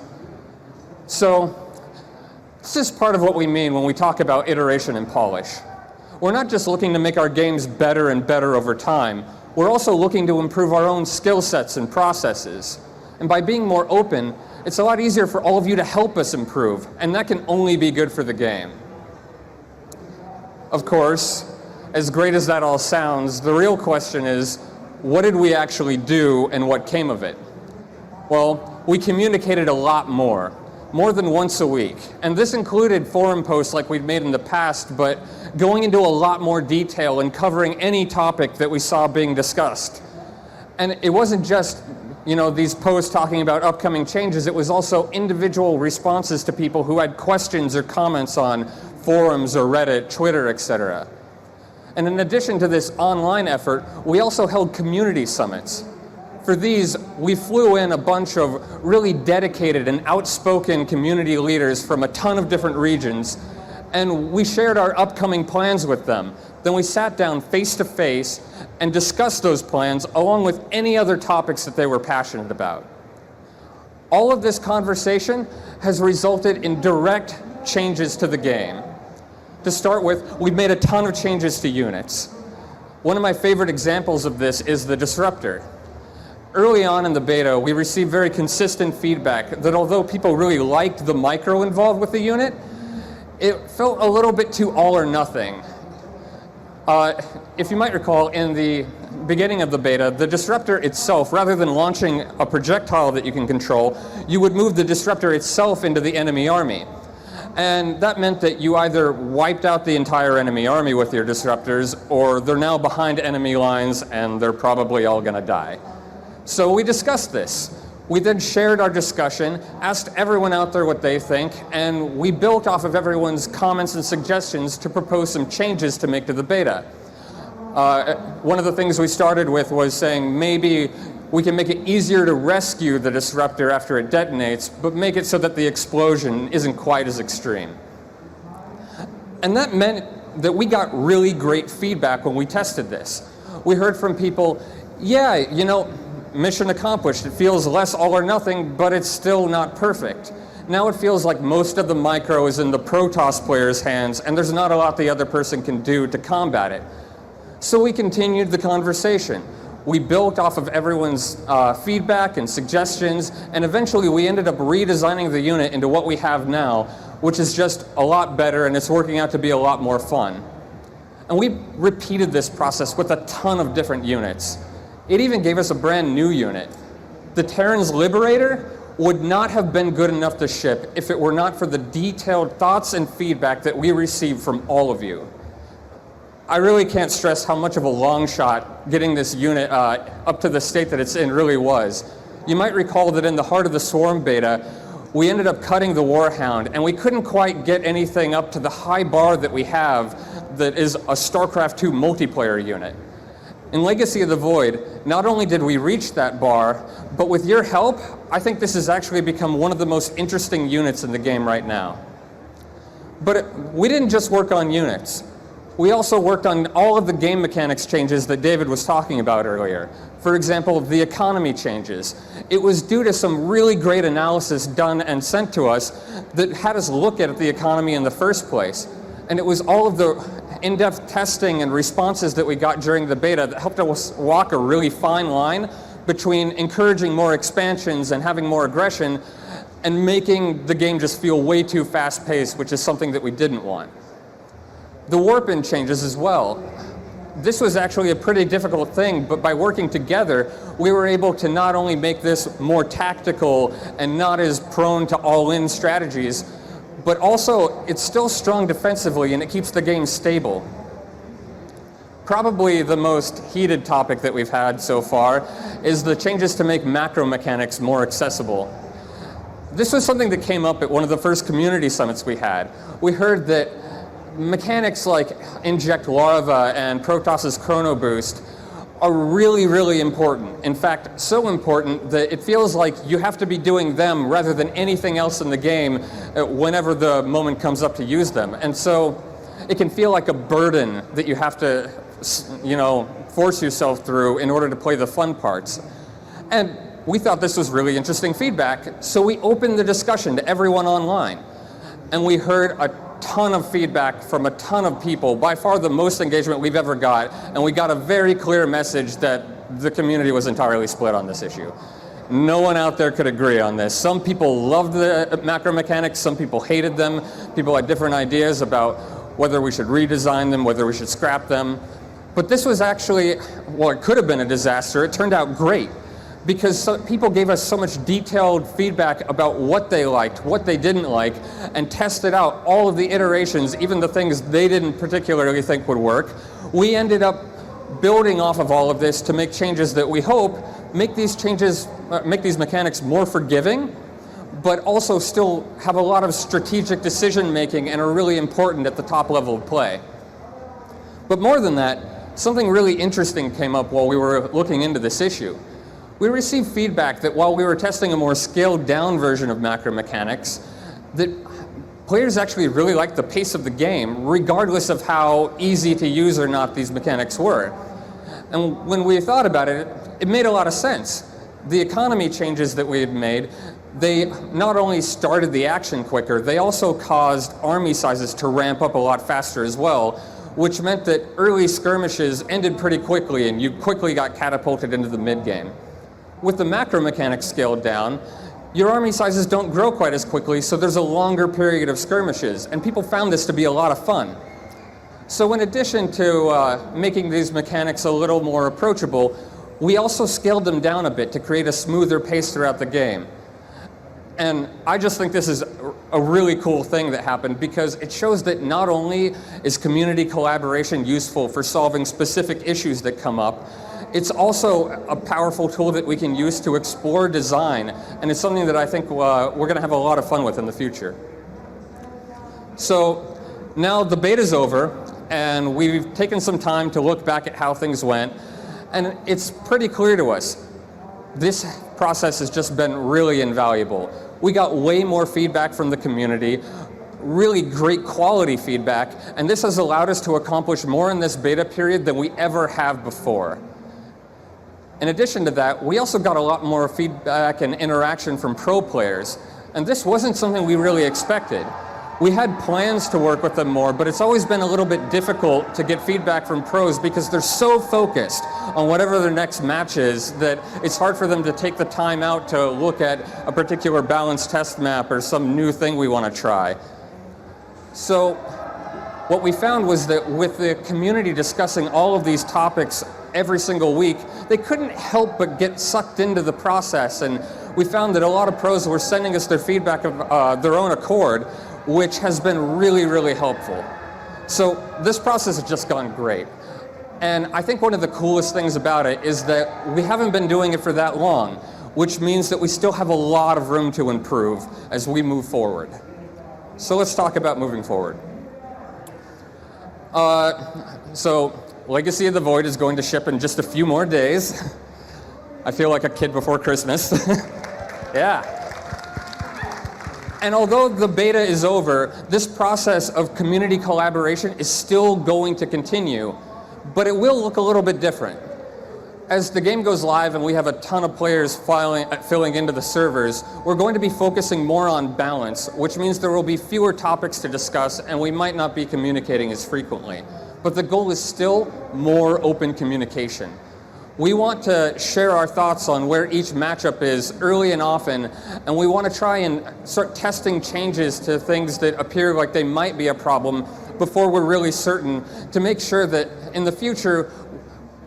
So this is part of what we mean when we talk about iteration and polish. We're not just looking to make our games better and better over time, we're also looking to improve our own skill sets and processes. And by being more open, it's a lot easier for all of you to help us improve, and that can only be good for the game. Of course, as great as that all sounds, the real question is, what did we actually do and what came of it? Well, we communicated a lot more than once a week. And this included forum posts like we'd made in the past, but going into a lot more detail and covering any topic that we saw being discussed. And it wasn't just these posts talking about upcoming changes, it was also individual responses to people who had questions or comments on forums or Reddit, Twitter, etc. And in addition to this online effort, we also held community summits. For these, we flew in a bunch of really dedicated and outspoken community leaders from a ton of different regions, and we shared our upcoming plans with them. Then we sat down face to face and discussed those plans along with any other topics that they were passionate about. All of this conversation has resulted in direct changes to the game. To start with, we've made a ton of changes to units. One of my favorite examples of this is the Disruptor. Early on in the beta, we received very consistent feedback that although people really liked the micro involved with the unit, it felt a little bit too all or nothing. If you might recall, in the beginning of the beta, the Disruptor itself, rather than launching a projectile that you can control, you would move the Disruptor itself into the enemy army. And that meant that you either wiped out the entire enemy army with your Disruptors, or they're now behind enemy lines and they're probably all gonna die. So we discussed this. We then shared our discussion, asked everyone out there what they think, and we built off of everyone's comments and suggestions to propose some changes to make to the beta. One of the things we started with was saying maybe we can make it easier to rescue the Disruptor after it detonates, but make it so that the explosion isn't quite as extreme. And that meant that we got really great feedback when we tested this. We heard from people, yeah, mission accomplished. It feels less all or nothing, but it's still not perfect. Now it feels like most of the micro is in the Protoss player's hands, and there's not a lot the other person can do to combat it. So we continued the conversation. We built off of everyone's feedback and suggestions, and eventually we ended up redesigning the unit into what we have now, which is just a lot better, and it's working out to be a lot more fun. And we repeated this process with a ton of different units. It even gave us a brand new unit. The Terran's Liberator would not have been good enough to ship if it were not for the detailed thoughts and feedback that we received from all of you. I really can't stress how much of a long shot getting this unit up to the state that it's in really was. You might recall that in the heart of the Swarm beta, we ended up cutting the Warhound, and we couldn't quite get anything up to the high bar that we have that is a StarCraft 2 multiplayer unit. In Legacy of the Void, not only did we reach that bar, but with your help, I think this has actually become one of the most interesting units in the game right now. But we didn't just work on units. We also worked on all of the game mechanics changes that David was talking about earlier. For example, the economy changes. It was due to some really great analysis done and sent to us that had us look at the economy in the first place. And it was all of the in-depth testing and responses that we got during the beta that helped us walk a really fine line between encouraging more expansions and having more aggression and making the game just feel way too fast-paced, which is something that we didn't want. The warp-in changes as well. This was actually a pretty difficult thing, but by working together, we were able to not only make this more tactical and not as prone to all-in strategies, but also it's still strong defensively and it keeps the game stable. Probably the most heated topic that we've had so far is the changes to make macro mechanics more accessible. This was something that came up at one of the first community summits we had. We heard that mechanics like Inject Larva and Protoss's Chrono Boost are really, really important. In fact, so important that it feels like you have to be doing them rather than anything else in the game whenever the moment comes up to use them. And so it can feel like a burden that you have to, force yourself through in order to play the fun parts. And we thought this was really interesting feedback, so we opened the discussion to everyone online. And we heard a ton of feedback from a ton of people, by far the most engagement we've ever got, and we got a very clear message that the community was entirely split on this issue. No one out there could agree on this. Some people loved the macro mechanics, some people hated them, people had different ideas about whether we should redesign them, whether we should scrap them. But this was actually, well, it could have been a disaster. It turned out great, because people gave us so much detailed feedback about what they liked, what they didn't like, and tested out all of the iterations, even the things they didn't particularly think would work. We ended up building off of all of this to make changes that we hope make these mechanics more forgiving, but also still have a lot of strategic decision making and are really important at the top level of play. But more than that, something really interesting came up while we were looking into this issue. We received feedback that while we were testing a more scaled down version of macro mechanics, that players actually really liked the pace of the game, regardless of how easy to use or not these mechanics were. And when we thought about it, it made a lot of sense. The economy changes that we had made, they not only started the action quicker, they also caused army sizes to ramp up a lot faster as well, which meant that early skirmishes ended pretty quickly and you quickly got catapulted into the mid-game. With the macro mechanics scaled down, your army sizes don't grow quite as quickly, so there's a longer period of skirmishes, and people found this to be a lot of fun. So in addition to making these mechanics a little more approachable, we also scaled them down a bit to create a smoother pace throughout the game. And I just think this is a really cool thing that happened, because it shows that not only is community collaboration useful for solving specific issues that come up, it's also a powerful tool that we can use to explore design, and it's something that I think we're going to have a lot of fun with in the future. So now the beta's over, and we've taken some time to look back at how things went, and it's pretty clear to us this process has just been really invaluable. We got way more feedback from the community, really great quality feedback, and this has allowed us to accomplish more in this beta period than we ever have before. In addition to that, we also got a lot more feedback and interaction from pro players, and this wasn't something we really expected. We had plans to work with them more, but it's always been a little bit difficult to get feedback from pros because they're so focused on whatever their next match is that it's hard for them to take the time out to look at a particular balanced test map or some new thing we want to try. So what we found was that with the community discussing all of these topics every single week, they couldn't help but get sucked into the process, and we found that a lot of pros were sending us their feedback of their own accord, which has been really, really helpful. So this process has just gone great. And I think one of the coolest things about it is that we haven't been doing it for that long, which means that we still have a lot of room to improve as we move forward. So let's talk about moving forward. So Legacy of the Void is going to ship in just a few more days. I feel like a kid before Christmas. Yeah. And although the beta is over, this process of community collaboration is still going to continue, but it will look a little bit different. As the game goes live and we have a ton of players filling into the servers, we're going to be focusing more on balance, which means there will be fewer topics to discuss and we might not be communicating as frequently. But the goal is still more open communication. We want to share our thoughts on where each matchup is early and often, and we want to try and start testing changes to things that appear like they might be a problem before we're really certain, to make sure that in the future,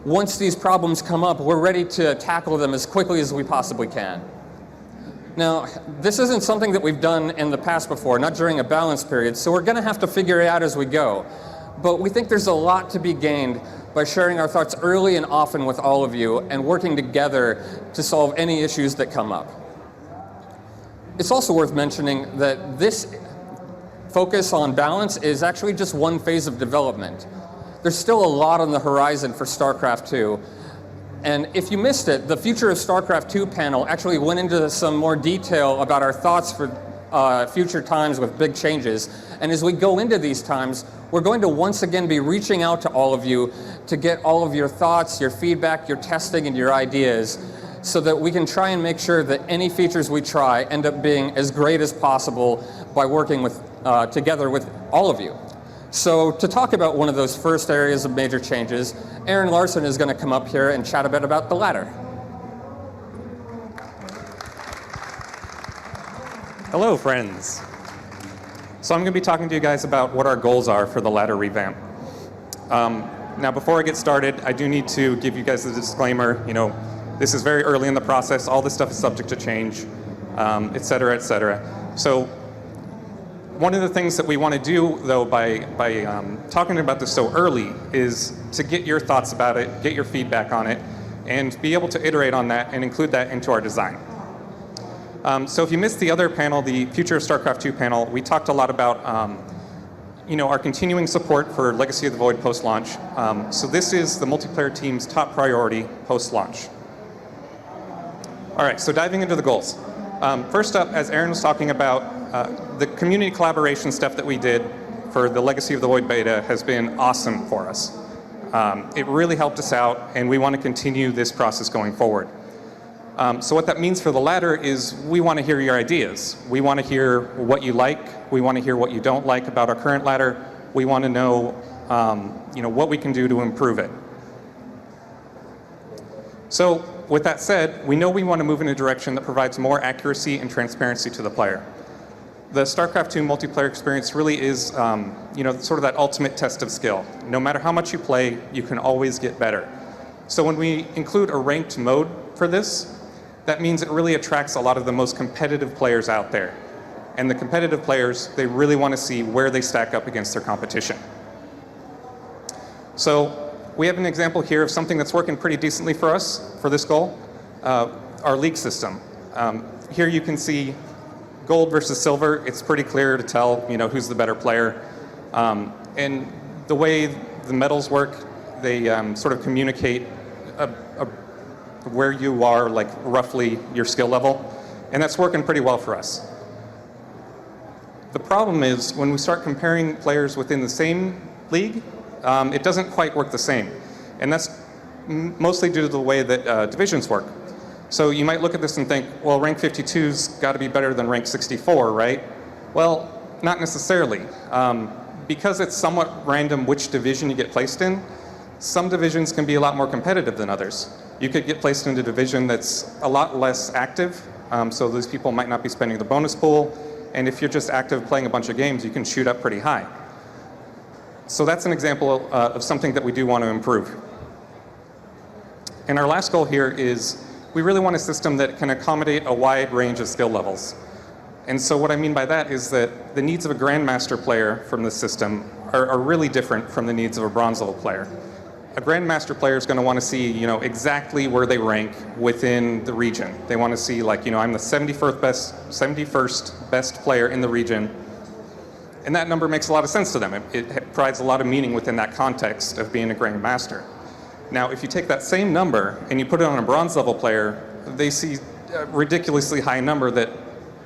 once these problems come up, we're ready to tackle them as quickly as we possibly can. Now, this isn't something that we've done in the past before, not during a balance period, so we're going to have to figure it out as we go. But we think there's a lot to be gained by sharing our thoughts early and often with all of you and working together to solve any issues that come up. It's also worth mentioning that this focus on balance is actually just one phase of development. There's still a lot on the horizon for StarCraft 2, And if you missed it, the Future of StarCraft 2 panel actually went into some more detail about our thoughts for future times with big changes. And as we go into these times, we're going to once again be reaching out to all of you to get all of your thoughts, your feedback, your testing, and your ideas, so that we can try and make sure that any features we try end up being as great as possible by working with, together with all of you. So to talk about one of those first areas of major changes, Aaron Larson is going to come up here and chat a bit about the ladder. Hello, friends. So I'm going to be talking to you guys about what our goals are for the ladder revamp. Now, before I get started, I do need to give you guys a disclaimer. You know, this is very early in the process. All this stuff is subject to change, et cetera, et cetera. So one of the things that we want to do, though, by talking about this so early is to get your thoughts about it, get your feedback on it, and be able to iterate on that and include that into our design. So if you missed the other panel, the Future of StarCraft 2 panel, we talked a lot about you know, our continuing support for Legacy of the Void post-launch. So this is the multiplayer team's top priority post-launch. All right, so diving into the goals. First up, as Aaron was talking about, the community collaboration stuff that we did for the Legacy of the Void beta has been awesome for us. It really helped us out, and we want to continue this process going forward. So what that means for the ladder is we want to hear your ideas. We want to hear what you like. We want to hear what you don't like about our current ladder. We want to know, you know, what we can do to improve it. So with that said, we know we want to move in a direction that provides more accuracy and transparency to the player. The StarCraft 2 multiplayer experience really is, you know, sort of that ultimate test of skill. No matter how much you play, you can always get better. So when we include a ranked mode for this, that means it really attracts a lot of the most competitive players out there. And the competitive players, they really want to see where they stack up against their competition. So we have an example here of something that's working pretty decently for us for this goal, our league system. Here you can see gold versus silver. It's pretty clear to tell, you know, who's the better player. And the way the medals work, they sort of communicate where you are, like roughly your skill level, and that's working pretty well for us. The problem is when we start comparing players within the same league, it doesn't quite work the same, and that's mostly due to the way that divisions work. So you might look at this and think, well, rank 52's got to be better than rank 64, right? Well, not necessarily. Because it's somewhat random which division you get placed in, some divisions can be a lot more competitive than others. You could get placed into a division that's a lot less active, so those people might not be spending the bonus pool, and if you're just active playing a bunch of games, you can shoot up pretty high. So that's an example of something that we do want to improve. And our last goal here is we really want a system that can accommodate a wide range of skill levels. And so what I mean by that is that the needs of a Grandmaster player from this system are really different from the needs of a bronze level player. A Grandmaster player is going to want to see, you know, exactly where they rank within the region. They want to see, like, you know, I'm the 71st best player in the region. And that number makes a lot of sense to them. It provides a lot of meaning within that context of being a Grandmaster. Now, if you take that same number and you put it on a bronze level player, they see a ridiculously high number that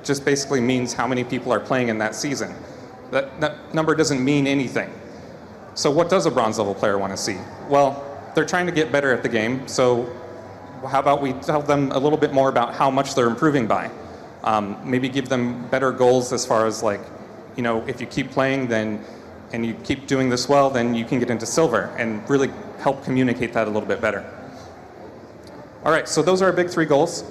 just basically means how many people are playing in that season. That number doesn't mean anything. So what does a bronze level player want to see? Well, they're trying to get better at the game, so how about we tell them a little bit more about how much they're improving by? Maybe give them better goals as far as, like, you know, if you keep playing then and you keep doing this well, then you can get into silver, and really help communicate that a little bit better. All right, so those are our big three goals.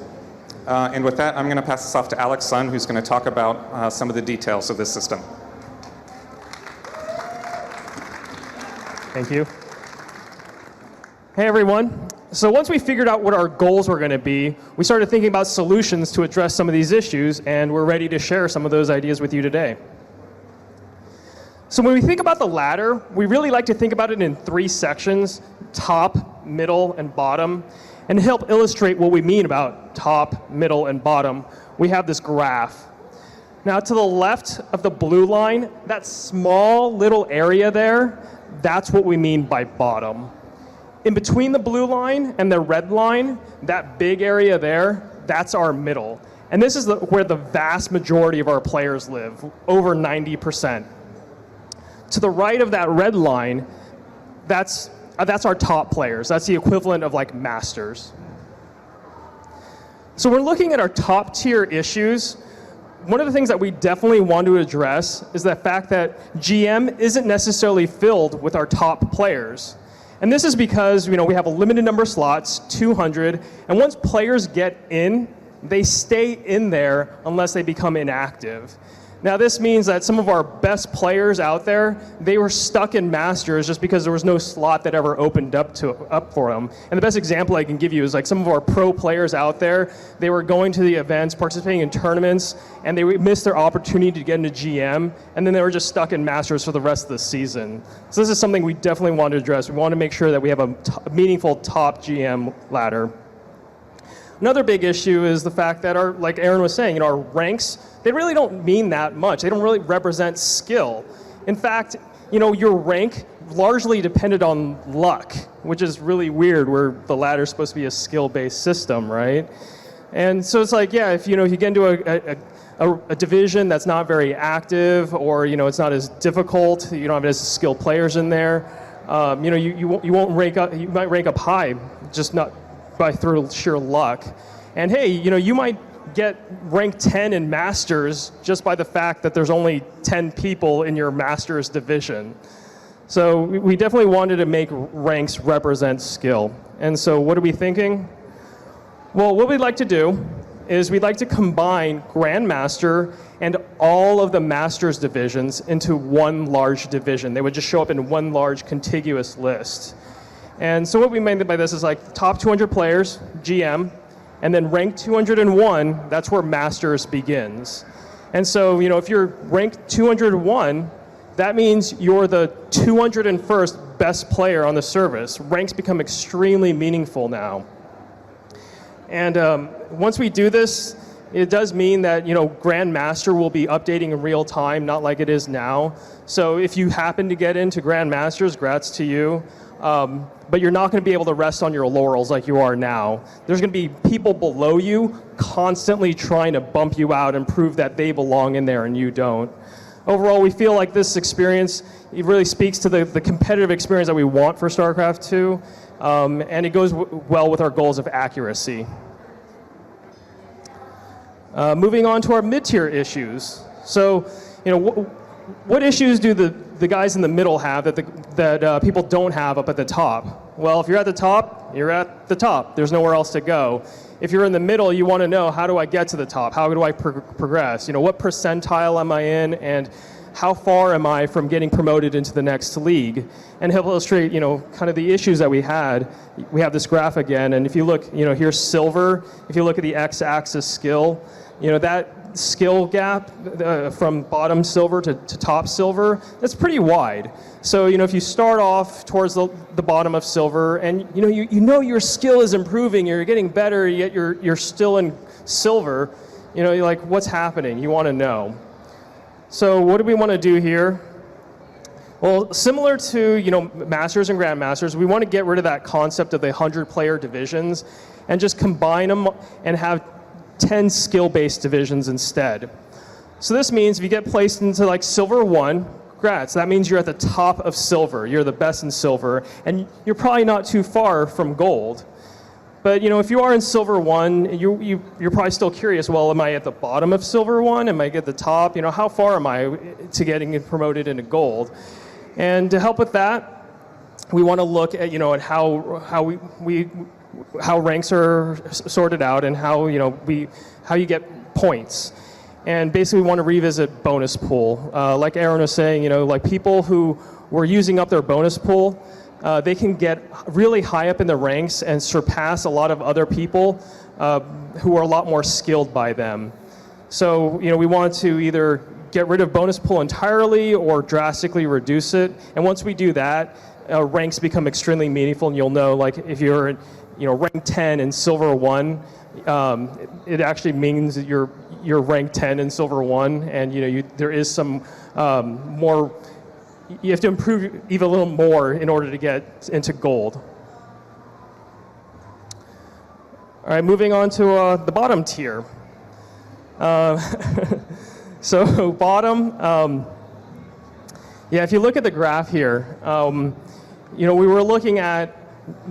And with that, I'm going to pass this off to Alex Sun, who's going to talk about some of the details of this system. Thank you. Hey, everyone. So once we figured out what our goals were going to be, we started thinking about solutions to address some of these issues, and we're ready to share some of those ideas with you today. So when we think about the ladder, we really like to think about it in three sections: top, middle, and bottom. And to help illustrate what we mean about top, middle, and bottom, we have this graph. Now, to the left of the blue line, that small little area there, that's what we mean by bottom. in between the blue line and the red line, that big area there, that's our middle. And this is where the vast majority of our players live, over 90%. To the right of that red line, that's our top players. That's the equivalent of like masters. So we're looking at our top tier issues. One of the things that we definitely want to address is the fact that GM isn't necessarily filled with our top players. And this is because we have a limited number of slots, 200, and once players get in, they stay in there unless they become inactive. Now this means that some of our best players out there, they were stuck in Masters just because there was no slot that ever opened up for them. And the best example I can give you is like some of our pro players out there, they were going to the events, participating in tournaments, and they missed their opportunity to get into GM, and then they were just stuck in Masters for the rest of the season. So this is something we definitely want to address. We want to make sure that we have a meaningful top GM ladder. Another big issue is the fact that like Aaron was saying, our ranks, they really don't mean that much. They don't really represent skill. In fact, your rank largely depended on luck, which is really weird where the ladder is supposed to be a skill-based system, right? And so it's like, yeah, if you get into a division that's not very active, or it's not as difficult, you don't have as skilled players in there, you won't rank up. You might rank up high, just not through sheer luck. And hey, you might get rank 10 in Masters just by the fact that there's only 10 people in your Masters division. So we definitely wanted to make ranks represent skill. And so what are we thinking? Well, what we'd like to do is we'd like to combine Grandmaster and all of the Masters divisions into one large division. They would just show up in one large contiguous list. And so what we mean by this is like top 200 players, GM, and then rank 201, that's where Masters begins. And so, if you're ranked 201, that means you're the 201st best player on the service. Ranks become extremely meaningful now. And once we do this, it does mean that, Grandmaster will be updating in real time, not like it is now. So if you happen to get into Grandmasters, grats to you. But you're not going to be able to rest on your laurels like you are now. There's going to be people below you constantly trying to bump you out and prove that they belong in there and you don't. Overall, we feel like this experience, it really speaks to the competitive experience that we want for StarCraft 2, and it goes well with our goals of accuracy. Moving on to our mid-tier issues. So, what issues do the guys in the middle have that people don't have up at the top? Well, if you're at the top, you're at the top. There's nowhere else to go. If you're in the middle, you want to know, how do I get to the top? How do I progress? What percentile am I in, and how far am I from getting promoted into the next league? And help illustrate, kind of the issues that we had. We have this graph again, and if you look, here's silver. If you look at the x-axis skill, that skill gap from bottom silver to top silver, that's pretty wide. So if you start off towards the bottom of silver, and your skill is improving, you're getting better, yet you're still in silver, you're like, what's happening? You want to know. So what do we want to do here? Well, similar to Masters and Grandmasters, we want to get rid of that concept of the 100-player divisions and just combine them and have 10 skill-based divisions instead. So this means if you get placed into like Silver 1, congrats, that means you're at the top of Silver. You're the best in Silver, and you're probably not too far from Gold. But if you are in Silver 1, you're probably still curious, well, am I at the bottom of Silver 1? Am I at the top? How far am I to getting promoted into Gold? And to help with that, we want to look at at how ranks are sorted out and how you get points. And basically we want to revisit bonus pool. Like Aaron was saying, like people who were using up their bonus pool, they can get really high up in the ranks and surpass a lot of other people who are a lot more skilled by them. So we want to either get rid of bonus pool entirely or drastically reduce it. And once we do that, ranks become extremely meaningful, and you'll know, like if you're rank 10 in Silver 1, it actually means that you're rank 10 in Silver 1, and there is some more. You have to improve even a little more in order to get into Gold. All right, moving on to the bottom tier. So bottom, yeah, if you look at the graph here, we were looking at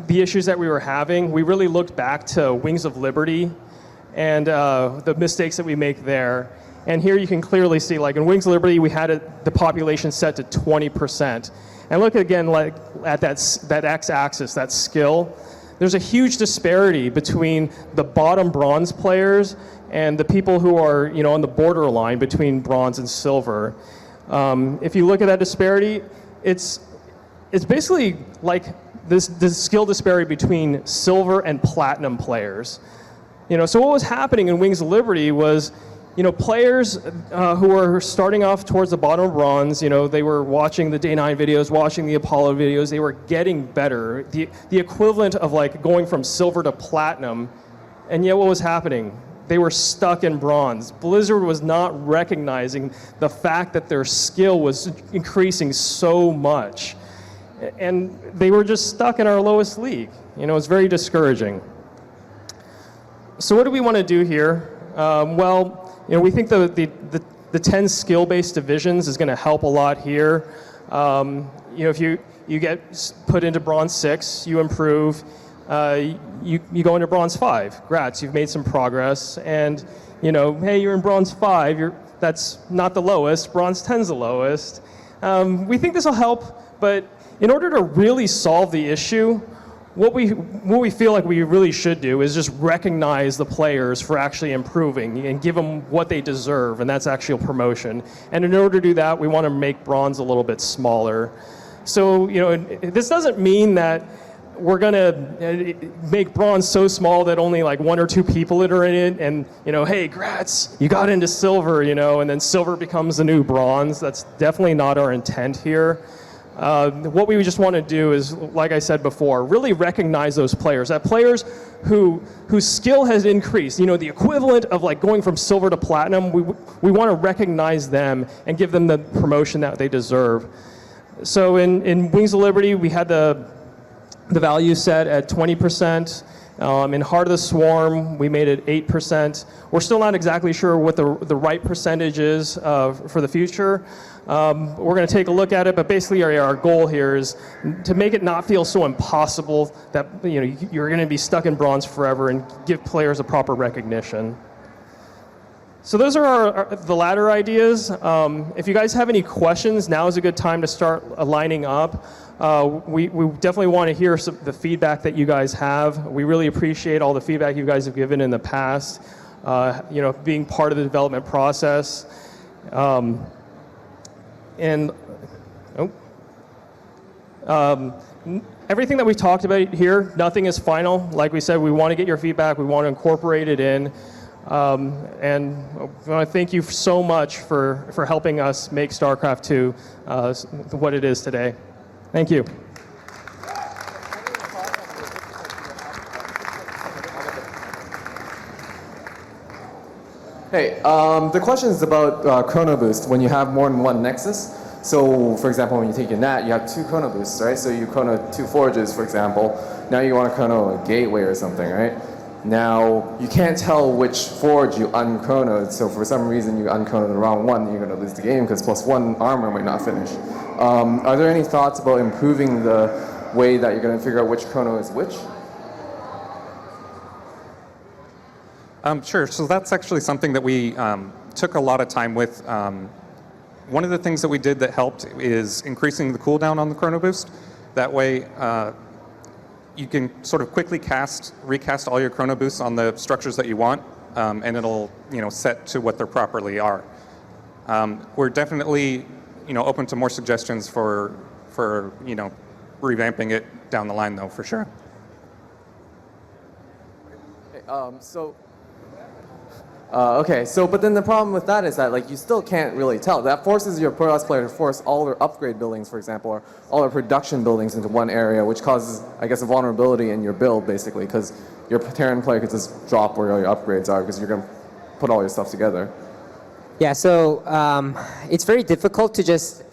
the issues that we were having. We really looked back to Wings of Liberty and the mistakes that we make there. And here you can clearly see, like in Wings of Liberty, we had the population set to 20%. And look again, like at that x-axis, that skill. There's a huge disparity between the bottom bronze players and the people who are, on the borderline between bronze and silver. If you look at that disparity, it's basically like this skill disparity between silver and platinum players. So what was happening in Wings of Liberty was, players who were starting off towards the bottom of bronze, they were watching the Day 9 videos, watching the Apollo videos, they were getting better. The equivalent of like going from silver to platinum, and yet what was happening? They were stuck in bronze. Blizzard was not recognizing the fact that their skill was increasing so much. And they were just stuck in our lowest league. It's very discouraging. So what do we want to do here? We think the 10 skill-based divisions is going to help a lot here. If you get put into bronze 6, you improve. You go into bronze 5. Grats, you've made some progress. And hey, you're in bronze 5. That's not the lowest. Bronze 10's the lowest. We think this will help, but in order to really solve the issue, what we feel like we really should do is just recognize the players for actually improving and give them what they deserve, and that's actually a promotion. And in order to do that, we want to make bronze a little bit smaller. So, this doesn't mean that we're going to make bronze so small that only like 1 or 2 people are in it, and hey, grats, you got into silver, and then silver becomes the new bronze. That's definitely not our intent here. What we just want to do is, like I said before, really recognize those players. That players whose skill has increased, the equivalent of like going from silver to platinum, we want to recognize them and give them the promotion that they deserve. So in Wings of Liberty, we had the value set at 20%. In Heart of the Swarm, we made it 8%. We're still not exactly sure what the right percentage is for the future. We're going to take a look at it, but basically our goal here is to make it not feel so impossible that you're going to be stuck in bronze forever, and give players a proper recognition. So those are the ladder ideas. If you guys have any questions, now is a good time to start lining up. We definitely want to hear the feedback that you guys have. We really appreciate all the feedback you guys have given in the past, being part of the development process. Everything that we've talked about here, nothing is final. Like we said, we want to get your feedback. We want to incorporate it in. And I want to thank you so much for helping us make StarCraft 2 what it is today. Thank you. Hey, the question is about Chrono Boost when you have more than one Nexus. So, for example, when you take your NAT, you have 2 Chrono Boosts, right? So you chrono 2 Forges, for example. Now you want to chrono a Gateway or something, right? Now, you can't tell which Forge you unchronoed, so for some reason you unchronoed the wrong one, you're going to lose the game because +1 armor might not finish. Are there any thoughts about improving the way that you're going to figure out which chrono is which? Sure. So that's actually something that we took a lot of time with. One of the things that we did that helped is increasing the cooldown on the Chrono Boost. That way, you can sort of quickly recast all your Chrono Boosts on the structures that you want, and it'll set to what they properly are. We're definitely open to more suggestions for revamping it down the line, though, for sure. Okay, but then the problem with that is that you still can't really tell. That forces your Pro Toss player to force all their upgrade buildings, for example, or all their production buildings into one area, which causes, I guess, a vulnerability in your build, basically, because your Terran player could just drop where all your upgrades are because you're going to put all your stuff together. Yeah, so it's very difficult to just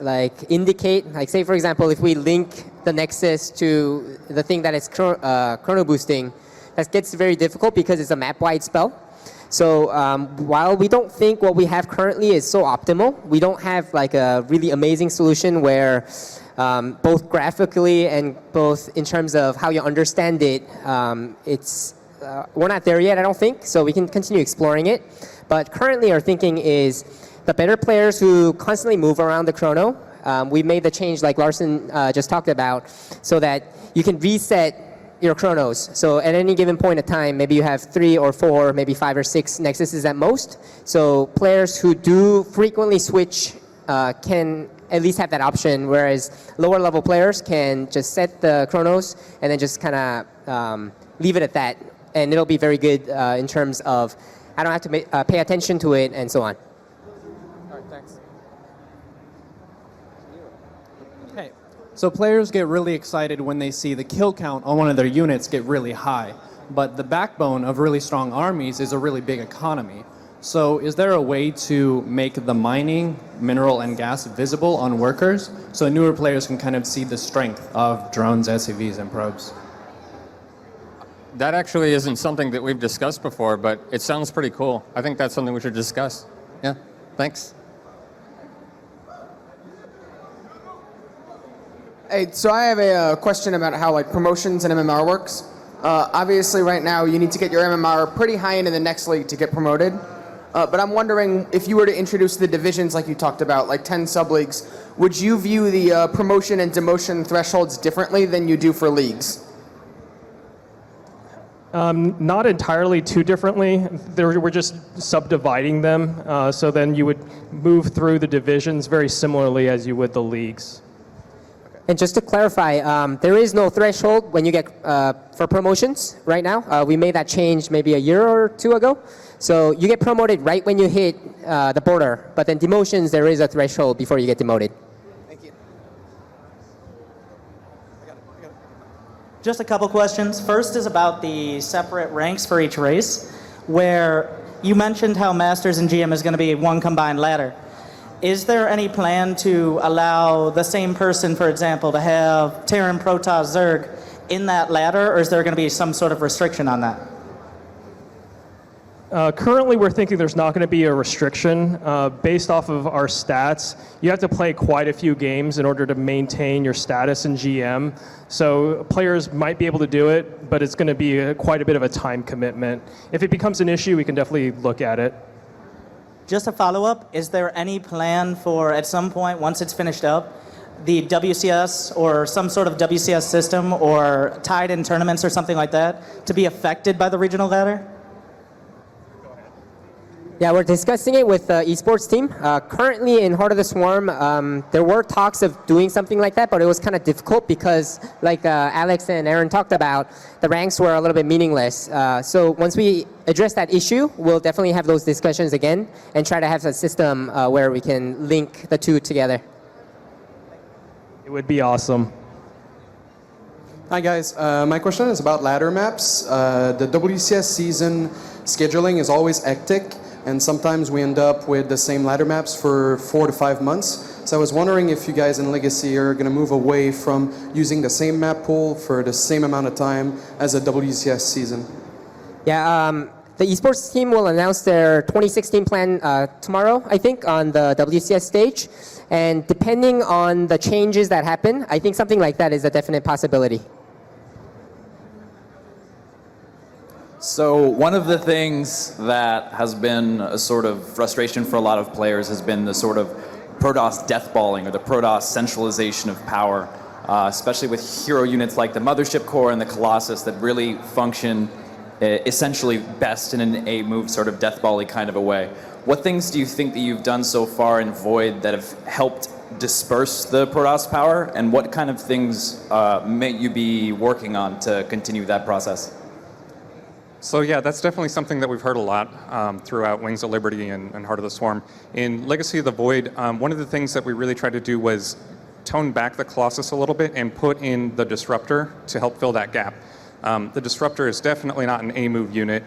indicate, say for example, if we link the Nexus to the thing that is chrono boosting, that gets very difficult because it's a map-wide spell. So while we don't think what we have currently is so optimal, we don't have like a really amazing solution where both graphically and both in terms of how you understand it, we're not there yet, I don't think, so we can continue exploring it. But currently our thinking is the better players who constantly move around the chrono, we made the change like Larson just talked about, so that you can reset your chronos. So at any given point of time, maybe you have 3 or 4, maybe 5 or 6 nexuses at most. So players who do frequently switch can at least have that option, whereas lower level players can just set the chronos and then just kind of leave it at that. And it'll be very good in terms of I don't have to pay attention to it and so on. All right, thanks. Okay, so players get really excited when they see the kill count on one of their units get really high. But the backbone of really strong armies is a really big economy. So is there a way to make the mining, mineral, and gas visible on workers so newer players can kind of see the strength of drones, SCVs, and probes? That actually isn't something that we've discussed before, but it sounds pretty cool. I think that's something we should discuss. Yeah, thanks. Hey, so I have a question about how like promotions and MMR works. Obviously, right now you need to get your MMR pretty high into the next league to get promoted. But I'm wondering if you were to introduce the divisions like you talked about, like 10 sub-leagues, would you view the promotion and demotion thresholds differently than you do for leagues? Not entirely too differently. We're just subdividing them. So then you would move through the divisions very similarly as you would the leagues. And just to clarify, there is no threshold when you get for promotions right now. We made that change maybe a year or 2 ago. So you get promoted right when you hit the border. But then demotions, there is a threshold before you get demoted. Just a couple questions. First is about the separate ranks for each race, where you mentioned how Masters and GM is going to be one combined ladder. Is there any plan to allow the same person, for example, to have Terran, Protoss, Zerg in that ladder, or is there going to be some sort of restriction on that? Currently, we're thinking there's not going to be a restriction. Based off of our stats, you have to play quite a few games in order to maintain your status in GM. So players might be able to do it, but it's going to be quite a bit of a time commitment. If it becomes an issue, we can definitely look at it. Just a follow-up, is there any plan for, at some point, once it's finished up, the WCS or some sort of WCS system or tied in tournaments or something like that to be affected by the regional ladder? Yeah, we're discussing it with the esports team. Currently in Heart of the Swarm, there were talks of doing something like that, but it was kind of difficult because, like Alex and Aaron talked about, the ranks were a little bit meaningless. So once we address that issue, we'll definitely have those discussions again and try to have a system where we can link the two together. It would be awesome. Hi guys, my question is about ladder maps. The WCS season scheduling is always hectic, and sometimes we end up with the same ladder maps for 4 to 5 months. So I was wondering if you guys in Legacy are going to move away from using the same map pool for the same amount of time as a WCS season. Yeah, the esports team will announce their 2016 plan tomorrow, I think, on the WCS stage. And depending on the changes that happen, I think something like that is a definite possibility. So one of the things that has been a sort of frustration for a lot of players has been the sort of Protoss deathballing or the Protoss centralization of power, especially with hero units like the Mothership Core and the Colossus that really function essentially best in an A-move sort of deathball-y kind of a way. What things do you think that you've done so far in Void that have helped disperse the Protoss power, and what kind of things may you be working on to continue that process? So yeah, that's definitely something that we've heard a lot throughout Wings of Liberty and Heart of the Swarm. In Legacy of the Void, one of the things that we really tried to do was tone back the Colossus a little bit and put in the Disruptor to help fill that gap. The Disruptor is definitely not an A-move unit.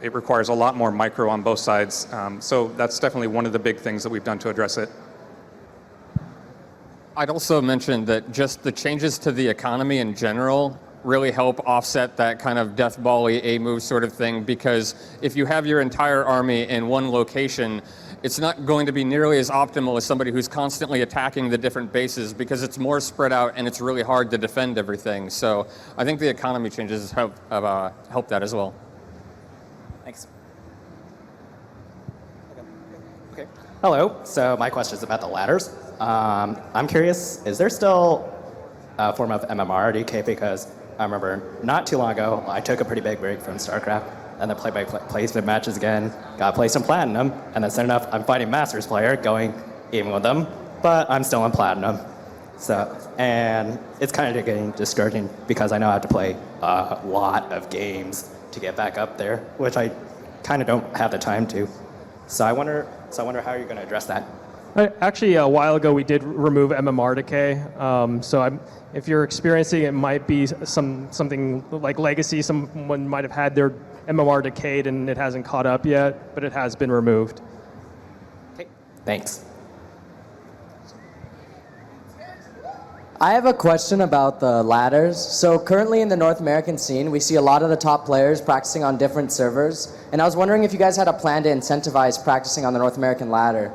It requires a lot more micro on both sides. So that's definitely one of the big things that we've done to address it. I'd also mention that just the changes to the economy in general really help offset that kind of death ball-y A move sort of thing, because if you have your entire army in one location, it's not going to be nearly as optimal as somebody who's constantly attacking the different bases, because it's more spread out and it's really hard to defend everything. So I think the economy changes have helped that as well. Thanks. Okay. Hello. So my question is about the ladders. I'm curious, is there still a form of MMR at UK? Because I remember not too long ago, I took a pretty big break from StarCraft, and then played some matches again, got placed in Platinum, and then soon enough, I'm fighting Masters player, going even with them, but I'm still in Platinum. So, and it's kind of getting discouraging because I know I have to play a lot of games to get back up there, which I kind of don't have the time to. So I wonder how you're going to address that. Actually, a while ago we did remove MMR decay. If you're experiencing it, might be something like Legacy. Someone might have had their MMR decayed and it hasn't caught up yet, but it has been removed. Okay, thanks. I have a question about the ladders. So currently in the North American scene, we see a lot of the top players practicing on different servers. And I was wondering if you guys had a plan to incentivize practicing on the North American ladder.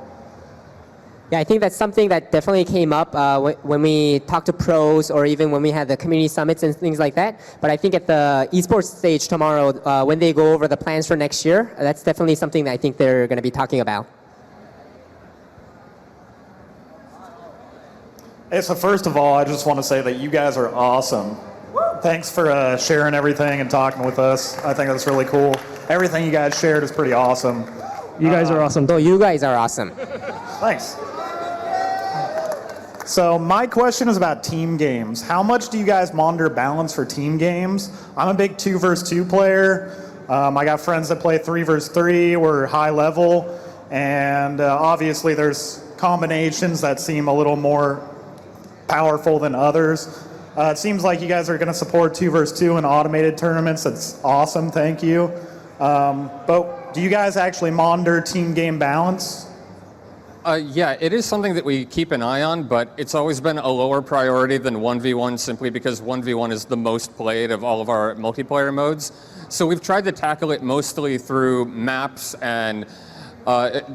Yeah, I think that's something that definitely came up when we talked to pros, or even when we had the community summits and things like that. But I think at the esports stage tomorrow, when they go over the plans for next year, that's definitely something that I think they're going to be talking about. Hey, so first of all, I just want to say that you guys are awesome. Thanks for sharing everything and talking with us. I think that's really cool. Everything you guys shared is pretty awesome. You guys are awesome. Oh, you guys are awesome. Thanks. So my question is about team games. How much do you guys monitor balance for team games? I'm a big 2 versus 2 player. I got friends that play 3 versus 3. We're high level. And obviously there's combinations that seem a little more powerful than others. It seems like you guys are going to support 2 versus 2 in automated tournaments. That's awesome. Thank you. But do you guys actually monitor team game balance? Yeah, it is something that we keep an eye on, but it's always been a lower priority than 1v1 simply because 1v1 is the most played of all of our multiplayer modes. So we've tried to tackle it mostly through maps and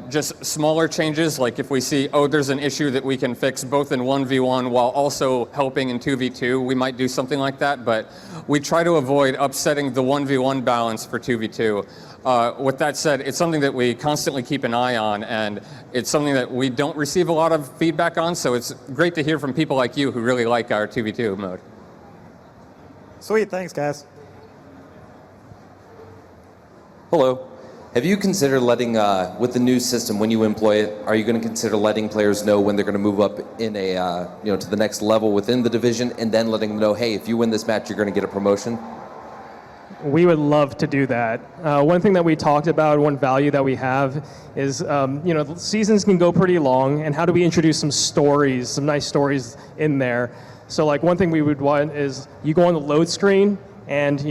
just smaller changes, like if we see, oh, there's an issue that we can fix both in 1v1 while also helping in 2v2, we might do something like that, but we try to avoid upsetting the 1v1 balance for 2v2. With that said, it's something that we constantly keep an eye on, and it's something that we don't receive a lot of feedback on, so it's great to hear from people like you who really like our 2v2 mode. Sweet, thanks guys. Hello. Have you considered letting, with the new system, when you employ it, are you going to consider letting players know when they're going to move up in a, to the next level within the division, and then letting them know, hey, if you win this match, you're going to get a promotion? We would love to do that. One thing that we talked about, one value that we have is, seasons can go pretty long, and how do we introduce some stories, some nice stories in there? So like one thing we would want is you go on the load screen, and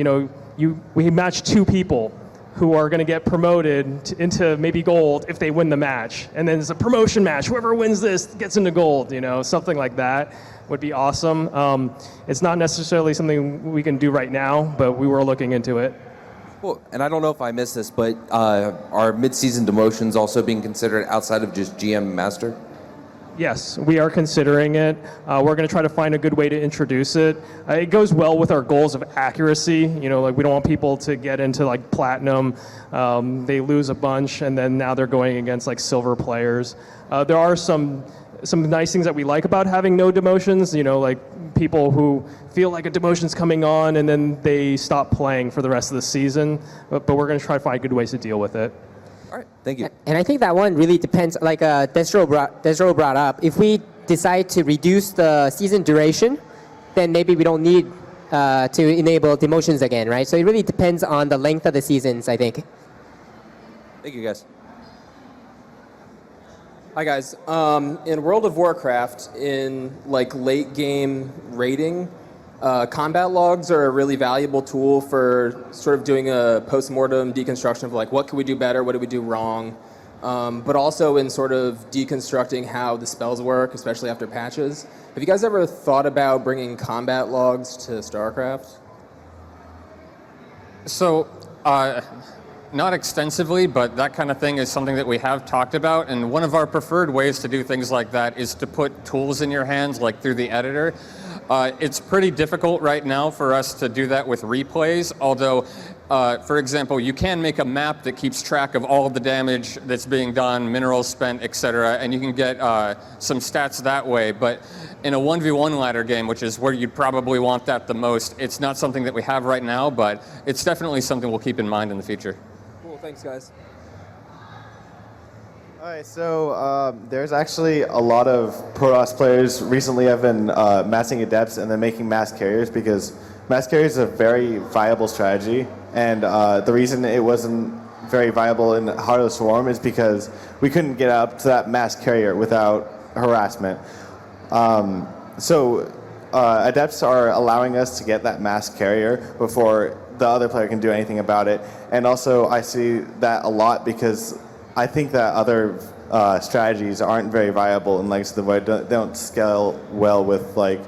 we match 2 people who are going to get promoted into maybe gold if they win the match. And then it's a promotion match. Whoever wins this gets into gold, something like that would be awesome. It's not necessarily something we can do right now, but we were looking into it. Cool. And I don't know if I missed this, but are mid-season demotions also being considered outside of just GM Master? Yes, we are considering it. We're going to try to find a good way to introduce it. It goes well with our goals of accuracy. We don't want people to get into like platinum. They lose a bunch, and then now they're going against like silver players. There are some nice things that we like about having no demotions. Like people who feel like a demotion's coming on, and then they stop playing for the rest of the season. But we're going to try to find good ways to deal with it. All right, thank you. And I think that one really depends, like Desro brought up. If we decide to reduce the season duration, then maybe we don't need to enable demotions again, right? So it really depends on the length of the seasons, I think. Thank you, guys. Hi guys. In World of Warcraft, in like late game raiding, combat logs are a really valuable tool for sort of doing a post-mortem deconstruction of like what could we do better, what did we do wrong, but also in sort of deconstructing how the spells work, especially after patches. Have you guys ever thought about bringing combat logs to StarCraft? So, not extensively, but that kind of thing is something that we have talked about. And one of our preferred ways to do things like that is to put tools in your hands, like through the editor. It's pretty difficult right now for us to do that with replays, although, for example, you can make a map that keeps track of all of the damage that's being done, minerals spent, etc., and you can get some stats that way. But in a 1v1 ladder game, which is where you'd probably want that the most, it's not something that we have right now, but it's definitely something we'll keep in mind in the future. Cool, thanks guys. All right, so there's actually a lot of Protoss players recently have been massing adepts and then making mass carriers because mass carriers is a very viable strategy, and the reason it wasn't very viable in Heart of the Swarm is because we couldn't get up to that mass carrier without harassment. So adepts are allowing us to get that mass carrier before the other player can do anything about it, and also I see that a lot because I think that other strategies aren't very viable in Legacy of the Void. They don't scale well with like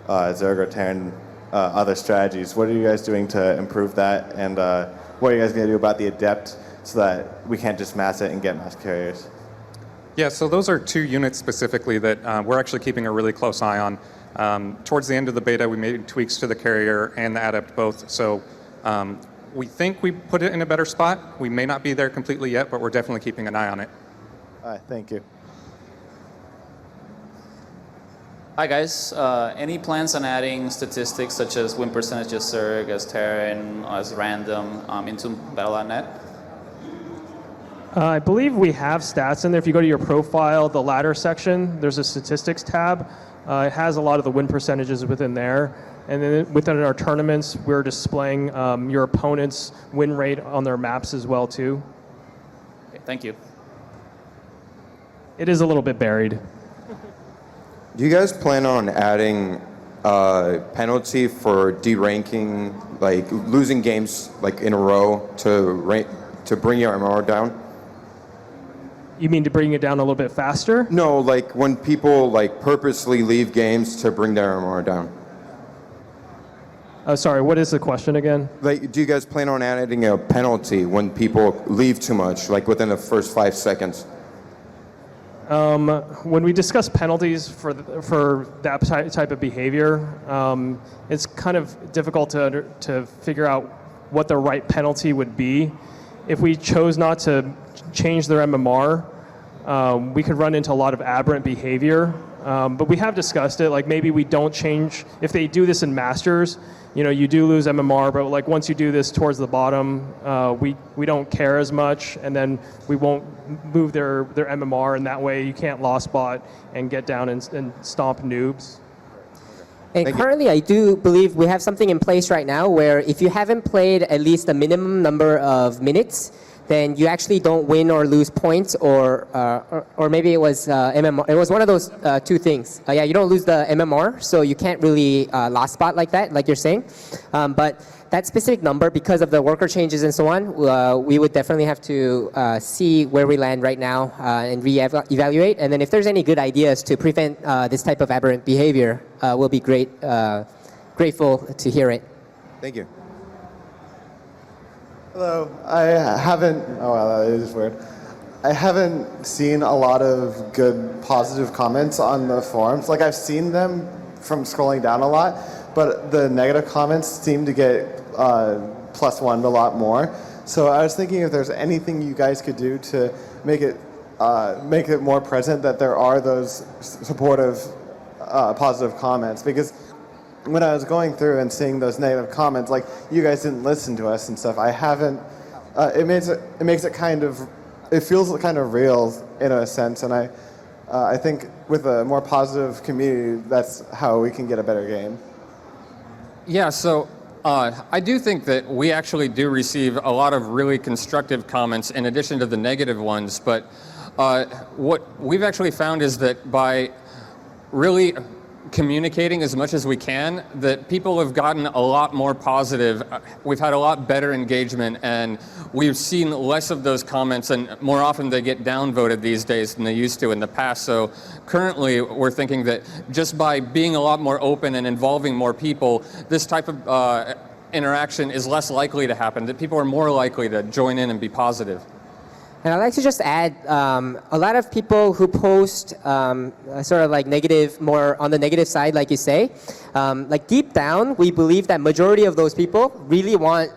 Zerg or Terran, other strategies. What are you guys doing to improve that? And what are you guys going to do about the Adept so that we can't just mass it and get mass carriers? Yeah, so those are two units specifically that we're actually keeping a really close eye on. Towards the end of the beta, we made tweaks to the carrier and the Adept both. So we think we put it in a better spot. We may not be there completely yet, but we're definitely keeping an eye on it. All right, thank you. Hi guys, any plans on adding statistics such as win percentage as Zerg, as Terran, as random into Battle.net? I believe we have stats in there. If you go to your profile, the ladder section, there's a statistics tab. It has a lot of the win percentages within there. And then within our tournaments, we're displaying your opponent's win rate on their maps as well too. Okay, thank you. It is a little bit buried. Do you guys plan on adding a penalty for deranking, like losing games like in a row to bring your MMR down? You mean to bring it down a little bit faster? No, like when people like purposely leave games to bring their MMR down. Sorry, what is the question again? Like, do you guys plan on adding a penalty when people leave too much, like within the first 5 seconds? When we discuss penalties for that type of behavior, it's kind of difficult to figure out what the right penalty would be. If we chose not to change their MMR, we could run into a lot of aberrant behavior. But we have discussed it. Like maybe we don't change if they do this in Masters. You know, you do lose MMR, but like once you do this towards the bottom, we don't care as much, and then we won't move their MMR, and that way you can't lost bot and get down and stomp noobs. And currently, I do believe we have something in place right now where if you haven't played at least a minimum number of minutes, then you actually don't win or lose points, or maybe it was MMR. It was one of those two things. Yeah, you don't lose the MMR, so you can't really last spot like that, like you're saying. But that specific number, because of the worker changes and so on, we would definitely have to see where we land right now and re-evaluate. And then if there's any good ideas to prevent this type of aberrant behavior, we'll be grateful to hear it. Thank you. Hello. I haven't. Oh wow, that is weird. I haven't seen a lot of good positive comments on the forums. Like I've seen them from scrolling down a lot, but the negative comments seem to get +1 a lot more. So I was thinking if there's anything you guys could do to make it more present that there are those supportive, positive comments, because when I was going through and seeing those negative comments, like you guys didn't listen to us and stuff, I haven't. It makes it kind of, it feels kind of real in a sense, and I think with a more positive community, that's how we can get a better game. Yeah, so I do think that we actually do receive a lot of really constructive comments in addition to the negative ones, but what we've actually found is that by really communicating as much as we can, that people have gotten a lot more positive. We've had a lot better engagement, and we've seen less of those comments, and more often they get downvoted these days than they used to in the past. So currently we're thinking that just by being a lot more open and involving more people, this type of interaction is less likely to happen, that people are more likely to join in and be positive. And I'd like to just add, a lot of people who post sort of like negative, more on the negative side, like you say, like deep down, we believe that majority of those people really want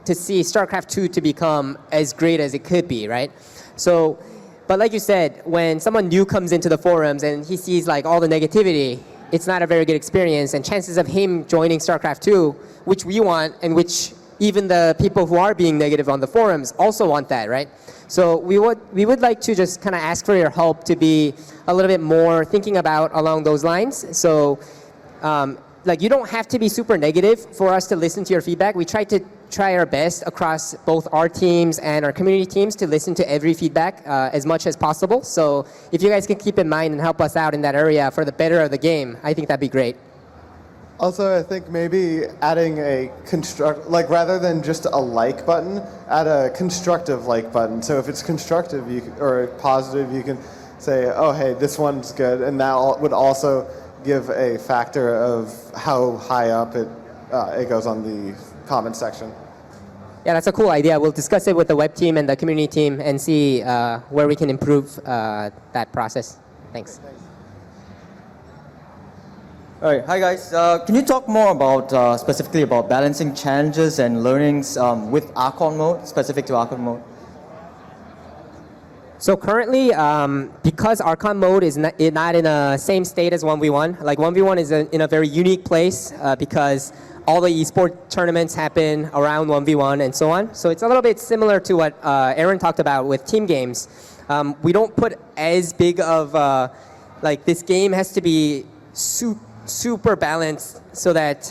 to see StarCraft 2 to become as great as it could be, right? So, but like you said, when someone new comes into the forums and he sees like all the negativity, it's not a very good experience, and chances of him joining StarCraft 2, which we want, and which even the people who are being negative on the forums also want that, right? So we would like to just kind of ask for your help to be a little bit more thinking about along those lines. So like you don't have to be super negative for us to listen to your feedback. We try our best across both our teams and our community teams to listen to every feedback as much as possible. So if you guys can keep in mind and help us out in that area for the better of the game, I think that'd be great. Also, I think maybe adding a like rather than just a like button, add a constructive like button. So if it's constructive or positive, you can say, oh, hey, this one's good. And that would also give a factor of how high up it goes on the comment section. Yeah, that's a cool idea. We'll discuss it with the web team and the community team and see where we can improve that process. Thanks. All right, hi guys. Can you talk more about specifically about balancing challenges and learnings with Archon mode, specific to Archon mode? So currently, because Archon mode is not in the same state as 1v1, like 1v1 is in a very unique place because all the esport tournaments happen around 1v1 and so on. So it's a little bit similar to what Aaron talked about with team games. We don't put as big of, like this game has to be super balanced so that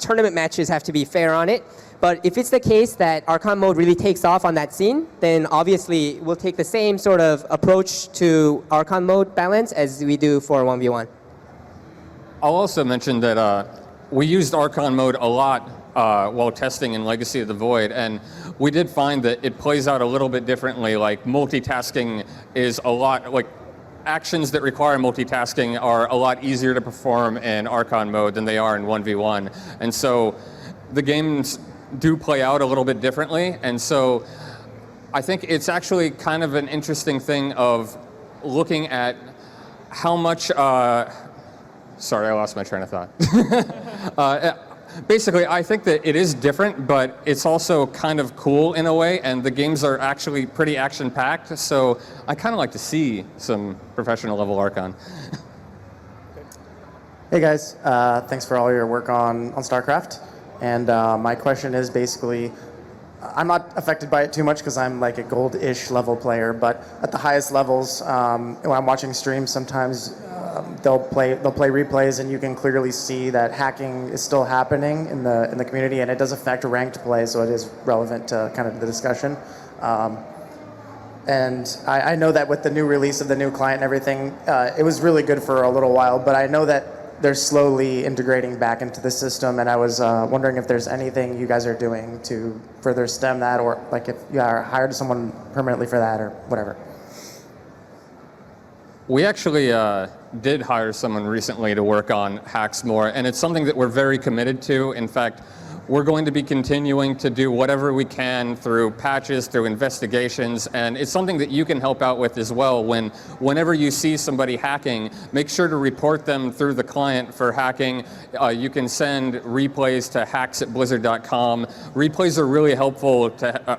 tournament matches have to be fair on it. But if it's the case that Archon mode really takes off on that scene, then obviously we'll take the same sort of approach to Archon mode balance as we do for 1v1. I'll also mention that we used Archon mode a lot while testing in Legacy of the Void, and we did find that it plays out a little bit differently. Like multitasking is a lot, like actions that require multitasking are a lot easier to perform in Archon mode than they are in 1v1. And so the games do play out a little bit differently. And so I think it's actually kind of an interesting thing of looking at how much, sorry, I lost my train of thought. Basically, I think that it is different, but it's also kind of cool in a way, and the games are actually pretty action-packed, so I kind of like to see some professional-level Archon. Hey guys, thanks for all your work on StarCraft. And my question is basically, I'm not affected by it too much because I'm like a gold-ish level player, but at the highest levels, when I'm watching streams, sometimes they'll play replays, and you can clearly see that hacking is still happening in the community, and it does affect ranked play, so it is relevant to kind of the discussion. And I know that with the new release of the new client and everything, it was really good for a little while, but I know that they're slowly integrating back into the system, and I was wondering if there's anything you guys are doing to further stem that, or like if you hired someone permanently for that or whatever. We actually did hire someone recently to work on hacks more, and it's something that we're very committed to. In fact, we're going to be continuing to do whatever we can through patches, through investigations, and it's something that you can help out with as well. Whenever you see somebody hacking, make sure to report them through the client for hacking. You can send replays to hacks@blizzard.com. Replays are really helpful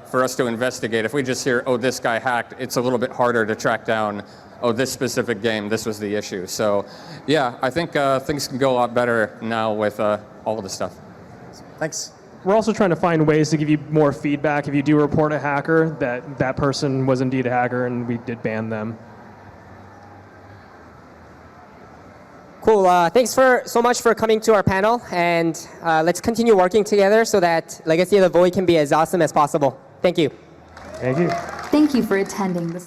for us to investigate. If we just hear, oh, this guy hacked, it's a little bit harder to track down, oh, this specific game, this was the issue. So yeah, I think things can go a lot better now with all of the stuff. Thanks. We're also trying to find ways to give you more feedback if you do report a hacker, that person was indeed a hacker and we did ban them. Cool. Thanks so much for coming to our panel, and let's continue working together so that Legacy of the Void can be as awesome as possible. Thank you. Thank you. Thank you for attending the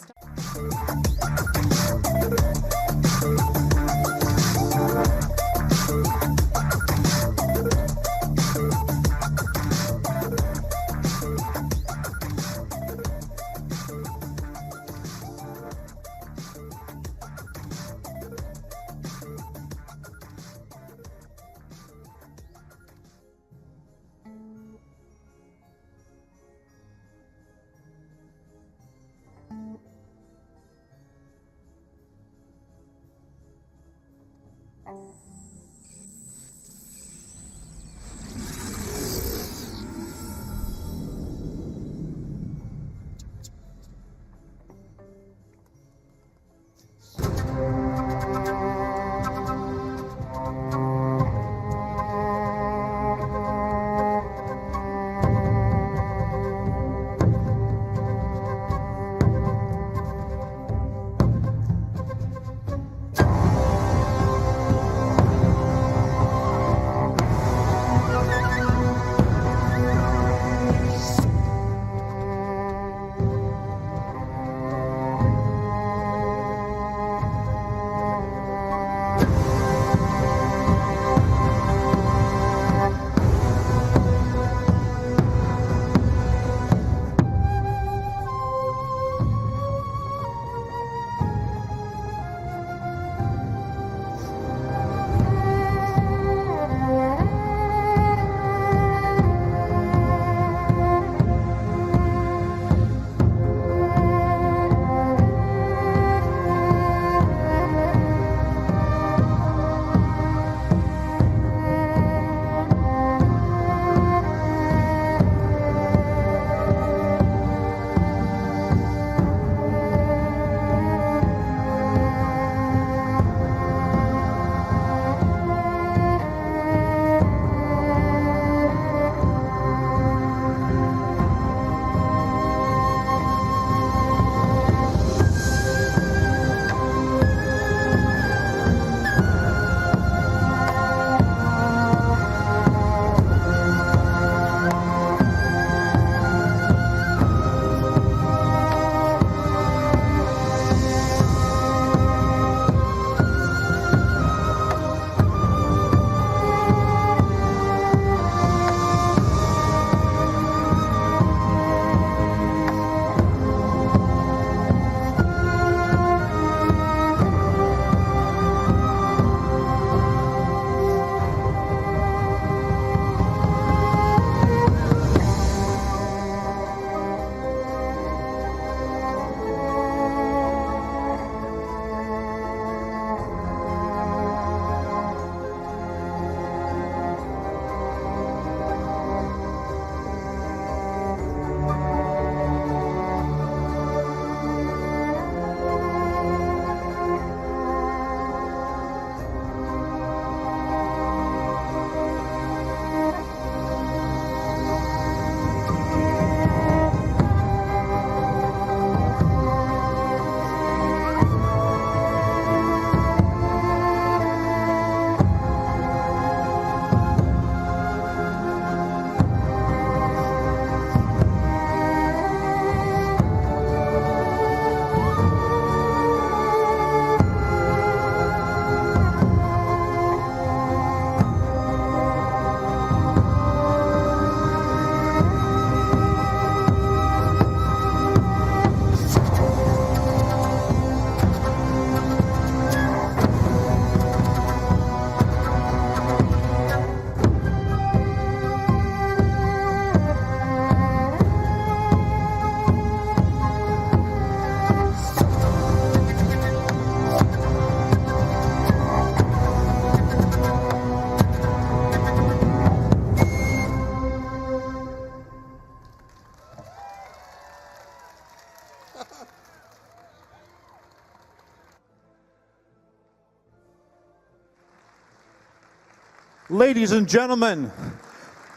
Ladies and gentlemen,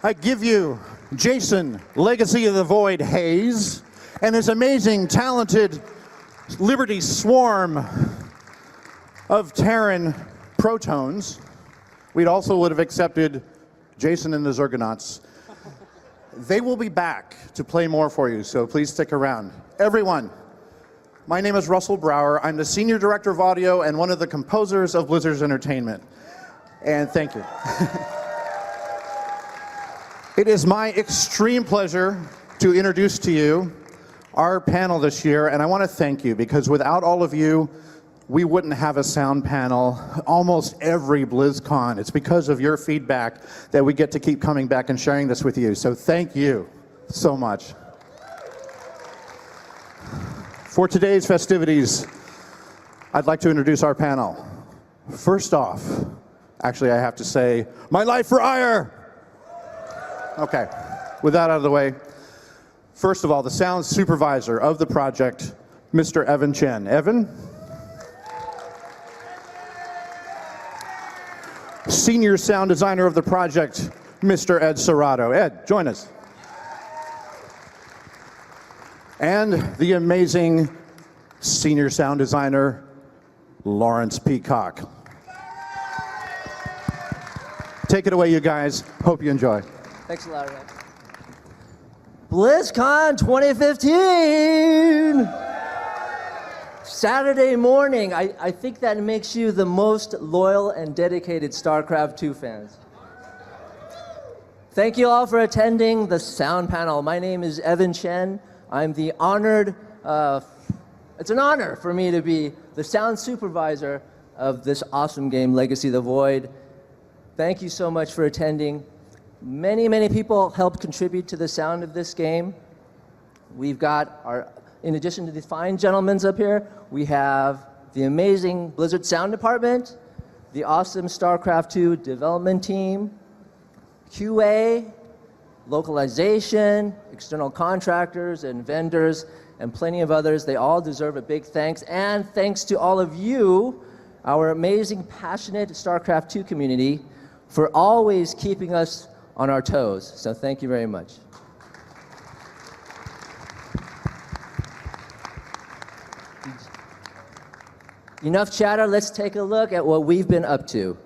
I give you Jason, Legacy of the Void Hayes, and his amazing, talented Liberty Swarm of Terran Protones. We'd also would have accepted Jason and the Zergonauts. They will be back to play more for you, so please stick around. Everyone, my name is Russell Brower. I'm the Senior Director of Audio and one of the composers of Blizzard's Entertainment. And thank you. It is my extreme pleasure to introduce to you our panel this year, and I want to thank you because without all of you, we wouldn't have a sound panel almost every BlizzCon. It's because of your feedback that we get to keep coming back and sharing this with you. So thank you so much. For today's festivities, I'd like to introduce our panel. First off, Actually, I have to say, my life for ire! Okay, with that out of the way, first of all, the sound supervisor of the project, Mr. Evan Chen. Evan? Senior sound designer of the project, Mr. Ed Serrato. Ed, join us. And the amazing senior sound designer, Lawrence Peacock. Take it away, you guys. Hope you enjoy. Thanks a lot, Ed. BlizzCon 2015! Saturday morning. I think that makes you the most loyal and dedicated StarCraft 2 fans. Thank you all for attending the sound panel. My name is Evan Chen. I'm the honored, it's an honor for me to be the sound supervisor of this awesome game, Legacy of the Void. Thank you so much for attending. Many, many people helped contribute to the sound of this game. We've got in addition to the fine gentlemen up here, we have the amazing Blizzard sound department, the awesome StarCraft 2 development team, QA, localization, external contractors and vendors, and plenty of others. They all deserve a big thanks. And thanks to all of you, our amazing, passionate StarCraft 2 community, for always keeping us on our toes. So thank you very much. Enough chatter, let's take a look at what we've been up to.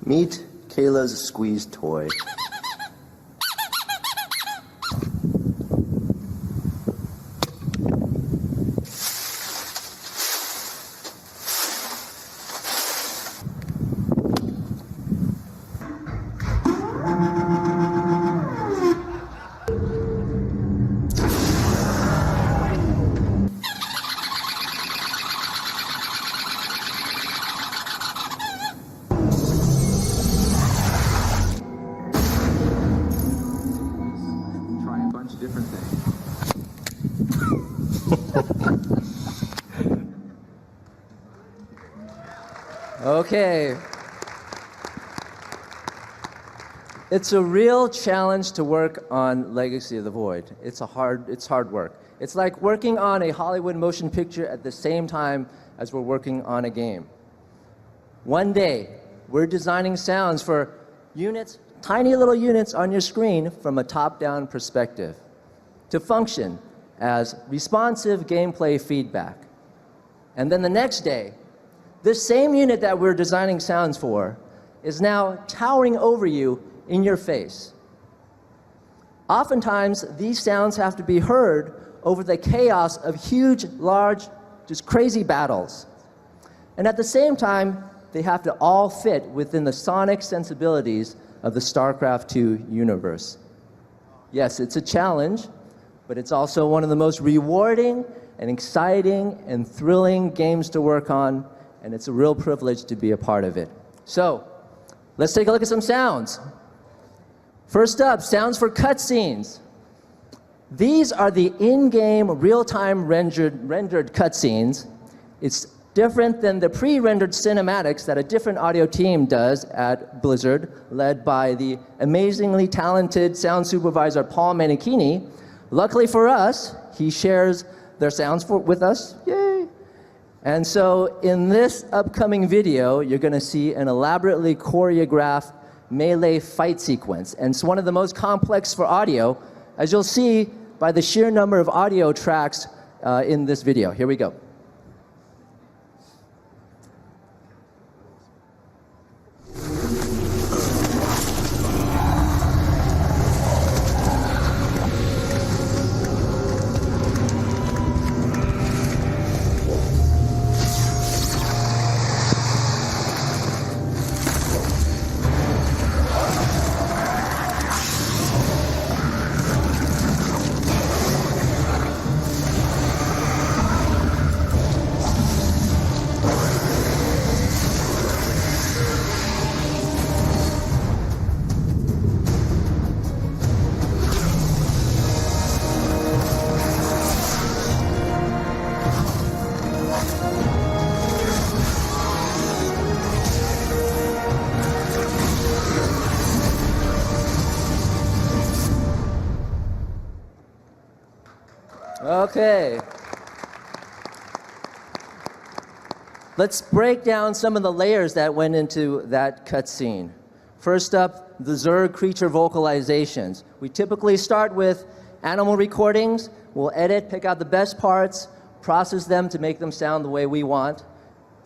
Meet Kayla's squeezed toy. Okay. It's a real challenge to work on Legacy of the Void. It's hard work. It's like working on a Hollywood motion picture at the same time as we're working on a game. One day, we're designing sounds for units, tiny little units on your screen from a top-down perspective to function as responsive gameplay feedback. And then the next day, this same unit that we're designing sounds for is now towering over you in your face. Oftentimes, these sounds have to be heard over the chaos of huge, large, just crazy battles. And at the same time, they have to all fit within the sonic sensibilities of the StarCraft 2 universe. Yes, it's a challenge, but it's also one of the most rewarding and exciting and thrilling games to work on, and it's a real privilege to be a part of it. So, let's take a look at some sounds. First up, sounds for cutscenes. These are the in-game, real-time rendered cutscenes. It's different than the pre-rendered cinematics that a different audio team does at Blizzard, led by the amazingly talented sound supervisor Paul Manichini. Luckily for us, he shares their sounds with us. Yay! And so in this upcoming video, you're going to see an elaborately choreographed melee fight sequence. And it's one of the most complex for audio, as you'll see by the sheer number of audio tracks in this video. Here we go. Okay. Let's break down some of the layers that went into that cutscene. First up, the Zerg creature vocalizations. We typically start with animal recordings. We'll edit, pick out the best parts, process them to make them sound the way we want.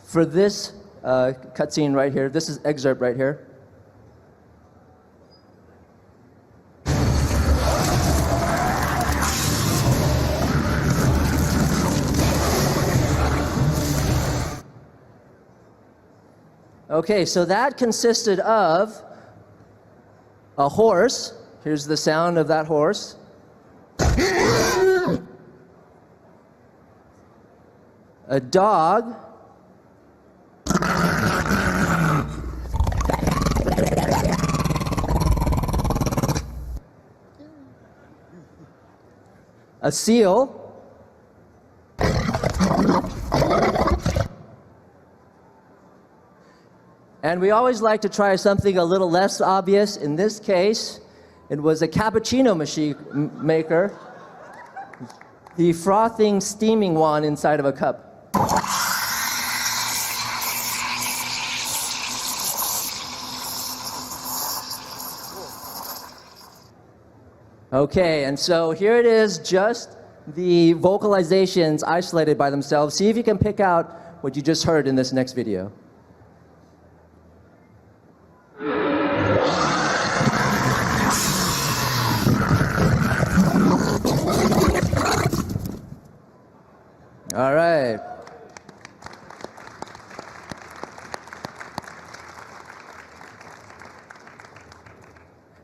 For this cutscene right here, this is excerpt right here. Okay, so that consisted of a horse. Here's the sound of that horse. A dog. A seal. And we always like to try something a little less obvious. In this case, it was a cappuccino maker, the frothing, steaming one inside of a cup. Okay, and so here it is, just the vocalizations isolated by themselves. See if you can pick out what you just heard in this next video. All right.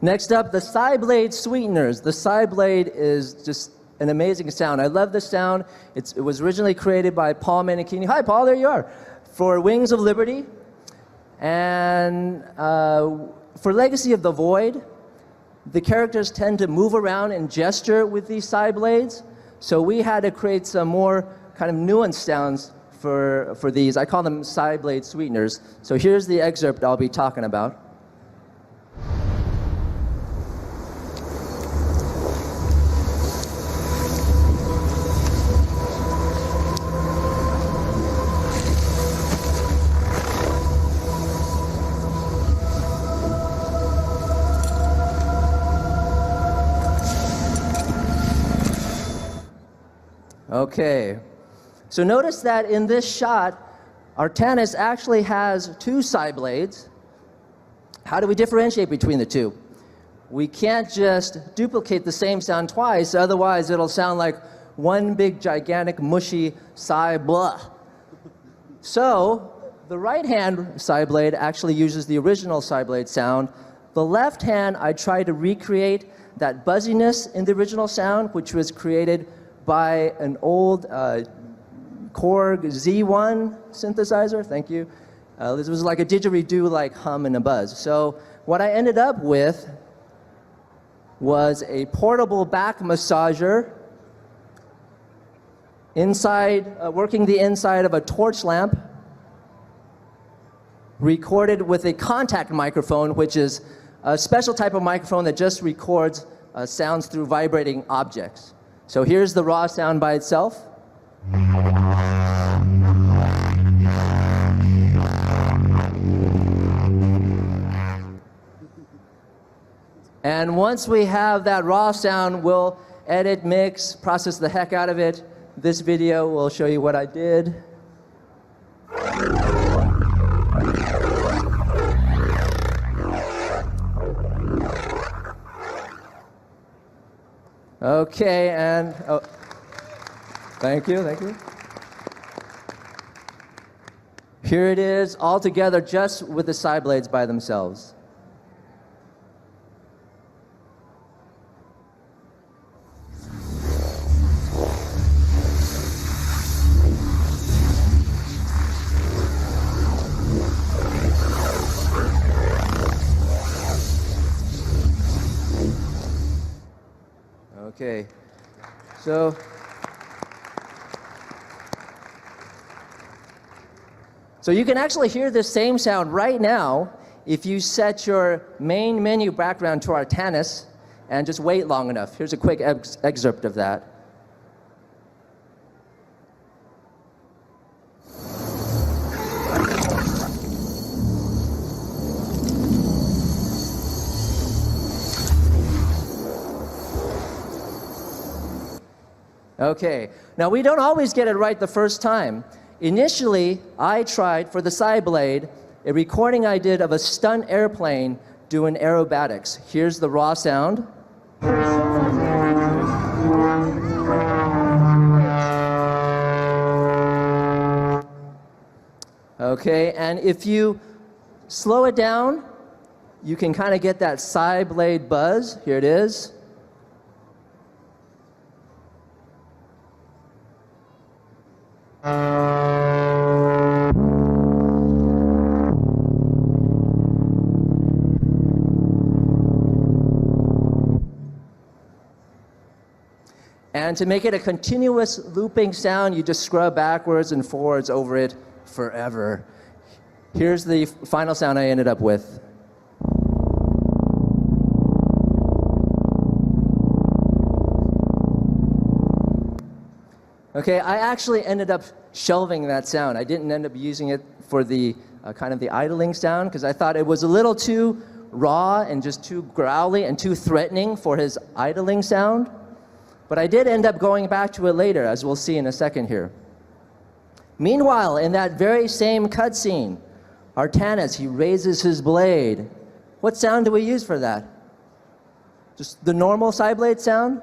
Next up, the Psyblade sweeteners. The Psyblade is just an amazing sound. I love this sound. It was originally created by Paul Menachini. Hi, Paul, there you are. For Wings of Liberty. And for Legacy of the Void, the characters tend to move around and gesture with these Psyblades. So we had to create some more kind of nuanced sounds for these. I call them Psyblade sweeteners. So here's the excerpt I'll be talking about. Okay. So notice that in this shot, Artanis actually has two Psyblades. How do we differentiate between the two? We can't just duplicate the same sound twice, otherwise it'll sound like one big, gigantic, mushy Psy-blah. So the right-hand Psyblade actually uses the original Psyblade sound. The left hand, I tried to recreate that buzziness in the original sound, which was created by an old Korg Z1 synthesizer. Thank you. This was like a didgeridoo, like hum and a buzz. So what I ended up with was a portable back massager inside, working the inside of a torch lamp, recorded with a contact microphone, which is a special type of microphone that just records sounds through vibrating objects. So here's the raw sound by itself. And once we have that raw sound, we'll edit, mix, process the heck out of it. This video will show you what I did. Okay, and oh, thank you, thank you. Here it is, all together, just with the Psyblades by themselves. Okay, so you can actually hear this same sound right now if you set your main menu background to Artanis and just wait long enough. Here's a quick excerpt of that. Okay, now we don't always get it right the first time. Initially, I tried for the side blade a recording I did of a stunt airplane doing aerobatics. Here's the raw sound. Okay, and if you slow it down, you can kind of get that side blade buzz. Here it is. And to make it a continuous looping sound, you just scrub backwards and forwards over it forever. Here's the final sound I ended up with. Okay, I actually ended up shelving that sound. I didn't end up using it for the kind of the idling sound because I thought it was a little too raw and just too growly and too threatening for his idling sound. But I did end up going back to it later, as we'll see in a second here. Meanwhile, in that very same cutscene, Artanis, he raises his blade. What sound do we use for that? Just the normal side blade sound?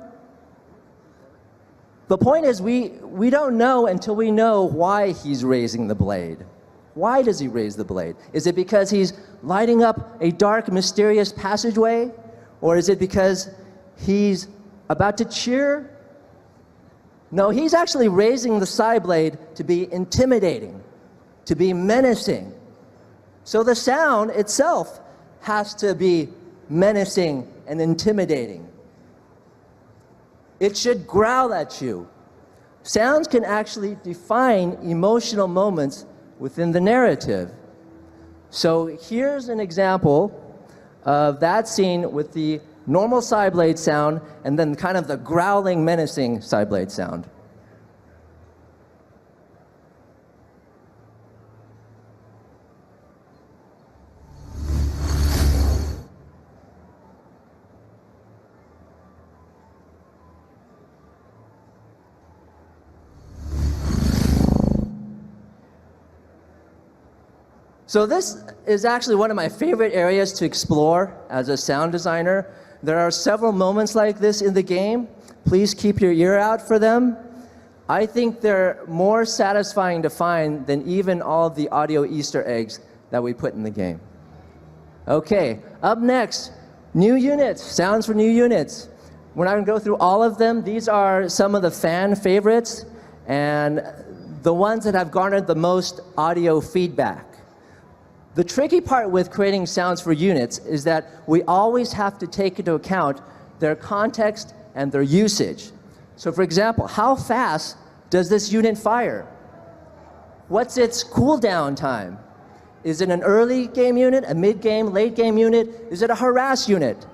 The point is, we don't know until we know why he's raising the blade. Why does he raise the blade? Is it because he's lighting up a dark, mysterious passageway? Or is it because he's about to cheer? No, he's actually raising the side blade to be intimidating, to be menacing. So the sound itself has to be menacing and intimidating. It should growl at you. Sounds can actually define emotional moments within the narrative. So here's an example of that scene with the normal side blade sound and then kind of the growling, menacing side blade sound. So this is actually one of my favorite areas to explore as a sound designer. There are several moments like this in the game. Please keep your ear out for them. I think they're more satisfying to find than even all of the audio Easter eggs that we put in the game. Okay, up next, new units, sounds for new units. We're not gonna go through all of them. These are some of the fan favorites and the ones that have garnered the most audio feedback. The tricky part with creating sounds for units is that we always have to take into account their context and their usage. So for example, how fast does this unit fire? What's its cooldown time? Is it an early game unit, a mid-game, late-game unit? Is it a harass unit?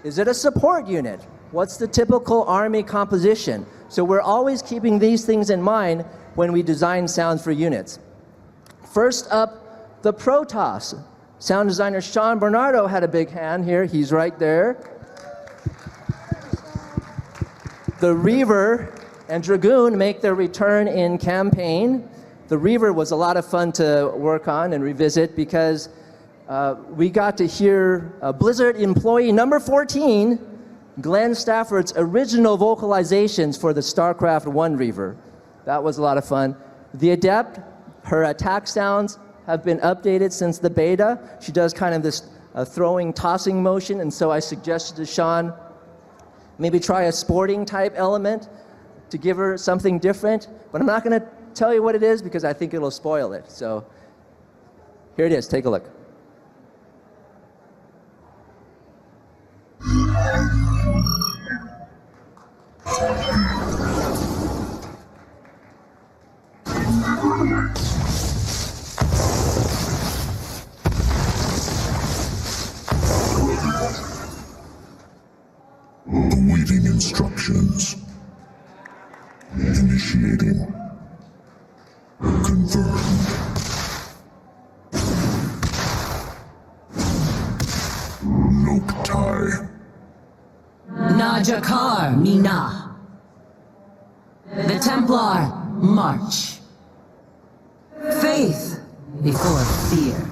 Is it a support unit? What's the typical army composition? So we're always keeping these things in mind when we design sounds for units. First up, the Protoss. Sound designer Sean Bernardo had a big hand here. He's right there. The Reaver and Dragoon make their return in campaign. The Reaver was a lot of fun to work on and revisit because we got to hear Blizzard employee number 14, Glenn Stafford's original vocalizations for the StarCraft 1 Reaver. That was a lot of fun. The Adept, her attack sounds have been updated since the beta. She does kind of this throwing, tossing motion, and so I suggested to Sean maybe try a sporting type element to give her something different, but I'm not gonna tell you what it is because I think it'll spoil it. So here it is, take a look. Awaiting instructions. Initiating. Confirmed. Noktai. Najakar Mina. The Templar march. Faith before fear.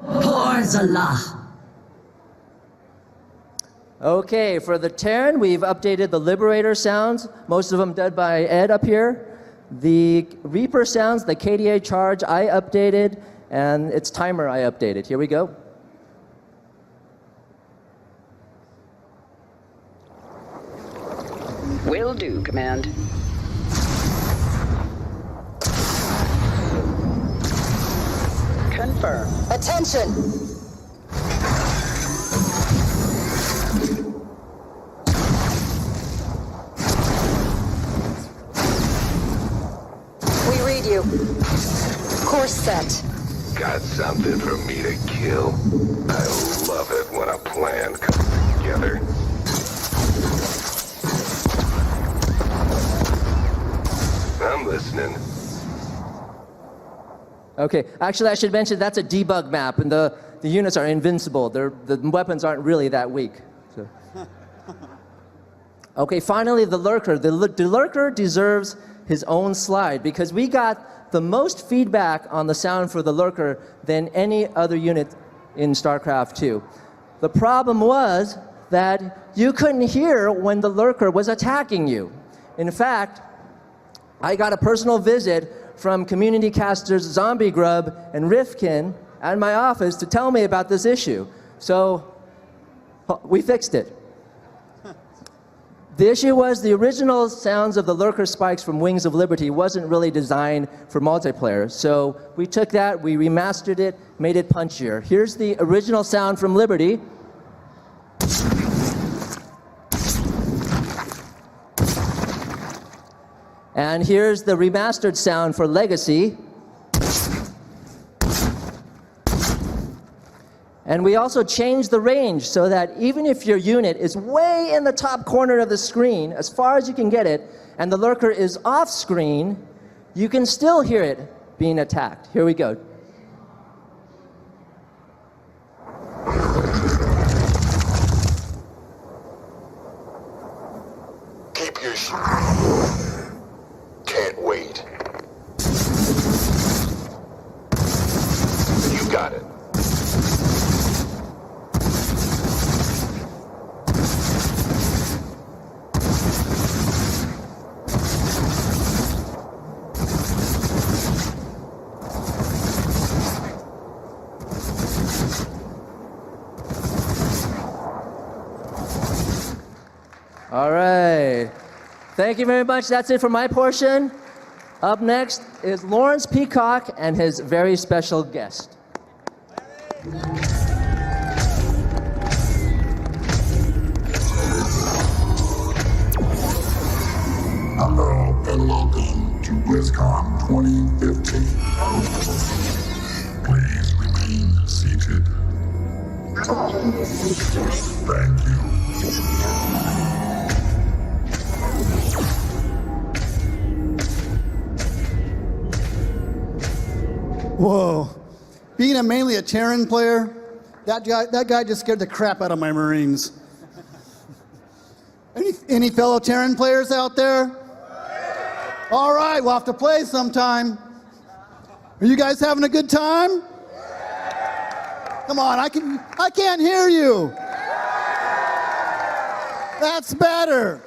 Porzalah. Okay, for the Terran, we've updated the Liberator sounds, most of them done by Ed up here. The Reaper sounds, the KDA charge, I updated, and its timer I updated. Here we go. Will do, Command. Confirm. Attention! We read you. Course set. Got something for me to kill? I love it when a plan comes together. I'm listening. Okay, actually I should mention that's a debug map, and the units are invincible. The weapons aren't really that weak. So. Okay, finally the Lurker. The Lurker deserves his own slide because we got the most feedback on the sound for the Lurker than any other unit in StarCraft 2. The problem was that you couldn't hear when the Lurker was attacking you. In fact, I got a personal visit from community casters Zombie Grub and Rifkin at my office to tell me about this issue. So we fixed it. The issue was the original sounds of the Lurker spikes from Wings of Liberty wasn't really designed for multiplayer. So we took that, we remastered it, made it punchier. Here's the original sound from Liberty. And here's the remastered sound for Legacy. And we also changed the range so that even if your unit is way in the top corner of the screen, as far as you can get it, and the Lurker is off screen, you can still hear it being attacked. Here we go. Keep your Can't wait. You got it. All right. Thank you very much. That's it for my portion. Up next is Lawrence Peacock and his very special guest. Hello and welcome to Blizzcon 2015. Please remain seated. Thank you. Whoa. Being mainly a Terran player, that guy just scared the crap out of my Marines. Any fellow Terran players out there? All right, we'll have to play sometime. Are you guys having a good time? Come on, I can't hear you. That's better.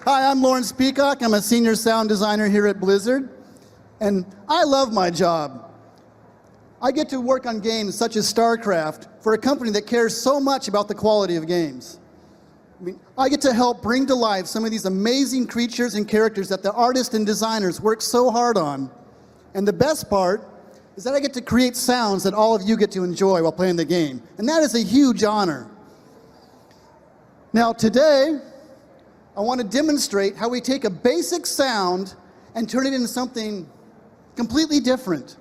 Hi, I'm Lawrence Peacock. I'm a senior sound designer here at Blizzard. And I love my job. I get to work on games such as StarCraft for a company that cares so much about the quality of games. I get to help bring to life some of these amazing creatures and characters that the artists and designers work so hard on. And the best part is that I get to create sounds that all of you get to enjoy while playing the game. And that is a huge honor. Now today, I want to demonstrate how we take a basic sound and turn it into something completely different.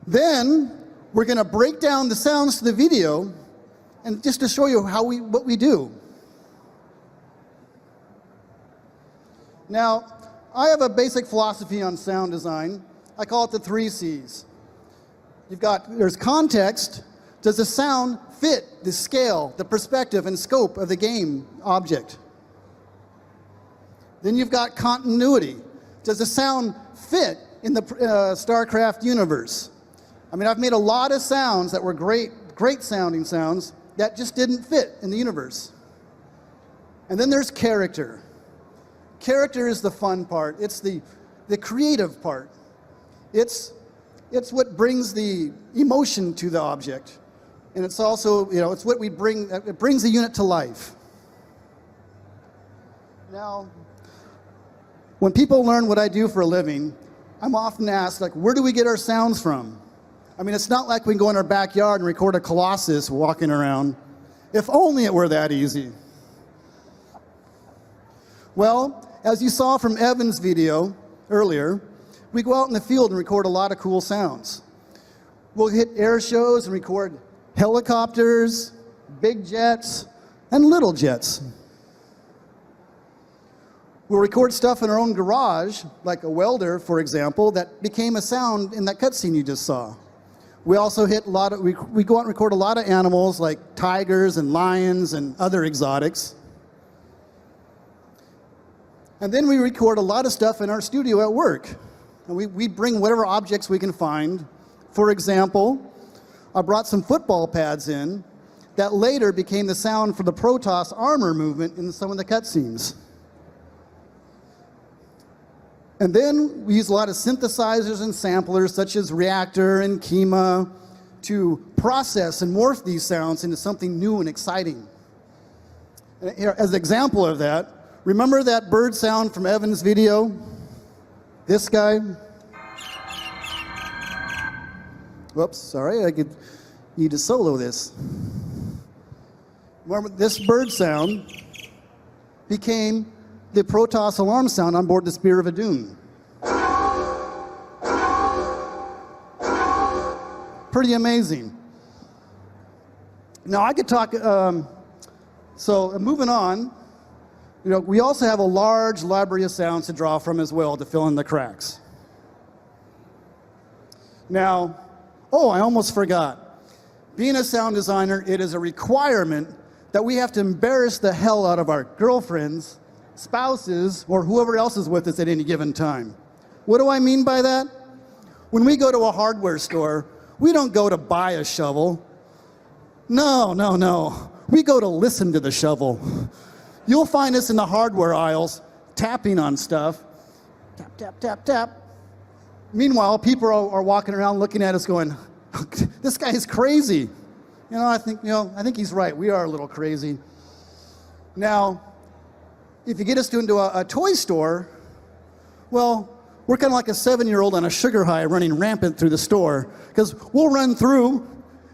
Then we're going to break down the sounds to the video, and just to show you what we do. Now, I have a basic philosophy on sound design. I call it the 3 C's. There's context Does the sound fit the scale, the perspective, and scope of the game object? Then you've got continuity. Does the sound fit in the StarCraft universe? I mean, I've made a lot of sounds that were great sounding sounds that just didn't fit in the universe. And then there's character. Character is the fun part. It's the creative part. It's what brings the emotion to the object. And it's also, it's what we bring, it brings the unit to life. Now, when people learn what I do for a living, I'm often asked, like, where do we get our sounds from? I mean, it's not like we can go in our backyard and record a Colossus walking around. If only it were that easy. Well, as you saw from Evan's video earlier, we go out in the field and record a lot of cool sounds. We'll hit air shows and record helicopters, big jets, and little jets. We'll record stuff in our own garage, like a welder, for example, that became a sound in that cutscene you just saw. We also hit a lot of, we go out and record a lot of animals like tigers and lions and other exotics. And then we record a lot of stuff in our studio at work. And we bring whatever objects we can find. For example, I brought some football pads in that later became the sound for the Protoss armor movement in some of the cutscenes. And then we use a lot of synthesizers and samplers such as Reactor and Kima to process and morph these sounds into something new and exciting. And here, as an example of that, remember that bird sound from Evan's video? This guy? Whoops, sorry, I need to solo this. Remember, this bird sound became the Protoss alarm sound on board the Spear of Adun. Pretty amazing. Now I could talk, so moving on, we also have a large library of sounds to draw from as well to fill in the cracks. Now, I almost forgot. Being a sound designer, it is a requirement that we have to embarrass the hell out of our girlfriends, spouses, or whoever else is with us at any given time. What do I mean by that? When we go to a hardware store, we don't go to buy a shovel. No. We go to listen to the shovel. You'll find us in the hardware aisles, tapping on stuff. Tap, tap, tap, tap. Meanwhile, people are walking around looking at us going, this guy is crazy. I think he's right. We are a little crazy. Now, if you get us into a toy store, well, we're kind of like a 7-year-old on a sugar high running rampant through the store, because we'll run through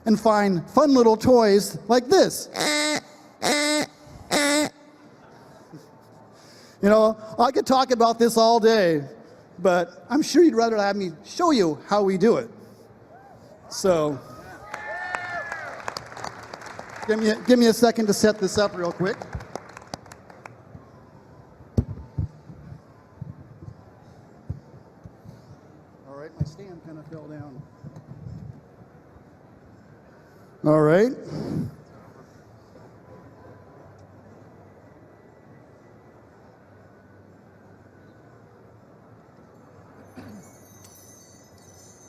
and find fun little toys like this. I could talk about this all day, but I'm sure you'd rather have me show you how we do it. So, give me a second to set this up real quick. All right, my stand kind of fell down. All right.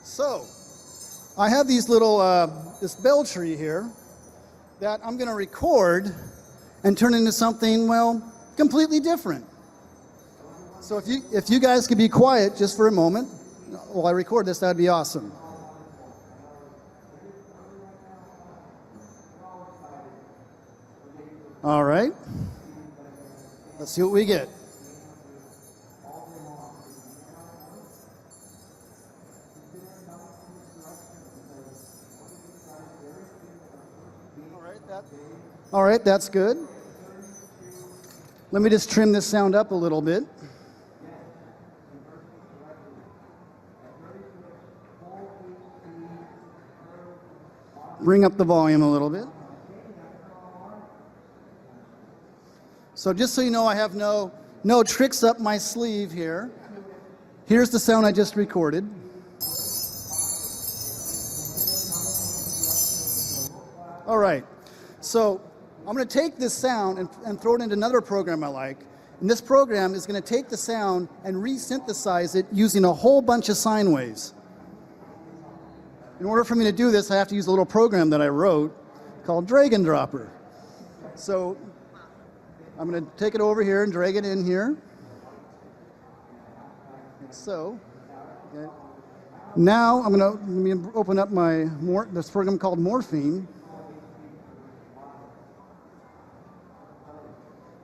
So, I have these little, this bell tree here that I'm going to record and turn into something, well, completely different. So if you guys could be quiet just for a moment while I record this, that'd be awesome. All right. Let's see what we get. All right, that's good. Let me just trim this sound up a little bit. Bring up the volume a little bit. So just so you know, I have no tricks up my sleeve here. Here's the sound I just recorded. All right. So I'm going to take this sound and throw it into another program I like. And this program is going to take the sound and resynthesize it using a whole bunch of sine waves. In order for me to do this, I have to use a little program that I wrote called Drag and Dropper. So I'm going to take it over here and drag it in here. Like so. Okay. Now I'm going to let me open up this program called Morphine.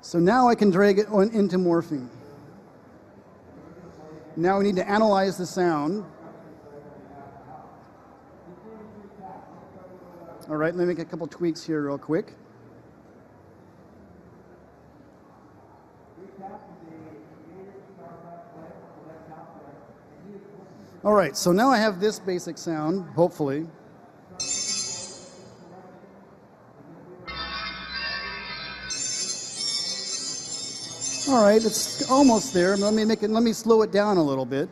So now I can drag it into Morphine. Now we need to analyze the sound. All right, let me make a couple tweaks here real quick. All right, so now I have this basic sound, hopefully. All right, it's almost there. Let me slow it down a little bit.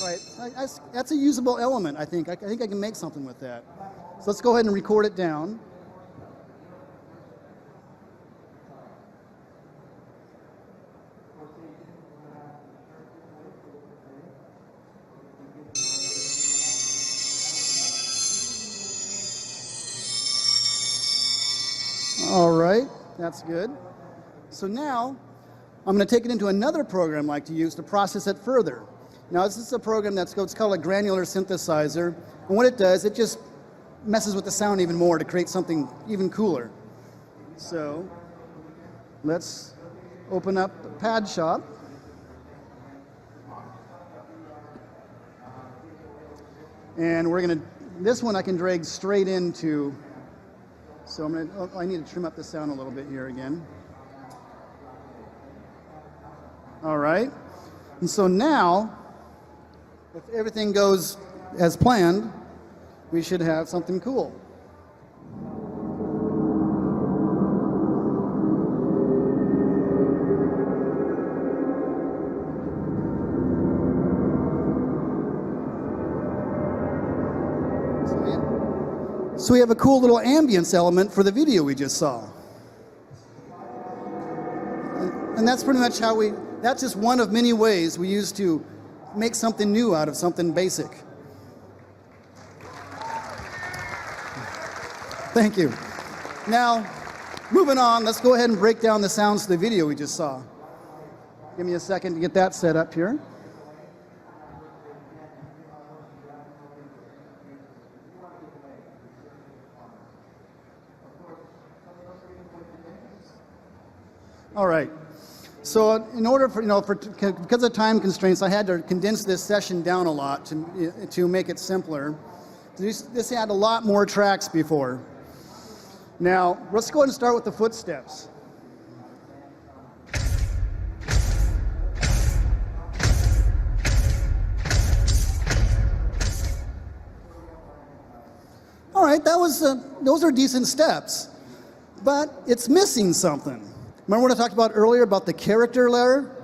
Right, that's a usable element, I think. I think I can make something with that. So let's go ahead and record it down. All right, that's good. So now I'm going to take it into another program I like to use to process it further. Now this is a program it's called a granular synthesizer, and what it does, it just messes with the sound even more to create something even cooler. So let's open up Pad Shop. And this one I can drag straight into. So I need to trim up the sound a little bit here again. All right. And so now, if everything goes as planned, we should have something cool. So we have a cool little ambience element for the video we just saw. And that's pretty much that's just one of many ways we use to make something new out of something basic. Thank you. Now, moving on, let's go ahead and break down the sounds of the video we just saw. Give me a second to get that set up here. All right. So in order for, because of time constraints, I had to condense this session down a lot to make it simpler. This had a lot more tracks before. Now, let's go ahead and start with the footsteps. All right, those are decent steps, but it's missing something. Remember what I talked about earlier about the character layer?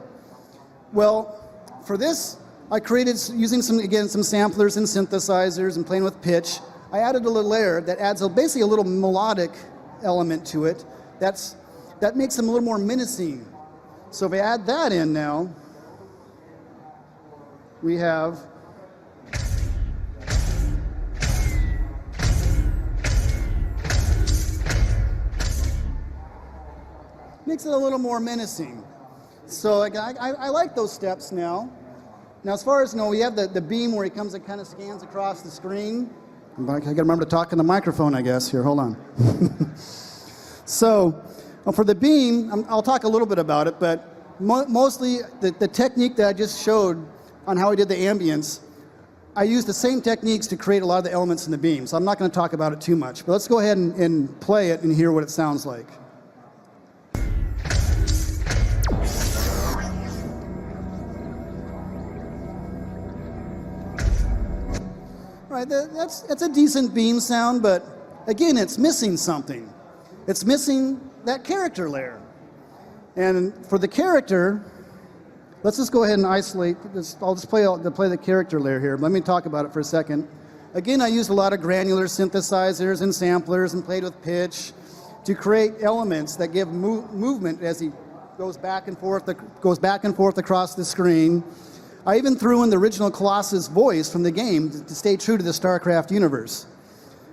Well, for this, I created, using some samplers and synthesizers and playing with pitch, I added a little layer that adds basically a little melodic element to it that makes them a little more menacing. So if I add that in now, we have makes it a little more menacing. So I like those steps now. Now as far as, we have the beam where he comes and kind of scans across the screen. I gotta remember to talk in the microphone, I guess. Here, hold on. So for the beam, I'll talk a little bit about it, but mostly the technique that I just showed on how I did the ambience, I used the same techniques to create a lot of the elements in the beam. So I'm not gonna talk about it too much, but let's go ahead and play it and hear what it sounds like. Right, that's a decent beam sound, but again, it's missing something. It's missing that character layer. And for the character, let's just go ahead and isolate this. I'll just play the character layer here. Let me talk about it for a second. Again, I used a lot of granular synthesizers and samplers and played with pitch to create elements that give movement as he goes back and forth across the screen. I even threw in the original Colossus voice from the game to stay true to the StarCraft universe.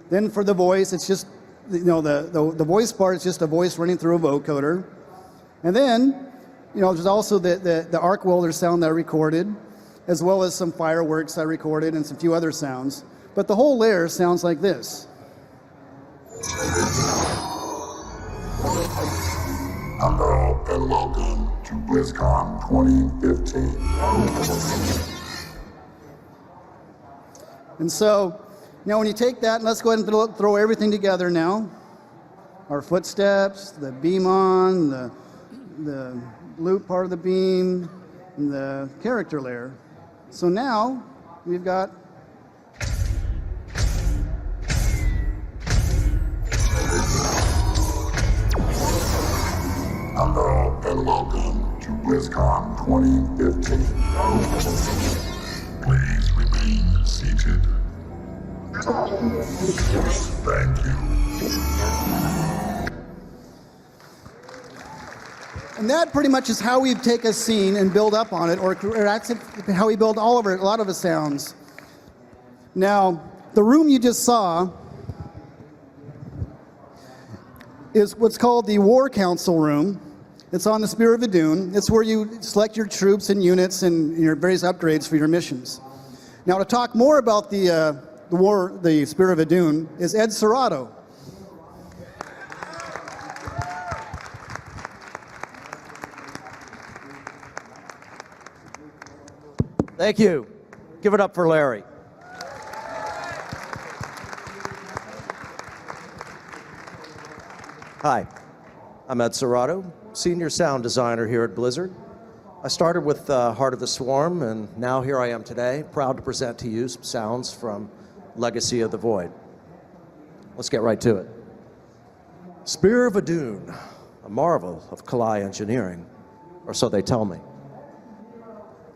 Then for the voice, it's just, the voice part is just a voice running through a vocoder. And then, there's also the arc welder sound that I recorded, as well as some fireworks I recorded and some few other sounds. But the whole layer sounds like this. Hello and welcome to Blizzcon 2015. And so, now when you take that, and let's go ahead and throw everything together now. Our footsteps, the beam on, the loop part of the beam, and the character layer. So now, we've got Hello and welcome to BlizzCon 2015. Please remain seated. Thank you. And that pretty much is how we take a scene and build up on it, or that's how we build a lot of the sounds. Now, the room you just saw is what's called the War Council Room. It's on the Spear of Adun. It's where you select your troops and units and your various upgrades for your missions. Now, to talk more about the Spear of Adun is Ed Serrato. Thank you. Give it up for Larry. Hi, I'm Ed Serrato, Senior Sound Designer here at Blizzard. I started with Heart of the Swarm, and now here I am today, proud to present to you some sounds from Legacy of the Void. Let's get right to it. Spear of Adun, a marvel of Kalai engineering, or so they tell me.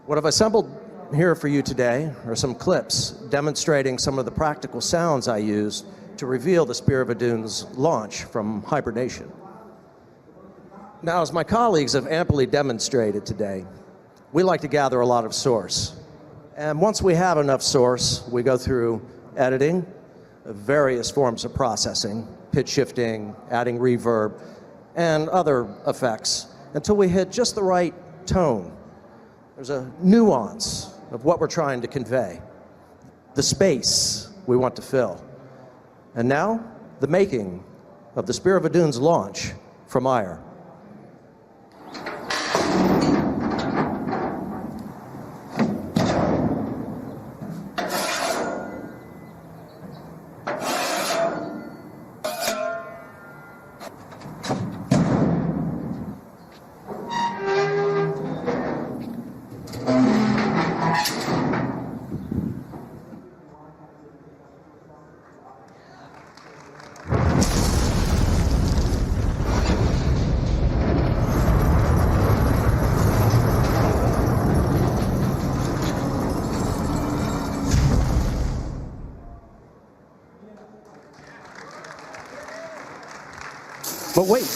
What I've assembled here for you today are some clips demonstrating some of the practical sounds I used to reveal the Spear of Adun's launch from hibernation. Now, as my colleagues have amply demonstrated today, we like to gather a lot of source. And once we have enough source, we go through editing, various forms of processing, pitch shifting, adding reverb, and other effects, until we hit just the right tone. There's a nuance of what we're trying to convey, the space we want to fill. And now, the making of the Spear of Adun's launch from Ire. But wait.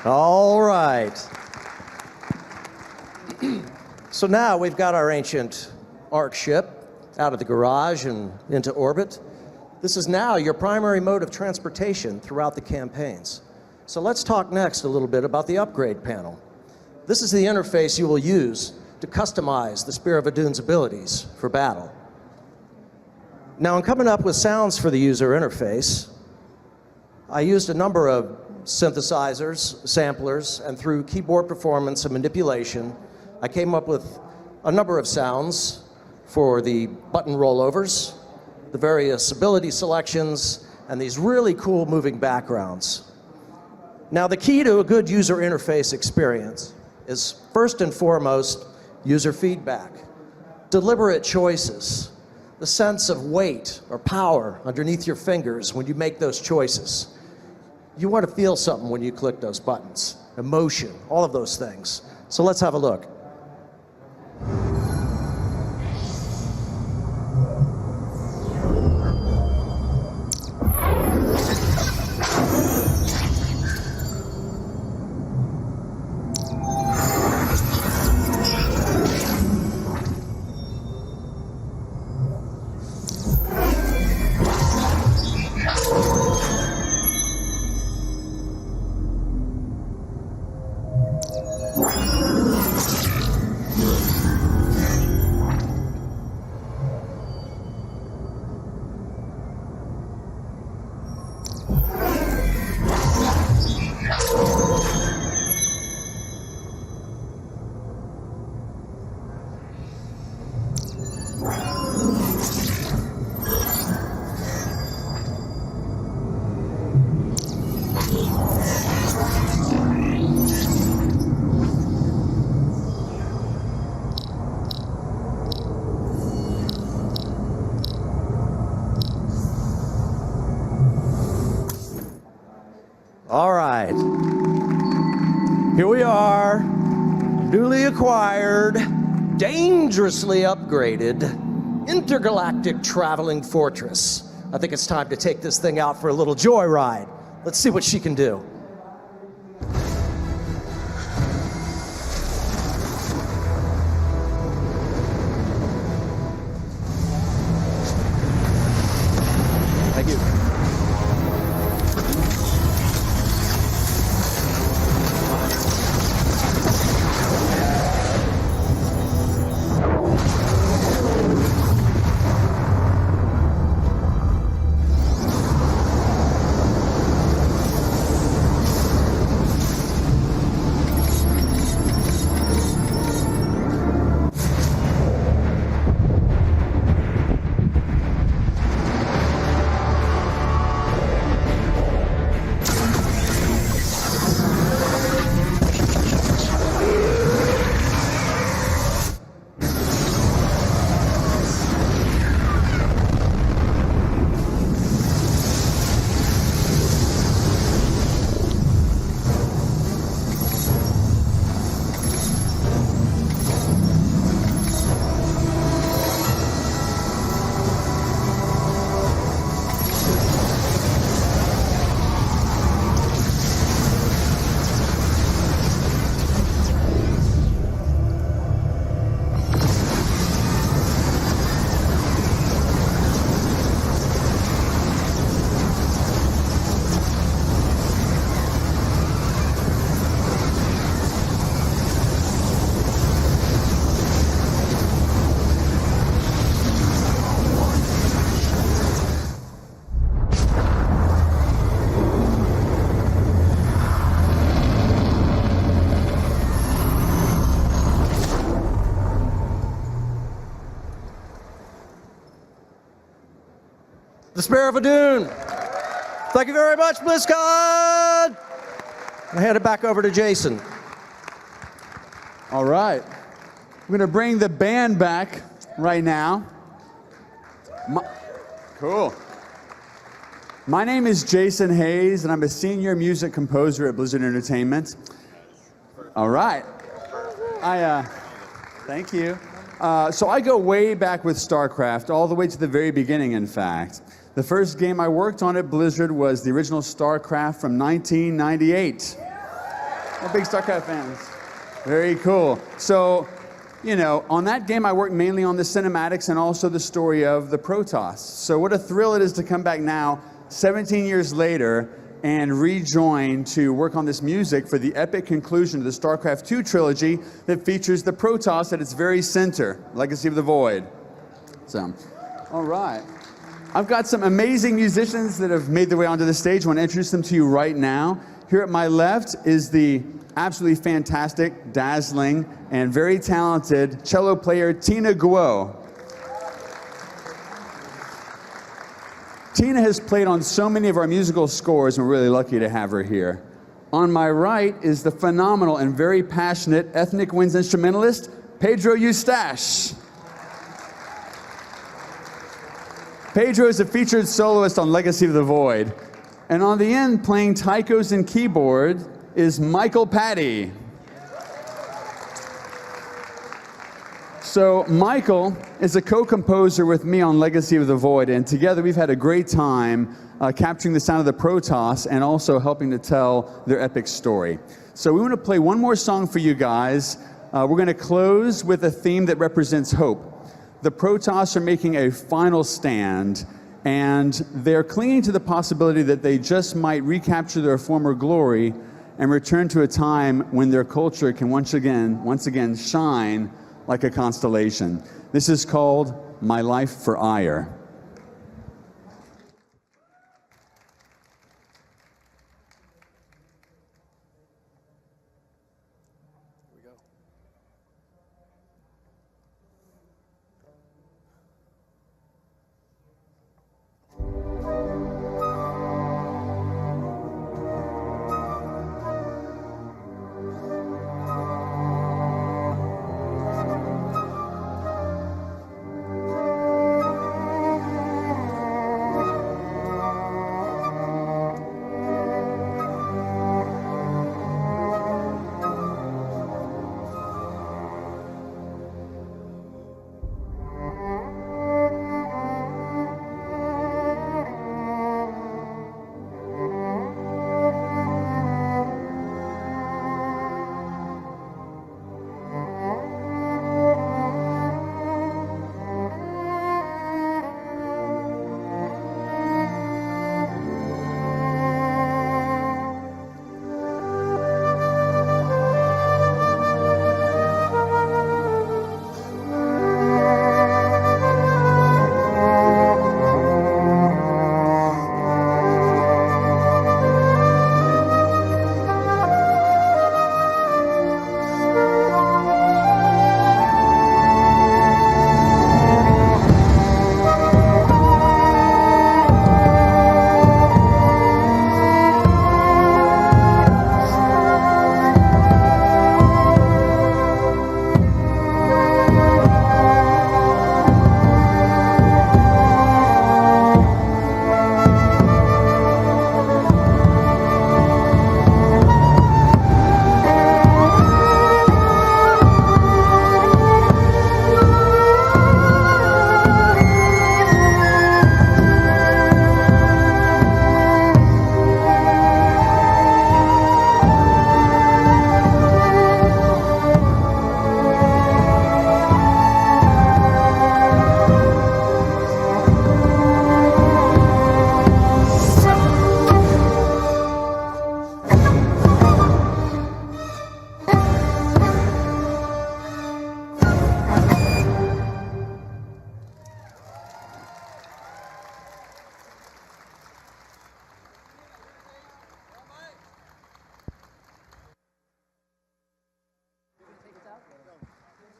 All right. So now we've got our ancient Ark ship out of the garage and into orbit. This is now your primary mode of transportation throughout the campaigns. So let's talk next a little bit about the upgrade panel. This is the interface you will use to customize the Spear of Adun's abilities for battle. Now, in coming up with sounds for the user interface, I used a number of synthesizers, samplers, and through keyboard performance and manipulation, I came up with a number of sounds for the button rollovers, the various ability selections, and these really cool moving backgrounds. Now, the key to a good user interface experience is first and foremost user feedback, deliberate choices, the sense of weight or power underneath your fingers when you make those choices. You want to feel something when you click those buttons, emotion, all of those things. So let's have a look. All right. Here we are, newly acquired, dangerously upgraded, intergalactic traveling fortress. I think it's time to take this thing out for a little joyride. Let's see what she can do. Thank you. The Spear of Adun. Thank you very much, Blizzcon. I hand it back over to Jason. All right. We're going to bring the band back right now. Cool. My name is Jason Hayes, and I'm a senior music composer at Blizzard Entertainment. All right. Thank you. So I go way back with StarCraft, all the way to the very beginning, in fact. The first game I worked on at Blizzard was the original StarCraft from 1998. I'm big StarCraft fans. Very cool. So you know, on that game I worked mainly on the cinematics and also the story of the Protoss. So what a thrill it is to come back now, 17 years later, and rejoin to work on this music for the epic conclusion of the StarCraft II trilogy that features the Protoss at its very center, Legacy of the Void. So, all right. I've got some amazing musicians that have made their way onto the stage. I want to introduce them to you right now. Here at my left is the absolutely fantastic, dazzling, and very talented cello player Tina Guo. Tina has played on so many of our musical scores, and we're really lucky to have her here. On my right is the phenomenal and very passionate ethnic winds instrumentalist, Pedro Eustache. Pedro is a featured soloist on Legacy of the Void. And on the end, playing taikos and keyboard, is Michael Patty. So Michael is a co-composer with me on Legacy of the Void, and together we've had a great time capturing the sound of the Protoss and also helping to tell their epic story. So we want to play one more song for you guys. We're going to close with a theme that represents hope. The Protoss are making a final stand, and they're clinging to the possibility that they just might recapture their former glory and return to a time when their culture can once again shine like a constellation. This is called My Life for Ire.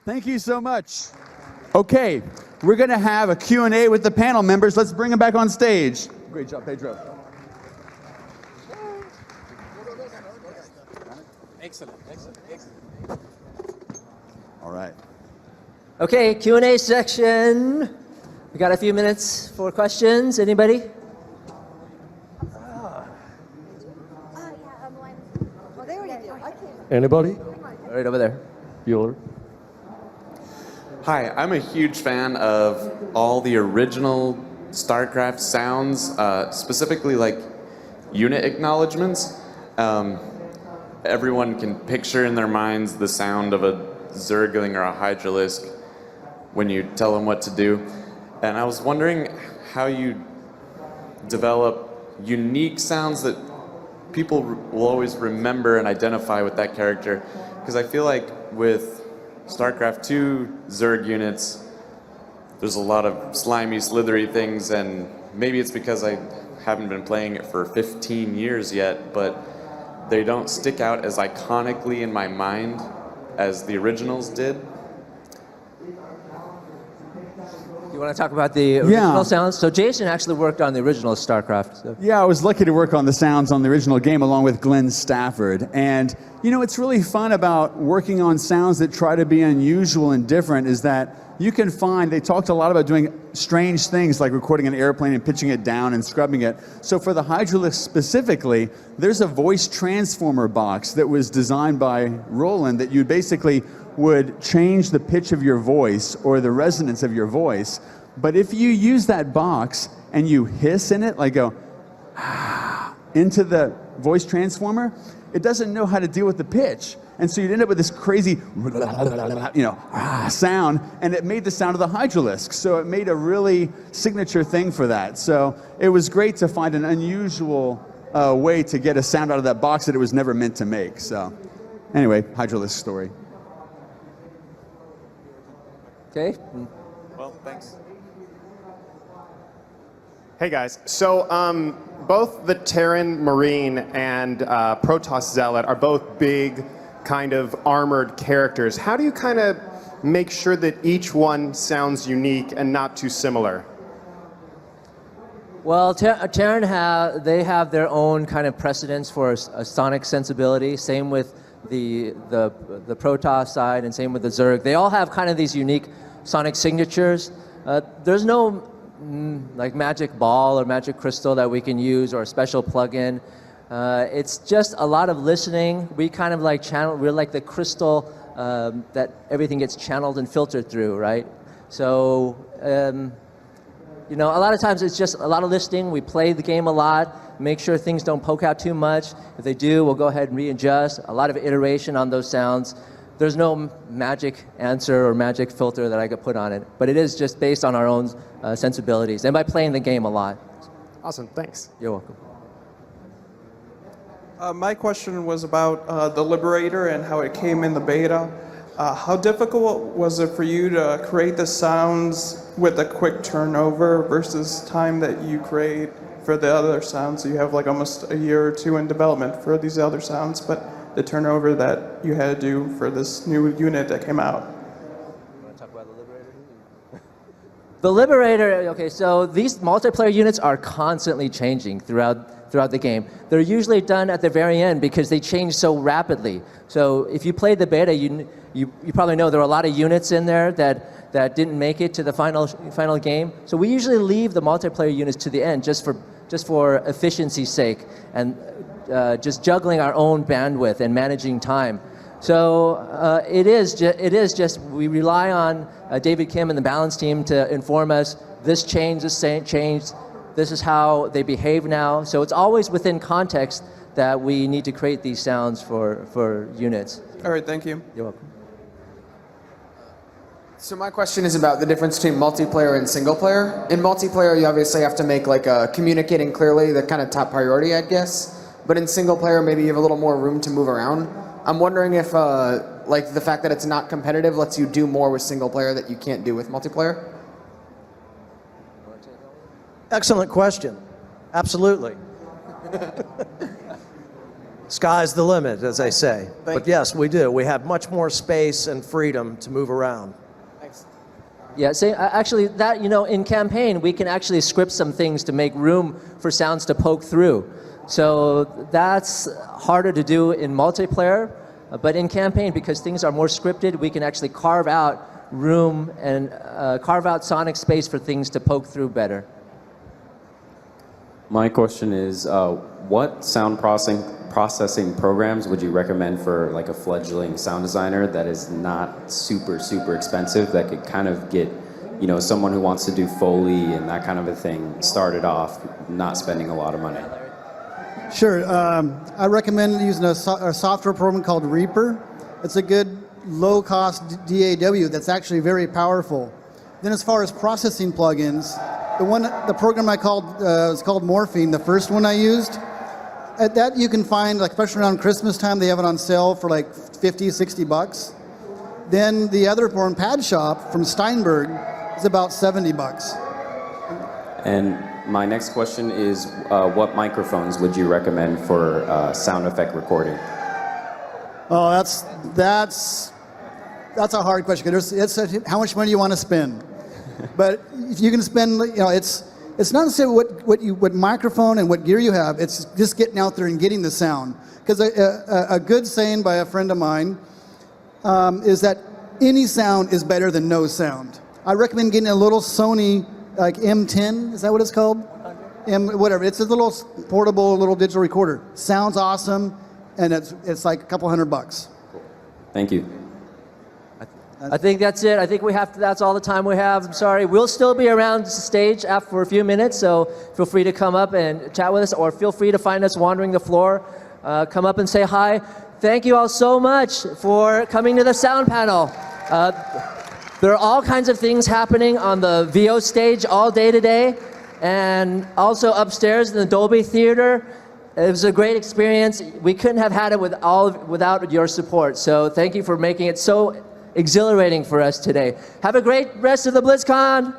Thank you so much. Okay, we're going to have a Q&A with the panel members. Let's bring them back on stage. Great job, Pedro. Excellent. All right. Okay, Q&A section. We got a few minutes for questions. Anybody? Anybody? Right over there. Bueller. Hi, I'm a huge fan of all the original StarCraft sounds, specifically like unit acknowledgements. Everyone can picture in their minds the sound of a Zergling or a Hydralisk when you tell them what to do. And I was wondering how you develop unique sounds that people will always remember and identify with that character. Because I feel like with StarCraft 2 Zerg units, there's a lot of slimy, slithery things, and maybe it's because I haven't been playing it for 15 years yet, but they don't stick out as iconically in my mind as the originals did. You want to talk about the original sounds? So Jason actually worked on the original StarCraft. So. Yeah, I was lucky to work on the sounds on the original game along with Glenn Stafford. And, you know, what's really fun about working on sounds that try to be unusual and different is that you can find, they talked a lot about doing strange things like recording an airplane and pitching it down and scrubbing it. So for the Hydralisk specifically, there's a voice transformer box that was designed by Roland that you basically would change the pitch of your voice or the resonance of your voice. But if you use that box and you hiss in it, like go into the voice transformer, it doesn't know how to deal with the pitch. And so you'd end up with this crazy, sound, and it made the sound of the Hydralisk. So it made a really signature thing for that. So it was great to find an unusual way to get a sound out of that box that it was never meant to make. So anyway, Hydralisk story. Okay. Well, thanks. Hey guys, so both the Terran Marine and Protoss Zealot are both big kind of armored characters. How do you kind of make sure that each one sounds unique and not too similar? Well, Terran they have their own kind of precedence for a sonic sensibility. Same with the Protoss side, and same with the Zerg. They all have kind of these unique sonic signatures. There's no like magic ball or magic crystal that we can use or a special plugin. It's just a lot of listening. We kind of like we're like the crystal that everything gets channeled and filtered through, right? So, you know, a lot of times it's just a lot of listening. We play the game a lot, make sure things don't poke out too much. If they do, we'll go ahead and readjust. A lot of iteration on those sounds. There's no magic answer or magic filter that I could put on it, but it is just based on our own sensibilities and by playing the game a lot. Awesome, thanks. You're welcome. My question was about the Liberator and how it came in the beta. How difficult was it for you to create the sounds with a quick turnover versus time that you create for the other sounds? You have like almost a year or two in development for these other sounds, but the turnover that you had to do for this new unit that came out. You want to talk about the Liberator? The Liberator, okay, so these multiplayer units are constantly changing throughout the game. They're usually done at the very end because they change so rapidly. So if you played the beta, you probably know there are a lot of units in there that didn't make it to the final game. So we usually leave the multiplayer units to the end just for efficiency's sake and just juggling our own bandwidth and managing time. So it is just we rely on David Kim and the balance team to inform us this changed, this changed. This is how they behave now. So it's always within context that we need to create these sounds for units. All right, thank you. You're welcome. So my question is about the difference between multiplayer and single player. In multiplayer, you obviously have to make like communicating clearly the kind of top priority, I guess. But in single player, maybe you have a little more room to move around. I'm wondering if like the fact that it's not competitive lets you do more with single player that you can't do with multiplayer. Excellent question. Absolutely. Sky's the limit, as they say. But yes, we do. We have much more space and freedom to move around. Thanks. Yeah, actually, that, you know, in campaign, we can actually script some things to make room for sounds to poke through. So that's harder to do in multiplayer, but in campaign, because things are more scripted, we can actually carve out room and carve out sonic space for things to poke through better. My question is, what sound processing programs would you recommend for like a fledgling sound designer that is not super expensive, that could kind of get, you know, someone who wants to do Foley and that kind of a thing started off, not spending a lot of money? Sure. I recommend using a software program called Reaper. It's a good low-cost DAW that's actually very powerful. Then as far as processing plugins, the program I called is called Morphine, the first one I used. At that you can find, like, especially around Christmas time, they have it on sale for like 50, 60 bucks. Then the other one, Pad Shop from Steinberg, is about 70 bucks. And my next question is, what microphones would you recommend for sound effect recording? Oh, that's a hard question. How much money you want to spend? But if you can spend, it's not necessarily what microphone and what gear you have. It's just getting out there and getting the sound. Because a good saying by a friend of mine is that any sound is better than no sound. I recommend getting a little Sony like M10. Is that what it's called? Whatever. It's a little portable, little digital recorder. Sounds awesome, and it's like a couple $100. Thank you. I think that's it. I think that's all the time we have. I'm sorry. We'll still be around the stage for a few minutes, so feel free to come up and chat with us, or feel free to find us wandering the floor. Come up and say hi. Thank you all so much for coming to the sound panel. There are all kinds of things happening on the VO stage all day today, and also upstairs in the Dolby Theater. It was a great experience. We couldn't have had it without your support, so thank you for making it so exhilarating for us today. Have a great rest of the Blizzcon.